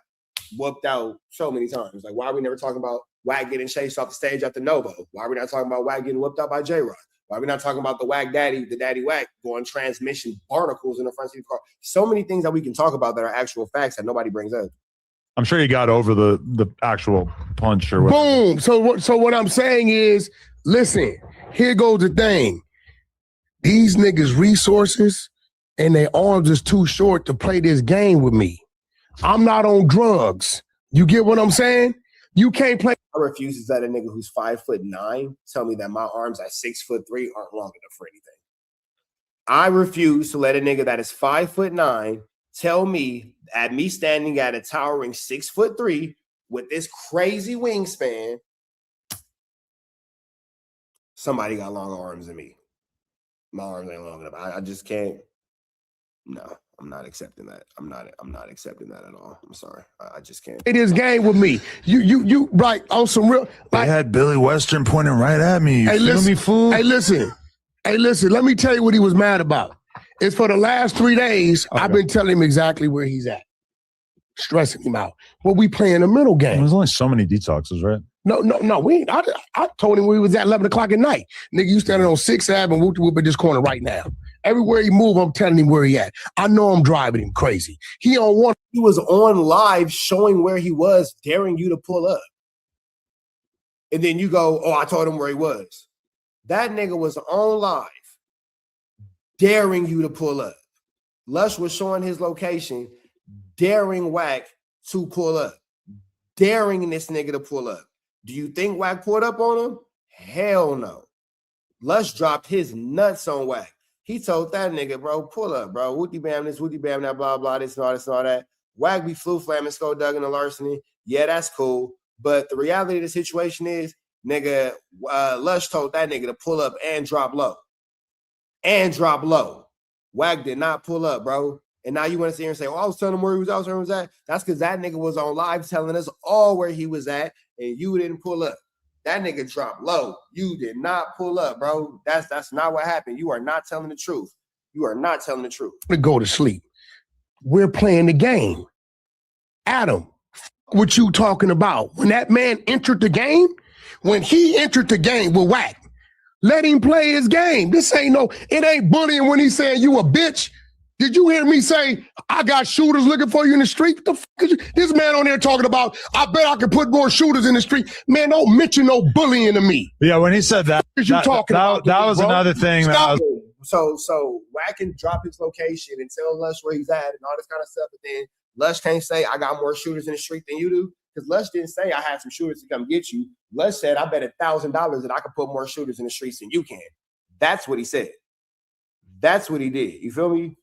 whooped out so many times? Like, why are we never talking about Wag getting chased off the stage at the Novo? Why are we not talking about Wag getting whooped out by J-Rod? Why are we not talking about the Wag Daddy, the Daddy Wag, going transmission barnacles in the front seat of the car? So many things that we can talk about that are actual facts that nobody brings up. I'm sure he got over the actual punch or whatever. Boom. So what I'm saying is, listen, here goes the thing. These niggas' resources and their arms is too short to play this game with me. I'm not on drugs. You get what I'm saying? You can't play. I refuse to let a nigga who's 5'9" tell me that my arms at 6'3" aren't long enough for anything. I refuse to let a nigga that is 5'9" tell me at me standing at a towering 6'3" with this crazy wingspan, somebody got longer arms than me. My arms ain't long enough. I just can't. No, I'm not accepting that. I'm not accepting that at all. I'm sorry. I just can't. Play this game with me. You right on some real. I had Billy Western pointing right at me. You feel me, fool? Hey, listen. Let me tell you what he was mad about. It's for the last 3 days, I've been telling him exactly where he's at. Stressing him out. Well, we playing a middle game. There's only so many detoxes, right? No. We ain't. I told him where he was at 11 o'clock at night. Nigga, you standing on 6th Ave and whoop at this corner right now. Everywhere he move, I'm telling him where he at. I know I'm driving him crazy. He was on live showing where he was, daring you to pull up. And then you go, oh, I told him where he was. That nigga was on live, daring you to pull up. Lush was showing his location, daring Wack to pull up. Daring this nigga to pull up. Do you think Wack pulled up on him? Hell no. Lush dropped his nuts on Wack. He told that nigga, bro, pull up, bro. Wooty bam this, wooty bam that, blah, blah, this and all that. Wack be flu flamming, skull dug in the larceny. Yeah, that's cool. But the reality of the situation is, nigga, Lush told that nigga to pull up and drop low. Wack did not pull up, bro. And now you want to sit here and say, oh, I was telling him where he was at, where he was at. That's because that nigga was on live telling us all where he was at, and you didn't pull up. That nigga dropped low. You did not pull up, bro. That's not what happened. You are not telling the truth. You are not telling the truth. To go to sleep. We're playing the game. Adam, what you talking about? When that man entered the game, when he entered the game with Wack, let him play his game. It ain't bullying when he's saying you a bitch. Did you hear me say, I got shooters looking for you in the street? What the fuck is you? This man on there talking about, I bet I could put more shooters in the street. Man, don't mention no bullying to me. Yeah, when he said that, that was another thing. So Wack can drop his location and tell Lush where he's at and all this kind of stuff, but then Lush can't say, I got more shooters in the street than you do. Because Lush didn't say I had some shooters to come get you. Lush said, I bet $1,000 that I could put more shooters in the streets than you can. That's what he said. That's what he did. You feel me?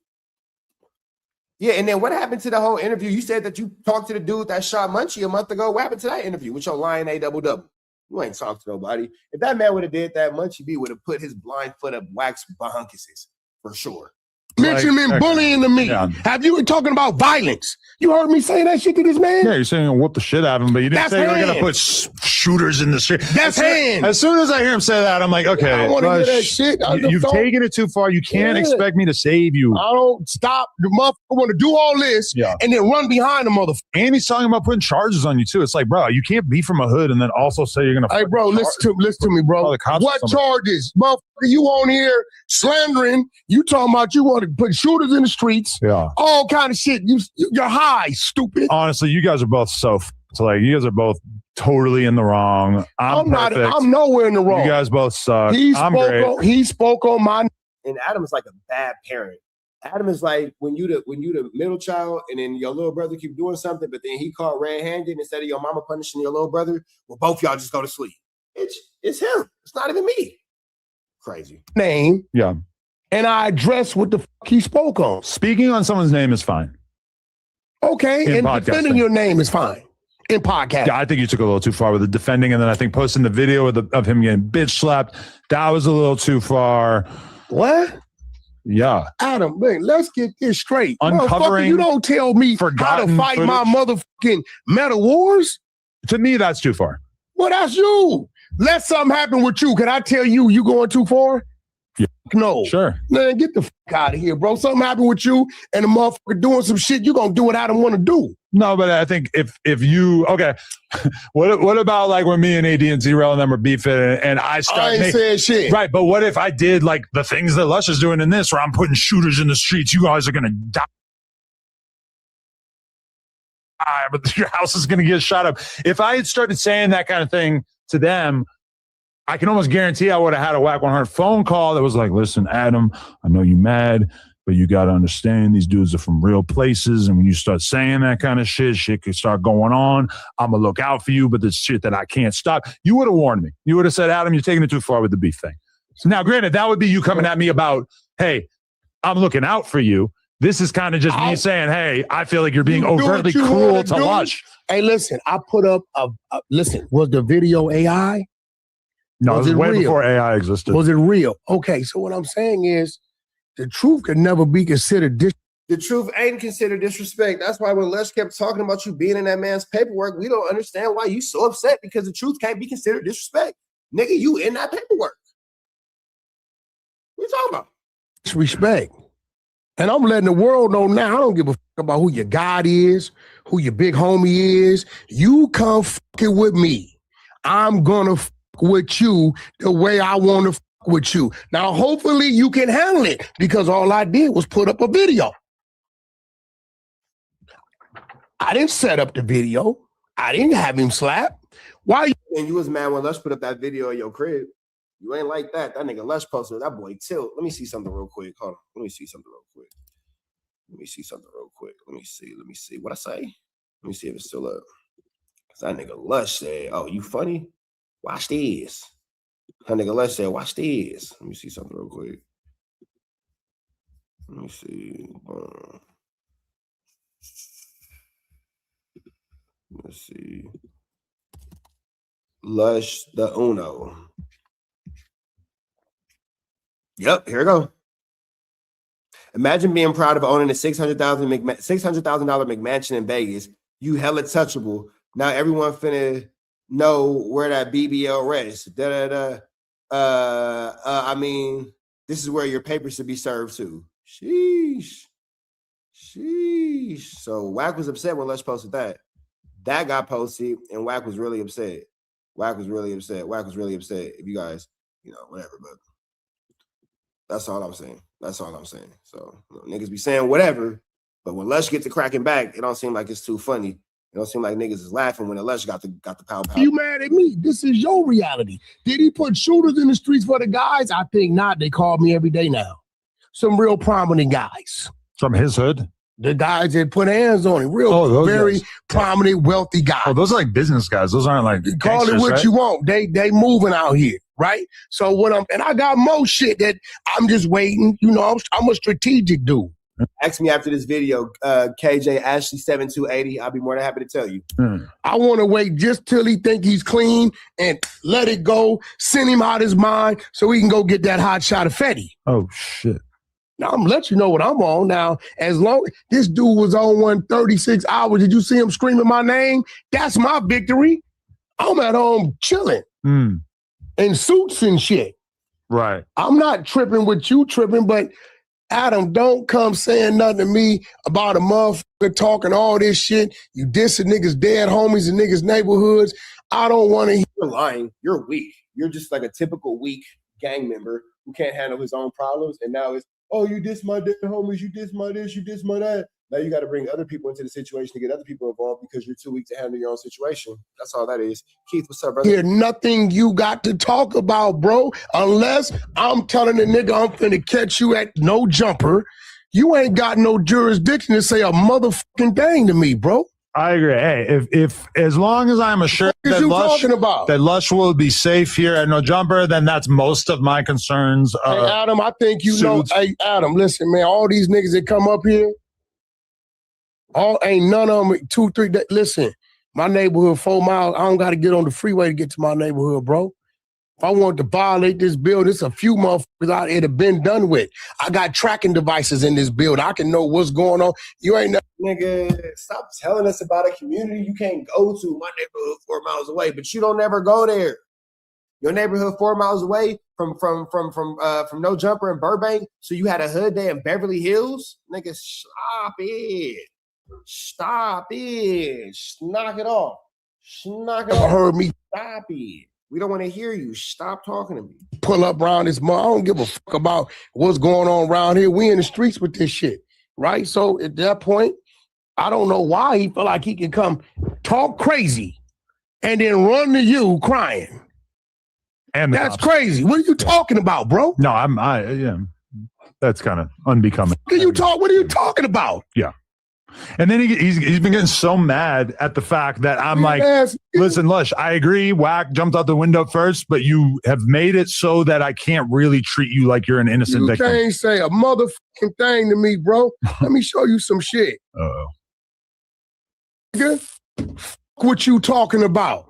Yeah, and then what happened to the whole interview? You said that you talked to the dude that shot Munchie a month ago. What happened to that interview with your lying A double? You ain't talked to nobody. If that man would have did that, Munchie B would have put his blind foot up wax bahunkuses for sure. Mention him bullying to me. Yeah. Have you been talking about violence? You heard me say that shit to this man? Yeah, you're saying you'll whoop the shit out of him, but you didn't say you're going to put shooters in the street. That's hands. As soon as I hear him say that, I'm like, okay. I want to hear that shit. You've taken it too far. You can't expect me to save you. I don't stop. The motherfucker want to do all this and then run behind the motherfucker. And he's talking about putting charges on you, too. It's like, bro, you can't be from a hood and then also say you're going to. Hey, bro, listen to me, bro. What charges? Motherfucker, you on here slandering. You talking about you want to put shooters in the streets. Yeah. All kind of shit. You're high, stupid. Honestly, you guys are both so like you guys are both totally in the wrong. I'm not. I'm nowhere in the wrong. You guys both suck. He spoke on my. And Adam is like a bad parent. Adam is like when you the middle child, and then your little brother keep doing something, but then he caught red-handed instead of your mama punishing your little brother. Well, both y'all just go to sleep. It's him. It's not even me. Crazy name. Yeah. And I address what the fuck he spoke on. Speaking on someone's name is fine. Okay, and defending your name is fine. In podcast. Yeah, I think you took a little too far with the defending, and then I think posting the video of him getting bitch slapped, that was a little too far. What? Yeah. Adam, man, let's get this straight. Uncovering you don't tell me how to fight footage. my motherfucking metal wars. To me, that's too far. Well, that's you. Let something happen with you. Can I tell you going too far? Yeah. No. Sure. Man, get the fuck out of here, bro. Something happened with you and the motherfucker doing some shit, you gonna do what Adam want to do. No, but I think if you okay, what about like when me and AD and Zero and them were beefing and I ain't saying shit. Right, but what if I did like the things that Lush is doing in this, where I'm putting shooters in the streets? You guys are gonna die, but your house is gonna get shot up. If I had started saying that kind of thing to them, I can almost guarantee I would have had a Whack 100 phone call that was like, listen, Adam, I know you mad, but you got to understand these dudes are from real places. And when you start saying that kind of shit could start going on. I'm going to look out for you, but there's shit that I can't stop. You would have warned me. You would have said, Adam, you're taking it too far with the beef thing. So now, granted, that would be you coming at me about, hey, I'm looking out for you. This is kind of just me saying, hey, I feel like you're being overtly cruel to Lush. Hey, listen, I put up listen, was the video AI? No, it was way before AI existed. Was it real? Okay, so what I'm saying is the truth could never be considered The truth ain't considered disrespect. That's why when Lush kept talking about you being in that man's paperwork, we don't understand why you so upset, because the truth can't be considered disrespect. Nigga, you in that paperwork. What you talking about? Disrespect. And I'm letting the world know now, I don't give a fuck about who your God is, who your big homie is. You come fucking with me. I'm gonna fuck with you the way I want to fuck with you. Now, hopefully you can handle it, because all I did was put up a video. I didn't set up the video. I didn't have him slap. Why? And you was mad when Lush put up that video of your crib. You ain't like that. That nigga Lush posted that boy Tilt. Let me see something real quick. Hold on. Let me see something real quick. Let me see. What I say? Let me see if it's still up. That nigga Lush said, oh, you funny? Watch this. That nigga Lush said, watch this. Let me see something real quick. Let me see. Let's see. Lush the Uno. Yep, here we go. Imagine being proud of owning a $600,000 McMansion in Vegas. You hella touchable. Now everyone finna know where that BBL rests. I mean, this is where your papers should be served to. Sheesh. So Wack was upset when Lush posted that. That got posted, and Wack was really upset. If you guys, whatever, but that's all I'm saying. So niggas be saying whatever, but when Lush gets to cracking back, it don't seem like it's too funny. It don't seem like niggas is laughing when the Lush got the pow. You mad at me? This is your reality. Did he put shooters in the streets for the guys? I think not. They call me every day now. Some real prominent guys. From his hood? The guys that put hands on him. Very prominent, wealthy guys. Oh, those are like business guys. Those aren't like call it what you want. They moving out here, right? So and I got more shit that I'm just waiting. I'm a strategic dude. Ask me after this video, KJ Ashley 7280. I'll be more than happy to tell you. I want to wait just till he think he's clean and let it go, send him out his mind so he can go get that hot shot of Fetty. Oh, shit. Now, I'm going to let you know what I'm on. Now, as long as this dude was on 136 hours, did you see him screaming my name? That's my victory. I'm at home chilling in suits and shit. Right. I'm not tripping with you tripping, but Adam, don't come saying nothing to me about a motherfucker talking all this shit. You dissing niggas' dead homies in niggas' neighborhoods. I don't want to hear. You're lying. You're weak. You're just like a typical weak gang member who can't handle his own problems. And now it's, oh, you diss my dead homies, you diss my this, you diss my that. Now you got to bring other people into the situation to get other people involved because you're too weak to handle your own situation. That's all that is. Keith, what's up, brother? Hear nothing you got to talk about, bro. Unless I'm telling the nigga I'm finna catch you at no jumper. You ain't got no jurisdiction to say a motherfucking thing to me, bro. I agree. Hey, if as long as I'm assured that Lush will be safe here at No Jumper, then that's most of my concerns. Hey, Adam, I think you know. Hey, Adam, listen, man. All these niggas that come up here, ain't none of them 2, 3. Listen, my neighborhood 4 miles. I don't got to get on the freeway to get to my neighborhood, bro. If I want to violate this building, it's a few motherfuckers out here that been done with. I got tracking devices in this building. I can know what's going on. You ain't nigga, stop telling us about a community you can't go to. My neighborhood 4 miles away, but you don't never go there. Your neighborhood 4 miles away from No Jumper in Burbank, so you had a hood day in Beverly Hills? Nigga, stop it. Stop it. Knock it off. Knock it off. Heard me. Stop it. We don't want to hear you. Stop talking to me. Pull up around this mall. I don't give a fuck about what's going on around here. We in the streets with this shit, right? So at that point, I don't know why he feel like he can come talk crazy and then run to you crying. And that's crazy. What are you talking about, bro? No, yeah. That's kind of unbecoming. What are you talking about? Yeah. And then he's been getting so mad at the fact that I'm like, listen, Lush, I agree. Whack jumped out the window first, but you have made it so that I can't really treat you like you're an innocent victim. You can't say a motherfucking thing to me, bro. Let me show you some shit. Uh-oh. What you talking about?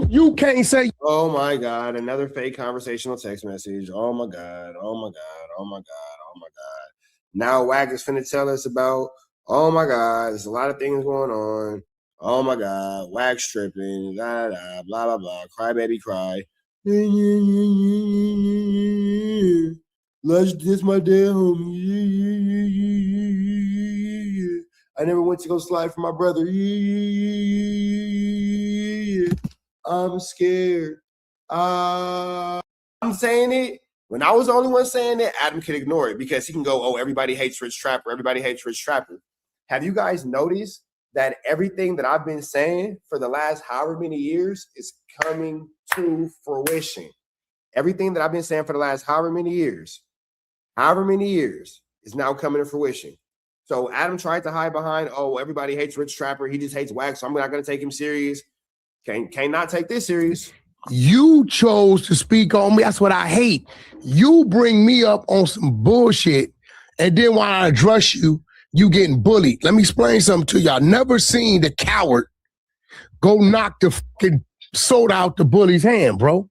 You can't say. Oh my God, another fake conversational text message. Oh my God, oh my God, oh my God, oh my God. Now Wack is finna tell us about, oh my God, there's a lot of things going on. Oh my God, Wack's tripping, blah, blah, blah, blah, blah, cry baby cry. Lush, this my dead homie. I never went to go slide for my brother. I'm scared. I'm saying it. When I was the only one saying it, Adam could ignore it because he can go, oh, everybody hates Rich Trapper. Everybody hates Rich Trapper. Have you guys noticed that everything that I've been saying for the last however many years is coming to fruition? Everything that I've been saying for the last however many years is now coming to fruition. So Adam tried to hide behind, oh, everybody hates Rich Trapper. He just hates Wax, so I'm not going to take him serious. Can't not take this serious. You chose to speak on me. That's what I hate. You bring me up on some bullshit, and then when I address you, you getting bullied. Let me explain something to y'all. Never seen the coward go knock the fucking soda out the bully's hand, bro.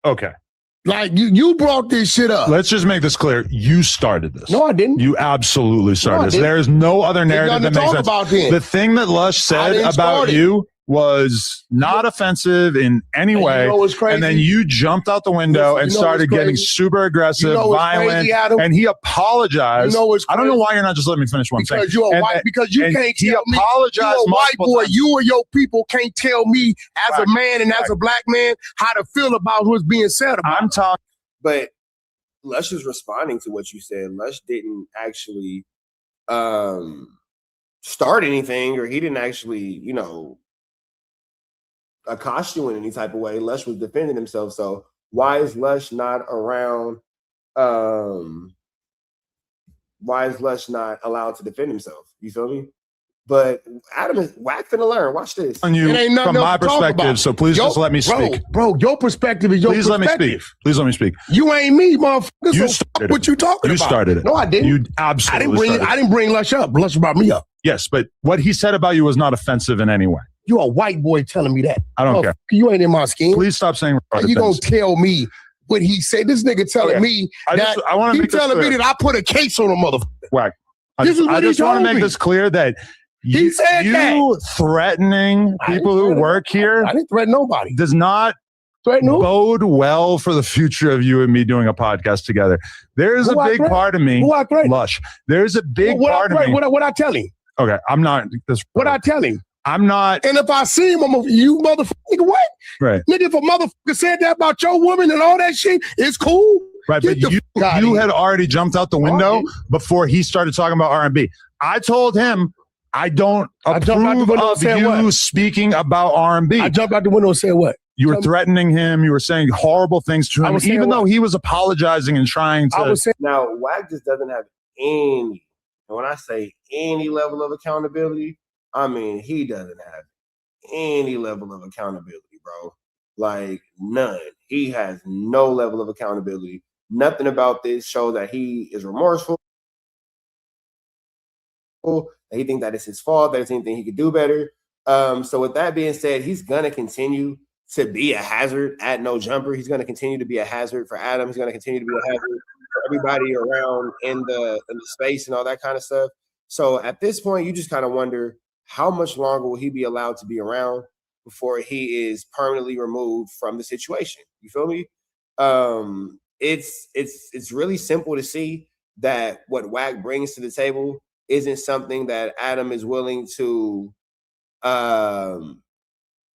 Okay. Like, you brought this shit up. Let's just make this clear. You started this. No, I didn't. You absolutely started this. Didn't. There is no other narrative that makes sense. The thing that Lush said about you was not offensive in any way. You know what's crazy? And then you jumped out the window and started getting super aggressive, violent, and he apologized. You know what's crazy? I don't know why you're not just letting me finish one thing. Because you're a white, because you can't tell me, you're a white boy, you or your people can't tell me as a man and as a black man how to feel about what's being said about I'm talking. But Lush is responding to what you said. Lush didn't actually start anything, or he didn't actually, accost you in any type of way. Lush was defending himself. So why is Lush not around? Why is Lush not allowed to defend himself? You feel me? But Adam is whack finna learn. Watch this. On you It ain't nothing from else my to talk perspective, about. so please just let me speak. Bro, your perspective is your Please let me perspective. speak. Please let me speak. You ain't me, motherfucker. You So started fuck what it. you talking You about? started it. No, I didn't. You absolutely I didn't bring Lush up. Lush brought me up. Yes, but what he said about you was not offensive in any way. You a white boy telling me that. I don't care. You ain't in my skin. Please stop saying How retarded you gonna things. tell me what he said? This nigga telling me I that want to he make this telling me clear. that I put a case on a motherfucker. Whack. This is what I he just want to told make me. this clear that you said that. threatening people who work here I didn't threaten nobody. does not bode well for the future of you and me doing a podcast together. There is a big part of me, Lush. There's a big part of me. What I tell him? Okay, I'm not this. What I tell him? I'm not. And if I see him, you motherfucker, nigga, what? Right. Nigga, if a motherfucker said that about your woman and all that shit, it's cool. Right, but you had already jumped out the window before he started talking about R&B. I told him I don't approve of you speaking about R&B. I jumped out the window and said what? You were threatening him. You were saying horrible things to him, even though he was apologizing and trying to. Now, Wack just doesn't have any, and when I say any level of accountability, I mean he doesn't have any level of accountability, bro. Like none. He has no level of accountability. Nothing about this shows that he is remorseful. That he thinks that it's his fault. There's anything he could do better. So with that being said, he's gonna continue to be a hazard at No Jumper. He's gonna continue to be a hazard for Adam. He's gonna continue to be a hazard for everybody around in the space and all that kind of stuff. So at this point, you just kind of wonder how much longer will he be allowed to be around before he is permanently removed from the situation. You feel me? It's really simple to see that what Wack brings to the table isn't something that Adam is willing to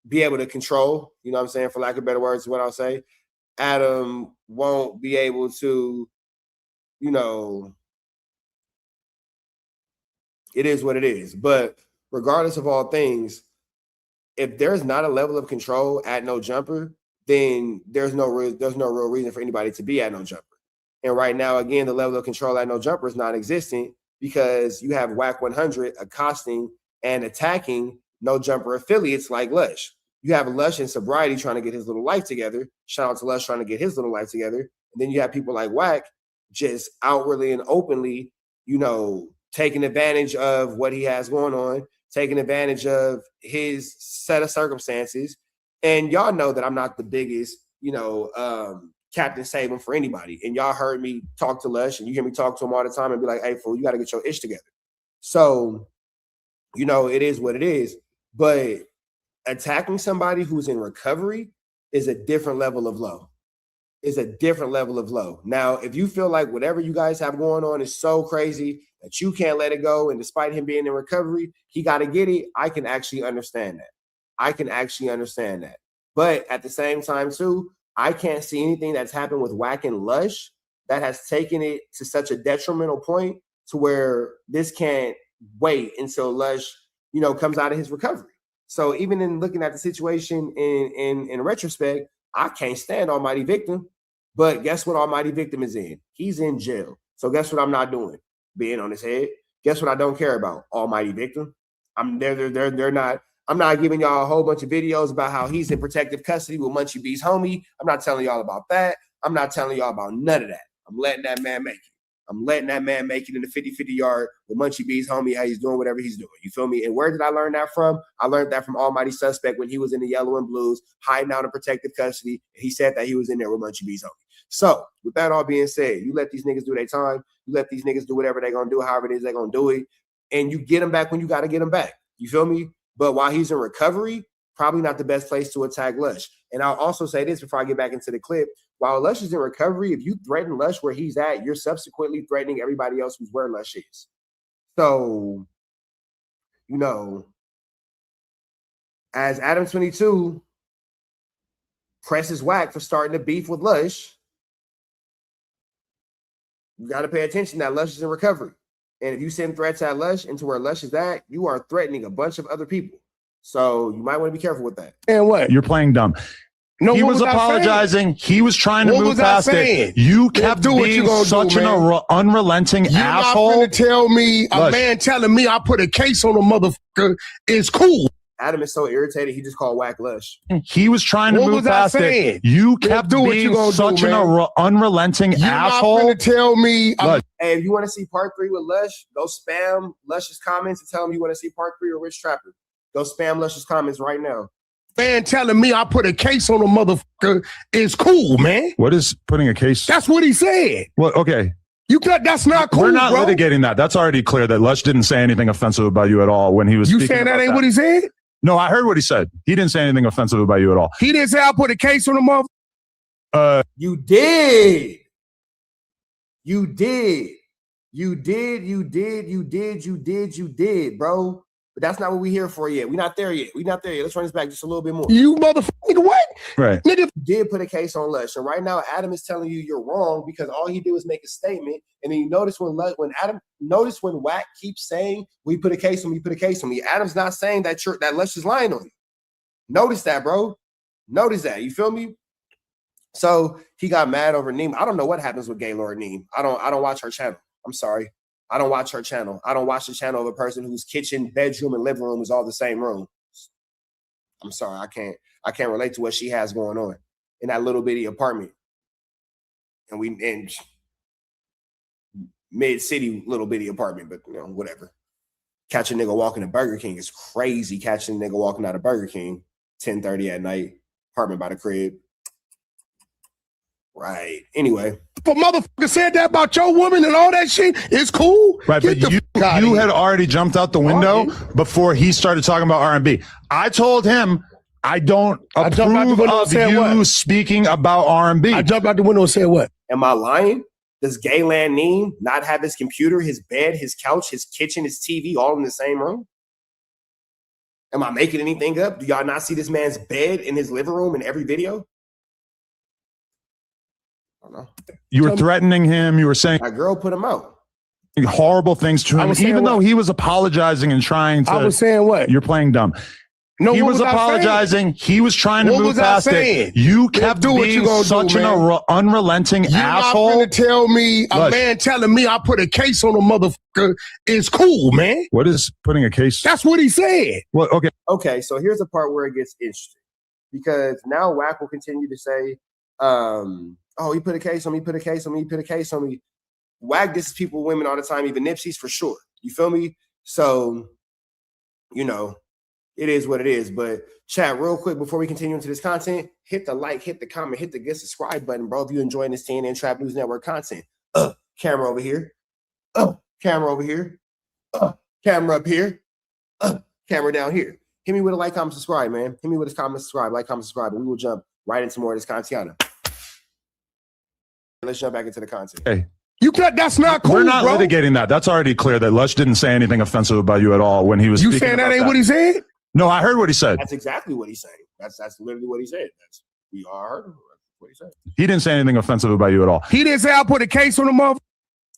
be able to control. You know what I'm saying? For lack of better words, is what I'll say. Adam won't be able to, you know, it is what it is. But regardless of all things, if there's not a level of control at No Jumper, then there's no real reason for anybody to be at No Jumper. And right now, again, the level of control at No Jumper is non-existent because you have Wack 100 accosting and attacking No Jumper affiliates like Lush. You have Lush and Sobriety trying to get his little life together. Shout out to Lush trying to get his little life together. And then you have people like Wack just outwardly and openly, you know, taking advantage of what he has going on, taking advantage of his set of circumstances. And y'all know that I'm not the biggest, you know, Captain Save-Em for anybody. And y'all heard me talk to Lush and you hear me talk to him all the time and be like, hey, fool, you got to get your ish together. So, you know, it is what it is. But attacking somebody who's in recovery is a different level of low. It's a different level of low. Now, if you feel like whatever you guys have going on is so crazy that you can't let it go, and despite him being in recovery, he got to get it, I can actually understand that. I can actually understand that. But at the same time, too, I can't see anything that's happened with Wack and Lush that has taken it to such a detrimental point to where this can't wait until Lush, you know, comes out of his recovery. So even in looking at the situation in retrospect, I can't stand Almighty Victim. But guess what Almighty Victim is in? He's in jail. So guess what I'm not doing? Being on his head. Guess what I don't care about? Almighty Victim. They're not. I'm not giving y'all a whole bunch of videos about how he's in protective custody with Munchie B's homie. I'm not telling y'all about that. I'm not telling y'all about none of that. I'm letting that man make it. I'm letting that man make it in the 50-50 yard with Munchie B's homie, how he's doing whatever he's doing. You feel me? And where did I learn that from? I learned that from Almighty Suspect when he was in the Yellow and Blues, hiding out in protective custody. He said that he was in there with Munchie B's homie. So with that all being said, you let these niggas do their time. You let these niggas do whatever they're going to do, however it is they're going to do it. And you get them back when you got to get them back. You feel me? But while he's in recovery, probably not the best place to attack Lush. And I'll also say this before I get back into the clip. While Lush is in recovery, if you threaten Lush where he's at, you're subsequently threatening everybody else who's where Lush is. So, you know, as Adam 22 presses Wack for starting to beef with Lush, you got to pay attention that Lush is in recovery. And if you send threats at Lush into where Lush is at, you are threatening a bunch of other people. So you might want to be careful with that. And what? You're playing dumb. No, he what was was I apologizing. He was trying to What move was I past saying? it. You Then kept do what you being gonna such do, an man. unrelenting You're asshole. not finna tell me a Lush. man telling me I put a case on a motherfucker is cool. Adam is so irritated, he just called Whack Lush. He was trying to What move was I past saying? it. You Then kept do what you being gonna such do, an man. unrelenting You're asshole. not finna tell me Lush. Hey, if you want to see part 3 with Lush, go spam Lush's comments and tell him you want to see part 3 with Rich Trapper. Go spam Lush's comments right now. man telling me I put a case on a motherfucker is cool, man. What is putting a case? That's what he said. Well, okay. That's not cool. We're not bro. litigating that. That's already clear that Lush didn't say anything offensive about you at all when he was You speaking saying that about ain't what he said? No, I heard what he said. He didn't say anything offensive about you at all. He didn't say I put a case on a motherfucker. You did. You did. You did, bro. But that's not what we here for yet. We're not there yet. Let's run this back just a little bit more. You motherfucker, what? Right. Nigga. You did put a case on Lush. And right now, Adam is telling you you're wrong because all he did was make a statement. And then you notice when Wack keeps saying, we put a case on me, Adam's not saying that that Lush is lying on you. Notice that, bro. Notice that. You feel me? So he got mad over Neem. I don't know what happens with Gaylord Neem. I don't watch her channel. I'm sorry. I don't watch her channel. I don't watch the channel of a person whose kitchen, bedroom, and living room is all the same room. I'm sorry. I can't relate to what she has going on in that little bitty apartment. And mid-city little bitty apartment, but whatever. Catch a nigga walking to Burger King is crazy. Catching a nigga walking out of Burger King 10:30 at night, apartment by the crib. Right. Anyway. If a motherfucker said that about your woman and all that shit, it's cool. Right, but you had already jumped out the window before he started talking about R&B. I told him I don't approve of you speaking about R&B. I jumped out the window and said what? Am I lying? Does Gayland Neem not have his computer, his bed, his couch, his kitchen, his TV all in the same room? Am I making anything up? Do y'all not see this man's bed in his living room in every video? I don't know. You were threatening him. You were saying that girl put him out. Horrible things to him, even though he was apologizing and trying to. I was saying what? You're playing dumb. No, he what was was I apologizing. He was trying to What move was I past saying? it. You kept do what you being gonna such do, an man. unrelenting You're asshole. not gonna tell me a Lush. man telling me I put a case on a motherfucker is cool, man. What is putting a case? That's what he said. Well, okay. Okay, so here's the part where it gets interesting. Because now Wack will continue to say, oh, he put a case on me, put a case on me, put a case on me. Wack disses people, women all the time, even Nipsey's for sure. You feel me? So, it is what it is. But chat, real quick, before we continue into this content, hit the like, hit the comment, hit the good subscribe button, bro. If you're enjoying this TNN Trap News Network content. Camera over here. Camera over here. Camera up here. Camera down here. Hit me with a like, comment, subscribe, man. Hit me with a comment, subscribe, like, comment, subscribe, and we will jump right into more of this content. Let's jump back into the content. Hey. That's not cool. We're not bro. litigating that. That's already clear that Lush didn't say anything offensive about you at all when he was. You speaking saying that about ain't what he said? No, I heard what he said. That's exactly what he's saying. That's literally what he said. We all heard what he said. He didn't say anything offensive about you at all. He didn't say I put a case on the motherfucker.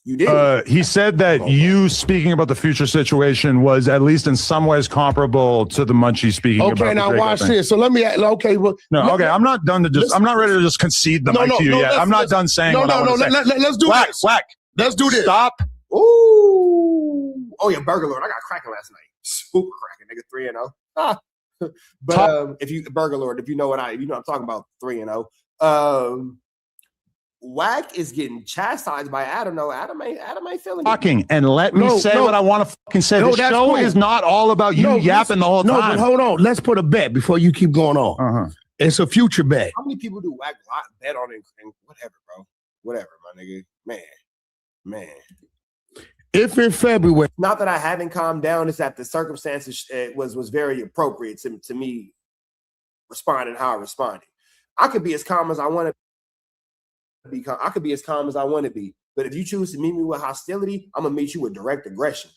You did. He said that you speaking about the future situation was at least in some ways comparable to the Munchie speaking about. Okay, now watch this. So let me. Okay, well, I'm not done to just. I'm not ready to just concede the mic to you yet. I'm not done saying. Let's do this. Whack. Let's do this. Stop. Ooh. Oh yeah, Burger Lord. I got cracking last night. Super cracking, nigga. 3-0. But if you Burger Lord, if you know I'm talking about 3-0. Wack is getting chastised by Adam. No, Adam ain't feeling Talking and let me say what I want to fucking say. The show is not all about you yapping the whole time. No, but hold on. Let's put a bet before you keep going on. It's a future bet. How many people do Wack bet on and whatever, bro? Whatever, my nigga. Man. If in February, not that I haven't calmed down, it's that the circumstances was very appropriate to me responding how I responded. I could be as calm as I want to be. I could be as calm as I want to be. But if you choose to meet me with hostility, I'm gonna meet you with direct aggression.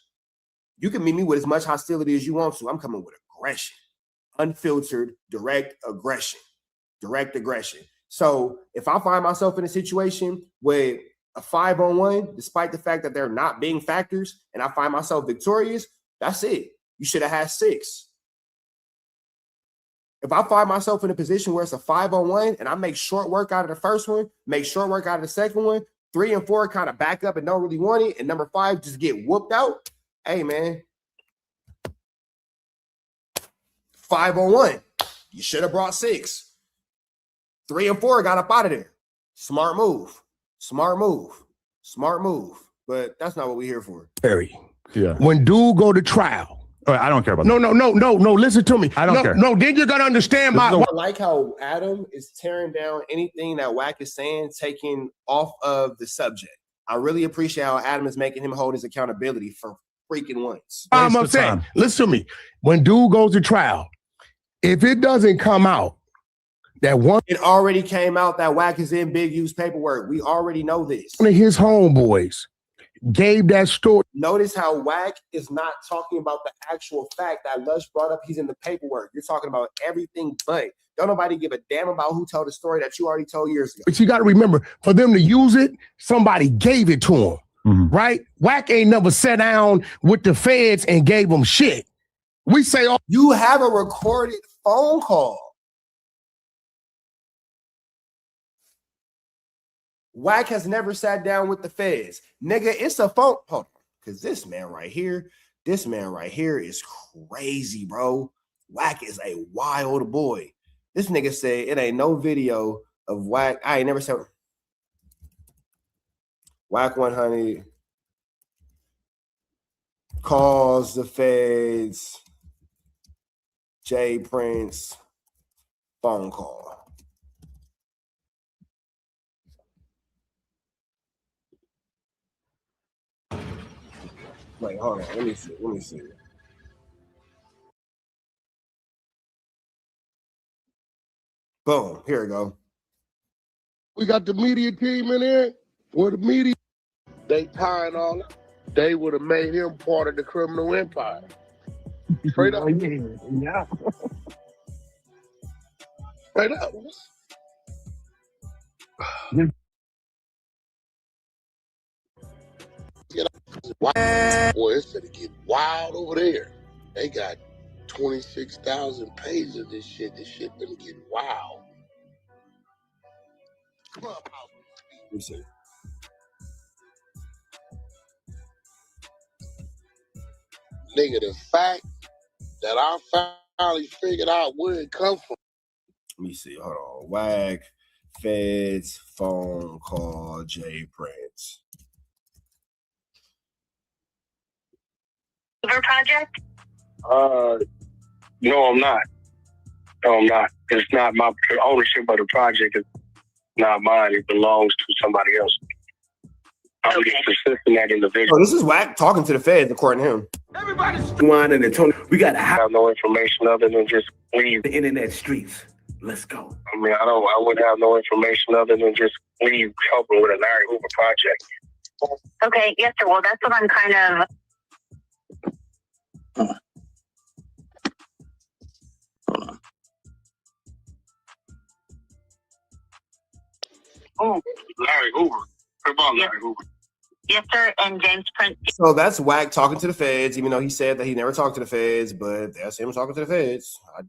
You can meet me with as much hostility as you want to. I'm coming with aggression, unfiltered, direct aggression. So if I find myself in a situation with a 5-on-1, despite the fact that they're not being factors, and I find myself victorious, that's it. You should have had 6. If I find myself in a position where it's a 5-on-1 and I make short work out of the first one, make short work out of the second one, 3 and 4 kind of back up and don't really want it, and number 5 just get whooped out, hey, man, 5-on-1. You should have brought 6. 3 and 4 got up out of there. Smart move. Smart move. Smart move. But that's not what we're here for. Perry. Yeah. When dude go to trial. I don't care about no, that. No. Listen to me. I don't care. No, then you're gonna understand I like how Adam is tearing down anything that Wack is saying, taking off of the subject. I really appreciate how Adam is making him hold his accountability for freaking once. I'm upset. Listen to me. When dude goes to trial, if it doesn't come out that one, it already came out that Wack is in Big U's paperwork. We already know this. One of his homeboys gave that story. Notice how Wack is not talking about the actual fact that Lush brought up he's in the paperwork. You're talking about everything but. Don't nobody give a damn about who told the story that you already told years ago. But you got to remember, for them to use it, somebody gave it to him, right? Wack ain't never sat down with the feds and gave them shit. We say, oh, you have a recorded phone call. Wack has never sat down with the feds. Nigga, it's a phone. Hold on. Because this man right here is crazy, bro. Wack is a wild boy. This nigga said it ain't no video of Wack. I ain't never said Wack 100 calls the feds. Jay Prince phone call. Wait, hold on. Let me see. Boom. Here we go. We got the media team in there. Where the media, they tying all up. They would have made him part of the criminal empire. Straight up. Yeah. Straight up. Boy, it's gonna get wild over there. They got 26,000 pages of this shit. This shit gonna get wild. Let me see. Nigga, the fact that I finally figured out where it come from. Let me see. Hold on. Wack, feds, phone call, Jay Prince. Project? No, I'm not. It's not my ownership of the project. Is not mine. It belongs to somebody else. I'm just assisting that individual. Oh, this is Wack talking to the feds, according to him. Everybody's whining and Tony. We got to have no information other than just leave the internet streets. Let's go. I mean, I wouldn't have no information other than just leave helping with a Larry Hoover project. Okay, yes, sir. Well, that's what I'm kind of. Oh, Larry Hoover. What about Larry Hoover? Yes, sir. And James Prince. So that's Wack talking to the feds, even though he said that he never talked to the feds, but that's him talking to the feds. I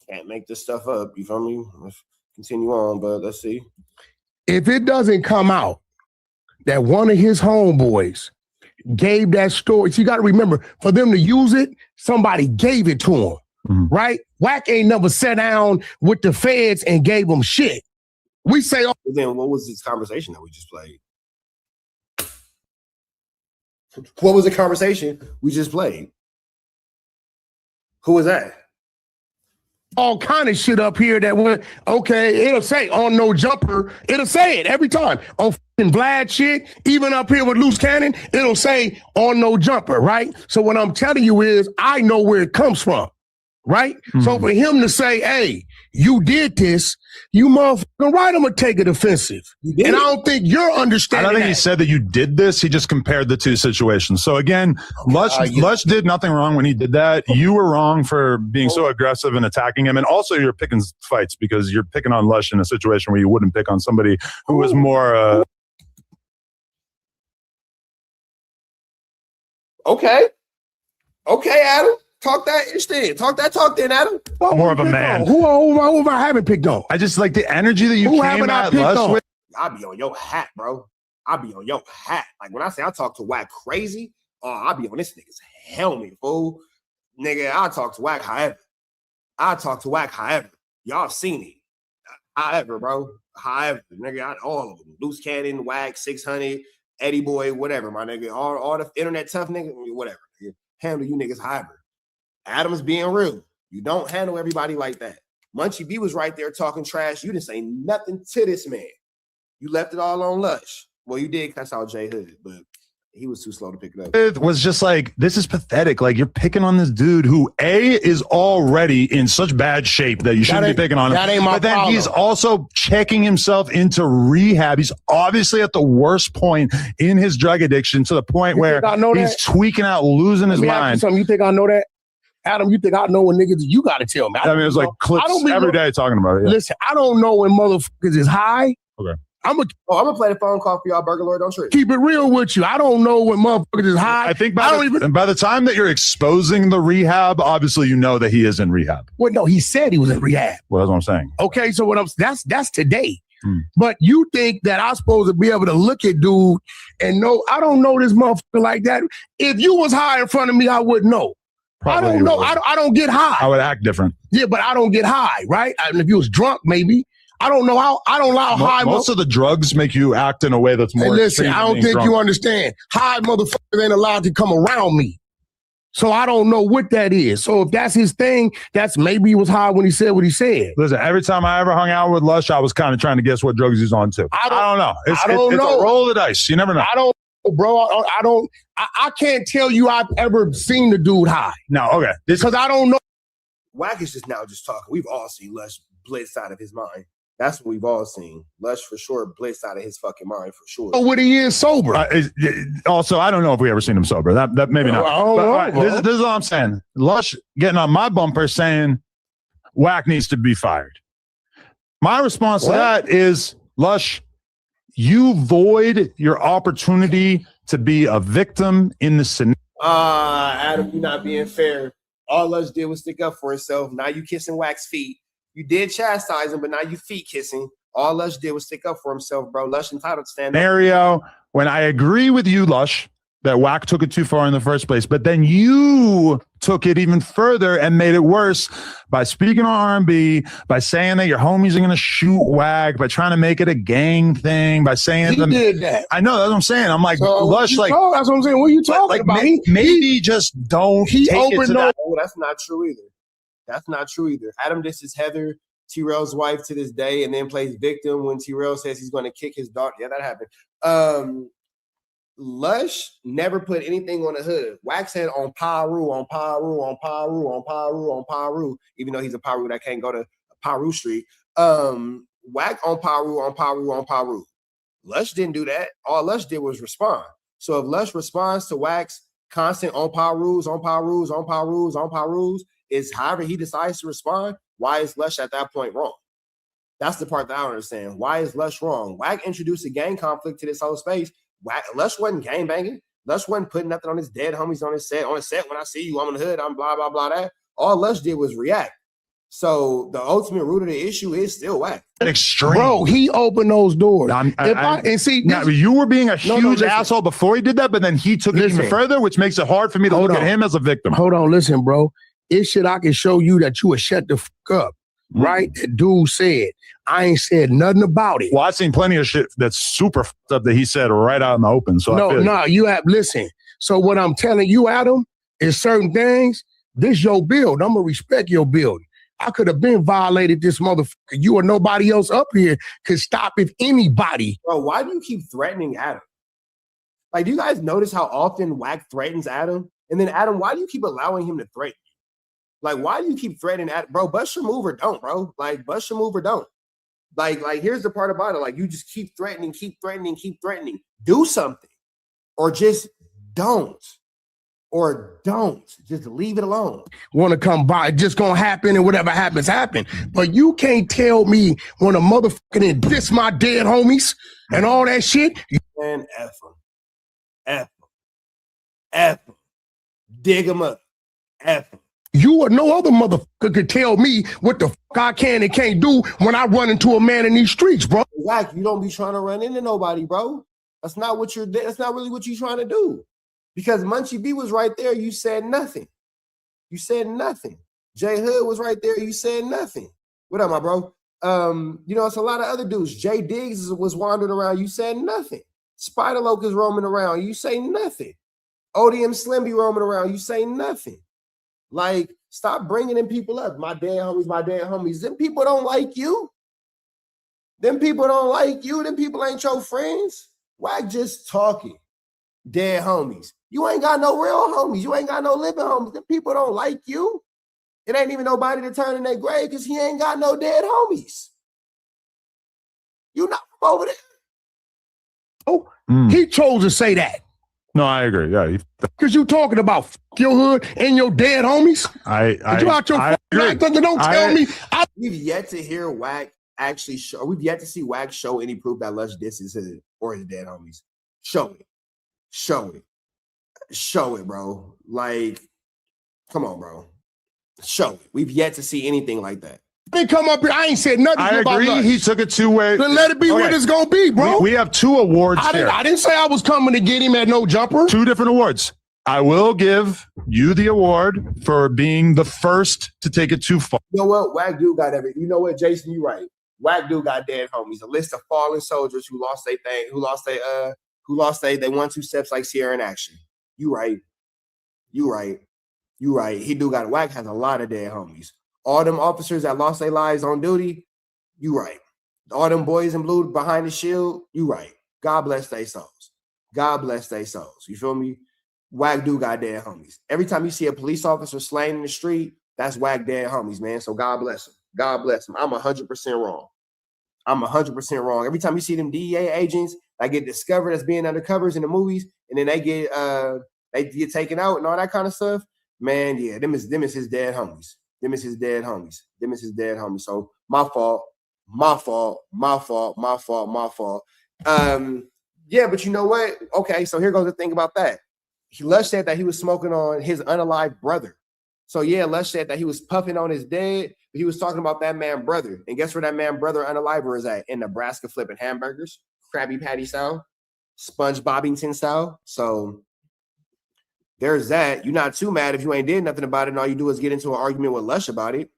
can't make this stuff up. You feel me? Let's continue on, but let's see. If it doesn't come out that one of his homeboys gave that story, you got to remember, for them to use it, somebody gave it to him, right? Wack ain't never sat down with the feds and gave them shit. We say, oh, then what was this conversation that we just played? What was the conversation we just played? Who was that? All kind of shit up here that went, okay, it'll say on no jumper, it'll say it every time. On fucking Vlad shit, even up here with Loose Cannon, it'll say on no jumper, right? So what I'm telling you is, I know where it comes from, right? So for him to say, hey, you did this, you motherfucking right, I'm gonna take it offensive. And I don't think you're understanding I don't think that. he said that you did this. He just compared the two situations. So again, Lush did nothing wrong when he did that. You were wrong for being so aggressive and attacking him. And also you're picking fights because you're picking on Lush in a situation where you wouldn't pick on somebody who was more... Okay, Adam. Talk that ish then. Talk then, Adam. More of a man. Who I haven't picked on? I just like the energy that you Who came haven't I at picked Lush on? with. I'll be on your hat, bro. I'll be on your hat. Like when I say I talk to Wack crazy, I'll be on this nigga's helmet, fool. Nigga, I talk to Wack however. Y'all seen it. However, bro. However, nigga, all of them. Loose Cannon, Wack, 600, Eddie Boy, whatever, my nigga. All the internet tough niggas, whatever. Nigga. Handle you niggas however. Adam's being real. You don't handle everybody like that. Munchie B was right there talking trash. You didn't say nothing to this man. You left it all on Lush. Well, you did cuss out J Hood, but he was too slow to pick it up. It was just like, this is pathetic. Like, you're picking on this dude who, A, is already in such bad shape that you shouldn't be picking on him. That ain't my but then problem. he's also checking himself into rehab. He's obviously at the worst point in his drug addiction, to the point where he's tweaking out, losing his mind. You think I know that? Adam, you think I know when niggas? You got to tell me. I mean, it was like clips every day talking about it. Yeah. Listen, I don't know when motherfuckers is high. Okay. I'm gonna play the phone call for y'all, Burger Lord. Don't trip. Keep it real with you. I don't know when motherfuckers is high. I think by the time that you're exposing the rehab, obviously you know that he is in rehab. Well, no, he said he was in rehab. Well, that's what I'm saying. Okay, so that's today. But you think that I'm supposed to be able to look at dude and know? I don't know this motherfucker like that. If you was high in front of me, I wouldn't know. Probably I don't know. I don't get high. I would act different. Yeah, but I don't get high, right? I mean, if you was drunk, maybe. I don't know how. I don't know how high. Most of the drugs make you act in a way that's more. Hey, listen, I don't think drunk. you understand. High motherfuckers ain't allowed to come around me. So I don't know what that is. So if that's his thing, that's maybe he was high when he said what he said. Listen, every time I ever hung out with Lush, I was kind of trying to guess what drugs he's on too. I don't know. It's a roll of the dice. You never know. I don't know, bro. I can't tell you I've ever seen the dude high. No, okay. Because I don't know. Wack is just now just talking. We've all seen Lush blitz out of his mind. That's what we've all seen. Lush for sure blitz out of his fucking mind for sure. Oh, what he is sober. Also, I don't know if we ever seen him sober. That maybe not. This is all I'm saying. Lush getting on my bumper saying Wack needs to be fired. My response to that is, Lush, you void your opportunity to be a victim in the scenario. Adam, you're not being fair. All Lush did was stick up for himself. Now you kissing Wack's feet. You did chastise him, but now you feet kissing. All Lush did was stick up for himself, bro. Lush entitled to stand up. Scenario when I agree with you, Lush, that Wack took it too far in the first place, but then you took it even further and made it worse by speaking on R&B, by saying that your homies are going to shoot Wack, by trying to make it a gang thing, by saying he did that. I know, that's what I'm saying. I'm like, So Lush, like, that's what I'm saying. What are you talking about? Maybe just don't he take it to that. Oh, that's not true either. That's not true either. Adam disses Heather, T-Rail's wife, to this day, and then plays victim when T-Rail says he's going to kick his daughter. Yeah, that happened. Lush never put anything on the hood. Wack said on Paru, even though he's a Paru that can't go to Paru Street. Wack on Paru. Lush didn't do that. All Lush did was respond. So if Lush responds to Wack's constant on Parus, is however he decides to respond, why is Lush at that point wrong? That's the part that I don't understand. Why is Lush wrong? Wack introduced a gang conflict to this whole space. Lush wasn't gang banging. Lush wasn't putting nothing on his dead homies on his set. On his set, when I see you, I'm in the hood, I'm blah, blah, blah, that. All Lush did was react. So the ultimate root of the issue is still Wack. Extreme. Bro, he opened those doors. You were being a huge asshole before he did that, but then he took it even further, which makes it hard for me to look at him as a victim. Hold on, listen, bro. It's shit I can show you that you would shut the fuck up, right? That dude said. I ain't said nothing about it. Well, I've seen plenty of shit that's super fucked up that he said right out in the open. So you have, listen. So what I'm telling you, Adam, is certain things, this your build. I'm going to respect your build. I could have been violated this motherfucker. You or nobody else up here could stop if anybody. Bro, why do you keep threatening Adam? Like, do you guys notice how often Wack threatens Adam? And then Adam, why do you keep allowing him to threaten you? Like, why do you keep threatening Adam? Bro, bust your move or don't, bro. Like, bust your move or don't. Like, here's the part about it. Like, you just keep threatening. Do something. Or just don't. Just leave it alone. Want to come by, it's just gonna happen, and whatever happens, happen. But you can't tell me when a motherfucking diss my dead homies and all that shit. Man, F them. Dig them up. F them. You or no other motherfucker could tell me what the fuck I can and can't do when I run into a man in these streets, bro. Wack, you don't be trying to run into nobody, bro. That's not really what you're trying to do. Because Munchie B was right there, you said nothing. You said nothing. J Hood was right there, you said nothing. What up, my bro? It's a lot of other dudes. Jay Diggs was wandering around, you said nothing. Spider Locust roaming around, you say nothing. ODM Slim be roaming around, you say nothing. Like, stop bringing them people up. My dead homies. Them people don't like you. Them people don't like you. Them people ain't your friends. Why just talking? Dead homies. You ain't got no real homies. You ain't got no living homies. Them people don't like you. It ain't even nobody to turn in their grave because he ain't got no dead homies. You not from over there. Oh, he chose to say that. No, I agree. Yeah, because you talking about your hood and your dead homies. Don't tell me. We've yet to hear Wack actually show. We've yet to see Wack show any proof that Lush disses his or his dead homies. Show it, bro. Like, come on, bro. Show it. We've yet to see anything like that. They come up here. I ain't said nothing I about agree. Lush. He took it two-way. Then let it be what it's gonna be, bro. We have two awards here. I didn't say I was coming to get him at no jumper. Two different awards. I will give you the award for being the first to take it too far. You know what? Wack do got everything. You know what, Jason? You right. Wack do got dead homies. A list of fallen soldiers who lost their thing, who lost they 1-2 steps like Sierra in action. You right. He do got Wack has a lot of dead homies. All them officers that lost their lives on duty, you right. All them boys in blue behind the shield, you right. God bless their souls. You feel me? Wack do got dead homies. Every time you see a police officer slain in the street, that's Wack dead homies, man. So God bless him. I'm 100% wrong. Every time you see them DEA agents that get discovered as being undercovers in the movies, and then they get taken out and all that kind of stuff, man, yeah, them is his dead homies. So my fault. Yeah, but you know what? Okay, so here goes the thing about that. Lush said that he was smoking on his unalived brother. So yeah, Lush said that he was puffing on his dead, but he was talking about that man brother. And guess where that man brother unaliver is at? In Nebraska, flipping hamburgers, Krabby Patty style, Sponge Bobbington style. So there's that. You're not too mad if you ain't did nothing about it, and all you do is get into an argument with Lush about it.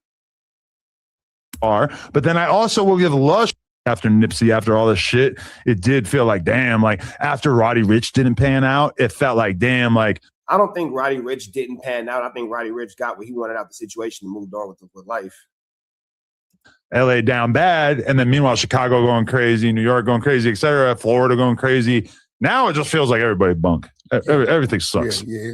But then I also will give Lush after Nipsey, after all this shit, it did feel like, damn, like after Roddy Ricch didn't pan out, it felt like, damn, like. I don't think Roddy Ricch didn't pan out. I think Roddy Ricch got what he wanted out of the situation and moved on with life. LA down bad, and then meanwhile Chicago going crazy, New York going crazy, etc., Florida going crazy. Now it just feels like everybody bunk. Everything sucks. Yeah,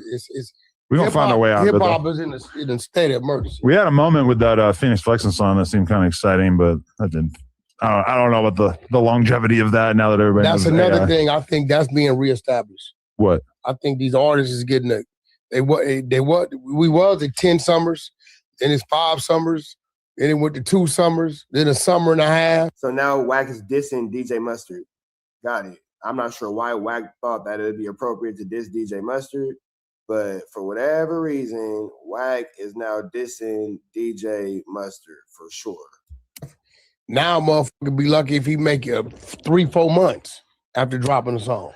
we're gonna find our way out. Hip hop is in a state of emergency. We had a moment with that Phoenix Flexing song that seemed kind of exciting, but that didn't. I don't know about the longevity of that. Now that everybody that's knows another AI. thing. I think that's being reestablished. What? I think these artists is getting we was at 10 summers, then it's 5 summers, then it went to 2 summers, then a summer and a half. So now Wack is dissing DJ Mustard. Got it. I'm not sure why Wack thought that it would be appropriate to diss DJ Mustard, but for whatever reason, Wack is now dissing DJ Mustard for sure. Now motherfucker be lucky if he make it 3-4 months after dropping a song.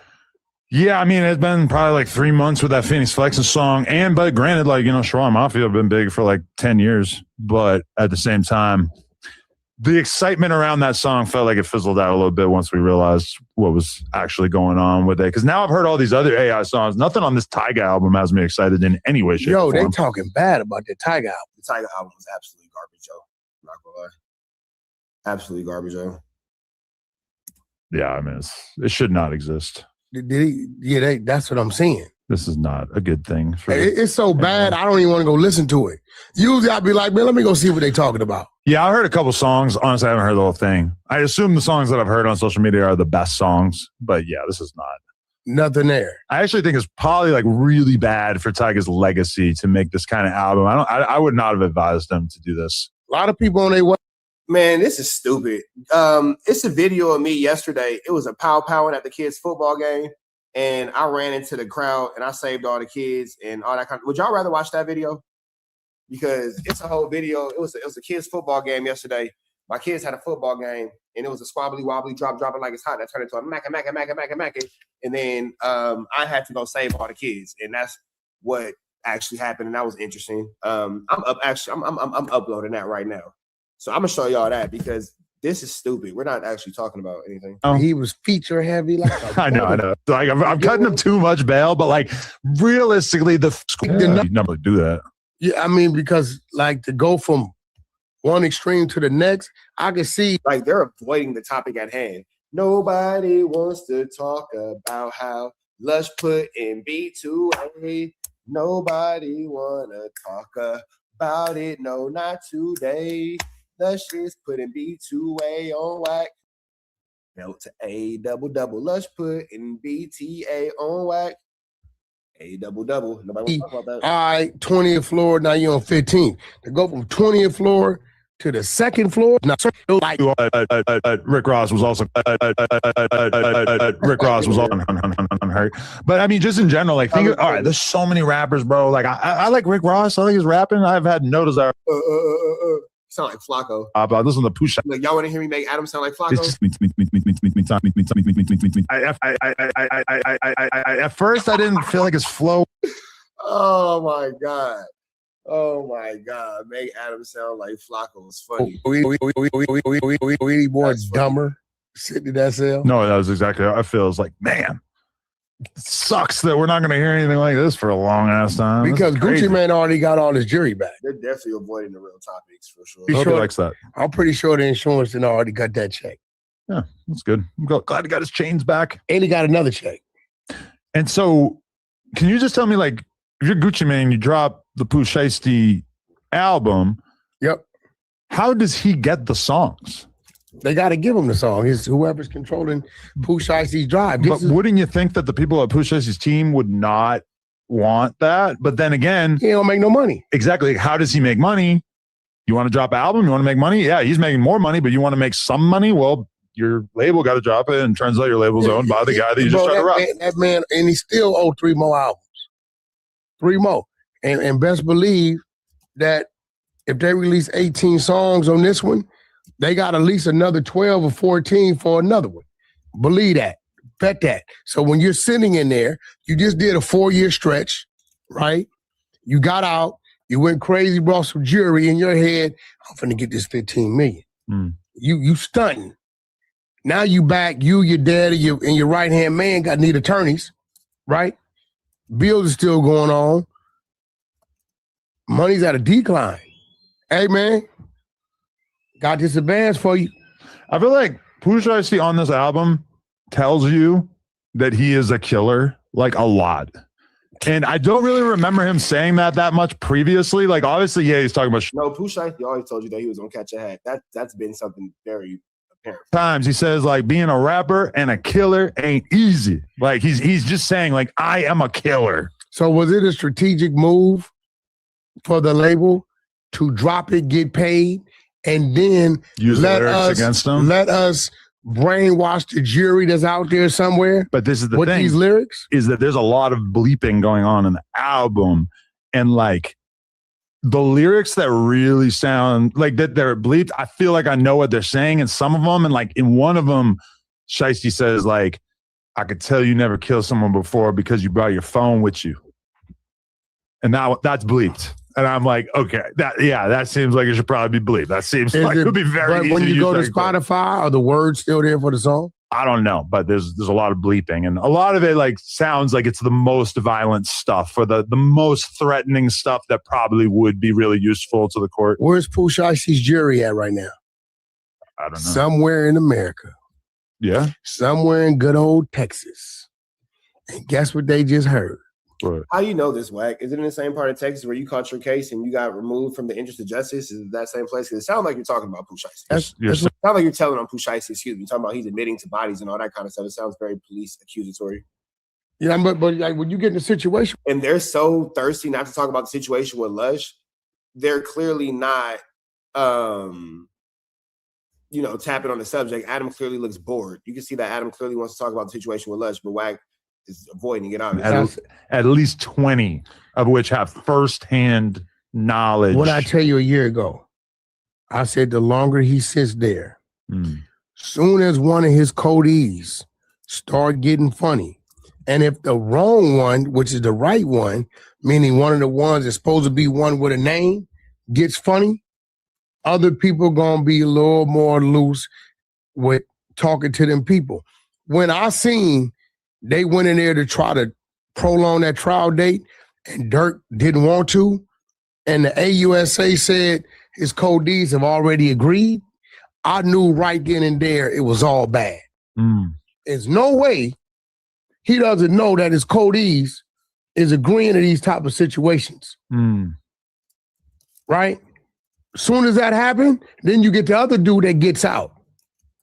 Yeah, I mean, it's been probably like 3 months with that Phoenix Flexing song. But granted, like, Sharon Mafia have been big for like 10 years. But at the same time, the excitement around that song felt like it fizzled out a little bit once we realized what was actually going on with it. Because now I've heard all these other AI songs. Nothing on this Tyga album has me excited in any way, shape, or form. They talking bad about the Tyga album. The Tyga album was absolutely garbage, Joe. I'm not gonna lie. Absolutely garbage, Joe. Yeah, I mean, it should not exist. That's what I'm saying. This is not a good thing. It's so bad, I don't even want to go listen to it. Usually I'd be like, man, let me go see what they talking about. Yeah, I heard a couple songs. Honestly, I haven't heard the whole thing. I assume the songs that I've heard on social media are the best songs. But yeah, this is not. Nothing there. I actually think it's probably like really bad for Tyga's legacy to make this kind of album. I would not have advised them to do this. A lot of people on their way. Man, this is stupid. It's a video of me yesterday. It was a pow-powing at the kids' football game. And I ran into the crowd and I saved all the kids and all that kind of. Would y'all rather watch that video? because it's a whole video. It was a kids' football game yesterday. My kids had a football game, and it was a squabbly wobbly drop it like it's hot. That turned into a macka. And then I had to go save all the kids, and that's what actually happened, and that was interesting. I'm uploading that right now, so I'm gonna show y'all that because this is stupid. We're not actually talking about anything. He was feature heavy. Like I know. Like I'm cutting him too much bail, but like realistically, the you never do that. Yeah, I mean, because like to go from one extreme to the next, I can see like they're avoiding the topic at hand. Nobody wants to talk about how Lush put in B2A. Nobody wanna talk about it. No, not today. Lush is putting B2A on whack. Belt to A double. Lush put in BTA on whack. A double. Nobody wants to talk about that. All right, 20th floor. Now you're on 15. To go from 20th floor to the second floor. Now, like Rick Ross was also unhurt. But I mean, just in general, like think. All right, there's so many rappers, bro. Like I like Rick Ross. I think he's rapping. I've had noticed that. Sound like Flacco. But listen to Pusha. Like y'all want to hear me make Adam sound like Flacco? It's just me. At first, I didn't feel like his flow. Oh my god. Make Adam sound like Flacco is funny. We more dumber sitting in that cell. No, that was exactly how I feel. It's like, man, it sucks that we're not going to hear anything like this for a long ass time. Because Gucci Mane already got all his jury back. They're definitely avoiding the real topics for sure. He likes that. I'm pretty sure the insurance done already got that check. Yeah, that's good. I'm glad he got his chains back. And he got another check. And so, can you just tell me, like, if you're Gucci Mane, you drop the Pooh Shiesty album. Yep. How does he get the songs? They got to give him the song. It's whoever's controlling Pooh Shiesty's drive. But wouldn't you think that the people at Pooh Shiesty's team would not want that? But then again, he don't make no money. Exactly. How does he make money? You want to drop an album? You want to make money? Yeah, he's making more money, but you want to make some money? Well, your label got to drop it, and turns out your label's owned by the guy that you just tried to rob. That man, and he still owed 3 more albums. 3 more. And best believe that if they release 18 songs on this one, they got at least another 12 or 14 for another one. Believe that. Bet that. So when you're sitting in there, you just did a 4-year stretch, right? You got out, you went crazy, brought some jewelry in your head. I'm finna get this 15 million. You stunting. Now you back, you, your daddy, and your right-hand man need attorneys, right? Bills are still going on. Money's at a decline. Hey, man, got this advance for you. I feel like Pooh Shiesty on this album tells you that he is a killer, like a lot. And I don't really remember him saying that much previously. Like, obviously, yeah, he's talking about. No, Pooh Shiesty always told you that he was gonna catch a hat. That's been something very apparent. Times he says like being a rapper and a killer ain't easy. Like he's just saying like I am a killer. So was it a strategic move for the label to drop it, get paid, and then use the lyrics against them? Let us brainwash the jury that's out there somewhere. But this is the with thing. These lyrics is that there's a lot of bleeping going on in the album, and like the lyrics that really sound like that they're bleeped. I feel like I know what they're saying in some of them, and like in one of them, Shiesty says like, "I could tell you never killed someone before because you brought your phone with you," and now that's bleeped. And I'm like, okay, that seems like it should probably be bleeped. That seems like it would be very easy. When you go to use that Spotify, are the words still there for the song? I don't know, but there's a lot of bleeping, and a lot of it like sounds like it's the most violent stuff or the most threatening stuff that probably would be really useful to the court. Where's Pooh Shiesty's jury at right now? I don't know. Somewhere in America. Yeah. Somewhere in good old Texas. And guess what they just heard? Right. How do you know this, Wack? Is it in the same part of Texas where you caught your case and you got removed from the interest of justice? Is it that same place? Because it sounds like you're talking about Pooh Shiesty. It sounds like you're telling on Pooh Shiesty, excuse me. You're talking about he's admitting to bodies and all that kind of stuff. It sounds very police accusatory. Yeah, but like when you get in a situation. And they're so thirsty not to talk about the situation with Lush, they're clearly not, tapping on the subject. Adam clearly looks bored. You can see that Adam clearly wants to talk about the situation with Lush, but Wack is avoiding it. At least 20 of which have firsthand knowledge. What I tell you a year ago, I said the longer he sits there, soon as one of his codees start getting funny, and if the wrong one, which is the right one, meaning one of the ones that's supposed to be one with a name, gets funny, other people gonna be a little more loose with talking to them people. When I seen they went in there to try to prolong that trial date and Dirk didn't want to, and the AUSA said his codees have already agreed, I knew right then and there it was all bad. There's no way he doesn't know that his codees is agreeing to these type of situations. Right? As soon as that happened, then you get the other dude that gets out.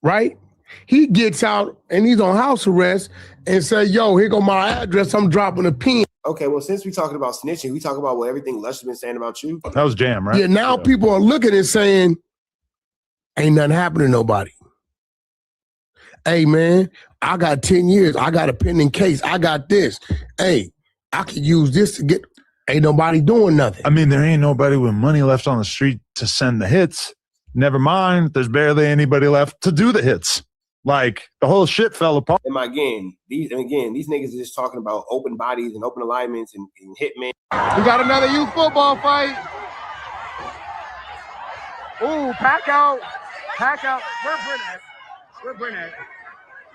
Right? He gets out and he's on house arrest and say, yo, here go my address. I'm dropping a pin. Okay, well, since we're talking about snitching, we talk about what everything Lush has been saying about you. That was Jam, right? Yeah, now people are looking and saying, ain't nothing happened to nobody. Hey, man, I got 10 years. I got a pending case. I got this. Hey, I could use this to get, ain't nobody doing nothing. I mean, there ain't nobody with money left on the street to send the hits. Never mind, there's barely anybody left to do the hits. Like, the whole shit fell apart. And these niggas are just talking about open bodies and open alignments and hitmen. We got another youth football fight. Ooh, pack out. Pack out. Where's Brent at? Where's Brent at?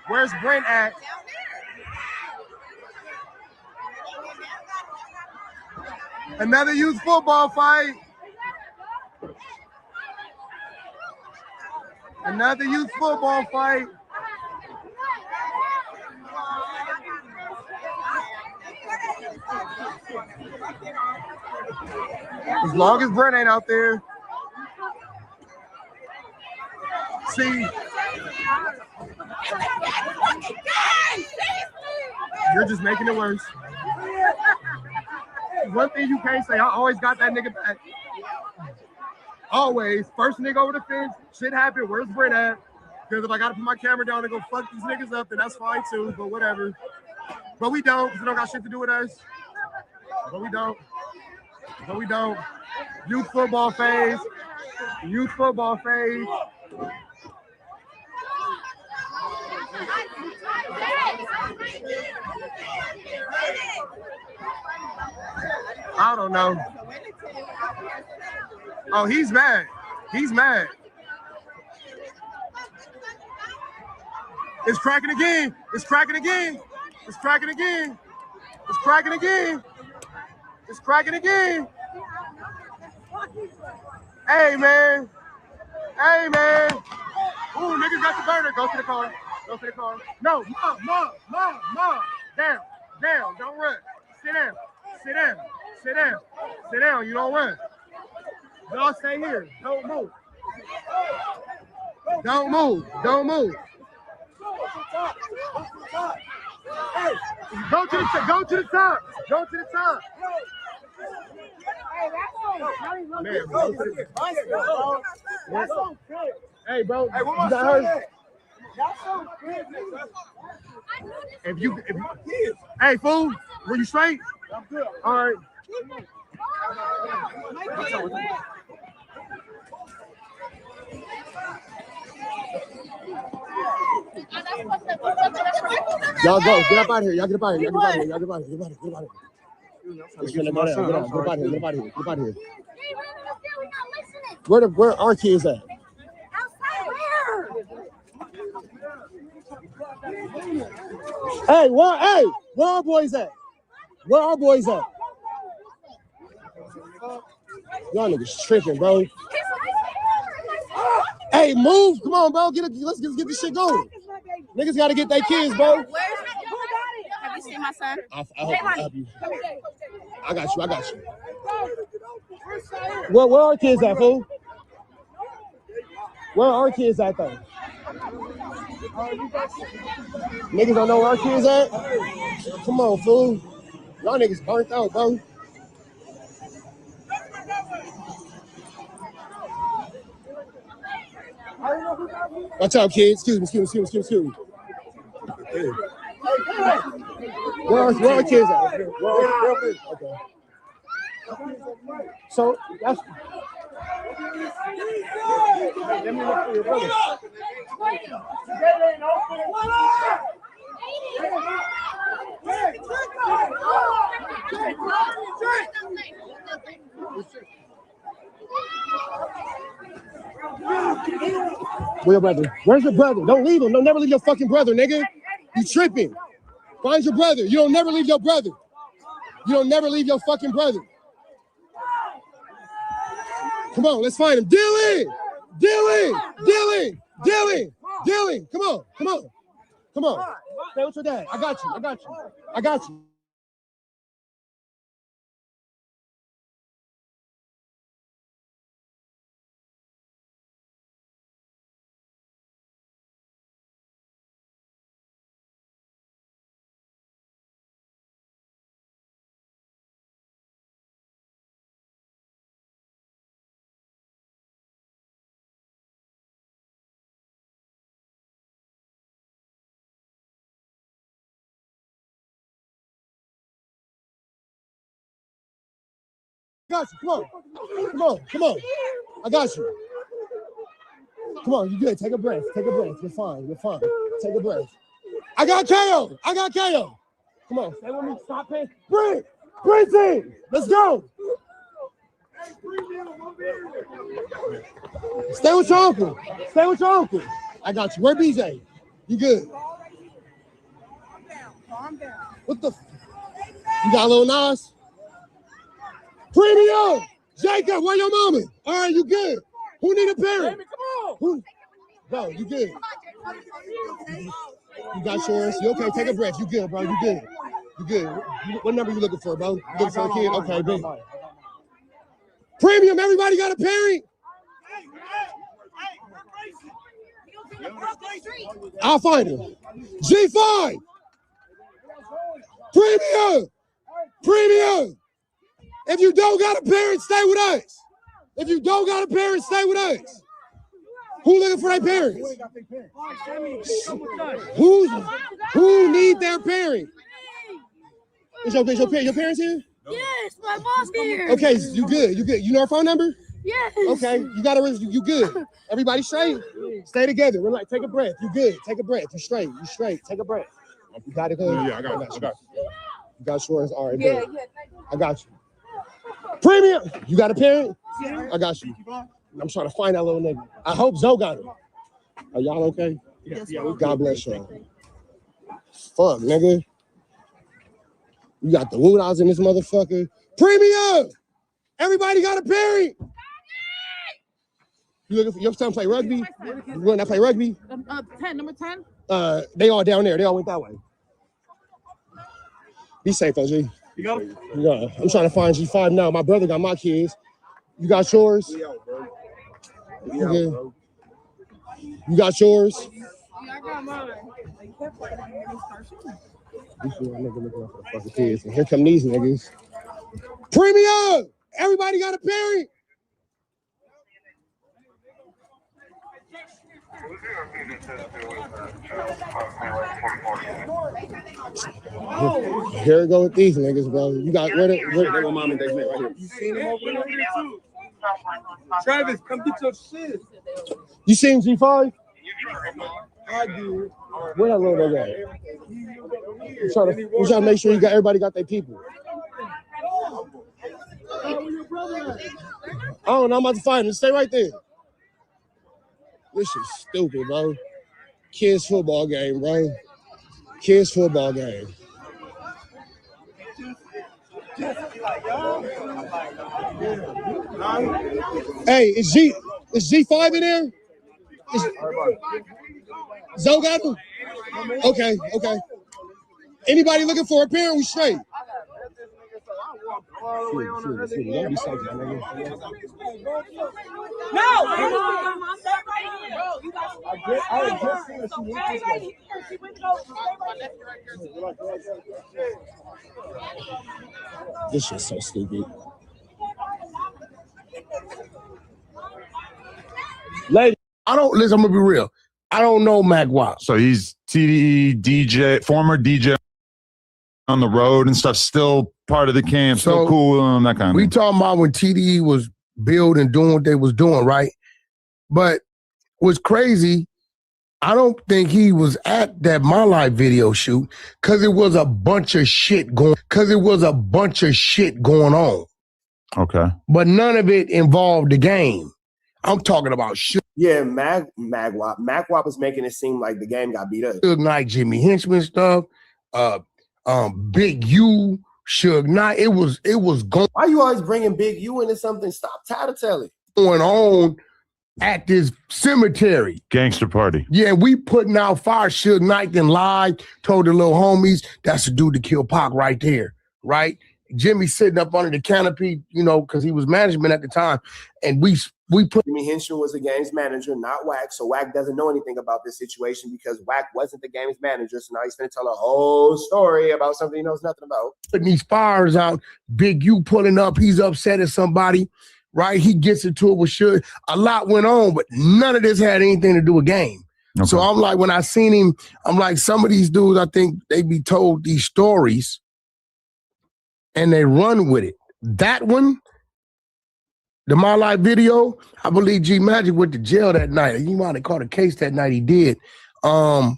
Where's Brent at? Another youth football fight. Another youth football fight. As long as Brent ain't out there. See, you're just making it worse. One thing you can't say, I always got that nigga back. Always. First nigga over the fence, shit happened. Where's Brent at? Because if I gotta put my camera down and go fuck these niggas up, then that's fine too, but whatever. But we don't, because it don't got shit to do with us. But we don't. But we don't. Youth football phase. Youth football phase. I don't know. Oh, he's mad. He's mad. It's cracking again. It's cracking again. It's cracking again. It's cracking again. It's cracking again. Hey, man. Hey, man. Ooh, niggas got the burner. Go to the car. Go to the car. No, mom. Down. Don't run. Sit down. Sit down. You don't run. Y'all stay here. Don't move. Don't move. Hey, go to the top. Man, bro. Hey, bro. Hey, what am I saying? Hey, fool, were you straight? I'm good. All right. Y'all go. Get up out of here. Get up out of here. Where our kids at? Hey, where our boys at? Y'all niggas tripping, bro. Hey, move. Come on, bro. Let's get this shit going. Niggas gotta get their kids, bro. Have you seen my son? I'll help you. I got you. Where our kids at, fool? Where our kids at, though? Niggas don't know where our kids at? Come on, fool. Y'all niggas burnt out, bro. Watch out, kids. Excuse me. Hey. Where our kids at? Okay. So that's. Let me look for your brother. Where your brother? Where's your brother? Don't leave him. Don't never leave your fucking brother, nigga. You tripping. Find your brother. You don't never leave your brother. You don't never leave your fucking brother. Come on, let's find him. Dylan! Dylan! Dylan! Dylan! Dylan! Come on, come on. Come on. Stay with your dad. I got you. I got you. I got you. Come on. Come on. Come on. I got you. Come on, you good. Take a breath. Take a breath. You're fine. You're fine. Take a breath. I got KO. I got KO. Come on. Stay with me. Stop paying. Bring. Bring team. Let's go. Stay with your uncle. Stay with your uncle. I got you. Where BJ? You good? Calm down. What the? You got a little Nas? Premium! Jacob, where your mama? All right, you good. Who need a parent? Baby, come on. Who? Bro, you good. You got yours. You okay? Take a breath. You good, bro. You good. You good. What number you looking for, bro? You looking for a kid? Okay, big. Premium, everybody got a parent? I'll find him. G5! Premium! Premium! If you don't got a parent, stay with us. If you don't got a parent, stay with us. Who looking for their parents? Who need their parent? Is your parents here? Yes, my mom's here. Okay, you good. You good. You know our phone number? Yes. Okay, you good. Everybody straight? Stay together. Relax. Take a breath. You good. Take a breath. You straight. You straight. Take a breath. You got it good? Yeah, I got you. You got yours? All right, yeah, I got you. Premium. You got a parent? Yeah. I got you. I'm trying to find that little nigga. I hope Zoe got him. Are y'all okay? Yeah. God bless y'all. Fuck, nigga. You got the Woodhouse in this motherfucker. Premium. Everybody got a parent. You looking for your son play rugby? You want to play rugby? 10, number 10. They all down there. They all went that way. Be safe, OG. You got it? Yeah. I'm trying to find G5 now. My brother got my kids. You got yours? Okay. You got yours? Yeah, I got mine. Kids. And here come these niggas. Premium! Everybody got a parent? Here we go with these niggas, bro. You got where mom and dad right here. You seen him over there too? Travis, come get your shit. You seen G5? I do. Where that little nigga at? I'm trying to make sure everybody got their people. I don't know. I'm about to find him. Stay right there. This is stupid, bro. Kids football game, bro. Kids football game. Hey, is G5 in there? Zoe got him? Okay. Anybody looking for a parent? We straight. This shit's so stupid. Lady, I'm gonna be real. I don't know Mac Wild. So he's TDE DJ, former DJ on the road and stuff, still part of the camp, still cool and that kind of we thing. talking about when TDE was building, doing what they was doing, right? But what's crazy, I don't think he was at that My Life video shoot because it was a bunch of shit going on. Okay. But none of it involved the game. I'm talking about shit. Yeah, Magwap. Magwap was making it seem like the game got beat up. Suge Knight, Jimmy Henchman stuff, Big U, Suge Knight. It was going. Why you always bringing Big U into something? Stop tattling. Going on at this cemetery. Gangster party. Yeah, we putting out fire. Suge Knight then lied, told the little homies, that's the dude to kill Pac right there, right? Jimmy sitting up under the canopy, you know, because he was management at the time. And we put Jimmy Henchman was the game's manager, not Wack. So Wack doesn't know anything about this situation because Wack wasn't the game's manager. So now he's going to tell a whole story about something he knows nothing about. putting these fires out. Big U pulling up. He's upset at somebody, right? He gets into it with Suge. A lot went on, but none of this had anything to do with game. Okay. So I'm like, when I seen him, I'm like, some of these dudes, I think they be told these stories and they run with it. That one, the My Life video, I believe G Magic went to jail that night. He might have caught a case that night. He did. Bro,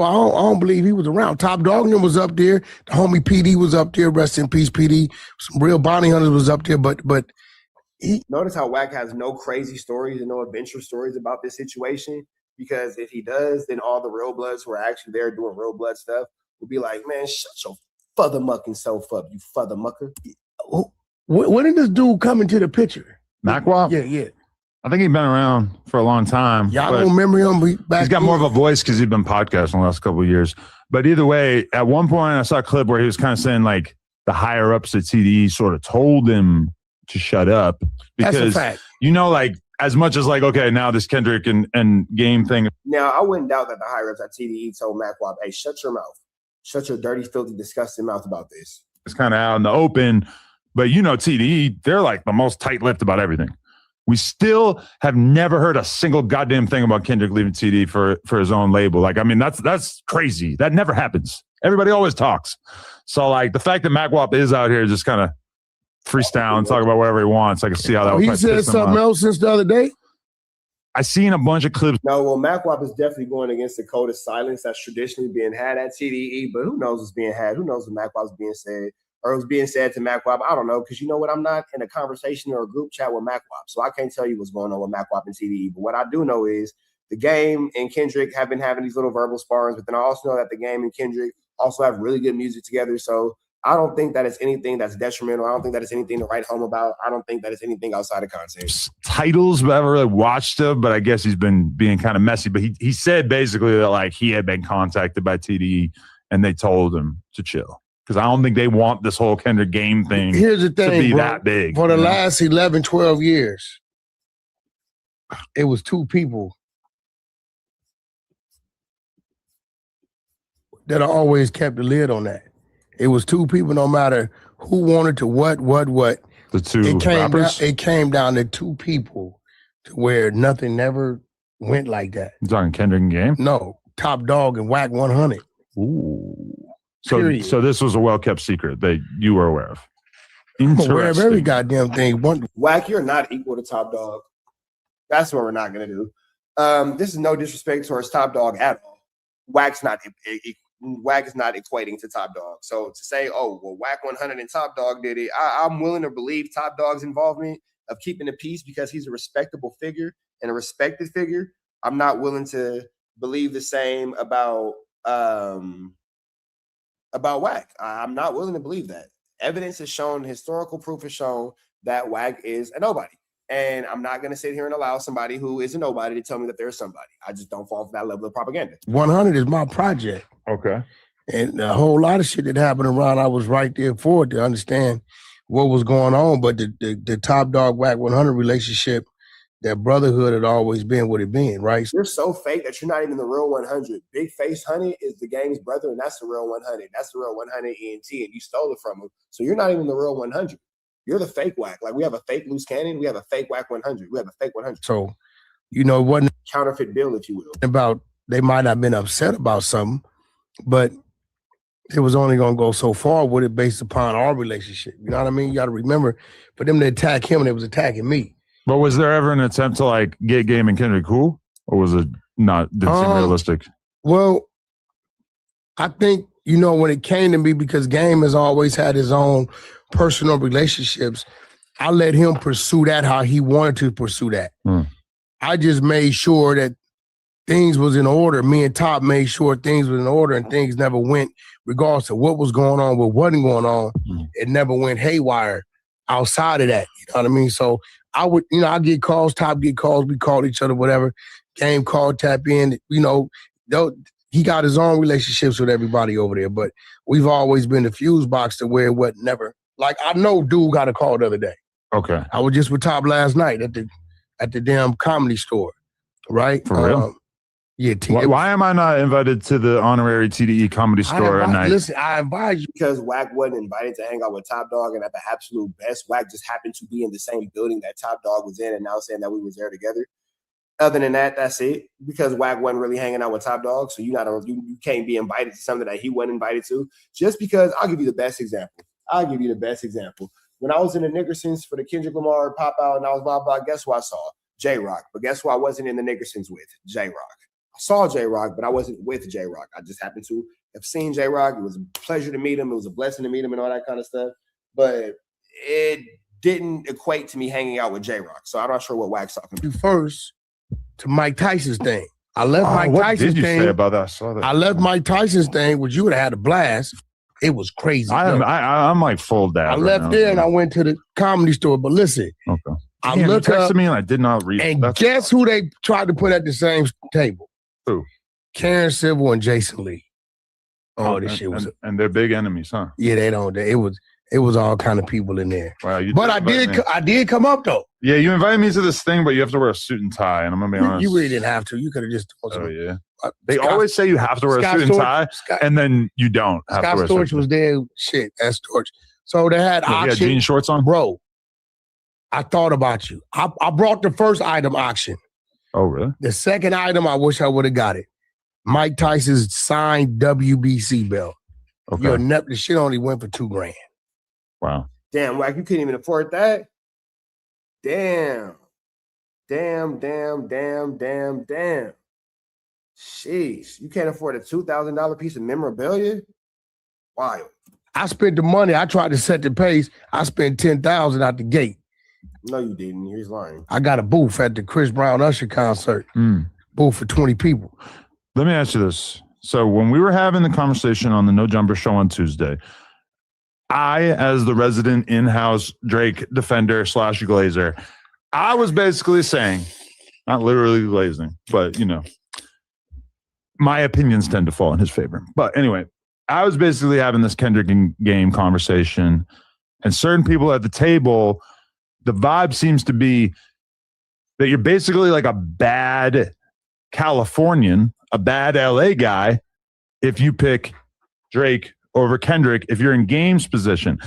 I don't believe he was around. Top Dog was up there. The homie PD was up there. Rest in peace, PD. Some real bounty hunters was up there, but he. Notice how Wack has no crazy stories and no adventure stories about this situation. Because if he does, then all the real bloods who are actually there doing real blood stuff will be like, man, shut your further mucking self up, you further mucker. When did this dude come into the picture? Macwap? Yeah. I think he's been around for a long time. Y'all don't remember him? He's got more of a voice because he's been podcasting the last couple of years. But either way, at one point I saw a clip where he was kind of saying like the higher ups at TDE sort of told him to shut up because, That's a fact. you know, like as much as like, okay, now this Kendrick and game thing. Now, I wouldn't doubt that the higher ups at TDE told Macwap, hey, shut your mouth. Shut your dirty, filthy, disgusting mouth about this. It's kind of out in the open. But, you know, TDE, they're like the most tight-lipped about everything. We still have never heard a single goddamn thing about Kendrick leaving TDE for his own label. Like, I mean, that's crazy. That never happens. Everybody always talks. So, like, the fact that Macwap is out here just kind of freestyle and talk about whatever he wants, I can see how that would He said something else since the other day? I seen a bunch of clips. No, well, Macwap is definitely going against the code of silence that's traditionally being had at TDE, but who knows what's being had? Who knows what Macwap's being said? Or was being said to Macwap? I don't know, because you know what? I'm not in a conversation or a group chat with Macwap, so I can't tell you what's going on with Macwap and TDE. But what I do know is the game and Kendrick have been having these little verbal sparrings, but then I also know that the game and Kendrick also have really good music together. So I don't think that it's anything that's detrimental. I don't think that it's anything to write home about. I don't think that it's anything outside of context. Titles, but I haven't really watched him, but I guess he's been being kind of messy. But he said basically that like he had been contacted by TDE and they told him to chill. Because I don't think they want this whole Kendrick game thing Here's the thing, to be bro. that big. For the last 11, 12 years, it was two people that always kept the lid on that. It was two people, no matter who wanted to what. The two rappers? It came down to two people to where nothing never went like that. You talking Kendrick and Game? No, Top Dog and Whack 100. Ooh. So Period. so this was a well-kept secret that you were aware of. I'm aware of every Interesting. goddamn thing. Whack, you're not equal to Top Dog. That's what we're not going to do. This is no disrespect towards Top Dog at all. Whack is not equating to Top Dog. So to say, oh, well, Whack 100 and Top Dog did it, I'm willing to believe Top Dog's involvement of keeping the peace because he's a respectable figure and a respected figure. I'm not willing to believe the same about Whack. I'm not willing to believe that. Evidence has shown, historical proof has shown that Whack is a nobody. And I'm not going to sit here and allow somebody who is a nobody to tell me that they're somebody. I just don't fall for that level of propaganda. 100 is my project. Okay. And a whole lot of shit that happened around, I was right there for it to understand what was going on. But the Top Dog Whack 100 relationship, that brotherhood had always been what it been, right? You're so fake that you're not even the real 100. Big Face Honey is the game's brother, and that's the real 100. That's the real 100 ENT, and you stole it from him. So you're not even the real 100. You're the fake Whack. Like, we have a fake Loose Cannon. We have a fake Whack 100. We have a fake 100. So, you know, it wasn't counterfeit bill, if you will. about, they might not have been upset about something, but it was only gonna go so far with it based upon our relationship. You know what I mean? You got to remember, for them to attack him, they was attacking me. But was there ever an attempt to like get Game and Kendrick cool, or was it not? Didn't seem realistic. Well, I think, you know, when it came to me, because Game has always had his own personal relationships, I let him pursue that how he wanted to pursue that. I just made sure that things was in order. Me and Top made sure things was in order, and things never went, regardless of what was going on, what wasn't going on. It never went haywire outside of that. You know what I mean? So I would, you know, I get calls, Top get calls, we call each other, whatever. Game call, tap in, you know, he got his own relationships with everybody over there, but we've always been the fuse box to where it wasn't never. Like, I know dude got a call the other day. Okay. I was just with Top last night at the damn Comedy Store, right? For real? Yeah. Why am I not invited to the honorary TDE Comedy Store at night? Listen, I invite you. Because Wack wasn't invited to hang out with Top Dog, and at the absolute best, Wack just happened to be in the same building that Top Dog was in, and now saying that we was there together. Other than that, that's it. Because Wack wasn't really hanging out with Top Dog, so you can't be invited to something that he wasn't invited to. Just because, I'll give you the best example. When I was in the Nickersons for the Kendrick Lamar pop out and I was blah blah, guess who I saw? J-Rock. But guess who I wasn't in the Nickersons with? J-Rock. I saw J-Rock, but I wasn't with J-Rock. I just happened to have seen J-Rock. It was a pleasure to meet him. It was a blessing to meet him and all that kind of stuff. But it didn't equate to me hanging out with J-Rock. So I'm not sure what Wack's talking about. First, to Mike Tyson's thing. I left Mike what Tyson's did you thing. say about that? I saw that. I left Mike Tyson's thing, which you would have had a blast. It was crazy. I'm like full dab. I left there and I went to the Comedy Store. But listen, I Damn, looked you texted up me and I did not read. and guess who they tried to put at the same table? Who? Karen Civil and Jason Lee. Oh, this shit was. And they're big enemies, huh? Yeah, they don't. It was all kind of people in there. Wow, But I did come up though. Yeah, you invited me to this thing, but you have to wear a suit and tie, and I'm gonna be honest. You really didn't have to. You could have just. Oh yeah. They always say you have to wear a suit and tie, and then you don't have to wear a suit. Scott Storch was there. Shit, that's Storch. So they had auction. Yeah, jean shorts on, bro. I thought about you. I brought the first item auction. Oh really? The second item, I wish I would have got it. Mike Tyson's signed WBC belt. Okay. The shit only went for $2,000. Wow. Damn, Wack, you couldn't even afford that? Damn. Sheesh, you can't afford a $2,000 piece of memorabilia? Wild. I spent the money. I tried to set the pace. I spent $10,000 out the gate. No, you didn't. He's lying. I got a booth at the Chris Brown Usher concert. Booth for 20 people. Let me ask you this. So when we were having the conversation on the No Jumper show on Tuesday, I, as the resident in-house Drake defender / glazer, I was basically saying, not literally glazing, but, you know, my opinions tend to fall in his favor. But anyway, I was basically having this Kendrick Game conversation, and certain people at the table, the vibe seems to be that you're basically like a bad Californian, a bad LA guy, if you pick Drake over Kendrick, if you're in Game's position.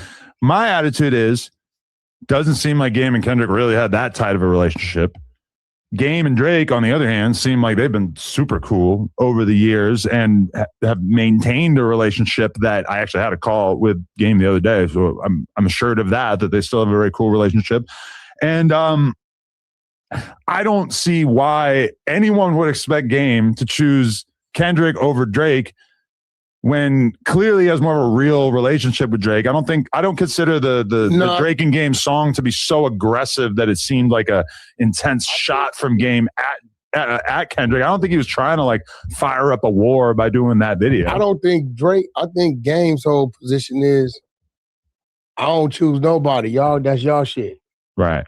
My attitude is, doesn't seem like Game and Kendrick really had that tight of a relationship. Game and Drake, on the other hand, seem like they've been super cool over the years and have maintained a relationship that I actually had a call with Game the other day. So I'm assured of that they still have a very cool relationship. And I don't see why anyone would expect Game to choose Kendrick over Drake when clearly he has more of a real relationship with Drake. I don't consider the Drake and Game song to be so aggressive that it seemed like a intense shot from Game at Kendrick. I don't think he was trying to like fire up a war by doing that video. I don't think Drake, I think Game's whole position is, I don't choose nobody. Y'all, that's y'all shit. Right.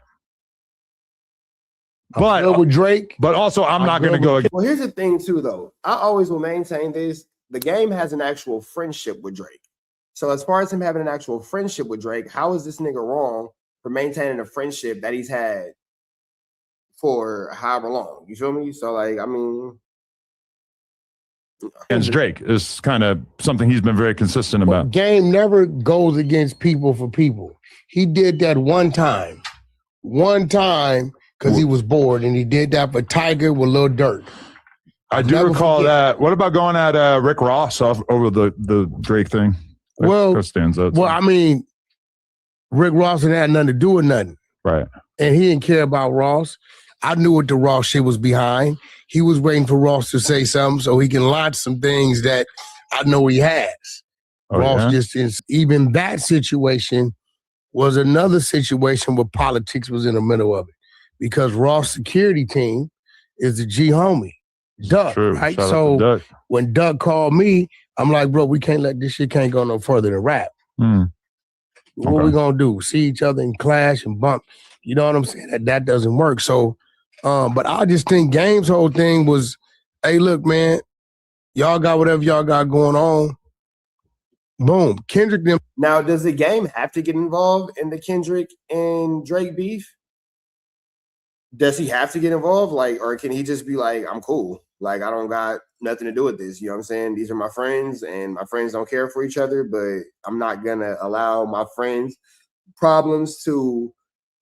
But with Drake, but also I'm not going to go. Well, here's the thing too, though. I always will maintain this. The Game has an actual friendship with Drake. So as far as him having an actual friendship with Drake, how is this nigga wrong for maintaining a friendship that he's had for however long? You feel me? So like, I mean, against Drake is kind of something he's been very consistent about. Game never goes against people for people. He did that one time because he was bored, and he did that for Tiger with Lil Durk. I do recall that. What about going at Rick Ross over the Drake thing? That stands out. Well, I mean, Rick Ross didn't have nothing to do with nothing. Right. And he didn't care about Ross. I knew what the Ross shit was behind. He was waiting for Ross to say something so he can launch some things that I know he has. Ross just is. Even that situation was another situation where politics was in the middle of it. Because Ross' security team is the G homie, Duck, right? So when Duck called me, I'm like, bro, we can't let this shit can't go no further than rap. What we gonna do? See each other and clash and bump. You know what I'm saying? That doesn't work. So, but I just think Game's whole thing was, hey, look, man, y'all got whatever y'all got going on. Boom. Kendrick them. Now, does the Game have to get involved in the Kendrick and Drake beef? Does he have to get involved? Like, or can he just be like, I'm cool. Like, I don't got nothing to do with this. You know what I'm saying? These are my friends and my friends don't care for each other, but I'm not going to allow my friends' problems to,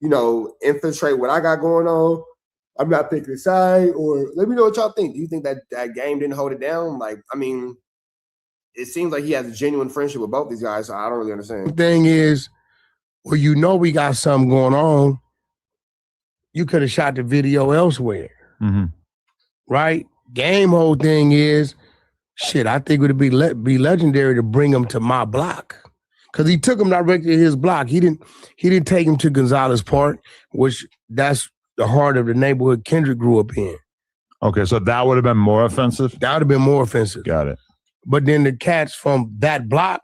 you know, infiltrate what I got going on. I'm not picking a side, or let me know what y'all think. Do you think that Game didn't hold it down? Like, I mean, it seems like he has a genuine friendship with both these guys, so I don't really understand. The thing is, well, you know we got something going on. You could have shot the video elsewhere. Right? Game whole thing is, shit, I think it would be legendary to bring him to my block. Because he took him directly to his block. He didn't take him to Gonzalez Park, which that's the heart of the neighborhood Kendrick grew up in. Okay, so that would have been more offensive? That would have been more offensive. Got it. But then the cats from that block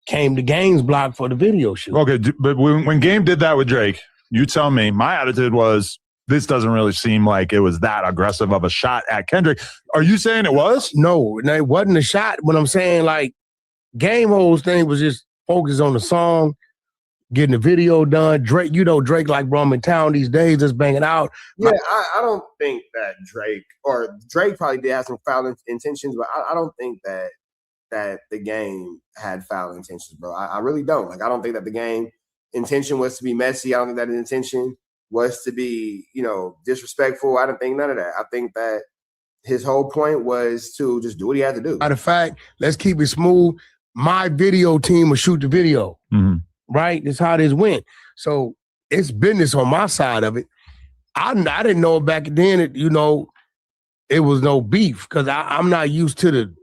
came to Game's block for the video shoot. Okay, but when Game did that with Drake, you tell me, my attitude was, this doesn't really seem like it was that aggressive of a shot at Kendrick. Are you saying it was? No, it wasn't a shot. But I'm saying, like, Game whole thing was just focused on the song, getting the video done. Drake, you know, Drake like bro, I'm in town these days, just banging out. Yeah, I don't think that Drake probably did have some foul intentions, but I don't think that the Game had foul intentions, bro. I really don't. Like, I don't think that the Game intention was to be messy. I don't think that the intention was to be, you know, disrespectful. I don't think none of that. I think that his whole point was to just do what he had to do. Matter of fact, let's keep it smooth. My video team will shoot the video. Right? That's how this went. So it's business on my side of it. I didn't know back then that, you know, it was no beef because I'm not used to the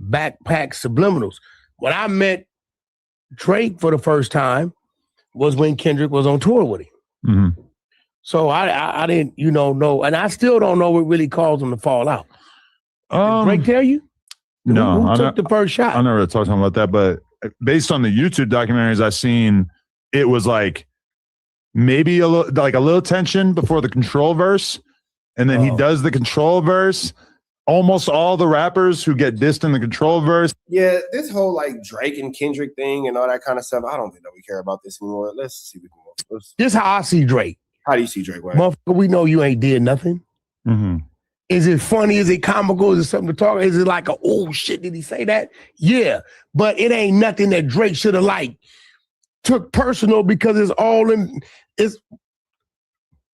backpack subliminals. When I met Drake for the first time was when Kendrick was on tour with him. So I didn't, you know, and I still don't know what really caused them to fall out. Did Drake tell you? No. Who took the first shot? I never talked to him about that, but based on the YouTube documentaries I've seen, it was like maybe a little tension before the Control verse, and then he does the Control verse. Almost all the rappers who get dissed in the Control verse. Yeah, this whole like Drake and Kendrick thing and all that kind of stuff, I don't think that we care about this anymore. Let's see what we can. This is how I see Drake. How do you see Drake? Motherfucker, we know you ain't did nothing. Is it funny? Is it comical? Is it something to talk? Is it like oh shit, did he say that? Yeah, but it ain't nothing that Drake should have like took personal because it's all in. It's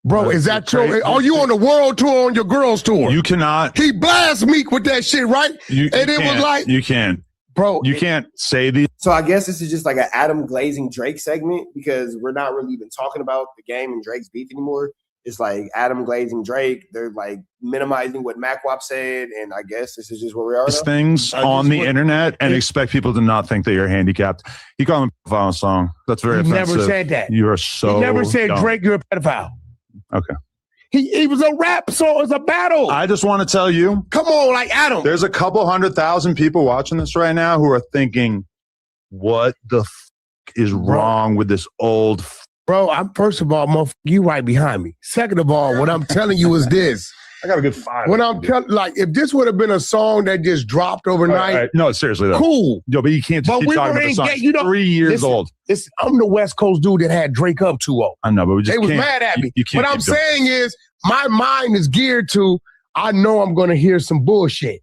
bro. Is that true? Are you on the world tour on your girls tour? You cannot. He blast Meek with that shit, right? And it was like you can't, bro. You can't say these. So I guess this is just like an Adam glazing Drake segment because we're not really even talking about the Game and Drake's beef anymore. It's like Adam glazing Drake. They're like minimizing what MacWap said, and I guess this is just where we are. Things on the internet and expect people to not think that you're handicapped. He called him a pedophile song. That's very offensive. Never said that. You are so. He never said dumb. Drake, you're a pedophile. Okay. He was a rap song. It's a battle. I just want to tell you. Come on, like Adam. There's a couple 100,000 people watching this right now who are thinking, "What the is wrong with this old?" Bro, first of all, motherfucker, you right behind me. Second of all, what I'm telling you is this. I got a good 5. When I'm telling, like, if this would have been a song that just dropped overnight, all right. No, seriously though. Cool. No, but you can't just keep talking about the song. You know, 3 years old. I'm the West Coast dude that had Drake up 2-0. I know, but we just they was can't, mad at me. You can't what I'm saying is, my mind is geared to. I know I'm going to hear some bullshit.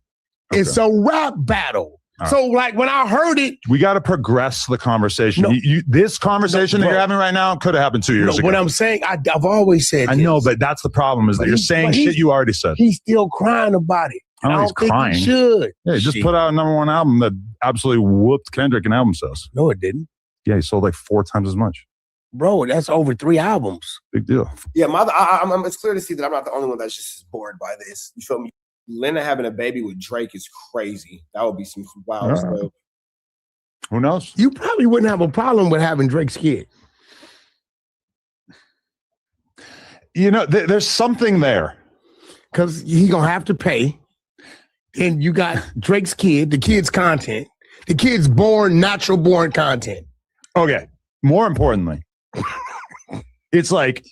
Okay. It's a rap battle. Right. So, like, when I heard it... We got to progress the conversation. No, this conversation that you're having right now could have happened 2 years ago. What I'm saying, I've always said I know, but that's the problem is that you're saying shit you already said. He's still crying about it. I don't know, he's crying. He should. Yeah, he just put out a #1 album that absolutely whooped Kendrick in album sales. No, it didn't. Yeah, he sold like 4 times as much. Bro, that's over 3 albums. Big deal. Yeah, it's clear to see that I'm not the only one that's just bored by this. You feel me? Lena having a baby with Drake is crazy. That would be some wild stuff. Who knows? You probably wouldn't have a problem with having Drake's kid. You know, there's something there. Because he going to have to pay. And you got Drake's kid, the kid's content. The kid's natural born content. Okay. More importantly, it's like,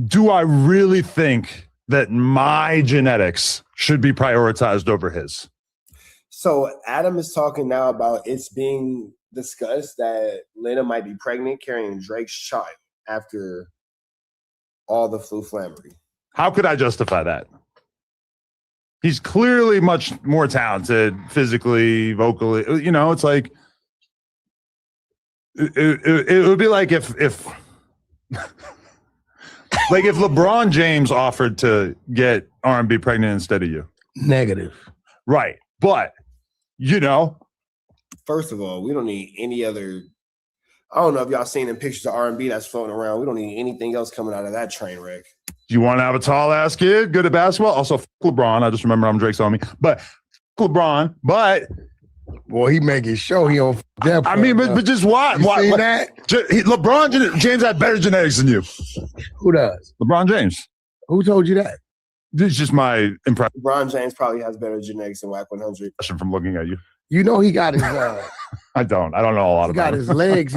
do I really think that my genetics should be prioritized over his? So Adam is talking now about it's being discussed that Lena might be pregnant carrying Drake's child after all the flammery. How could I justify that? He's clearly much more talented physically, vocally. You know, it's like it would be like if like if LeBron James offered to get R&B pregnant instead of you. Negative. Right. But, you know. First of all, we don't need any other. I don't know if y'all seen the pictures of R&B that's floating around. We don't need anything else coming out of that train wreck. Do you want to have a tall ass kid, good at basketball? Also, LeBron. I just remember I'm Drake's homie. But LeBron, but. Boy, he make his show. He on that. I mean, but just why? Why that? LeBron James had better genetics than you. Who does? LeBron James. Who told you that? This is just my impression. LeBron James probably has better genetics than WAC 100. From looking at you. You know he got his. I don't know a lot about him. He got his legs.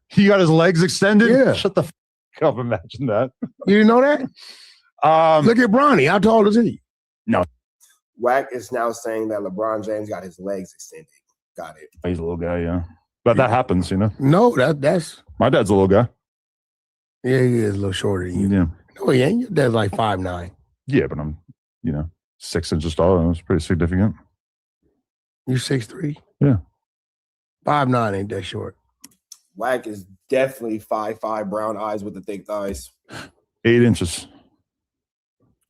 He got his legs extended. Yeah. Shut the f up. Imagine that. You didn't know that? Look at Bronny. How tall is he? No. WAC is now saying that LeBron James got his legs extended. Got it. He's a little guy, yeah. But that happens, you know. No, that's. My dad's a little guy. Yeah, he is a little shorter than you. Yeah. No, he ain't. Your dad's like 5'9". Yeah, but I'm, 6 inches taller. That's pretty significant. You're 6'3"? Yeah. 5'9" ain't that short. WAC is definitely 5'5", brown eyes with the thick thighs. 8 inches.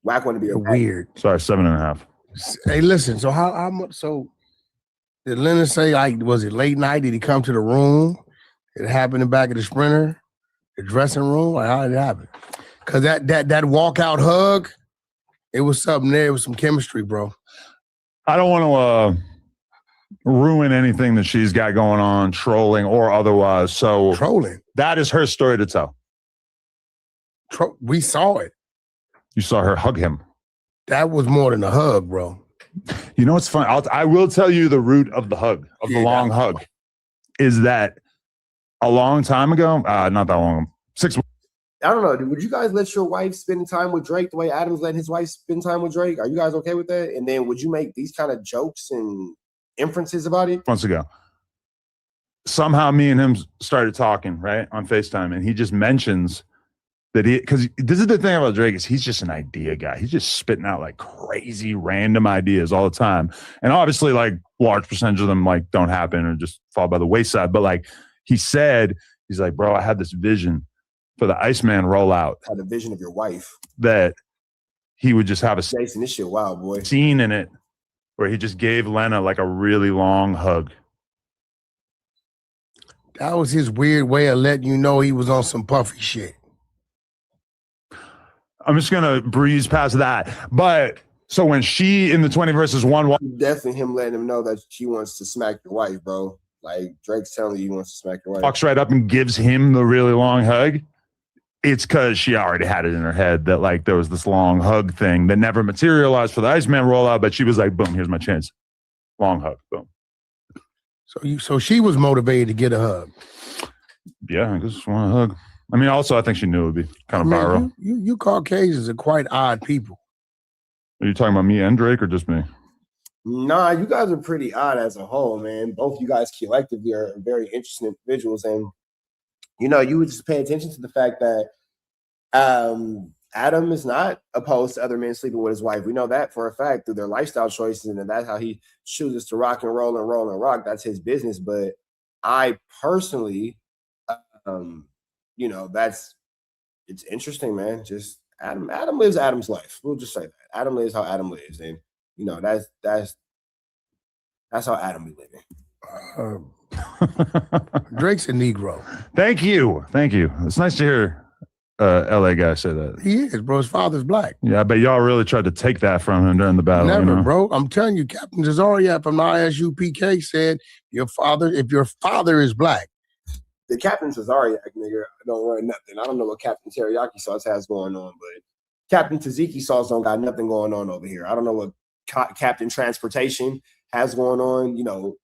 WAC want to be weird. Sorry, 7.5. Hey, listen. So how much? So did Leonard say? Like, was it late night? Did he come to the room? It happened in the back of the Sprinter, the dressing room. Like, how did it happen? Because that walkout hug, it was something there. It was some chemistry, bro. I don't want to ruin anything that she's got going on, trolling or otherwise. So trolling. That is her story to tell. We saw it. You saw her hug him. That was more than a hug, bro. You know what's funny? I will tell you the root of the hug, of the long hug, is that a long time ago, not that long, 6 months. I don't know. Would you guys let your wife spend time with Drake the way Adam's letting his wife spend time with Drake? Are you guys okay with that? And then would you make these kind of jokes and inferences about it? Months ago. Somehow me and him started talking, right, on FaceTime, and he just mentions that because this is the thing about Drake is he's just an idea guy. He's just spitting out like crazy random ideas all the time. And obviously like large percentage of them like don't happen or just fall by the wayside. But like he said, he's like, bro, I had this vision for the Iceman rollout. I had a vision of your wife. That he would just have a Jason, this shit wild, boy. Scene in it where he just gave Lena like a really long hug. That was his weird way of letting you know he was on some puffy shit. I'm just gonna breeze past that. But so when she in the 20 versus 1 definitely him letting him know that she wants to smack your wife, bro. Like Drake's telling you he wants to smack your wife. Walks right up and gives him the really long hug. It's because she already had it in her head that like there was this long hug thing that never materialized for the Iceman rollout, but she was like, boom, here's my chance. Long hug, boom. So she was motivated to get a hug. Yeah, I just want a hug. I mean, also, I think she knew it would be kind of viral. You Caucasians are quite odd people. Are you talking about me and Drake or just me? Nah, you guys are pretty odd as a whole, man. Both you guys collectively are very interesting individuals. And, you would just pay attention to the fact that Adam is not opposed to other men sleeping with his wife. We know that for a fact through their lifestyle choices, and that's how he chooses to rock and roll and roll and rock. That's his business. But I personally, it's interesting, man. Just Adam lives Adam's life. We'll just say that. Adam lives how Adam lives. And You know, that's how Adam be living. Drake's a Negro. Thank you. It's nice to hear LA guy say that. He is, bro. His father's black. Yeah, but y'all really tried to take that from him during the battle. Never, you know? bro. I'm telling you, Captain Cesario from the ISUPK said, if your father is black. The Captain Cesario nigga don't run nothing. I don't know what Captain Teriyaki Sauce has going on, but Captain Tzatziki Sauce don't got nothing going on over here. I don't know what Captain Transportation has going on. You know,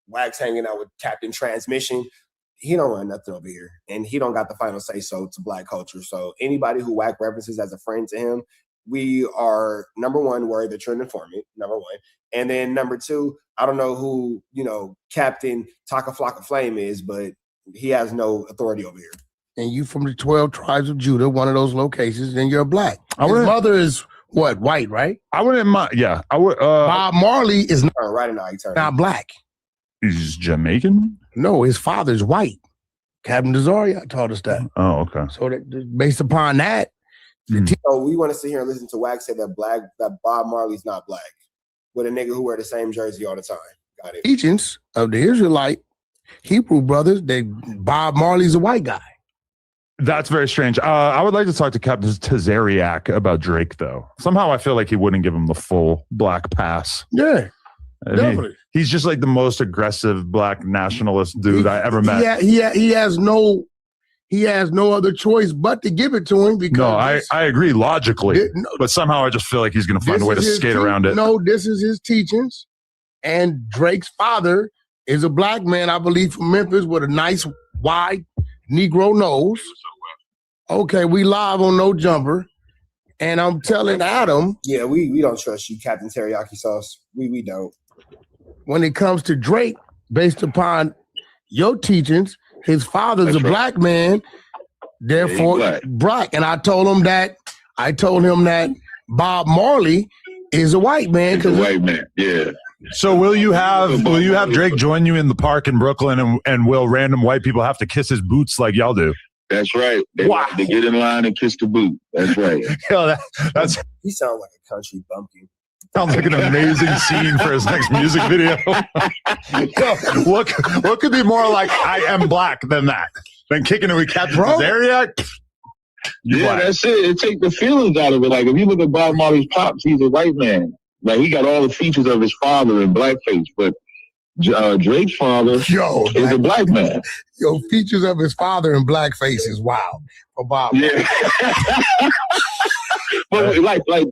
Wax hanging out with Captain Transmission. He don't run nothing over here, and he don't got the final say so to black culture. So anybody who Wack references as a friend to him, we are number one worried that you're an informant, number one, and then number two, I don't know who Captain Taka Flocka Flame is, but he has no authority over here. And you from the 12 tribes of Judah, one of those locations, and you're black. His mother is what, white, right? I wouldn't mind. Yeah, I would. Bob Marley is not black. He's Jamaican? No, his father's white. Captain Cesario taught us that. Oh, okay. So based upon that, so we want to sit here and listen to Wax say that Bob Marley's not black, with a nigga who wear the same jersey all the time. Got it. teachings of the Israelite Hebrew brothers, Bob Marley's a white guy. That's very strange. I would like to talk to Captain Tazariak about Drake, though. Somehow I feel like he wouldn't give him the full black pass. Yeah, definitely. He's just like the most aggressive black nationalist dude I ever met. He has no other choice but to give it to him because no, I agree logically, but somehow I just feel like he's going to find a way to skate around it. No, this is his teachings, and Drake's father is a black man, I believe, from Memphis with a nice wide Negro nose. Okay, we live on No Jumper, and I'm telling Adam. Yeah, we don't trust you, Captain Teriyaki Sauce. We don't. When it comes to Drake, based upon your teachings, his father's a black man, therefore black. And I told him that Bob Marley is a white man. He's a white man, yeah. So will you have Drake join you in the park in Brooklyn, and will random white people have to kiss his boots like y'all do? That's right. They get in line and kiss the boot. That's right. That's he sounds like a country bumpkin. Sounds like an amazing scene for his next music video. What could be more like I am black than that? Than kicking it with Captain Zariak? Yeah, that's it. It takes the feelings out of it. Like if you look at Bob Marley's pops, he's a white man. Like he got all the features of his father in blackface, but Drake's father is a black man. Features of his father in blackface is wild for Bob. Yeah. But like.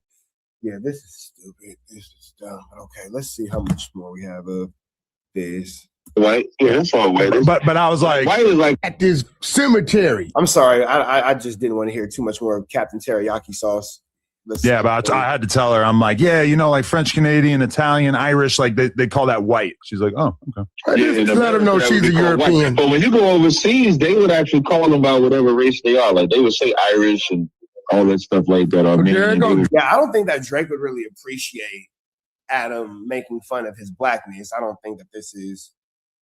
Yeah, this is stupid. This is dumb. Okay, let's see how much more we have of this. White, yeah, that's all white. But I was like, white is like at this cemetery. I'm sorry, I just didn't want to hear too much more of Captain Teriyaki Sauce. Yeah, but I had to tell her, I'm like, yeah, like French Canadian, Italian, Irish, like they call that white. She's like, oh, okay. Yeah, let her know she's a European. White. But when you go overseas, they would actually call them by whatever race they are. Like they would say Irish and all that stuff like that. Yeah, I don't think that Drake would really appreciate Adam making fun of his blackness. I don't think that this is,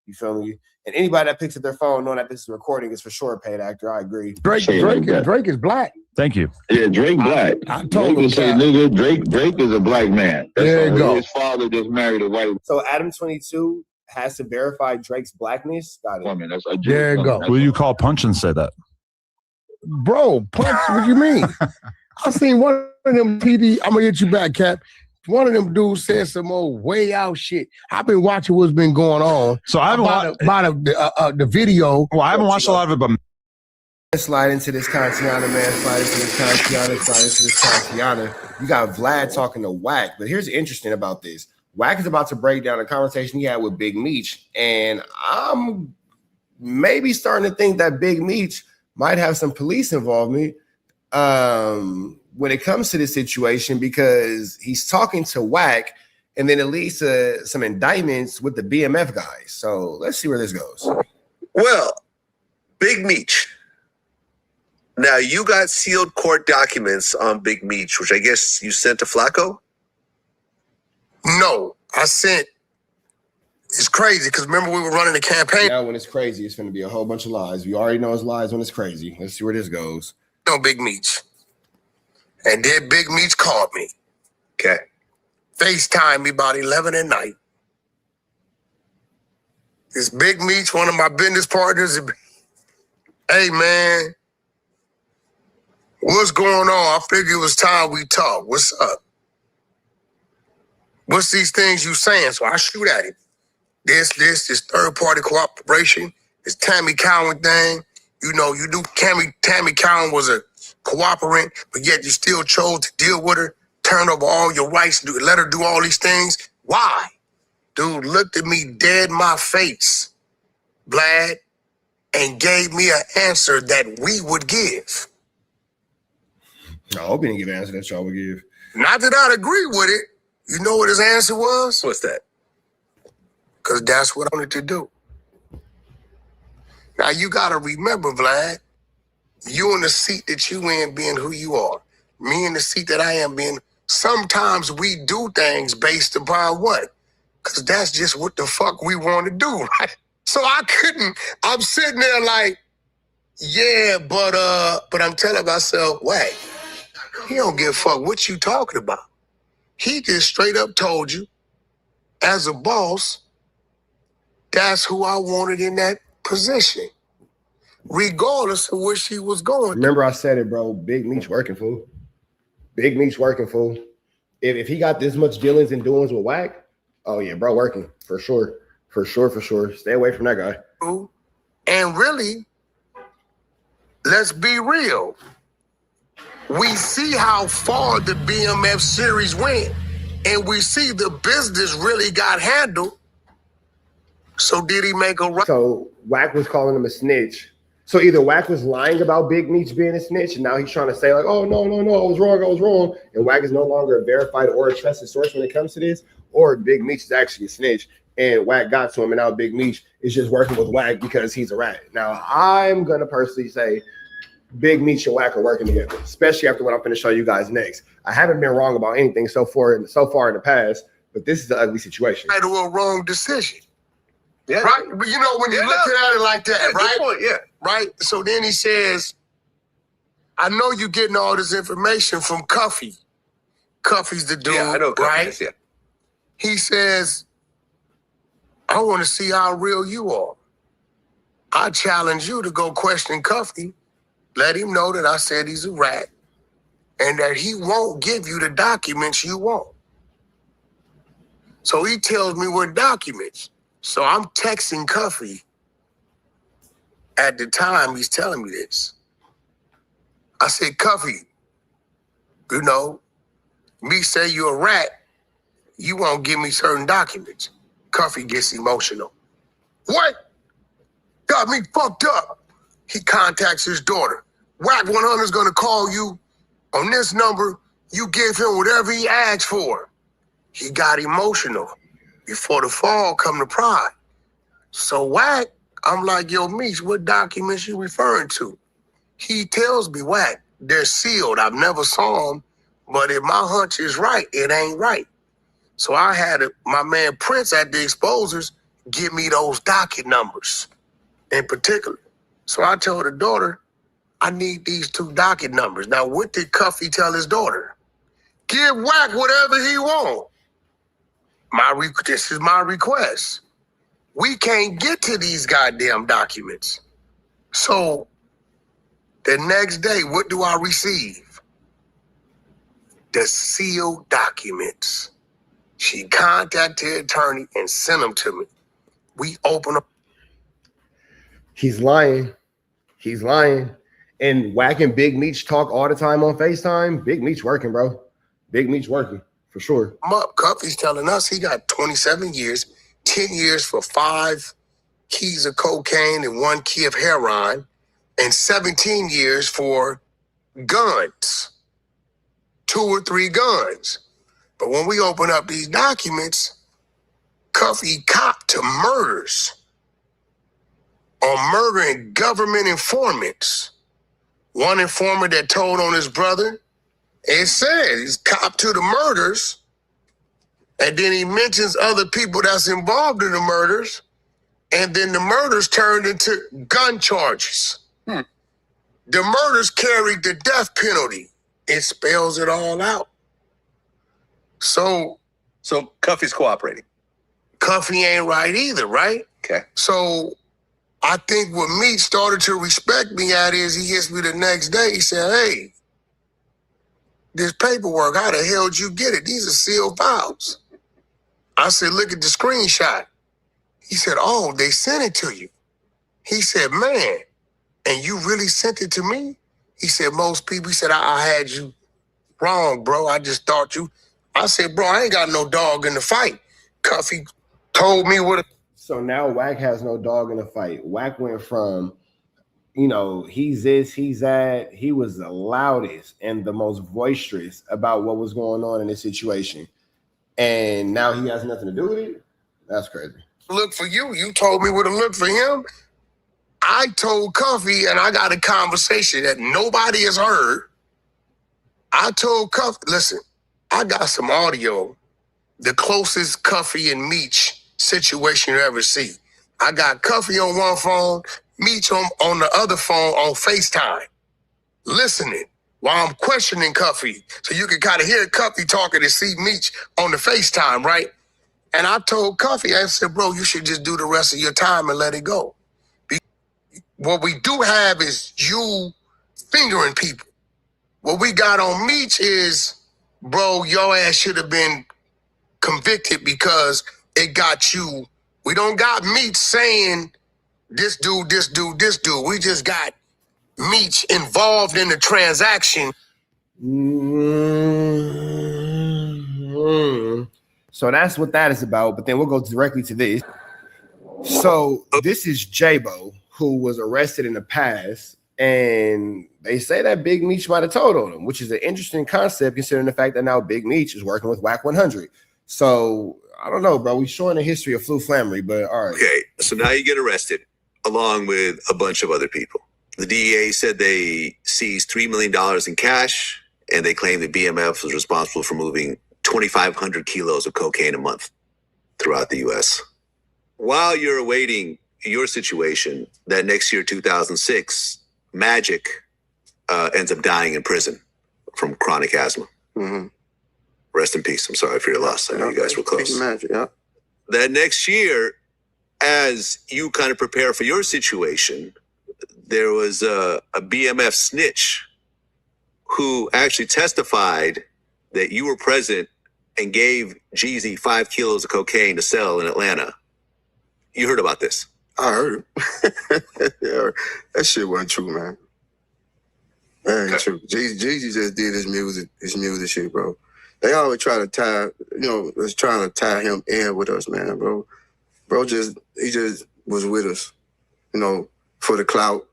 you feel me? And anybody that picks up their phone knowing that this is recording is for sure a paid actor. I agree. Drake is black. Thank you. Yeah, Drake black. I told him say, nigga, Drake is a black man. That's there you go. His father just married a white. So Adam 22 has to verify Drake's blackness. Got it. Woman, there you go. Will you call Punch and say that? Bro, Punch, what you mean? I seen one of them TV. I'm gonna get you back, Cap. One of them dudes said some old way out shit. I've been watching what's been going on. So I haven't watched the video. Well, I haven't watched a lot of it, but slide into this Kantiana, man. Slide into this Kantiana. Slide into this Kantiana. You got Vlad talking to Wack, but here's interesting about this. Wack is about to break down a conversation he had with Big Meech, and I'm maybe starting to think that Big Meech might have some police involvement when it comes to this situation, because he's talking to Wack, and then it leads to some indictments with the BMF guys. So let's see where this goes. Well, Big Meech. Now, you got sealed court documents on Big Meech, which I guess you sent to Flacco? No, I sent. It's crazy because remember we were running the campaign. Now, when it's crazy, it's going to be a whole bunch of lies. You already know it's lies when it's crazy. Let's see where this goes. No, Big Meech. And then Big Meech called me. Okay. FaceTime me about 11 at night. This Big Meech, one of my business partners. Hey, man, what's going on? I figured it was time we talk. What's up? What's these things you saying? So I shoot at him. This third-party cooperation, this Tammy Cowan thing. You know, you knew Tammy Cowan was a cooperant, but yet you still chose to deal with her, turn over all your rights, let her do all these things. Why? Dude looked at me dead in my face, Vlad, and gave me an answer that we would give. I hope he didn't give an answer that y'all would give. Not that I'd agree with it. You know what his answer was? What's that? Because that's what I wanted to do. Now, you got to remember, Vlad, you in the seat that you in being who you are. Me in the seat that I am being. Sometimes we do things based upon what? Because that's just what the fuck we want to do, right? So I'm sitting there like, yeah, but I'm telling myself, wait, he don't give a fuck what you talking about. He just straight up told you, as a boss, that's who I wanted in that position, regardless of where she was going. Remember I said it, bro. Big Meech working, fool. Big Meech working, fool. If he got this much dealings and doings with Wack, oh yeah, bro, working for sure. For sure. Stay away from that guy. And really, let's be real. We see how far the BMF series went, and we see the business really got handled. So did he make a right? So Wack was calling him a snitch. So either Wack was lying about Big Meech being a snitch, and now he's trying to say like, oh, no, I was wrong. And Wack is no longer a verified or a trusted source when it comes to this, or Big Meech is actually a snitch, and Wack got to him, and now Big Meech is just working with Wack because he's a rat. Now, I'm going to personally say Big Meech and Wack are working together, especially after what I'm going to show you guys next. I haven't been wrong about anything so far in the past, but this is the ugly situation. Right or a wrong decision. Yeah. Right? But you know, when you're looking at it like that, right? Good point, yeah. Right? So then he says, I know you're getting all this information from Cuffy. Cuffy's the dude, Yeah, I know Cuffy right? is, yeah. He says, I want to see how real you are. I challenge you to go question Cuffy. Let him know that I said he's a rat and that he won't give you the documents you want. So he tells me what documents. So I'm texting Cuffy at the time he's telling me this. I said, Cuffy, you know, me say you're a rat, you won't give me certain documents. Cuffy gets emotional. What? Got me fucked up. He contacts his daughter. Wack 100 is gonna call you on this number. You give him whatever he asks for. He got emotional before the fall come to Pride. So Wack, I'm like, yo, Meech, what documents you referring to? He tells me, Wack, they're sealed. I've never saw them, but if my hunch is right, it ain't right. So I had my man Prince at the Exposers give me those docket numbers in particular. So I told the daughter, I need these 2 docket numbers. Now, what did Cuffy tell his daughter? Give Wack whatever he want. This is my request. We can't get to these goddamn documents. So the next day, what do I receive? The sealed documents. She contacted the attorney and sent them to me. We open up. He's lying. And Wack and Big Meech talk all the time on FaceTime. Big Meech working, bro. Big Meech working, for sure. Cuffy's telling us he got 27 years, 10 years for 5 keys of cocaine and 1 key of heroin, and 17 years for guns, 2 or 3 guns. But when we open up these documents, Cuffy copped to murders on murdering government informants. One informant that told on his brother, it said he's copped to the murders, and then he mentions other people that's involved in the murders, and then the murders turned into gun charges. The murders carried the death penalty. It spells it all out. So So Cuffy's cooperating. Cuffy ain't right either, right? Okay. So I think what Meech started to respect me at is he hits me the next day. He said, hey, this paperwork, how the hell did you get it? These are sealed files. I said, look at the screenshot. He said, oh, they sent it to you. He said, man, and you really sent it to me? He said, most people, he said, I had you wrong, bro. I just thought you. I said, bro, I ain't got no dog in the fight. Cuffy told me what. So now Wack has no dog in the fight. Wack went from, you know, he's this, he's that. He was the loudest and the most boisterous about what was going on in this situation. And now he has nothing to do with it? That's crazy. Look for you. You told me what to look for him. I told Cuffy, and I got a conversation that nobody has heard. I told Cuffy, listen, I got some audio, the closest Cuffy and Meech situation you ever see. I got Cuffy on one phone, Meech on the other phone on FaceTime, listening while I'm questioning Cuffy. So you can kind of hear Cuffy talking and see Meech on the FaceTime, right? And I told Cuffy, I said, bro, you should just do the rest of your time and let it go. What we do have is you fingering people. What we got on Meech is, bro, your ass should have been convicted because it got you. We don't got Meech saying this dude, this dude, this dude. We just got Meech involved in the transaction. So that's what that is about. But then we'll go directly to this. So this is J-Bo, who was arrested in the past. And they say that Big Meech might have told on him, which is an interesting concept considering the fact that now Big Meech is working with Wack 100. So I don't know, bro. We're showing the history of Flu Flammery, but all right. Okay, so now you get arrested along with a bunch of other people. The DEA said they seized $3 million in cash, and they claimed that BMF was responsible for moving 2,500 kilos of cocaine a month throughout the U.S. While you're awaiting your situation, that next year, 2006, Magic ends up dying in prison from chronic asthma. Mm-hmm. Rest in peace. I'm sorry for your loss. I know you guys were close. Magic, yeah. That next year, as you kind of prepare for your situation, there was a BMF snitch who actually testified that you were present and gave Jeezy 5 kilos of cocaine to sell in Atlanta. You heard about this? I heard it. Yeah, that shit wasn't true, man. That ain't true. Jeezy just did his music shit, bro. They always try to tie, was trying to tie him in with us, man, bro. Bro he just was with us, for the clout,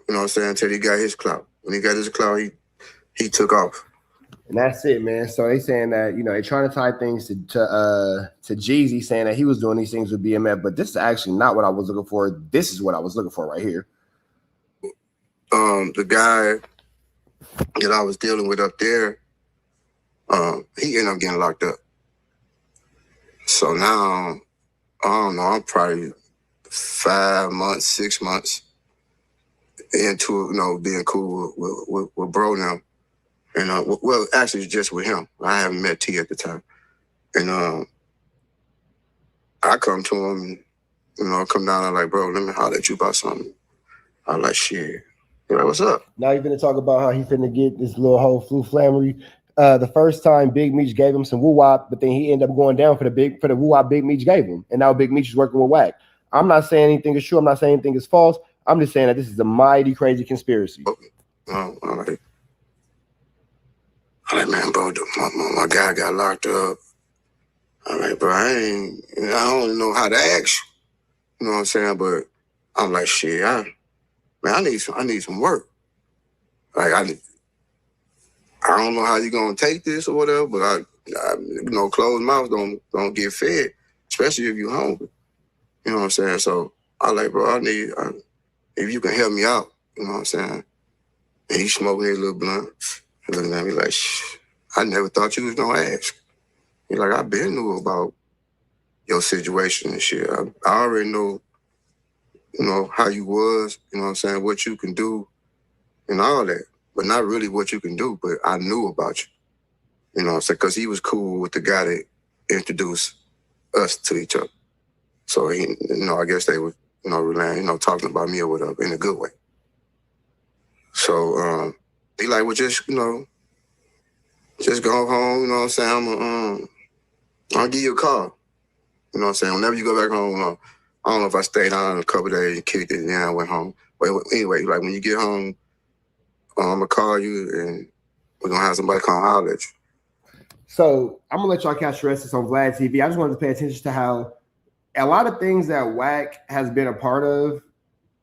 you know what I'm saying, until he got his clout. When he got his clout, he took off. And that's it, man. So they saying that, they're trying to tie things to Jeezy, saying that he was doing these things with BMF, but this is actually not what I was looking for. This is what I was looking for right here. The guy that I was dealing with up there, he ended up getting locked up. So now, I don't know, I'm probably 5 months, 6 months into, being cool with bro now. And, well, actually just with him. I haven't met T at the time. And I come to him and, come down and like, bro, let me holler at you about something. I'm like, shit. You're like, what's up? Now you're going to talk about how he finna get this little whole Flu Flammery. The first time Big Meech gave him some woo-wop, but then he ended up going down for the woo-wop Big Meech gave him. And now Big Meech is working with Wack. I'm not saying anything is true. I'm not saying anything is false. I'm just saying that this is a mighty crazy conspiracy. I'm like, man, bro, my guy got locked up. I'm like, bro, I don't know how to ask you. You know what I'm saying? But I'm like, shit, I need some work. Like, I don't know how you gonna take this or whatever, but I closed mouths don't get fed, especially if you hungry. You know what I'm saying? So I like, bro, if you can help me out, you know what I'm saying? And he smoking his little blunt. He looking at me like, shh, I never thought you was gonna ask. He's like, I been knew about your situation and shit. I already know, how you was, you know what I'm saying, what you can do and all that. But not really what you can do, but I knew about you. You know what I'm saying? Because he was cool with the guy that introduce us to each other. So he, I guess they were, relying, talking about me or whatever in a good way. So he like, well, just go home. You know what I'm saying? I'll give you a call. You know what I'm saying? Whenever you go back home, I don't know if I stayed on a couple of days and kicked it, and then I went home. But anyway, like when you get home, I'm gonna call you and we're gonna have somebody come holler at you. So I'm gonna let y'all catch the rest of this on Vlad TV. I just wanted to pay attention to how a lot of things that WAC has been a part of,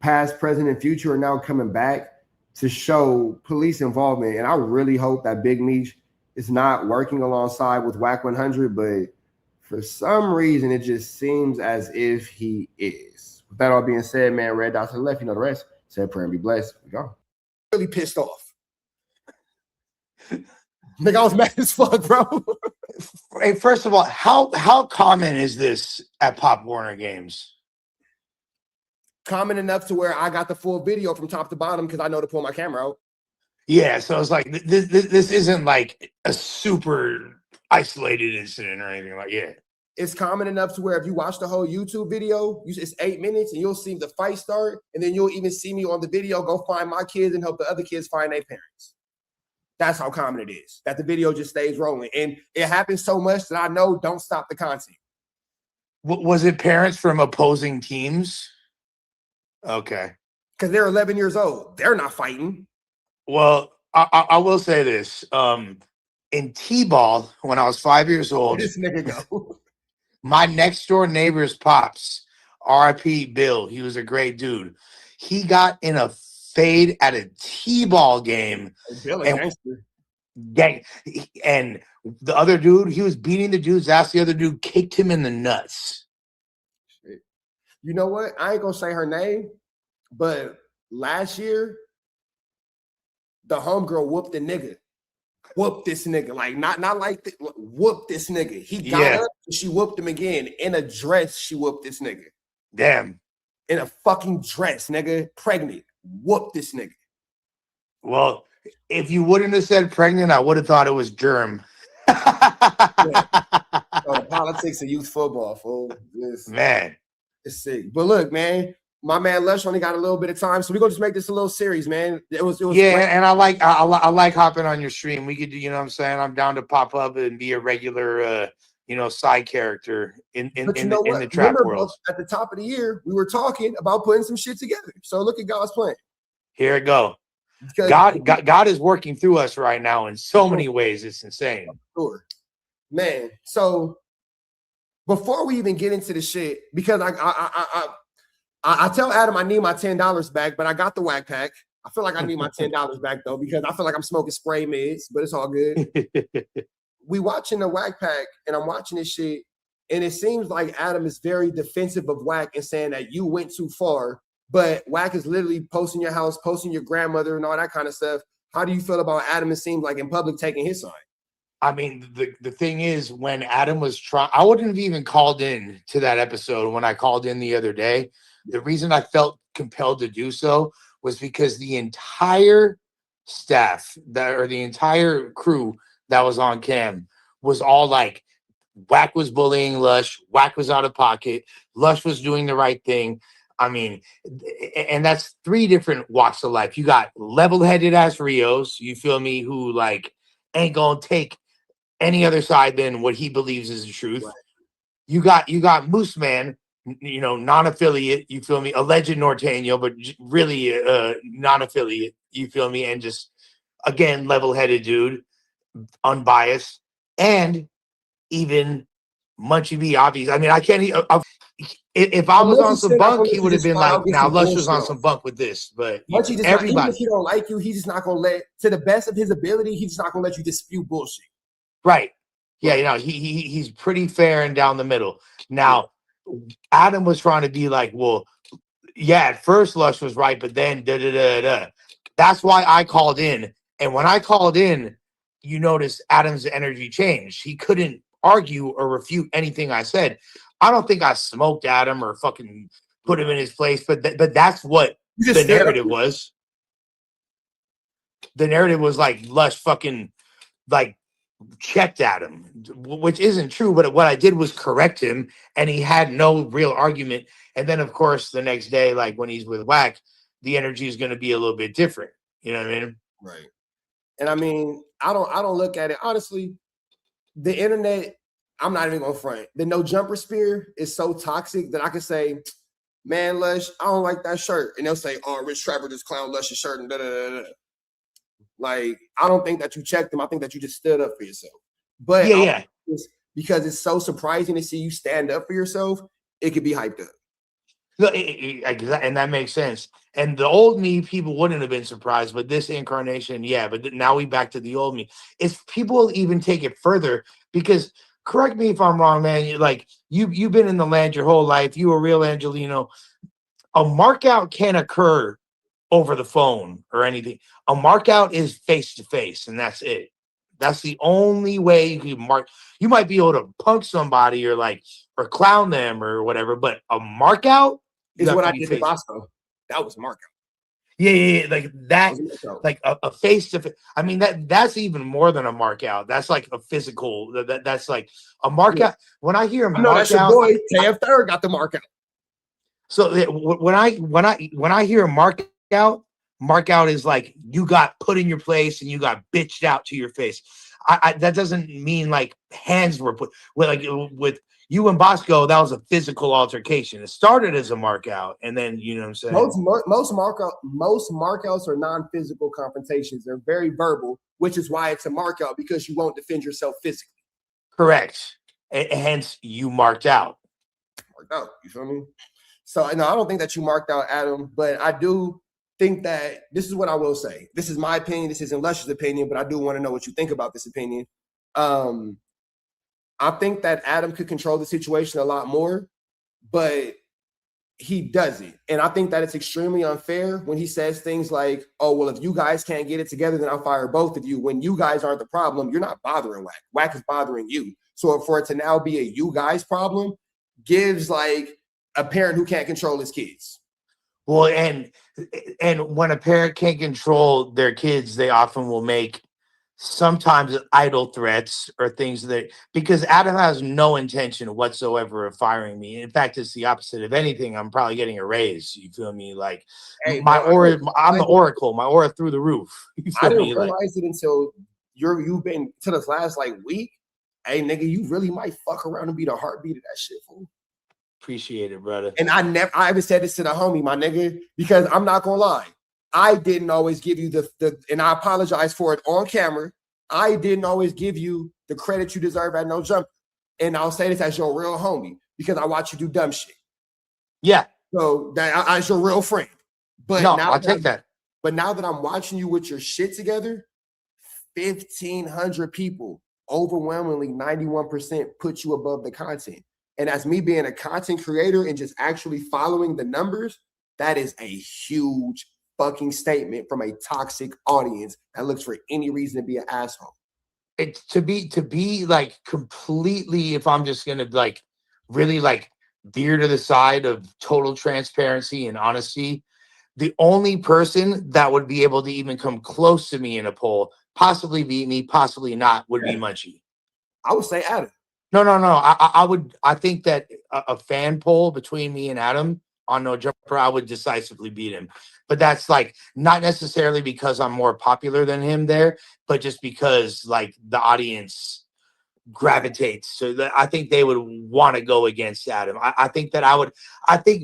past, present, and future, are now coming back to show police involvement. And I really hope that Big Meech is not working alongside with WAC 100, but for some reason, it just seems as if he is. With that all being said, man, red dot to the left, you know the rest. Say a prayer and be blessed. We go. Really pissed off. Nigga, I was mad as fuck, bro. Hey, first of all, how common is this at Pop Warner games? Common enough to where I got the full video from top to bottom because I know to pull my camera out. Yeah, so it's like this isn't like a super isolated incident or anything like that. It's common enough to where if you watch the whole YouTube video, it's 8 minutes and you'll see the fight start, and then you'll even see me on the video go find my kids and help the other kids find their parents. That's how common it is, that the video just stays rolling. And it happens so much that I know don't stop the content. Was it parents from opposing teams? Okay. Because they're 11 years old. They're not fighting. Well, I will say this. In T-ball, when I was 5 years old, this nigga go. My next door neighbor's pops, R.I.P. Bill, he was a great dude. He got in a fade at a T-ball game. Bill, and the other dude, he was beating the dude's ass. The other dude kicked him in the nuts. You know what? I ain't gonna say her name, but last year, the homegirl whooped the nigga. Whooped this nigga. Like, not like whooped this nigga. He got up and she whooped him again. In a dress, she whooped this nigga. Damn. In a fucking dress, nigga. Pregnant. Whooped this nigga. Well, if you wouldn't have said pregnant, I would have thought it was germ. Politics of youth football, fool. Man. It's sick. But look, man, my man Lush only got a little bit of time, so we're gonna just make this a little series, man. It was yeah, great. and I like hopping on your stream. We could do, you know what I'm saying? I'm down to pop up and be a regular side character in the trap world. At the top of the year, we were talking about putting some shit together. So look at God's plan. Here it go. God is working through us right now in so many ways. It's insane. Sure. Man, so before we even get into the shit, because I tell Adam I need my $10 back, but I got the whack pack. I feel like I need my $10 back though, because I feel like I'm smoking spray mids, but it's all good. We watching the whack pack, and I'm watching this shit, and it seems like Adam is very defensive of whack and saying that you went too far, but whack is literally posting your house, posting your grandmother, and all that kind of stuff. How do you feel about Adam? It seems like in public taking his side. I mean, the thing is, when Adam was trying, I wouldn't have even called in to that episode when I called in the other day. The reason I felt compelled to do so was because the entire staff the entire crew that was on cam was all like, Whack was bullying Lush, Whack was out of pocket, Lush was doing the right thing. I mean, and that's 3 different walks of life. You got level-headed ass Rios, you feel me, who like ain't gonna take any other side than what he believes is the truth. Right. You got Moose Man, non-affiliate, you feel me, alleged Norteño, but really non-affiliate, you feel me, and just again level-headed dude, unbiased, and even Munchie B, obvious. I mean, I can't. If I was on some bunk, he would have been like, "Now Lush was on some bunk with this." But everybody, even if he don't like you, he's just not gonna let, to the best of his ability, he's just not gonna let you dispute bullshit. Right? Yeah, he's pretty fair and down the middle. Now, Adam was trying to be like, well, yeah, at first Lush was right, but then da da da da. That's why I called in, and when I called in, you notice Adam's energy changed. He couldn't argue or refute anything I said. I don't think I smoked Adam or fucking put him in his place, but that's what the narrative was. The narrative was like Lush fucking like checked at him, which isn't true. But what I did was correct him, and he had no real argument. And then, of course, the next day, like when he's with Wack, the energy is going to be a little bit different. You know what I mean? Right. And I mean, I don't look at it honestly. The internet, I'm not even gonna front. The no jumper spear is so toxic that I can say, man, Lush, I don't like that shirt. And they'll say, oh, Rich Trapper just clown Lush's shirt and da da da da. Like, I don't think that you checked them. I think that you just stood up for yourself. But yeah. Because it's so surprising to see you stand up for yourself, it could be hyped up. And that makes sense. And the old me, people wouldn't have been surprised, but this incarnation, yeah. But now we back to the old me. If people even take it further, because correct me if I'm wrong, man. You've been in the land your whole life. You a real Angelino. A markout can't occur over the phone or anything. A markout is face to face, and that's it. That's the only way you can mark. You might be able to punk somebody or clown them or whatever, but a markout is what I did to Bosco. That was markout. Yeah, like that, like a face to face. I mean, that's even more than a markout. That's like a physical. That's like a markout. Yeah. When I hear markout, that's your boy KF Third got the markout. So when I hear markout is like you got put in your place and you got bitched out to your face. That doesn't mean like hands were put with you and Bosco. That was a physical altercation. It started as a markout, and then you know what I'm saying. Most markouts are non-physical confrontations. They're very verbal, which is why it's a markout, because you won't defend yourself physically. Correct. And hence you marked out. Marked out. You feel me? So no, I don't think that you marked out Adam, but I do think that this is what I will say. This is my opinion. This isn't Lush's opinion, but I do want to know what you think about this opinion. I think that Adam could control the situation a lot more, but he doesn't. And I think that it's extremely unfair when he says things like, oh, well, if you guys can't get it together, then I'll fire both of you. When you guys aren't the problem, you're not bothering Wack. Wack is bothering you. So for it to now be a you guys problem gives like a parent who can't control his kids. Well, and when a parent can't control their kids, they often will make sometimes idle threats or things because Adam has no intention whatsoever of firing me. In fact, it's the opposite. If anything, I'm probably getting a raise. You feel me? Like I'm the oracle. My aura through the roof. You feel I didn't me? realize it until you've been to this last week. Hey, nigga, you really might fuck around and be the heartbeat of that shit, fool. Appreciate it, brother. And I even said this to the homie, my nigga, because I'm not gonna lie. I didn't always give you and I apologize for it on camera. I didn't always give you the credit you deserve at No Jump. And I'll say this as your real homie because I watch you do dumb shit. Yeah. So that as your real friend. But no, now I'll take that. But now that I'm watching you with your shit together, 1,500 people, overwhelmingly 91% put you above the content. And as me being a content creator and just actually following the numbers, that is a huge fucking statement from a toxic audience that looks for any reason to be an asshole. It's to be like completely, if I'm just gonna like really like veer to the side of total transparency and honesty, the only person that would be able to even come close to me in a poll, possibly beat me, possibly not, would be Munchie. I would say Adam. No. I think that a fan poll between me and Adam on No Jumper, I would decisively beat him. But that's like not necessarily because I'm more popular than him there, but just because like the audience gravitates. So I think they would want to go against Adam. I think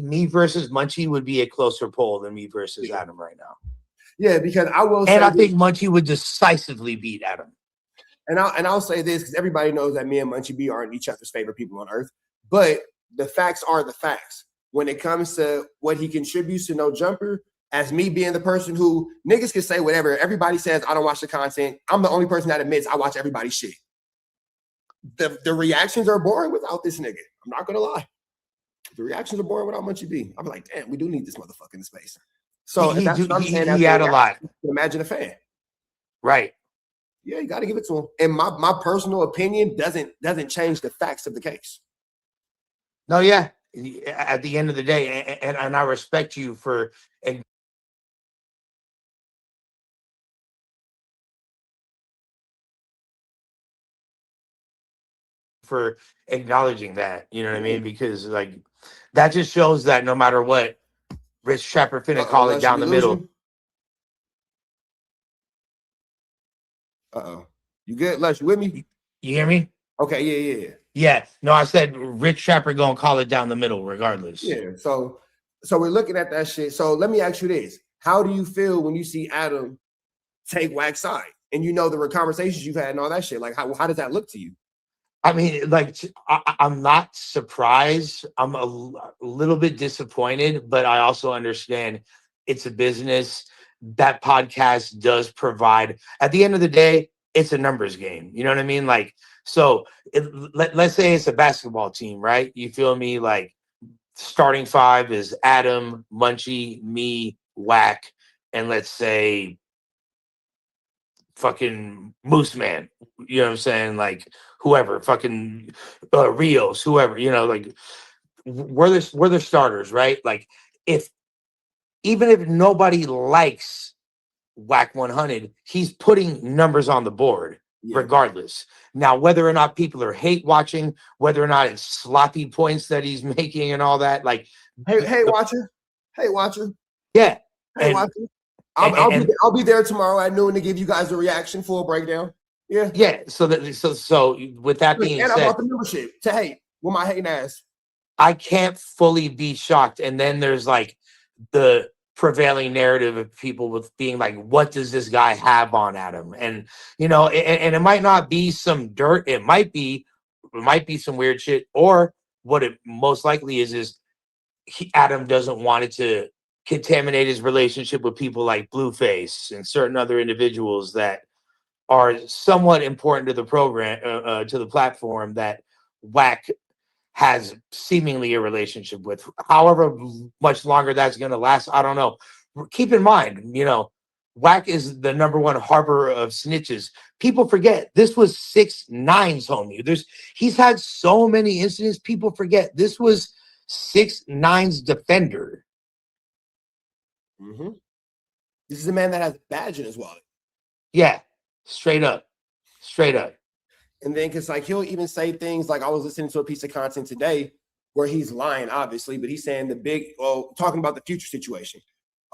me versus Munchie would be a closer poll than me versus Adam right now. Yeah, because I will. And I think Munchie would decisively beat Adam. And I'll say this because everybody knows that me and Munchie B aren't each other's favorite people on earth. But the facts are the facts. When it comes to what he contributes to No Jumper, as me being the person who niggas can say whatever. Everybody says I don't watch the content. I'm the only person that admits I watch everybody's shit. The reactions are boring without this nigga. I'm not gonna lie. The reactions are boring without Munchie B. I'm like, damn, we do need this motherfucker in space. So he that's what I'm saying. He had a lot. Imagine a fan. Right. Yeah, you got to give it to him. And my personal opinion doesn't change the facts of the case. No, yeah. At the end of the day, and I respect you for for acknowledging that. You know what I mean? Because like that just shows that no matter what, Rich Trapper finna call it down the middle. You good, Lush? You with me? You hear me? Okay, yeah. Yeah. No, I said Rich Trapper gonna call it down the middle regardless. Yeah. So we're looking at that shit. So let me ask you this: how do you feel when you see Adam take Wax side, and you know the conversations you've had and all that shit? Like, how does that look to you? I mean, like, I'm not surprised. I'm a little bit disappointed, but I also understand it's a business. That podcast does provide, at the end of the day, it's a numbers game. You know what I mean? Like, so let's say it's a basketball team, right? You feel me? Like, starting five is Adam, Munchie, me, Whack, and let's say fucking Moose Man. You know what I'm saying? Like, whoever, fucking Rios, whoever, you know, like we're the starters, right? Like, even if nobody likes Whack 100, he's putting numbers on the board regardless. Now, whether or not people are hate watching, whether or not it's sloppy points that he's making and all that, like, hey watcher, yeah, hey watcher. I'll be there tomorrow at noon to give you guys a reaction, full breakdown. Yeah. So with that being and said, about the membership to hate with my hating ass. I can't fully be shocked. And then there's like the prevailing narrative of people with being like, what does this guy have on Adam? And, you know, and it might not be some dirt. It might be some weird shit. Or what it most likely is Adam doesn't want it to contaminate his relationship with people like Blueface and certain other individuals that are somewhat important to the program, to the platform that Whack has seemingly a relationship with. However much longer that's going to last, I don't know. Keep in mind, you know, Whack is the number one harbor of snitches. People forget this was 6ix9ine's homie. He's had so many incidents. People forget this was 6ix9ine's defender. Mm-hmm. This is a man that has a badge in his wallet. Yeah, straight up. And then, because like he'll even say things like, I was listening to a piece of content today where he's lying, obviously, but he's saying talking about the future situation.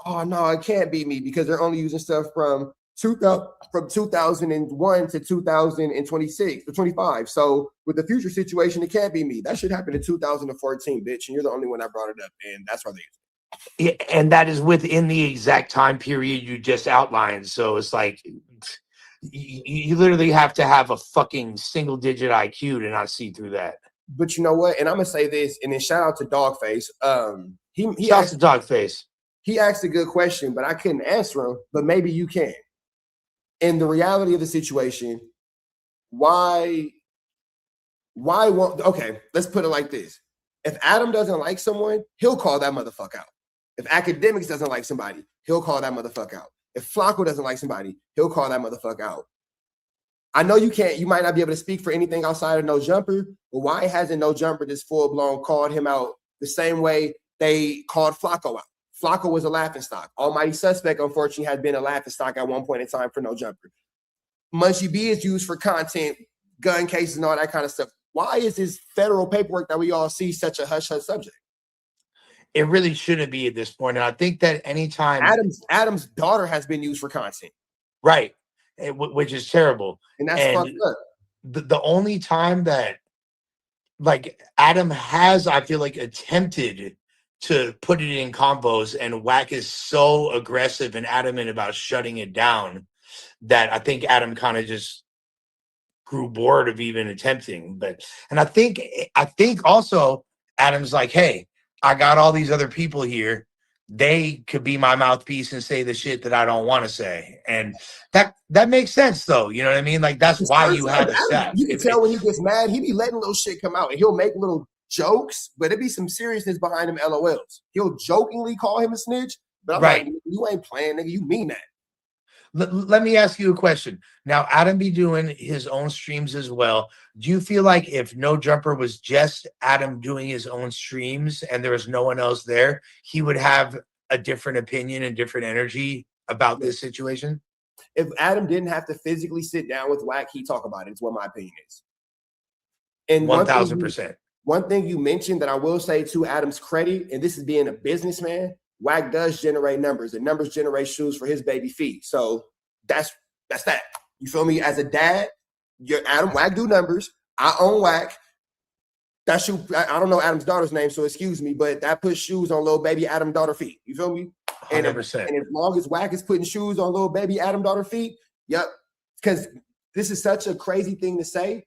Oh no, it can't be me because they're only using stuff from 2001 to 2026 or 25. So with the future situation, it can't be me. That should happen in 2014, bitch. And you're the only one that brought it up, and that's why they. Yeah, and that is within the exact time period you just outlined. So it's like you literally have to have a fucking single-digit IQ to not see through that. But you know what? And I'm gonna say this, and then shout out to Dogface. He shout out to Dogface. He asked a good question, but I couldn't answer him. But maybe you can. In the reality of the situation, why won't? Okay, let's put it like this: if Adam doesn't like someone, he'll call that motherfucker out. If Academics doesn't like somebody, he'll call that motherfucker out. If Flacco doesn't like somebody, he'll call that motherfucker out. I know you might not be able to speak for anything outside of No Jumper, but why hasn't No Jumper just full-blown called him out the same way they called Flacco out? Flacco was a laughingstock. Almighty Suspect, unfortunately, had been a laughingstock at one point in time for No Jumper. Munchie B is used for content, gun cases, and all that kind of stuff. Why is this federal paperwork that we all see such a hush-hush subject? It really shouldn't be at this point. And I think that anytime Adam's daughter has been used for content. Right. Which is terrible. And that's fucked up. The only time that like Adam has, I feel like, attempted to put it in combos, and Whack is so aggressive and adamant about shutting it down that I think Adam kind of just grew bored of even attempting. And I think also Adam's like, hey, I got all these other people here. They could be my mouthpiece and say the shit that I don't want to say. And that makes sense, though. You know what I mean? Like, that's why you have a staff. You can tell when he gets mad, he be letting little shit come out. And he'll make little jokes, but it be some seriousness behind him LOLs. He'll jokingly call him a snitch, but I'm like, you ain't playing, nigga. You mean that. Let me ask you a question. Now, Adam be doing his own streams as well. Do you feel like if No Jumper was just Adam doing his own streams and there was no one else there, he would have a different opinion and different energy about this situation? If Adam didn't have to physically sit down with Whack, he'd talk about it. It's what my opinion is. And 1,000%. One thing you mentioned that I will say to Adam's credit, and this is being a businessman, Wack does generate numbers, and numbers generate shoes for his baby feet. So that's that. You feel me? As a dad, your Adam Wack do numbers. I own Wack. That shoe, I don't know Adam's daughter's name, so excuse me, but that puts shoes on little baby Adam daughter feet. You feel me? 100%. And as long as Wack is putting shoes on little baby Adam daughter feet, yep. Because this is such a crazy thing to say,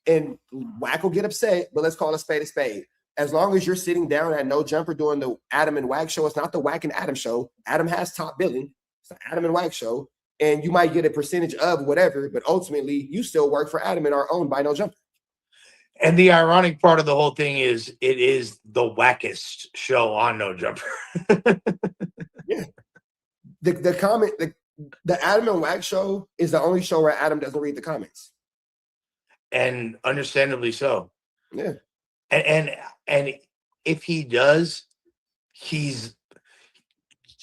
and Wack will get upset, but let's call a spade a spade. As long as you're sitting down at No Jumper doing the Adam and Wack show, it's not the Wack and Adam show. Adam has top billing. It's the Adam and Wack show. And you might get a percentage of whatever, but ultimately you still work for Adam and are owned by No Jumper. And the ironic part of the whole thing is it is the wackest show on No Jumper. Yeah. The Adam and Wack show is the only show where Adam doesn't read the comments. And understandably so. Yeah. And if he does, he's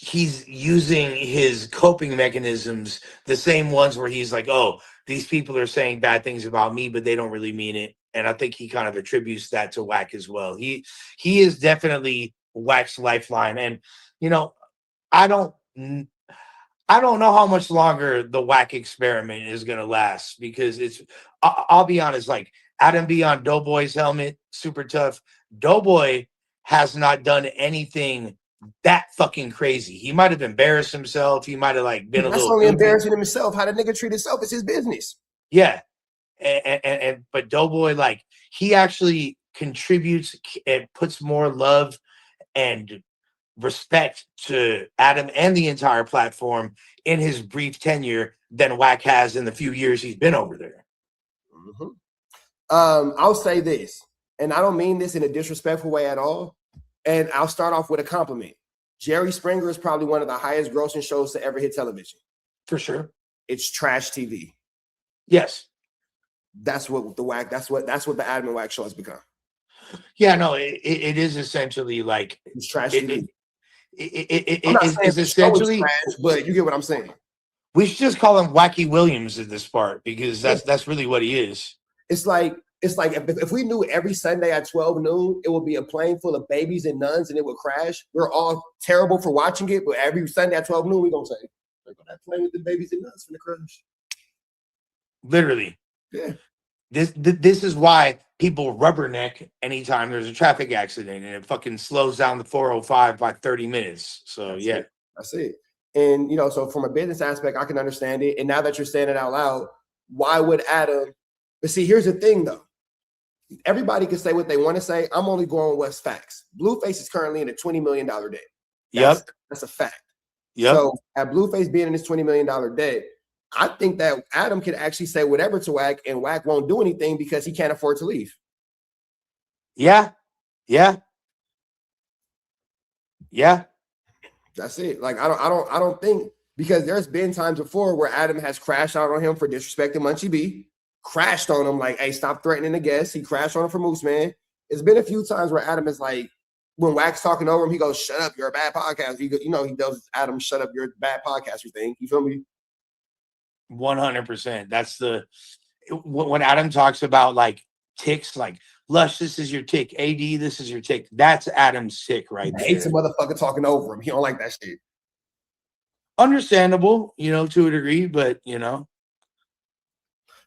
using his coping mechanisms, the same ones where he's like, oh, these people are saying bad things about me, but they don't really mean it. And I think he kind of attributes that to Wack as well. He is definitely Wack's lifeline. And, you know, I don't know how much longer the Wack experiment is going to last, because I'll be honest, like Adam B on Doughboy's helmet, super tough. Doughboy has not done anything that fucking crazy. He might have embarrassed himself. He might have like been a little only embarrassing himself. How the nigga treat himself is his business. Yeah. But Doughboy, like, he actually contributes and puts more love and respect to Adam and the entire platform in his brief tenure than Wack has in the few years he's been over there. Mm-hmm. I'll say this, and I don't mean this in a disrespectful way at all, and I'll start off with a compliment. Jerry Springer is probably one of the highest grossing shows to ever hit television. For sure. It's trash TV. Yes. That's what the Adam and Wack show has become. Yeah, no, it is essentially like it's trash TV. It is essentially trash, but you get what I'm saying. We should just call him Wacky Williams at this part, because that's really what he is. It's like if we knew every Sunday at 12 noon it would be a plane full of babies and nuns and it would crash. We're all terrible for watching it, but every Sunday at 12 noon we're gonna say, "They're gonna play with the babies and nuns from the crash." Literally. Yeah. This is why people rubberneck anytime there's a traffic accident, and it fucking slows down the 405 by 30 minutes. So that's it. And so from a business aspect, I can understand it. And now that you're saying it out loud, why would Adam? But see, here's the thing though. Everybody can say what they want to say. I'm only going with what's facts. Blueface is currently in a $20 million debt. That's a fact. Yep. So at Blueface being in this $20 million debt, I think that Adam can actually say whatever to Wack, and Wack won't do anything because he can't afford to leave. Yeah. That's it. Like I don't think, because there's been times before where Adam has crashed out on him for disrespecting Munchie B, crashed on him like, hey, stop threatening the guests. He crashed on him for Moose Man. It's been a few times where Adam is like, when Wack's talking over him, he goes, "Shut up, you're a bad podcaster." He does Adam, "Shut up, you're a bad podcaster" thing. You feel me? 100%. That's when Adam talks about like ticks, like Lush, this is your tick. AD, this is your tick. That's Adam's tick right there. He hates a motherfucker talking over him. He don't like that shit. Understandable, to a degree, but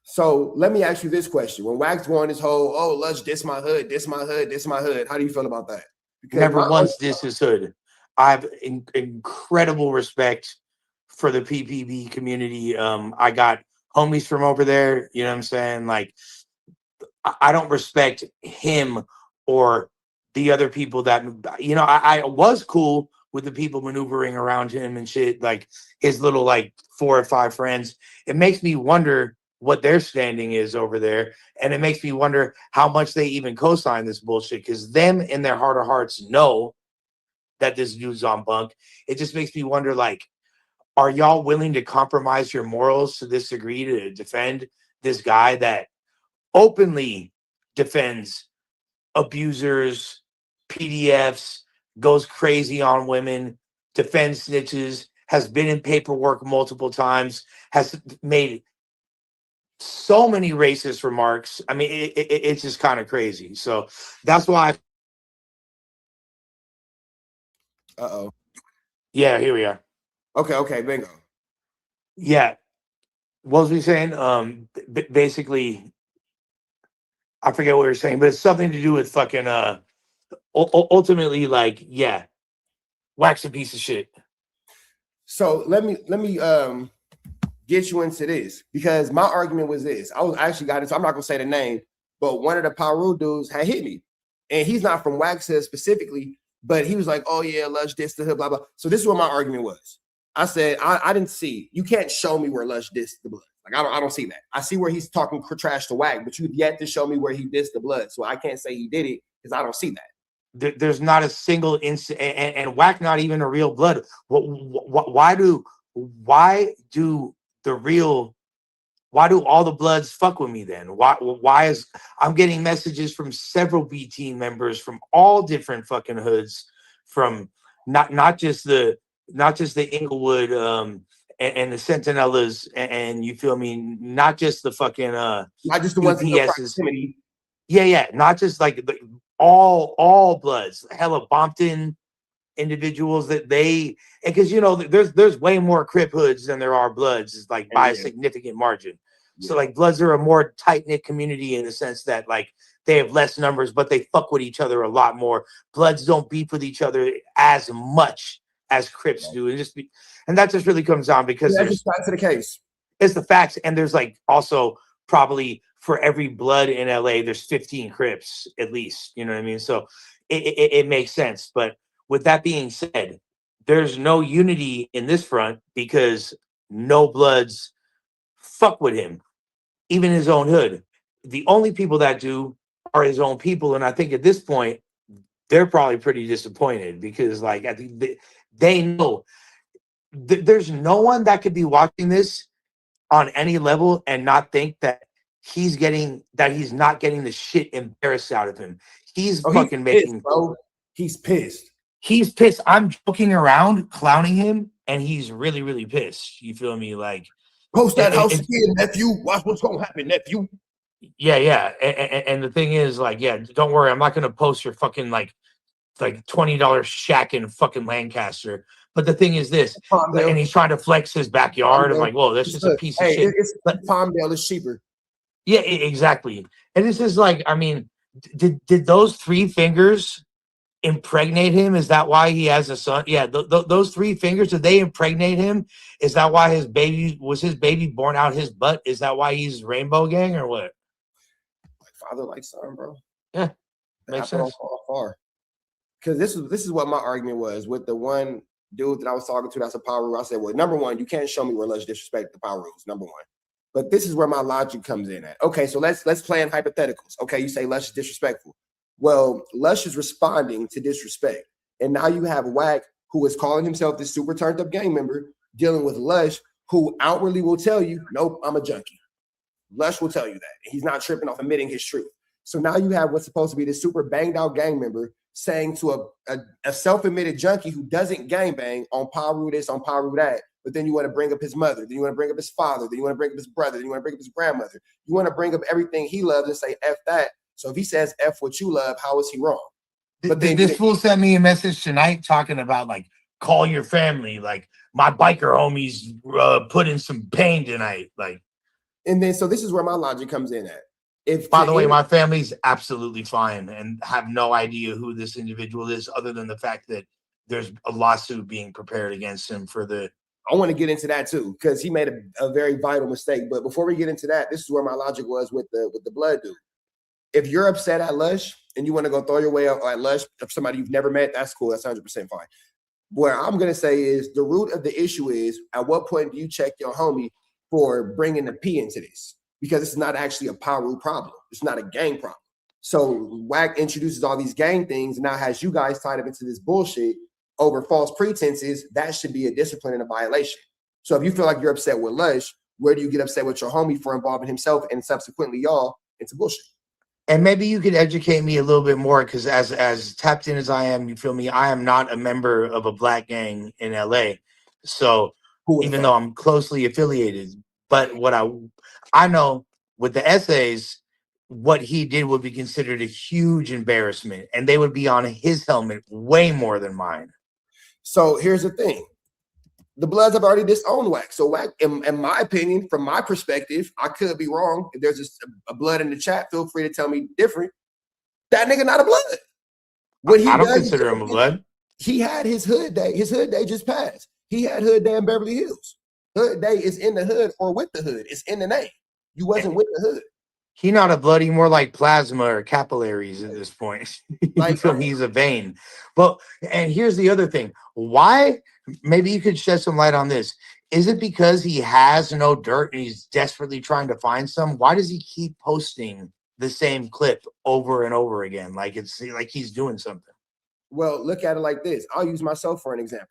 So let me ask you this question: when Wack's going his whole, "Oh, Lush, this my hood, this my hood, this my hood," how do you feel about that? Because never once diss his hood. I have incredible respect for the PPB community. I got homies from over there, you know what I'm saying? Like, I don't respect him or the other people that, I was cool with the people maneuvering around him and shit, like his little like 4 or 5 friends. It makes me wonder what their standing is over there. And it makes me wonder how much they even co-sign this bullshit, because them in their heart of hearts know that this dude's on bunk. It just makes me wonder, like, are y'all willing to compromise your morals to this degree to defend this guy that openly defends abusers, PDFs, goes crazy on women, defends snitches, has been in paperwork multiple times, has made so many racist remarks. I mean, it's just kind of crazy. So that's why. Uh-oh. Yeah, here we are. Okay, bingo. Yeah. What was we saying? Basically, I forget what we were saying, but it's something to do with fucking ultimately, like, yeah, wax a piece of shit. So let me get you into this, because my argument was this. I actually got into, I'm not gonna say the name, but one of the Paru dudes had hit me, and he's not from Waxhead specifically, but he was like, "Oh yeah, Lush dissed the hood, blah blah." So this is what my argument was. I said, I didn't see. You can't show me where Lush dissed the blood. Like I don't see that. I see where he's talking trash to Wack, but you've yet to show me where he dissed the blood. So I can't say he did it because I don't see that. There's not a single instance, and Wack not even a real blood. Why do all the Bloods fuck with me then? Why is I'm getting messages from several B team members from all different fucking hoods, from not just the Inglewood and the Sentinelas, and you feel me, not just the fucking not just the ones in the proximity. Yeah, not just like all Bloods, hella Bompton individuals that they, because you know there's way more Crip hoods than there are Bloods, is like by a significant margin. So like Bloods are a more tight-knit community in the sense that like they have less numbers, but they fuck with each other a lot more. Bloods don't beef with each other as much as Crips do, and that just really comes down because that's just facts of the case. It's the facts, and there's like also probably for every Blood in LA, there's 15 Crips at least. You know what I mean? So it makes sense. But with that being said, there's no unity in this front because no Bloods fuck with him, even his own hood. The only people that do are his own people, and I think at this point they're probably pretty disappointed because like I think they know there's no one that could be watching this on any level and not think that he's not getting the shit embarrassed out of him. He's fucking making, bro. He's pissed. He's pissed. I'm joking around, clowning him, and he's really, really pissed. You feel me? Like, post that house again, nephew. Watch what's gonna happen, nephew. Yeah. And the thing is, like, yeah, don't worry. I'm not gonna post your fucking like $20 shack in fucking Lancaster. But the thing is this, and he's trying to flex his backyard. I'm like, whoa, that's just a piece of shit. It's Palmdale is cheaper. Yeah, exactly. And this is like, I mean, did those 3 fingers impregnate him? Is that why he has a son? Yeah, those 3 fingers, did they impregnate him? Is that why his baby born out his butt? Is that why he's Rainbow Gang or what? Like father, like son, bro. Yeah, makes sense. Far. Because this is what my argument was with the one dude that I was talking to. That's a power rule. I said, well, number one, you can't show me where Lush disrespect the power rules. Number one. But this is where my logic comes in at. Okay, so let's play in hypotheticals. Okay, you say Lush is disrespectful. Well, Lush is responding to disrespect. And now you have Wack, who is calling himself this super turned up gang member, dealing with Lush, who outwardly will tell you, nope, I'm a junkie. Lush will tell you that. He's not tripping off admitting his truth. So now you have what's supposed to be this super banged out gang member saying to a self-admitted junkie who doesn't gangbang on Paru this, on Paru that, but then you want to bring up his mother, then you want to bring up his father, then you want to bring up his brother, then you want to bring up his grandmother. You want to bring up everything he loves and say F that. So if he says F what you love, how is he wrong? But then this fool sent me a message tonight talking about like, call your family, like my biker homies put in some pain tonight, like. And then so this is where my logic comes in at. If by the way, my family's absolutely fine and have no idea who this individual is, other than the fact that there's a lawsuit being prepared against him for the. I want to get into that too, because he made a very vital mistake. But before we get into that, this is where my logic was with the blood dude. If you're upset at Lush and you want to go throw your way out at Lush of somebody you've never met, that's cool. That's 100% fine. What I'm gonna say is the root of the issue is at what point do you check your homie for bringing the P into this? Because it's not actually a Paru problem. It's not a gang problem. So Wack introduces all these gang things and now has you guys tied up into this bullshit over false pretenses. That should be a discipline and a violation. So if you feel like you're upset with Lush, where do you get upset with your homie for involving himself and subsequently y'all into bullshit? And maybe you could educate me a little bit more, because as tapped in as I am, you feel me, I am not a member of a black gang in LA. So even though I'm closely affiliated, but what I know with the essays, what he did would be considered a huge embarrassment, and they would be on his helmet way more than mine. So here's the thing. The Bloods have already disowned Wack. So Wack, in my opinion, from my perspective, I could be wrong. If there's a Blood in the chat, feel free to tell me different. That nigga not a Blood. What he I don't does, consider him a Blood. He had his hood day. His hood day just passed. He had hood day in Beverly Hills. Hood day is in the hood or with the hood. It's in the name. You wasn't with the hood. He not a blood, he more like plasma or capillaries at this point. Like, So he's a vein. But and here's the other thing. Why? Maybe you could shed some light on this. Is it because he has no dirt and he's desperately trying to find some? Why does he keep posting the same clip over and over again? Like it's like he's doing something. Well, look at it like this. I'll use myself for an example.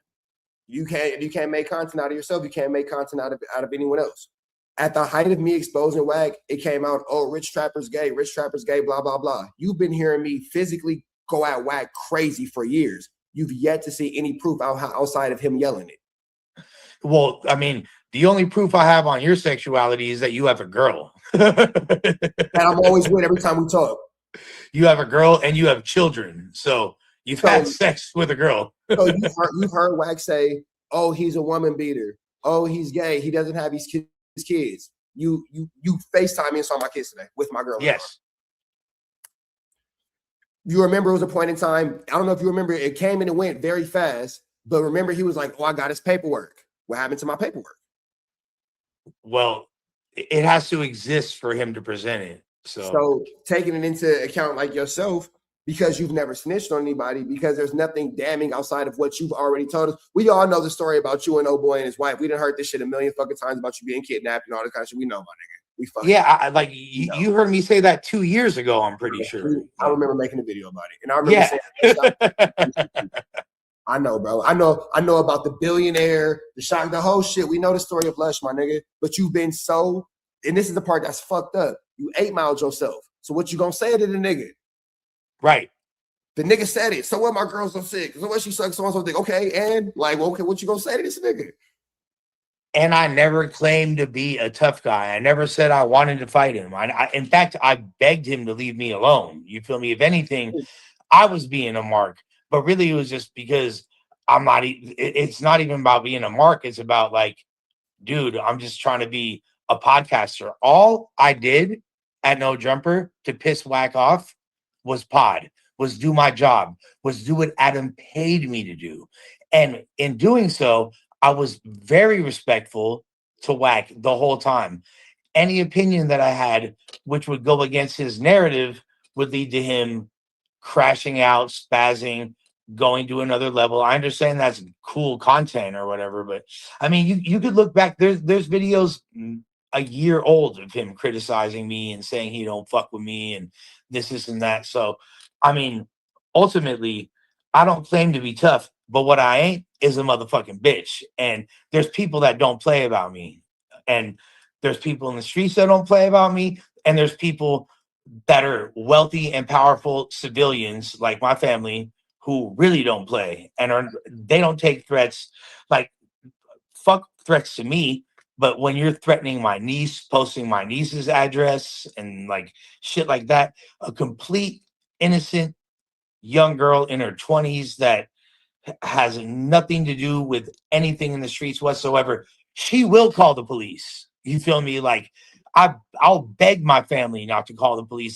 You can't make content out of yourself. You can't make content out of anyone else. At the height of me exposing Wack, it came out, oh, rich trappers gay, blah, blah, blah. You've been hearing me physically go at Wack crazy for years. You've yet to see any proof outside of him yelling it. Well, I mean, the only proof I have on your sexuality is that you have a girl. And I'm always with every time we talk. You have a girl and you have children. So you've had sex with a girl. So you've heard Wack say, oh, he's a woman beater. Oh, he's gay. He doesn't have his kids. You FaceTime me and saw my kids today with my girl. Yes. You remember it was a point in time. I don't know if you remember, it came and it went very fast. But remember, he was like, oh, I got his paperwork. What happened to my paperwork? Well, it has to exist for him to present it. So taking it into account like yourself, because you've never snitched on anybody, because there's nothing damning outside of what you've already told us. We all know the story about you and old boy and his wife. We done heard this shit a million fucking times about you being kidnapped and all that kind of shit. We know, my nigga. We fucking you heard me say that 2 years ago, I'm pretty sure. I remember making a video about it. And I remember saying, I know, bro. I know about the billionaire, the shock, the whole shit. We know the story of Lush, my nigga. But you've been so, and this is the part that's fucked up. You 8-miled yourself. So what you gonna say to the nigga? Right. The nigga said it. So what? My girl's so sick. So what? She sucks. So and so. Okay, and like, well, okay, what you gonna say to this nigga? And I never claimed to be a tough guy. I never said I wanted to fight him. In fact, I begged him to leave me alone. You feel me? If anything, I was being a mark. But really, it was just because I'm not. It's not even about being a mark. It's about like, dude, I'm just trying to be a podcaster. All I did at No Jumper to piss Wack off was was do my job, was do what Adam paid me to do. And in doing so, I was very respectful to Wack the whole time. Any opinion that I had, which would go against his narrative, would lead to him crashing out, spazzing, going to another level. I understand that's cool content or whatever, but I mean, you could look back. There's videos a year old of him criticizing me and saying he don't fuck with me and this and that. So, I mean, ultimately, I don't claim to be tough, but what I ain't is a motherfucking bitch. And there's people that don't play about me. And there's people in the streets that don't play about me. And there's people that are wealthy and powerful civilians like my family who really don't play and they don't take threats. Like, fuck threats to me. But when you're threatening my niece, posting my niece's address and like shit like that, a complete innocent young girl in her 20s that has nothing to do with anything in the streets whatsoever, she will call the police. You feel me? Like, I'll beg my family not to call the police.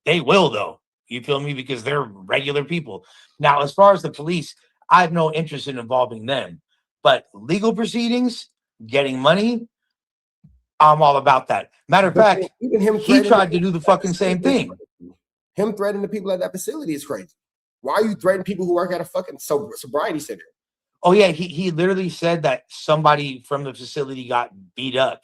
They will, though. You feel me? Because they're regular people. Now, as far as the police, I have no interest in involving them. But legal proceedings, getting money, I'm all about that. Matter of fact, even him, he tried to do the fucking same thing. Him threatening the people at that facility is crazy. Why are you threatening people who work at a fucking sobriety center? Oh, yeah. He literally said that somebody from the facility got beat up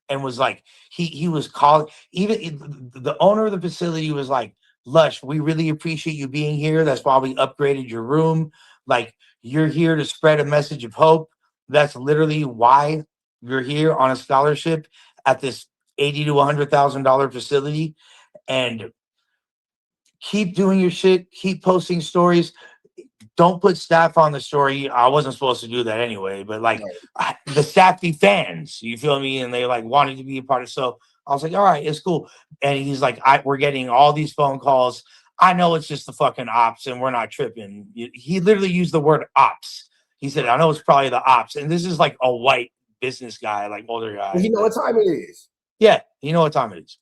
and was like, he was calling, even the owner of the facility was like, Lush, we really appreciate you being here. That's why we upgraded your room. Like, you're here to spread a message of hope. That's literally why you're here on a scholarship at this $80,000 to $100,000 facility. And keep doing your shit. Keep posting stories. Don't put staff on the story. I wasn't supposed to do that anyway, but like the staff be fans, you feel me? And they like wanted to be a part of. So I was like, all right, it's cool. And he's like, we're getting all these phone calls. I know it's just the fucking ops and we're not tripping. He literally used the word ops. He said, I know it's probably the ops. And this is like a white business guy, like older guy. You know what time it is. Yeah, you know what time it is.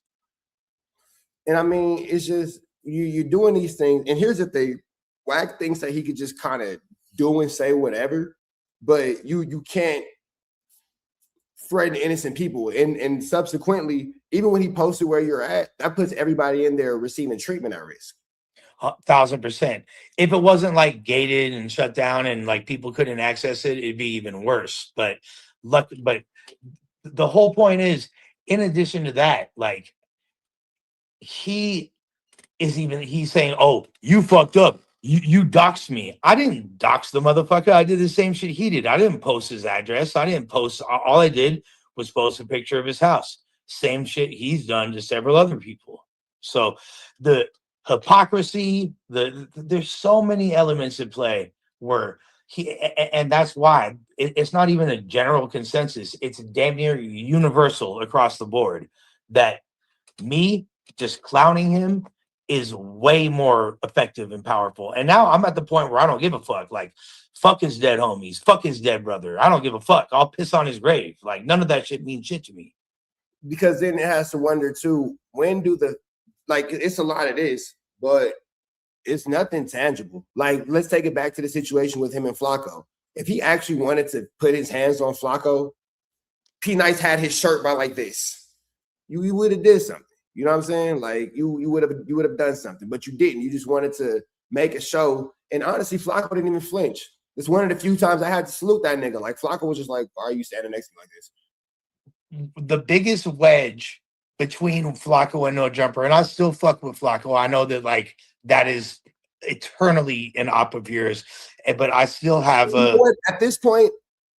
And I mean, it's just you're doing these things. And here's the thing: Wack thinks that he could just kind of do and say whatever, but you can't threaten innocent people. And subsequently, even when he posted where you're at, that puts everybody in there receiving treatment at risk. 1,000%. If it wasn't like gated and shut down and like people couldn't access it, it'd be even worse. But the whole point is, in addition to that, like he's saying, oh, you fucked up. You doxed me. I didn't dox the motherfucker. I did the same shit he did. I didn't post his address. I didn't post. All I did was post a picture of his house. Same shit he's done to several other people. So the hypocrisy, there's so many elements at play where and that's why it's not even a general consensus. It's damn near universal across the board that me just clowning him is way more effective and powerful. And now I'm at the point where I don't give a fuck. Like, fuck his dead homies, fuck his dead brother. I don't give a fuck. I'll piss on his grave. Like, none of that shit means shit to me. Because then it has to wonder too, when do it's a lot of this, but it's nothing tangible. Like, let's take it back to the situation with him and Flacco. If he actually wanted to put his hands on Flacco, P. Nice had his shirt by like this. You would have did something. You know what I'm saying? Like you would have done something, but you didn't. You just wanted to make a show. And honestly, Flacco didn't even flinch. It's one of the few times I had to salute that nigga. Like Flacco was just like, "Why are you standing next to me like this?" The biggest wedge between Flacco and No Jumper, and I still fuck with Flacco. I know that like that is eternally an op of yours, but I still have at this point.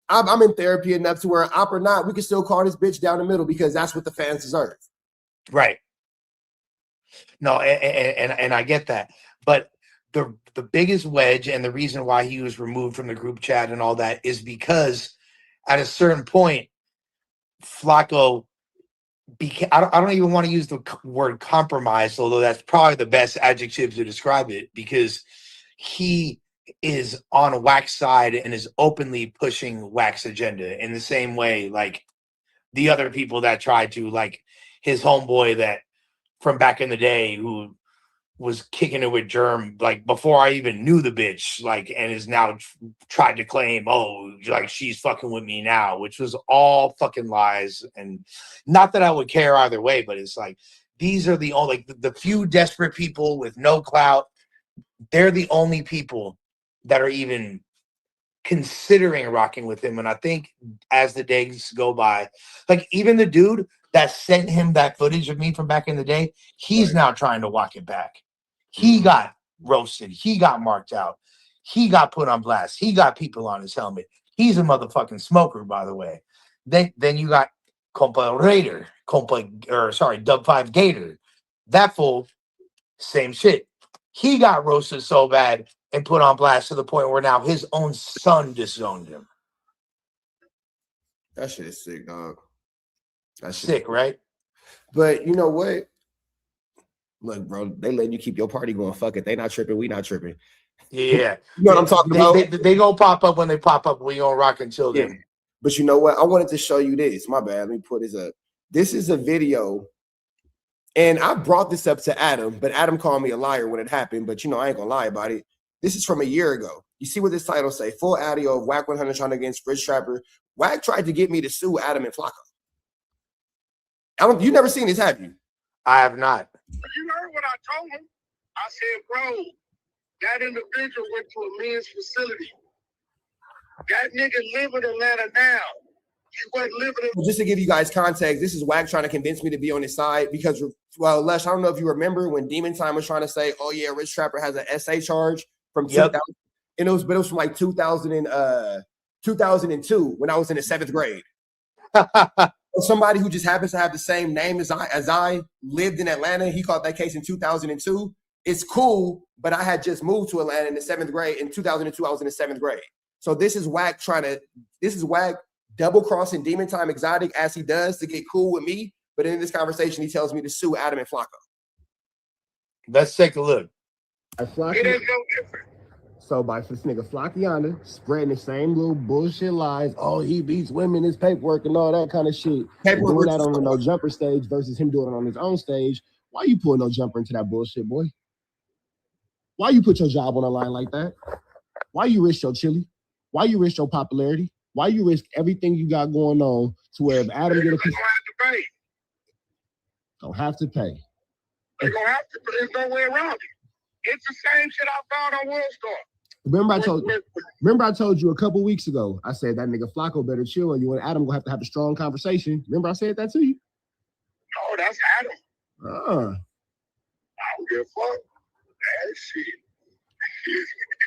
I'm in therapy enough to where op or not, we can still call this bitch down the middle because that's what the fans deserve. Right. No, and I get that. But the biggest wedge and the reason why he was removed from the group chat and all that is because at a certain point, Flacco became, I don't even want to use the word compromised, although that's probably the best adjective to describe it, because he is on Wack's side and is openly pushing Wack's agenda in the same way like the other people that tried to, like his homeboy that from back in the day who was kicking it with Germ, like before I even knew the bitch, like, and is now tried to claim, oh, like she's fucking with me now, which was all fucking lies. And not that I would care either way, but it's like, these are the only, like the few desperate people with no clout. They're the only people that are even considering rocking with him. And I think as the days go by, like even the dude that sent him that footage of me from back in the day, he's now trying to walk it back. He got roasted. He got marked out. He got put on blast. He got people on his helmet. He's a motherfucking smoker, by the way. Then you got Dub 5 Gator. That fool, same shit. He got roasted so bad and put on blast to the point where now his own son disowned him. That shit is sick, dog. That's sick, right? But you know what? Look, bro, they letting you keep your party going. Fuck it. They not tripping. We not tripping. Yeah. You know what I'm talking about? They gonna pop up when they pop up. We gonna rock until then. Yeah. But you know what? I wanted to show you this. My bad. Let me put this up. This is a video. And I brought this up to Adam, but Adam called me a liar when it happened. But, you know, I ain't going to lie about it. This is from a year ago. You see what this title say? Full audio of Wack 100 trying against Rich Trapper. Wack tried to get me to sue Adam and Flacco. You never seen this, have you? I have not. You heard what I told him. I said, bro, that individual went to a men's facility. That nigga live in Atlanta now. He wasn't living in. Just to give you guys context, this is Wack trying to convince me to be on his side because, well, Lush, I don't know if you remember when Demon Time was trying to say, oh, yeah, Rich Trapper has an SA charge from 2000. And it was from like 2002 when I was in the 7th grade. Somebody who just happens to have the same name as I lived in Atlanta. He caught that case in 2002. It's cool, but I had just moved to Atlanta in the 7th grade. In 2002, I was in the 7th grade. So this is Wack double crossing Demon Time Exotic as he does to get cool with me But in this conversation, he tells me to sue Adam and Flacco. Let's take a look. It is no different. So by this nigga Flacciana spreading the same little bullshit lies, oh, he beats women, his paperwork and all that kind of shit. Doing that on the no jumper stage versus him doing it on his own stage. Why you pulling no jumper into that bullshit, boy? Why you put your job on the line like that? Why you risk your chili? Why you risk your popularity? Why you risk everything you got going on to where if Adam get a piece, don't have to pay. They're gonna have to. There's no way around it. It's the same shit I found on World Star. Remember I told you a couple weeks ago, I said that nigga Flacco better chill and you and Adam gonna have a strong conversation. Remember I said that to you? No, that's Adam. I don't give a fuck. That shit.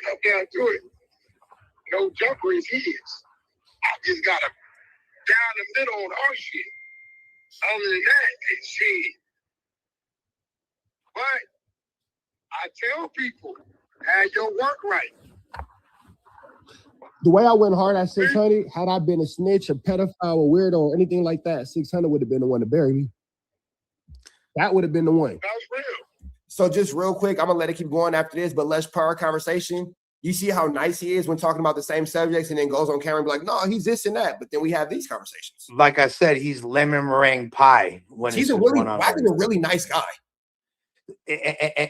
Come down to it. No jumper is his. I just got him down the middle on our shit. Other than that, it's shit. But I tell people, have your work right. The way I went hard at 600, had I been a snitch, a pedophile, a weirdo, or anything like that, 600 would have been the one to bury me. That would have been the one. That's real. So just real quick, I'm gonna let it keep going after this, but let's par our conversation. You see how nice he is when talking about the same subjects and then goes on camera and be like, no, he's this and that. But then we have these conversations. Like I said, he's lemon meringue pie. When He's a really nice guy.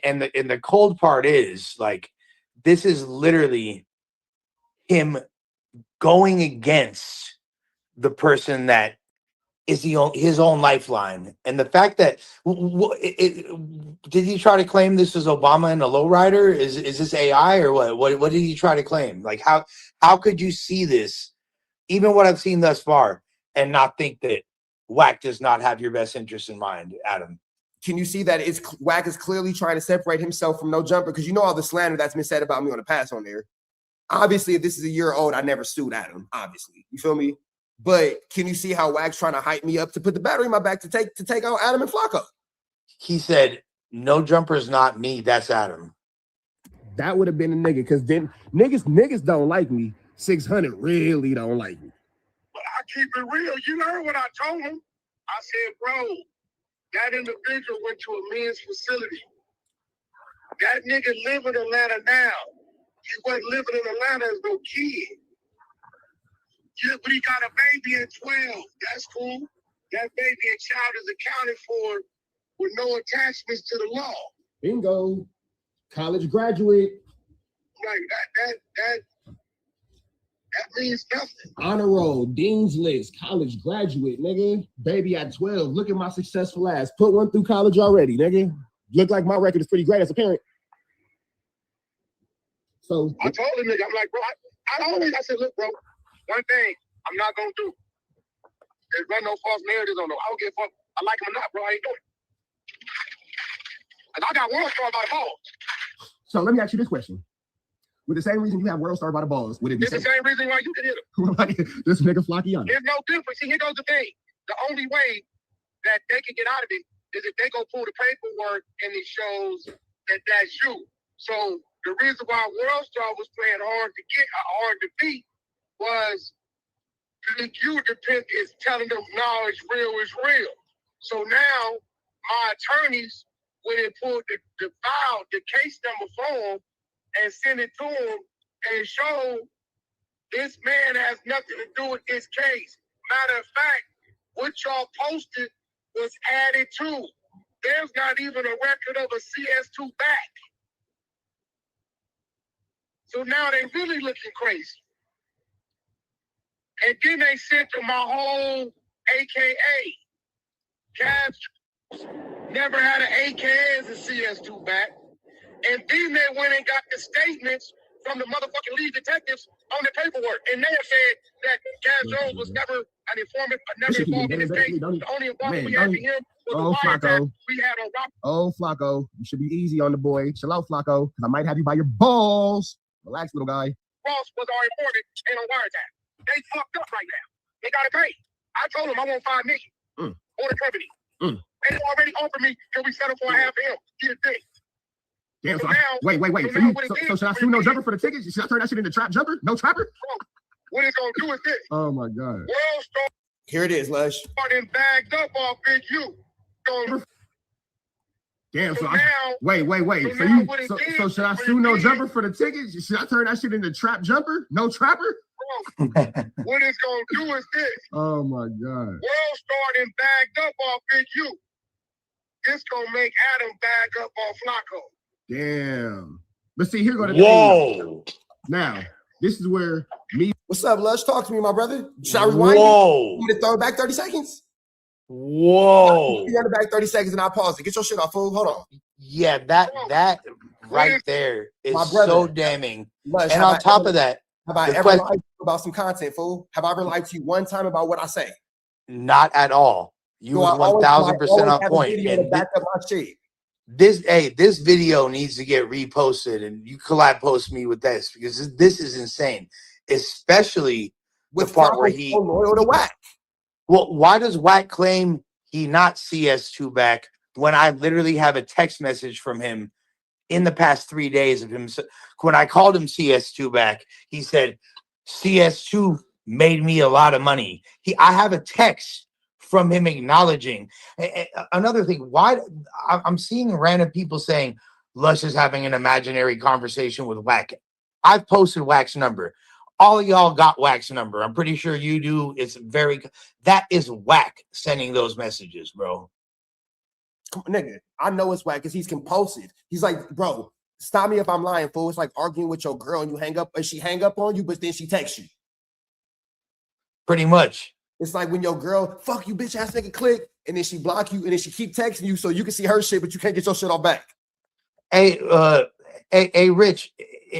And the cold part is, like, this is literally him going against the person that is his own lifeline. And the fact that did he try to claim this is Obama and a lowrider? Is this AI or what? What did he try to claim? Like, how could you see this, even what I've seen thus far, and not think that Wack does not have your best interest in mind, Adam? Can you see that Wack is clearly trying to separate himself from No Jumper? Because you know all the slander that's been said about me on the past on there. Obviously, if this is a year old, I never sued Adam. Obviously, you feel me? But can you see how Wack's trying to hype me up to put the battery in my back to take out Adam and Flacco? He said, "No Jumper's not me. That's Adam." That would have been a nigga, because then niggas don't like me. 600 really don't like me. But I keep it real. You heard what I told him. I said, bro, that individual went to a men's facility. That nigga live in Atlanta now. He wasn't living in Atlanta as no kid. Yeah, but he got a baby at 12. That's cool. That baby and child is accounted for with no attachments to the law. Bingo. College graduate. Like that means nothing. Honor roll, dean's list, college graduate, nigga. Baby at 12. Look at my successful ass. Put one through college already, nigga. Look like my record is pretty great as a parent. So I told him, nigga, I'm like, bro, I said, look, bro, one thing I'm not gonna do is run no false narratives on them. I don't give a fuck. I like him or not, bro. I ain't doing it. And I got World Star by the balls. So let me ask you this question. With the same reason you have World Star by the balls, would it be the same reason why you can hit him? Like this nigga Flacciana. There's no difference. See, here goes the thing. The only way that they can get out of it is if they go pull the paperwork and it shows that that's you. So the reason why World Star was playing hard to beat was the you is telling them, no, it's real. So now my attorneys went and pulled the file, the case number form, and sent it to him and showed this man has nothing to do with this case. Matter of fact, what y'all posted was added to. There's not even a record of a CS2 back. So now they really looking crazy. And then they sent to my whole AKA. Cavs never had an AKA as a CS2 back. And then they went and got the statements from the motherfucking lead detectives on the paperwork. And they said that Cav Jones was never an informant, never involved in this case. The only involvement we had to him was the wiretap we had on Robert. Oh, Flacco, you should be easy on the boy. Chill out, Flacco, because I might have you by your balls. Relax, little guy. Ross was our informant and on wiretap. They fucked up right now. They got to pay. I told them I want $5 million for the company. They already offered me, can we settle for half of him? Get a thing. Damn, so wait. So should I sue No Jumper for the tickets? Should I turn that shit into Trap Jumper? No Trapper? What it's going to do is this. Oh, my God. World Star Here it is, Lush. Starting bagged up off Big U. Damn, so now, wait. So should I sue No Jumper for the tickets? Should I turn that shit into Trap Jumper? No Trapper? What it's gonna do is this. Oh my God. World starting bagged up off Big U. This gonna make Adam bag up off Flacco. Damn. But see, here go the Whoa. thing. Now, this is where me. What's up, Lush? Talk to me, my brother. Should I rewind? Whoa. You to throw it back 30 seconds? Whoa. You run it back 30 seconds and I'll pause it. Get your shit off, fool. Hold on. Yeah, that right there is My brother. so damning. Lush, And have on I top ever- of that, have I the ever question- lied to you about some content, fool? Have I ever lied to you one time about what I say? not at all. You So I was always- 1000% I always on have a point. video to And back up my shit. this video needs to get reposted, and you collab post me with this because this is insane, especially With the part where Flacco he so loyal to Wack. Well, why does Wack claim he not CS2 back when I literally have a text message from him in the past 3 days of him? When I called him CS2 back, he said CS2 made me a lot of money. I have a text from him acknowledging. Another thing, why I'm seeing random people saying Lush is having an imaginary conversation with Wack. I've posted Wack's number. All of y'all got Wack's number. I'm pretty sure you do. That is Wack sending those messages, bro. Come on, nigga, I know it's Wack because he's compulsive. He's like, bro, stop me if I'm lying, fool. It's like arguing with your girl and you hang up, and she hang up on you, but then she texts you. Pretty much. It's like when your girl, fuck you, bitch ass nigga, click, and then she block you, and then she keep texting you so you can see her shit, but you can't get your shit all back. Hey, Rich,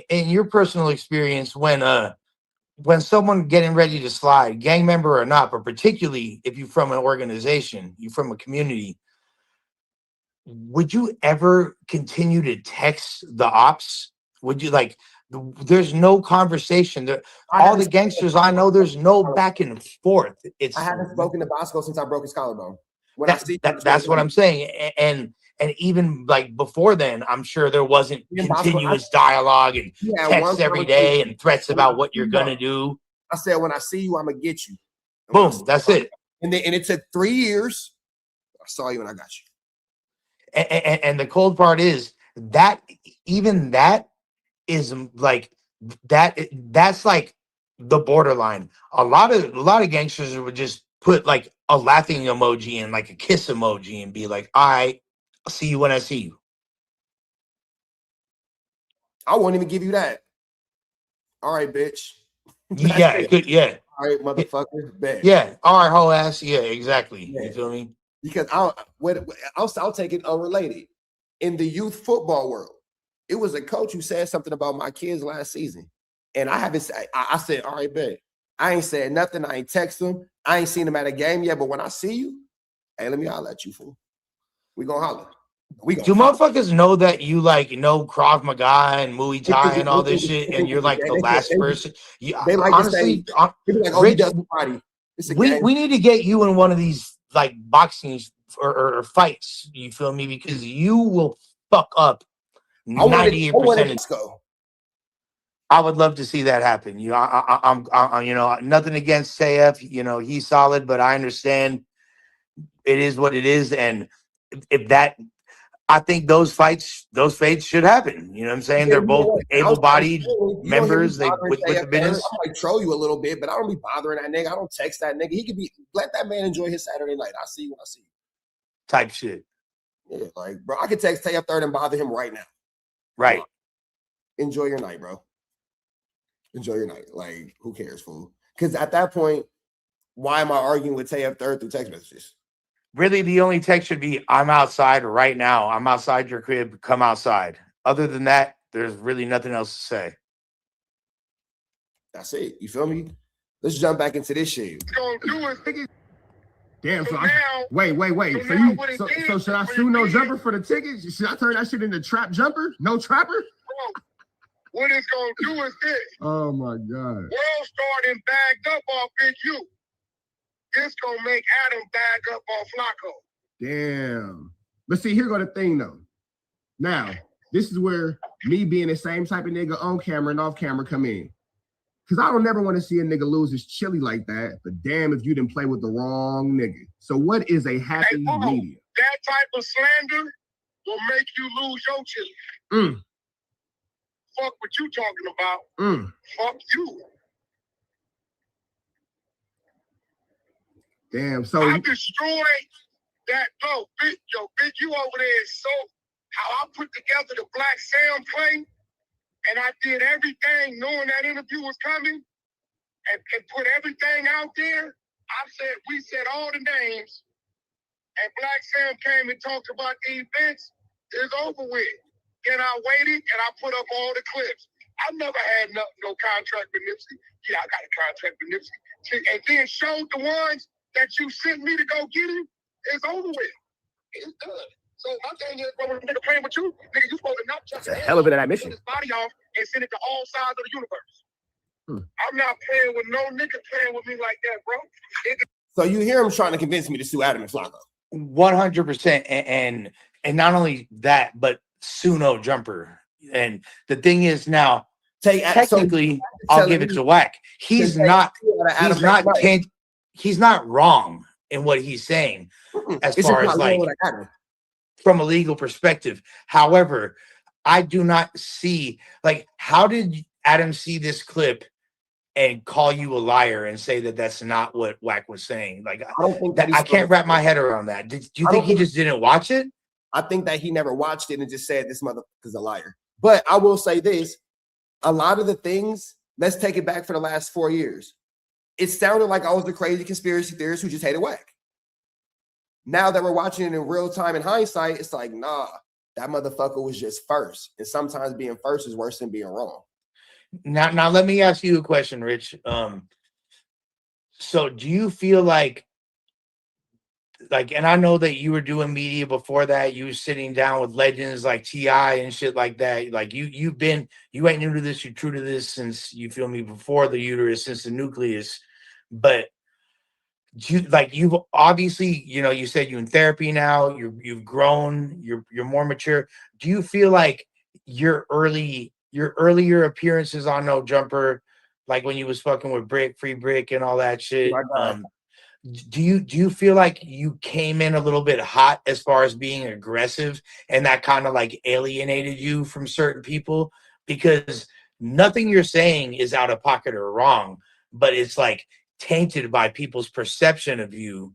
in your personal experience, when someone getting ready to slide, gang member or not, but particularly if you're from an organization, you're from a community, would you ever continue to text the ops? Would you there's no conversation. All the gangsters I know, there's no back and forth. I haven't spoken to Bosco since I broke his collarbone. That's what I'm saying. And even like before then, I'm sure there wasn't continuous dialogue and texts every day and threats about what you're gonna do. I said, when I see you, I'm gonna get you. Boom, that's it. And it took 3 years. I saw you and I got you. And the cold part is that even that is like that's like the borderline. A lot of gangsters would just put like a laughing emoji and like a kiss emoji and be like, all right, I'll see you when I see you. I won't even give you that. All right, bitch. Yeah, good, yeah. All right, motherfucker. Bet. Yeah, all right, whole ass. Yeah, exactly. Yeah. You feel me? Because I'll take it unrelated. In the youth football world, it was a coach who said something about my kids last season. And I haven't said, I said, all right, bet. I ain't said nothing. I ain't text them. I ain't seen them at a game yet. But when I see you, hey, let me holler at you, fool. We gonna holler. Do motherfuckers know that you know Krav Maga and Muay Thai and all this shit, and you're like the last person? They like honestly, to say, they be like, oh, Rich, he does karate. we need to get you in one of these like boxing or fights. You feel me? Because you will fuck up 98%. I would love to see that happen. I'm nothing against Sayef. He's solid, but I understand it is what it is, and if that. I think those fates should happen. You know what I'm saying? They're both able-bodied members. They with the business. I might troll you a little bit, but I don't be bothering that nigga. I don't text that nigga. He could be let that man enjoy his Saturday night. I see you when I see you. Type shit. Yeah, like bro, I could text Tay up third and bother him right now. Right. Enjoy your night, bro. Enjoy your night. Like, who cares, fool? Because at that point, why am I arguing with Tay up third through text messages? Really, the only text should be, I'm outside right now. I'm outside your crib. Come outside. Other than that, there's really nothing else to say. That's it. You feel me? Let's jump back into this shit. Damn, so wait. So should I sue No Jumper for the tickets? Should I turn that shit into Trap Jumper? No Trapper? What it's gonna do is this. Oh my God. World starting bagged up off Big U. This gonna make Adam bag up off Flacco. Damn. But see, here go the thing though. Now, this is where me being the same type of nigga on camera and off camera come in. Because I don't never want to see a nigga lose his chili like that. But damn if you didn't play with the wrong nigga. So what is a happy medium? That type of slander will make you lose your chili. Fuck what you talking about. Fuck you. Damn, so I destroyed that dope. Bitch, you over there is so how I put together the Black Sam play, and I did everything knowing that interview was coming, and put everything out there. We said all the names, and Black Sam came and talked about the events. It's over with. Then I waited and I put up all the clips. I never had no contract with Nipsey. Yeah, I got a contract with Nipsey. And then showed the ones that you sent me to go get him. It's over with. It's done. So my thing is, bro, when a nigga playing with you, nigga, you supposed to not just That's a hell of an admission. his body off and send it to all sides of the universe. I'm not playing with no nigga playing with me like that, bro. So you hear him trying to convince me to sue Adam and Flacco. 100%, and not only that, but Suno Jumper. And the thing is now, technically, I'll give it to Wack. He's not wrong in what he's saying as far as like from a legal perspective. However, I do not see, like, how did Adam see this clip and call you a liar and say that that's not what Wack was saying? Like, I can't wrap my head around that. Do you think he just didn't watch it? I think that he never watched it and just said this motherfucker's a liar. But I will say this, a lot of the things, let's take it back for the last 4 years. It sounded like I was the crazy conspiracy theorist who just hated Wack. Now that we're watching it in real time in hindsight, it's like, nah, that motherfucker was just first. And sometimes being first is worse than being wrong. Now let me ask you a question, Rich. So do you feel like, and I know that you were doing media before that, you were sitting down with legends like T.I. and shit like that. Like you ain't new to this, you're true to this since, you feel me, before the uterus, since the nucleus. But you've obviously, you said you're in therapy now, you've grown, you're more mature. Do you feel like your earlier appearances on No Jumper, like when you was fucking with Free Brick and all that shit, do you feel like you came in a little bit hot as far as being aggressive, and that kind of like alienated you from certain people? Because nothing you're saying is out of pocket or wrong, but it's like tainted by people's perception of you.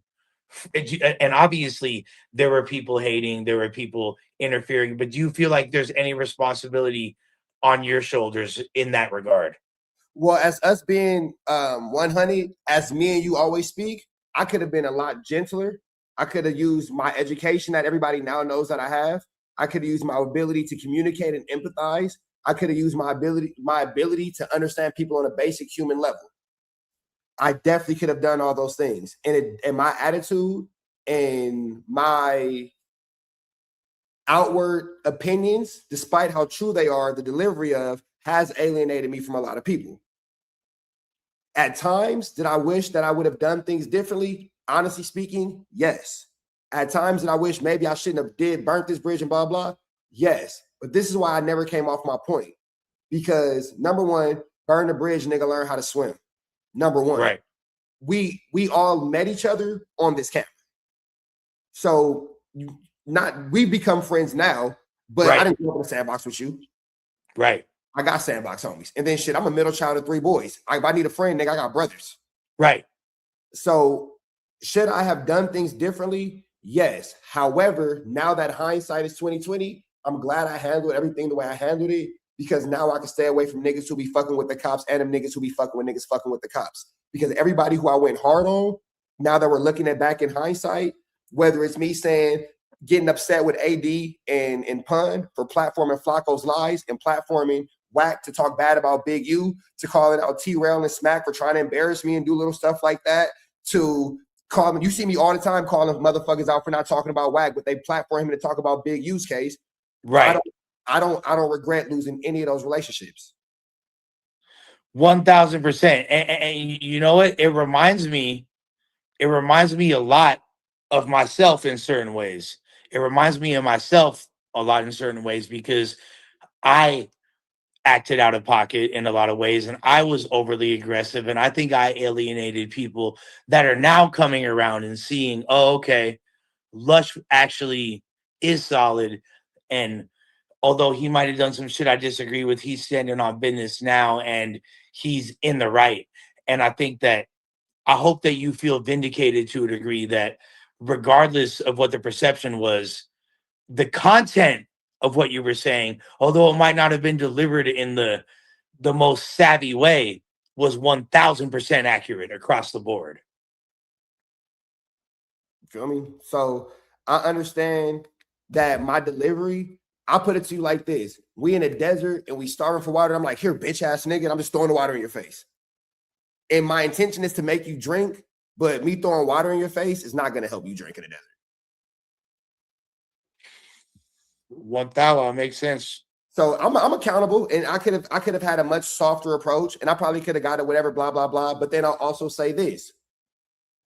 And obviously there were people hating, there were people interfering, but do you feel like there's any responsibility on your shoulders in that regard? Well, as us being 100, as me and you always speak, I could have been a lot gentler. I could have used my education that everybody now knows that I have. I could have used my ability to communicate and empathize. I could have used my ability to understand people on a basic human level. I definitely could have done all those things. And my attitude and my outward opinions, despite how true they are, the delivery of has alienated me from a lot of people. At times, did I wish that I would have done things differently? Honestly speaking, yes. At times, did I wish maybe I shouldn't have burnt this bridge and blah, blah? Yes. But this is why I never came off my point. Because number one, burn the bridge, nigga, learn how to swim. Number one. Right. We all met each other on this camp. So we become friends now, but I didn't go up in the sandbox with you. Right. I got sandbox homies. And then shit, I'm a middle child of 3 boys. If I need a friend, nigga, I got brothers. Right. So should I have done things differently? Yes. However, now that hindsight is 2020, I'm glad I handled everything the way I handled it, because now I can stay away from niggas who be fucking with the cops and them niggas who be fucking with niggas fucking with the cops. Because everybody who I went hard on, now that we're looking at back in hindsight, whether it's me saying, getting upset with AD and Pun for platforming Flacco's lies and platforming Wack to talk bad about Big U, to calling out T-Rail and Smack for trying to embarrass me and do little stuff like that, to call them. You see me all the time calling motherfuckers out for not talking about Wack, but they platform him to talk about Big U's case. Right. I don't regret losing any of those relationships. 1000%. And you know what? It reminds me a lot of myself in certain ways. It reminds me of myself a lot in certain ways, because I acted out of pocket in a lot of ways, and I was overly aggressive, and I think I alienated people that are now coming around and seeing, oh, okay, Lush actually is solid, and although he might have done some shit I disagree with, he's standing on business now, and he's in the right. And I think that I hope that you feel vindicated to a degree that regardless of what the perception was, the content of what you were saying, although it might not have been delivered in the most savvy way, was 1000% accurate across the board. Feel me? So I understand that my delivery, I'll put it to you like this. We in a desert and we starving for water. I'm like, here, bitch ass nigga, and I'm just throwing the water in your face. And my intention is to make you drink, but me throwing water in your face is not going to help you drink in the desert. 1000 makes sense. So I'm accountable, and I could have had a much softer approach, and I probably could have got it, whatever, blah, blah, blah. But then I'll also say this.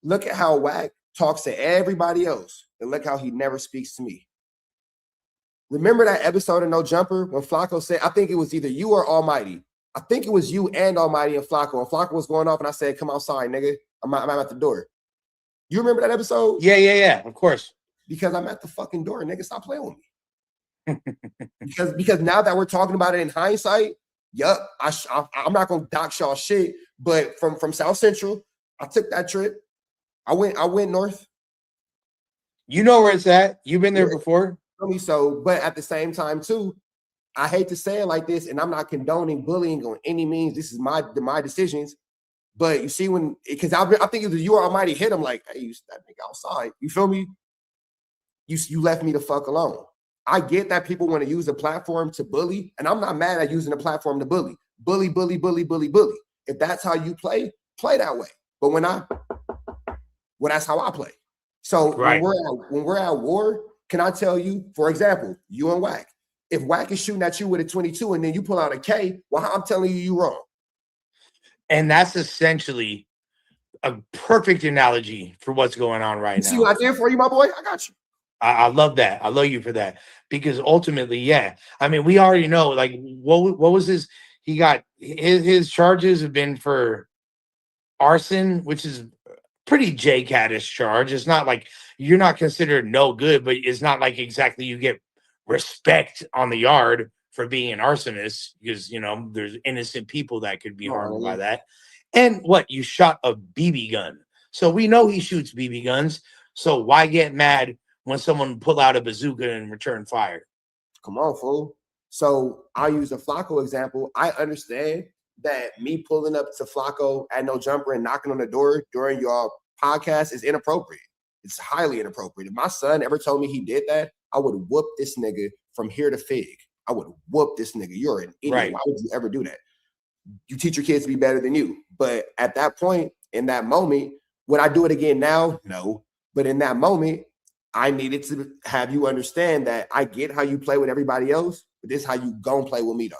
Look at how Wack talks to everybody else, and look how he never speaks to me. Remember that episode of No Jumper when Flacco said, I think it was either you or Almighty. I think it was you and Almighty and Flacco. And Flacco was going off, and I said, come outside, nigga. I'm at the door. You remember that episode? Yeah, of course. Because I'm at the fucking door, nigga. Stop playing with me. because now that we're talking about it in hindsight, yup, I'm not gonna dox y'all shit. But from South Central, I took that trip. I went north. You know where it's at. You've been there before. So, but at the same time, too, I hate to say it like this, and I'm not condoning bullying on any means. This is my decisions. But you see, because I think it was you or Almighty hit him like, hey, you that nigga outside. You feel me? You left me the fuck alone. I get that people want to use the platform to bully, and I'm not mad at using the platform to bully. Bully. If that's how you play that way. But that's how I play. So right. when we're at war, can I tell you, for example, you and Wack, if Wack is shooting at you with a 22 and then you pull out a K, well, I'm telling you wrong. And that's essentially a perfect analogy for what's going on right now. See what I did for you, my boy? I got you. I love that. I love you for that. Because ultimately, yeah. I mean, we already know, like, what was his? He got his charges have been for arson, which is pretty J-Cat-ish charge. It's not like you're not considered no good, but it's not like exactly you get respect on the yard for being an arsonist, because there's innocent people that could be harmed by that. And what, you shot a BB gun. So we know he shoots BB guns. So why get mad when someone pull out a bazooka and return fire? Come on, fool. So I'll use a Flacco example. I understand that me pulling up to Flacco at No Jumper and knocking on the door during your podcast is inappropriate. It's highly inappropriate. If my son ever told me he did that, I would whoop this nigga from here to Fig. I would whoop this nigga. You're an idiot. Right. Why would you ever do that? You teach your kids to be better than you. But at that point, in that moment, would I do it again now? No. But in that moment, I needed to have you understand that I get how you play with everybody else, but this is how you gonna play with me, though.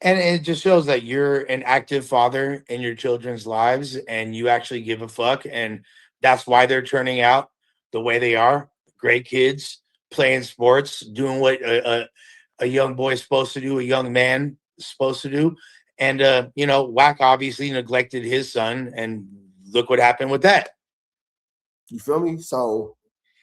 And it just shows that you're an active father in your children's lives, and you actually give a fuck. And that's why they're turning out the way they are. Great kids, playing sports, doing what a young boy is supposed to do, a young man is supposed to do. And, Wack obviously neglected his son, and look what happened with that. You feel me? So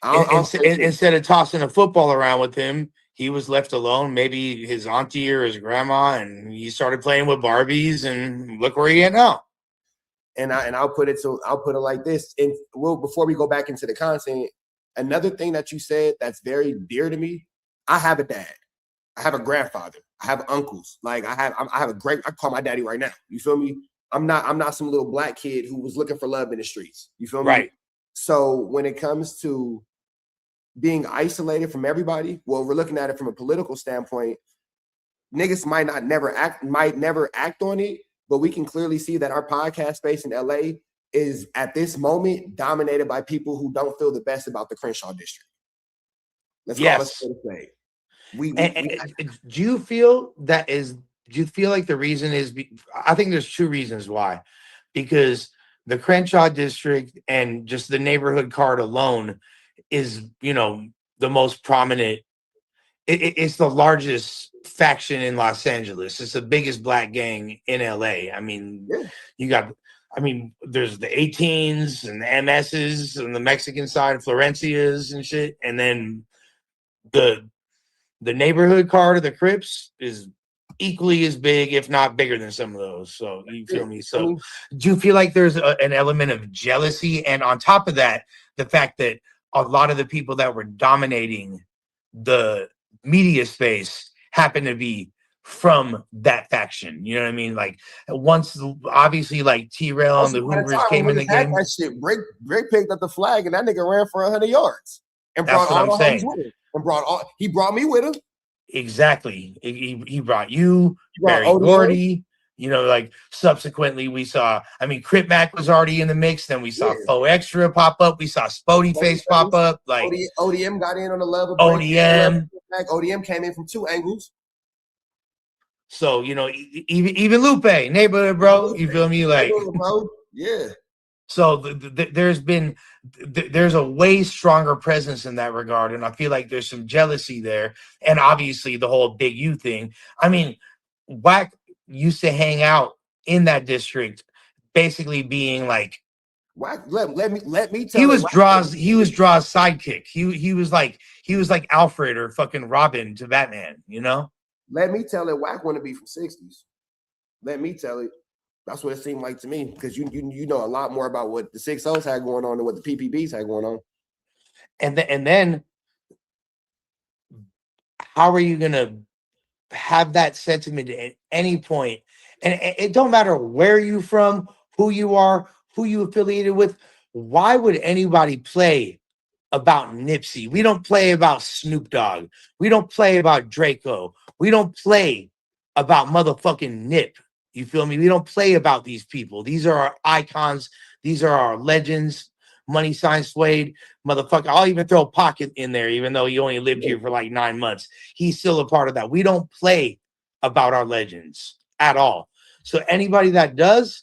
instead of tossing a football around with him, he was left alone, maybe his auntie or his grandma, and he started playing with Barbies, and look where he is now. And I'll put it like this. And before we go back into the content, another thing that you said that's very dear to me, I have a dad. I have a grandfather. I have uncles. Like I call my daddy right now. You feel me? I'm not some little black kid who was looking for love in the streets. You feel me? Right. So when it comes to being isolated from everybody, well, we're looking at it from a political standpoint. Niggas might never act on it, but we can clearly see that our podcast space in LA is at this moment dominated by people who don't feel the best about the Crenshaw district. Let's call it do you feel like the reason is, I think there's two reasons why, because the Crenshaw district and just the neighborhood card alone is, the most prominent it's the largest faction in Los Angeles. It's the biggest black gang in LA. I mean, you got, I mean, there's the 18s and the MSs and the Mexican side, Florencias and shit. And then the neighborhood card of the Crips is equally as big, if not bigger than some of those. So you feel me? So do you feel like there's an element of jealousy? And on top of that, the fact that a lot of the people that were dominating the media space happen to be from that faction. You know what I mean? Like once, obviously, like T-Rail and the Hoovers came in the game. That shit, Drake picked up the flag and that nigga ran for 100 yards and That's brought what all I'm the homies saying. with him. And he brought me with him. Exactly. He brought you, brought Barry ODM. Gordy. You know, like subsequently we saw, I mean, Crip Mac was already in the mix. Then we saw Faux Extra pop up. We saw Spody Face pop up. Like ODM got in on the level. ODM. ODM came in from two angles. So, you know, even Lupe, neighborhood, bro. You feel me? Like, bro. Yeah. So there's a way stronger presence in that regard, and I feel like there's some jealousy there, and obviously the whole Big U thing. I mean, Wack used to hang out in that district, basically being like, Wack. Let me tell he you, was Wack Draw's sidekick. He was like Alfred or fucking Robin to Batman, you know. Let me tell it, Wack want to be from 60s. Let me tell it. That's what it seemed like to me, because you know a lot more about what the 6-0s had going on than what the PPBs had going on. And then how are you gonna have that sentiment at any point? And it don't matter where you from, who you are, who you affiliated with. Why would anybody play about Nipsey? We don't play about Snoop Dogg. We don't play about Draco. We don't play about motherfucking Nip. You feel me? We don't play about these people. These are our icons. These are our legends. Money Sign Suede, motherfucker. I'll even throw Pocket in there, even though he only lived here for like 9 months. He's still a part of that. We don't play about our legends at all. So anybody that does,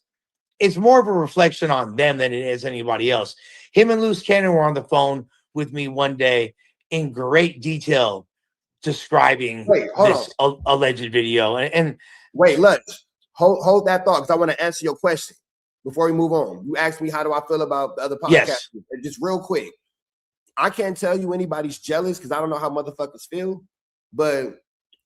it's more of a reflection on them than it is anybody else. Him and Loose Cannon were on the phone with me one day in great detail describing this alleged video. And wait, Lunch. Hold that thought, because I want to answer your question before we move on. You asked me how do I feel about the other podcast. Yes. Just real quick. I can't tell you anybody's jealous because I don't know how motherfuckers feel. But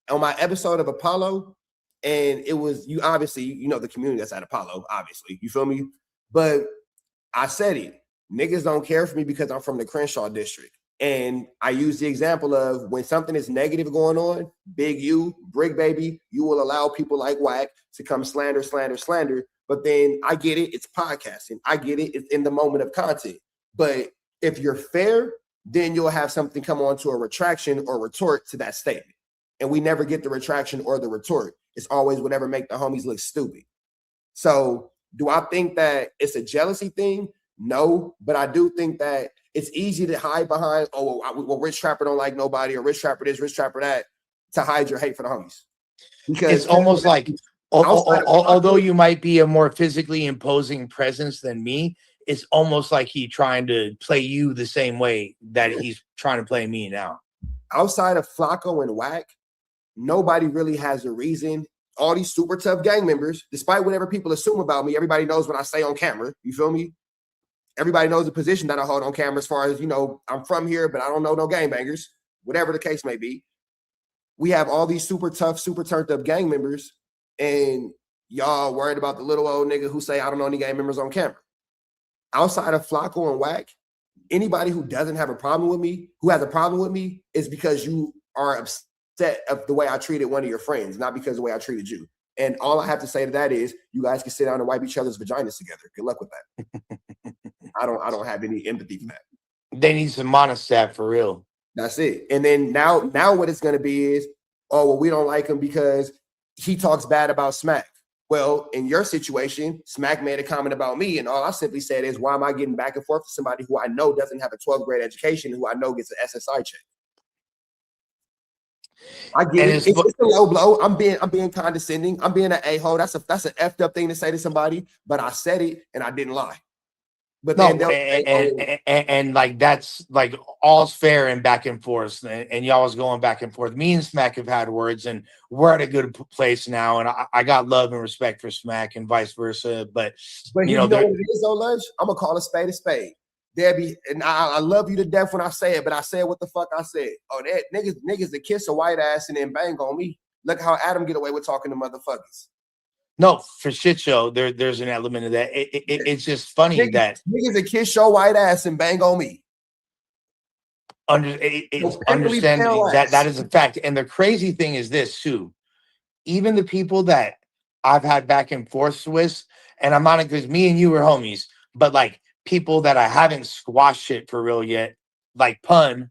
on my episode of Apollo, and it was, you obviously, you know the community that's at Apollo, obviously. You feel me? But I said it. Niggas don't care for me because I'm from the Crenshaw district. And I use the example of when something is negative going on, Big U, Brick Baby, you will allow people like Wack to come slander. But then I get it, it's podcasting. I get it, it's in the moment of content. But if you're fair, then you'll have something come on to a retraction or retort to that statement. And we never get the retraction or the retort. It's always whatever make the homies look stupid. So do I think that it's a jealousy thing? No, but I do think that it's easy to hide behind, well, Rich Trapper don't like nobody, or Rich Trapper this, Rich Trapper that, to hide your hate for the homies. Because it's almost like, although you might be a more physically imposing presence than me, it's almost like he's trying to play you the same way that he's trying to play me now. Outside of Flacco and Wack, nobody really has a reason. All these super tough gang members, despite whatever people assume about me, everybody knows what I say on camera. You feel me? Everybody knows the position that I hold on camera as far as, you know, I'm from here, but I don't know no gangbangers, whatever the case may be. We have all these super tough, super turned up gang members, and y'all worried about the little old nigga who say, I don't know any gang members on camera. Outside of Flacco and Wack, anybody who doesn't have a problem with me, who has a problem with me, is because you are upset of the way I treated one of your friends, not because of the way I treated you. And all I have to say to that is, you guys can sit down and wipe each other's vaginas together. Good luck with that. I don't have any empathy for that. They need some monostat for real. That's it. And then now what it's going to be is, oh, well, we don't like him because he talks bad about Smack. Well, in your situation, Smack made a comment about me, and all I simply said is, why am I getting back and forth to somebody who I know doesn't have a 12th grade education, who I know gets an SSI check? I get it. It's a low blow. I'm being condescending. I'm being an a-hole. That's an effed up thing to say to somebody, but I said it and I didn't lie. But No, then they'll say, oh, and like that's like all's fair and back and forth, and y'all was going back and forth. Me and Smack have had words, and we're at a good place now, and I got love and respect for Smack, and vice versa. But but you you know know, what it is though, Lunch? I'm gonna call a spade a spade. Debbie, and I love you to death when I say it, but I said what the fuck I said. Oh, that niggas that kiss a white ass and then bang on me. Look how Adam get away with talking to motherfuckers. no, for shit show, there's an element of that. It's just funny that niggas that kiss your white ass and bang on me. It's understanding that is a fact. And the crazy thing is this too. Even the people that I've had back and forth with, and I'm not because me and you were homies, but like people that I haven't squashed shit for real yet, like Pun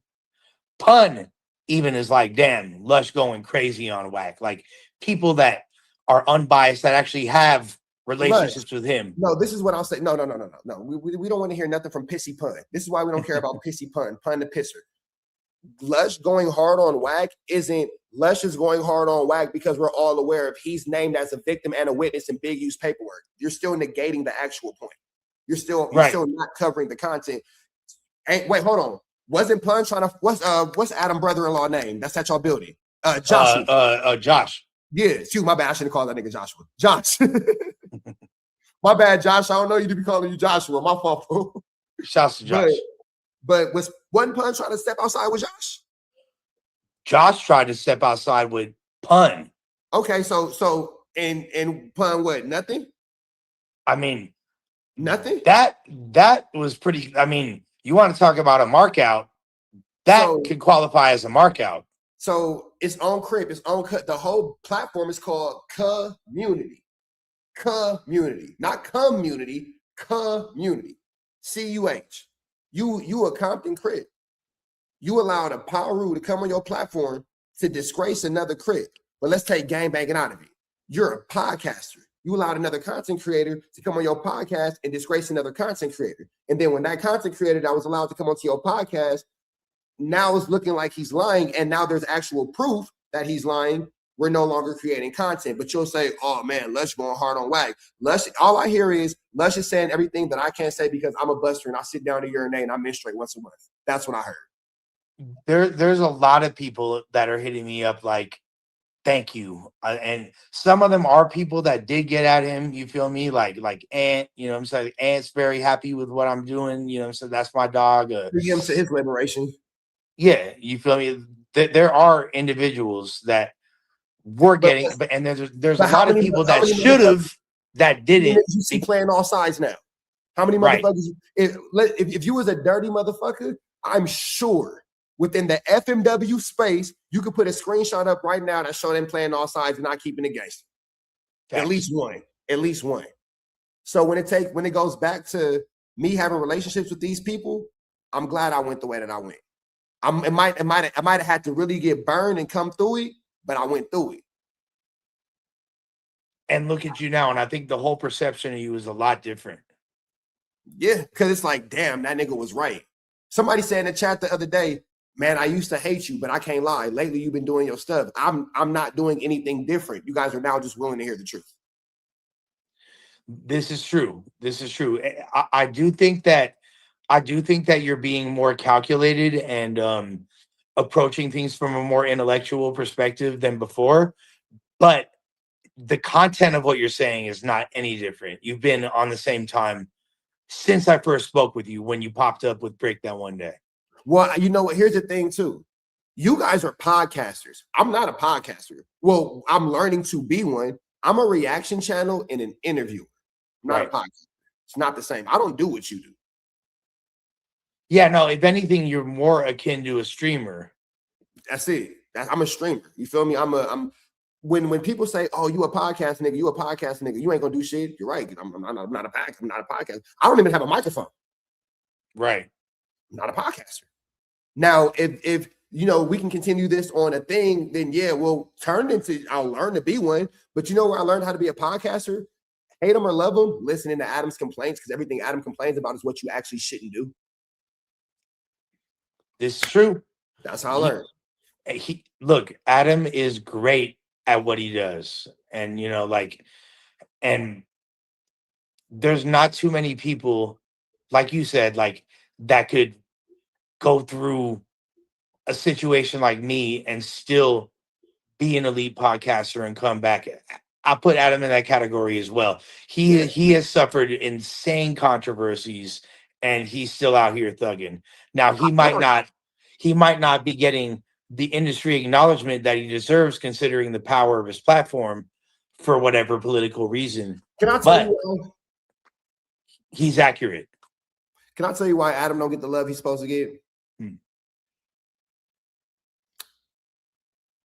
even is like, damn, Lush going crazy on Whack. Like people that are unbiased that actually have relationships with him. No, this is what I'll say. No. We don't want to hear nothing from Pissy Pun. This is why we don't care about Pissy Pun the pisser. Lush going hard on Whack isn't Lush is going hard on Whack because we're all aware of he's named as a victim and a witness in big use paperwork. You're still negating the actual point. You're still not covering the content. Wait, hold on. Wasn't Pun trying to what's Adam brother-in-law name? That's at y'all building. Joshua. Josh. Yeah, excuse my bad. I shouldn't call that nigga Joshua. Josh. My bad, Josh. I don't know you to be calling you Joshua. My fault. Shouts to Josh. But wasn't Pun trying to step outside with Josh? Josh tried to step outside with Pun. Okay, so and Pun what? Nothing? I mean, nothing? That was pretty. I mean, you want to talk about a mark out? That could qualify as a mark out. So it's on Crip, it's on cut. The whole platform is called Community. Community, not community, community. CUH. You a Compton Crip. You allowed a Paru to come on your platform to disgrace another Crip. But let's take gangbanging out of it. You're a podcaster. You allowed another content creator to come on your podcast and disgrace another content creator. And then when that content creator that was allowed to come onto your podcast now is looking like he's lying, and now there's actual proof that he's lying, we're no longer creating content. But you'll say, oh man, Lush going hard on Whack. Lush, all I hear is Lush is saying everything that I can't say because I'm a buster and I sit down to urinate and I menstruate once a month. That's what I heard. There's a lot of people that are hitting me up like, thank you. And some of them are people that did get at him. You feel me? Like Ant, you know what I'm saying? Ant's very happy with what I'm doing. You know what I'm saying? That's my dog. Bring him to his liberation. Yeah, you feel me? There are individuals that were getting, and there's a lot of people that should have that didn't. You see playing all sides now. How many motherfuckers? If you was a dirty motherfucker, I'm sure within the FMW space, you could put a screenshot up right now that show them playing all sides and not keeping it gangster. At least one. So when it goes back to me having relationships with these people, I'm glad I went the way that I went. I might have had to really get burned and come through it, but I went through it. And look at you now, and I think the whole perception of you is a lot different. Yeah, because it's like, damn, that nigga was right. Somebody said in the chat the other day, man, I used to hate you, but I can't lie. Lately, you've been doing your stuff. I'm not doing anything different. You guys are now just willing to hear the truth. This is true. I do think that you're being more calculated and approaching things from a more intellectual perspective than before. But the content of what you're saying is not any different. You've been on the same time since I first spoke with you when you popped up with Brick that one day. Well, you know what? Here's the thing, too. You guys are podcasters. I'm not a podcaster. Well, I'm learning to be one. I'm a reaction channel and an interviewer. I'm not a podcaster. It's not the same. I don't do what you do. Yeah, no, if anything, you're more akin to a streamer. That's it. I'm a streamer. You feel me? When people say, "Oh, you a podcast nigga, you a podcast nigga, you ain't gonna do shit." You're right. I'm not a podcast. I don't even have a microphone. Right. I'm not a podcaster. Now, if you know we can continue this on a thing, then yeah, we'll turn into. I'll learn to be one. But you know where I learned how to be a podcaster? Hate him or love him, listening to Adam's complaints, because everything Adam complains about is what you actually shouldn't do. This is true. That's how I learned. Look, Adam is great at what he does. And, and there's not too many people like you said, like that could go through a situation like me and still be an elite podcaster and come back. I put Adam in that category as well. He has suffered insane controversies and he's still out here thugging. Now he might not be getting the industry acknowledgement that he deserves considering the power of his platform for whatever political reason. Can I tell you? He's accurate. Can I tell you why Adam don't get the love he's supposed to get?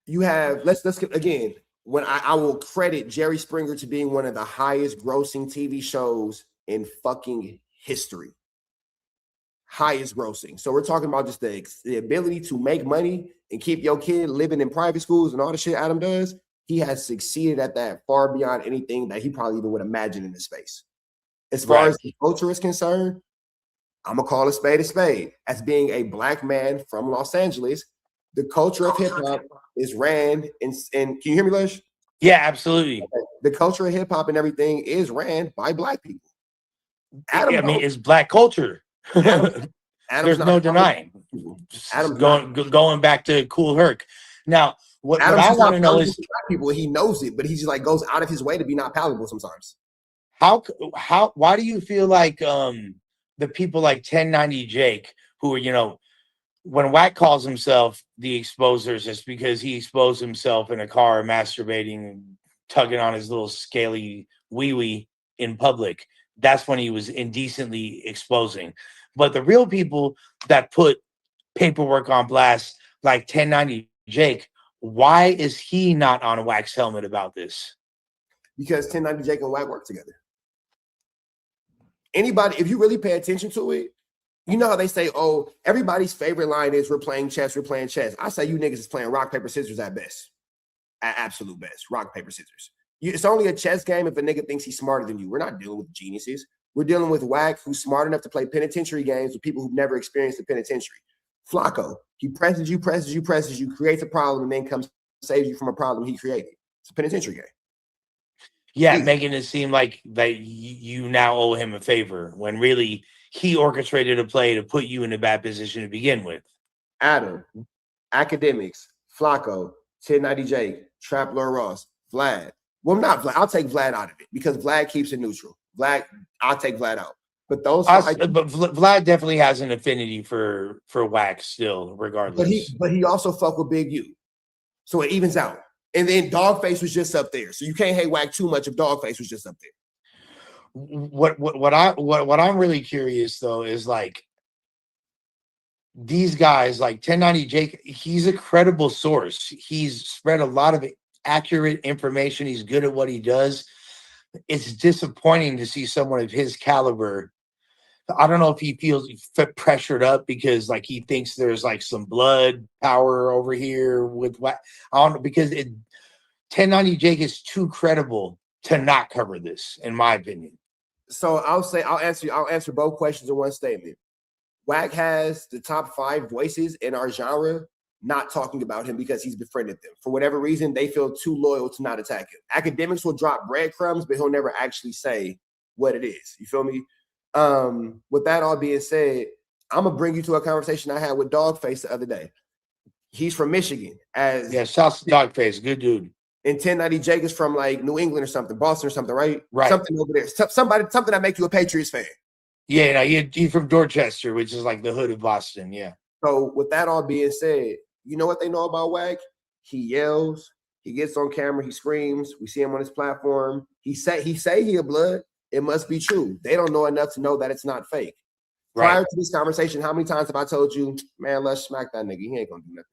You have let's again. When I will credit Jerry Springer to being one of the highest grossing TV shows in fucking history. Highest grossing. So we're talking about just the ability to make money and keep your kid living in private schools and all the shit Adam does. He has succeeded at that far beyond anything that he probably even would imagine in this space. As far as the culture is concerned, I'm gonna call a spade. As being a black man from Los Angeles, the culture of hip hop is ran and can you hear me, Lush? Yeah, absolutely. The culture of hip hop and everything is ran by black people. It's black culture. There's no denying. Going back to Cool Herc. Now, what I want to know is black people. He knows it, but he just like goes out of his way to be not palatable sometimes. Why do you feel like the people like 1090 Jake, who are, when Wack calls himself the exposers, it's because he exposed himself in a car masturbating, tugging on his little scaly wee-wee in public. That's when he was indecently exposing. But the real people that put paperwork on blast, like 1090 Jake, why is he not on a Wack's helmet about this? Because 1090 Jake and Wack work together. Anybody, if you really pay attention to it, you know how they say, oh, everybody's favorite line is we're playing chess. I say you niggas is playing rock, paper, scissors at best. At absolute best. Rock, paper, scissors. It's only a chess game if a nigga thinks he's smarter than you. We're not dealing with geniuses. We're dealing with Wack, who's smart enough to play penitentiary games with people who've never experienced the penitentiary. Flacco, he presses you, creates a problem, and then comes saves you from a problem he created. It's a penitentiary game. Yeah, making it seem like that you now owe him a favor when really he orchestrated a play to put you in a bad position to begin with. Adam, Academics, Flacco, 1090 Jake, Trap Lord Ross, Vlad. Well, not Vlad. I'll take Vlad out of it because Vlad keeps it neutral. I'll take Vlad out. But Vlad definitely has an affinity for Wack still, regardless. But he also fuck with Big U, so it evens out. And then Dogface was just up there, so you can't hate Wack too much if Dogface was just up there. What I'm really curious though is like these guys like 1090 Jake. He's a credible source. He's spread a lot of accurate information. He's good at what he does. It's disappointing to see someone of his caliber. I don't know if he feels pressured up because like he thinks there's like some blood power over here with what I don't know, because 1090 Jake is too credible to not cover this, in my opinion. So I'll answer both questions in one statement. Wack has the top 5 voices in our genre not talking about him because he's befriended them. For whatever reason, they feel too loyal to not attack him. Academics will drop breadcrumbs, but he'll never actually say what it is. You feel me? With that all being said, I'm gonna bring you to a conversation I had with Dogface the other day. He's from Michigan. South Dogface, good dude. And 1090 Jake is from like New England or something, Boston or something, right? Right. Something over there. Something that make you a Patriots fan. Yeah, no, he's from Dorchester, which is like the hood of Boston. Yeah. So with that all being said, you know what they know about Wack? He yells, he gets on camera, he screams. We see him on his platform. He say he a blood. It must be true. They don't know enough to know that it's not fake. Right. Prior to this conversation, how many times have I told you, man, let's smack that nigga. He ain't gonna do nothing.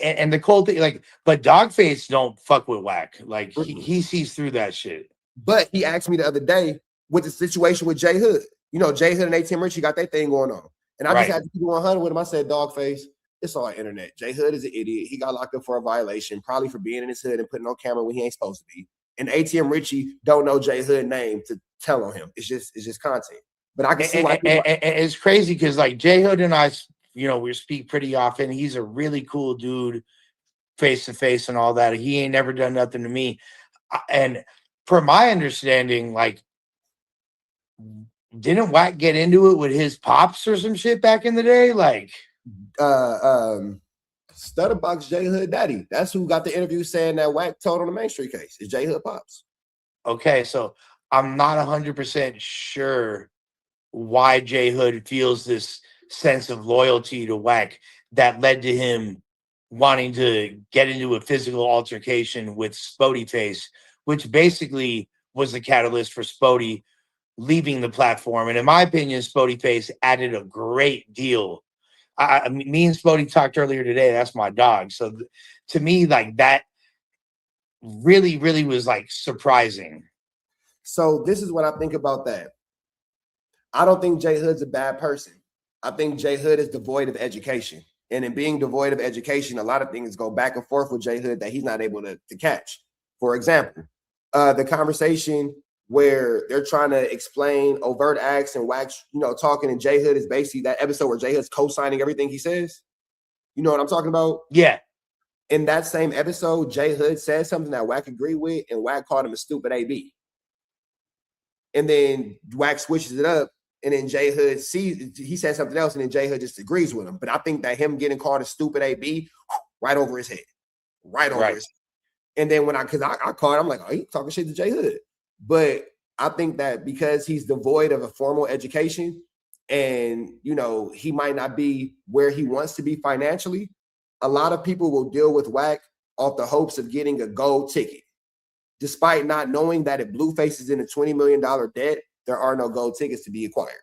And the cold thing, like, but Dogface don't fuck with Wack. Like he sees through that shit. But he asked me the other day with the situation with J Hood. You know, J Hood and ATM Richie got their thing going on. And I just had to keep 100 with him. I said, Dogface, it's all internet. J Hood is an idiot. He got locked up for a violation, probably for being in his hood and putting on camera when he ain't supposed to be. And ATM Richie don't know J Hood name to tell on him. It's just content. But I can see why it's crazy because like J Hood and I, we speak pretty often. He's a really cool dude, face to face and all that. He ain't never done nothing to me. And from my understanding, like didn't Wack get into it with his pops or some shit back in the day? Like, Stutterbox J Hood Daddy. That's who got the interview saying that Wack told on the Main Street case. It's J Hood Pops. okay, so I'm not 100% sure why J Hood feels this sense of loyalty to Wack that led to him wanting to get into a physical altercation with Blueface, which basically was the catalyst for Spody leaving the platform. And in my opinion, Blueface added a great deal. Me and Spody talked earlier today. That's my dog. So to me, like that really, really was like surprising. So this is what I think about that. I don't think J Hood's a bad person. I think J Hood is devoid of education. And in being devoid of education, a lot of things go back and forth with J Hood that he's not able to catch. For example, the conversation where they're trying to explain overt acts and Wax, talking, and J Hood is basically that episode where J Hood's co-signing everything he says. You know what I'm talking about? Yeah. In that same episode, J Hood said something that Wack agreed with, and Wack called him a stupid AB. And then Wack switches it up, and then J Hood he said something else, and then J Hood just agrees with him. But I think that him getting called a stupid AB, right over his head. Right over his head. And then because I called, I'm like, oh, he talking shit to J Hood. But I think that because he's devoid of a formal education and, he might not be where he wants to be financially, a lot of people will deal with Wack off the hopes of getting a gold ticket, despite not knowing that if Blueface is in a $20 million debt, there are no gold tickets to be acquired.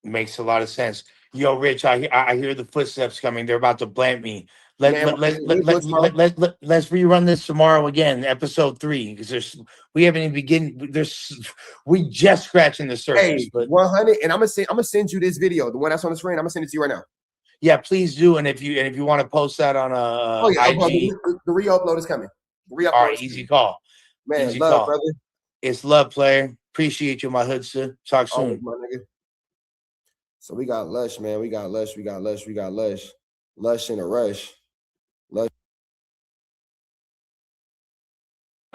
Makes a lot of sense. Yo, Rich, I hear the footsteps coming. They're about to blamp me. Let's rerun this tomorrow again, episode 3, because we haven't even begun. We just scratching the surface. Hey, but 100, and I'm gonna send you this video, the one that's on the screen. I'm gonna send it to you right now. Yeah, please do. And if you want to post that on IG, the re-upload is coming. All right, easy call. Man, easy love, call. brother. It's love, player. Appreciate you, my hoodster. Talk soon. Always, my nigga. So we got Lush, man. We got Lush in a rush. Lush.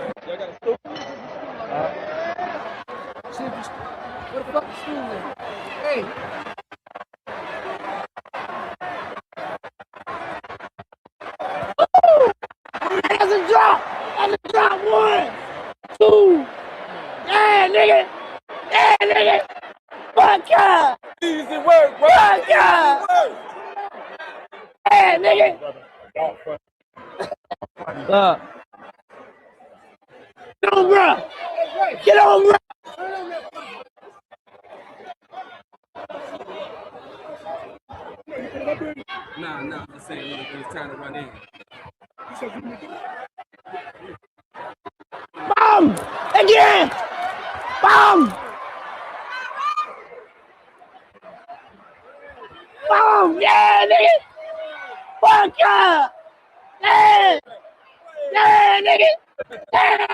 Where the fuck is school at? Hey. That's a drop! That's a drop! 1, 2. Yeah, nigga! Yeah, nigga! Fuck yeah! Easy work, bro! Fuck yeah! Yeah, nigga! Get on, bro! Get on, bro! Nah, I'm saying it's time to run in. Bomb! Again! Bomb! Bomb! Yeah, nigga! Fuck yeah! Yeah! Yeah, nigga! Yeah!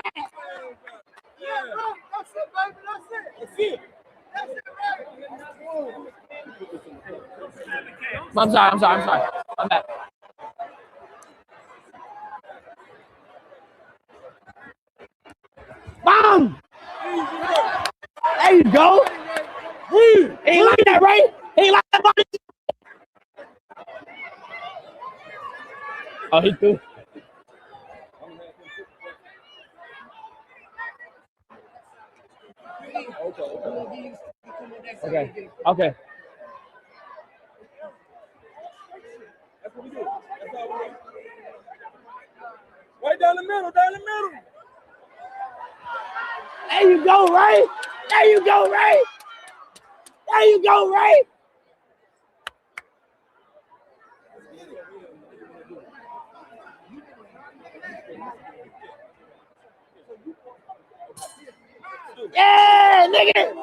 I'm sorry. I'm back. Bomb! There you go. Ain't like that, right? Ain't like that, buddy. Oh, he threw. Okay. That's what we do. That's all we do. Right down the middle. There you go, right? Yeah, nigga!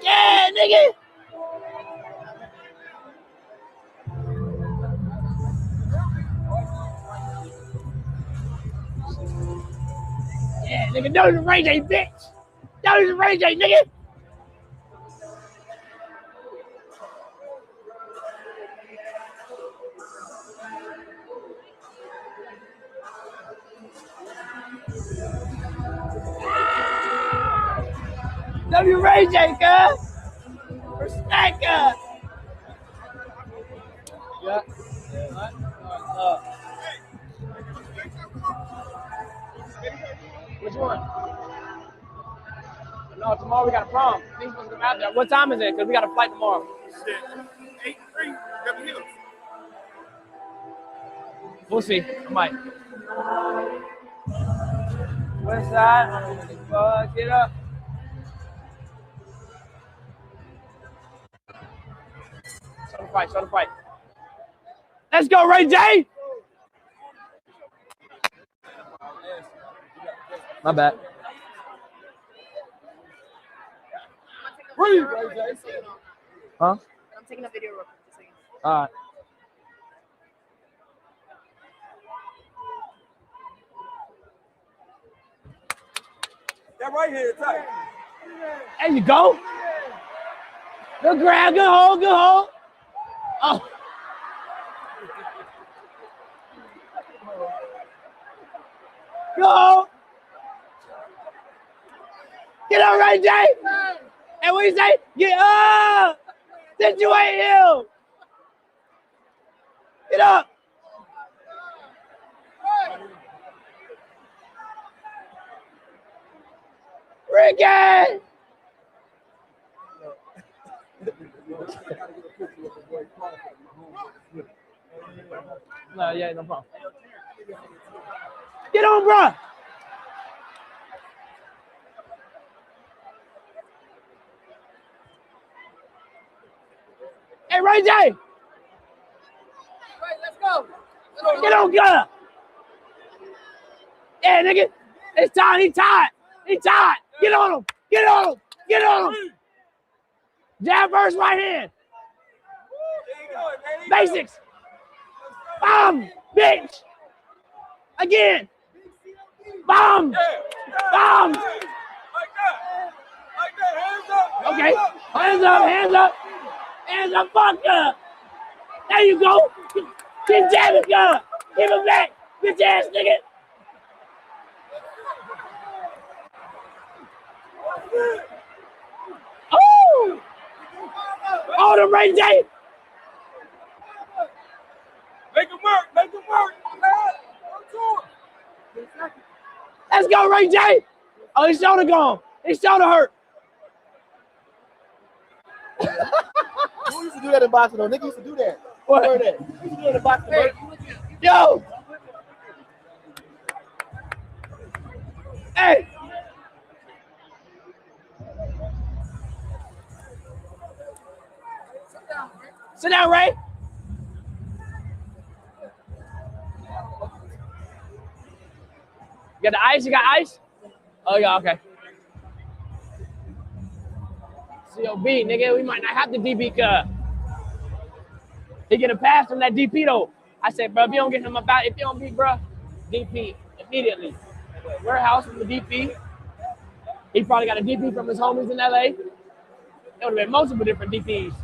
Yeah, nigga! Yeah, nigga, that was a Ray J, bitch! That was a Ray J, nigga! W Ray J, cuz. Respect, cuz. Yeah. Which one? No, tomorrow we got a prom. Things supposed to come out there. What time is it? Because we got a flight tomorrow. 8-3, W Hills. We'll see. I might. West side. Get up. Show the fight. Let's go, Ray J. My bad. Huh? I'm taking a video real quick. All right. That right here, tight. There you go. Good grab, good hold. Oh. Go. Get up, Ray J. And what you say? Get up. Situate him. Get up. Ricky. No, yeah, no problem. Get on, bro. Hey, Ray J. Right, let's go. Get on, gunner. Yeah, nigga. It's time. He tied. Get on him. Get on him. Jab first, right hand. Basics. Bomb, bitch. Again. Bomb. Okay. Hands up, fuck up. There you go. Keep jabbing, gun. Keep him back. Bitch ass nigga. Oh! Oh, the Ray J. Make him work. Let's go, Ray J. Oh, his shoulder gone. His shoulder hurt. Who used to do that in boxing though? Nigga used to do that. What? Heard that. Who used to do that in boxing, bro? Yo. Hey. Sit down, Ray. You got the ice? You got ice? Oh, yeah, okay. COB, nigga, we might not have the DP cut. He get a pass from that DP, though. I said, bro, if you don't get him about, if you don't beat, bro, DP immediately. Warehouse from the DP. He probably got a DP from his homies in LA. There would have been multiple different DPs.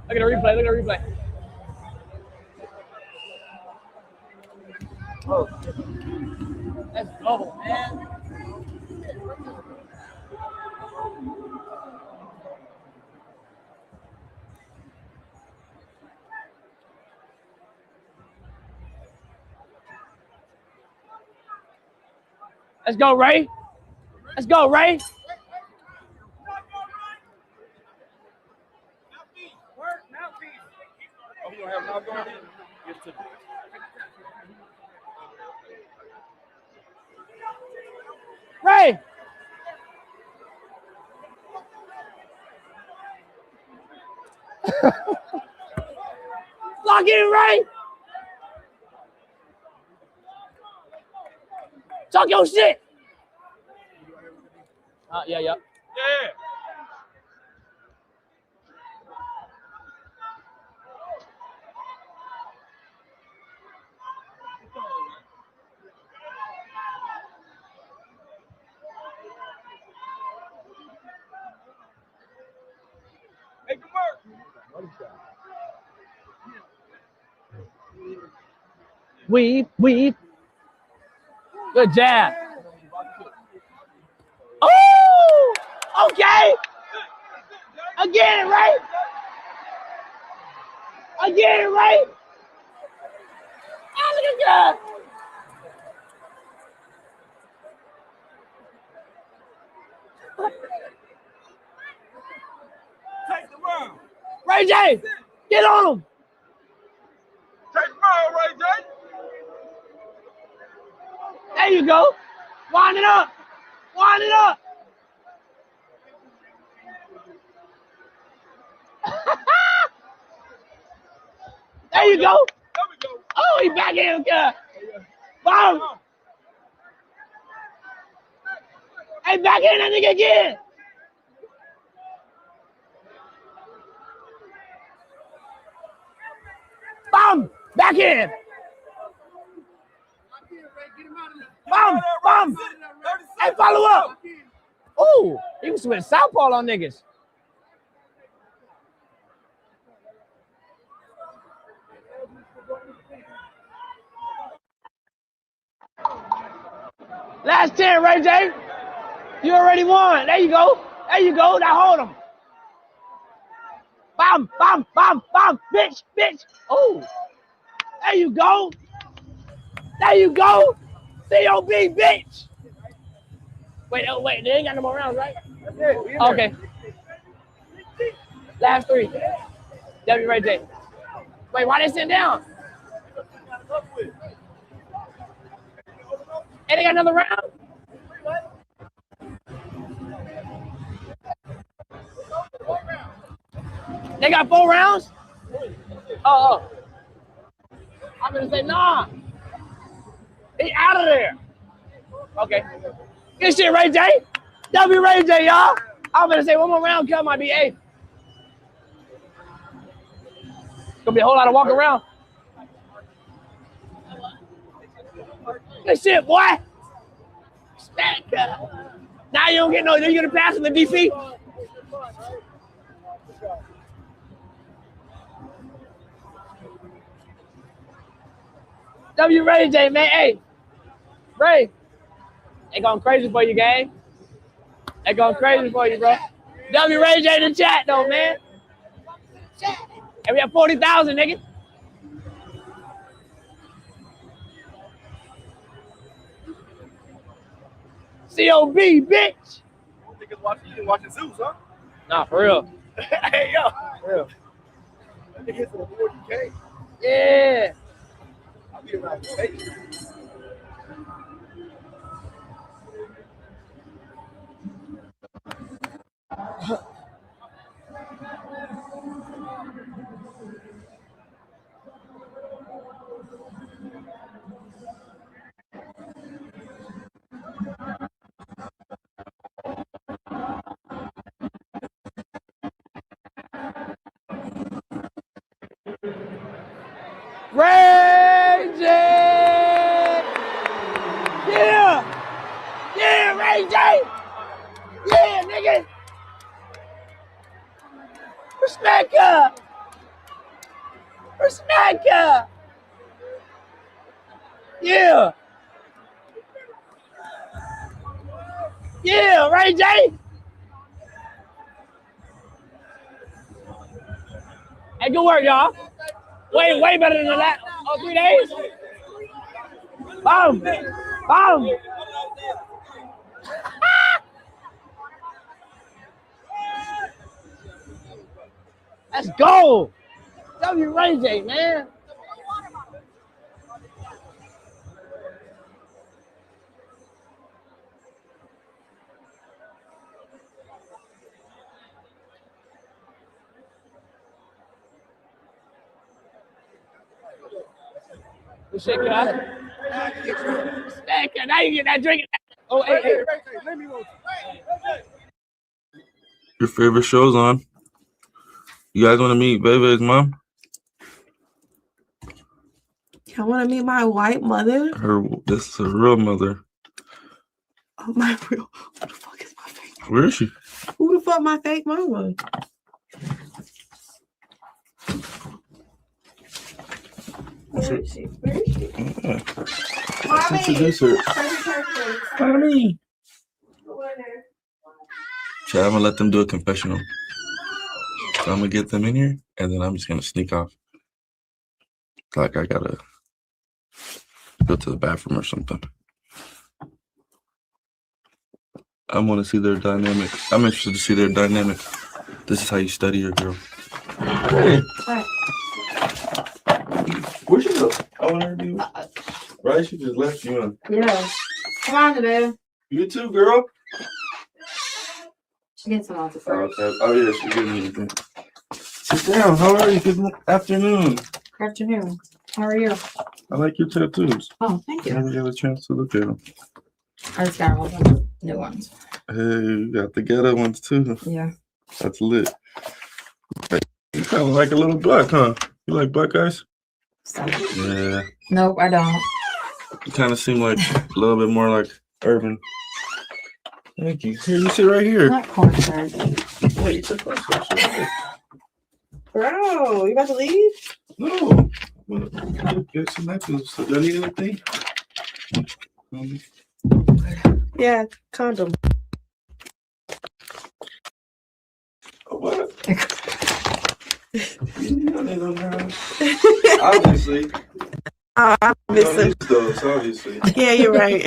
Look at the replay. Oh. Let's go, man. Let's go, Ray. Oh, you don't have mouth guard in? Give it to me. Ray. Lock in, Ray. Talk your shit. Yeah. Yeah. Make it work. Weave. Good jab. Okay. Again, right? Again, right? Oh, look at that. Take the round. Ray J, get on him. Take the round, Ray J. There you go. Wind it up. Wind it up. There you go. Oh, he back in. Bomb. Hey, back in that nigga again. Bomb. Back in. Bomb. Bomb. Hey, follow up. Ooh, he was with southpaw on niggas. Last 10, Ray J. You already won. There you go. There you go. Now hold him. Bomb, bomb, bomb, bomb. Bitch, bitch. Oh, there you go. There you go. COB, bitch. Wait, oh, wait. They ain't got no more rounds, right? Okay. Last 3. W Ray J. Wait, why they sitting down? Hey, they got another round? They got 4 rounds? Oh. I'm gonna say, nah. He out of there. Okay. Good shit, Ray J. W Ray J, y'all. I'm gonna say one more round, cut might be 8. Gonna be a whole lot of walking around. Good shit, boy. Now you don't get no, you gonna pass in the DC? W Ray J, man. Hey, Ray. They going crazy for you, gang. They going crazy for you, bro. W Ray J in the chat, though, man. And we have 40,000, nigga. COB, bitch. You watching Zeus, huh? Nah, for real. Hey, yo. For real. That nigga hit for the 40K. Yeah. I'll be around the page. Ray J! Yeah! Yeah, Ray J! Yeah, nigga! Respect up! Respect up! Yeah! Yeah, Ray J! Hey, good work, y'all. Way better than the last 3 days. Boom! Boom! Let's go! W Ray J, man. Good shit, guys. Now you get that drink. Oh, hey. Your favorite show's on. You guys want to meet Bebe's mom? Y'all want to meet my white mother? This is her real mother. Oh, my real. Who the fuck is my fake? Where is she? Who the fuck my fake mama? Where is she? Yeah. Mommy. Introduce her. Mommy. So I'm gonna let them do a confessional. So I'm gonna get them in here, and then I'm just gonna sneak off. Like I gotta go to the bathroom or something. I want to see their dynamic. I'm interested to see their dynamic. This is how you study your girl. Hey, where'd she go? I want her to be. Right? She just left you on. Yeah. Come on, babe. You too, girl. She gets some off the Oh, first. okay. Oh yeah, she didn't need anything. Sit down. How are you? Good afternoon. Good afternoon. How are you? I like your tattoos. Oh, thank you. Never got a chance to look at them. I just got a whole bunch of new ones. Hey, you got the ghetto ones too. Yeah. That's lit. Hey, you kind of like a little black, huh? You like black guys? Stop. Yeah. Nope, I don't. You kind of seem like a little bit more like urban. Thank you. Here, you sit right here. Not cornstarch. Wait, you took cornstarch. Bro, you about to leave? No. Get some necklaces. So do I need anything? Yeah, condom. What? You don't need them now. Obviously. I'm You don't missing. need those, obviously. Yeah, you're right.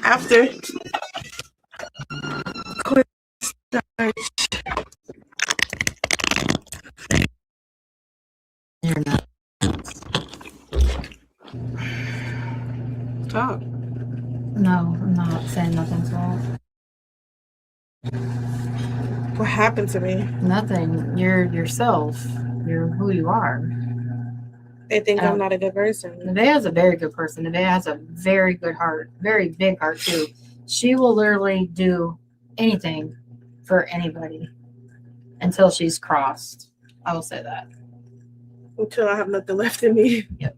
After. You're not. Talk. No, I'm not saying nothing's wrong. What happened to me? Nothing. You're yourself. You're who you are. They think I'm not a good person. Nevaeh's a very good person. Nevaeh has a very good heart, very big heart too. She will literally do anything for anybody until she's crossed. I will say that. Until I have nothing left in me. Yep.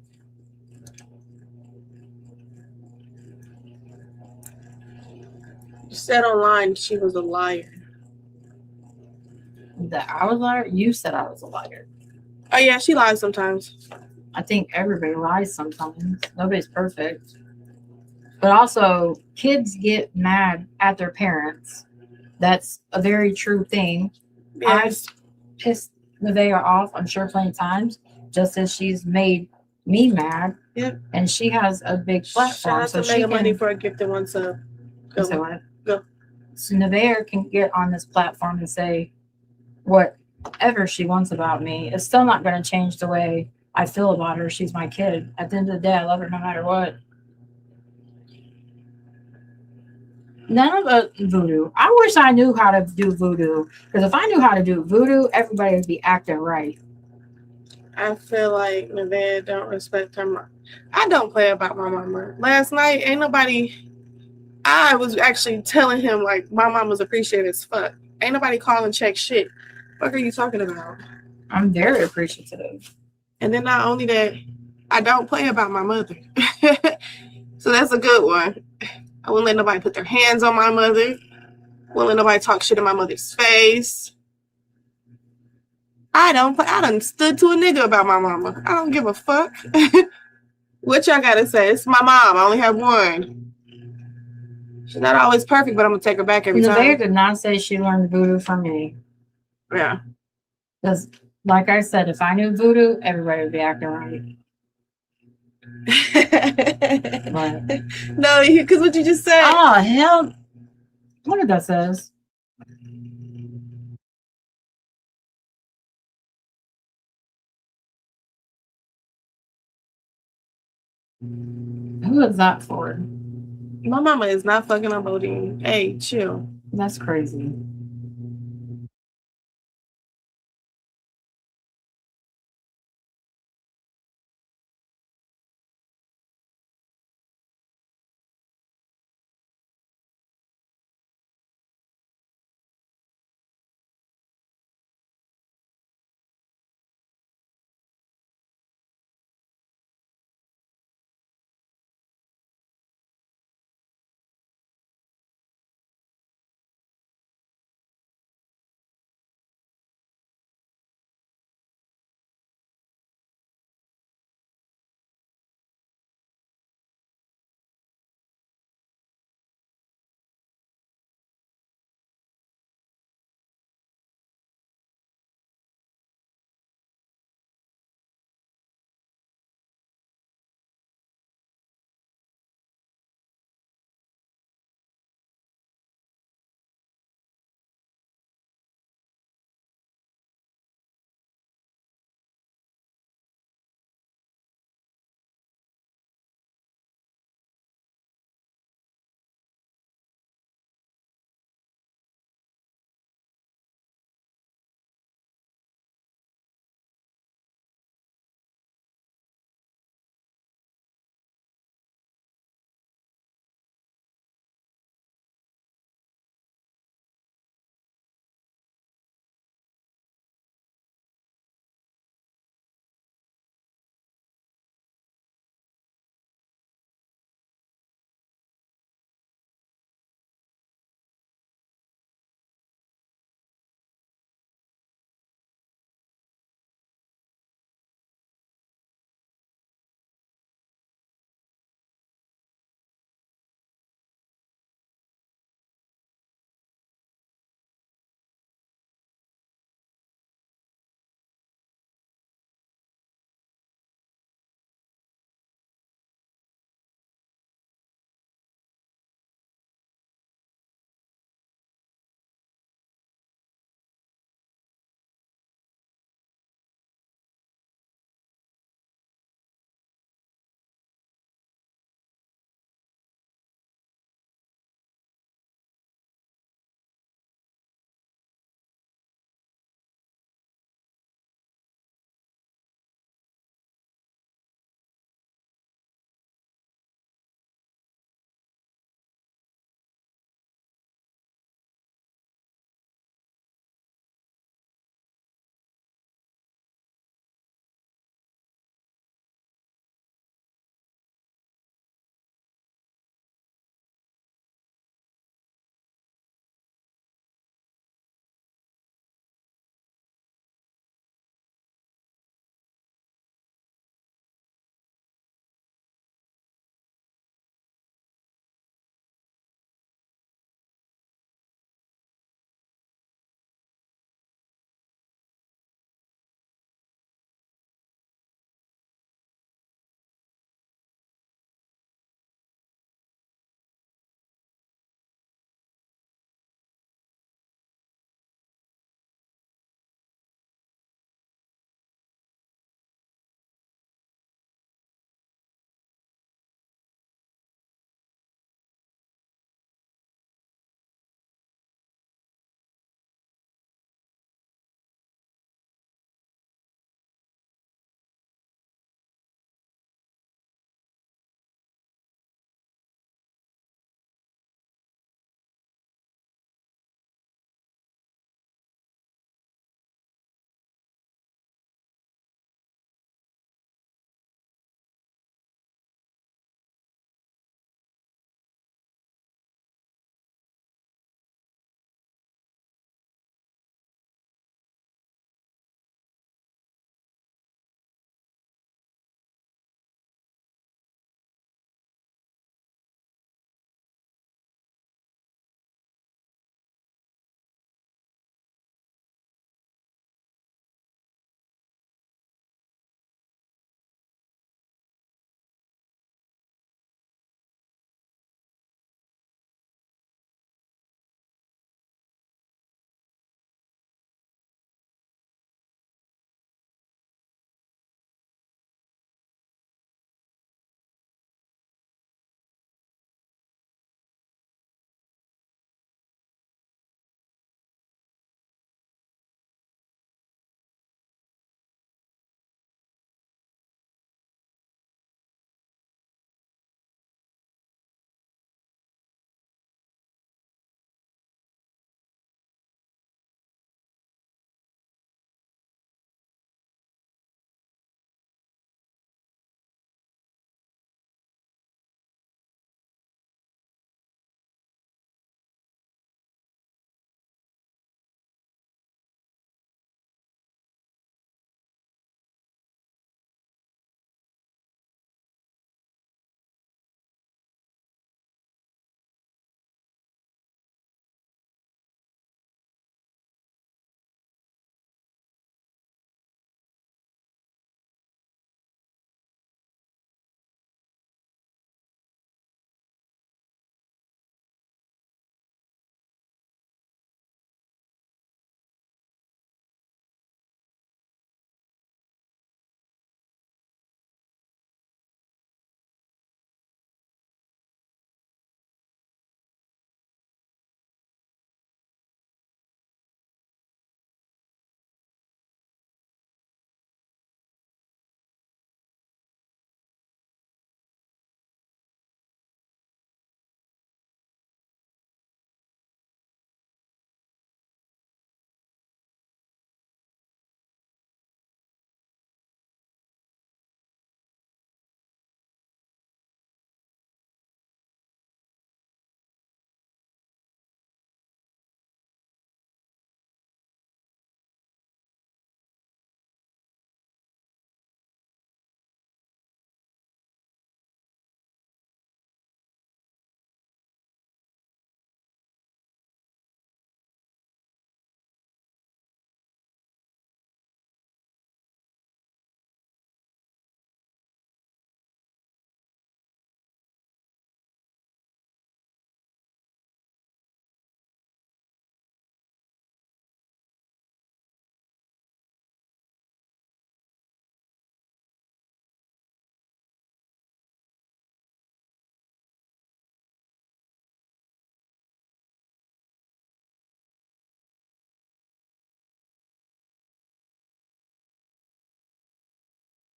You said online she was a liar. That I was a liar? You said I was a liar. Oh yeah, she lies sometimes. I think everybody lies sometimes. Nobody's perfect. But also, kids get mad at their parents. That's a very true thing. Yes. I've pissed Nevaeh off, I'm sure, plenty of times, just as she's made me mad. Yep. And she has a big platform. Shout out So to she Mega can, Money for a gift and one sub. Go. So what? Go. So Nevaeh can get on this platform and say whatever she wants about me. It's still not going to change the way I feel about her. She's my kid. At the end of the day, I love her no matter what. None of voodoo. I wish I knew how to do voodoo. Because if I knew how to do voodoo, everybody would be acting right. I feel like Nevaeh don't respect her mom. I don't play about my mama. Last night, ain't nobody. I was actually telling him like my mom was appreciated as fuck. Ain't nobody calling check shit. What are you talking about? I'm very appreciative. And then not only that, I don't play about my mother. So that's a good one. I wouldn't let nobody put their hands on my mother. Wouldn't let nobody talk shit in my mother's face. I done stood to a nigga about my mama. I don't give a fuck. What y'all gotta say? It's my mom. I only have one. She's not always perfect, but I'm gonna take her back every time. Nevaeh did not say she learned voodoo from me. Yeah. Because, like I said, if I knew voodoo, everybody would be acting right. No, because what you just said. Oh, hell. What did that says? Who is that for? My mama is not fucking on Bodine. Hey, chill. That's crazy.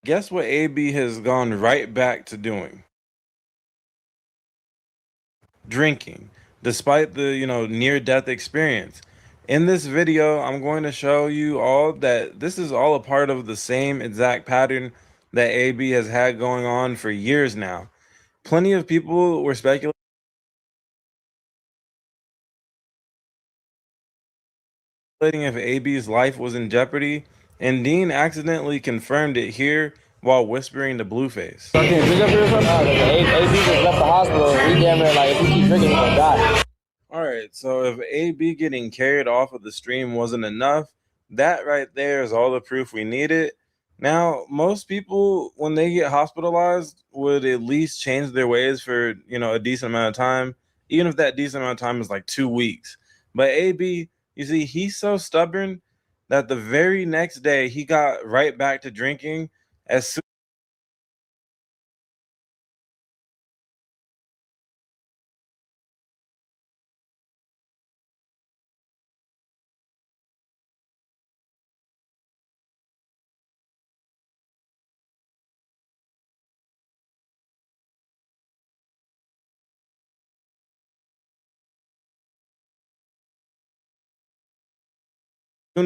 Guess what AB has gone right back to doing? Drinking, despite the, near-death experience. In this video, I'm going to show you all that this is all a part of the same exact pattern that AB has had going on for years now. Plenty of people were speculating if AB's life was in jeopardy, and Dean accidentally confirmed it here while whispering to Blueface. AB just left the hospital. We damn near like if he keeps drinking, he's gonna die. Alright, so if AB getting carried off of the stream wasn't enough, that right there is all the proof we needed. Now, most people, when they get hospitalized, would at least change their ways for, a decent amount of time, even if that decent amount of time is like 2 weeks. But AB, you see, he's so stubborn that the very next day he got right back to drinking as soon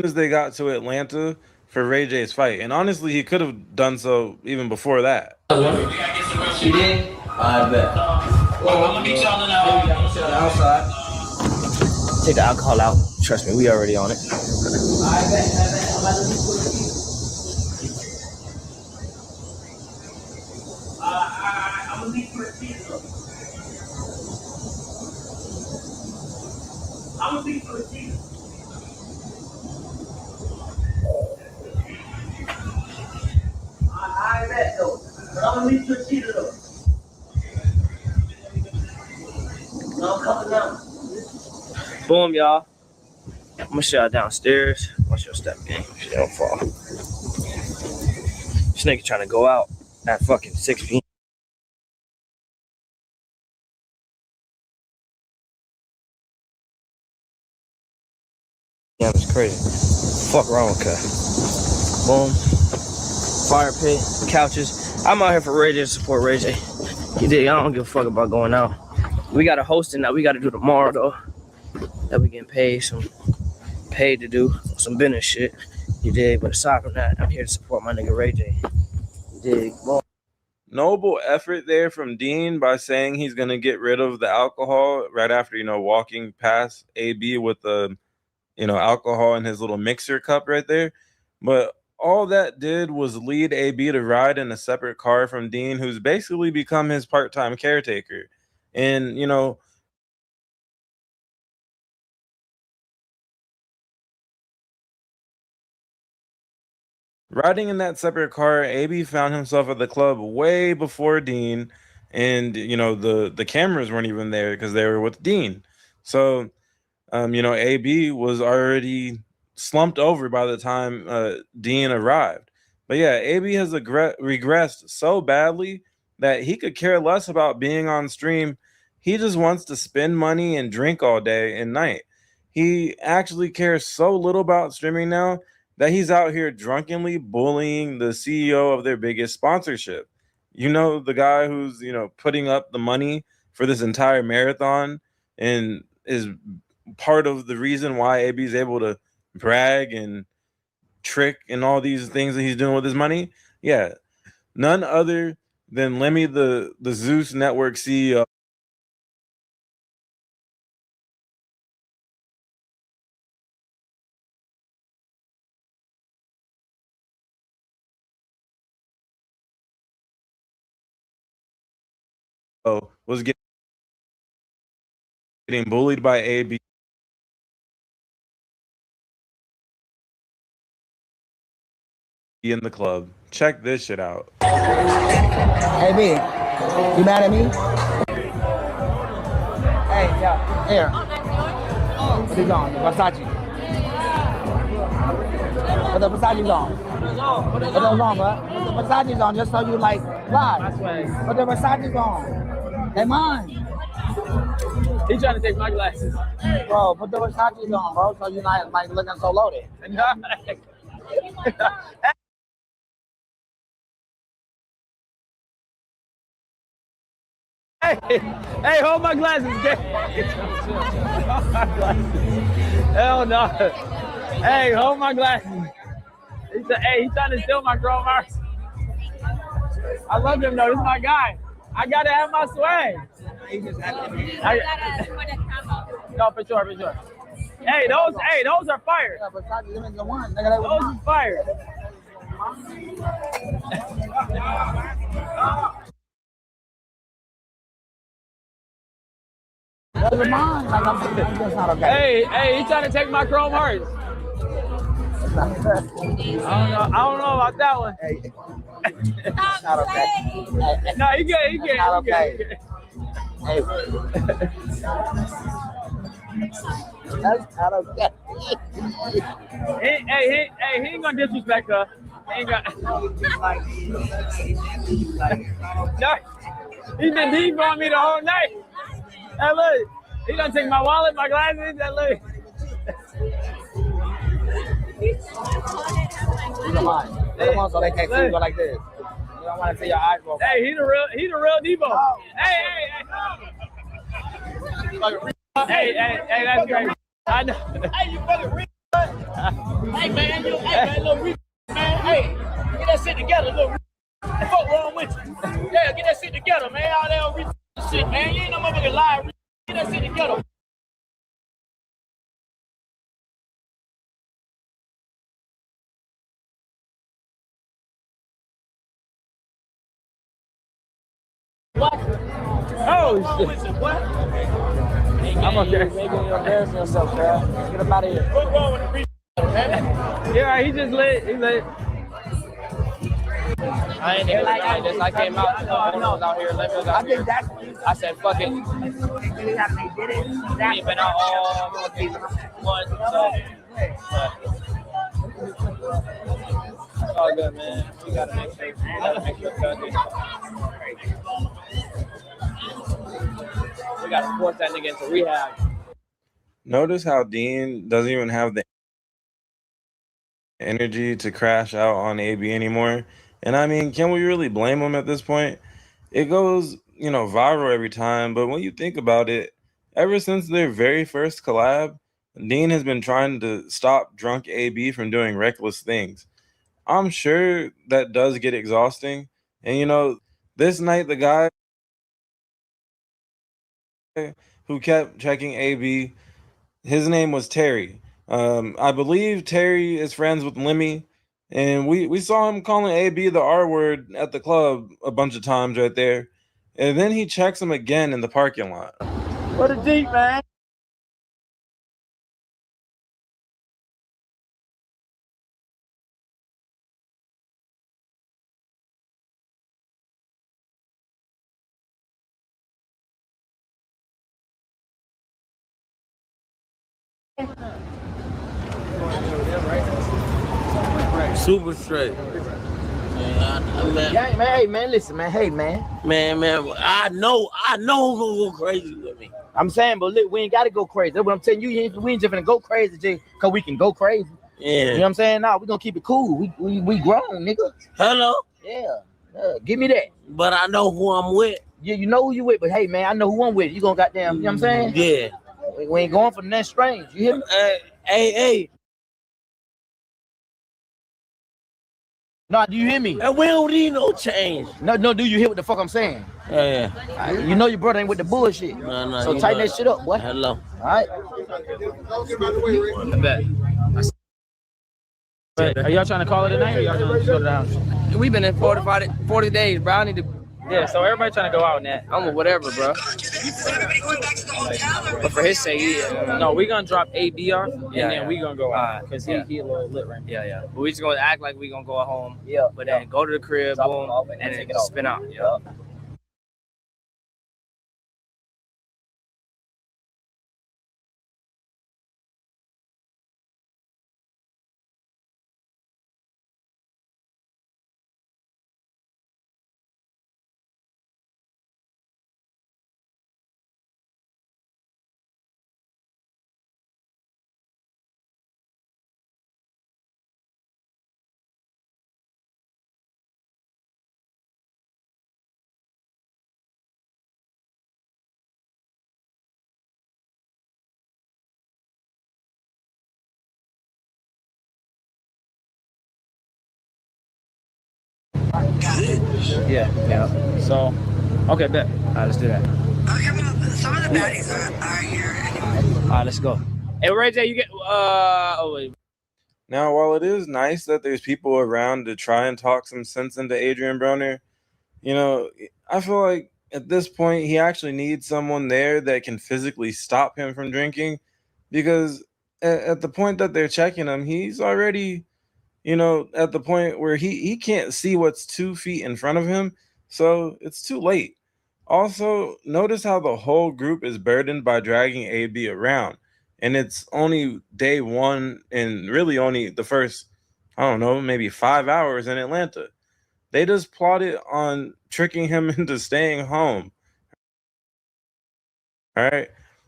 as they got to Atlanta for Ray J's fight. And honestly, he could have done so even before that. You did? I bet. Well, I'm gonna meet y'all on the outside. Take the alcohol out. Trust me, we already on it. I bet. I'm about to meet you. I'm gonna meet you at Caesar. I'm gonna meet you at Caesar. I bet though. But I'm gonna meet you at Caesar though. No, I'm coming down. Boom, y'all. I'm gonna show y'all downstairs. Watch your step game. She don't fall. This nigga trying to go out at fucking 6 p.m. Yeah, it's crazy. Fuck wrong with her. Boom. Fire pit, couches. I'm out here for Ray J to support Ray J. You dig? I don't give a fuck about going out. We got a hosting that we got to do tomorrow though. That we getting paid to do some business shit. You dig? But aside from that, I'm here to support my nigga Ray J. You dig? Boom. Noble effort there from Dean by saying he's going to get rid of the alcohol right after, walking past AB with the, alcohol in his little mixer cup right there. But all that did was lead AB to ride in a separate car from Dean, who's basically become his part-time caretaker. And, riding in that separate car, AB found himself at the club way before Dean, and the cameras weren't even there because they were with Dean. So, AB was already slumped over by the time Dean arrived. But yeah, AB has regressed so badly that he could care less about being on stream. He just wants to spend money and drink all day and night. He actually cares so little about streaming now that he's out here drunkenly bullying the CEO of their biggest sponsorship. The guy who's, putting up the money for this entire marathon and is part of the reason why AB is able to brag and trick and all these things that he's doing with his money. Yeah, none other than Lemmy, the Zeus Network CEO. Was getting bullied by AB in the club. Check this shit out. Hey, B, you mad at me? Hey, yeah, here. What is on? The Versace. Put the Versace's on. Put those on, bro. Put the Versace's on just so you like fly. Put the Versace's on. They mine. He trying to take my glasses. Bro, put the Versace's on, bro, so you're not like looking so loaded. Hey, hold my glasses, gay. Hold my glasses. Hell no. Hey, hold my glasses. He's trying to steal my chrome hearts. I love him though. This is my guy. I gotta have my swag. No, for sure, for sure. Hey, those are fire. Those are fire. Hey, he's trying to take my chrome hearts. I don't know about that one. It's not okay. No, he good. He good. Not okay. Hey. That's not okay. He ain't gonna disrespect her. He ain't gonna. No, he been deep on me the whole night. Hey, look, he gonna take my wallet, my glasses. Hey, look. Put them on so they can't see you go like this. You don't want to see your eyes go. Hey, he the real Debo. Oh. Hey, that's great. I know. Hey, you fucking rich. Hey, man, little rich, man. Hey, get that shit together, little rich. Fuck wrong with you? Yeah, get that shit together, man. All that rich shit, man. You ain't no motherfucking lie, rich. Get that shit together. What? Oh, shit. What? I'm okay. You're embarrassing yourself, girl. Get up out of here. What's wrong with the rich, man? Yeah, he just lit. He lit. I ain't even like this. I came out. I was out here. I think that's. I said, fuck it. We ain't been out all month, so. It's all good, man. We gotta make sure. We gotta force that nigga into rehab. Notice how Dean doesn't even have the energy to crash out on AB anymore. And I mean, can we really blame him at this point? It goes, viral every time. But when you think about it, ever since their very first collab, Dean has been trying to stop drunk AB from doing reckless things. I'm sure that does get exhausting. And this night, the guy who kept checking AB, his name was Terry. I believe Terry is friends with Lemmy, and we saw him calling AB the R word at the club a bunch of times right there. And then he checks him again in the parking lot. What a deep, man. Super straight. Yeah, man, hey, man, listen, man, hey, man. Man, I know who's gonna go crazy with me. I'm saying, but look, we ain't gotta go crazy. That's what I'm telling you. We ain't just gonna go crazy just because we can go crazy. Yeah. You know what I'm saying? Nah, we gonna keep it cool. We grown, nigga. Hello? Yeah. Give me that. But I know who I'm with. Yeah, you know who you with, but hey, man, I know who I'm with. You gonna goddamn, you know what I'm saying? Yeah. We ain't going for nothing strange. You hear me? Hey. No, do you hear me? And we don't need no change. No, do you hear what the fuck I'm saying? Yeah. You know your brother ain't with the bullshit. No. So tighten that shit up, boy. Hello. All right. I bet. Are y'all trying to call it a night or y'all trying to go to the house? We've been in 40 days, bro. I need to. Yeah, so everybody trying to go out in that. I'm with whatever, bro. But for his sake, yeah. No, we gonna drop AB off and Yeah, then yeah. we gonna go out because he a little lit right now. Yeah. But we just gonna act like we gonna go home. Yeah. But then go to the crib, boom, and then spin out. Yeah. Yeah. So, okay, bet. All right, let's do that. Okay, well, some of the baddies are here anyway. All right, let's go. Hey, Ray J, you get oh wait. Now, while it is nice that there's people around to try and talk some sense into Adrian Broner, you know, I feel like at this point he actually needs someone there that can physically stop him from drinking, because at the point that they're checking him, he's already, you know, at the point where he can't see what's 2 feet in front of him, so it's too late. Also, notice how the whole group is burdened by dragging AB around, and it's only day one and really only the first, I don't know, maybe 5 hours in Atlanta. They just plotted on tricking him into staying home. All right.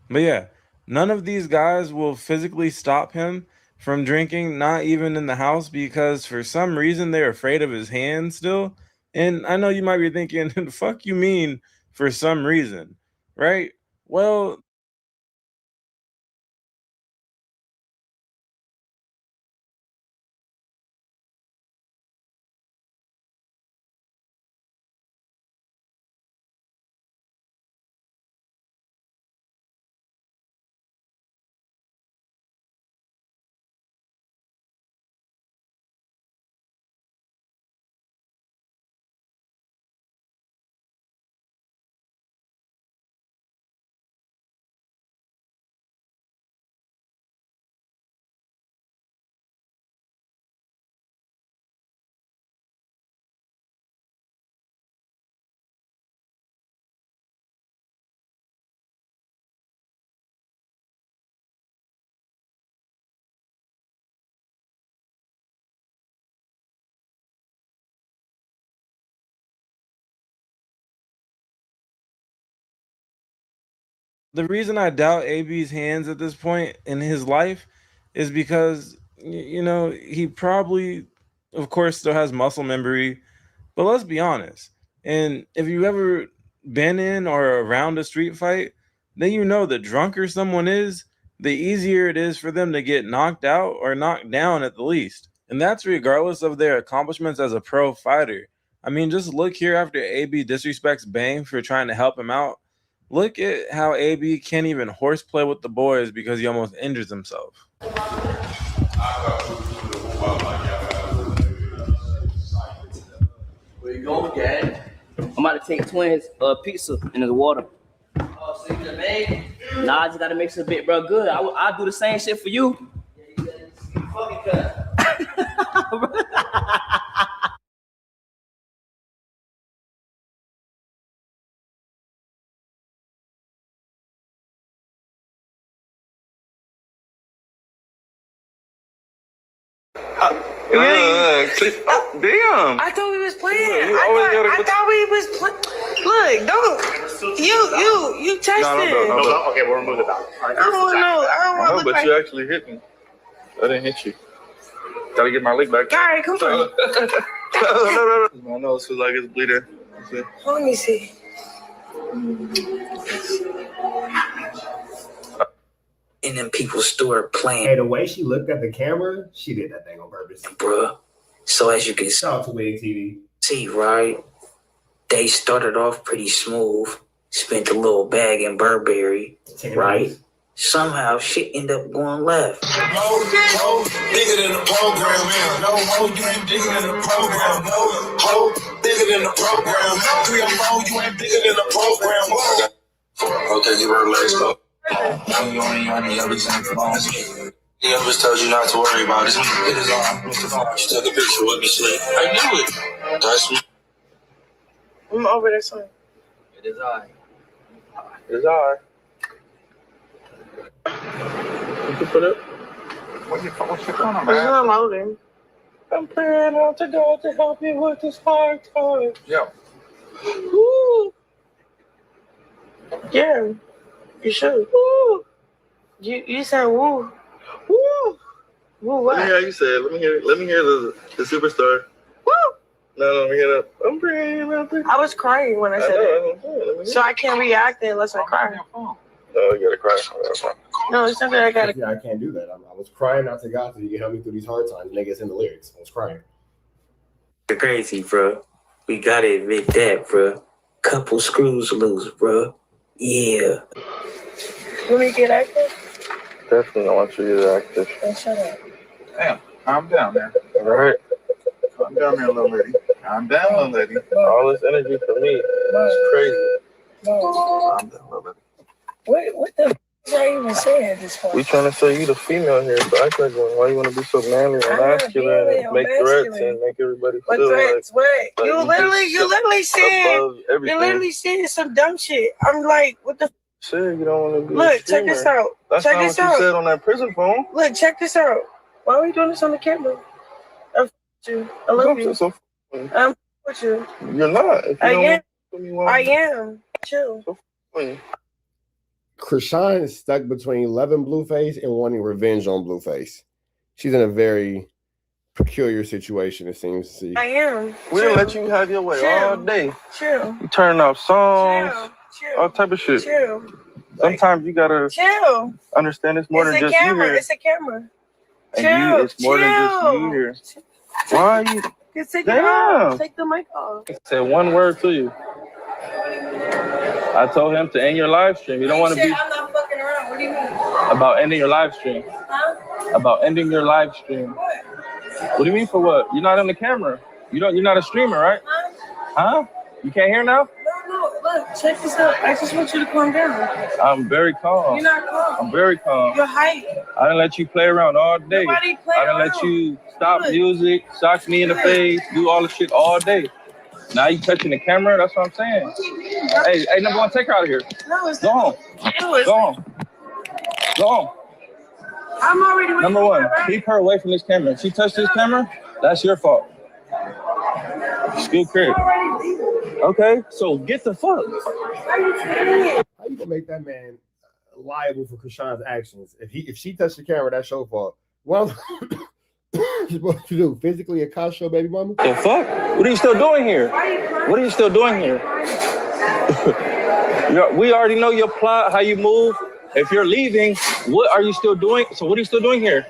But yeah, none of these guys will physically stop him from drinking, not even in the house, because for some reason they're afraid of his hands still. And I know you might be thinking, fuck you mean for some reason, right? Well, the reason I doubt AB's hands at this point in his life is because, you know, he probably, of course, still has muscle memory. But let's be honest. And if you've ever been in or around a street fight, then you know the drunker someone is, the easier it is for them to get knocked out or knocked down at the least. And that's regardless of their accomplishments as a pro fighter. I mean, just look here after AB disrespects Bang for trying to help him out. Look at how AB can't even horseplay with the boys because he almost injures himself. Where you going, Dad? I'm about to take Twins pizza into the water. Oh, so you just made? Nah, I just gotta mix it a bit, bro. Good. I'll do the same shit for you. Yeah, you fucking cut. Damn. I thought we was playing. I thought we was playing. Look, don't. You touched it. No. Okay, we'll remove the dog. I don't want to look but like. you actually hit me. I didn't hit you. Gotta get my leg back. All right, come on. No. My nose feels like it's bleeding. Let me see. In them people's store playing. Hey, the way she looked at the camera, she did that thing on purpose. Bruh. So as you can Shout out to Wig TV. see, right? They started off pretty smooth. Spent a little bag in Burberry, right? Somehow shit ended up going left. No, bigger than the program, man. No, you ain't bigger than the program. No, bigger than the program. 3 or 4, you ain't bigger than the program. Okay, you relax, though. I'm going on the other side of the phone. The Elvis told you not to worry about it. It is on. She took a picture with me, shit. I knew it. That's me. I'm over there, son. It is I. It is I. You can put it. What's your phone It's not loading. I'm praying out to God to help me with this hard time. Yeah. Woo. Yeah. You should. Woo. You said woo. Woo. Woo what? Let me hear how you said it. Let me hear the superstar. Woo. No, let me hear that. I'm praying out to God. I was crying when I said it. So I can't react unless I cry. Oh, you gotta cry. No, it's not that I gotta. Yeah, I can't do that. I was crying out to God so you can help me through these hard times. Niggas in the lyrics. I was crying. You're crazy, bro. We gotta admit that, bro. Couple screws loose, bro. Yeah. Want me to get active? Definitely, I want you to get active. Oh, shut up. Damn, calm down, man. All right. Calm down there, little lady. Calm down, little lady. All this energy for me. It's crazy. Calm down, little lady. What the f is I even saying at this point? We trying to show you the female here, so act like one. Why you want to be so manly and masculine and make threats and make everybody What feel threats? What? like You literally saying, above everything. you're literally saying some dumb shit. I'm like, what the f? Shit, you don't want to be Look, a check streamer. this out. That's Check not this what you out. said on that prison phone. Look, check this out. Why are we doing this on the camera? I f you. I love you. So I'm with you. you're not. If you I don't am. want me, why- I am. Chill. Chrisean is stuck between loving Blueface and wanting revenge on Blueface. She's in a very peculiar situation, it seems to see. I am. We didn't let you have your way all day. Chill. You turning off songs, Chill. all type of shit. Chill. Sometimes you gotta Chill. understand it's more It's than a just you camera. here. It's a camera. And Chill. you, it's more than just you here. Why are you? Just take it Damn. off. Take the mic off. I said one word to you. I told him to end your live stream. You don't want to be I'm not fucking around. What do you mean? about ending your live stream. Huh? About ending your live stream. What do you mean for what? You're not on the camera. You're not a streamer, right? Huh? You can't hear now? No, look, check this out. I just want you to calm down. I'm very calm. You're not calm. I'm very calm. You're hype. I didn't let you play around all day. Nobody play I didn't let around. you stop Look. music, sock me in the face, do all the shit all day. Now you touching the camera? That's what I'm saying. Hey, number one, take her out of here. No, it's Go home. Go home. Go home. I'm already waiting. Number one, keep her away from this camera. If she touched this camera, that's your fault. School crib. Okay, so get the fuck. How you gonna make that man liable for Chrisean's actions? If she touched the camera, that's your fault. Well, you supposed to do physically accost your baby mama? The fuck? What are you still doing here? What are you still doing here? We already know your plot, how you move. If you're leaving, what are you still doing? So what are you still doing here?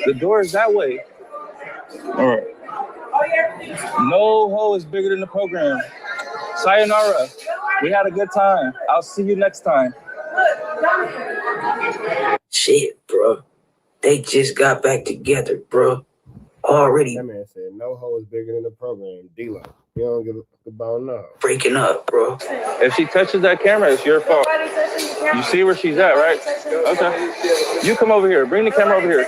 The door is that way. All right. No hoe is bigger than the program. Sayonara. We had a good time. I'll see you next time. Shit, bro. They just got back together, bro. Already That man said no hoe is bigger than the program. D-Lo. You don't give a fuck about no. breaking up, bro. If she touches that camera, it's your fault. You see where she's at, right? Okay. You come over here. Bring the camera over here.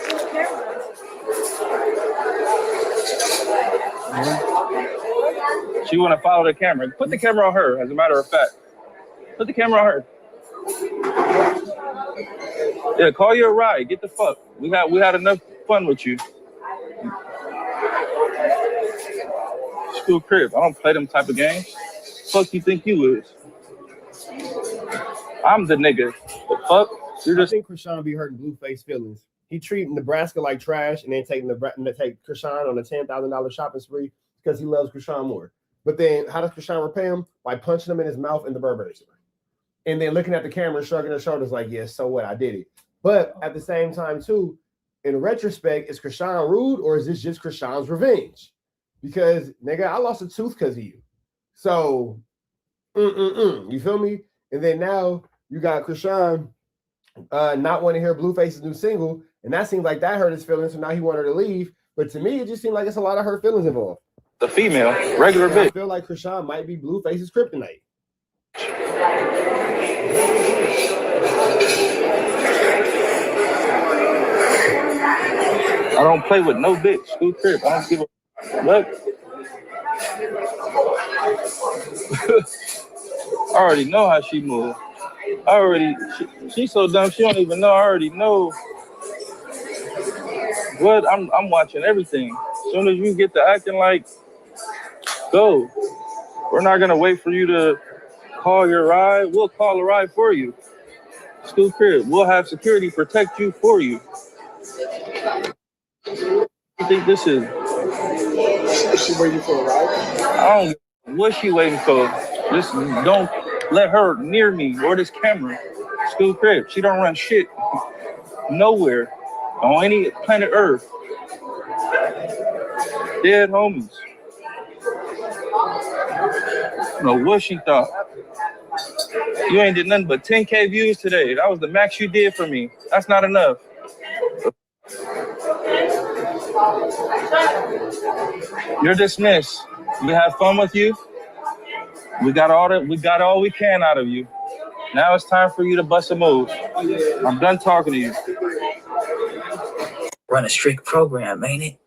She want to follow the camera. Put the camera on her, as a matter of fact. Put the camera on her. Yeah, call you a ride. Get the fuck. We had enough fun with you. School crib. I don't play them type of games. Fuck you think you is? I'm the nigga. The fuck? You're just. I think Chrisean be hurting Blueface feelings. He treating Nebraska like trash and then take Chrisean on a $10,000 shopping spree because he loves Chrisean more. But then how does Chrisean repay him? By punching him in his mouth in the Burberry store. And then looking at the camera and shrugging her shoulders like, yes, so what? I did it. But at the same time, too, in retrospect, is Chrisean rude or is this just Chrisean's revenge? Because, nigga, I lost a tooth because of you. So, you feel me? And then now you got Chrisean not wanting to hear Blueface's new single, and that seems like that hurt his feelings, so now he wanted her to leave. But to me, it just seemed like it's a lot of hurt feelings involved. The female, regular I bitch. feel like Chrisean might be Blueface's kryptonite. I don't play with no bitch. School crib. I don't give a what. I already know how she moves. She's so dumb. She don't even know. I already know. What? I'm watching everything. As soon as you get to acting like, go. We're not gonna wait for you to call your ride. We'll call a ride for you. School crib. We'll have security protect you for you. You think this is? Is she waiting for a ride? I don't. What's she waiting for? Just don't let her near me or this camera. School crib. She don't run shit nowhere on any planet Earth. dead homies. I don't know what she thought. You ain't did nothing but 10K views today. That was the max you did for me. That's not enough. You're dismissed. We had fun with you. We got all we can out of you. Now it's time for you to bust a move. I'm done talking to you. Run a strict program, ain't it?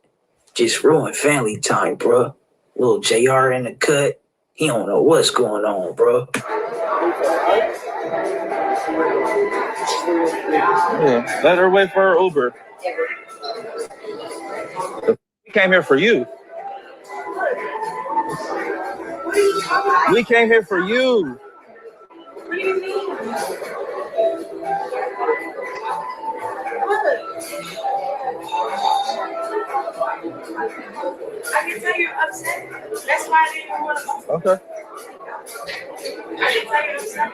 Just ruin family time, bro. Little JR in the cut. He don't know what's going on, bro. Yeah, let her wait for her Uber. We came here for you. We came here for you. I can tell you're upset. That's why I didn't want to. Okay. I can tell you're upset.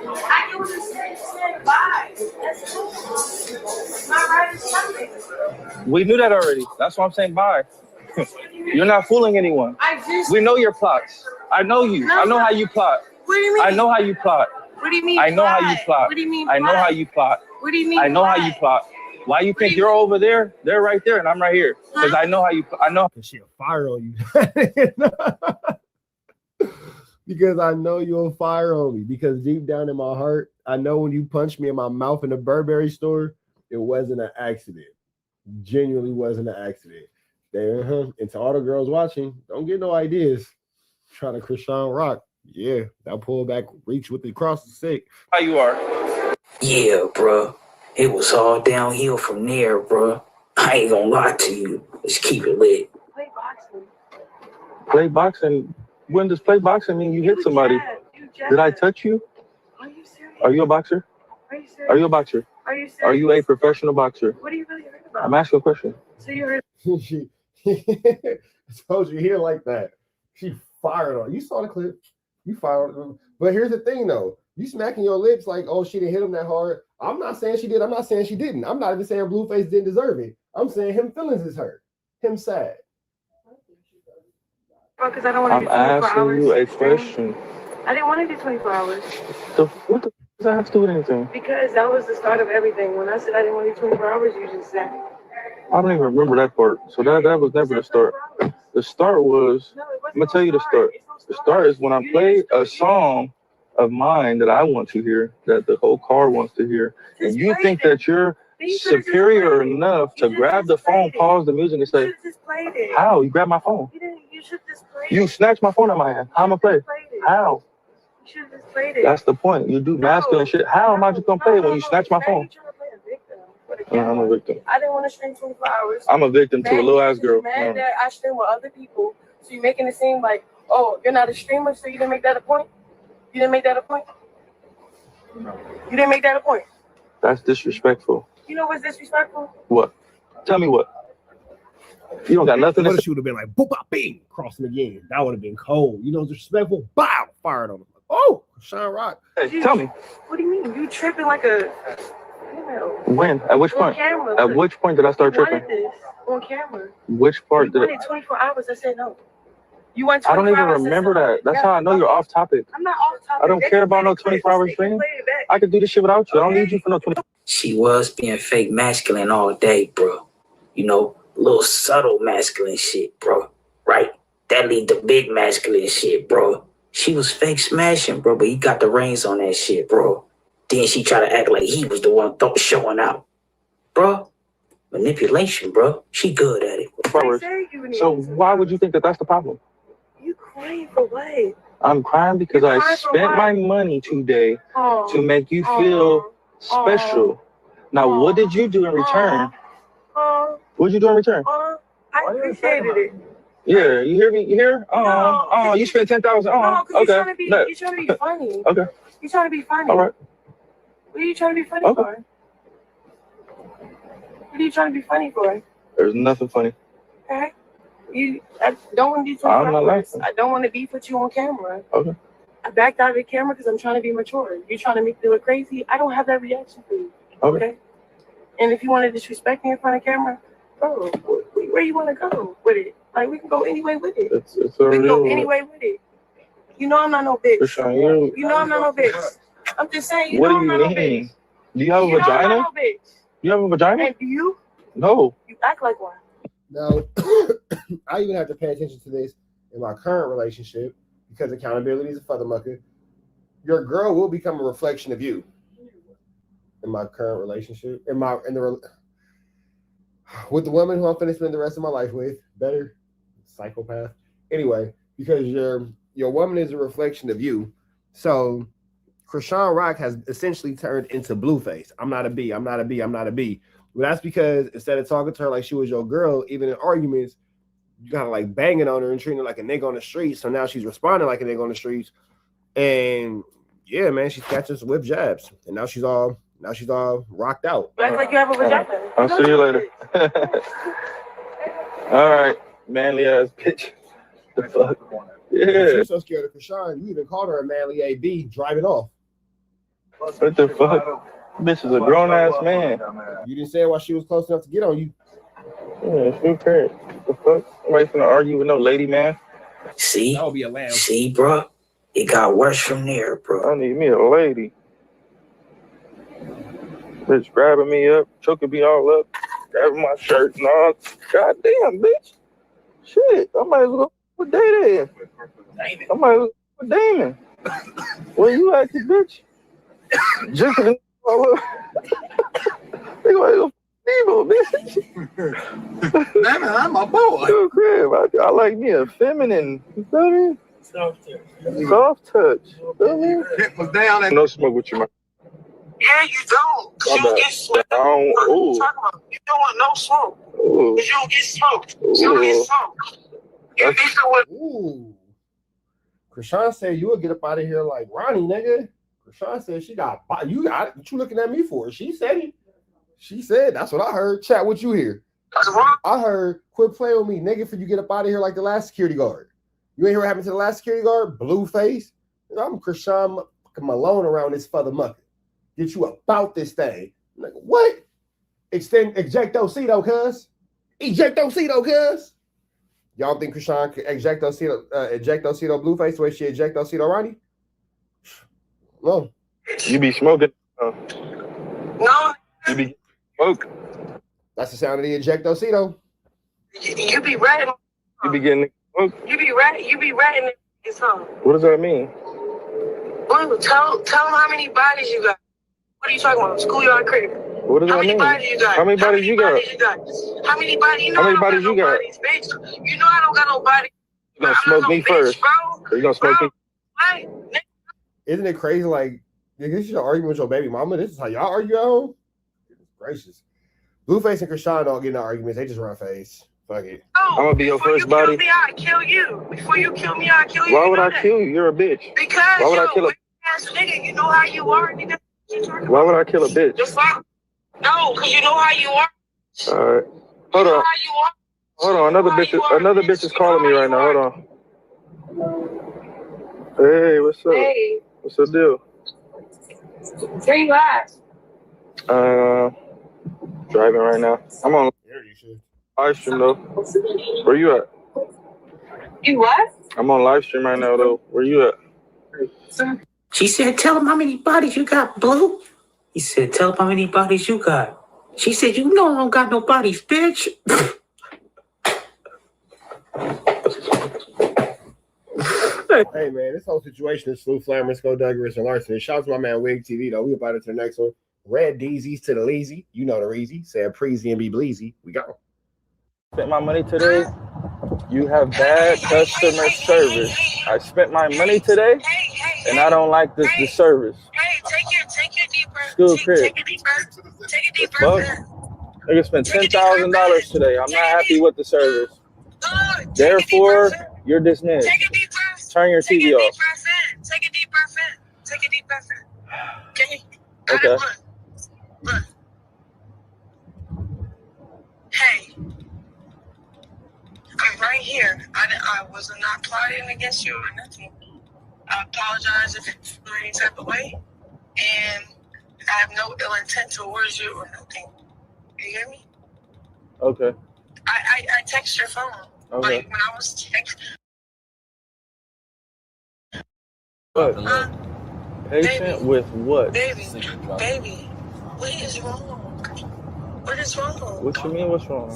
I can understand saying bye. That's cool. My right is something. We knew that already. That's why I'm saying bye. You're not fooling anyone. We know your plots. I know you. I know how you plot. What do you mean? I know how you plot. What do you mean? I know how you plot. What do you mean? I know how you plot. What do you mean? I know how you plot. Why you think you're over there? They're right there, and I'm right here. Because I know how you. I know. She'll fire on you. Because I know you'll fire on me. Because deep down in my heart, I know when you punched me in my mouth in the Burberry store, it wasn't an accident. Genuinely wasn't an accident. And to all the girls watching, don't get no ideas. Trying to Chrisean rock. Yeah, that pullback reach with the cross is sick. How you are? Yeah, bro. It was all downhill from there, bro. I ain't gonna lie to you. Let's keep it lit. Play boxing. Play boxing. When does play boxing mean you hit somebody? Did I touch you? Are you serious? Are you a boxer? Are you serious? Are you a boxer? Are you serious? Are you a professional boxer? What are you really heard about? I'm asking a question. So you heard. I told you here like that. She fired on. You saw the clip. You fired on. But here's the thing, though. You smacking your lips like, oh, she didn't hit him that hard. I'm not saying she did. I'm not saying she didn't. I'm not even saying Blueface didn't deserve it. I'm saying him feelings is hurt. Him sad. Because I don't want to I'm do 24 asking hours. you a question. I didn't want to do 24 hours. What does that have to do with anything? Because that was the start of everything. When I said I didn't want to do 24 hours, you just said. I don't even remember that part. So that was never the start. The start was, I'm going to tell you the start. The start is when I played a song of mine that I want to hear, that the whole car wants to hear. And you think that you're superior enough to grab the phone, pause the music, and say, how? You grabbed my phone. You snatched my phone out of my hand. How am I play? How? You should have just played it. That's the point. You do masculine shit. How am I just going to play it when you snatch my phone? I'm a victim. I didn't want to stream 24 hours. I'm a victim to a little ass girl. Mad that I stream with other people, so you're making it seem like, oh, you're not a streamer, so you didn't make that a point? You didn't make that a point? You didn't make that a point? That's disrespectful. You know what's disrespectful? What? Tell me what? You don't got nothing to say. She would have been like, boop, bop, bing, cross him again. That would have been cold. You know, disrespectful. Bow, fired on him. Oh, Sean Rock. Hey, tell me. What do you mean? You tripping like a... When? At which point? Camera, at which point did I start tripping? This on camera. Which part you did wanted 24 hours. I said no. You want 24 I don't even hours, remember that. That's how I know you're off topic. I'm not off topic. I don't care about no 24-hour stream. I can do this shit without you. I don't need you for no 24. She was being fake masculine all day, bro. You know, little subtle masculine shit, bro. Right? That lead to big masculine shit, bro. She was fake smashing, bro, but he got the reins on that shit, bro. Then she tried to act like he was the one showing out. Bro, manipulation, bro. She good at it. So why would you think that that's the problem? You crying for what? I'm crying because I spent my money today to make you feel special. Now, what did you do in return? What did you do in return? I appreciated it. Yeah, you hear me? You hear? You spent 10,000. Okay. You're trying to be funny. Okay. You're trying to be funny. All right. What are you trying to be funny for? What are you trying to be funny for? There's nothing funny. Okay. I don't want to do 24 I'm not hours. laughing. I don't want to beef with you on camera. Okay. I backed out of the camera because I'm trying to be mature. You're trying to make me look crazy. I don't have that reaction for you. Okay. And if you want to disrespect me in front of camera, bro, where you want to go with it. Like, we can go anyway with it. It's We can already go over. anyway with it. You know I'm not no bitch. Chrisean, You know I'm not no bitch. I'm just saying, you what know do I'm you not no mean? bitch. Do you have a You know I'm vagina? not no bitch. You have a vagina? And do you? No. You act like one. Now, I even have to pay attention to this in my current relationship because accountability is a fathermucker. Your girl will become a reflection of you. In my current relationship, with the woman who I'm finna spend the rest of my life with, better psychopath. Anyway, because your woman is a reflection of you. So Chrisean Rock has essentially turned into Blueface. I'm not a B. I'm not a B. I'm not a B. Well, that's because instead of talking to her like she was your girl, even in arguments, you kind of like banging on her and treating her like a nigga on the streets. So now she's responding like a nigga on the streets. And yeah, man, she's catching some whip jabs. And now she's all rocked out. Act like you have a vagina. I'll see you later. All right, manly ass bitch. The fuck? Yeah. She's so scared of Chrisean, you even called her a manly AB driving off. What the fuck? Bitch is a grown ass man. You didn't say it while she was close enough to get on you. Yeah, she okay. The fuck? Somebody's gonna argue with no lady, man. See? That would be a lamb. See, bro? It got worse from there, bro. I need me a lady. Bitch grabbing me up, choking me all up, grabbing my shirt and all. God damn, bitch. Shit, I might as well go with Day. I might as well go with Damon. Where you at, you bitch? Jiggling all up. They gonna go evil, bitch. Damon, I'm my boy. Yo, crib. I like me a feminine. You feel me? Soft touch. You feel me? Was down and No smoke with you, man. Yeah, you don't. 'Cause you don't get smoked. What are you talking about? You don't want no smoke. Because you don't get smoked. You don't get smoked. You beefing with. Ooh. Chrisean said you would get up out of here like Ronnie, nigga. Chrisean said she got what you looking at me for? She said it. She said that's what I heard. Chat, what you hear? I heard quit playing with me, nigga, for you get up out of here like the last security guard. You ain't hear what happened to the last security guard? Blueface. I'm Chrisean Malone around this fathermucker. Get you about this thing. I'm like, what? Ejectocito, cuz. Ejectocito, cuz. Y'all think Chrisean could ejectocito Blueface the way she ejectocito Ronnie? No. You be smoking. No. You be smoking. That's the sound of the ejectocito. You be ratting. You be getting smoked. You be ratting this song. What does that mean? Blue, tell them how many bodies you got. What are you talking about? Schoolyard cricket. What does that mean? How many bodies you got? How many bodies you got? How many bodies? You know How many I don't bodies got you no got? bodies, bitch. You know I don't got no bodies. You gonna smoke me first? Or you gonna smoke me? What? Isn't it crazy? Like, nigga, you should argue with your baby mama. This is how y'all argue at home? Goodness gracious. Blueface and Chrisean don't get in arguments. They just run face. Fuck it. I'm gonna be your first body. Before you kill me, I'll kill you. Before you kill me, I'll kill you. Why would I kill you? You're a bitch. Because why would you're I kill a ass nigga. You know how you are, nigga. Why would I kill a bitch? Just like, no, because you know how you are. All right. Hold on. Hold on. Another bitch is calling me right now. Hold on. Hey, what's up? Hey. What's the deal? Where you at? Driving right now. I'm on live stream though. Where you at? You what? I'm on live stream right now though. Where you at? She said, tell him how many bodies you got, Blue. He said, tell him how many bodies you got. She said, you know I don't got no bodies, bitch. Hey man, this whole situation is Slew Flammers, Go Douglas, and Larson. Shout out to my man Wig TV though. We about it to the next one. Red Deezies to the Leezy. You know the Reezy. Said Preezy and be Bleezy. We go. Spent my money today. You have bad customer service. I spent my money today, and I don't like the service. Hey, take your deep breath. School crib. Take a deep breath. Take a deep breath. Nigga spent $10,000 today. I'm not happy with the service. Therefore, you're dismissed. Turn your TV off. Take a deep breath in. Take a deep breath in. Okay? Okay. Look. Hey. I'm right here. I was not plotting against you or nothing. I apologize if you feel any type of way. And I have no ill intent towards you or nothing. You hear me? Okay. I text your phone. Okay. Like when I was text. What? Patient with what? Baby, what is wrong? What is wrong? What you mean? What's wrong?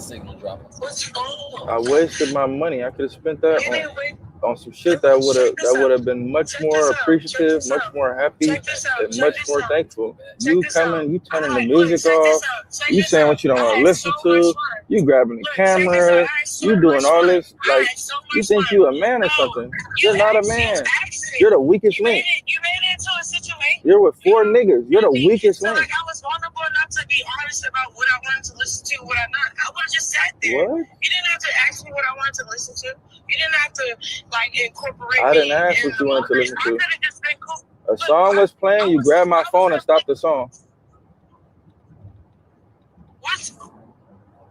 What's wrong? I wasted my money. I could have spent that on some shit that would have been much more appreciative, much more happy, and much more thankful. You coming, you turning the music off, you saying what you don't want to listen to, you grabbing the camera, you doing all this like you think you a man or something. You're not a man. You're the weakest link. You made it into a situation. You're with 4 niggas. You're the weakest link. Like I was vulnerable enough to be honest about what I wanted to listen to, what I not. I would have just sat there. What? You didn't have to ask me what I wanted to listen to. You didn't have to like incorporate. I didn't ask what you wanted to listen to. A song was playing, you grabbed my phone and stopped the song. What?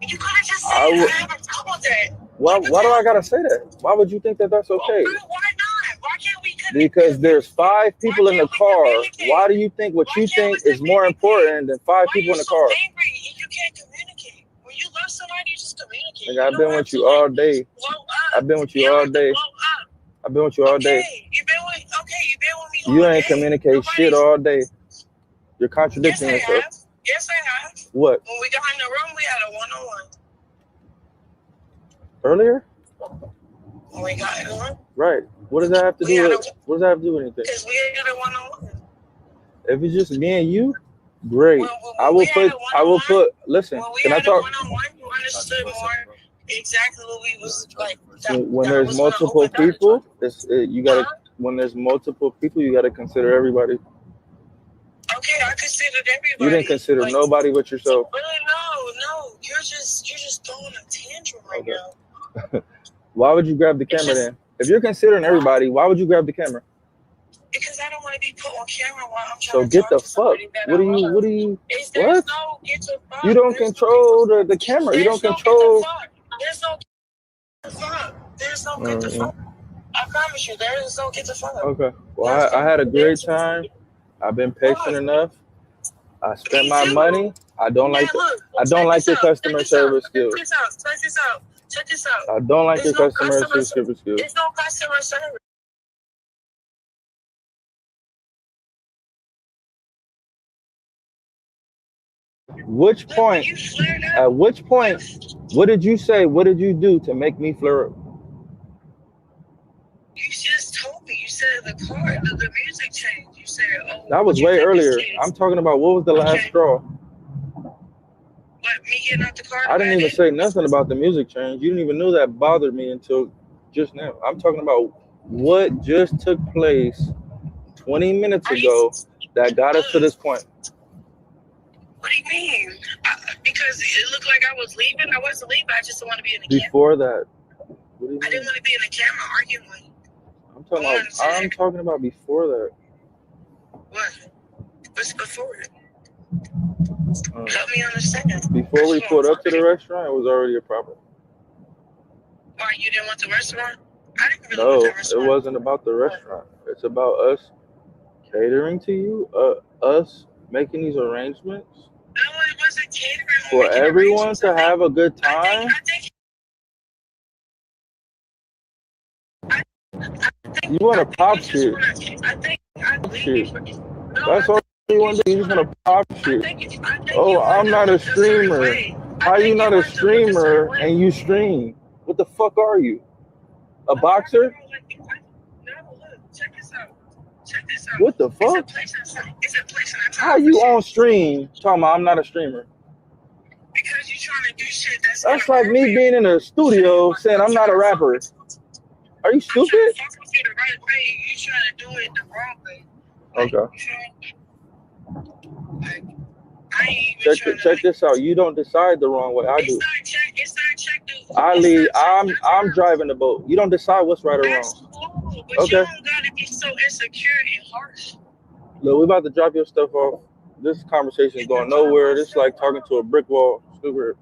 You could have just said I have a problem with that. Why do I gotta say that? Why would you think that that's okay? Why not? Why can't we Because there's 5 people in the car. Why do you think what you think is more important than 5 people in the car? You can't communicate. When you love somebody, you just communicate. Nigga, I've been with you all day. I've been with you all day. I've been with you all day. You've been with me. You ain't communicate shit all day. You're contradicting yourself. Yes, I have. What? When we got in the room, we had a one-on-one. Earlier? When we got in the room. Right. What does that have to do with? What does that have to do with anything? Because we had a one-on-one. If it's just me and you, great. I will put. Listen, can I talk? You understood more exactly what we was like. When there's multiple people, you gotta. When there's multiple people, you gotta consider everybody. Okay, I considered everybody. You didn't consider nobody but yourself. Really, no. You're just throwing a tantrum right now. Why would you grab the camera then? If you're considering everybody, why would you grab the camera? Because I don't want to be put on camera while I'm trying So to get talk the to somebody fuck. that What I do you? love. What do you? There's What? no get the fuck. You don't control the camera. You don't control. There's no get the fuck. There's no get the fuck. I promise you, there is no get the fuck. Okay. Well, I had a great time. I've been patient enough. I spent my money. I don't like. I don't like your customer service skills. Check this out. I don't like your There's no customer service skills. There's no customer service. Which point? At which point? What did you say? What did you do to make me flare up? You just told me. You said the music changed. You said, oh. That was way earlier. I'm talking about what was the last straw. What, me getting out the car? I didn't even say nothing about the music change. You didn't even know that bothered me until just now. I'm talking about what just took place 20 minutes ago that got us to this point. What do you mean? Because it looked like I was leaving. I wasn't leaving. I just didn't want to be in the camera. Before that, what do you I didn't want to be in the camera arguing. I'm talking about before that. What? What's before it? Help me understand. Before we pulled up to the restaurant, it was already a problem. Why, you didn't want the restaurant? I didn't really No, want the restaurant. it wasn't about the restaurant. It's about us catering to you, us making these arrangements. No, it wasn't catering. For everyone to have a good time. You want to pop shit. That's all you want to do. You just want to pop shit. Oh, I'm not a streamer. How you not a streamer and you stream? What the fuck are you? A boxer? What the fuck? How you on stream talking about I'm not a streamer? Because you're trying to do shit that's like me being in a studio saying I'm not a rapper. Are you stupid? You're trying to do it the wrong way. Okay. Check this out. You don't decide the wrong way. I do. I'm driving the boat. You don't decide what's right or wrong. But you don't gotta be so insecure and harsh. Look, we're about to drop your stuff off. This conversation is going nowhere. This is like talking to a brick wall. Stupid.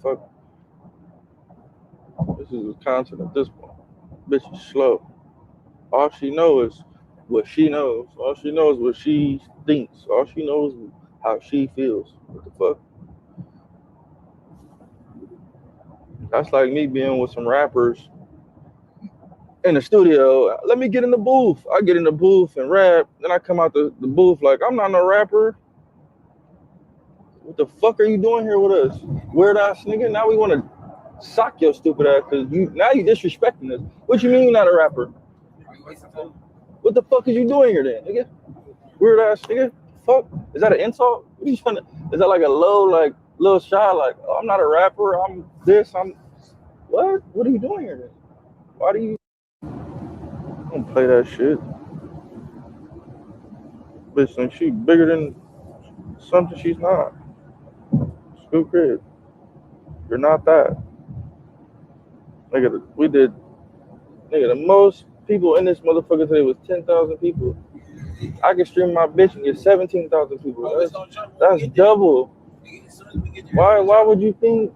Fuck. This is Wisconsin at this point. Bitch is slow. All she knows is what she knows. All she knows is what she thinks. All she knows is how she feels. What the fuck? That's like me being with some rappers in the studio. Let me get in the booth. I get in the booth and rap. Then I come out the booth like, I'm not no rapper. What the fuck are you doing here with us? Weird ass nigga. Now we want to sock your stupid ass because you disrespecting us. What you mean you're not a rapper? What the fuck is you doing here then, nigga? Weird ass nigga. Fuck. Is that an insult? What are you trying to, is that like a little shot? Like, oh, I'm not a rapper. I'm this. I'm what? What are you doing here then? Why do you don't play that shit? Bitch, think she bigger than something she's not. Screw crib. You're not that. Nigga, we did. Nigga, the most people in this motherfucker today was 10,000 people. I can stream my bitch and get 17,000 people. That's double. Why would you think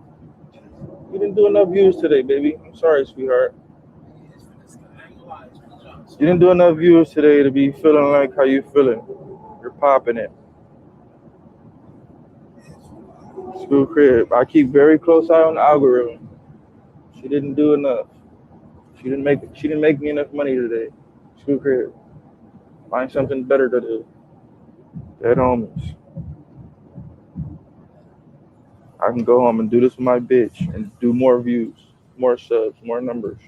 you didn't do enough views today, baby? I'm sorry, sweetheart. You didn't do enough views today to be feeling like how you feeling. You're popping it. Screw crib. I keep very close eye on the algorithm. She didn't do enough. She didn't make me enough money today. Screw crib. Find something better to do. Dead homies. I can go home and do this with my bitch and do more views, more subs, more numbers.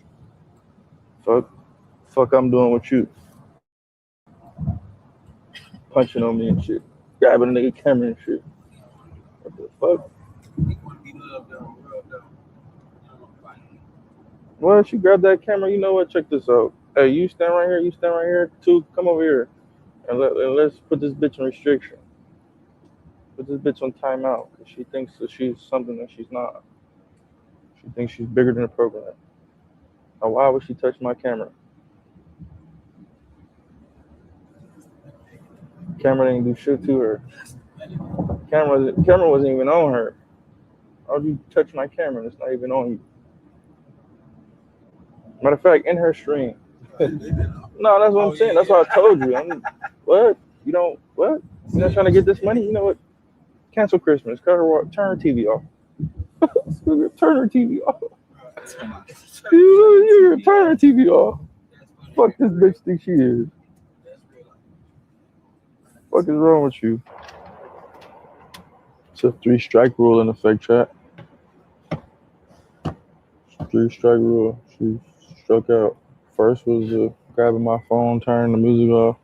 Fuck I'm doing with you. Punching on me and shit. Grabbing a nigga camera and shit. What the fuck? Well, she grabbed that camera. You know what? Check this out. Hey, you stand right here. You stand right here. Two, come over here. And let's put this bitch in restriction. Put this bitch on timeout. Because she thinks that she's something that she's not. She thinks she's bigger than the program. Now, why would she touch my camera? Camera didn't do shit to her. Camera wasn't even on her. How would you touch my camera? It's not even on you. Matter of fact, in her stream. No, that's what I'm saying. That's what I told you. What? You don't, what? You're not trying to get this money? You know what? Cancel Christmas. Turn her TV off. Turn her TV off. You turn her TV off. Fuck this bitch think she is. What is wrong with you? It's a 3-strike rule in effect, chat. 3-strike rule. She struck out. First was grabbing my phone, turning the music off,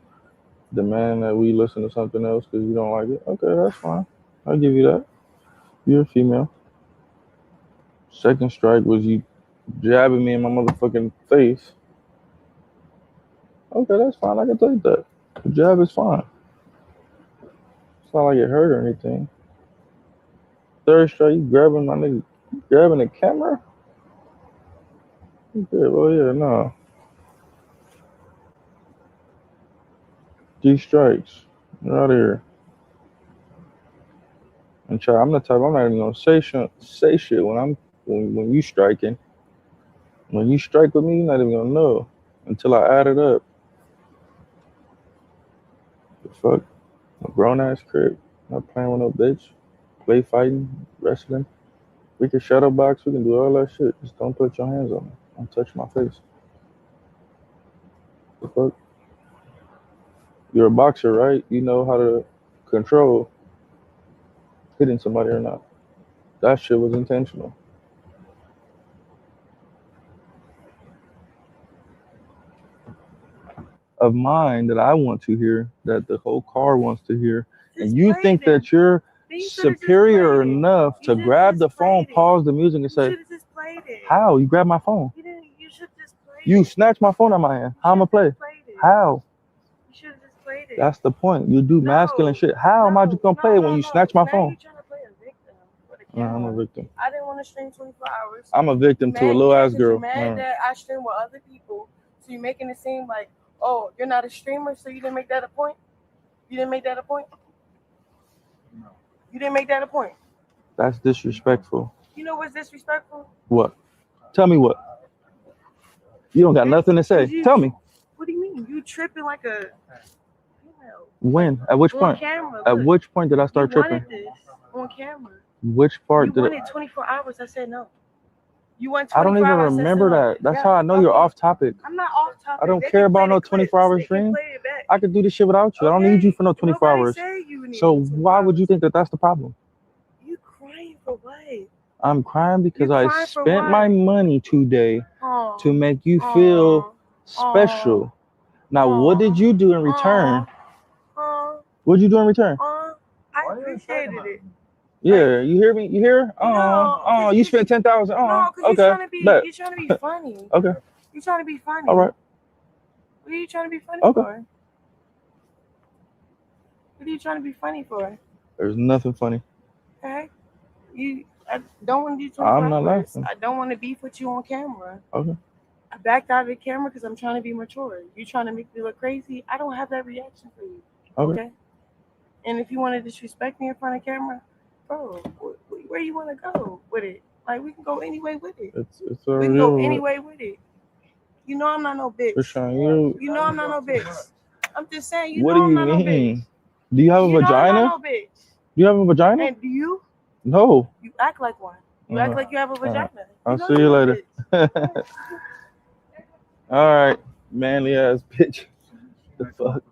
demand that we listen to something else because you don't like it. Okay, that's fine. I'll give you that. You're a female. Second strike was you jabbing me in my motherfucking face. Okay, that's fine. I can take that. The jab is fine. It's not like it hurt or anything. Third strike, you grabbing my nigga, grabbing the camera? Okay, well, yeah, no. 3 strikes. You're out of here. And try, I'm the type, I'm not even gonna say shit when you striking. When you strike with me, you're not even gonna know until I add it up. The fuck? A grown ass crib. Not playing with no bitch. Play fighting, wrestling. We can shadow box, we can do all that shit. Just don't put your hands on me. Don't touch my face. The fuck? You're a boxer, right? You know how to control hitting somebody or not. That shit was intentional. Of mine that I want to hear, that the whole car wants to hear, and you think that you're superior enough to grab the phone, pause the music, and say, "How? You grab my phone? You snatch my phone out of my hand. How am I play? How?" That's the point. You do masculine shit. How am I just gonna play it when you snatch my phone? No, I'm a victim. I didn't want to stream 24 hours. I'm a victim to a little ass girl. You're mad that I stream with other people, so you're making it seem like, oh, you're not a streamer, so you didn't make that a point? You didn't make that a point? No. You didn't make that a point? That's disrespectful. You know what's disrespectful? What? Tell me what. You don't got nothing to say. Tell me. What do you mean? You tripping like a... When? At which point? Camera, at which point did I start tripping? This on camera. Which part you did wanted 24 hours. I said no. You want I don't 24 even hours? remember that. That's how I know you're off topic. I'm not off topic. I don't They care can play about no the clips. 24-hour They can stream. play it back. I could do this shit without you. I don't need you for no 24 hours. Say you need So me 24 why would you think that that's the problem? You crying for what? I'm crying because You I crying for spent what? my money today Aw. to make you feel special. Now, what did you do in return? What did you do in return? I appreciated it. Yeah, you hear me? You hear? Oh, you spent 10,000. No, because Okay. you're trying to be Bet. you're trying to be funny. Okay. You're trying to be funny. All right. What are you trying to be funny Okay. for? What are you trying to be funny for? There's nothing funny. Okay. I don't want to do 24 I'm not hours. laughing. I don't want to beef with you on camera. Okay. I backed out of the camera because I'm trying to be mature. You trying to make me look crazy? I don't have that reaction for you. Okay. And if you want to disrespect me in front of camera, bro, where you want to go with it? Like, we can go any way with it. It's We can go any way with it. You know I'm not no bitch. Chrisean, You know I'm not no bitch. I'm just saying, what know do I'm you not no bitch. mean? Do you have a You know I'm vagina? not no bitch. Do you have a vagina? And do you? No. You act like one. You act like you have a vagina. I'll know see you later. All right, manly ass bitch. The fuck?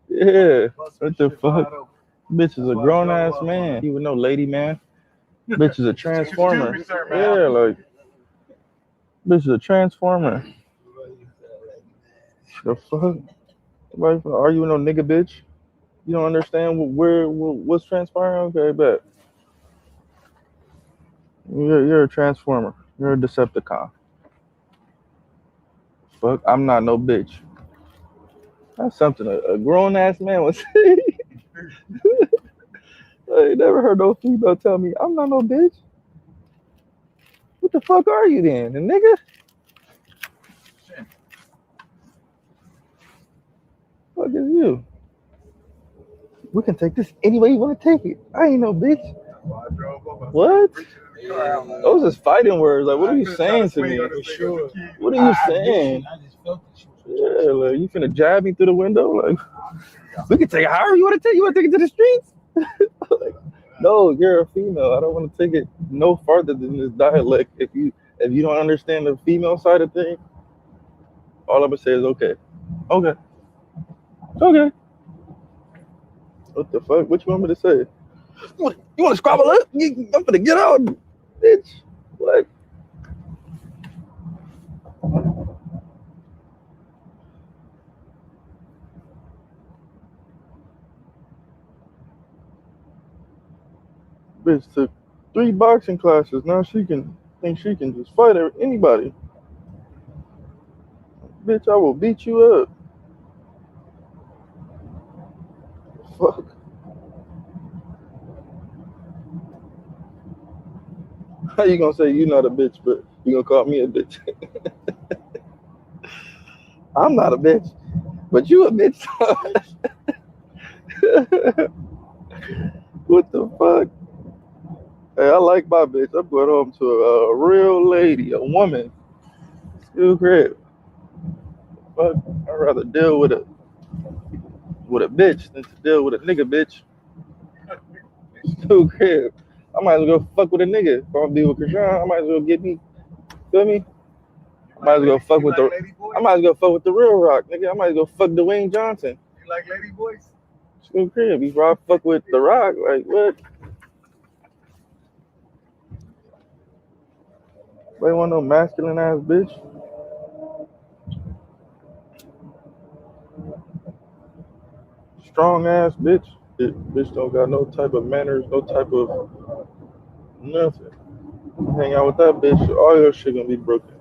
Yeah. What the fuck? Bitch is a grown ass man. You would know, lady man. Bitch is a transformer. Yeah, like bitch is a transformer. The fuck? Like, are you no nigga bitch? You don't understand what's transpiring? Okay, bet. You're a transformer. You're a Decepticon. Fuck, I'm not no bitch. That's something a grown ass man would say. I ain't never heard no female tell me I'm not no bitch. What the fuck are you then, a nigga? Fuck is you? We can take this any way you want to take it. I ain't no bitch. What? Those is fighting words. Like, what are you saying to me? What are you saying? Yeah, like you finna jab me through the window? Like, we can take it however you want to take. You want to take it to the streets? Like, no, you're a female. I don't want to take it no farther than this dialect. If you don't understand the female side of things, all I'm gonna say is okay. Okay. What the fuck? What you want me to say? You want to squabble up? I'm gonna get out, bitch. What? Bitch took 3 boxing classes. Now she can just fight anybody. Bitch, I will beat you up. Fuck. How you gonna say you not a bitch, but you gonna call me a bitch? I'm not a bitch, but you a bitch. What the fuck? Hey, I like my bitch. I'm going home to a real lady, a woman. Still crib. Fuck, I'd rather deal with a bitch than to deal with a nigga bitch. Still crib. I might as well go fuck with a nigga. If I'm gonna be with Chrisean, I might as well get me. Feel me? I might as well fuck with the real rock, nigga. I might as well fuck Dwayne Johnson. You like lady boys? Still crib. Before I fuck with the rock, like what? They want no masculine ass bitch. Strong ass bitch. Bitch don't got no type of manners, no type of nothing. You hang out with that bitch, all your shit gonna be broken.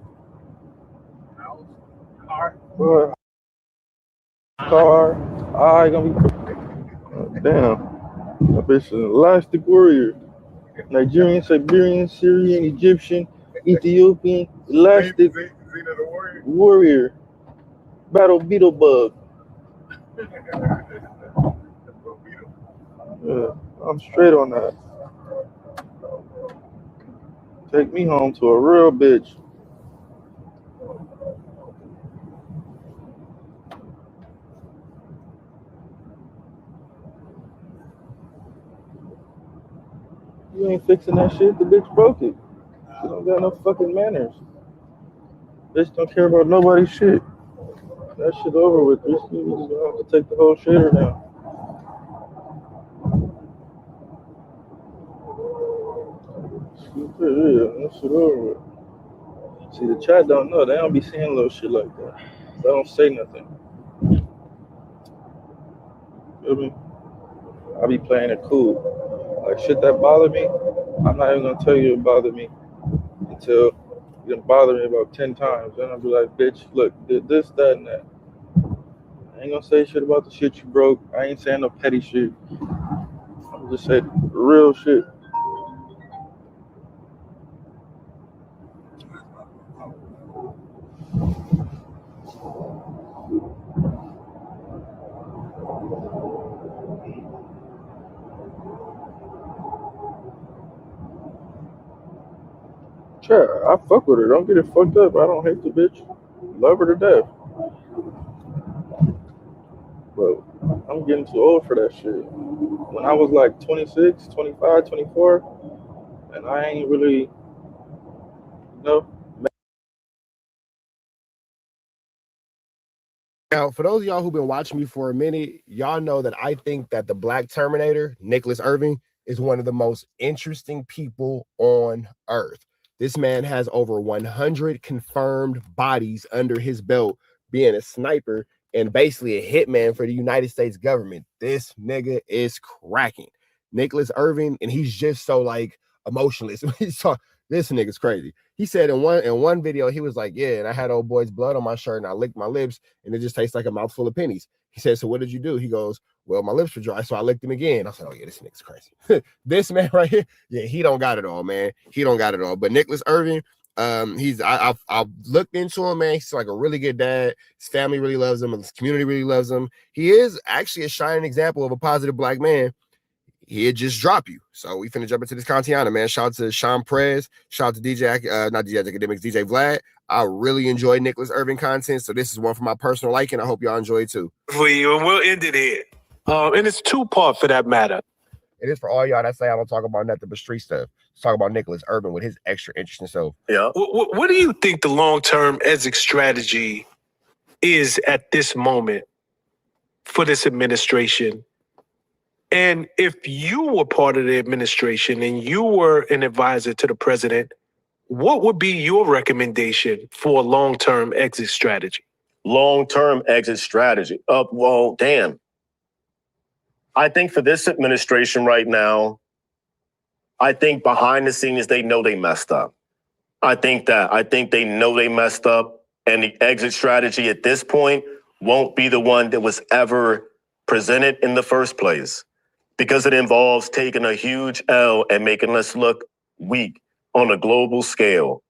Car, I gonna be broken. Damn. That bitch is an elastic warrior. Nigerian, Siberian, Syrian, Egyptian, Ethiopian, elastic warrior. Battle beetle bug. Yeah, I'm straight on that. Take me home to a real bitch. You ain't fixing that shit. The bitch broke it. She don't got no fucking manners. Bitch don't care about nobody's shit. That shit over with. Bitch, you just gonna have to take the whole shader down. Yeah, that shit over with. See, the chat don't know. They don't be saying little shit like that. They don't say nothing. Feel me? I be playing it cool. Like shit that bother me, I'm not even gonna tell you it bothered me until it done bother me about 10 times. Then I'll be like, bitch, look, did this, that, and that. I ain't gonna say shit about the shit you broke. I ain't saying no petty shit. I'm just saying real shit. Sure, I fuck with her. Don't get it fucked up. I don't hate the bitch. Love her to death. But I'm getting too old for that shit. When I was like 26, 25, 24, and I ain't really, you know. Now, for those of y'all who've been watching me for a minute, y'all know that I think that the Black Terminator, Nicholas Irving, is one of the most interesting people on Earth. This man has over 100 confirmed bodies under his belt, being a sniper and basically a hitman for the United States government. This nigga is cracking. Nicholas Irving, and he's just so like emotionless. This nigga's crazy. He said in one video, he was like, yeah, and I had old boy's blood on my shirt and I licked my lips and it just tastes like a mouthful of pennies. He said, so what did you do? He goes, well, my lips were dry, so I licked them again. I said, oh yeah, this nigga's crazy. This man right here, yeah, he don't got it all, man. He don't got it all. But Nicholas Irving, I've looked into him, man. He's like a really good dad. His family really loves him, and his community really loves him. He is actually a shining example of a positive black man. He'd just drop you. So we finna jump into this Contiana, man. Shout out to Sean Perez. Shout out to DJ, not DJ Academics, DJ Vlad. I really enjoy Nicholas Irving content. So this is one for my personal liking. I hope y'all enjoy it too. For you, and we'll end it here. And it's two-part for that matter. It is for all y'all that say I don't talk about nothing but street stuff. Let's talk about Nicholas Irving with his extra interesting self. Yeah. What do you think the long-term exit strategy is at this moment for this administration? And if you were part of the administration and you were an advisor to the president, what would be your recommendation for a long-term exit strategy? Long-term exit strategy? Well, damn. I think for this administration right now, I think behind the scenes, they know they messed up. I think they know they messed up, and the exit strategy at this point won't be the one that was ever presented in the first place, because it involves taking a huge L and making us look weak on a global scale.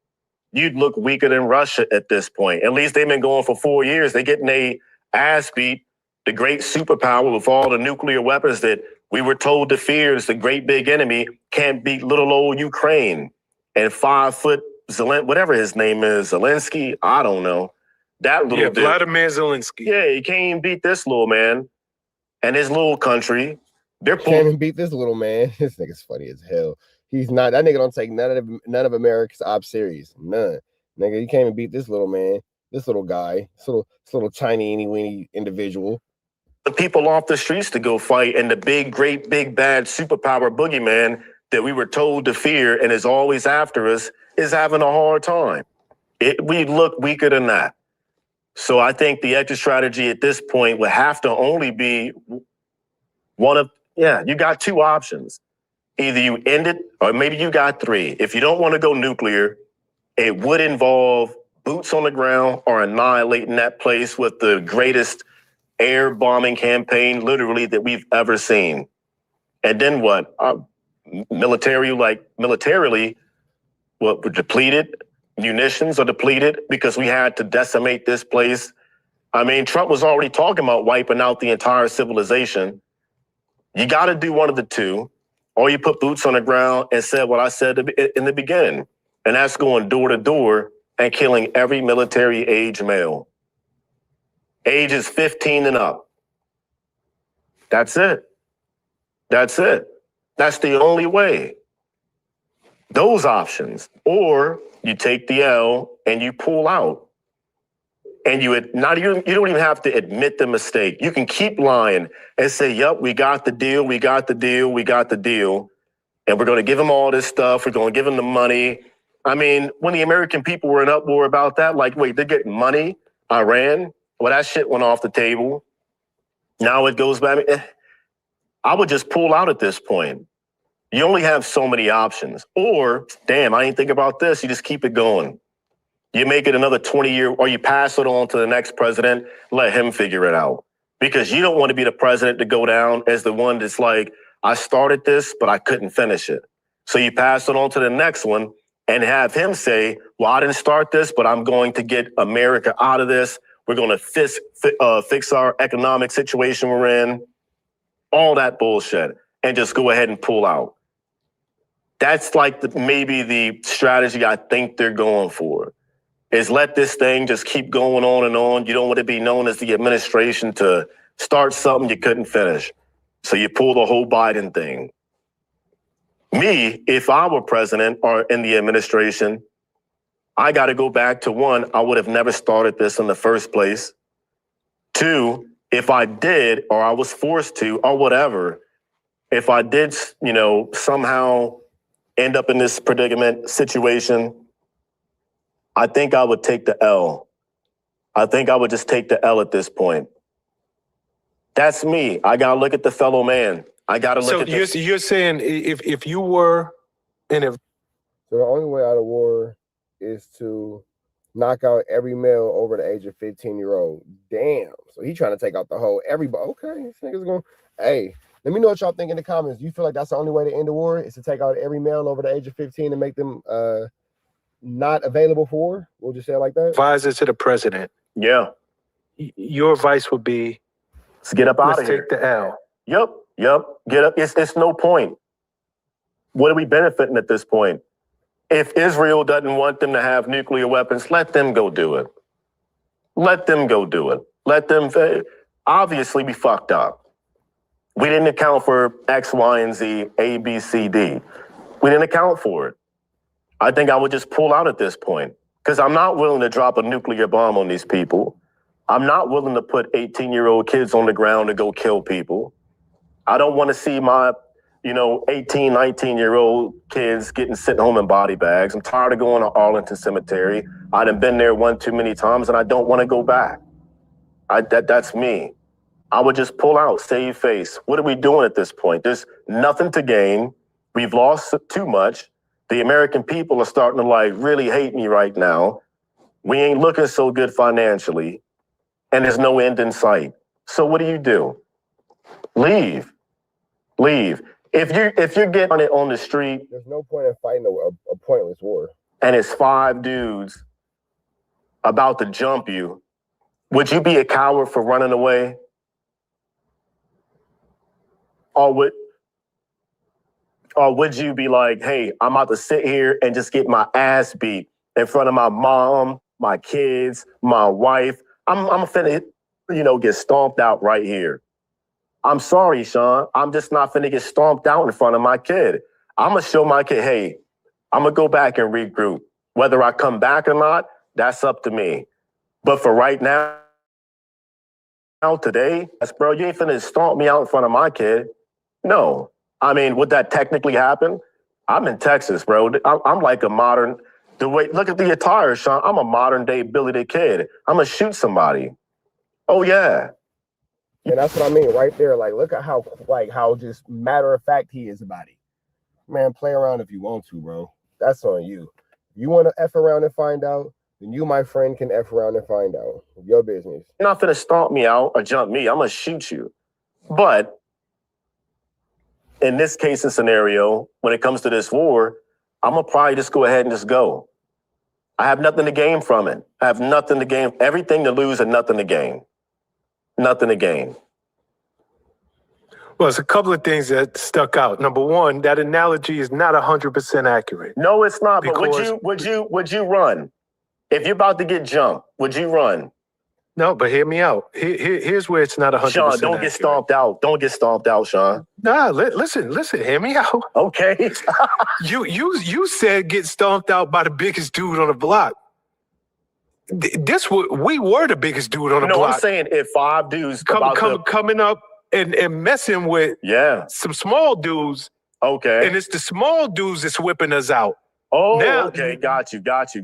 You'd look weaker than Russia at this point. At least they've been going for 4 years. They're getting their ass beat. The great superpower with all the nuclear weapons that we were told to fear is the great big enemy can't beat little old Ukraine. And 5 foot whatever his name is, Zelensky, I don't know. That little dude. Vladimir Zelensky. Yeah, he can't even beat this little man and his little country. Can't even beat this little man. This nigga's funny as hell. He's not. That nigga don't take none of America's op serious. None. Nigga, you can't even beat this little man. This little guy. This little tiny, weeny individual. The people off the streets to go fight, and the big, great, big, bad superpower boogeyman that we were told to fear and is always after us is having a hard time. We look weaker than that. So I think the exit strategy at this point would have to only be you got 2 options. Either you end it, or maybe you got 3. If you don't want to go nuclear, it would involve boots on the ground or annihilating that place with the greatest air bombing campaign, literally, that we've ever seen. And then what? Militarily, we're depleted. Munitions are depleted because we had to decimate this place. I mean, Trump was already talking about wiping out the entire civilization. You got to do one of the 2, or you put boots on the ground and said what I said in the beginning, and that's going door to door and killing every military age male. Ages 15 and up. That's it. That's the only way. Those options. Or you take the L and you pull out. And you don't even have to admit the mistake. You can keep lying and say, "Yep, we got the deal, we got the deal, we got the deal, and we're going to give them all this stuff. We're going to give them the money." I mean, when the American people were in uproar about that, like, wait, they're getting money, Iran. Well, that shit went off the table. Now it goes back. I would just pull out at this point. You only have so many options. Or, damn, I didn't think about this. You just keep it going. You make it another 20-year, or you pass it on to the next president, let him figure it out. Because you don't want to be the president to go down as the one that's like, I started this, but I couldn't finish it. So you pass it on to the next one and have him say, well, I didn't start this, but I'm going to get America out of this. We're going to fix our economic situation we're in. All that bullshit. And just go ahead and pull out. That's like maybe the strategy I think they're going for. Is let this thing just keep going on and on. You don't want to be known as the administration to start something you couldn't finish. So you pull the whole Biden thing. Me, if I were president or in the administration, I got to go back to one, I would have never started this in the first place. Two, if I did, or I was forced to, or whatever, if I did, somehow end up in this predicament situation, I think I would take the L. I think I would just take the L at this point. That's me. I got to look at the fellow man. I got to look at So you're saying if you were in a... So the only way out of war is to knock out every male over the age of 15-year-old. Damn. So he trying to take out the whole everybody. Okay, this nigga's going, hey, let me know what y'all think in the comments. Do you feel like that's the only way to end the war is to take out every male over the age of 15 and make them not available for war? We'll just say it like that. Advisor to the president. Yeah. Your advice would be, let's get up out of here. Take the L. Yep. Get up. It's no point. What are we benefiting at this point? If Israel doesn't want them to have nuclear weapons, let them go do it. Let them go do it. Let them. Obviously, we fucked up. We didn't account for X, Y, and Z, A, B, C, D. We didn't account for it. I think I would just pull out at this point because I'm not willing to drop a nuclear bomb on these people. I'm not willing to put 18-year-old kids on the ground to go kill people. I don't want to see my, 18, 19-year-old kids getting sent home in body bags. I'm tired of going to Arlington Cemetery. I done been there one too many times and I don't want to go back. That's me. I would just pull out, save face. What are we doing at this point? There's nothing to gain. We've lost too much. The American people are starting to really hate me right now. We ain't looking so good financially and there's no end in sight. So what do? Leave. If you're getting it on the street, there's no point in fighting a pointless war. And it's 5 dudes about to jump you, would you be a coward for running away? Or would you be like, hey, I'm about to sit here and just get my ass beat in front of my mom, my kids, my wife? I'm finna, get stomped out right here. I'm sorry, Sean. I'm just not finna get stomped out in front of my kid. I'm gonna show my kid, hey, I'm gonna go back and regroup. Whether I come back or not, that's up to me. But for right now, today, bro, you ain't finna stomp me out in front of my kid. No. I mean, would that technically happen? I'm in Texas, bro. I'm like a modern, look at the attire, Sean. I'm a modern day Billy the Kid. I'm gonna shoot somebody. Oh yeah. And that's what I mean right there. Look at how just matter of fact he is about it. Man, play around if you want to, bro. That's on you. If you want to F around and find out, then you, my friend, can F around and find out. Your business. You're not finna stomp me out or jump me. I'm gonna shoot you. But in this case and scenario, when it comes to this war, I'm gonna probably just go ahead and just go. I have nothing to gain from it. I have nothing to gain. Everything to lose and nothing to gain. Nothing to gain. Well, it's a couple of things that stuck out. Number one, that analogy is not 100% accurate. No, it's not. But would you run? If you're about to get jumped, would you run? No, but hear me out. Here's where it's not 100%. Sean, don't get stomped out. Don't get stomped out, Sean. Nah, listen, hear me out. Okay. You said get stomped out by the biggest dude on the block. We were the biggest dude on the block. No, I'm saying if 5 dudes coming up and messing with some small dudes. Okay. And it's the small dudes that's whipping us out. Oh, now, okay. Got you. That's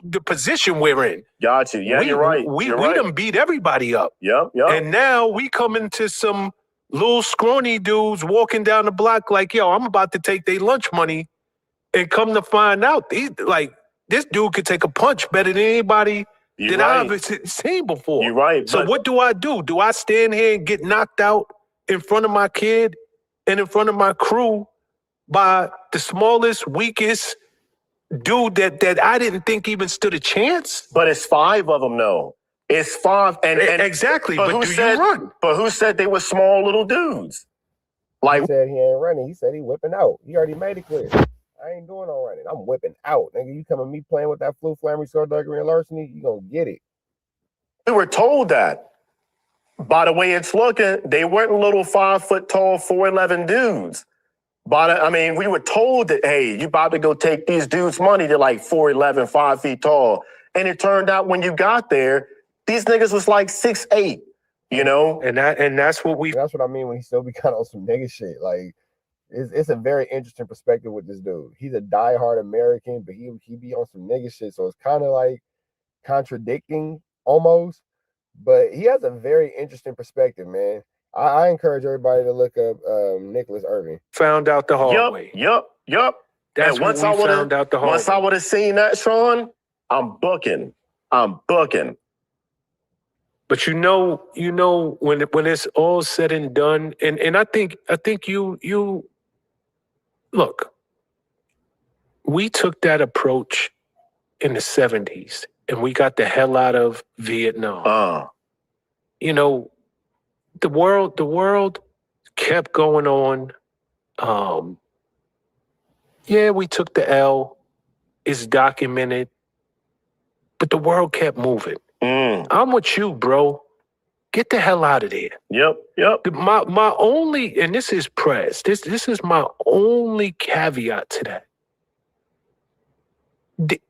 the position we're in. Got you. Yeah, you're right. We done beat everybody up. Yep. And now we come into some little scrawny dudes walking down the block like, yo, I'm about to take their lunch money, and come to find out, this dude could take a punch better than anybody that I've ever seen before. You're right. So what do I do? Do I stand here and get knocked out in front of my kid and in front of my crew by the smallest, weakest dude that I didn't think even stood a chance? But it's 5 of them, though. It's 5. And exactly. But who do said, you run? But who said they were small little dudes? Like, he said he ain't running. He said he whipping out. He already made it clear. I ain't doing no running. I'm whipping out. Nigga, you come at me playing with that flu, flammery, skullduggery, and larceny, you gonna get it. We were told that. By the way it's looking, they weren't little 5 foot tall, 4'11" dudes. We were told that, hey, you about to go take these dudes' money. They're like 4'11", 5 feet tall. And it turned out when you got there, these niggas was like 6'8", you know? And that's what I mean when he still be kind of on some nigga shit. Like, it's a very interesting perspective with this dude. He's a diehard American, but he be on some nigga shit. So it's kind of like contradicting almost. But he has a very interesting perspective, man. I encourage everybody to look up Nicholas Irving. Found out the hard way. Yup. That's and once what we I found out the hard Once way. I would have seen that, Sean, I'm booking. But you know when it's all said and done, and I think you look. We took that approach in the 70s, and we got the hell out of Vietnam. You know, the world kept going on. Yeah, we took the L. It's documented. But the world kept moving. I'm with you, bro. Get the hell out of there. Yep. My only, and this is press, this is my only caveat to that.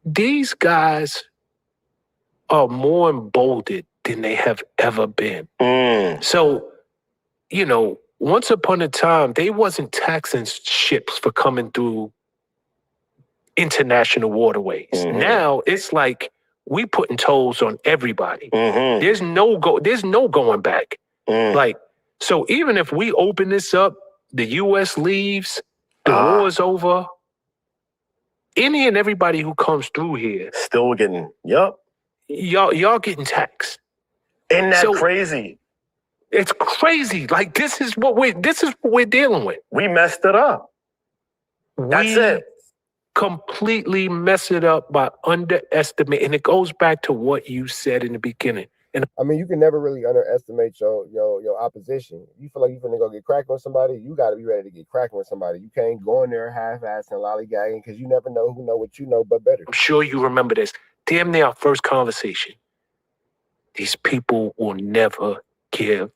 These guys are more emboldened than they have ever been. So, you know, once upon a time, they wasn't taxing ships for coming through international waterways. Now it's like we putting tolls on everybody. There's no going back. Like, so even if we open this up, the U.S. leaves, the war is over. Any and everybody who comes through here still getting y'all getting taxed. Isn't that crazy? It's crazy. Like this is what we're dealing with. We messed it up. That's it. Completely mess it up by underestimating. And it goes back to what you said in the beginning. And I mean, you can never really underestimate your opposition. You feel like you're gonna go get cracking with somebody, you got to be ready to get cracking with somebody. You can't go in there half-assed and lollygagging because you never know who know what you know, but better. I'm sure you remember this. Damn near our first conversation. These people will never give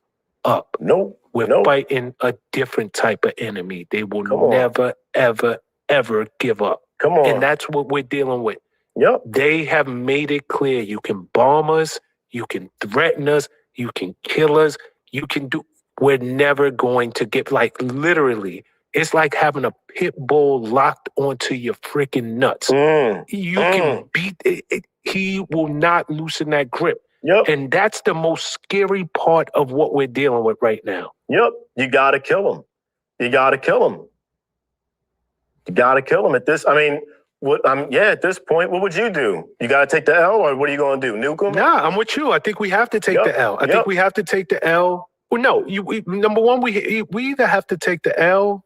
up. Nope. We're fighting a different type of enemy. They will never, ever, ever give up. Come on. And that's what we're dealing with. Yep. They have made it clear you can bomb us, you can threaten us, you can kill us, you can do. We're never going to get, like, literally, it's like having a pit bull locked onto your freaking nuts. You can beat it. He will not loosen that grip. Yep. And that's the most scary part of what we're dealing with right now. Yep. You got to kill him. At this, at this point, what would you do? You got to take the L, or what are you going to do? Nuke him? Nah, I'm with you. I think we have to take the L. I think we have to take the L. Well, no, number one, we either have to take the L,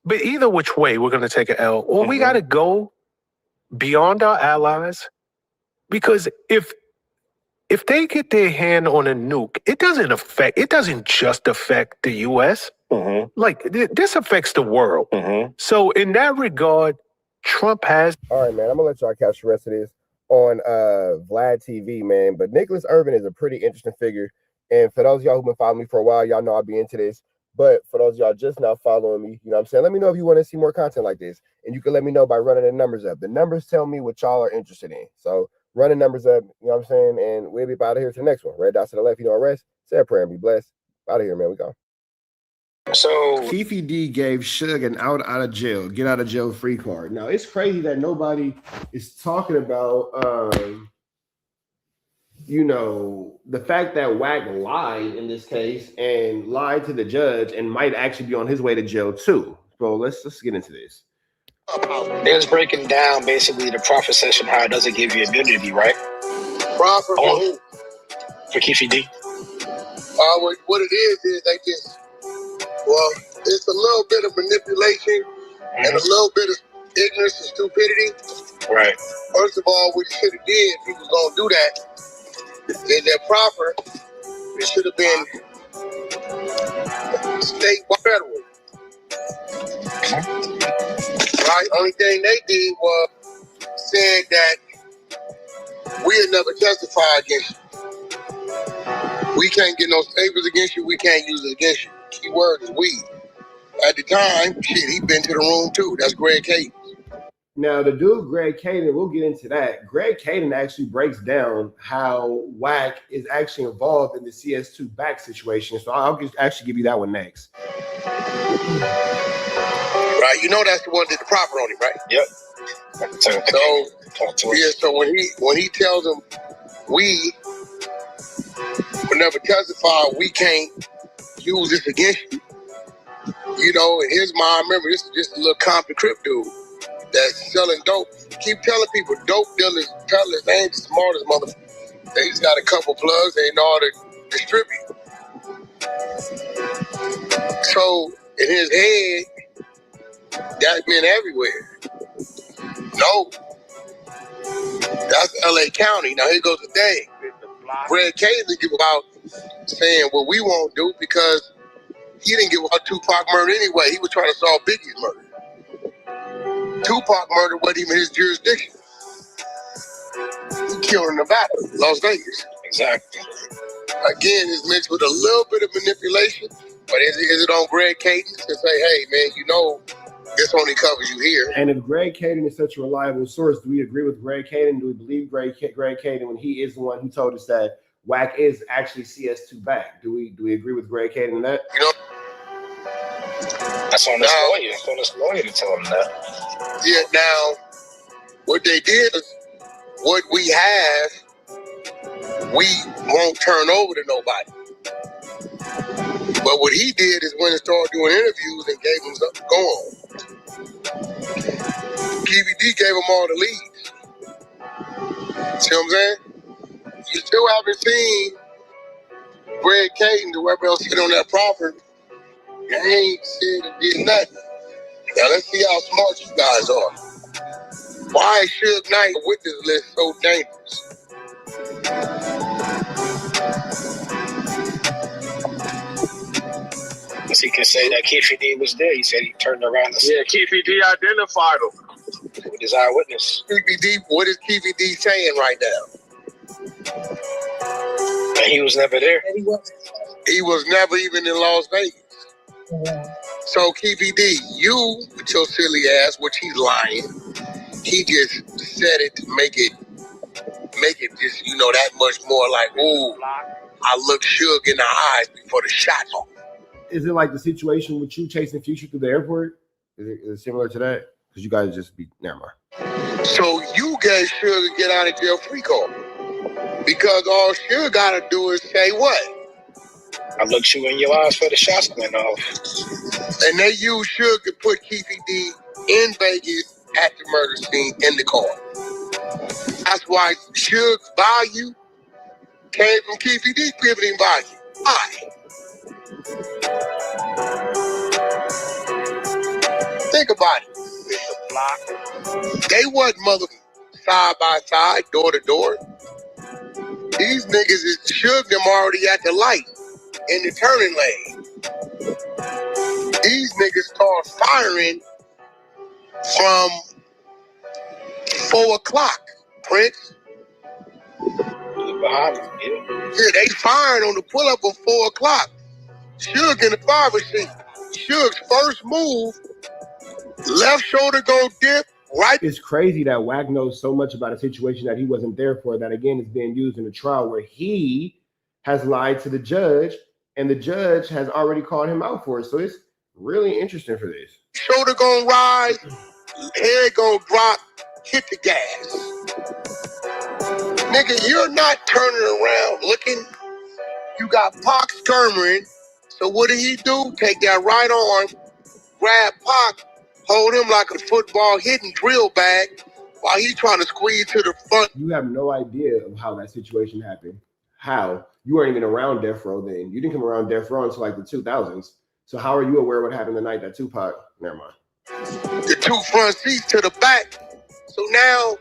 but either which way, we're going to take an L, or we got to go beyond our allies, because if they get their hand on a nuke, it doesn't just affect the U.S. Like, this affects the world. So in that regard, Trump has. All right, man, I'm going to let y'all catch the rest of this on Vlad TV, man. But Nicholas Irvin is a pretty interesting figure. And for those of y'all who've been following me for a while, y'all know I'll be into this. But for those of y'all just now following me, you know what I'm saying? Let me know if you want to see more content like this. And you can let me know by running the numbers up. The numbers tell me what y'all are interested in. So run the numbers up, you know what I'm saying? And we'll be out of here to the next one. Red dots to the left, you know, rest. Say a prayer and be blessed. Out of here, man. We go. So Keefe D gave Suge an out of jail, get out of jail free card. Now it's crazy that nobody is talking about you know, the fact that Wack lied in this case and lied to the judge and might actually be on his way to jail too. So let's get into this. They was breaking down basically the profit session, how it doesn't give you immunity, right? Profit for who? For Keefe D. What it is they just, well, it's a little bit of manipulation and a little bit of ignorance and stupidity. Right. First of all, what he should have did, if he was going to do that, is that proper, it should have been state or federal. Right? Only thing they did was said that we had never testified against you. We can't get no papers against you. We can't use it against you. Key word is we. At the time, shit, he been to the room too. That's Greg Caden. Now, the dude, Greg Caden, we'll get into that. Greg Caden actually breaks down how Wack is actually involved in the CS2 back situation. So I'll actually give you that one next. Right, you know that's the one that did the proper on him, right? Yep. So yeah, so when he tells them we will never testify, we can't use this against you. You know, in his mind, remember, this is just a little Compton Crip dude that's selling dope. Keep telling people, dope dealers, peddlers, they ain't the smartest motherfuckers. They just got a couple plugs, they know how to distribute. So, in his head, that meant everywhere. No. That's LA County. Now, here goes the thing. Greg Caden give about saying what we won't do because he didn't give out Tupac murder anyway. He was trying to solve Biggie's murder. Tupac murder wasn't even his jurisdiction. He killed in Nevada, Las Vegas. Exactly. Again, it's mixed with a little bit of manipulation, but is it on Greg Caden to say, hey, man, you know, this only covers you here? And if Greg Caden is such a reliable source, do we agree with Greg Caden? Do we believe Greg Caden when he is the one who told us that Wack is actually CS2 back? Do we agree with Greg Caden in that? You know, that's on this lawyer. That's on this lawyer to tell him that. Yeah, now, what they did is, what we have, we won't turn over to nobody. But what he did is went and started doing interviews and gave them something to go on. KVD gave him all the leads. See what I'm saying? You still haven't seen Greg Caden, whoever else hit on that property. They ain't said it did nothing. Now let's see how smart you guys are. Why is Suge Knight witness list so dangerous? Because he can say that Keefe D was there. He said he turned around. Yeah, Keefe D identified him. With his eyewitness. Keefe D, what is Keefe D saying right now? And he was never there. He was never even in Las Vegas. So Keefe D, you with your silly ass, which he's lying, he just said it to make it just, you know, that much more like, ooh, I look Suge in the eyes before the shot off. Is it like the situation with you chasing Future through the airport? Is it similar to that? Because you guys just be, never mind. So you gave Suge get out of jail free card. Because all Suge got to do is say what? I looked you in your eyes for the shots went off. And they used Suge to put Keefe D in Vegas at the murder scene in the car. That's why Suge's value came from Keefe D giving him value. Why? Think about it. They wasn't mother side by side, door to door. These niggas is Suge them already at the light in the turning lane. These niggas start firing from 4 o'clock, Prince. Yeah, they firing on the pull-up at 4 o'clock. Suge in the driver's seat. Suge's first move, left shoulder go dip, right. It's crazy that Wack knows so much about a situation that he wasn't there for, that again is being used in a trial where he has lied to the judge and the judge has already called him out for it. So it's really interesting for this. Shoulder gonna rise, head gonna drop, hit the gas. Nigga, you're not turning around looking. You got Pac skirmering. So what did he do? Take that right arm, grab Pac, hold him like a football hitting drill bag while he trying to squeeze to the front. You have no idea of how that situation happened. How? You weren't even around Death Row then. You didn't come around Death Row until like the 2000s. So how are you aware of what happened the night that Tupac? Never mind. The 2 front seats to the back. So now,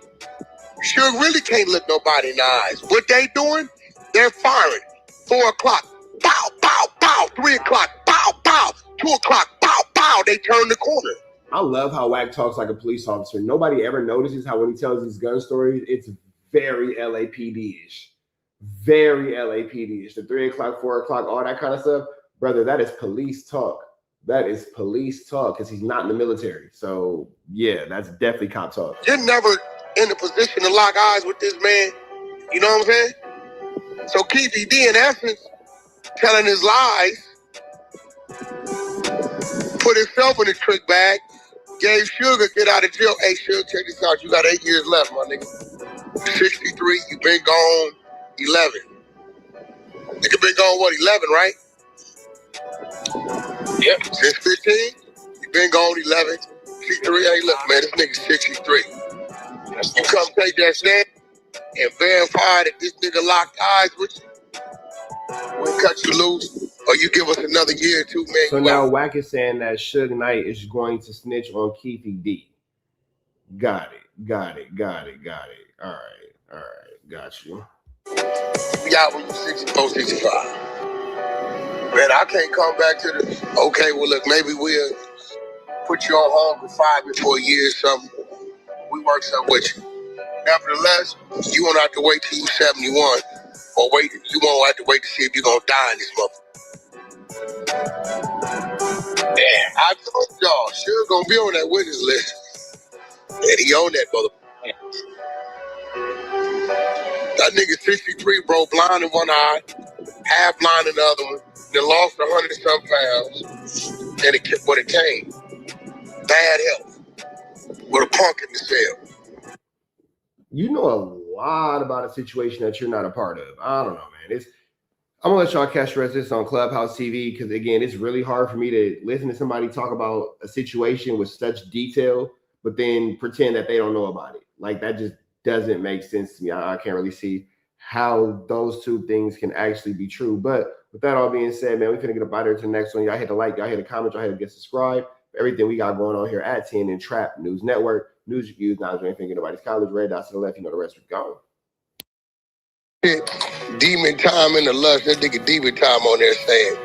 Suge really can't look nobody in the eyes. What they doing? They're firing. 4 o'clock, pow, pow, pow. 3 o'clock, pow, pow. 2 o'clock, pow, pow. They turn the corner. I love how Wack talks like a police officer. Nobody ever notices how when he tells these gun stories, it's very LAPD-ish. Very LAPD-ish. The 3 o'clock, 4 o'clock, all that kind of stuff. Brother, that is police talk. That is police talk because he's not in the military. So, yeah, that's definitely cop talk. You're never in a position to lock eyes with this man. You know what I'm saying? So Keefy D, in essence, telling his lies, put himself in the trick bag, gave Suge a get out of jail. Hey, Suge, check this out. You got 8 years left, my nigga. 63, you been gone 11. Nigga been gone, what, 11, right? Yep. Since 15, you been gone 11. 63, hey, look, man, this nigga's 63. You come take that stand and verify that this nigga locked eyes with you. We'll cut you loose, or you give us another year or 2, man. So now Wack is saying that Suge Knight is going to snitch on Keefy D. Got it. All right. Got you. We out when you 64, 65. Man, I can't come back to the, okay, well, look, maybe we'll put you on home confinement for a year or something. We work something with you. Nevertheless, you won't have to wait till you're 71, or wait, you won't have to wait to see if you're going to die in this motherfucker. Damn, I told y'all, Suge going to be on that witness list. And he on that motherfucker. That nigga 63, bro, blind in one eye, half blind in the other one, then lost 100 and some pounds, and it came. Bad health. With a punk in the cell. You know a lot about a situation that you're not a part of. I don't know, man. I'm gonna let y'all catch the rest of this on Clubhouse TV because again, it's really hard for me to listen to somebody talk about a situation with such detail, but then pretend that they don't know about it. Like that just doesn't make sense to me. I can't really see how those two things can actually be true. But with that all being said, man, we're gonna get up out here to the next one. Y'all hit the like, y'all hit the comment, y'all hit to get subscribed. Everything we got going on here at 10 and Trap News Network. News reviews, not anything anybody's college. Red dots to the left, you know the rest is gone. Demon Time in the Lust, that nigga Demon Time on there saying,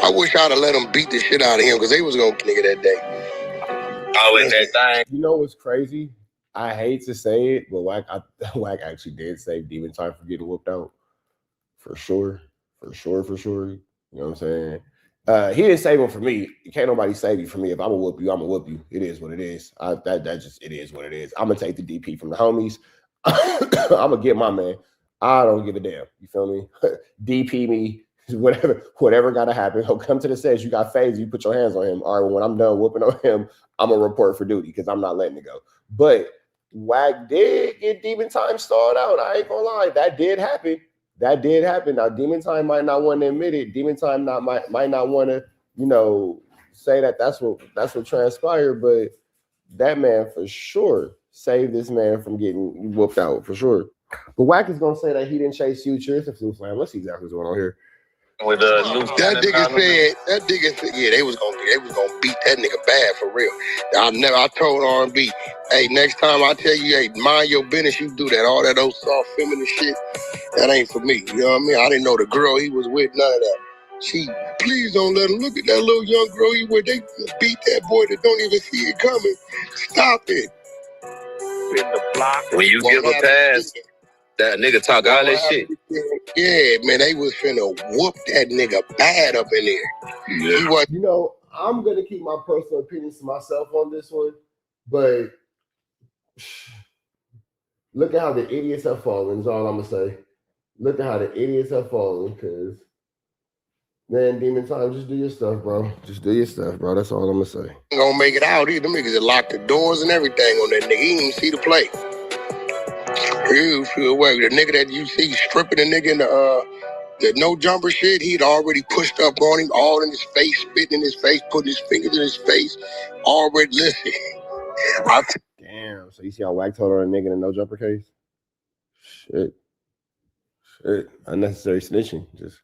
I wish I'd have let him beat the shit out of him because they was gonna nigga that day. Always that thing. You know what's crazy? I hate to say it, but Wack actually did save Demon Time from getting whooped out. For sure. You know what I'm saying? He didn't save him for me. Can't nobody save you for me. If I'm gonna whoop you, I'm gonna whoop you. It is what it is. It is what it is. I'm gonna take the DP from the homies. I'm gonna get my man. I don't give a damn. You feel me? DP me, whatever gotta happen. He'll come to the stage. You got phase, you put your hands on him. All right, well, when I'm done whooping on him, I'm gonna report for duty because I'm not letting it go. But Wack did get Demon Time stalled out. I ain't gonna lie, that did happen. Now, Demon Time might not want to admit it. Demon Time might not want to, say that's what transpired. But that man for sure saved this man from getting whooped out for sure. But Wack is gonna say that he didn't chase Future. It's a flu slam. Let's see exactly what's going on here. With that nigga said, yeah, they was gonna beat that nigga bad for real. I told R&B, hey, next time I tell you, hey, mind your business, you do that. All that old soft feminine shit, that ain't for me. You know what I mean? I didn't know the girl he was with, none of that. Please don't let him look at that little young girl he with. They beat that boy that don't even see it coming. Stop it. When you give a pass, That nigga talk all that shit. Yeah, man, they was finna whoop that nigga bad up in there. Yeah. He was. You know, I'm gonna keep my personal opinions to myself on this one, but look at how the idiots have fallen. Is all I'm gonna say. Look at how the idiots have fallen, because man, Demon Time, just do your stuff, bro. Just do your stuff, bro. That's all I'm gonna say. Ain't gonna make it out either. Them niggas had locked the doors and everything on that nigga. He didn't even see the play. The nigga that you see stripping the nigga in the no jumper shit, he'd already pushed up on him, all in his face, spitting in his face, putting his fingers in his face. Already, listen. Damn. So you see how Wack told her a nigga in a no jumper case? Shit. Unnecessary snitching. Just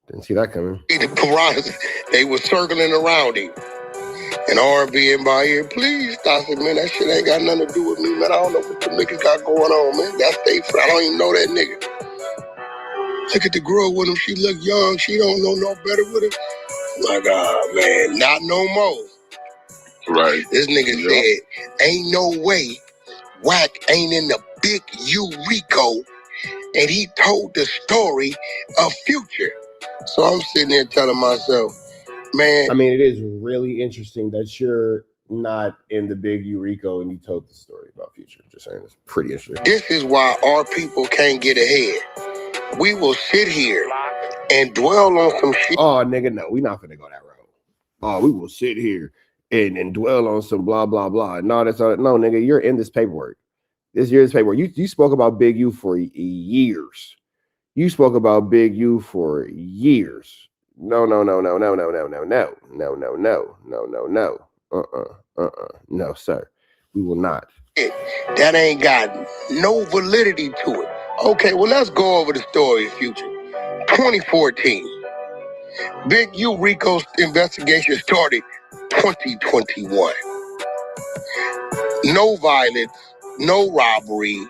didn't see that coming. The piranhas, they was circling around him. And R&B in my ear, please stop it, man. That shit ain't got nothing to do with me, man. I don't know what the niggas got going on, man. That's they friend. I don't even know that nigga. Look at the girl with him. She look young. She don't know no better with him. My God, man. Not no more. Right. This nigga said, ain't no way Wack ain't in the big U Rico. And he told the story of Future. So I'm sitting there telling myself, man. I mean, it is really interesting that you're not in the big Eurico and you told the story about Future. Just saying, it's pretty interesting. This is why our people can't get ahead. We will sit here and dwell on some shit. Oh, nigga, no, we not finna go that road. Oh, we will sit here and dwell on some blah, blah, blah. No, that's not, no, nigga, you're in this paperwork. This year's paperwork. You spoke about Big U for years. You spoke about Big U for years. No. No, sir. We will not. That ain't got no validity to it. Okay, well, let's go over the story of Future. 2014. Big U Rico's investigation started 2021. No violence, no robbery.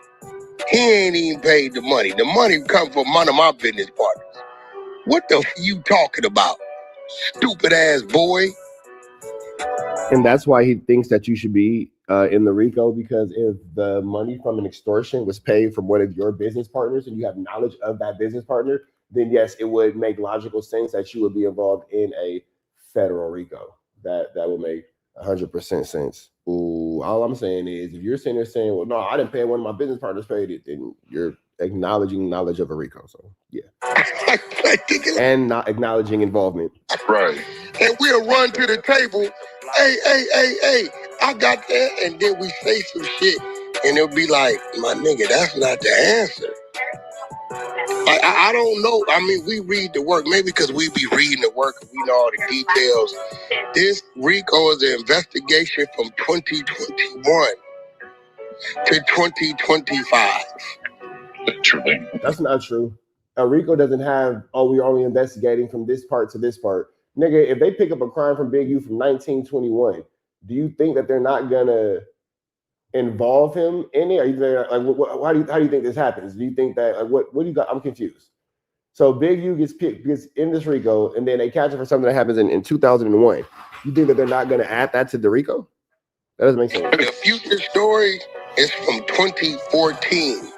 He ain't even paid the money. The money come from one of my business partners. What the f you talking about? Stupid ass boy. And that's why he thinks that you should be in the RICO, because if the money from an extortion was paid from one of your business partners and you have knowledge of that business partner, then yes, it would make logical sense that you would be involved in a federal RICO. That would make 100% sense. Ooh, all I'm saying is, if you're sitting there saying, well, no, I didn't pay, one of my business partners paid it, then you're acknowledging knowledge of a RICO. So yeah. And not acknowledging involvement. Right. And we'll run to the table. Hey, I got that. And then we say some shit. And it'll be like, my nigga, that's not the answer. I don't know. I mean, we read the work. Maybe because we be reading the work and we know all the details. This RICO is an investigation from 2021 to 2025. That's not true. A RICO doesn't have, oh, we're only investigating from this part to this part. Nigga, if they pick up a crime from Big U from 1921, do you think that they're not gonna involve him in it? Are you there, like, how do you think this happens? Do you think that, like, what do you got? I'm confused. So Big U gets in this RICO, and then they catch him for something that happens in 2001. You think that they're not gonna add that to the RICO? That doesn't make sense. The Future story is from 2014.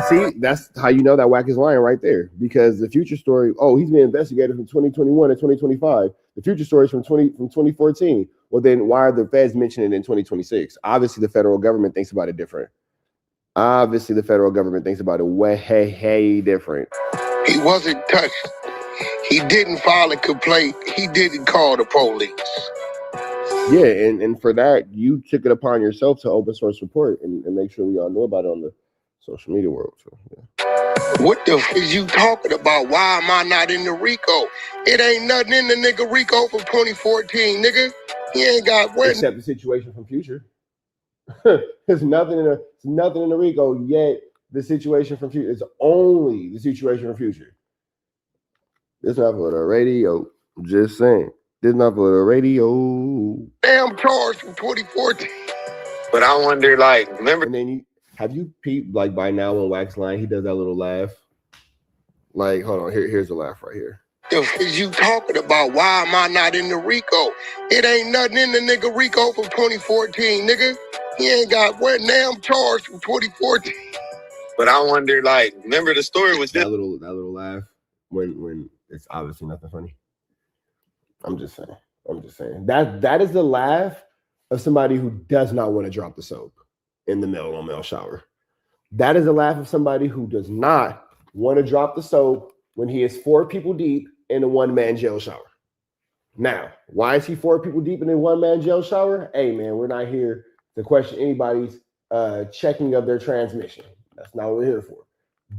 See, that's how you know that Wack is lying right there. Because the Future story, oh, he's been investigated from 2021 to 2025. The Future story is from 2014. Well, then why are the feds mentioning it in 2026? Obviously, the federal government thinks about it different. Obviously, the federal government thinks about it way different. He wasn't touched. He didn't file a complaint. He didn't call the police. Yeah, and for that, you took it upon yourself to open source report and make sure we all know about it on the social media world. So, yeah. What the f is you talking about? Why am I not in the RICO? It ain't nothing in the nigga RICO from 2014, nigga. He ain't got what? Except the situation from Future. There's nothing in the RICO, yet the situation from Future is only the situation from Future. This not for the radio. Just saying. This not for the radio. Damn charge from 2014. But I wonder, like, remember? And then have you peeped, like, by now when Wax line, he does that little laugh? Like, hold on, here's the laugh right here. The f is you talking about? Why am I not in the RICO? It ain't nothing in the nigga RICO from 2014, nigga. He ain't got what now I'm charged from 2014. But I wonder, like, remember the story was that little laugh when it's obviously nothing funny. I'm just saying. That is the laugh of somebody who does not want to drop the soap in the male-on-male shower. That is the laugh of somebody who does not want to drop the soap when he is 4 people deep in a one-man jail shower. Now, why is he 4 people deep in a one-man jail shower? Hey, man, we're not here to question anybody's checking of their transmission. That's not what we're here for.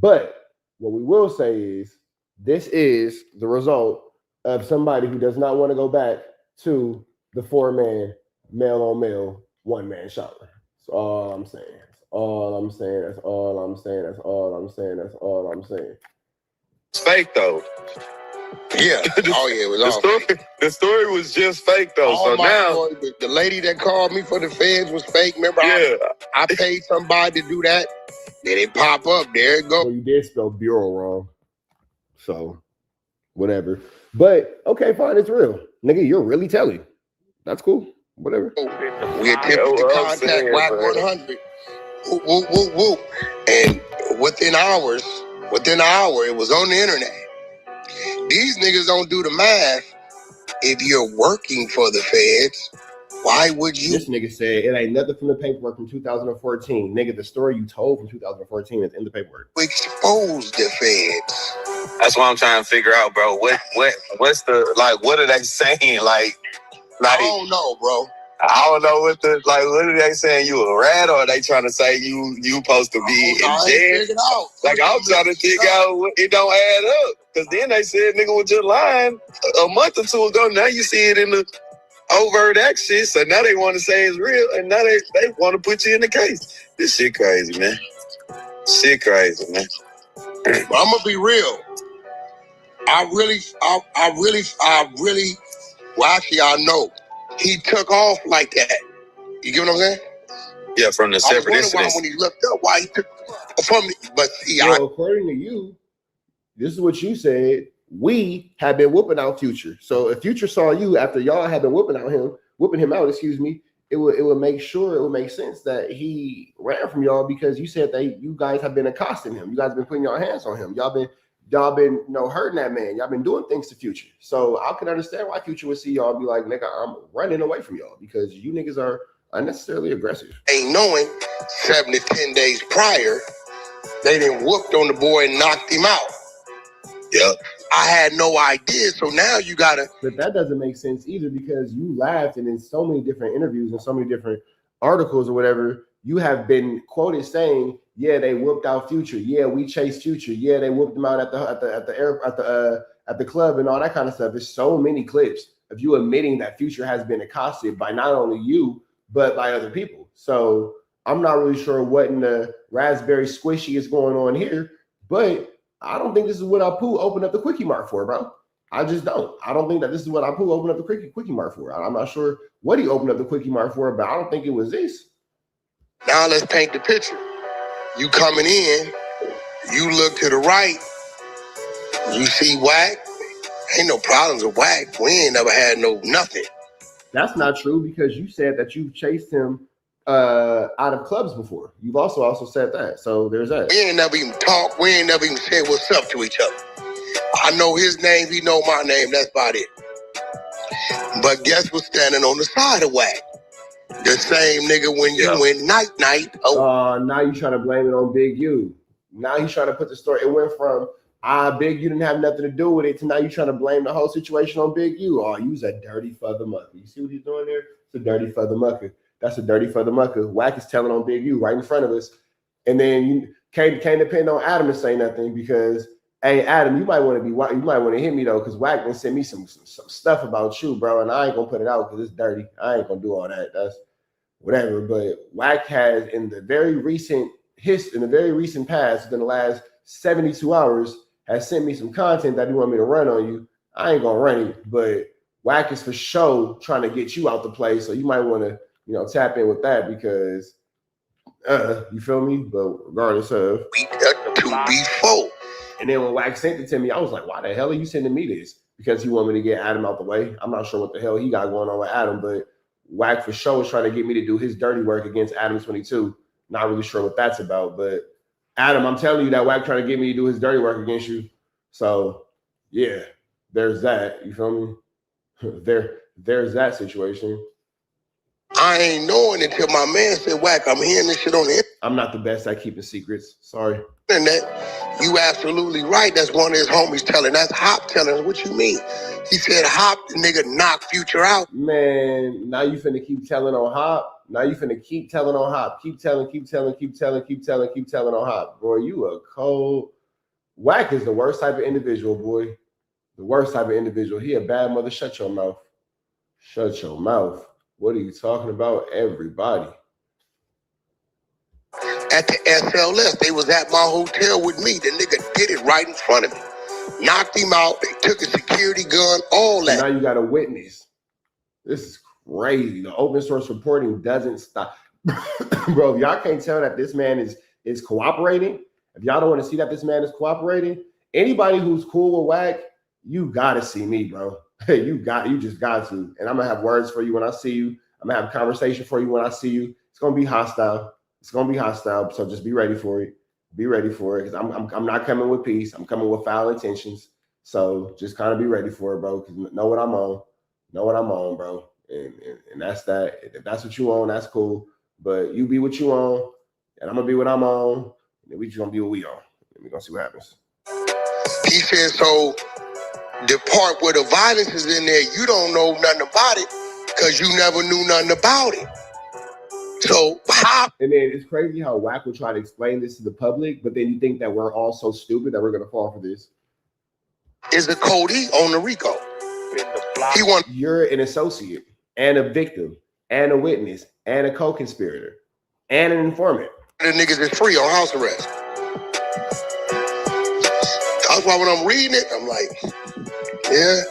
But what we will say is this is the result of somebody who does not want to go back to the 4-man, male-on-male, one-man shower. That's all I'm saying. That's all I'm saying. That's all I'm saying. That's all I'm saying. That's all I'm saying. It's fake, though. Yeah. Oh, yeah, it was all fake. The story was just fake, though. All so my now... story, the lady that called me for the feds was fake. Remember, I paid somebody to do that. Then it pop up. There it goes. Well, you did spell bureau wrong. So, whatever. But, okay, fine, it's real. Nigga, you're really telling. That's cool. Whatever. We attempted to contact WAC 100. Whoop, whoop, whoop, whoop. And within an hour, it was on the internet. These niggas don't do the math. If you're working for the feds, why would you? This nigga said it ain't nothing from the paperwork from 2014. Nigga, the story you told from 2014 is in the paperwork. Expose the feds. That's what I'm trying to figure out, bro. What's the, like, what are they saying? Like I don't know, bro. I don't know what are they saying? You a rat, or are they trying to say you supposed to be in jail? Like, I'm trying to figure out what it don't add up. Because then they said nigga was just lying a month or two ago. Now you see it in the overt act shit. So now they want to say it's real, and now they want to put you in the case. This shit crazy, man. Shit crazy, man. But I'm gonna be real. I really, well, actually, I know he took off like that. You get what I'm saying? Yeah, from the separate incidents. When he looked up, why he took from me. But see, according to you, this is what you said. We have been whooping out Future. So if Future saw you after y'all had been whooping him out, it would make sense that he ran from y'all, because you said that you guys have been accosting him. You guys have been putting your hands on him. Y'all been hurting that man. Y'all been doing things to Future. So I can understand why Future would see y'all and be like, nigga, I'm running away from y'all, because you niggas are unnecessarily aggressive. Ain't knowing 7 to 10 days prior, they done whooped on the boy and knocked him out. Yep. I had no idea. So now you gotta. But that doesn't make sense either, because you laughed, and in so many different interviews and so many different articles or whatever, you have been quoted saying, yeah, they whooped out Future. Yeah, we chased Future. Yeah, they whooped him out at the club and all that kind of stuff. There's so many clips of you admitting that Future has been accosted by not only you, but by other people. So I'm not really sure what in the raspberry squishy is going on here, but I don't think this is what Apu opened up the Quickie Mart for, bro. I just don't. I don't think that this is what Apu opened up the Quickie Mart for. I'm not sure what he opened up the Quickie Mart for, but I don't think it was this. Now let's paint the picture. You coming in, you look to the right, you see WAC. Ain't no problems with WAC. We ain't never had nothing. That's not true, because you said that you've chased him out of clubs before. You've also said that. So there's that. We ain't never even talked. We ain't never even said what's up to each other. I know his name. He know my name. That's about it. But guess what's standing on the side of WAC? The same nigga when you went night. Now you trying to blame it on Big U. Now he's trying to put the story. It went from Big U didn't have nothing to do with it to now you trying to blame the whole situation on Big U. Oh, you's a dirty feather mucker. You see what he's doing there? It's a dirty feather mucker. That's a dirty feather mucker. WAC is telling on Big U right in front of us. And then you can't depend on Adam to say nothing, because, hey, Adam, you might want to hit me though, because WAC done send me some stuff about you, bro, and I ain't gonna put it out because it's dirty. I ain't gonna do all that. That's whatever. But WAC has in the very recent past, within the last 72 hours, has sent me some content that he want me to run on you. I ain't gonna run it, but WAC is for sure trying to get you out the play. So you might want to, tap in with that, because you feel me? But regardless of to be full. And then when WAC sent it to me, I was like, why the hell are you sending me this? Because he want me to get Adam out the way. I'm not sure what the hell he got going on with Adam, but Wack for sure is trying to get me to do his dirty work against Adam 22. Not really sure what that's about, but Adam, I'm telling you that Wack trying to get me to do his dirty work against you. So yeah, there's that. You feel me? There's that situation. I ain't knowing until my man said, Wack, I'm hearing this shit on the I'm not the best at keeping secrets. Sorry. internet. You absolutely right. That's one of his homies telling. That's Hop telling. What you mean? He said Hop, the nigga knocked Future out. Man, now you finna keep telling on Hop. Now you finna keep telling on Hop. Keep telling on Hop. Boy, you a cold. Wack is the worst type of individual, boy. The worst type of individual. He a bad mother. Shut your mouth. Shut your mouth. What are you talking about? Everybody. At the SLS, they was at my hotel with me. The nigga did it right in front of me. Knocked him out. They took a security gun, all that. Now you got a witness. This is crazy. The open source reporting doesn't stop. Bro, if y'all can't tell that this man is cooperating, if y'all don't want to see that this man is cooperating, anybody who's cool with Wack, you gotta see me, bro. You just got to. And I'm gonna have words for you when I see you. I'm gonna have a conversation for you when I see you. It's gonna be hostile. It's gonna be hostile. So just be ready for it. Be ready for it. Because I'm not coming with peace. I'm coming with foul intentions. So just kind of be ready for it, bro. Because know what I'm on. Know what I'm on, bro. And that's that. If that's what you on, that's cool. But you be what you on, and I'm gonna be what I'm on, and we just gonna be what we on. And we're gonna see what happens. He said, so the part where the violence is in there, you don't know nothing about it because you never knew nothing about it. So how? And then it's crazy how Wack will try to explain this to the public, but then you think that we're all so stupid that we're gonna fall for this. Is the Cody on the RICO? You're an associate and a victim and a witness and a co-conspirator and an informant. The niggas is free on house arrest. That's why when I'm reading it, I'm like, yeah,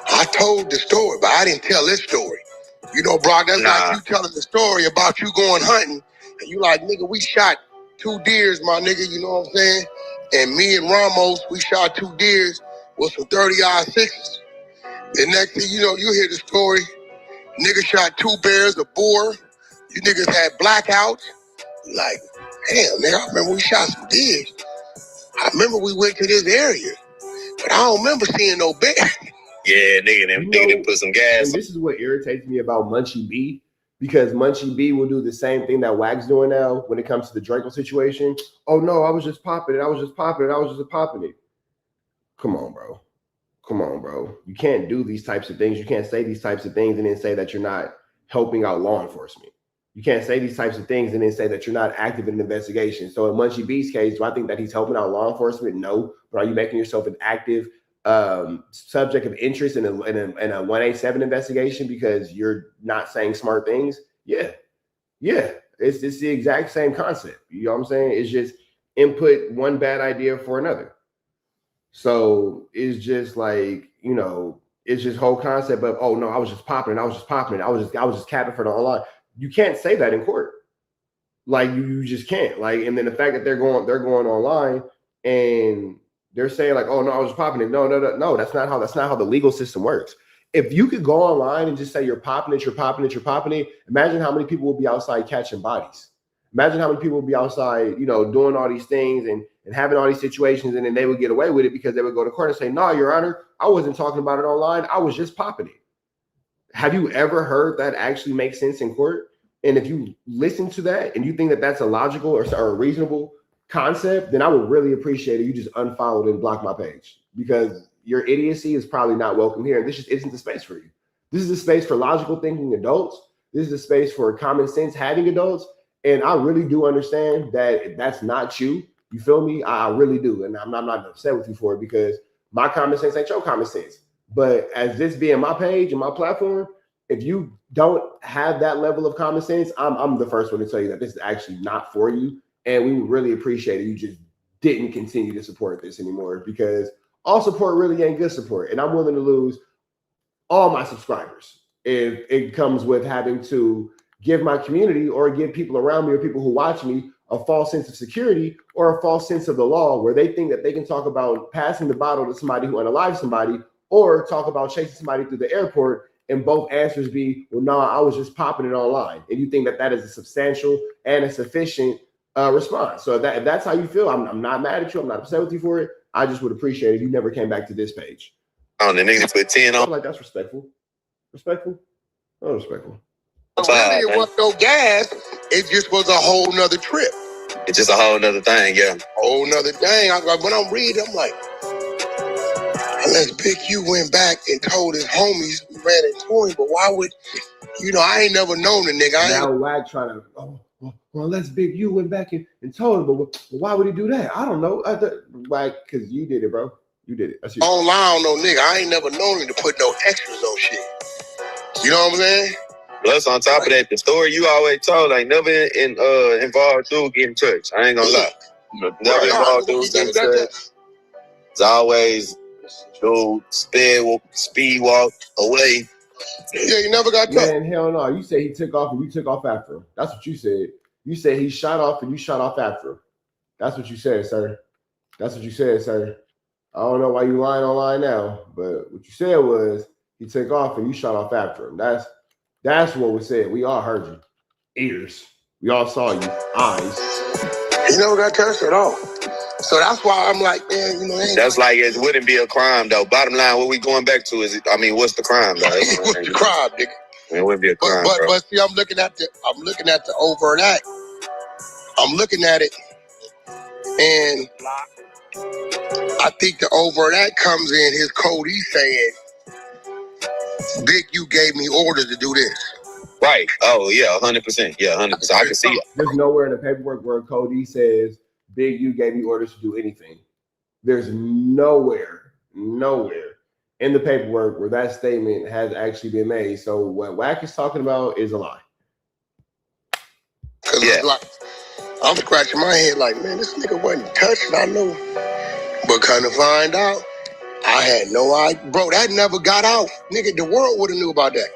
I told the story, but I didn't tell this story. You know, Brock, that's like you telling the story about you going hunting, and you like, nigga, we shot 2 deers, my nigga, you know what I'm saying? And me and Ramos, we shot 2 deers with some 30-06s. And next thing you know, you hear the story, nigga shot 2 bears, a boar, you niggas had blackouts. Like, damn, man, I remember we shot some deers. I remember we went to this area, but I don't remember seeing no bear. Yeah, nigga, them put some gas. And this is what irritates me about Munchie B, because Munchie B will do the same thing that Wack's doing now when it comes to the Draco situation. Oh no, I was just popping it. Come on, bro. Come on, bro. You can't do these types of things. You can't say these types of things and then say that you're not helping out law enforcement. You can't say these types of things and then say that you're not active in an investigation. So in Munchie B's case, do I think that he's helping out law enforcement? No. But are you making yourself an active subject of interest in a 187 investigation because you're not saying smart things? Yeah. It's the exact same concept. You know what I'm saying? It's just input one bad idea for another. So it's just like, you know, it's just whole concept of, oh no, I was just popping it. I was just capping for the online. You can't say that in court. Like you just can't. Like, and then the fact that they're going online and they're saying like, oh no, I was popping it. No, that's not how the legal system works. If you could go online and just say you're popping it, imagine how many people will be outside catching bodies. Imagine how many people will be outside, you know, doing all these things and having all these situations, and then they would get away with it because they would go to court and say, no, Your Honor, I wasn't talking about it online. I was just popping it. Have you ever heard that actually make sense in court? And if you listen to that and you think that that's a logical or a reasonable concept, then I would really appreciate it. You just unfollowed and blocked my page, because your idiocy is probably not welcome here. And this just isn't the space for you. This is the space for logical thinking adults. This is the space for common sense having adults. And I really do understand that if that's not you, you feel me? I really do. And I'm not upset with you for it, because my common sense ain't your common sense. But as this being my page and my platform, if you don't have that level of common sense, I'm the first one to tell you that this is actually not for you. And we would really appreciate it. You just didn't continue to support this anymore, because all support really ain't good support. And I'm willing to lose all my subscribers if it comes with having to give my community or give people around me or people who watch me a false sense of security or a false sense of the law, where they think that they can talk about passing the bottle to somebody who unalived somebody, or talk about chasing somebody through the airport and both answers be, well, no, I was just popping it online, and you think that that is a substantial and a sufficient response. So if that's how you feel, I'm not mad at you. I'm not upset with you for it. I just would appreciate it if you never came back to this page. On the nigga put 10 on. Like that's respectful. Respectful? Oh, respectful. Really, it wasn't no gas. It just was a whole nother trip. It's just a whole nother thing, yeah. Whole nother thing. When I'm reading, I'm like, unless Big U went back and told his homies we ran into him, but why would, I ain't never known the nigga. Now Wag trying to, well, unless Big U went back and told him, but why would he do that? I don't know. Wag, because you did it, bro. You did it. That's you. I don't lie on no nigga. I ain't never known him to put no extras on shit. You know what I'm saying? Plus, on top of that, the story you always told, like, never involved dude getting touched. I ain't gonna lie. Never involved dude getting touched. It's always dude speed walk away. Yeah, you never got touched. Man, hell no. You say he took off and you took off after him. That's what you said. You said he shot off and you shot off after him. That's what you said, sir. That's what you said, sir. I don't know why you lying online now, but what you said was he took off and you shot off after him. That's what was said. We all heard you. Ears. We all saw you. Eyes. He never got touched at all. So that's why I'm like, man, that's like it wouldn't be a crime though. Bottom line, what we going back to is, what's the crime though? What's the crime, nigga? It wouldn't be a crime. But see, I'm looking at the overt act. I'm looking at it, and I think the overt act comes in his code. He's saying, Big U gave me orders to do this. Right. Oh, yeah, 100%. Yeah, 100%. I can see it. There's nowhere in the paperwork where Cody says Big U gave me orders to do anything. There's nowhere in the paperwork where that statement has actually been made. So what Wack is talking about is a lie. Yeah. I'm scratching my head like, man, this nigga wasn't touched. I know. But kind of find out, I had no idea. Bro, that never got out. Nigga, the world would have knew about that.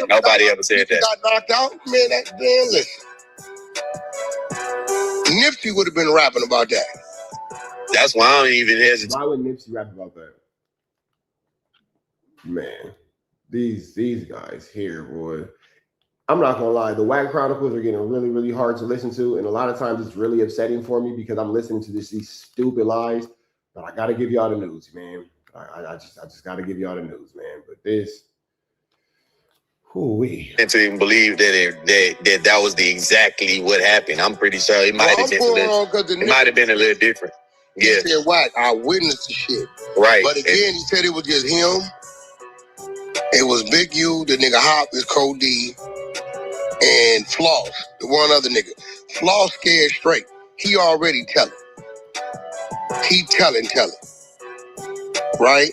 Nobody ever said that. Got knocked out, man. Listen. Nipsey would have been rapping about that. That's why I don't even hesitate. Why would Nipsey rap about that? Man, these guys here, boy. I'm not gonna lie, the Wack Chronicles are getting really, really hard to listen to, and a lot of times it's really upsetting for me because I'm listening to these stupid lies. But I gotta give y'all the news, man. I just gotta give y'all the news, man. But this. And to even believe that was exactly what happened. I'm pretty sure it might have been a little different. Yeah. He said, Wack, I witnessed the shit. Right. But again, he said it was just him. It was Big U, the nigga Hop is Code D, and Floss, the one other nigga. Floss scared straight. He already telling. He telling. Right?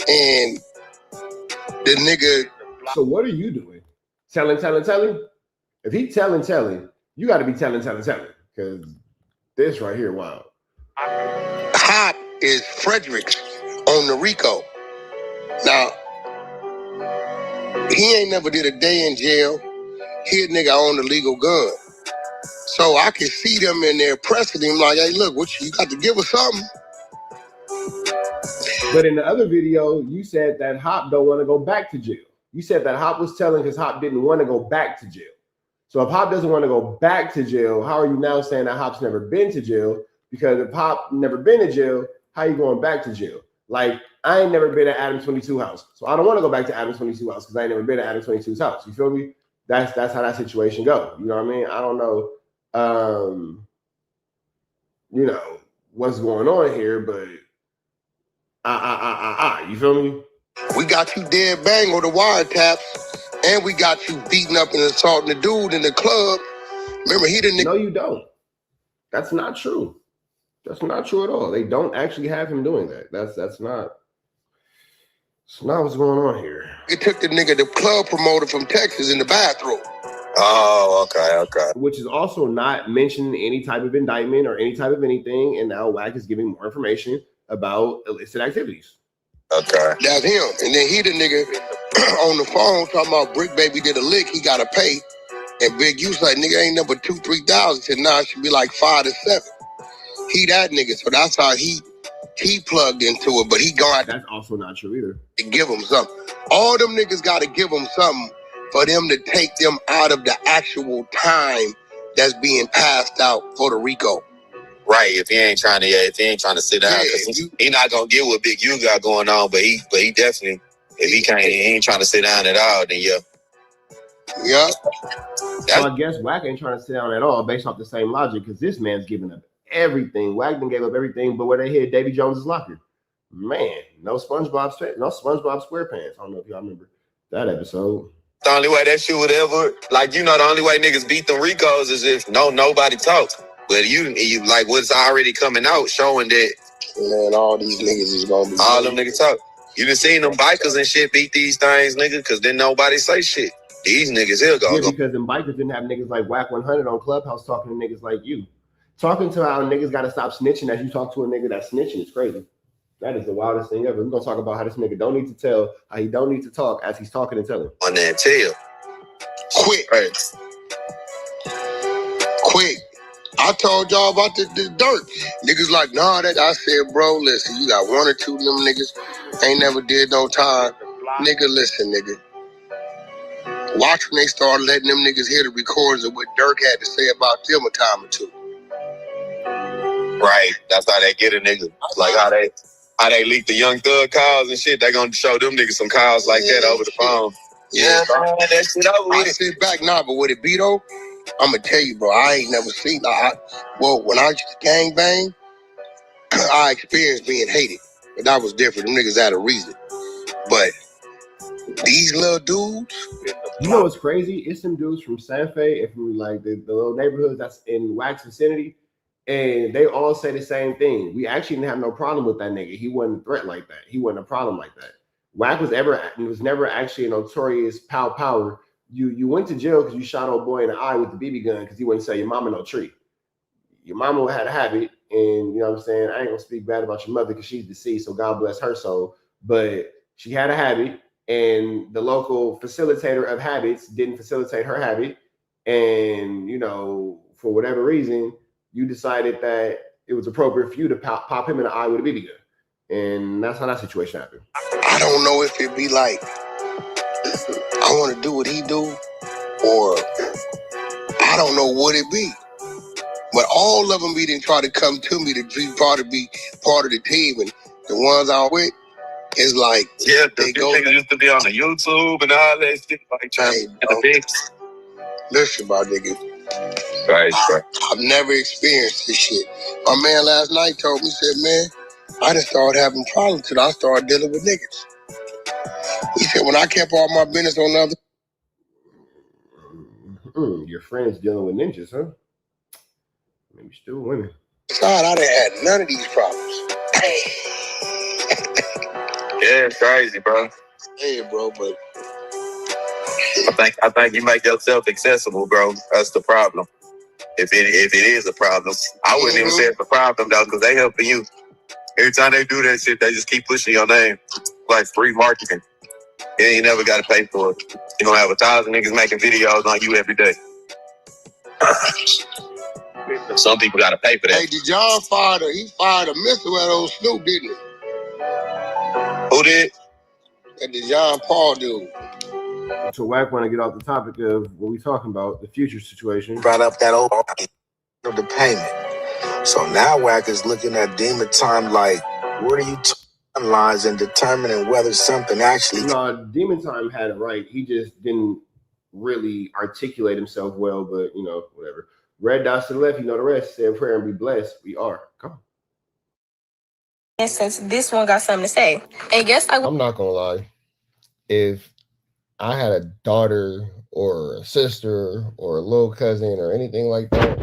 And the nigga. So what are you doing? Telling? If he telling, you got to be telling. Because this right here, wow. Hop is Fredericks on the Rico. Now, he ain't never did a day in jail. He a nigga on the legal gun. So I can see them in there pressing him like, hey, look, what you got to give us something. But in the other video, you said that Hop don't want to go back to jail. You said that Hop was telling because Hop didn't want to go back to jail. So if Hop doesn't want to go back to jail, how are you now saying that Hop's never been to jail? Because if Hop never been to jail, how you going back to jail? Like, I ain't never been at Adam 22 house. So I don't want to go back to Adam 22 house because I ain't never been at Adam 22's house. You feel me? That's how that situation go. You know what I mean? I don't know, what's going on here, but you feel me? We got you dead bang on the wiretaps, and we got you beating up and assaulting the dude in the club. Remember, he didn't. No, you don't. That's not true. That's not true at all. They don't actually have him doing that. That's not what's going on here. It took the nigga, the club promoter from Texas, in the bathroom. Oh, okay. Which is also not mentioned in any type of indictment or any type of anything. And now Wack is giving more information about illicit activities. Okay. That's him. And then he the nigga on the phone talking about Brick Baby did a lick, he gotta pay. And Big U's like, nigga ain't number 2,000-3,000. Said, nah, it should be like 5 to 7. He that nigga. So that's how he he plugged into it, but he gone. That's also not true either. To give him something. All them niggas got to give them something for them to take them out of the actual time that's being passed out for the RICO. Right, if he ain't trying to sit down, because he not gonna get what Big U got going on, but he definitely, if he ain't trying to sit down at all, then yeah. So I guess Wack ain't trying to sit down at all based off the same logic, because this man's giving up everything. Wack done gave up everything, but where they hid Davy Jones's locker. Man, no SpongeBob SquarePants. I don't know if y'all remember that episode. The only way that shit would ever, like, the only way niggas beat them Ricos is if nobody talks. But you like what's already coming out showing that, man, all these niggas is gonna be all them niggas talk. You done seen them bikers and shit beat these things, nigga, because then nobody say shit. These niggas here go. Yeah, because them bikers didn't have niggas like Wack 100 on Clubhouse talking to niggas like you. Talking to how niggas gotta stop snitching as you talk to a nigga that's snitching is crazy. That is the wildest thing ever. We're gonna talk about how this nigga don't need to tell, how he don't need to talk as he's talking and telling. On that tail. Quick. Right. Quick. I told y'all about the dirt. Niggas like, nah, that I said, bro, listen, you got one or two of them niggas ain't never did no time. Nigga, listen, nigga. Watch when they start letting them niggas hear the recordings of what Dirk had to say about them a time or two. Right. That's how they get a nigga. Like how they leak the Young Thug calls and shit. They gonna show them niggas some calls like that over the phone. Yeah, man, that shit over with. I sit back now, but would it be though? I'm gonna tell you, bro, I ain't never seen when I used to gangbang, I experienced being hated. But that was different. Them niggas had a reason. But these little dudes. You know what's crazy? It's some dudes from Santa Fe, if we like the little neighborhoods that's in Wack's vicinity, and they all say the same thing. We actually didn't have no problem with that nigga. He wasn't a threat like that. He wasn't a problem like that. Wack was never actually a notorious power. You went to jail because you shot old boy in the eye with the BB gun because he wouldn't sell your mama no tree. Your mama had a habit, and you know what I'm saying? I ain't gonna speak bad about your mother because she's deceased, so God bless her soul. But she had a habit, and the local facilitator of habits didn't facilitate her habit. And, for whatever reason, you decided that it was appropriate for you to pop him in the eye with a BB gun. And that's how that situation happened. I don't know if it'd be like, I want to do what he do, or I don't know what it be. But all of them didn't try to come to me to be part of the team, and the ones I'm with is like, yeah, they niggas used to be on the YouTube and all that shit, like trying to get the big. Listen, my nigga. Right. I've never experienced this shit. My man last night told me, said, man, I just started having problems till I started dealing with niggas. He said, when I kept all my business on the other. Your friends dealing with ninjas, huh? Maybe still women. God, I done had none of these problems. Yeah, it's crazy, bro. Yeah, bro, but I think you make yourself accessible, bro. That's the problem. If it is a problem, I wouldn't even say it's a problem though, because they helping you. Every time they do that shit, they just keep pushing your name like free marketing. You ain't never got to pay for it. You gonna have 1,000 niggas making videos on you every day. Some people got to pay for that. Hey, did John fired a missile at old Snoop, didn't he? Who did? That the John Paul dude. So Wack want to get off the topic of what we talking about, the future situation. Brought up that old of the payment. So now Wack is looking at Demon Time like, what are you timelines and determining whether something actually... No, Demon Time had it right. He just didn't really articulate himself well, but, whatever. Red dots to the left, the rest. Say a prayer and be blessed. We are. Come on. And since this one got something to say. And guess I'm not going to lie. If I had a daughter or a sister or a little cousin or anything like that,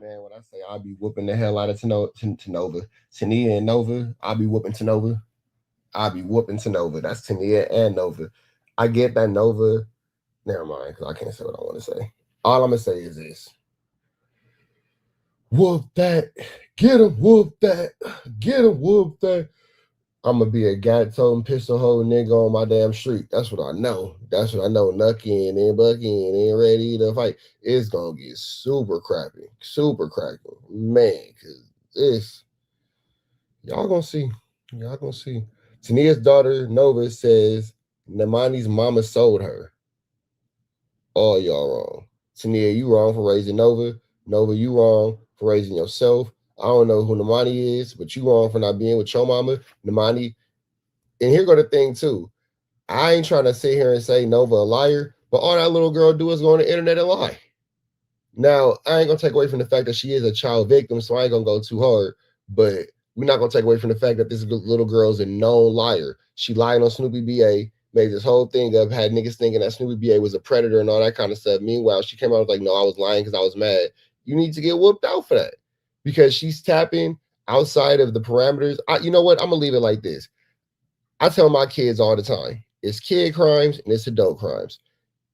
man, when I say I'll be whooping the hell out of Tanova, Tania and Nova, I'll be whooping Tanova. I'll be whooping Tanova. That's Tania and Nova. I get that Nova. Never mind, because I can't say what I want to say. All I'm going to say is this. Whoop that. Get him, whoop that. Get him, whoop that. I'm going to be a gat-toting pistol hole nigga on my damn street. That's what I know. That's what I know. Knucking and bucking and ready to fight. It's going to get super crappy. Super crappy. Man, because Y'all gonna see. Y'all gonna see. Tania's daughter, Nova, says Nemani's mama sold her. All y'all wrong. Tania, you wrong for raising Nova. Nova, you wrong for raising yourself. I don't know who Nemani is, but you wrong for not being with your mama. Nemani, and here go the thing too. I ain't trying to sit here and say Nova a liar, but all that little girl do is go on the internet and lie. Now, I ain't gonna take away from the fact that she is a child victim, so I ain't gonna go too hard, but we're not gonna take away from the fact that this little girl's a known liar. She lied on Snoopy BA, made this whole thing up, had niggas thinking that Snoopy BA was a predator and all that kind of stuff. Meanwhile, she came out and was like, no, I was lying because I was mad. You need to get whooped out for that because she's tapping outside of the parameters. You know what? I'm gonna leave it like this. I tell my kids all the time, it's kid crimes and it's adult crimes.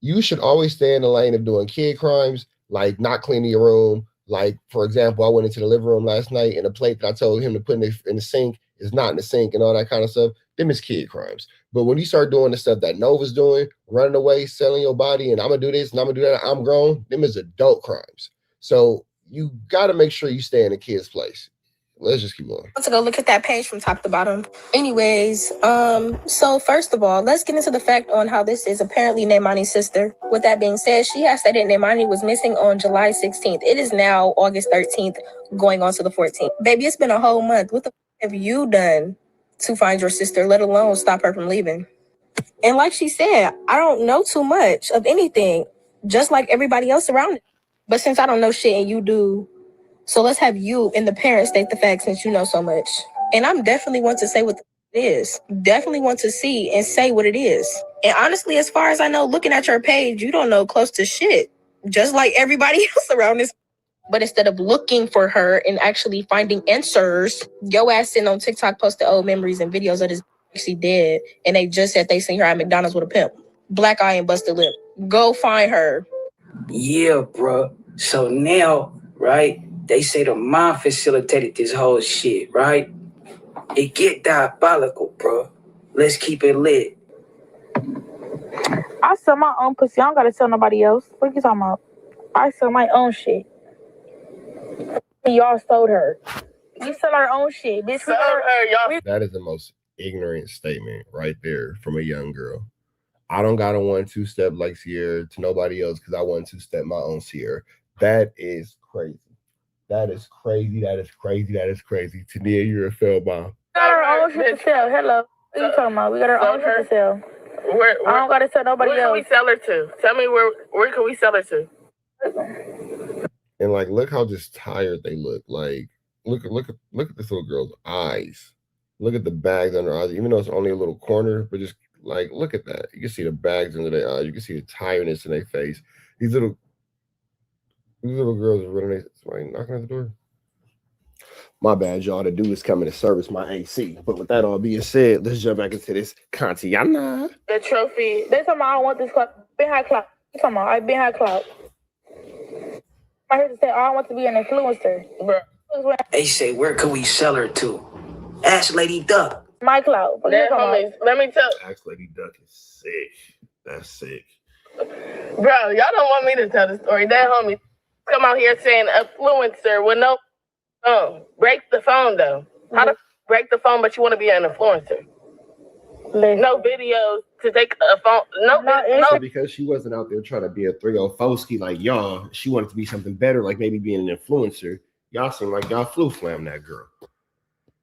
You should always stay in the lane of doing kid crimes, like not cleaning your room. Like, for example, I went into the living room last night and a plate that I told him to put in the sink is not in the sink and all that kind of stuff. Them is kid crimes. But when you start doing the stuff that Nova's doing, running away, selling your body, and I'm going to do this and I'm going to do that, I'm grown, them is adult crimes. So you got to make sure you stay in a kid's place. Let's just keep going. To go look at that page from top to bottom. Anyways, so first of all, let's get into the fact on how this is apparently Nemani's sister. With that being said, she has stated Nemani was missing on July 16th. It is now August 13th, going on to the 14th. Baby, it's been a whole month. What the have you done to find your sister, let alone stop her from leaving? And like she said, I don't know too much of anything, just like everybody else around it. But since I don't know shit and you do, so let's have you and the parents state the facts since you know so much. And I'm definitely want to say what it is. Definitely want to see and say what it is. And honestly, as far as I know, looking at your page, you don't know close to shit. Just like everybody else around this. But instead of looking for her and actually finding answers, yo ass sitting on TikTok posted old memories and videos of this she dead. And they just said they seen her at McDonald's with a pimp. Black eye and busted lip. Go find her. Yeah, bro. So now, right? They say the mom facilitated this whole shit, right? It get diabolical, bro. Let's keep it lit. I sell my own pussy. I don't gotta tell nobody else. What are you talking about? I sell my own shit. Y'all sold her. We sell our own shit, bitch. That is the most ignorant statement right there from a young girl. I don't got a 1-2 step like Sierra to nobody else because I 1-2 step my own Sierra. That is crazy. That is crazy. That is crazy. That is crazy. Tania, you're a fail bomb. We got our own shit to sell. Hello. What are you talking about? We got our own shit to sell. I don't gotta tell nobody else. Where can we sell her to? Tell me where can we sell her to? And like, look how just tired they look. Like, look at this little girl's eyes. Look at the bags under her eyes, even though it's only a little corner, but just like, look at that. You can see the bags under their eyes. You can see the tiredness in their face. These little girls are running. Somebody knocking at the door. My bad, y'all. The dude is coming to service my AC. But with that all being said, let's jump back into this Kantiana. The trophy. They talking about I don't want this clout. Been high clout. You talking about I've been high clout. I heard to say I want to be an influencer, bro. They say, where can we sell her to? Ask Lady Duck. My clout. That homies, let me tell. Ask Lady Duck is sick. That's sick. Bro, y'all don't want me to tell the story. That homie come out here saying influencer with no phone. Break the phone though. How to break the phone, but you want to be an influencer? No videos to take a phone. No. Because she wasn't out there trying to be a 304ski like y'all. She wanted to be something better, like maybe being an influencer. Y'all seem like y'all flu flam that girl.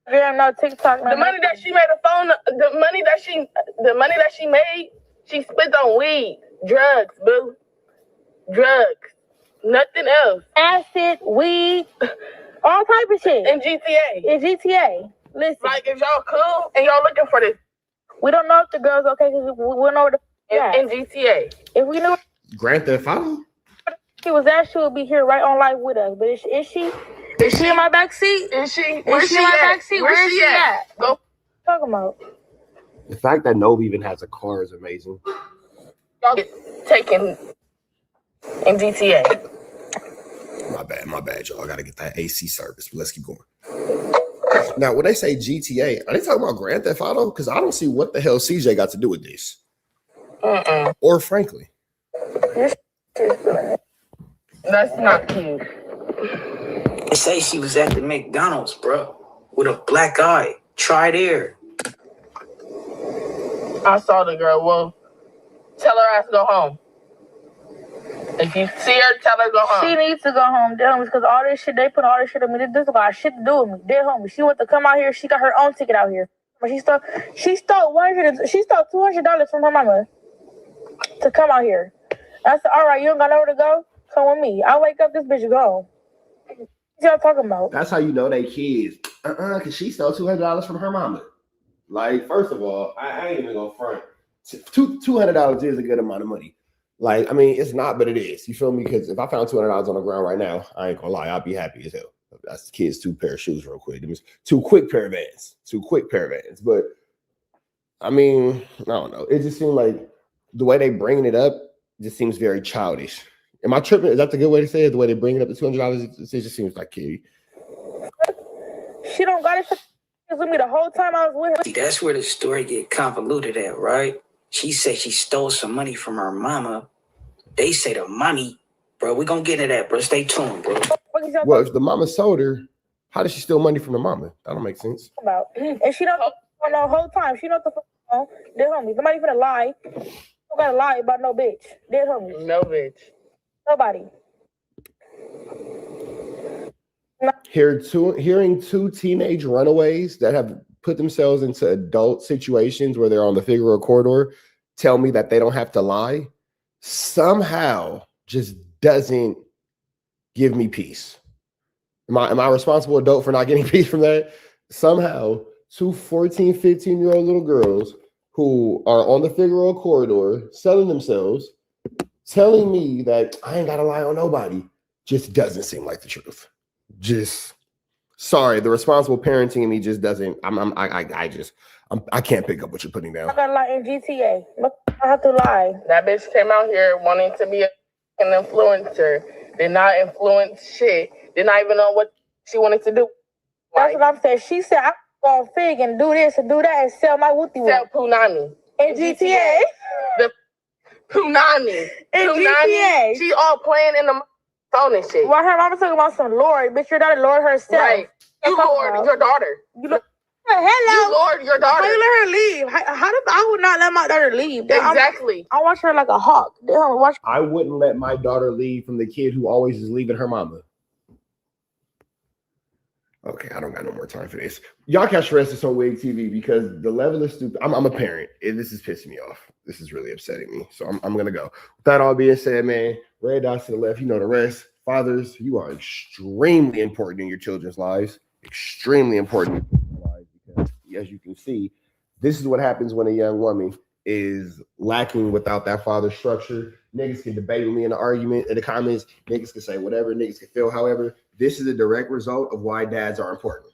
Yeah, no TikTok. The money that she made a phone. The money that she made, she spent on weed, drugs, boo, drugs, nothing else. Acid, weed, all type of shit. And GTA. Listen, like if y'all cool and y'all looking for this, we don't know if the girl's okay because we don't know where in GTA. If we knew Grand Theft Auto, she was there, she would be here right on live with us. But is she? Is she in my back seat? Is she? Is she in my back seat? Where is she at? Go. Talking about. the fact that Nova even has a car is amazing. Y'all get taken in GTA. My bad, y'all. I gotta get that AC service. But let's keep going. Now, when they say GTA, are they talking about Grand Theft Auto? Because I don't see what the hell CJ got to do with this. Or frankly. That's not cute. They say she was at the McDonald's, bro. with a black eye. Try there. I saw the girl. Well, tell her ass to go home. If you see her, tell her to go home. She needs to go home, dead homies, because all this shit, they put all this shit on me. This got shit to do with me, dead homies. She wants to come out here. She got her own ticket out here. But she stole $200 from her mama to come out here. I said, all right, you don't got nowhere to go? Come with me. I wake up, this bitch gone. What y'all talking about? That's how you know they kids. Because she stole $200 from her mama. Like, first of all, I ain't even gonna front. $200 is a good amount of money. Like, I mean, it's not, but it is. You feel me? Because if I found $200 on the ground right now, I ain't gonna lie, I'd be happy as hell. That's the kids' 2 pair of shoes real quick. It was 2 quick pair of Vans. 2 quick pair of Vans. But I mean, I don't know. It just seemed like the way they bringing it up just seems very childish. Am I tripping? Is that the good way to say it? The way they bring it up the $200, it just seems like kitty. She don't got it with me the whole time I was with her. See, that's where the story get convoluted at, right? She said she stole some money from her mama. They say the money, bro. We gonna get into that, bro. Stay tuned, bro. Well, if the mama sold her, how did she steal money from the mama? That don't make sense. About. And she don't know the whole time. She know the fuck on. Dead homies. Somebody finna lie. You don't gotta lie about no bitch. Dead homies. No bitch. Nobody. Hearing 2 teenage runaways that have put themselves into adult situations where they're on the Figueroa corridor tell me that they don't have to lie somehow just doesn't give me peace. Am I a responsible adult for not getting peace from that? Somehow 2 14, 15-year-old little girls who are on the Figueroa corridor selling themselves, telling me that I ain't gotta lie on nobody just doesn't seem like the truth. Just sorry, the responsible parenting in me just doesn't. I can't pick up what you're putting down. I gotta lie in GTA. I have to lie. That bitch came out here wanting to be an influencer. Did not influence shit. Did not even know what she wanted to do. That's what I'm saying. She said I'm gonna fig and do this and do that and sell my wooty. Sell punani in GTA. The punani In GTA. She all playing in the phone and shit. Well, her mama talking about some Lord, bitch. Your daughter Lord herself. Right. You Lord your daughter. Hello. You Lord your daughter. How you let her leave? How did I would not let my daughter leave? Exactly. I watch her like a hawk. I wouldn't let my daughter leave from the kid who always is leaving her mama. Okay, I don't got no more time for this. Y'all catch the rest of some Wig TV because the level of stupid. I'm a parent. This is pissing me off. This is really upsetting me. So I'm gonna go. With that all being said, man, red dots to the left. You know the rest. Fathers, you are extremely important in your children's lives. Extremely important in your lives because, as you can see, this is what happens when a young woman is lacking without that father structure. Niggas can debate with me in the argument, in the comments. Niggas can say whatever. Niggas can feel however. This is a direct result of why dads are important.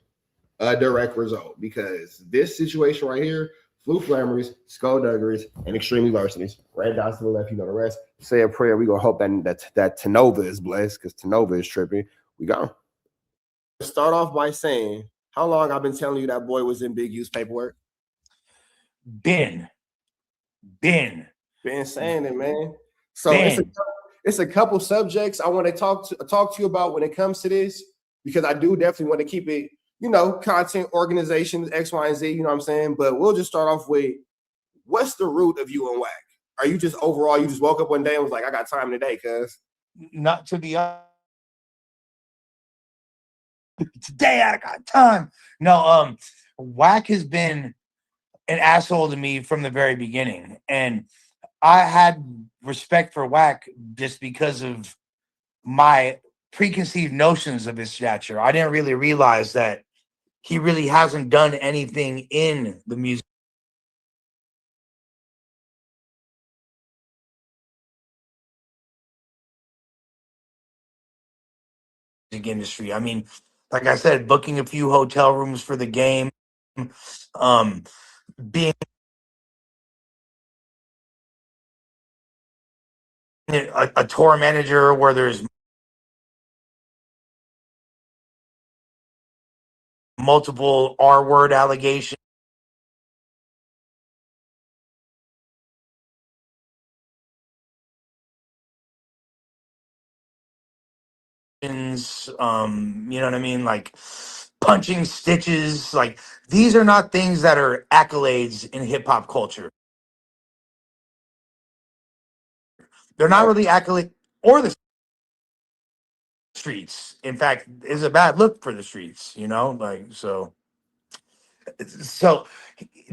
A direct result because this situation right here, flu flammers, skullduggeries, and extremely larcenies. Red dots to the left, you know the rest. Say a prayer. We gonna hope that Tanova is blessed because Tanova is tripping. We gone. Start off by saying how long I've been telling you that boy was in big use paperwork. Been saying it, man. So it's a couple subjects I want to talk to you about when it comes to this because I do definitely want to keep it, content, organizations, X, Y, and Z. You know what I'm saying? But we'll just start off with what's the root of you and Wack? Are you just overall? You just woke up one day and was like, I got time today, cuz. Not to be honest. Today I got time. No, Wack has been an asshole to me from the very beginning, and I had respect for Wack just because of my preconceived notions of his stature. I didn't really realize that he really hasn't done anything in the music industry. I mean, like I said, booking a few hotel rooms for the game, being a tour manager where there's multiple R-word allegations. You know what I mean? Like punching stitches. Like, these are not things that are accolades in hip hop culture. They're not really accolade or the streets. In fact, it's a bad look for the streets, you know, like, so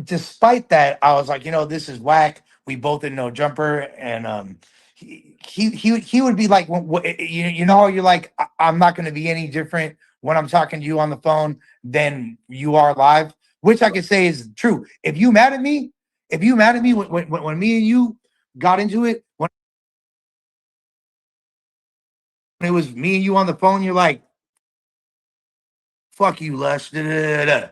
despite that, I was like, you know, this is whack. We both didn't know Jumper, and he would be like, you know how you're like, I'm not going to be any different when I'm talking to you on the phone than you are live, which I can say is true. If you mad at me when me and you got into it, when it was me and you on the phone, you're like, fuck you, Lush. Da, da, da, da.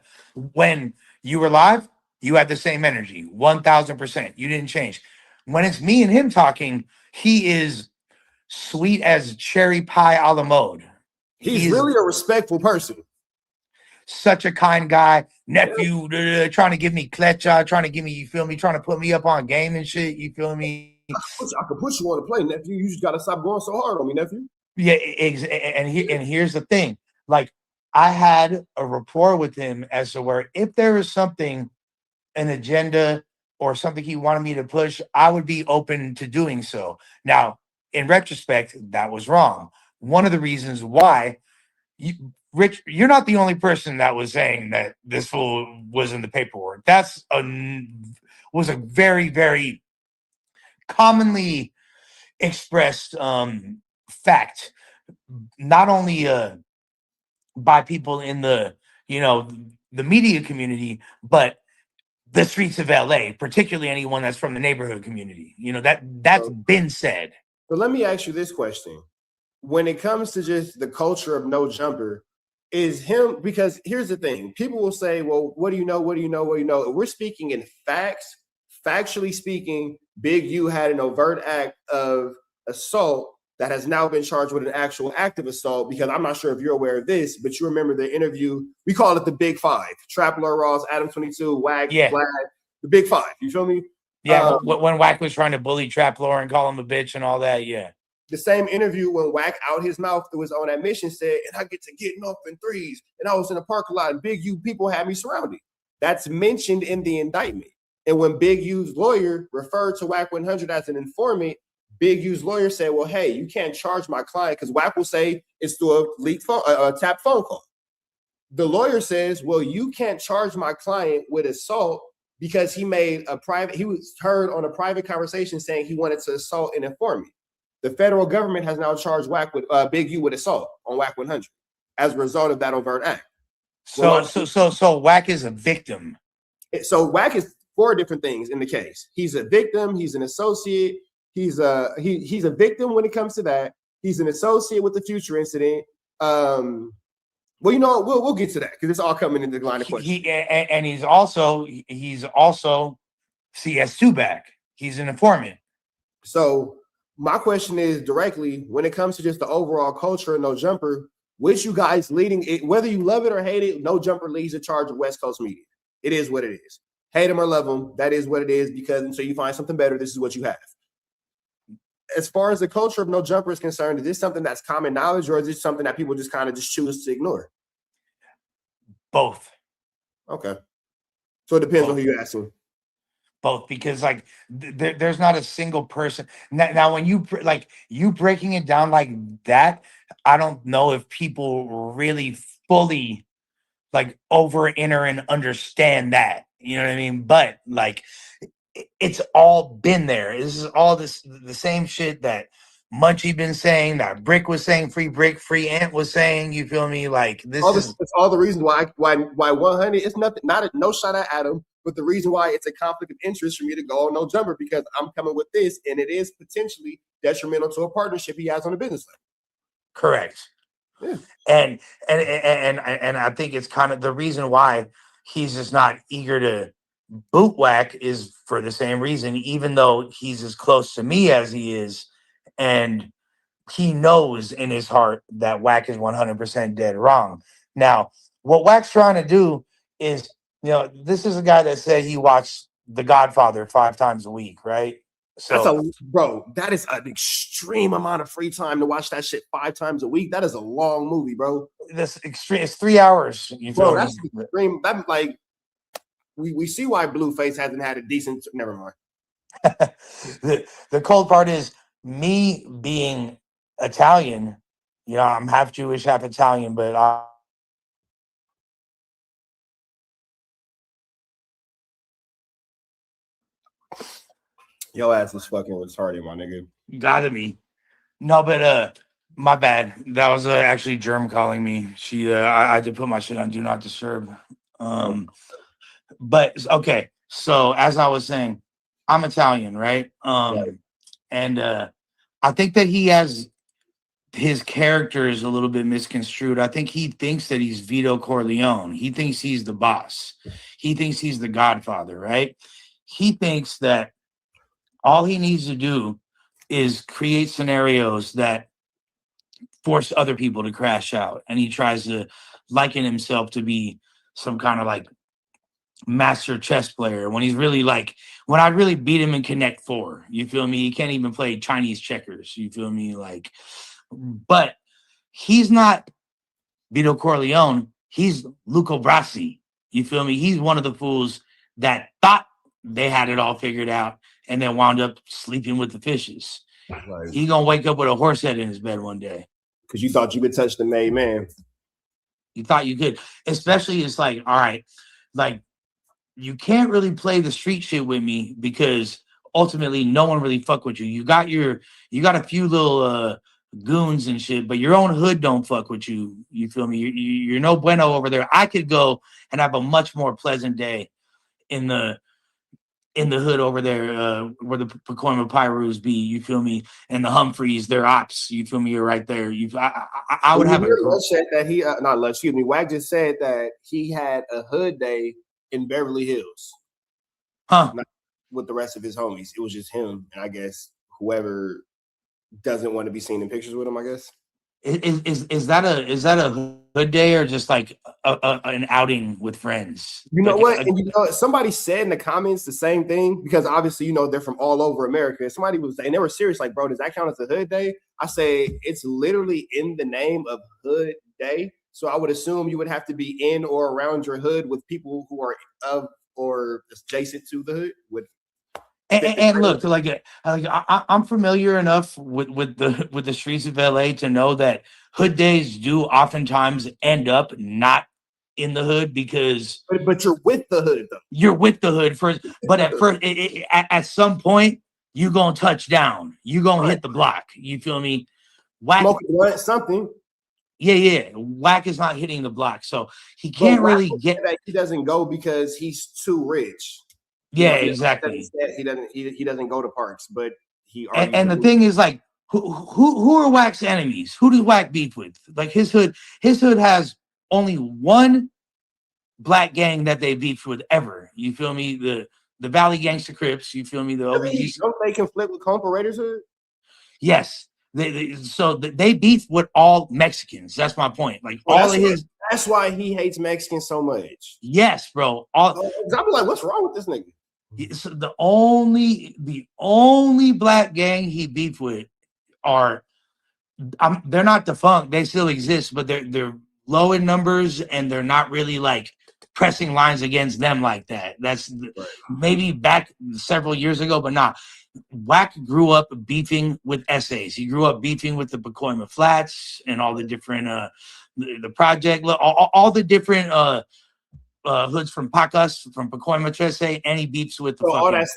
When you were live, you had the same energy, 1000%. You didn't change. When it's me and him talking, he is sweet as cherry pie a la mode. He's really a respectful person. Such a kind guy. Nephew, trying to give me klecha, trying to give me, you feel me, trying to put me up on game and shit. You feel me? I could put you on a play, nephew. You just got to stop going so hard on me, nephew. Yeah, and here's the thing. Like, I had a rapport with him as to where if there was something, an agenda or something he wanted me to push, I would be open to doing so. Now, in retrospect, that was wrong. One of the reasons why, Rich, you're not the only person that was saying that this fool was in the paperwork. Was a very, very commonly expressed fact, not only by people in the, you know, the media community, but the streets of LA, particularly anyone that's from the neighborhood community. You know, that's been said. So let me ask you this question. When it comes to just the culture of no jumper, is him, because here's the thing. People will say, well, what do you know? What do you know? What do you know? We're speaking in facts. Factually speaking, Big U had an overt act of assault that has now been charged with an actual act of assault, because I'm not sure if you're aware of this, but you remember the interview, we call it the Big Five. Trap Lord Ross, Adam 22, Wack, Yeah. Vlad, the Big Five. You feel me? Yeah, when Wack was trying to bully Trap Lord and call him a bitch and all that, yeah. The same interview when Wack out his mouth, it was on that mission, said, and I get to getting off in threes, and I was in the parking lot, and Big U people had me surrounded. That's mentioned in the indictment. And when Big U's lawyer referred to Wack 100 as an informant, Big U's lawyer said, well, hey, you can't charge my client, because Wack will say it's through a leaked phone, a tapped phone call. The lawyer says, well, you can't charge my client with assault because he was heard on a private conversation saying he wanted to assault an informant. The federal government has now charged Wack with Big U with assault on Wack 100 as a result of that overt act. So Wack is a victim. So Wack is 4 different things in the case. He's a victim. He's an associate. He's a victim when it comes to that. He's an associate with the future incident. Well, you know, we'll get to that because it's all coming into the line of question. And he's also CS2 back. He's an informant. So my question is directly, when it comes to just the overall culture of No Jumper, which you guys leading it, whether you love it or hate it, No Jumper leads the charge of West Coast media. It is what it is. Hate them or love them, that is what it is, because until you find something better, this is what you have. As far as the culture of No Jumper is concerned, is this something that's common knowledge, or is this something that people just kind of just choose to ignore? Both. Okay. So it depends on who you're asking. Both, because like there's not a single person. Now when you you breaking it down like that, I don't know if people really fully like enter and understand that. You know what I mean? But like it's all been there. This is all the same shit that Munchie been saying, that Brick was saying, free Brick, free Ant was saying. You feel me? Like it's all the reasons why 100. It's nothing, no shot at Adam, but the reason why it's a conflict of interest for me to go on No Jumper, because I'm coming with this, and it is potentially detrimental to a partnership he has on a business level. Correct. Yeah. And I think it's kind of the reason why he's just not eager to boot Wack is for the same reason, even though he's as close to me as he is, and he knows in his heart that Wack is 100% dead wrong. Now, what Wack's trying to do is, you know, this is a guy that said he watched The Godfather 5 times a week, right? So, that is an extreme amount of free time to watch that shit 5 times a week. That is a long movie, bro. this extreme. It's 3 hours. You feel Bro, me? that's extreme. That like we see why Blueface hasn't had a decent. Never mind. The cold part is me being Italian. You know, I'm half Jewish, half Italian, but Your ass is fucking retarded, my nigga. gotta be. No, but my bad. That was actually Germ calling me. She I had to put my shit on do not disturb. But okay, so as I was saying, I'm Italian, right? And I think that he has his character is a little bit misconstrued. I think he thinks that he's Vito Corleone. He thinks he's the boss. He thinks he's the godfather, right? He thinks that all he needs to do is create scenarios that force other people to crash out. And he tries to liken himself to be some kind of like master chess player when he's really like, when I really beat him in Connect 4, you feel me? He can't even play Chinese checkers, you feel me? Like, but he's not Vito Corleone, he's Luca Brasi, you feel me? He's one of the fools that thought they had it all figured out and then wound up sleeping with the fishes. Right. He gonna wake up with a horse head in his bed one day. Because you thought you could touch the made man. You thought you could, especially it's like, all right, like you can't really play the street shit with me because ultimately no one really fuck with you. You got a few little goons and shit, but your own hood don't fuck with you. You feel me? You're no bueno over there. I could go and have a much more pleasant day in the hood over there where the Pacoima Pyrus be, you feel me? And the Humphreys, their ops, you feel me? You're right there. I would have a Lush said that he not Lush, excuse me. Wag just said that he had a hood day in Beverly Hills. Not with the rest of his homies. It was just him, and I guess whoever doesn't want to be seen in pictures with him, I guess. Is that a hood day or just like an outing with friends? You know like, what? And you know, somebody said in the comments the same thing because obviously, you know, they're from all over America. Somebody was, and they were serious, like, bro, does that count as a hood day? I say it's literally in the name of hood day. So I would assume you would have to be in or around your hood with people who are of or adjacent to the hood with. And look, like I'm familiar enough with the streets of LA to know that hood days do oftentimes end up not in the hood because. But you're with the hood though. You're with the hood first, but at first, at some point, you gonna touch down. You gonna hit the block. You feel me? Whack something. Yeah. Whack is not hitting the block, so he can't really get. That he doesn't go because he's too rich. Yeah, exactly. He doesn't go to parks, but he. And the thing is, like, who are Whack's enemies? Who does Whack beef with? Like his hood has only one black gang that they beefed with ever. You feel me? The Valley Gangster Crips. You feel me? The OBG. Don't they conflict with Compa Raiders hood? Yes. They beef with all Mexicans. That's my point. Like all of his. That's why he hates Mexicans so much. Yes, bro. I'll be like, what's wrong with this nigga? So the only black gang he beefed with are, they're not defunct. They still exist, but they're low in numbers and they're not really like pressing lines against them like that. That's maybe back several years ago, but not. Whack grew up beefing with essays. He grew up beefing with the Pacoima Flats and all the different the project, all the different hoods from Pacas, from Pacoima Trece, and he beefs with the all that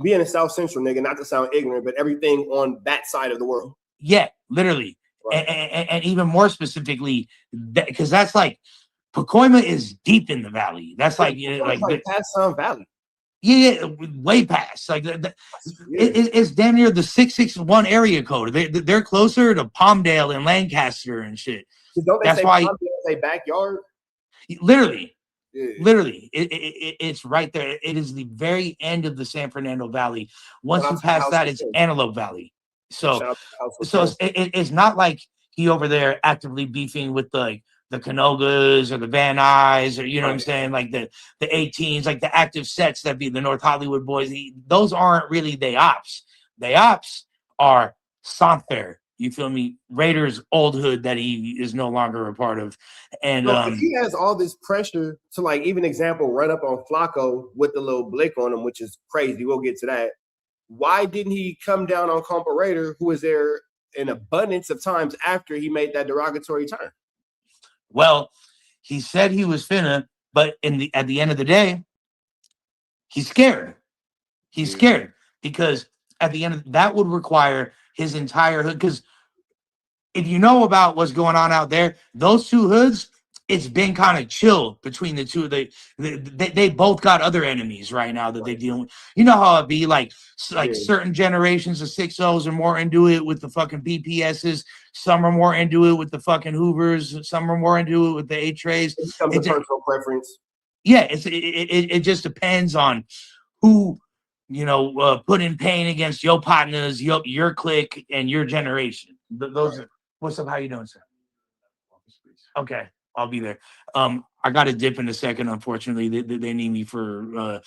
being a South Central nigga, not to sound ignorant, but everything on that side of the world. Yeah, literally. Right. And even more specifically, because that's like Pacoima is deep in the valley. That's like past Sun Valley. Yeah, way past. Like it's damn near the 661 area code. They're closer to Palmdale and Lancaster and shit. So don't they That's why they backyard. Literally. Yeah. Literally, it's right there. It is the very end of the San Fernando Valley. Once you pass that, it's Antelope Valley. So it's not like he over there actively beefing with the Canogas or the Van Nuys or you know what I'm saying, like the 18s, like the active sets that be the North Hollywood boys. Those aren't really they ops. They ops are Sanfer, You feel me? Raiders' old hood that he is no longer a part of. And so if he has all this pressure to, like, even example, run up on Flacco with the little blick on him, which is crazy. We'll get to that. Why didn't he come down on Comparator, who was there an abundance of times after he made that derogatory turn? Well, he said he was finna, but at the end of the day, he's scared. He's scared because at the end of that would require his entire hood. Because if you know about what's going on out there, those two hoods, it's been kind of chill between the two. They both got other enemies right now that they deal with. You know how it be like certain generations of 6-0s are more into it with the fucking BPSs. Some are more into it with the fucking Hoovers. Some are more into it with the A-Trays. It becomes a personal preference. Yeah, it just depends on who, put in pain against your partners, your clique, and your generation. Those are, what's up? How you doing, sir? Okay, I'll be there. I got to dip in a second. Unfortunately, they need me for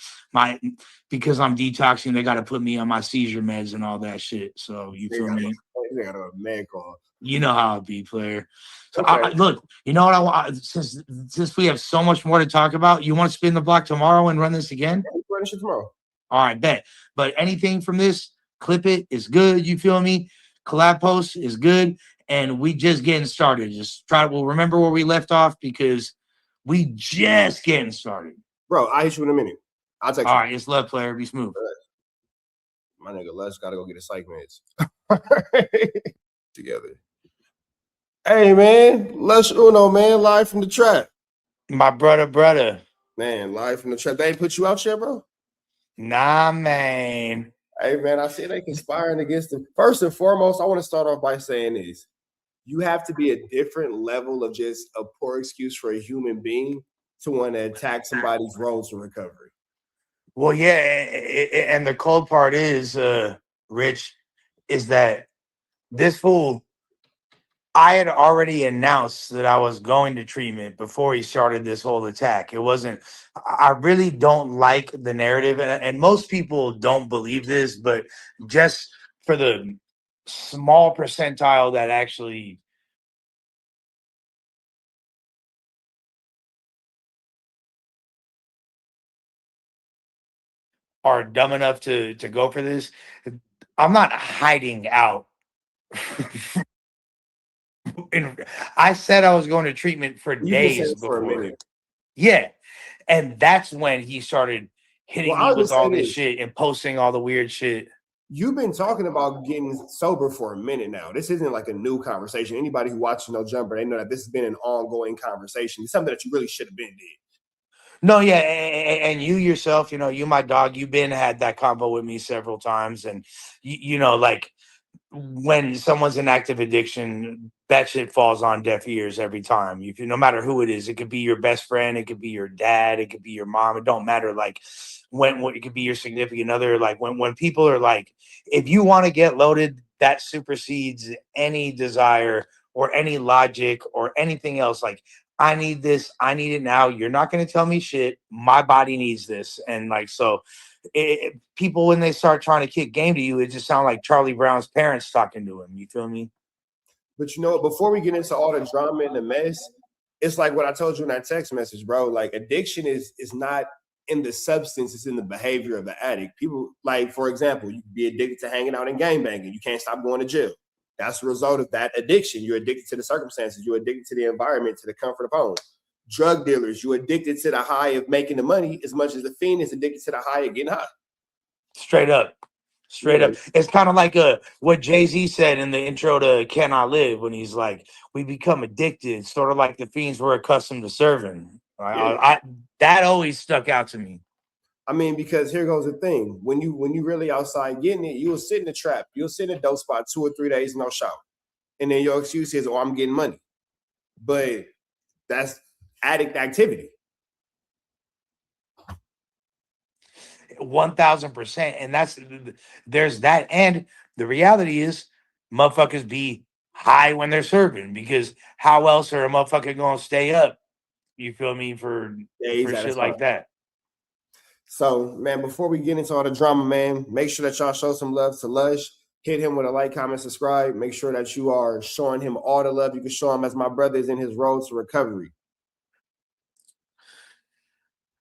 because I'm detoxing. They got to put me on my seizure meds and all that shit. So you feel me? They got a man call. You know how it be, player. So Okay. look, you know what I want? Since we have so much more to talk about, you want to spin the block tomorrow and run this again? Yeah, run this tomorrow. All right, bet. But anything from this, clip it. It's good. You feel me? Collab post is good. And we just getting started. We'll remember where we left off because we just getting started. Bro, I'll hit you in a minute. I'll text you. All right, it's love, player. Be smooth. My nigga Les gotta go get his psych meds. Together. Hey man, Les Uno, man, live from the trap. My brother. Man, live from the trap. They ain't put you out yet, bro? Nah, man. Hey man, I see they conspiring against them. First and foremost, I want to start off by saying this. You have to be a different level of just a poor excuse for a human being to want to attack somebody's road to recovery. Well, yeah, and the cold part is, Rich, is that this fool, I had already announced that I was going to treatment before he started this whole attack. It wasn't, I really don't like the narrative, and most people don't believe this, but just for the small percentile that actually are dumb enough to go for this, I'm not hiding out. And I said I was going to treatment for days before. Yeah. And that's when he started hitting me with all this shit and posting all the weird shit. You've been talking about getting sober for a minute now. This isn't like a new conversation. Anybody who watches No Jumper, they know that this has been an ongoing conversation. It's something that you really should have been did. No, yeah, and you yourself, you my dog, you've had that combo with me several times, and like when someone's in active addiction, that shit falls on deaf ears every time. No matter who it is, it could be your best friend, it could be your dad, it could be your mom. It don't matter. Like when it could be your significant other. Like when people are like, if you want to get loaded, that supersedes any desire or any logic or anything else. Like, I need this. I need it now. You're not going to tell me shit. My body needs this. And like, so people, when they start trying to kick game to you, it just sounds like Charlie Brown's parents talking to him. You feel me? But before we get into all the drama and the mess, it's like what I told you in that text message, bro. Like addiction is not in the substance, it's in the behavior of the addict. People, like, for example, you can be addicted to hanging out and gangbanging. You can't stop going to jail. That's the result of that addiction. You're addicted to the circumstances. You're addicted to the environment, to the comfort of home. Drug dealers, you're addicted to the high of making the money as much as the fiend is addicted to the high of getting high. Straight up. It's kind of like what Jay-Z said in the intro to Can I Live when he's like, we become addicted, sort of like the fiends we're accustomed to serving. That always stuck out to me. I mean, because here goes the thing. When you really outside getting it, you'll sit in the trap. You'll sit in a dope spot 2 or 3 days, no shower. And then your excuse is, I'm getting money. But that's addict activity. 1000%. And there's that. And the reality is motherfuckers be high when they're serving, because how else are a motherfucker going to stay up? You feel me? For shit like that. So, man, before we get into all the drama, man, make sure that y'all show some love to Lush. hit him with a like, comment, subscribe. Make sure that you are showing him all the love you can show him as my brother is in his road to recovery.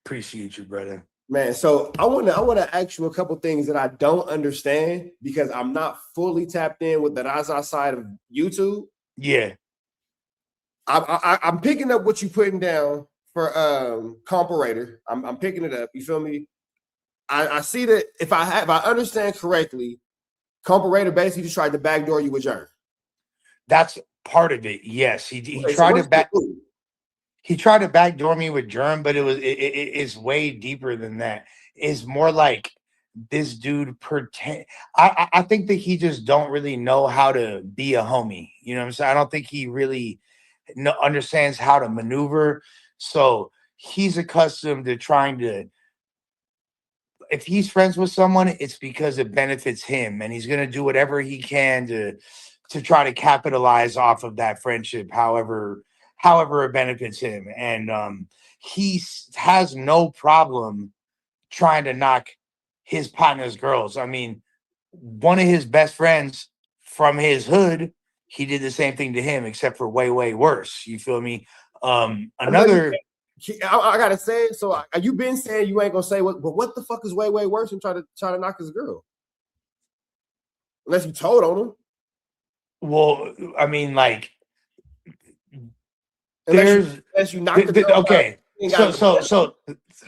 Appreciate you, brother. Man, so I want to ask you a couple things that I don't understand because I'm not fully tapped in with the Raza side of YouTube. Yeah. I'm picking up what you're putting down for comparator. I'm picking it up. You feel me? I see that if I understand correctly, comparator basically just tried to backdoor you with Jern. That's part of it. Yes, he tried to back. He tried to backdoor me with Germ, but it's way deeper than that. It's more like this dude pretend. I think that he just don't really know how to be a homie. You know what I'm saying? I don't think he really understands how to maneuver. So he's accustomed to trying to. If he's friends with someone, it's because it benefits him, and he's gonna do whatever he can to try to capitalize off of that friendship, however it benefits him. And he has no problem trying to knock his partner's girls. I mean, one of his best friends from his hood, he did the same thing to him, except for way, way worse. You feel me? Another. I gotta say it. So you been saying you ain't gonna say what, but what the fuck is way, way worse than try to knock his girl? Unless you told on him. Well, I mean, like, unless you knock the girl okay.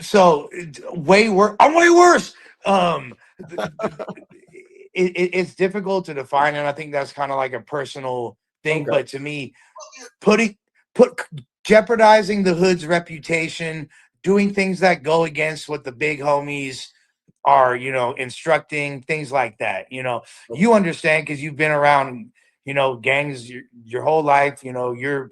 So way worse. I'm way worse. It's difficult to define, and I think that's kind of like a personal thing. Okay. But to me, jeopardizing the hood's reputation, doing things that go against what the big homies are, instructing, things like that. You understand because you've been around, gangs your whole life. You're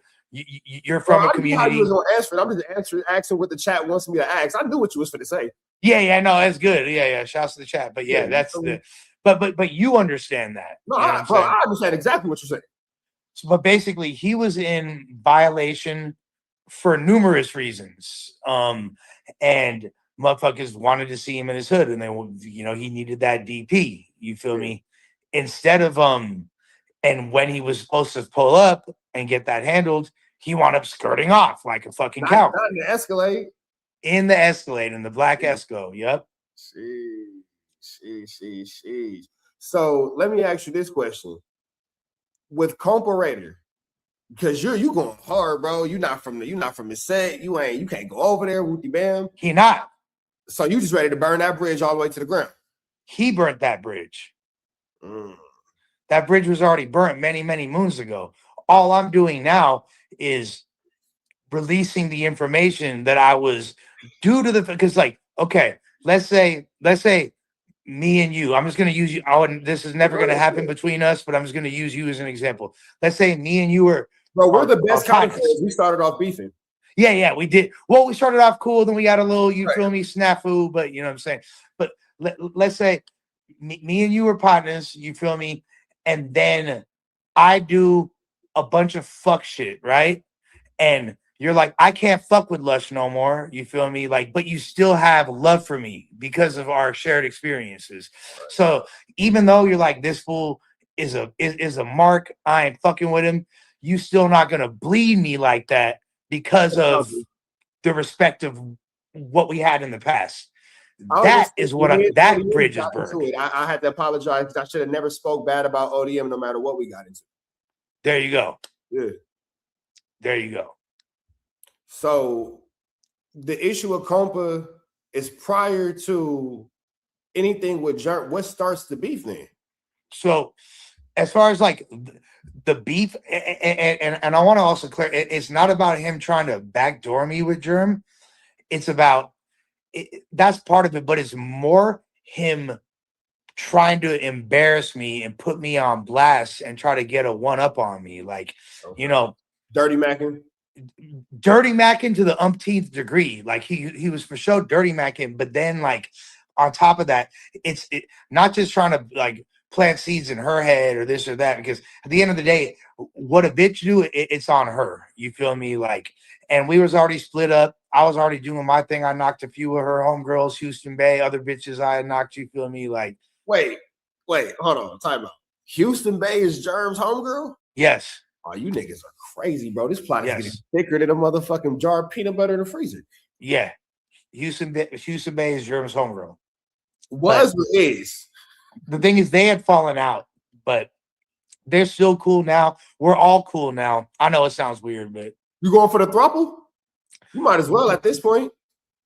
from a community. I knew you was gonna answer it. I'm just asking what the chat wants me to ask. I knew what you was going to say. Yeah, no, that's good. Yeah. Shouts to the chat. But yeah, that's the. But you understand that. No, I understand exactly what you're saying. But basically, he was in violation for numerous reasons. And motherfuckers wanted to see him in his hood, and he needed that DP. You feel me? Instead of and when he was supposed to pull up and get that handled, he wound up skirting off like a fucking coward. Not in the Escalade. In the Escalade, in the black Esco. Yep. Sheesh. So let me ask you this question: with comparator, because you going hard, bro. You're not from the set. You can't go over there with the bam. He not. So you just ready to burn that bridge all the way to the ground? He burnt that bridge. That bridge was already burnt many, many moons ago. All I'm doing now is releasing the information that I was due to because okay, let's say me and you, I'm just going to use you. This is never going to happen between us, but I'm just going to use you as an example. Let's say me and you are. Bro, we're the best kind of friends. We started off beefing. Yeah, we did. Well, we started off cool, then we got a little, feel me, snafu, but you know what I'm saying? But let's say me and you are partners, you feel me? And then I do a bunch of fuck shit, right? And you're like, I can't fuck with Lush no more. You feel me? Like, but you still have love for me because of our shared experiences. Right. So even though you're like, this fool is a mark, I ain't fucking with him, you still not gonna bleed me like that because of the respect of what we had in the past. That is what that bridge is burned. I had to apologize because I should have never spoke bad about ODM no matter what we got into. There you go. Yeah. There you go. So the issue with Compa is prior to anything with Jerk. What starts the beef then? So as far as like the beef, and I want to also clear, it's not about him trying to backdoor me with Germ. It's about that's part of it, but it's more him trying to embarrass me and put me on blast and try to get a one up on me, like dirty macking to the umpteenth degree. Like he was for sure dirty macking, but then like on top of that, it's not just trying to like plant seeds in her head or this or that, because at the end of the day, what a bitch do, it's on her. You feel me? Like, and we was already split up. I was already doing my thing. I knocked a few of her homegirls, Houston Bay, other bitches I had knocked. You feel me? Like, wait, hold on, time out. Houston Bay is Germ's homegirl? Yes. Oh, you niggas are crazy, bro. This plot is Yes. getting thicker than a motherfucking jar of peanut butter in the freezer. Yeah. Houston Bay is Germ's homegirl. Was or is? The thing is, they had fallen out, but they're still cool now. We're all cool now. I know it sounds weird, but you going for the throuple? You might as well at this point.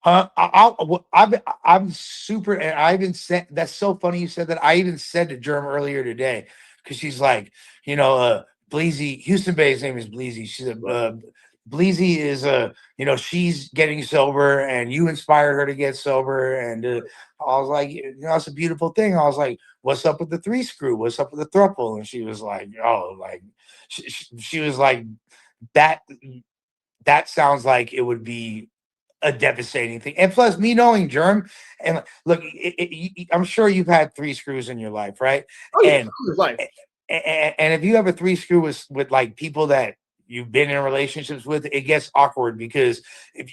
I'm super, and I even said that's so funny you said that. I even said to Germ earlier today because she's like, Bleezy, Houston Bay's name is Bleezy. She's Bleezy is she's getting sober, and you inspired her to get sober, and I was like, it's a beautiful thing. I was like, what's up with the 3 screw? What's up with the throuple? And she was like, she was like, that sounds like it would be a devastating thing. And plus, me knowing Germ, and look, I'm sure you've had 3 screws in your life, right? Oh, yeah, and if you have a 3 screw with like people that you've been in relationships with, it gets awkward because if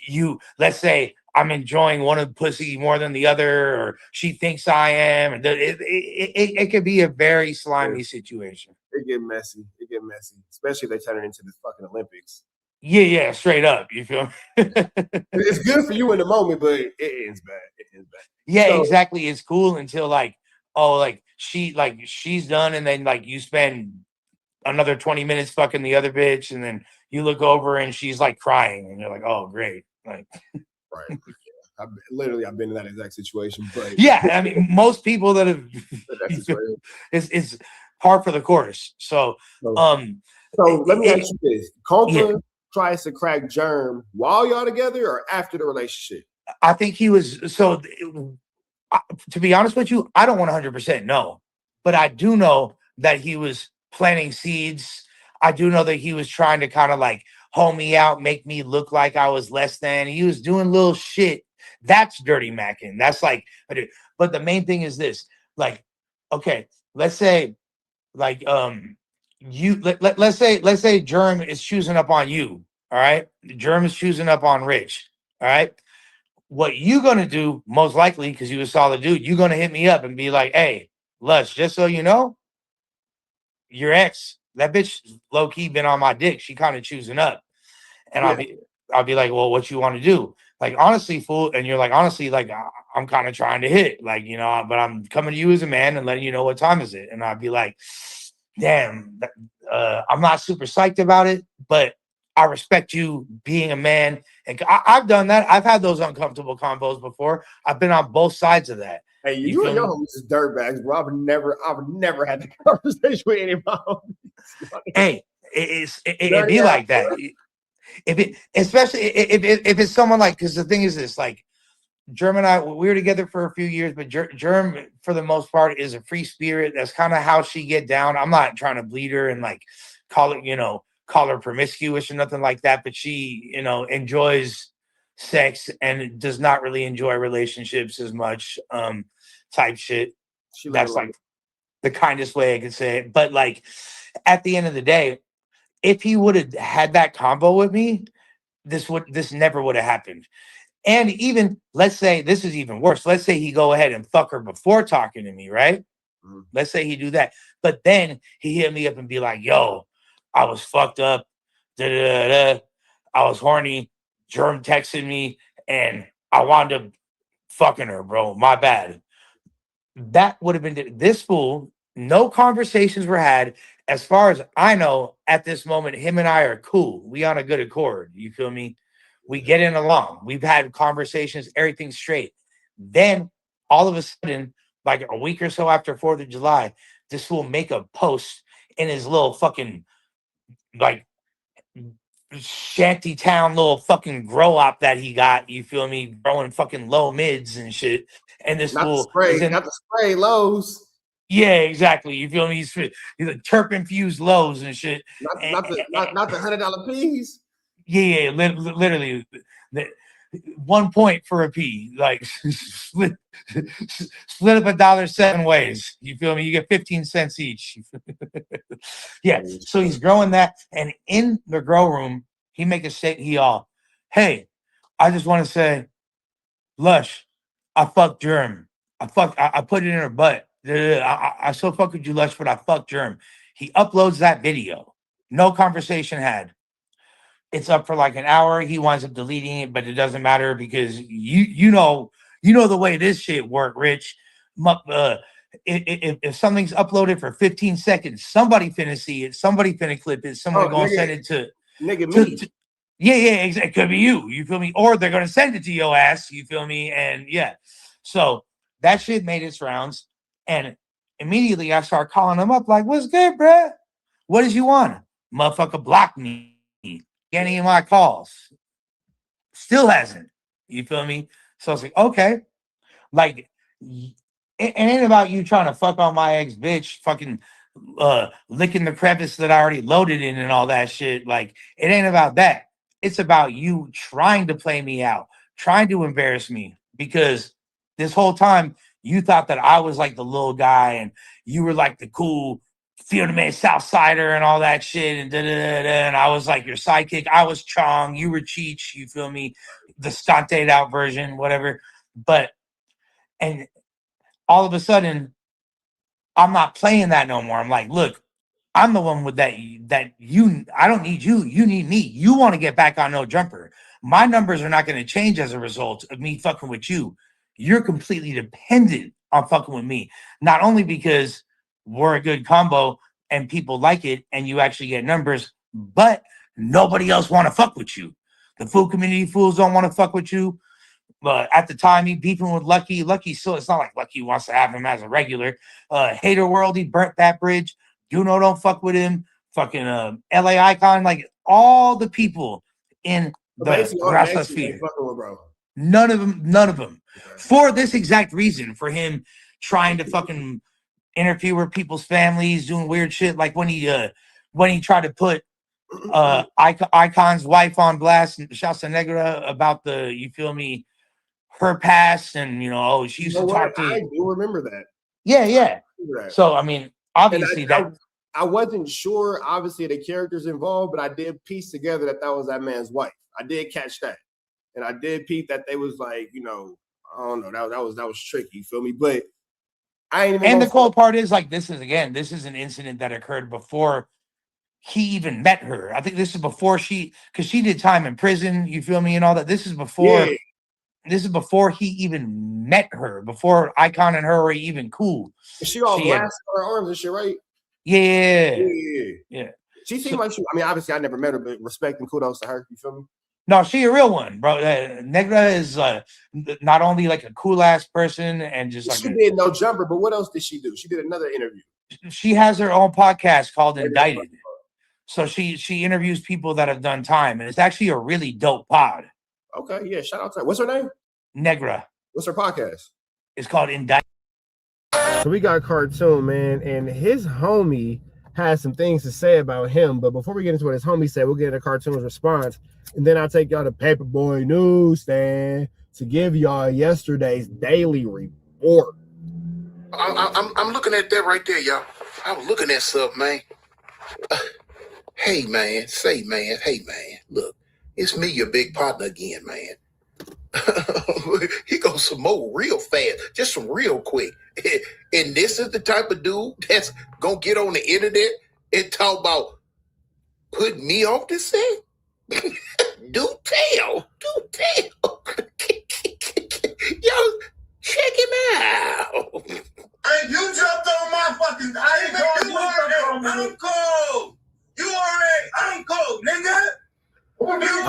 let's say I'm enjoying one of the pussy more than the other, or she thinks I am, and it could be a very slimy situation. It get messy, especially if they turn it into the fucking Olympics. Yeah, straight up. You feel me? It's good for you in the moment, but it ends bad. Yeah, so, exactly. It's cool until she's done, and then like you spend another 20 minutes fucking the other bitch, and then you look over and she's like crying, and you're like, oh great. Like right. Yeah. I've been in that exact situation. But yeah, I mean most people that have it's par for the course. So let me ask you this. Compa tries to crack Germ while y'all together or after the relationship? I think he was to be honest with you, I don't 100% know, but I do know that he was planting seeds. I do know that he was trying to kind of like hold me out, make me look like I was less than. He was doing little shit. That's dirty macking. That's like, but the main thing is this, like, okay, let's say like, let's say Germ is choosing up on you. All right. Germ is choosing up on Rich. All right. What you gonna do, most likely, because you a solid dude, you're gonna hit me up and be like, hey, Lush, just so you know, your ex, that bitch low-key been on my dick. She kind of choosing up. And I'll be like, well, what you want to do? Like, honestly, fool. And you're like, honestly, like, I'm kind of trying to hit. Like, but I'm coming to you as a man and letting you know what time is it. And I'd be like, damn, I'm not super psyched about it, but I respect you being a man. And I've done that. I've had those uncomfortable combos before. I've been on both sides of that. Hey, you and your homies is dirtbags, bro. I've never had the conversation with any of my homies. Hey, it'd be like that. Especially if it's someone like, because the thing is this, like, Germ and I, we were together for a few years, but Germ, for the most part, is a free spirit. That's kind of how she get down. I'm not trying to bleed her and like call her promiscuous or nothing like that, but she, enjoys sex and does not really enjoy relationships as much, type shit. That's like the kindest way I could say it. But like at the end of the day, if he would have had that combo with me, this never would have happened. And even let's say this is even worse. Let's say he go ahead and fuck her before talking to me, right? Mm-hmm. Let's say he do that, but then he hit me up and be like, "Yo, I was fucked up. I was horny. Germ texted me, and I wound up fucking her, bro. My bad." That would have been this fool. No conversations were had. As far as I know, at this moment, him and I are cool. We on a good accord. You feel me? We get in along. We've had conversations, everything's straight. Then all of a sudden, like a week or so after 4th of July, this fool make a post in his little fucking like shanty town little fucking grow up that he got. You feel me? Growing fucking low mids and shit. And this fool not the spray lows. Yeah, exactly. You feel me? He's a terp infused lows and shit. Not the $100 P's. Yeah, literally 1 point for a P. Like split up $1 7 ways. You feel me? You get 15 cents each. Yeah. So he's growing that, and in the grow room, he make a statement. Hey, I just want to say, Lush, I fucked Germ. I put it in her butt. I still fuck with you, Lush, but I fuck Germ. He uploads that video. No conversation had. It's up for like an hour. He winds up deleting it, but it doesn't matter because you know the way this shit work, Rich. If something's uploaded for 15 seconds, somebody finna see it, somebody finna clip it, somebody gonna send it to me. Yeah, it could be you. You feel me? Or they're gonna send it to your ass. You feel me? And yeah, so that shit made its rounds, and immediately I start calling him up like, "What's good, bruh? What did you want?" Motherfucker blocked me. Any of my calls. Still hasn't. You feel me? So I was like, okay. Like, it ain't about you trying to fuck on my ex bitch, fucking licking the crevice that I already loaded in and all that shit. Like, it ain't about that. It's about you trying to play me out, trying to embarrass me, because this whole time you thought that I was like the little guy and you were like the cool Field Man South Sider and all that shit, and and I was like your sidekick. I was Chong, you were Cheech, you feel me? The stunted out version, whatever. But and all of a sudden, I'm not playing that no more. I'm like, look, I'm the one with that you. I don't need you. You need me. You want to get back on No Jumper. My numbers are not going to change as a result of me fucking with you. You're completely dependent on fucking with me. Not only because we're a good combo and people like it and you actually get numbers, but nobody else want to fuck with you. The food community fools don't want to fuck with you. But at the time, he beefing with Lucky. Lucky still, it's not like Lucky wants to have him as a regular. Hater World, he burnt that bridge. Juno don't fuck with him. Fucking LA Icon, like all the people in the Rasta sphere. None of them. For this exact reason, for him trying to fucking interfere with people's families, doing weird shit, like when he tried to put Icon's wife on blast and Shasta Negra about the, you feel me, her past, and she used to talk to. I do remember that. Yeah. So I mean, obviously I wasn't sure, obviously, the characters involved, but I did piece together that was that man's wife. I did catch that, and I did peep that they was like, I don't know, that was tricky. You feel me? But I ain't even. And the cool part is, like, this is an incident that occurred before he even met her. I think this is before because she did time in prison. You feel me? And all that. This is before. Yeah. This is before he even met her. Before Icon and her were even cool. She all glass on her arms and shit, right? Yeah. She seemed like she. I mean, obviously, I never met her, but respect and kudos to her. You feel me? No, she a real one, bro. Negra is not only like a cool ass person and just like she did No Jumper, but what else did she do? She did another interview. She has her own podcast called Indicted. So she interviews people that have done time, and it's actually a really dope pod. Okay, yeah. Shout out to her. What's her name? Negra. What's her podcast? It's called Indicted. So we got Cartoon, man, and his homie has some things to say about him. But before we get into what his homie said, we'll get into Cartoon's response, and then I'll take y'all to Paperboy Newsstand to give y'all yesterday's daily report. I'm looking at that right there, y'all. I was looking at stuff, man. Hey, man. Look, it's me, your big partner again, man. He goes some more real fast, just some real quick. And this is the type of dude that's gonna get on the internet and talk about putting me off the set. Do tell. Yo, check him out. Hey, you jumped on my fucking. I ain't going to Uncle. You already Uncle, nigga.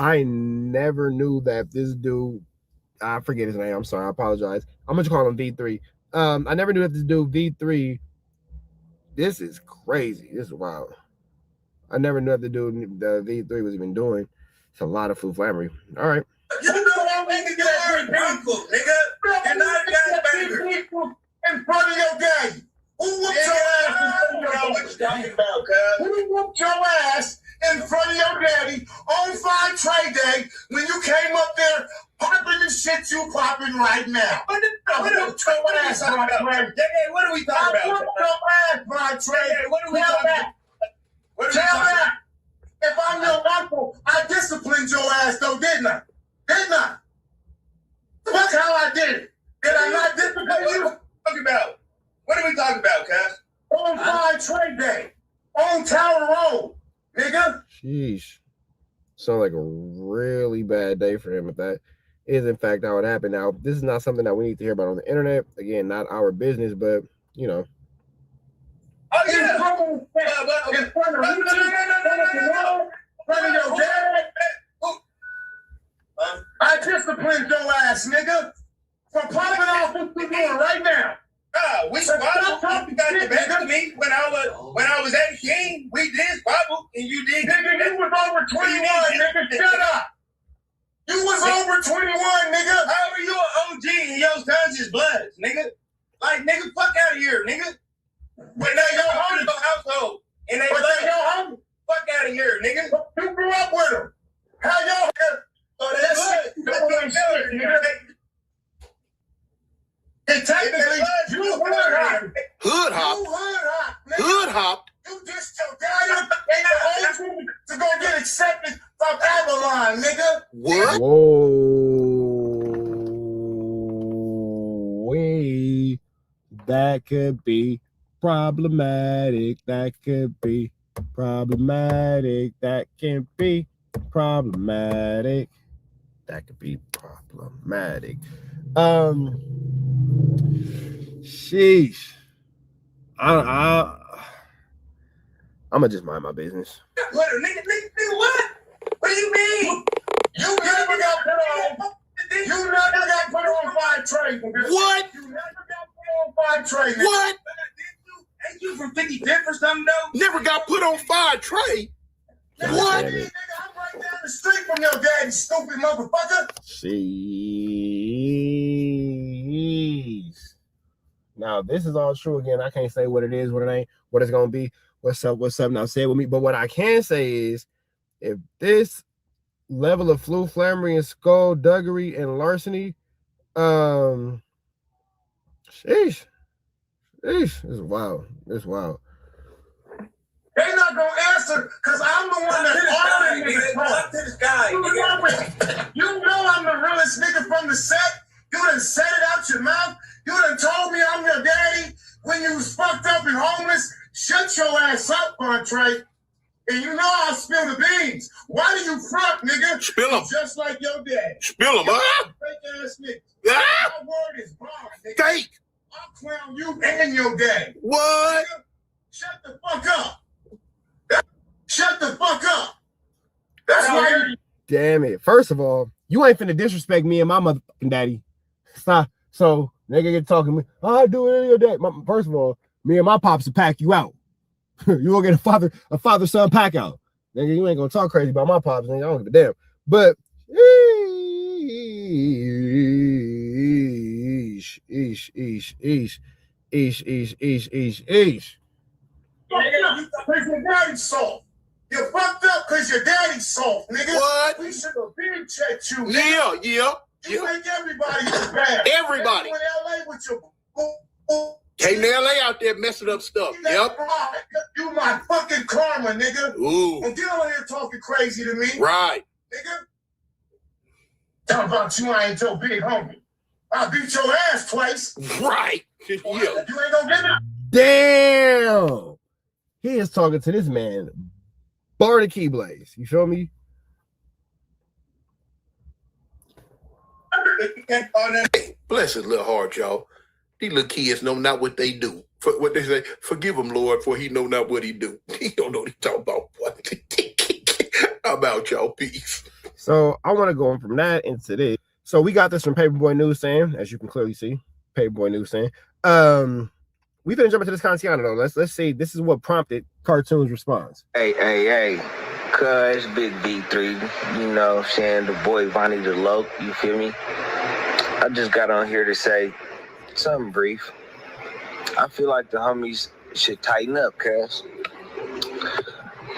I never knew that this dude, I forget his name, I'm sorry, I apologize. I'm gonna call him V3. I never knew that this dude V3, this is crazy. This is wild. I never knew that the dude the V3 was even doing. It's a lot of flammery. All right. You know that nigga get Uncle, nigga. You're not a banger. In front of your daddy. Who whooped your ass in front of what you talking about, cuz? Who whooped your ass in front of your daddy on Fine Trade Day when you came up there popping the shit you popping right now? What are we talking about? What are we talking about? Whooped your ass, Fine Trade. What are we talking about? Tell that. If I'm your uncle, I disciplined your ass though, didn't I? Look how I did it. Did I not discipline you? Talking about What are we talking about, cuz? On Fire Trade Day. On Tower Road, nigga. Sheesh. Sounds like a really bad day for him if that is in fact how it happened. Now, this is not something that we need to hear about on the internet. Again, not our business, but you know. Oh yeah. In front of your dad. I disciplined your ass, nigga. For popping off what you doing right now. We squabbled. You got the best of me when I was 18. We did squabble, and you did. Nigga, you was over 21, nigga. Shut up. You was over 21, nigga. How are you an OG and your sons is bloods, nigga? Like, nigga, fuck out of here, nigga. But now your home household, and they blood your home. Fuck out of here, nigga. You grew up with them. How y'all? Oh, that's it. That's what I'm saying, nigga. And technically, you hood hopped. You just your daddy and the old to go get accepted from Avalon, nigga. What? Whoa. Wait. That could be problematic. That could be problematic. That can be problematic. That could be problematic. Sheesh. I'm gonna just mind my business. What? Nigga, what? What do you mean? You never got put on Fire Trade. What? You never got put on Fire Trade. What? Ain't you from 55th or something though? Never got put on Fire Trade. What? Nigga, I'm right down the street from your daddy, stupid motherfucker. Sheesh. Now, this is all true again. I can't say what it is, what it ain't, what it's gonna be. What's up? Now say it with me. But what I can say is, if this level of flummery and skullduggery and larceny, sheesh, it's wild. It's wild. They not gonna answer because I'm the one that's ordering niggas. Talk to this guy. You know I'm the realest nigga from the set. You done said it out your mouth. You done told me I'm your daddy when you was fucked up and homeless. Shut your ass up, Fontre. And you know I'll spill the beans. Why do you front, nigga? Spill them. Just like your dad. Spill them, huh? Fake ass nigga. Yeah. My word is bond, nigga. Fake. I'll clown you and your dad. What? Nigga, shut the fuck up. Shut the fuck up. That's why you. Damn it. First of all, you ain't finna disrespect me and my motherfucking daddy. Stop. So, nigga get talking to me. I do it in your dad. First of all, me and my pops will pack you out. You gonna get a father-son pack out. Nigga, you ain't gonna talk crazy about my pops, nigga. I don't give a damn. But eesh. Because your daddy's soft. You fucked up because your daddy's soft, nigga. What? We should have been checked you, nigga. Yeah. You think everybody is bad. Everybody. You in LA with your came to LA out there messing up stuff. Yep. You my fucking karma, nigga. Ooh. And get on here talking crazy to me. Right. Nigga. Talk about you, I ain't your big homie. I beat your ass twice. Right. Yeah. You ain't gonna get it. Damn. He is talking to this man. Bar the Keyblaze. You feel me? Bless his little heart, y'all. These little kids know not what they do. For what they say, forgive him, Lord, for he know not what he do. He don't know what he talking about. How about y'all? Peace. So I want to go on from that into this. So we got this from Paperboy News saying, as you can clearly see, Paperboy News saying. We've been jumping to this Kantiana though. Let's see. This is what prompted Cartoon's response. Hey. Cuz Big B3, you know what I'm saying? The boy Vonnie the Loke, you feel me? I just got on here to say something brief. I feel like the homies should tighten up, cuz.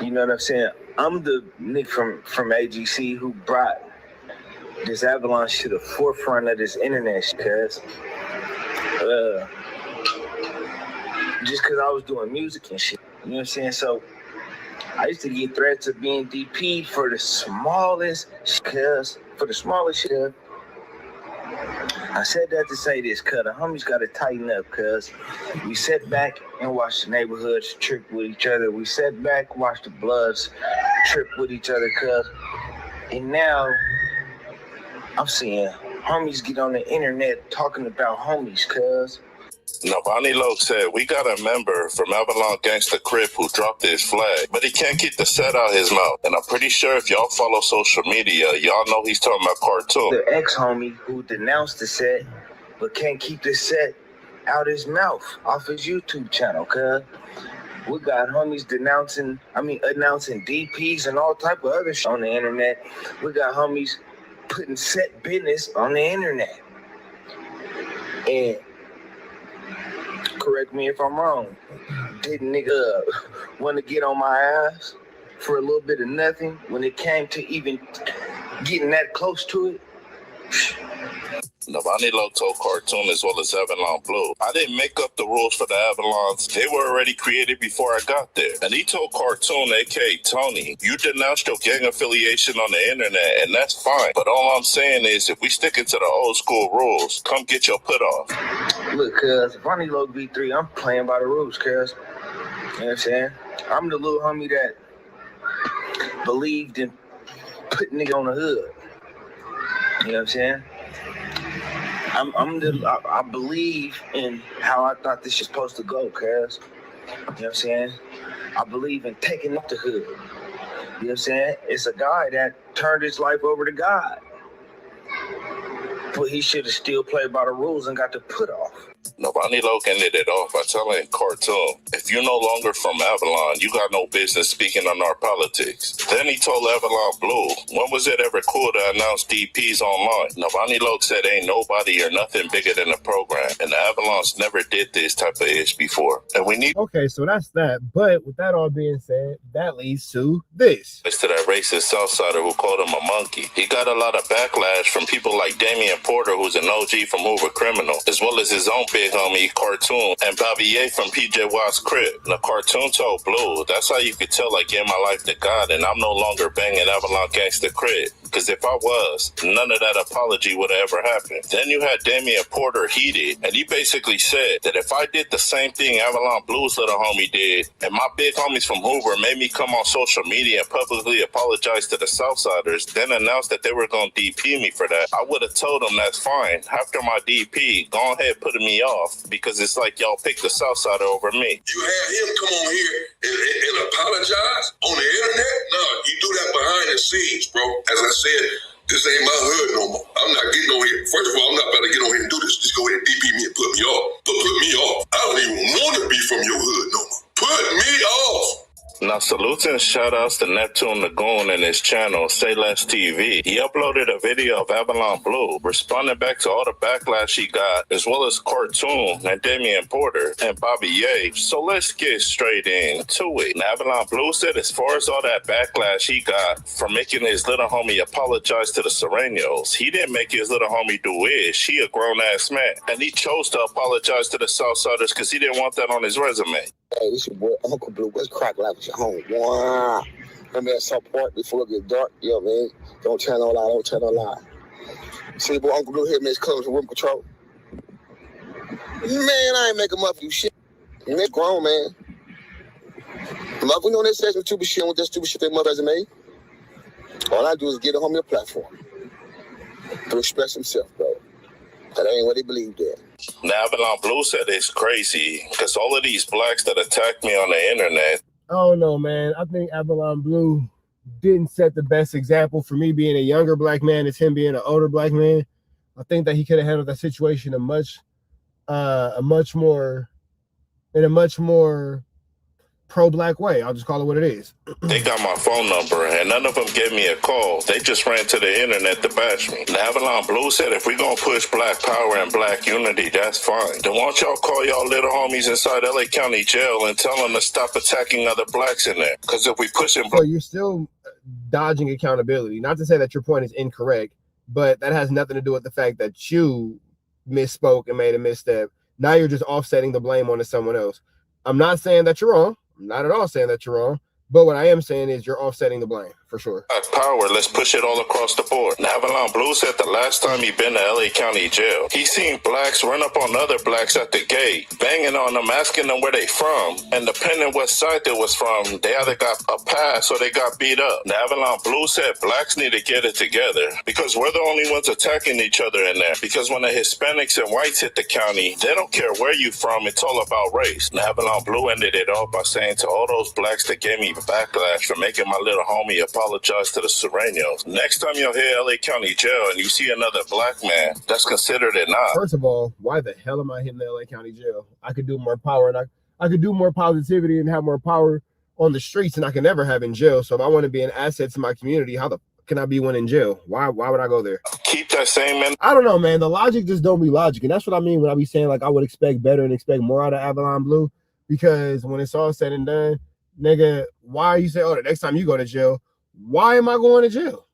You know what I'm saying? I'm the nigga from AGC who brought this avalanche to the forefront of this internet, cuz. Just because I was doing music and shit. You know what I'm saying? So I used to get threats of being DP'd for the smallest shit. I said that to say this, cuz the homies gotta tighten up, cuz we sat back and watched the neighborhoods trip with each other. We sat back, watched the Bloods trip with each other, cuz. And now I'm seeing homies get on the internet talking about homies, cuz. Nobani Loke said, we got a member from Avalon Gangsta Crip who dropped his flag, but he can't get the set out his mouth. And I'm pretty sure if y'all follow social media, y'all know he's talking about Cartoon. The ex-homie who denounced the set, but can't keep the set out his mouth off his YouTube channel, cuz. We got homies announcing DPs and all type of other shit on the internet. We got homies putting set business on the internet. And correct me if I'm wrong, didn't nigga want to get on my ass for a little bit of nothing when it came to even getting that close to it? Nobani Loke told Cartoon as well as Avalon Blue, I didn't make up the rules for the Avalons. They were already created before I got there. And he told Cartoon, aka Tony, you denounced your gang affiliation on the internet, and that's fine. But all I'm saying is, if we stick into the old school rules, come get your put off. Look, cuz, Ronnie Loke V3, I'm playing by the rules, cuz. You know what I'm saying? I'm the little homie that believed in putting nigga on the hood. You know what I'm saying? I believe in how I thought this shit's supposed to go, cuz. You know what I'm saying? I believe in taking up the hood. You know what I'm saying? It's a guy that turned his life over to God. But he should have still played by the rules and got the put off. Nobani Loke ended it off by telling Cartoon, if you're no longer from Avalon, you got no business speaking on our politics. Then he told Avalon Blue, when was it ever cool to announce DPs online? Nobani Loke said ain't nobody or nothing bigger than the program, and the Avalons never did this type of ish before. And we need Okay, so that's that. But with that all being said, that leads to this. to that racist Southsider who called him a monkey. He got a lot of backlash from people like Damian Porter, who's an OG from Hoover Criminal, as well as his own big homie Cartoon and Bobby Ye from PJ Watt's crib. The Cartoon told Blue, that's how you could tell I gave my life to God and I'm no longer banging Avalon Gangsta Crib. Because if I was, none of that apology would have ever happened. Then you had Damian Porter heated, and he basically said that if I did the same thing Avalon Blue's little homie did, and my big homies from Hoover made me come on social media and publicly apologize to the Southsiders, then announced that they were going to DP me for that, I would have told them that's fine. After my DP, go ahead putting me off, because it's like y'all picked the Southsider over me. You have him come on here and apologize on the internet? No, you do that behind the scenes, bro. As I said, this ain't my hood no more. I'm not getting on here. First of all, I'm not about to get on here and do this. Just go ahead and DP me and put me off. But put me off. I don't even want to be from your hood no more. Put me off. Now, salutes and shout-outs to Neptune Lagoon and his channel, Say Less TV. He uploaded a video of Avalon Blue, responding back to all the backlash he got, as well as Cartoon and Damian Porter and Bobby Ye. So let's get straight into it. And Avalon Blue said as far as all that backlash he got from making his little homie apologize to the Serenios, he didn't make his little homie do ish. He a grown-ass man. And he chose to apologize to the Southsiders because he didn't want that on his resume. Hey, this your boy Uncle Blue. What's crack like with your home? Wow. Remember at some point before it get dark? Yo, man, don't tell no lie, don't tell no lie. See, boy, Uncle Blue here, man, his clothes and room control. Man, I ain't making up for you shit. Man, grown, man. Love, we know they say some stupid shit with that stupid shit their mother hasn't made. All I do is get a homie a platform to express himself, bro. That ain't what they believed in. Now, Avalon Blue said it's crazy because all of these blacks that attacked me on the internet. I don't know, man. I think Avalon Blue didn't set the best example for me being a younger black man as him being an older black man. I think that he could have handled that situation in a much more pro-black way. I'll just call it what it is. They got my phone number and none of them gave me a call. They just ran to the internet to bash me. And Avalon Blue said if we gonna push black power and black unity, that's fine. Then why don't y'all call y'all little homies inside LA County Jail and tell them to stop attacking other blacks in there? Because if we pushing so you're still dodging accountability. Not to say that your point is incorrect, but that has nothing to do with the fact that you misspoke and made a misstep. Now you're just offsetting the blame onto someone else. I'm not saying that you're wrong. I'm not at all saying that you're wrong. But what I am saying is you're offsetting the blame, for for sure. Power, let's push it all across the board. Avalon Blue said the last time he been to LA County Jail, he seen blacks run up on other blacks at the gate, banging on them, asking them where they from. And depending what side they was from, they either got a pass or they got beat up. Avalon Blue said blacks need to get it together because we're the only ones attacking each other in there. Because when the Hispanics and whites hit the county, they don't care where you from, it's all about race. Avalon Blue ended it off by saying to all those blacks that gave me backlash for making my little homie apologize to the Serranos, next time you'll hear LA County Jail and you see another black man, that's considered it not. First of all, why the hell am I hitting the LA County Jail? I could do more power and I could do more positivity and have more power on the streets than I can never have in jail. So if I want to be an asset to my community, how the can I be one in jail? Why would I go there? Keep that same man. I don't know, man. The logic just don't be logic. And that's what I mean when I be saying like I would expect better and expect more out of Avalon Blue. Because when it's all said and done, nigga, why you say, oh, the next time you go to jail, why am I going to jail?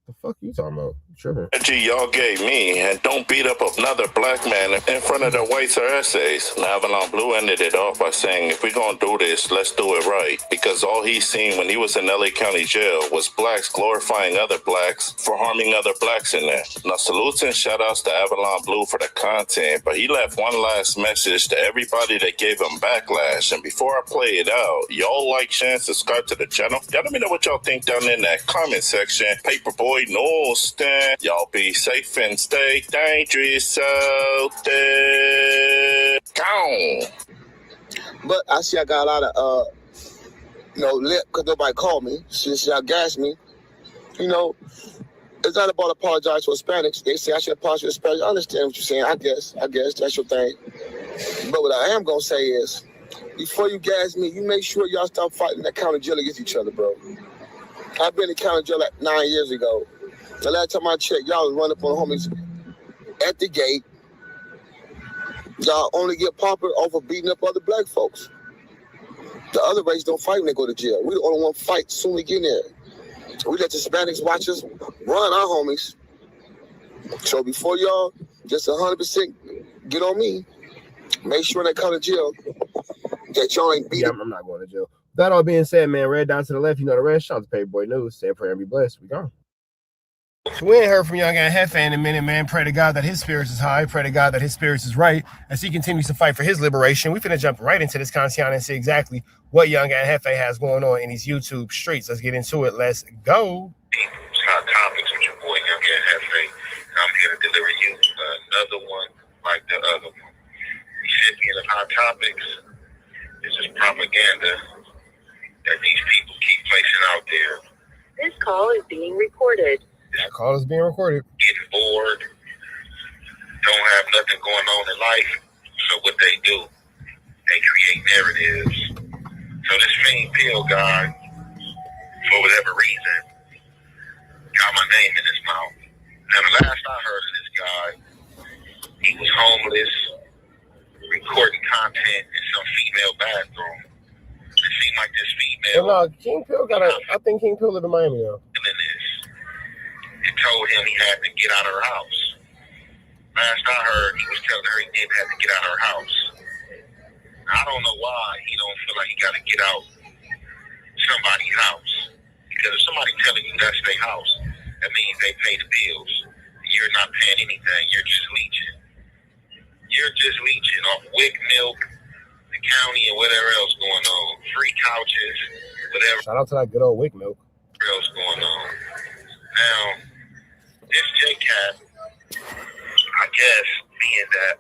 The fuck you talking about? Sure. Y'all gave me, and don't beat up another black man in front of the whites or essays. Avalon Blue ended it off by saying, if we're gonna do this, let's do it right. Because all he seen when he was in LA County Jail was blacks glorifying other blacks for harming other blacks in there. Now, salutes and shout outs to Avalon Blue for the content, but he left one last message to everybody that gave him backlash. And before I play it out, y'all like, share, and subscribe to the channel. Y'all let me know what y'all think down in that comment section. Paperboy, no stand. Y'all be safe and stay dangerous out there. Gone. But I see I got a lot of, lip because nobody called me. See, y'all gassed me. It's not about apologize to Hispanics. They say I should apologize to Hispanics. I understand what you're saying. I guess that's your thing. But what I am going to say is, before you gas me, you make sure y'all stop fighting that county jail against each other, bro. I've been in county jail like 9 years ago. The last time I checked, y'all was running up on homies at the gate. Y'all only get popular off of beating up other black folks. The other race don't fight when they go to jail. We the only one fight soon we get in there. We let the Hispanics watch us run our homies. So before y'all just 100% get on me, make sure when they come to jail that y'all ain't beat. Yeah, I'm not going to jail. That all being said, man, red down to the left, you know the rest. Shout out to Paperboy News. Say a prayer and be blessed. We gone. So we ain't heard from Young Guy Hefe in a minute, man. Pray to God that his spirits is high. Pray to God that his spirits is right as he continues to fight for his liberation. We finna jump right into this content and see exactly what Young Guy Hefe has going on in these YouTube streets. Let's get into it. Let's go. Hot Topics with your boy Young Guy Hefe. I'm here to deliver you another one like the other one. The recipient of Hot Topics is just propaganda that these people keep placing out there. This call is being recorded. That call is being recorded. Getting bored, don't have nothing going on in life. So what they do, they create narratives. So this fiend pill guy, for whatever reason, got my name in his mouth. Now the last I heard of this guy, he was homeless, recording content in some female bathroom. It seemed like this female. Well, King Pill I think King Pill live in Miami now. And told him he had to get out of her house. Last I heard, he was telling her he didn't have to get out of her house. I don't know why he don't feel like he got to get out somebody's house. Because if somebody telling you that's their house, that means they pay the bills. You're not paying anything. You're just leeching. You're just leeching off WIC milk, the county, and whatever else going on. Free couches, whatever. Shout out to that good old WIC milk. What else going on? Now, this J-Cat, I guess, being that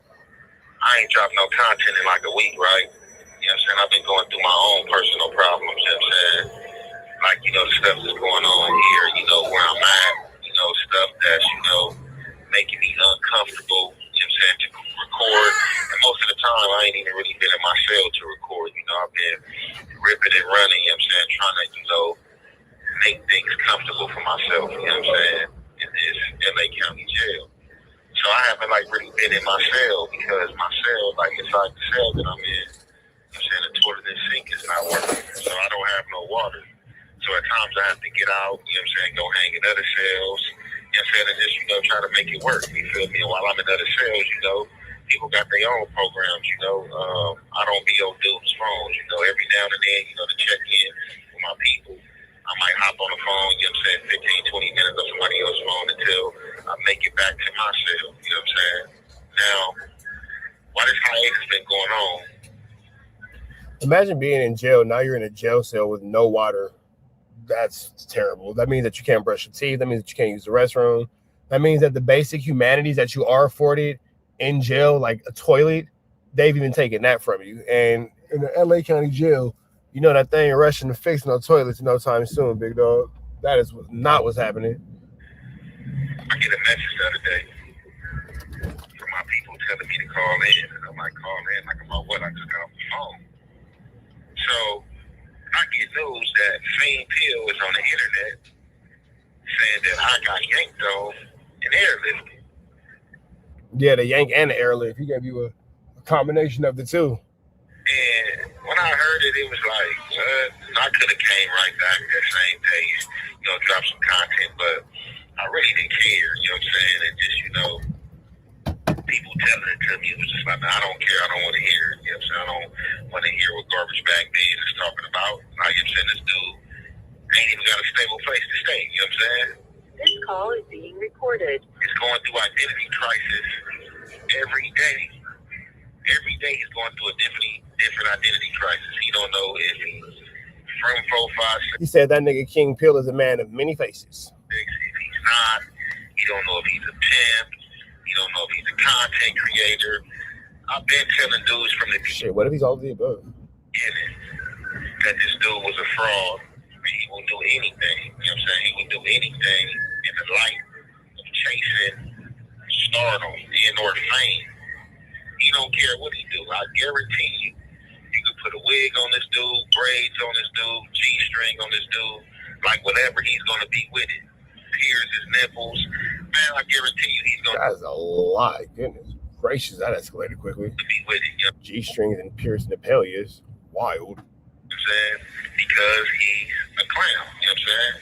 I ain't dropped no content in like a week, right? You know what I'm saying? I've been going through my own personal problems, you know what I'm saying? Like, the stuff that's going on here, where I'm at, stuff that's, making me uncomfortable, you know what I'm saying, to record. And most of the time, I ain't even really been in my cell to record, I've been ripping and running, you know what I'm saying, trying to, make things comfortable for myself, you know what I'm saying, in this LA County jail. So I haven't really been in my cell because my cell, inside the cell that I'm in, you know what I'm saying, the toilet and sink is not working. So I don't have no water. So at times I have to get out, you know what I'm saying, go hang in other cells, you know what I'm saying, and just, try to make it work, you feel me? And while I'm in other cells, people got their own programs, I don't be on dude's phones, every now and then, to check in with my people. I might hop on the phone, you know what I'm saying, 15, 20 minutes on somebody else's phone until I make it back to my cell, you know what I'm saying? Now, while this hiatus been going on, imagine being in jail. Now you're in a jail cell with no water. That's terrible. That means that you can't brush your teeth. That means that you can't use the restroom. That means that the basic humanities that you are afforded in jail, like a toilet, they've even taken that from you. And in the LA County jail, you know that they ain't rushing to fix no toilets no time soon, big dog. That is not what's happening. I get a message the other day from my people telling me to call in. And I'm like, call in? Like, about what? I just got off the phone. So I get news that Fiend Pill is on the internet saying that I got yanked on and airlifted. Yeah, the yank and the airlift. He gave you a combination of the two. And when I heard it, it was like, I could have came right back that same day and, you know, dropped some content, but I really didn't care, you know what I'm saying? And just, you know, people telling it to me, it was just like, I don't care, I don't want to hear it, you know what I'm saying? I don't want to hear what Garbage Bag Man is talking about. Like, you know what I'm saying? This dude ain't even got a stable place to stay, you know what I'm saying? This call is being recorded. He's going through identity crisis every day. Every day he's going through a different identity crisis. He don't know if he's from 456. He said that nigga King Pill is a man of many faces. If he's not, he don't know if he's a pimp. He don't know if he's a content creator. I've been telling dudes from the shit. What if he's all of the above? That this dude was a fraud. He will do anything. You know what I'm saying? He will do anything in the light of chasing stardom and/or fame. He don't care what he do. I guarantee you, you could put a wig on this dude, braids on this dude, G-string on this dude, like whatever, he's gonna be with it. Pierce his nipples, man. I guarantee you, he's gonna. That's a lot. Goodness gracious, that escalated quickly. Be with it, you know? G-strings and pierced nippelias, wild. You know what I'm saying? Because he's a clown. You know what I'm saying?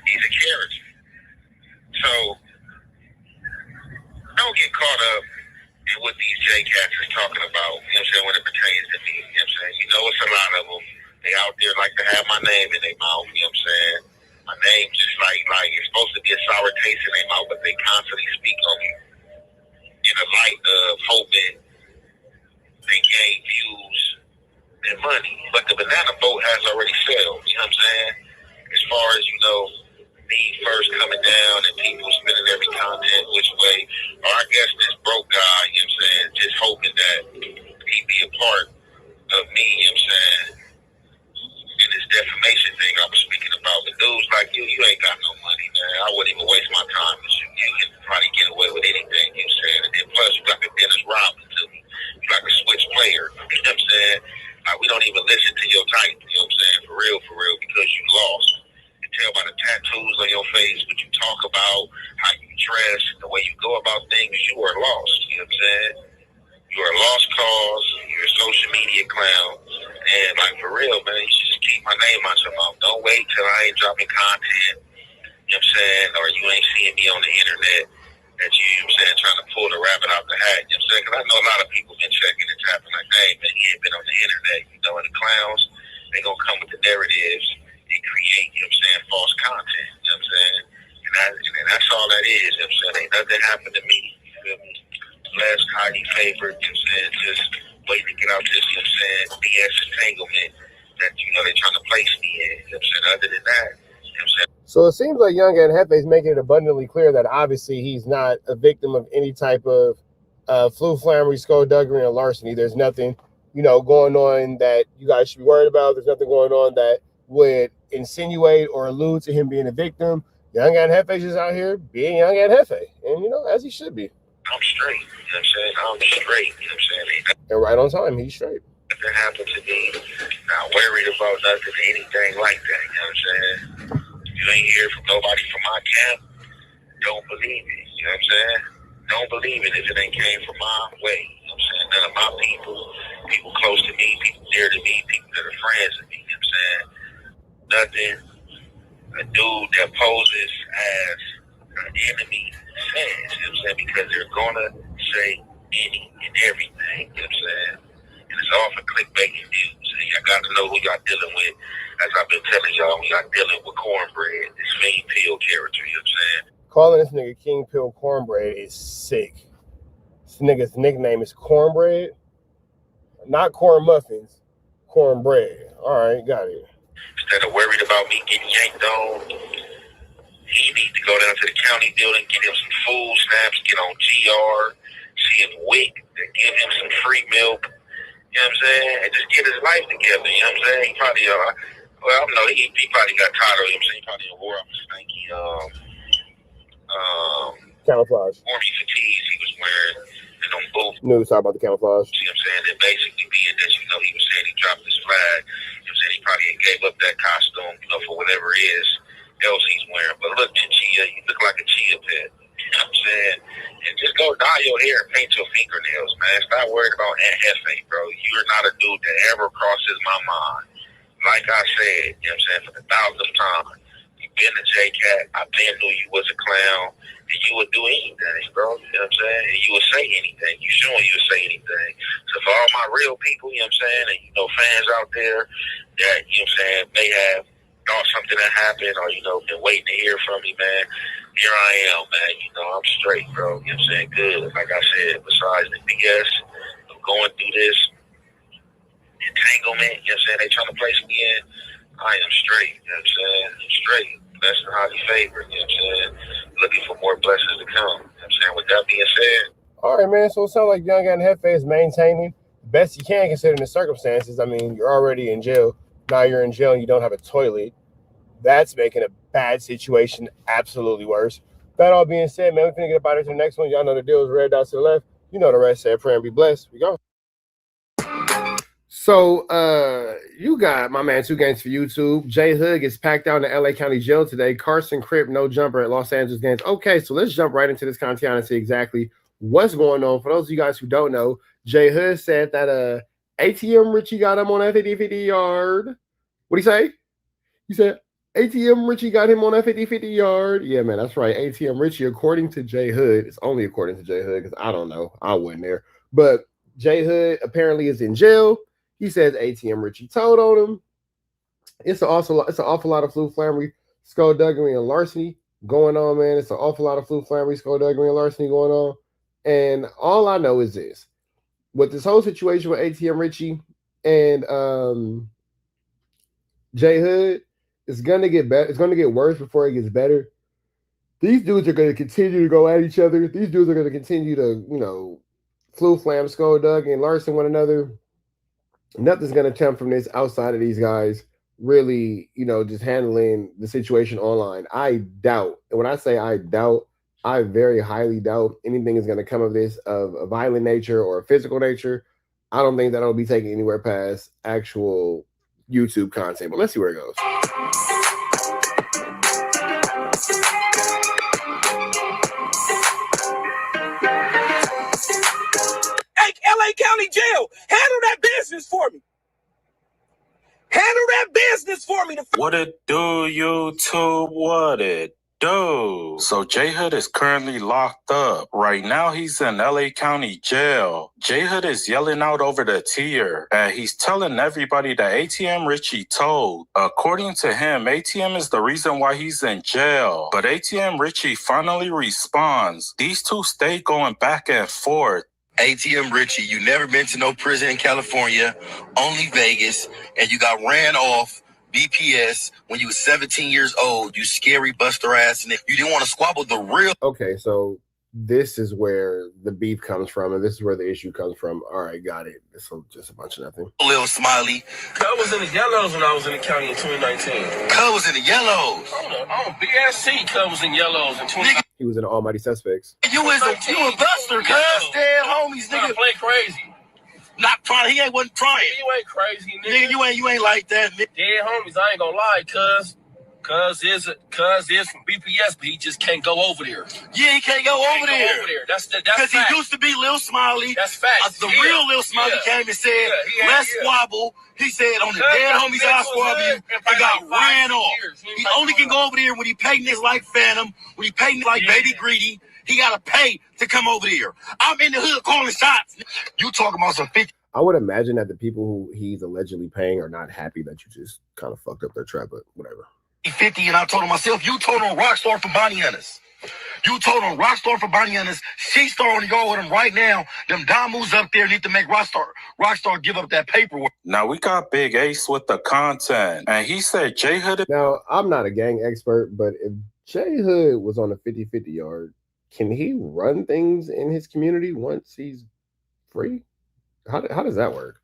He's a character. So don't get caught up in what these J-Cats is talking about, you know what I'm saying, when it pertains to me, you know what I'm saying? You know it's a lot of them. They out there like to have my name in their mouth, you know what I'm saying? My name just like it's supposed to be a sour taste in their mouth, but they constantly speak on you in the light of hoping they gain views and money. But the banana boat has already sailed, you know what I'm saying? As far as, you know, me first coming down and people spending every content which way, or I guess this broke guy, you know what I'm saying, just hoping that he'd be a part of me, you know what I'm saying, in this defamation thing I was speaking about. But dudes like you ain't got no money, man. I wouldn't even waste my time with you. You can probably get away with anything, you know what I'm saying, and then plus you like a Dennis Rodman to me. You like a switch player, you know what I'm saying? Like, we don't even listen to your type, you know what I'm saying, for real, because you lost. Tell by the tattoos on your face, what you talk about, how you dress, the way you go about things, you are lost. You know what I'm saying? You are a lost cause. You're a social media clown. And like for real, man, you should just keep my name out your mouth. Don't wait till I ain't dropping content, you know what I'm saying, or you ain't seeing me on the internet that you know what I'm saying, trying to pull the rabbit out the hat, you know what I'm saying? Because I know a lot of people been checking and tapping like, hey, man, he ain't been on the internet. You know, and the clowns, they gonna come with the narratives and create, you know what I'm saying, false content, you know what I'm saying? And that's all that is, you know what I'm saying? Ain't nothing happened to me, you feel me? Last highly favored, you know what I'm saying, just waiting to get out this, you know what I'm saying, BS entanglement that, you know, they're trying to place me in, you know what I'm saying? Other than that, you know what I'm saying? So it seems like Young and Hefe is making it abundantly clear that obviously he's not a victim of any type of flammery, skullduggery, and larceny. There's nothing, you know, going on that you guys should be worried about. There's nothing going on that would insinuate or allude to him being a victim. Young and Hefe is out here being Young and Hefe, and you know, as he should be. I'm straight, you know what I'm saying? I'm straight, you know what I'm saying? And right on time, he's straight. Nothing happened to me. Not worried about nothing, anything like that, you know what I'm saying? You ain't hear from nobody from my camp, don't believe it, you know what I'm saying? Don't believe it if it ain't came from my way, you know what I'm saying? None of my people close to me, people dear to me, people that are friends with me, you know what I'm saying? Nothing a dude that poses as an enemy says, you know what I'm saying? Because they're gonna say any and everything, you know what I'm saying? And it's all for clickbait and views. And y'all gotta know who y'all dealing with. as I've been telling y'all, we got dealing with Cornbread, this Fiend Pill character, you know what I'm saying? Calling this nigga King Pill Cornbread is sick. This nigga's nickname is Cornbread. Not corn muffins, cornbread. All right, got it. Instead of worried about me getting yanked on, he needs to go down to the county building, get him some food stamps, get on GR, see if Wick, give him some free milk, you know what I'm saying? And just get his life together, you know what I'm saying? He probably, well, I don't know, he probably got tired of, you know what I'm saying? He probably wore up his stanky, camouflage. Army fatigues he was wearing in them boots. No, talk about the camouflage. You know what I'm saying? And basically being that, you know, he was saying he dropped his flag, you know what I'm saying? He probably gave up that costume, you know, for whatever it is else he's wearing. But look, Chia, you look like a chia pet. You know what I'm saying? And just go dye your hair and paint your fingernails, man. Stop worrying about Aunt Hefe, bro. You're not a dude that ever crosses my mind. Like I said, you know what I'm saying, for the 1,000th time, you've been a J-Cat. I been knew you was a clown. And you would do anything, bro. You know what I'm saying? And you would say anything. You showing you would say anything. So for all my real people, you know what I'm saying, and you know, fans out there that, you know what I'm saying, may have thought something that happened or, you know, been waiting to hear from me, man. Here I am, man. You know, I'm straight, bro. You know what I'm saying? Good. Like I said, besides the BS of going through this entanglement, you know what I'm saying, they trying to place me in, I am straight, you know what I'm saying? I'm straight. Blessed and highly favored, you know what I'm saying? Looking for more blessings to come. You know what I'm saying? With that being said. All right, man. So it sounds like Young and Hefe is maintaining the best you can considering the circumstances. I mean, you're already in jail. Now you're in jail and you don't have a toilet. That's making a bad situation absolutely worse. That all being said, man, we're going to get up out of the next one. Y'all know the deal is red dots to the left. You know the rest. Say a prayer and be blessed. We go. So, you got my man, 2 Games for YouTube. J Hood gets packed out in the LA County Jail today. Carson Crip, no jumper at Los Angeles Games. Okay, so let's jump right into this content and see exactly what's going on. For those of you guys who don't know, J Hood said that ATM Richie got him on that 50-50 yard. What'd he say? He said ATM Richie got him on that 50-50 yard. Yeah, man, that's right. ATM Richie, according to J Hood, it's only according to J Hood because I don't know. I wasn't there. But J Hood apparently is in jail. He says ATM Richie told on him. It's an awful lot of flu-flammery, skullduggery, and larceny going on, man. It's an awful lot of flu-flammery, skullduggery, and larceny going on. And all I know is this. With this whole situation with ATM Richie and J Hood, it's gonna get better. It's gonna get worse before it gets better. These dudes are gonna continue to go at each other. These dudes are gonna continue to, you know, flu-flam, skulldug, and larceny one another. Nothing's going to come from this outside of these guys really, you know, just handling the situation online. I doubt, and when I say I doubt, I very highly doubt anything is going to come of this of a violent nature or a physical nature. I don't think that'll be taken anywhere past actual YouTube content, but let's see where it goes. LA County Jail, handle that business for me. Handle that business for me. What it do, YouTube? What it do? So J Hood is currently locked up. Right now, he's in LA County Jail. J Hood is yelling out over the tier, and he's telling everybody that ATM Richie told. According to him, ATM is the reason why he's in jail. But ATM Richie finally responds. These two stay going back and forth. ATM Richie, you never been to no prison in California, only Vegas, and you got ran off BPS when you was 17 years old. You scary buster ass, and you didn't want to squabble the real. Okay, so this is where the beef comes from, and this is where the issue comes from. All right, got it. It's just a bunch of nothing. Little Smiley. Cub was in the yellows when I was in the county in 2019. Cub was in the yellows. On BSC, Cub was in yellows in 2019. He was in Almighty Suspects. You a buster, cuz. Dead homies, nigga. Play crazy. Not trying. He wasn't trying. You ain't crazy, nigga. Nigga, you ain't like that, nigga. Dead homies, I ain't gonna lie, cuz. Cuz is from BPS, but he just can't go over there. Yeah, he can't go over there. That's because he used to be Lil Smiley. That's facts. The real Lil Smiley came and said, let's squabble. He said, on the dead homies I squabble you, he got ran off. He only can go over there when he painting this like Phantom, when he painting like Baby Greedy. He got to pay to come over there. I'm in the hood calling shots. You talking about some 50. I would imagine that the people who he's allegedly paying are not happy that you just kind of fucked up their trap, but whatever. 50, and I told him myself, you told on Rockstar for bounty hunters. You told on Rockstar for bounty hunters. She-Star on the yard with him right now. Them Damus up there need to make Rockstar give up that paperwork. Now we got Big Ace with the content, and he said J Hood. Now, I'm not a gang expert, but if J Hood was on the 50-50 yard, can he run things in his community once he's free? How does that work?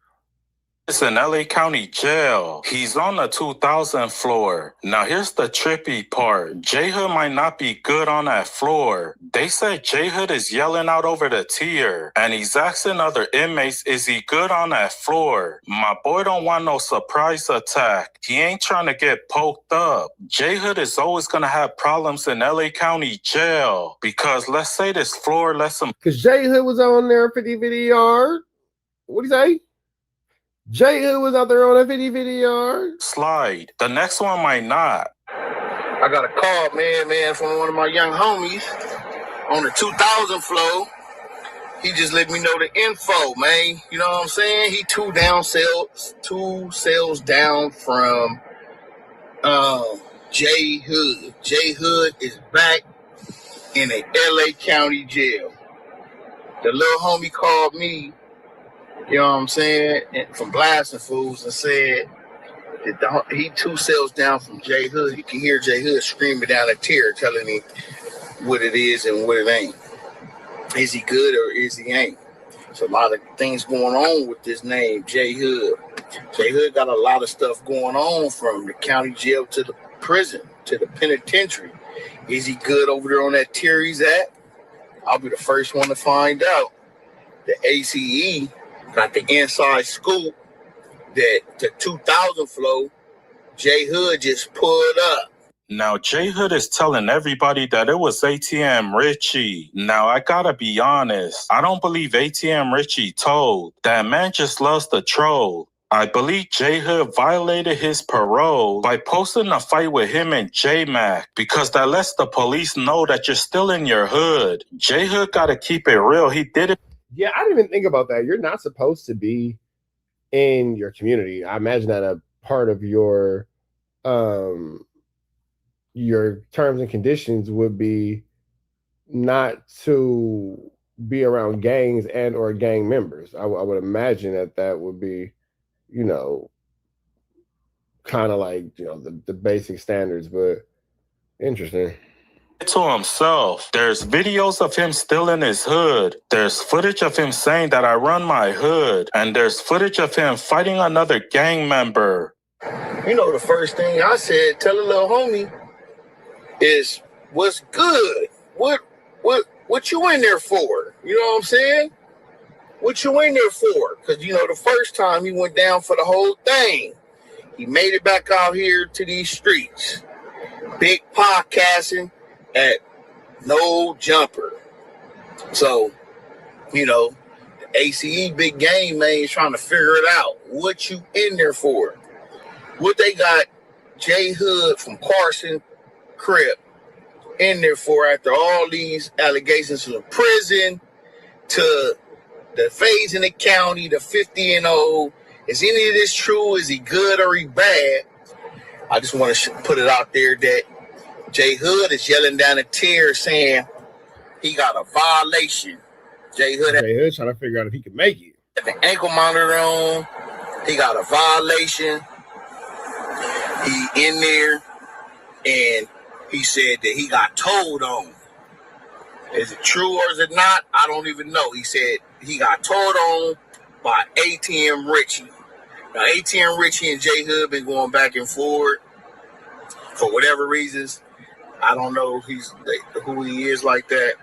It's in LA County Jail. He's on the 2000 floor. Now here's the trippy part. J Hood might not be good on that floor. They said J Hood is yelling out over the tier, and he's asking other inmates, is he good on that floor? My boy don't want no surprise attack. He ain't trying to get poked up. J Hood is always gonna have problems in LA County Jail because let's say this floor lets him. Because J Hood was on there 50-50 yard. What'd he say? J Hood was out there on a 50-50 yard. Slide. The next one might not. I got a call, man, from one of my young homies on the 2000 flow. He just let me know the info, man. You know what I'm saying? He two cells down from J Hood. J Hood is back in a LA County jail. The little homie called me, you know what I'm saying, from Blasting Fools, and said that he 2 cells down from J Hood. You can hear J Hood screaming down a tear, telling him what it is and what it ain't. Is he good or is he ain't? So a lot of things going on with this name, J Hood. J Hood got a lot of stuff going on, from the county jail to the prison to the penitentiary. Is he good over there on that tier he's at? I'll be the first one to find out. The ACE got the inside scoop that the 2000 flow, J Hood just pulled up. Now, J Hood is telling everybody that it was ATM Richie. Now, I gotta be honest. I don't believe ATM Richie told. That man just loves to troll. I believe J Hood violated his parole by posting a fight with him and J Mac, because that lets the police know that you're still in your hood. J Hood gotta keep it real. He did it. Yeah, I didn't even think about that. You're not supposed to be in your community. I imagine that a part of your terms and conditions would be not to be around gangs and or gang members. I would imagine that would be, you know, kind of like, you know, the basic standards, but interesting. To himself. There's videos of him still in his hood. There's footage of him saying that I run my hood. And there's footage of him fighting another gang member. You know, the first thing I said, tell a little homie, is what's good? What you in there for? You know what I'm saying? What you in there for? Because, you know, the first time he went down for the whole thing, he made it back out here to these streets. Big podcasting at no jumper. So, you know, the ACE big game, man, is trying to figure it out. What you in there for? What they got J Hood from Carson Crip in there for after all these allegations from prison to the phase in the county, the 50-0. Is any of this true? Is he good or he bad? I just want to put it out there that J Hood is yelling down a tier saying he got a violation. J Hood trying to figure out if he can make it. The ankle monitor on. He got a violation. He in there, and he said that he got told on. Is it true or is it not? I don't even know. He said he got told on by ATM Richie. Now, ATM Richie and J Hood been going back and forth for whatever reasons. I don't know who he is like that,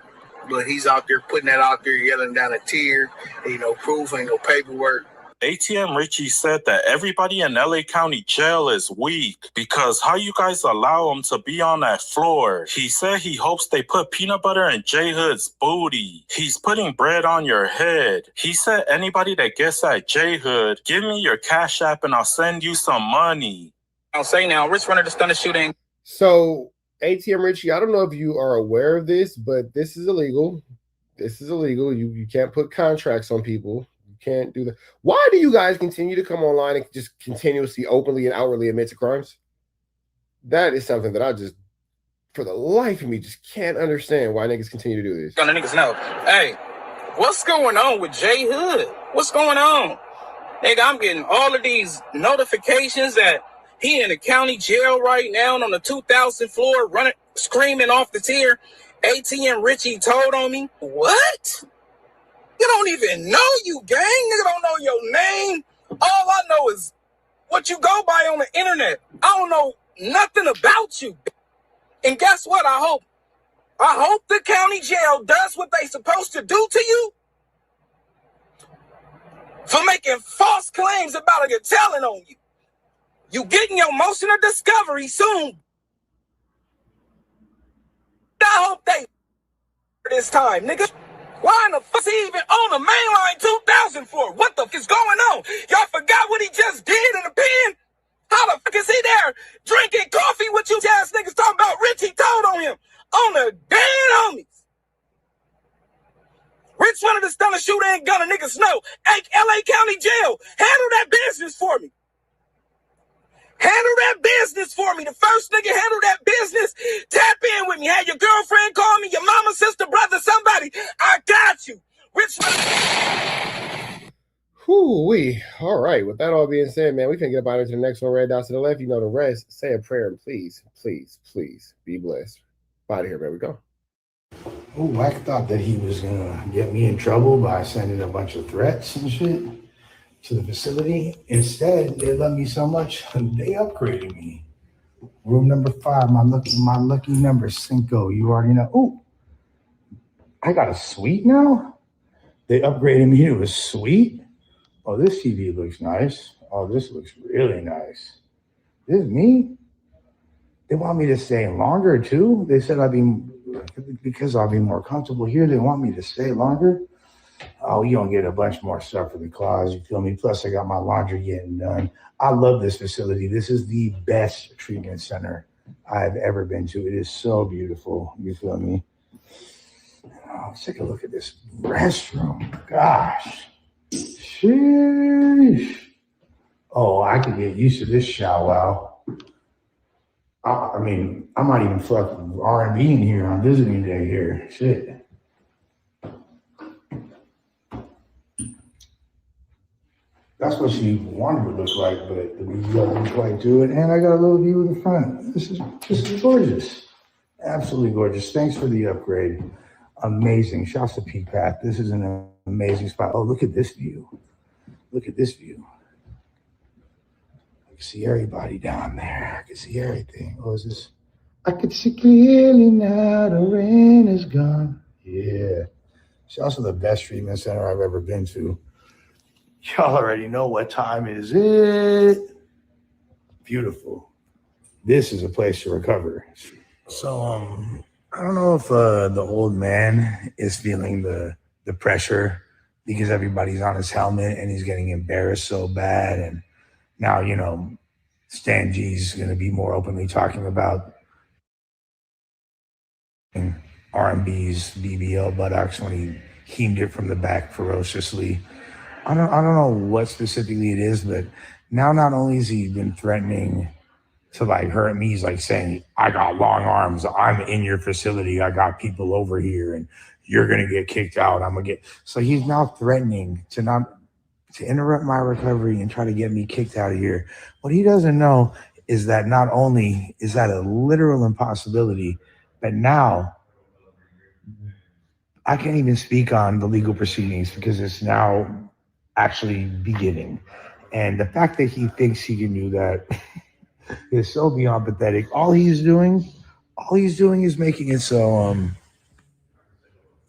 but he's out there putting that out there, yelling down a tier. Ain't no proof, ain't no paperwork. ATM Richie said that everybody in LA County Jail is weak because how you guys allow him to be on that floor? He said he hopes they put peanut butter in J Hood's booty. He's putting bread on your head. He said anybody that gets at J Hood, give me your Cash App and I'll send you some money. I'll say now, Rich Runner just done a shooting. So, ATM Richie, I don't know if you are aware of this, but this is illegal. This is illegal. You can't put contracts on people. You can't do that. Why do you guys continue to come online and just continuously, openly, and outwardly admit to crimes? That is something that I just, for the life of me, just can't understand why niggas continue to do this. Gonna niggas know. Hey, what's going on with J Hood? What's going on? Nigga, I'm getting all of these notifications that he in the county jail right now on the 2000th floor, running, screaming off the tier. ATM Richie told on me. What? You don't even know you, gang. Nigga don't know your name. All I know is what you go by on the internet. I don't know nothing about you. And guess what? I hope the county jail does what they supposed to do to you for making false claims about a telling on you. You getting your motion of discovery soon. I hope they this time, nigga. Why in the fuck is he even on the mainline 2000 for? What the fuck is going on? Y'all forgot what he just did in the pen? How the fuck is he there drinking coffee with you ass niggas talking about Richie told on him? On the damn homies. Rich wanted to stun a shooter and gun a niggas know. Hey, LA County Jail, handle that business for me. Handle that business for me. The first nigga handle that business. Tap in with me. Have your girlfriend call me, your mama, sister, brother, somebody. I got you. Rich. Whoo-wee. All right. With that all being said, man, we can get up out into the next one. Red dots to the left. You know the rest. Say a prayer and please, please, please be blessed. Out of here, man. We go. Oh, Wack thought that he was gonna get me in trouble by sending a bunch of threats and shit to the facility. Instead, they love me so much they upgraded me. Room number 5, my lucky number, Cinco. You already know. Oh, I got a suite now. They upgraded me to a suite. Oh, this TV looks nice. Oh, this looks really nice. This is me. They want me to stay longer too. They said because I'll be more comfortable here. They want me to stay longer. Oh, you don't get a bunch more stuff in the closet, you feel me? Plus, I got my laundry getting done. I love this facility. This is the best treatment center I've ever been to. It is so beautiful, you feel me? Oh, let's take a look at this restroom. Gosh. Sheesh. Oh, I could get used to this shower. I mean, I might even fuck R&B in here on visiting day here. Shit. That's what she wanted to look like, but the view doesn't look like to it. And I got a little view of the front. This is gorgeous. Absolutely gorgeous. Thanks for the upgrade. Amazing. Shouts to Peak Path. This is an amazing spot. Oh, look at this view. Look at this view. I can see everybody down there. I can see everything. Oh, is this? I can see clearly now the rain is gone. Yeah. It's also the best treatment center I've ever been to. Y'all already know what time is it. Beautiful. This is a place to recover. So, I don't know if the old man is feeling the pressure because everybody's on his helmet and he's getting embarrassed so bad. And now, you know, Stan G's going to be more openly talking about R&B's BBL buttocks when he heamed it from the back ferociously. I don't know what specifically it is, but now not only has he been threatening to like hurt me, he's like saying, I got long arms, I'm in your facility, I got people over here, and you're gonna get kicked out. So he's now threatening to interrupt my recovery and try to get me kicked out of here. What he doesn't know is that not only is that a literal impossibility, but now I can't even speak on the legal proceedings because it's now actually beginning. And the fact that he thinks he can do that is so beyond pathetic. All he's doing is making it so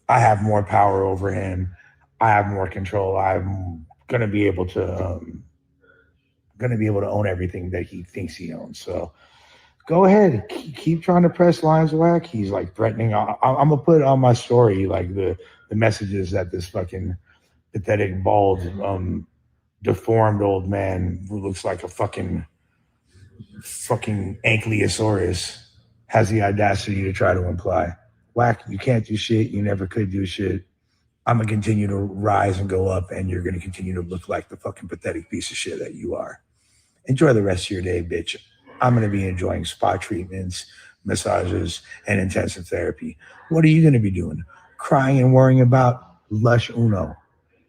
I have more power over him. I have more control. I'm gonna be able to own everything that he thinks he owns. So go ahead, keep trying to press lines, Wack. He's like threatening. I'm gonna put on my story like the messages that this fucking pathetic, bald, deformed old man who looks like a fucking ankylosaurus has the audacity to try to imply. Wack, you can't do shit. You never could do shit. I'm going to continue to rise and go up, and you're going to continue to look like the fucking pathetic piece of shit that you are. Enjoy the rest of your day, bitch. I'm going to be enjoying spa treatments, massages, and intensive therapy. What are you going to be doing? Crying and worrying about Lush Uno.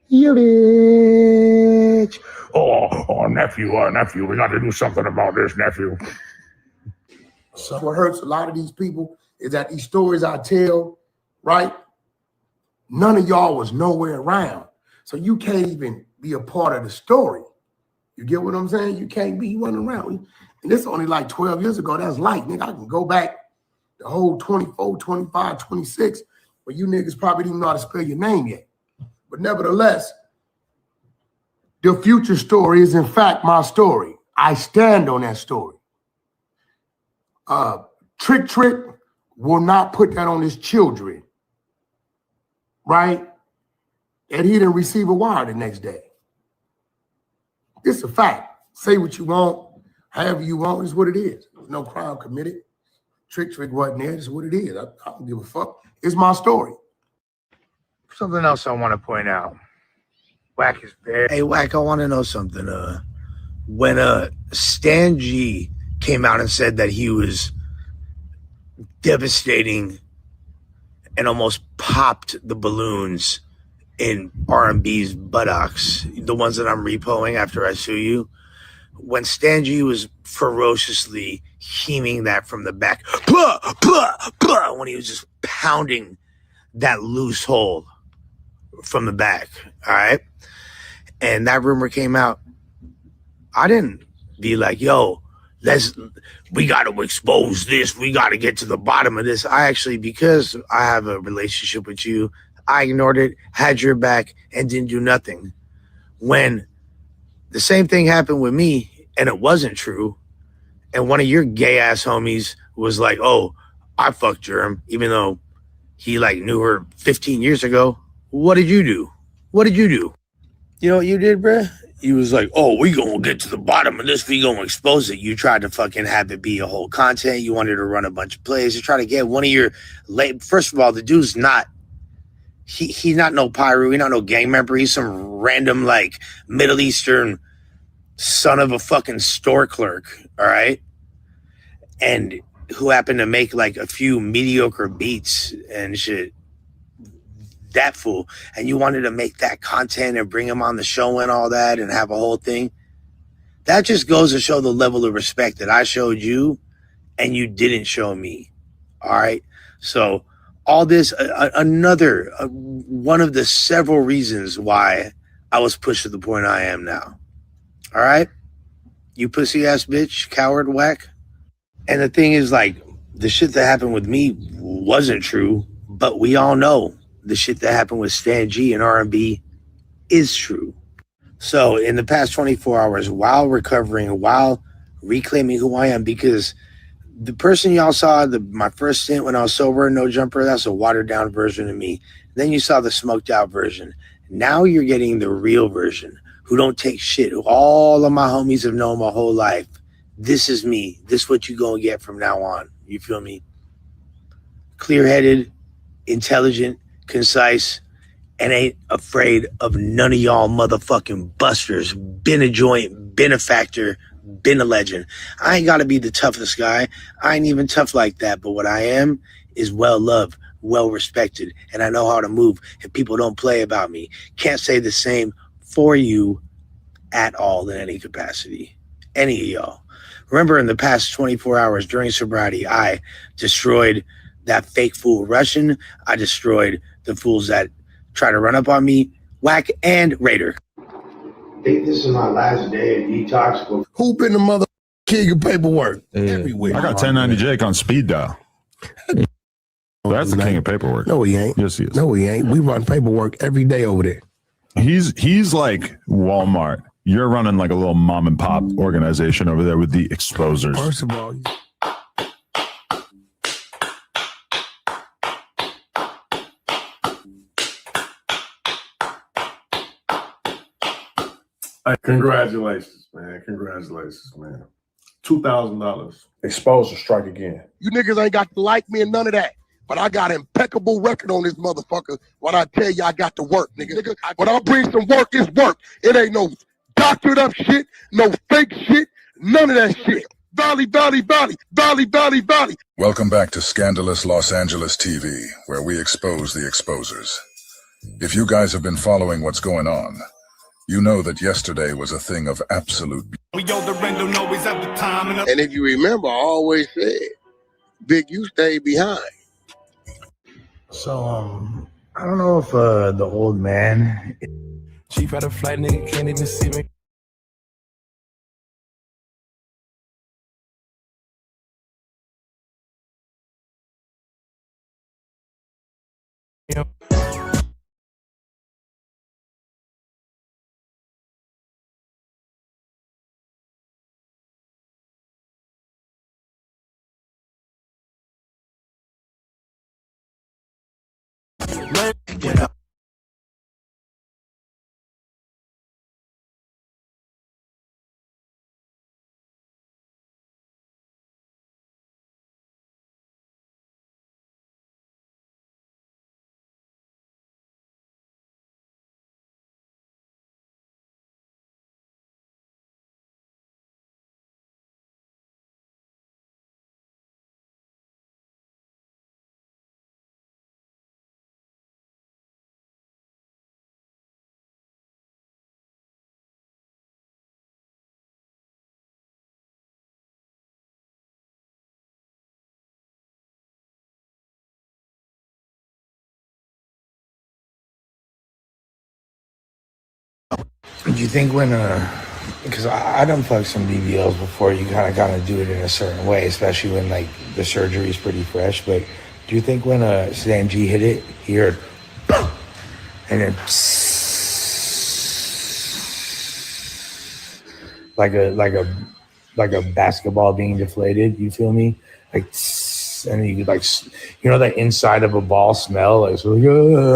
You bitch. Oh, nephew, we got to do something about this, nephew. So what hurts a lot of these people is that these stories I tell, right? None of y'all was nowhere around. So you can't even be a part of the story. You get what I'm saying? You can't be one around. And this only like 12 years ago. That's light, nigga. I can go back the whole 24, 25, 26, but you niggas probably didn't know how to spell your name yet. But nevertheless, the future story is in fact my story. I stand on that story. Trick will not put that on his children, right? And he didn't receive a wire the next day. It's a fact. Say what you want, however you want, is what it is. There's no crime committed. Trick wasn't there. It's what it is. I don't give a fuck. It's my story. Something else I want to point out. Wack is very... Hey, Wack, I want to know something. When Stan G came out and said that he was devastating and almost popped the balloons in R&B's buttocks, the ones that I'm repoing after I sue you, when Stan G was ferociously heaving that from the back, blah, blah, blah, when he was just pounding that loose hole from the back, all right? And that rumor came out. I didn't be like, yo, we got to expose this. We got to get to the bottom of this. I actually, because I have a relationship with you, I ignored it, had your back, and didn't do nothing. When the same thing happened with me, and it wasn't true, and one of your gay-ass homies was like, oh, I fucked Germ, even though he, like, knew her 15 years ago. What did you do? What did you do? You know what you did, bruh? You was like, oh, we gonna get to the bottom of this. We gonna expose it. You tried to fucking have it be a whole content. You wanted to run a bunch of plays. You try to get one of your late. First of all, the dude's not, he's not no pyro. He's not no gang member. He's some random, like, Middle Eastern son of a fucking store clerk, all right? And who happened to make, like, a few mediocre beats and shit. That fool. And you wanted to make that content and bring him on the show and all that and have a whole thing. That just goes to show the level of respect that I showed you and you didn't show me. All right. So all this, another one of the several reasons why I was pushed to the point I am now. All right. You pussy ass bitch, coward, whack. And the thing is, like, the shit that happened with me wasn't true, but we all know the shit that happened with Stan G and R&B is true. So in the past 24 hours, while recovering, while reclaiming who I am, because the person y'all saw, my first stint when I was sober, no jumper, that's a watered down version of me. Then you saw the smoked out version. Now you're getting the real version, who don't take shit, who all of my homies have known my whole life. This is me. This is what you gonna get from now on. You feel me? Clear-headed, intelligent, concise, and ain't afraid of none of y'all motherfucking busters. Been a joint, been a factor, been a legend. I ain't gotta be the toughest guy. I ain't even tough like that, but what I am is well-loved, well-respected, and I know how to move, and people don't play about me. Can't say the same for you at all in any capacity. Any of y'all. Remember, in the past 24 hours during sobriety, I destroyed that fake fool Russian. I destroyed the fools that try to run up on me, Whack and Raider. I think this is my last day of detox. Who been the mother king of paperwork? Everywhere. I got 1090 Jake on speed dial. That's the king of paperwork. No, he ain't. Yes, he is. No, he ain't. We run paperwork every day over there. He's like Walmart. You're running like a little mom and pop organization over there with the exposers. First of all, congratulations, man. Congratulations, man. $2,000. Exposure strike again. you niggas ain't got to like me and none of that. but I got impeccable record on this motherfucker when I tell you I got to work, nigga. When I bring some work, it's work. It ain't no doctored up shit, no fake shit, none of that shit. Valley. Welcome back to Scandalous Los Angeles TV, where we expose the exposers. If you guys have been following what's going on, you know that yesterday was a thing of absolute And if you remember, I always said, Big, you stayed behind. So, I don't know if the old man. Chief had a flight, nigga can't even see me. Do you think when because I done fucked some BBLs before, you gotta do it in a certain way, especially when like the surgery is pretty fresh. But do you think when Stan G hit it, he heard and then like a basketball being deflated? You feel me? Like, and you could like, you know, that inside of a ball smell, like so.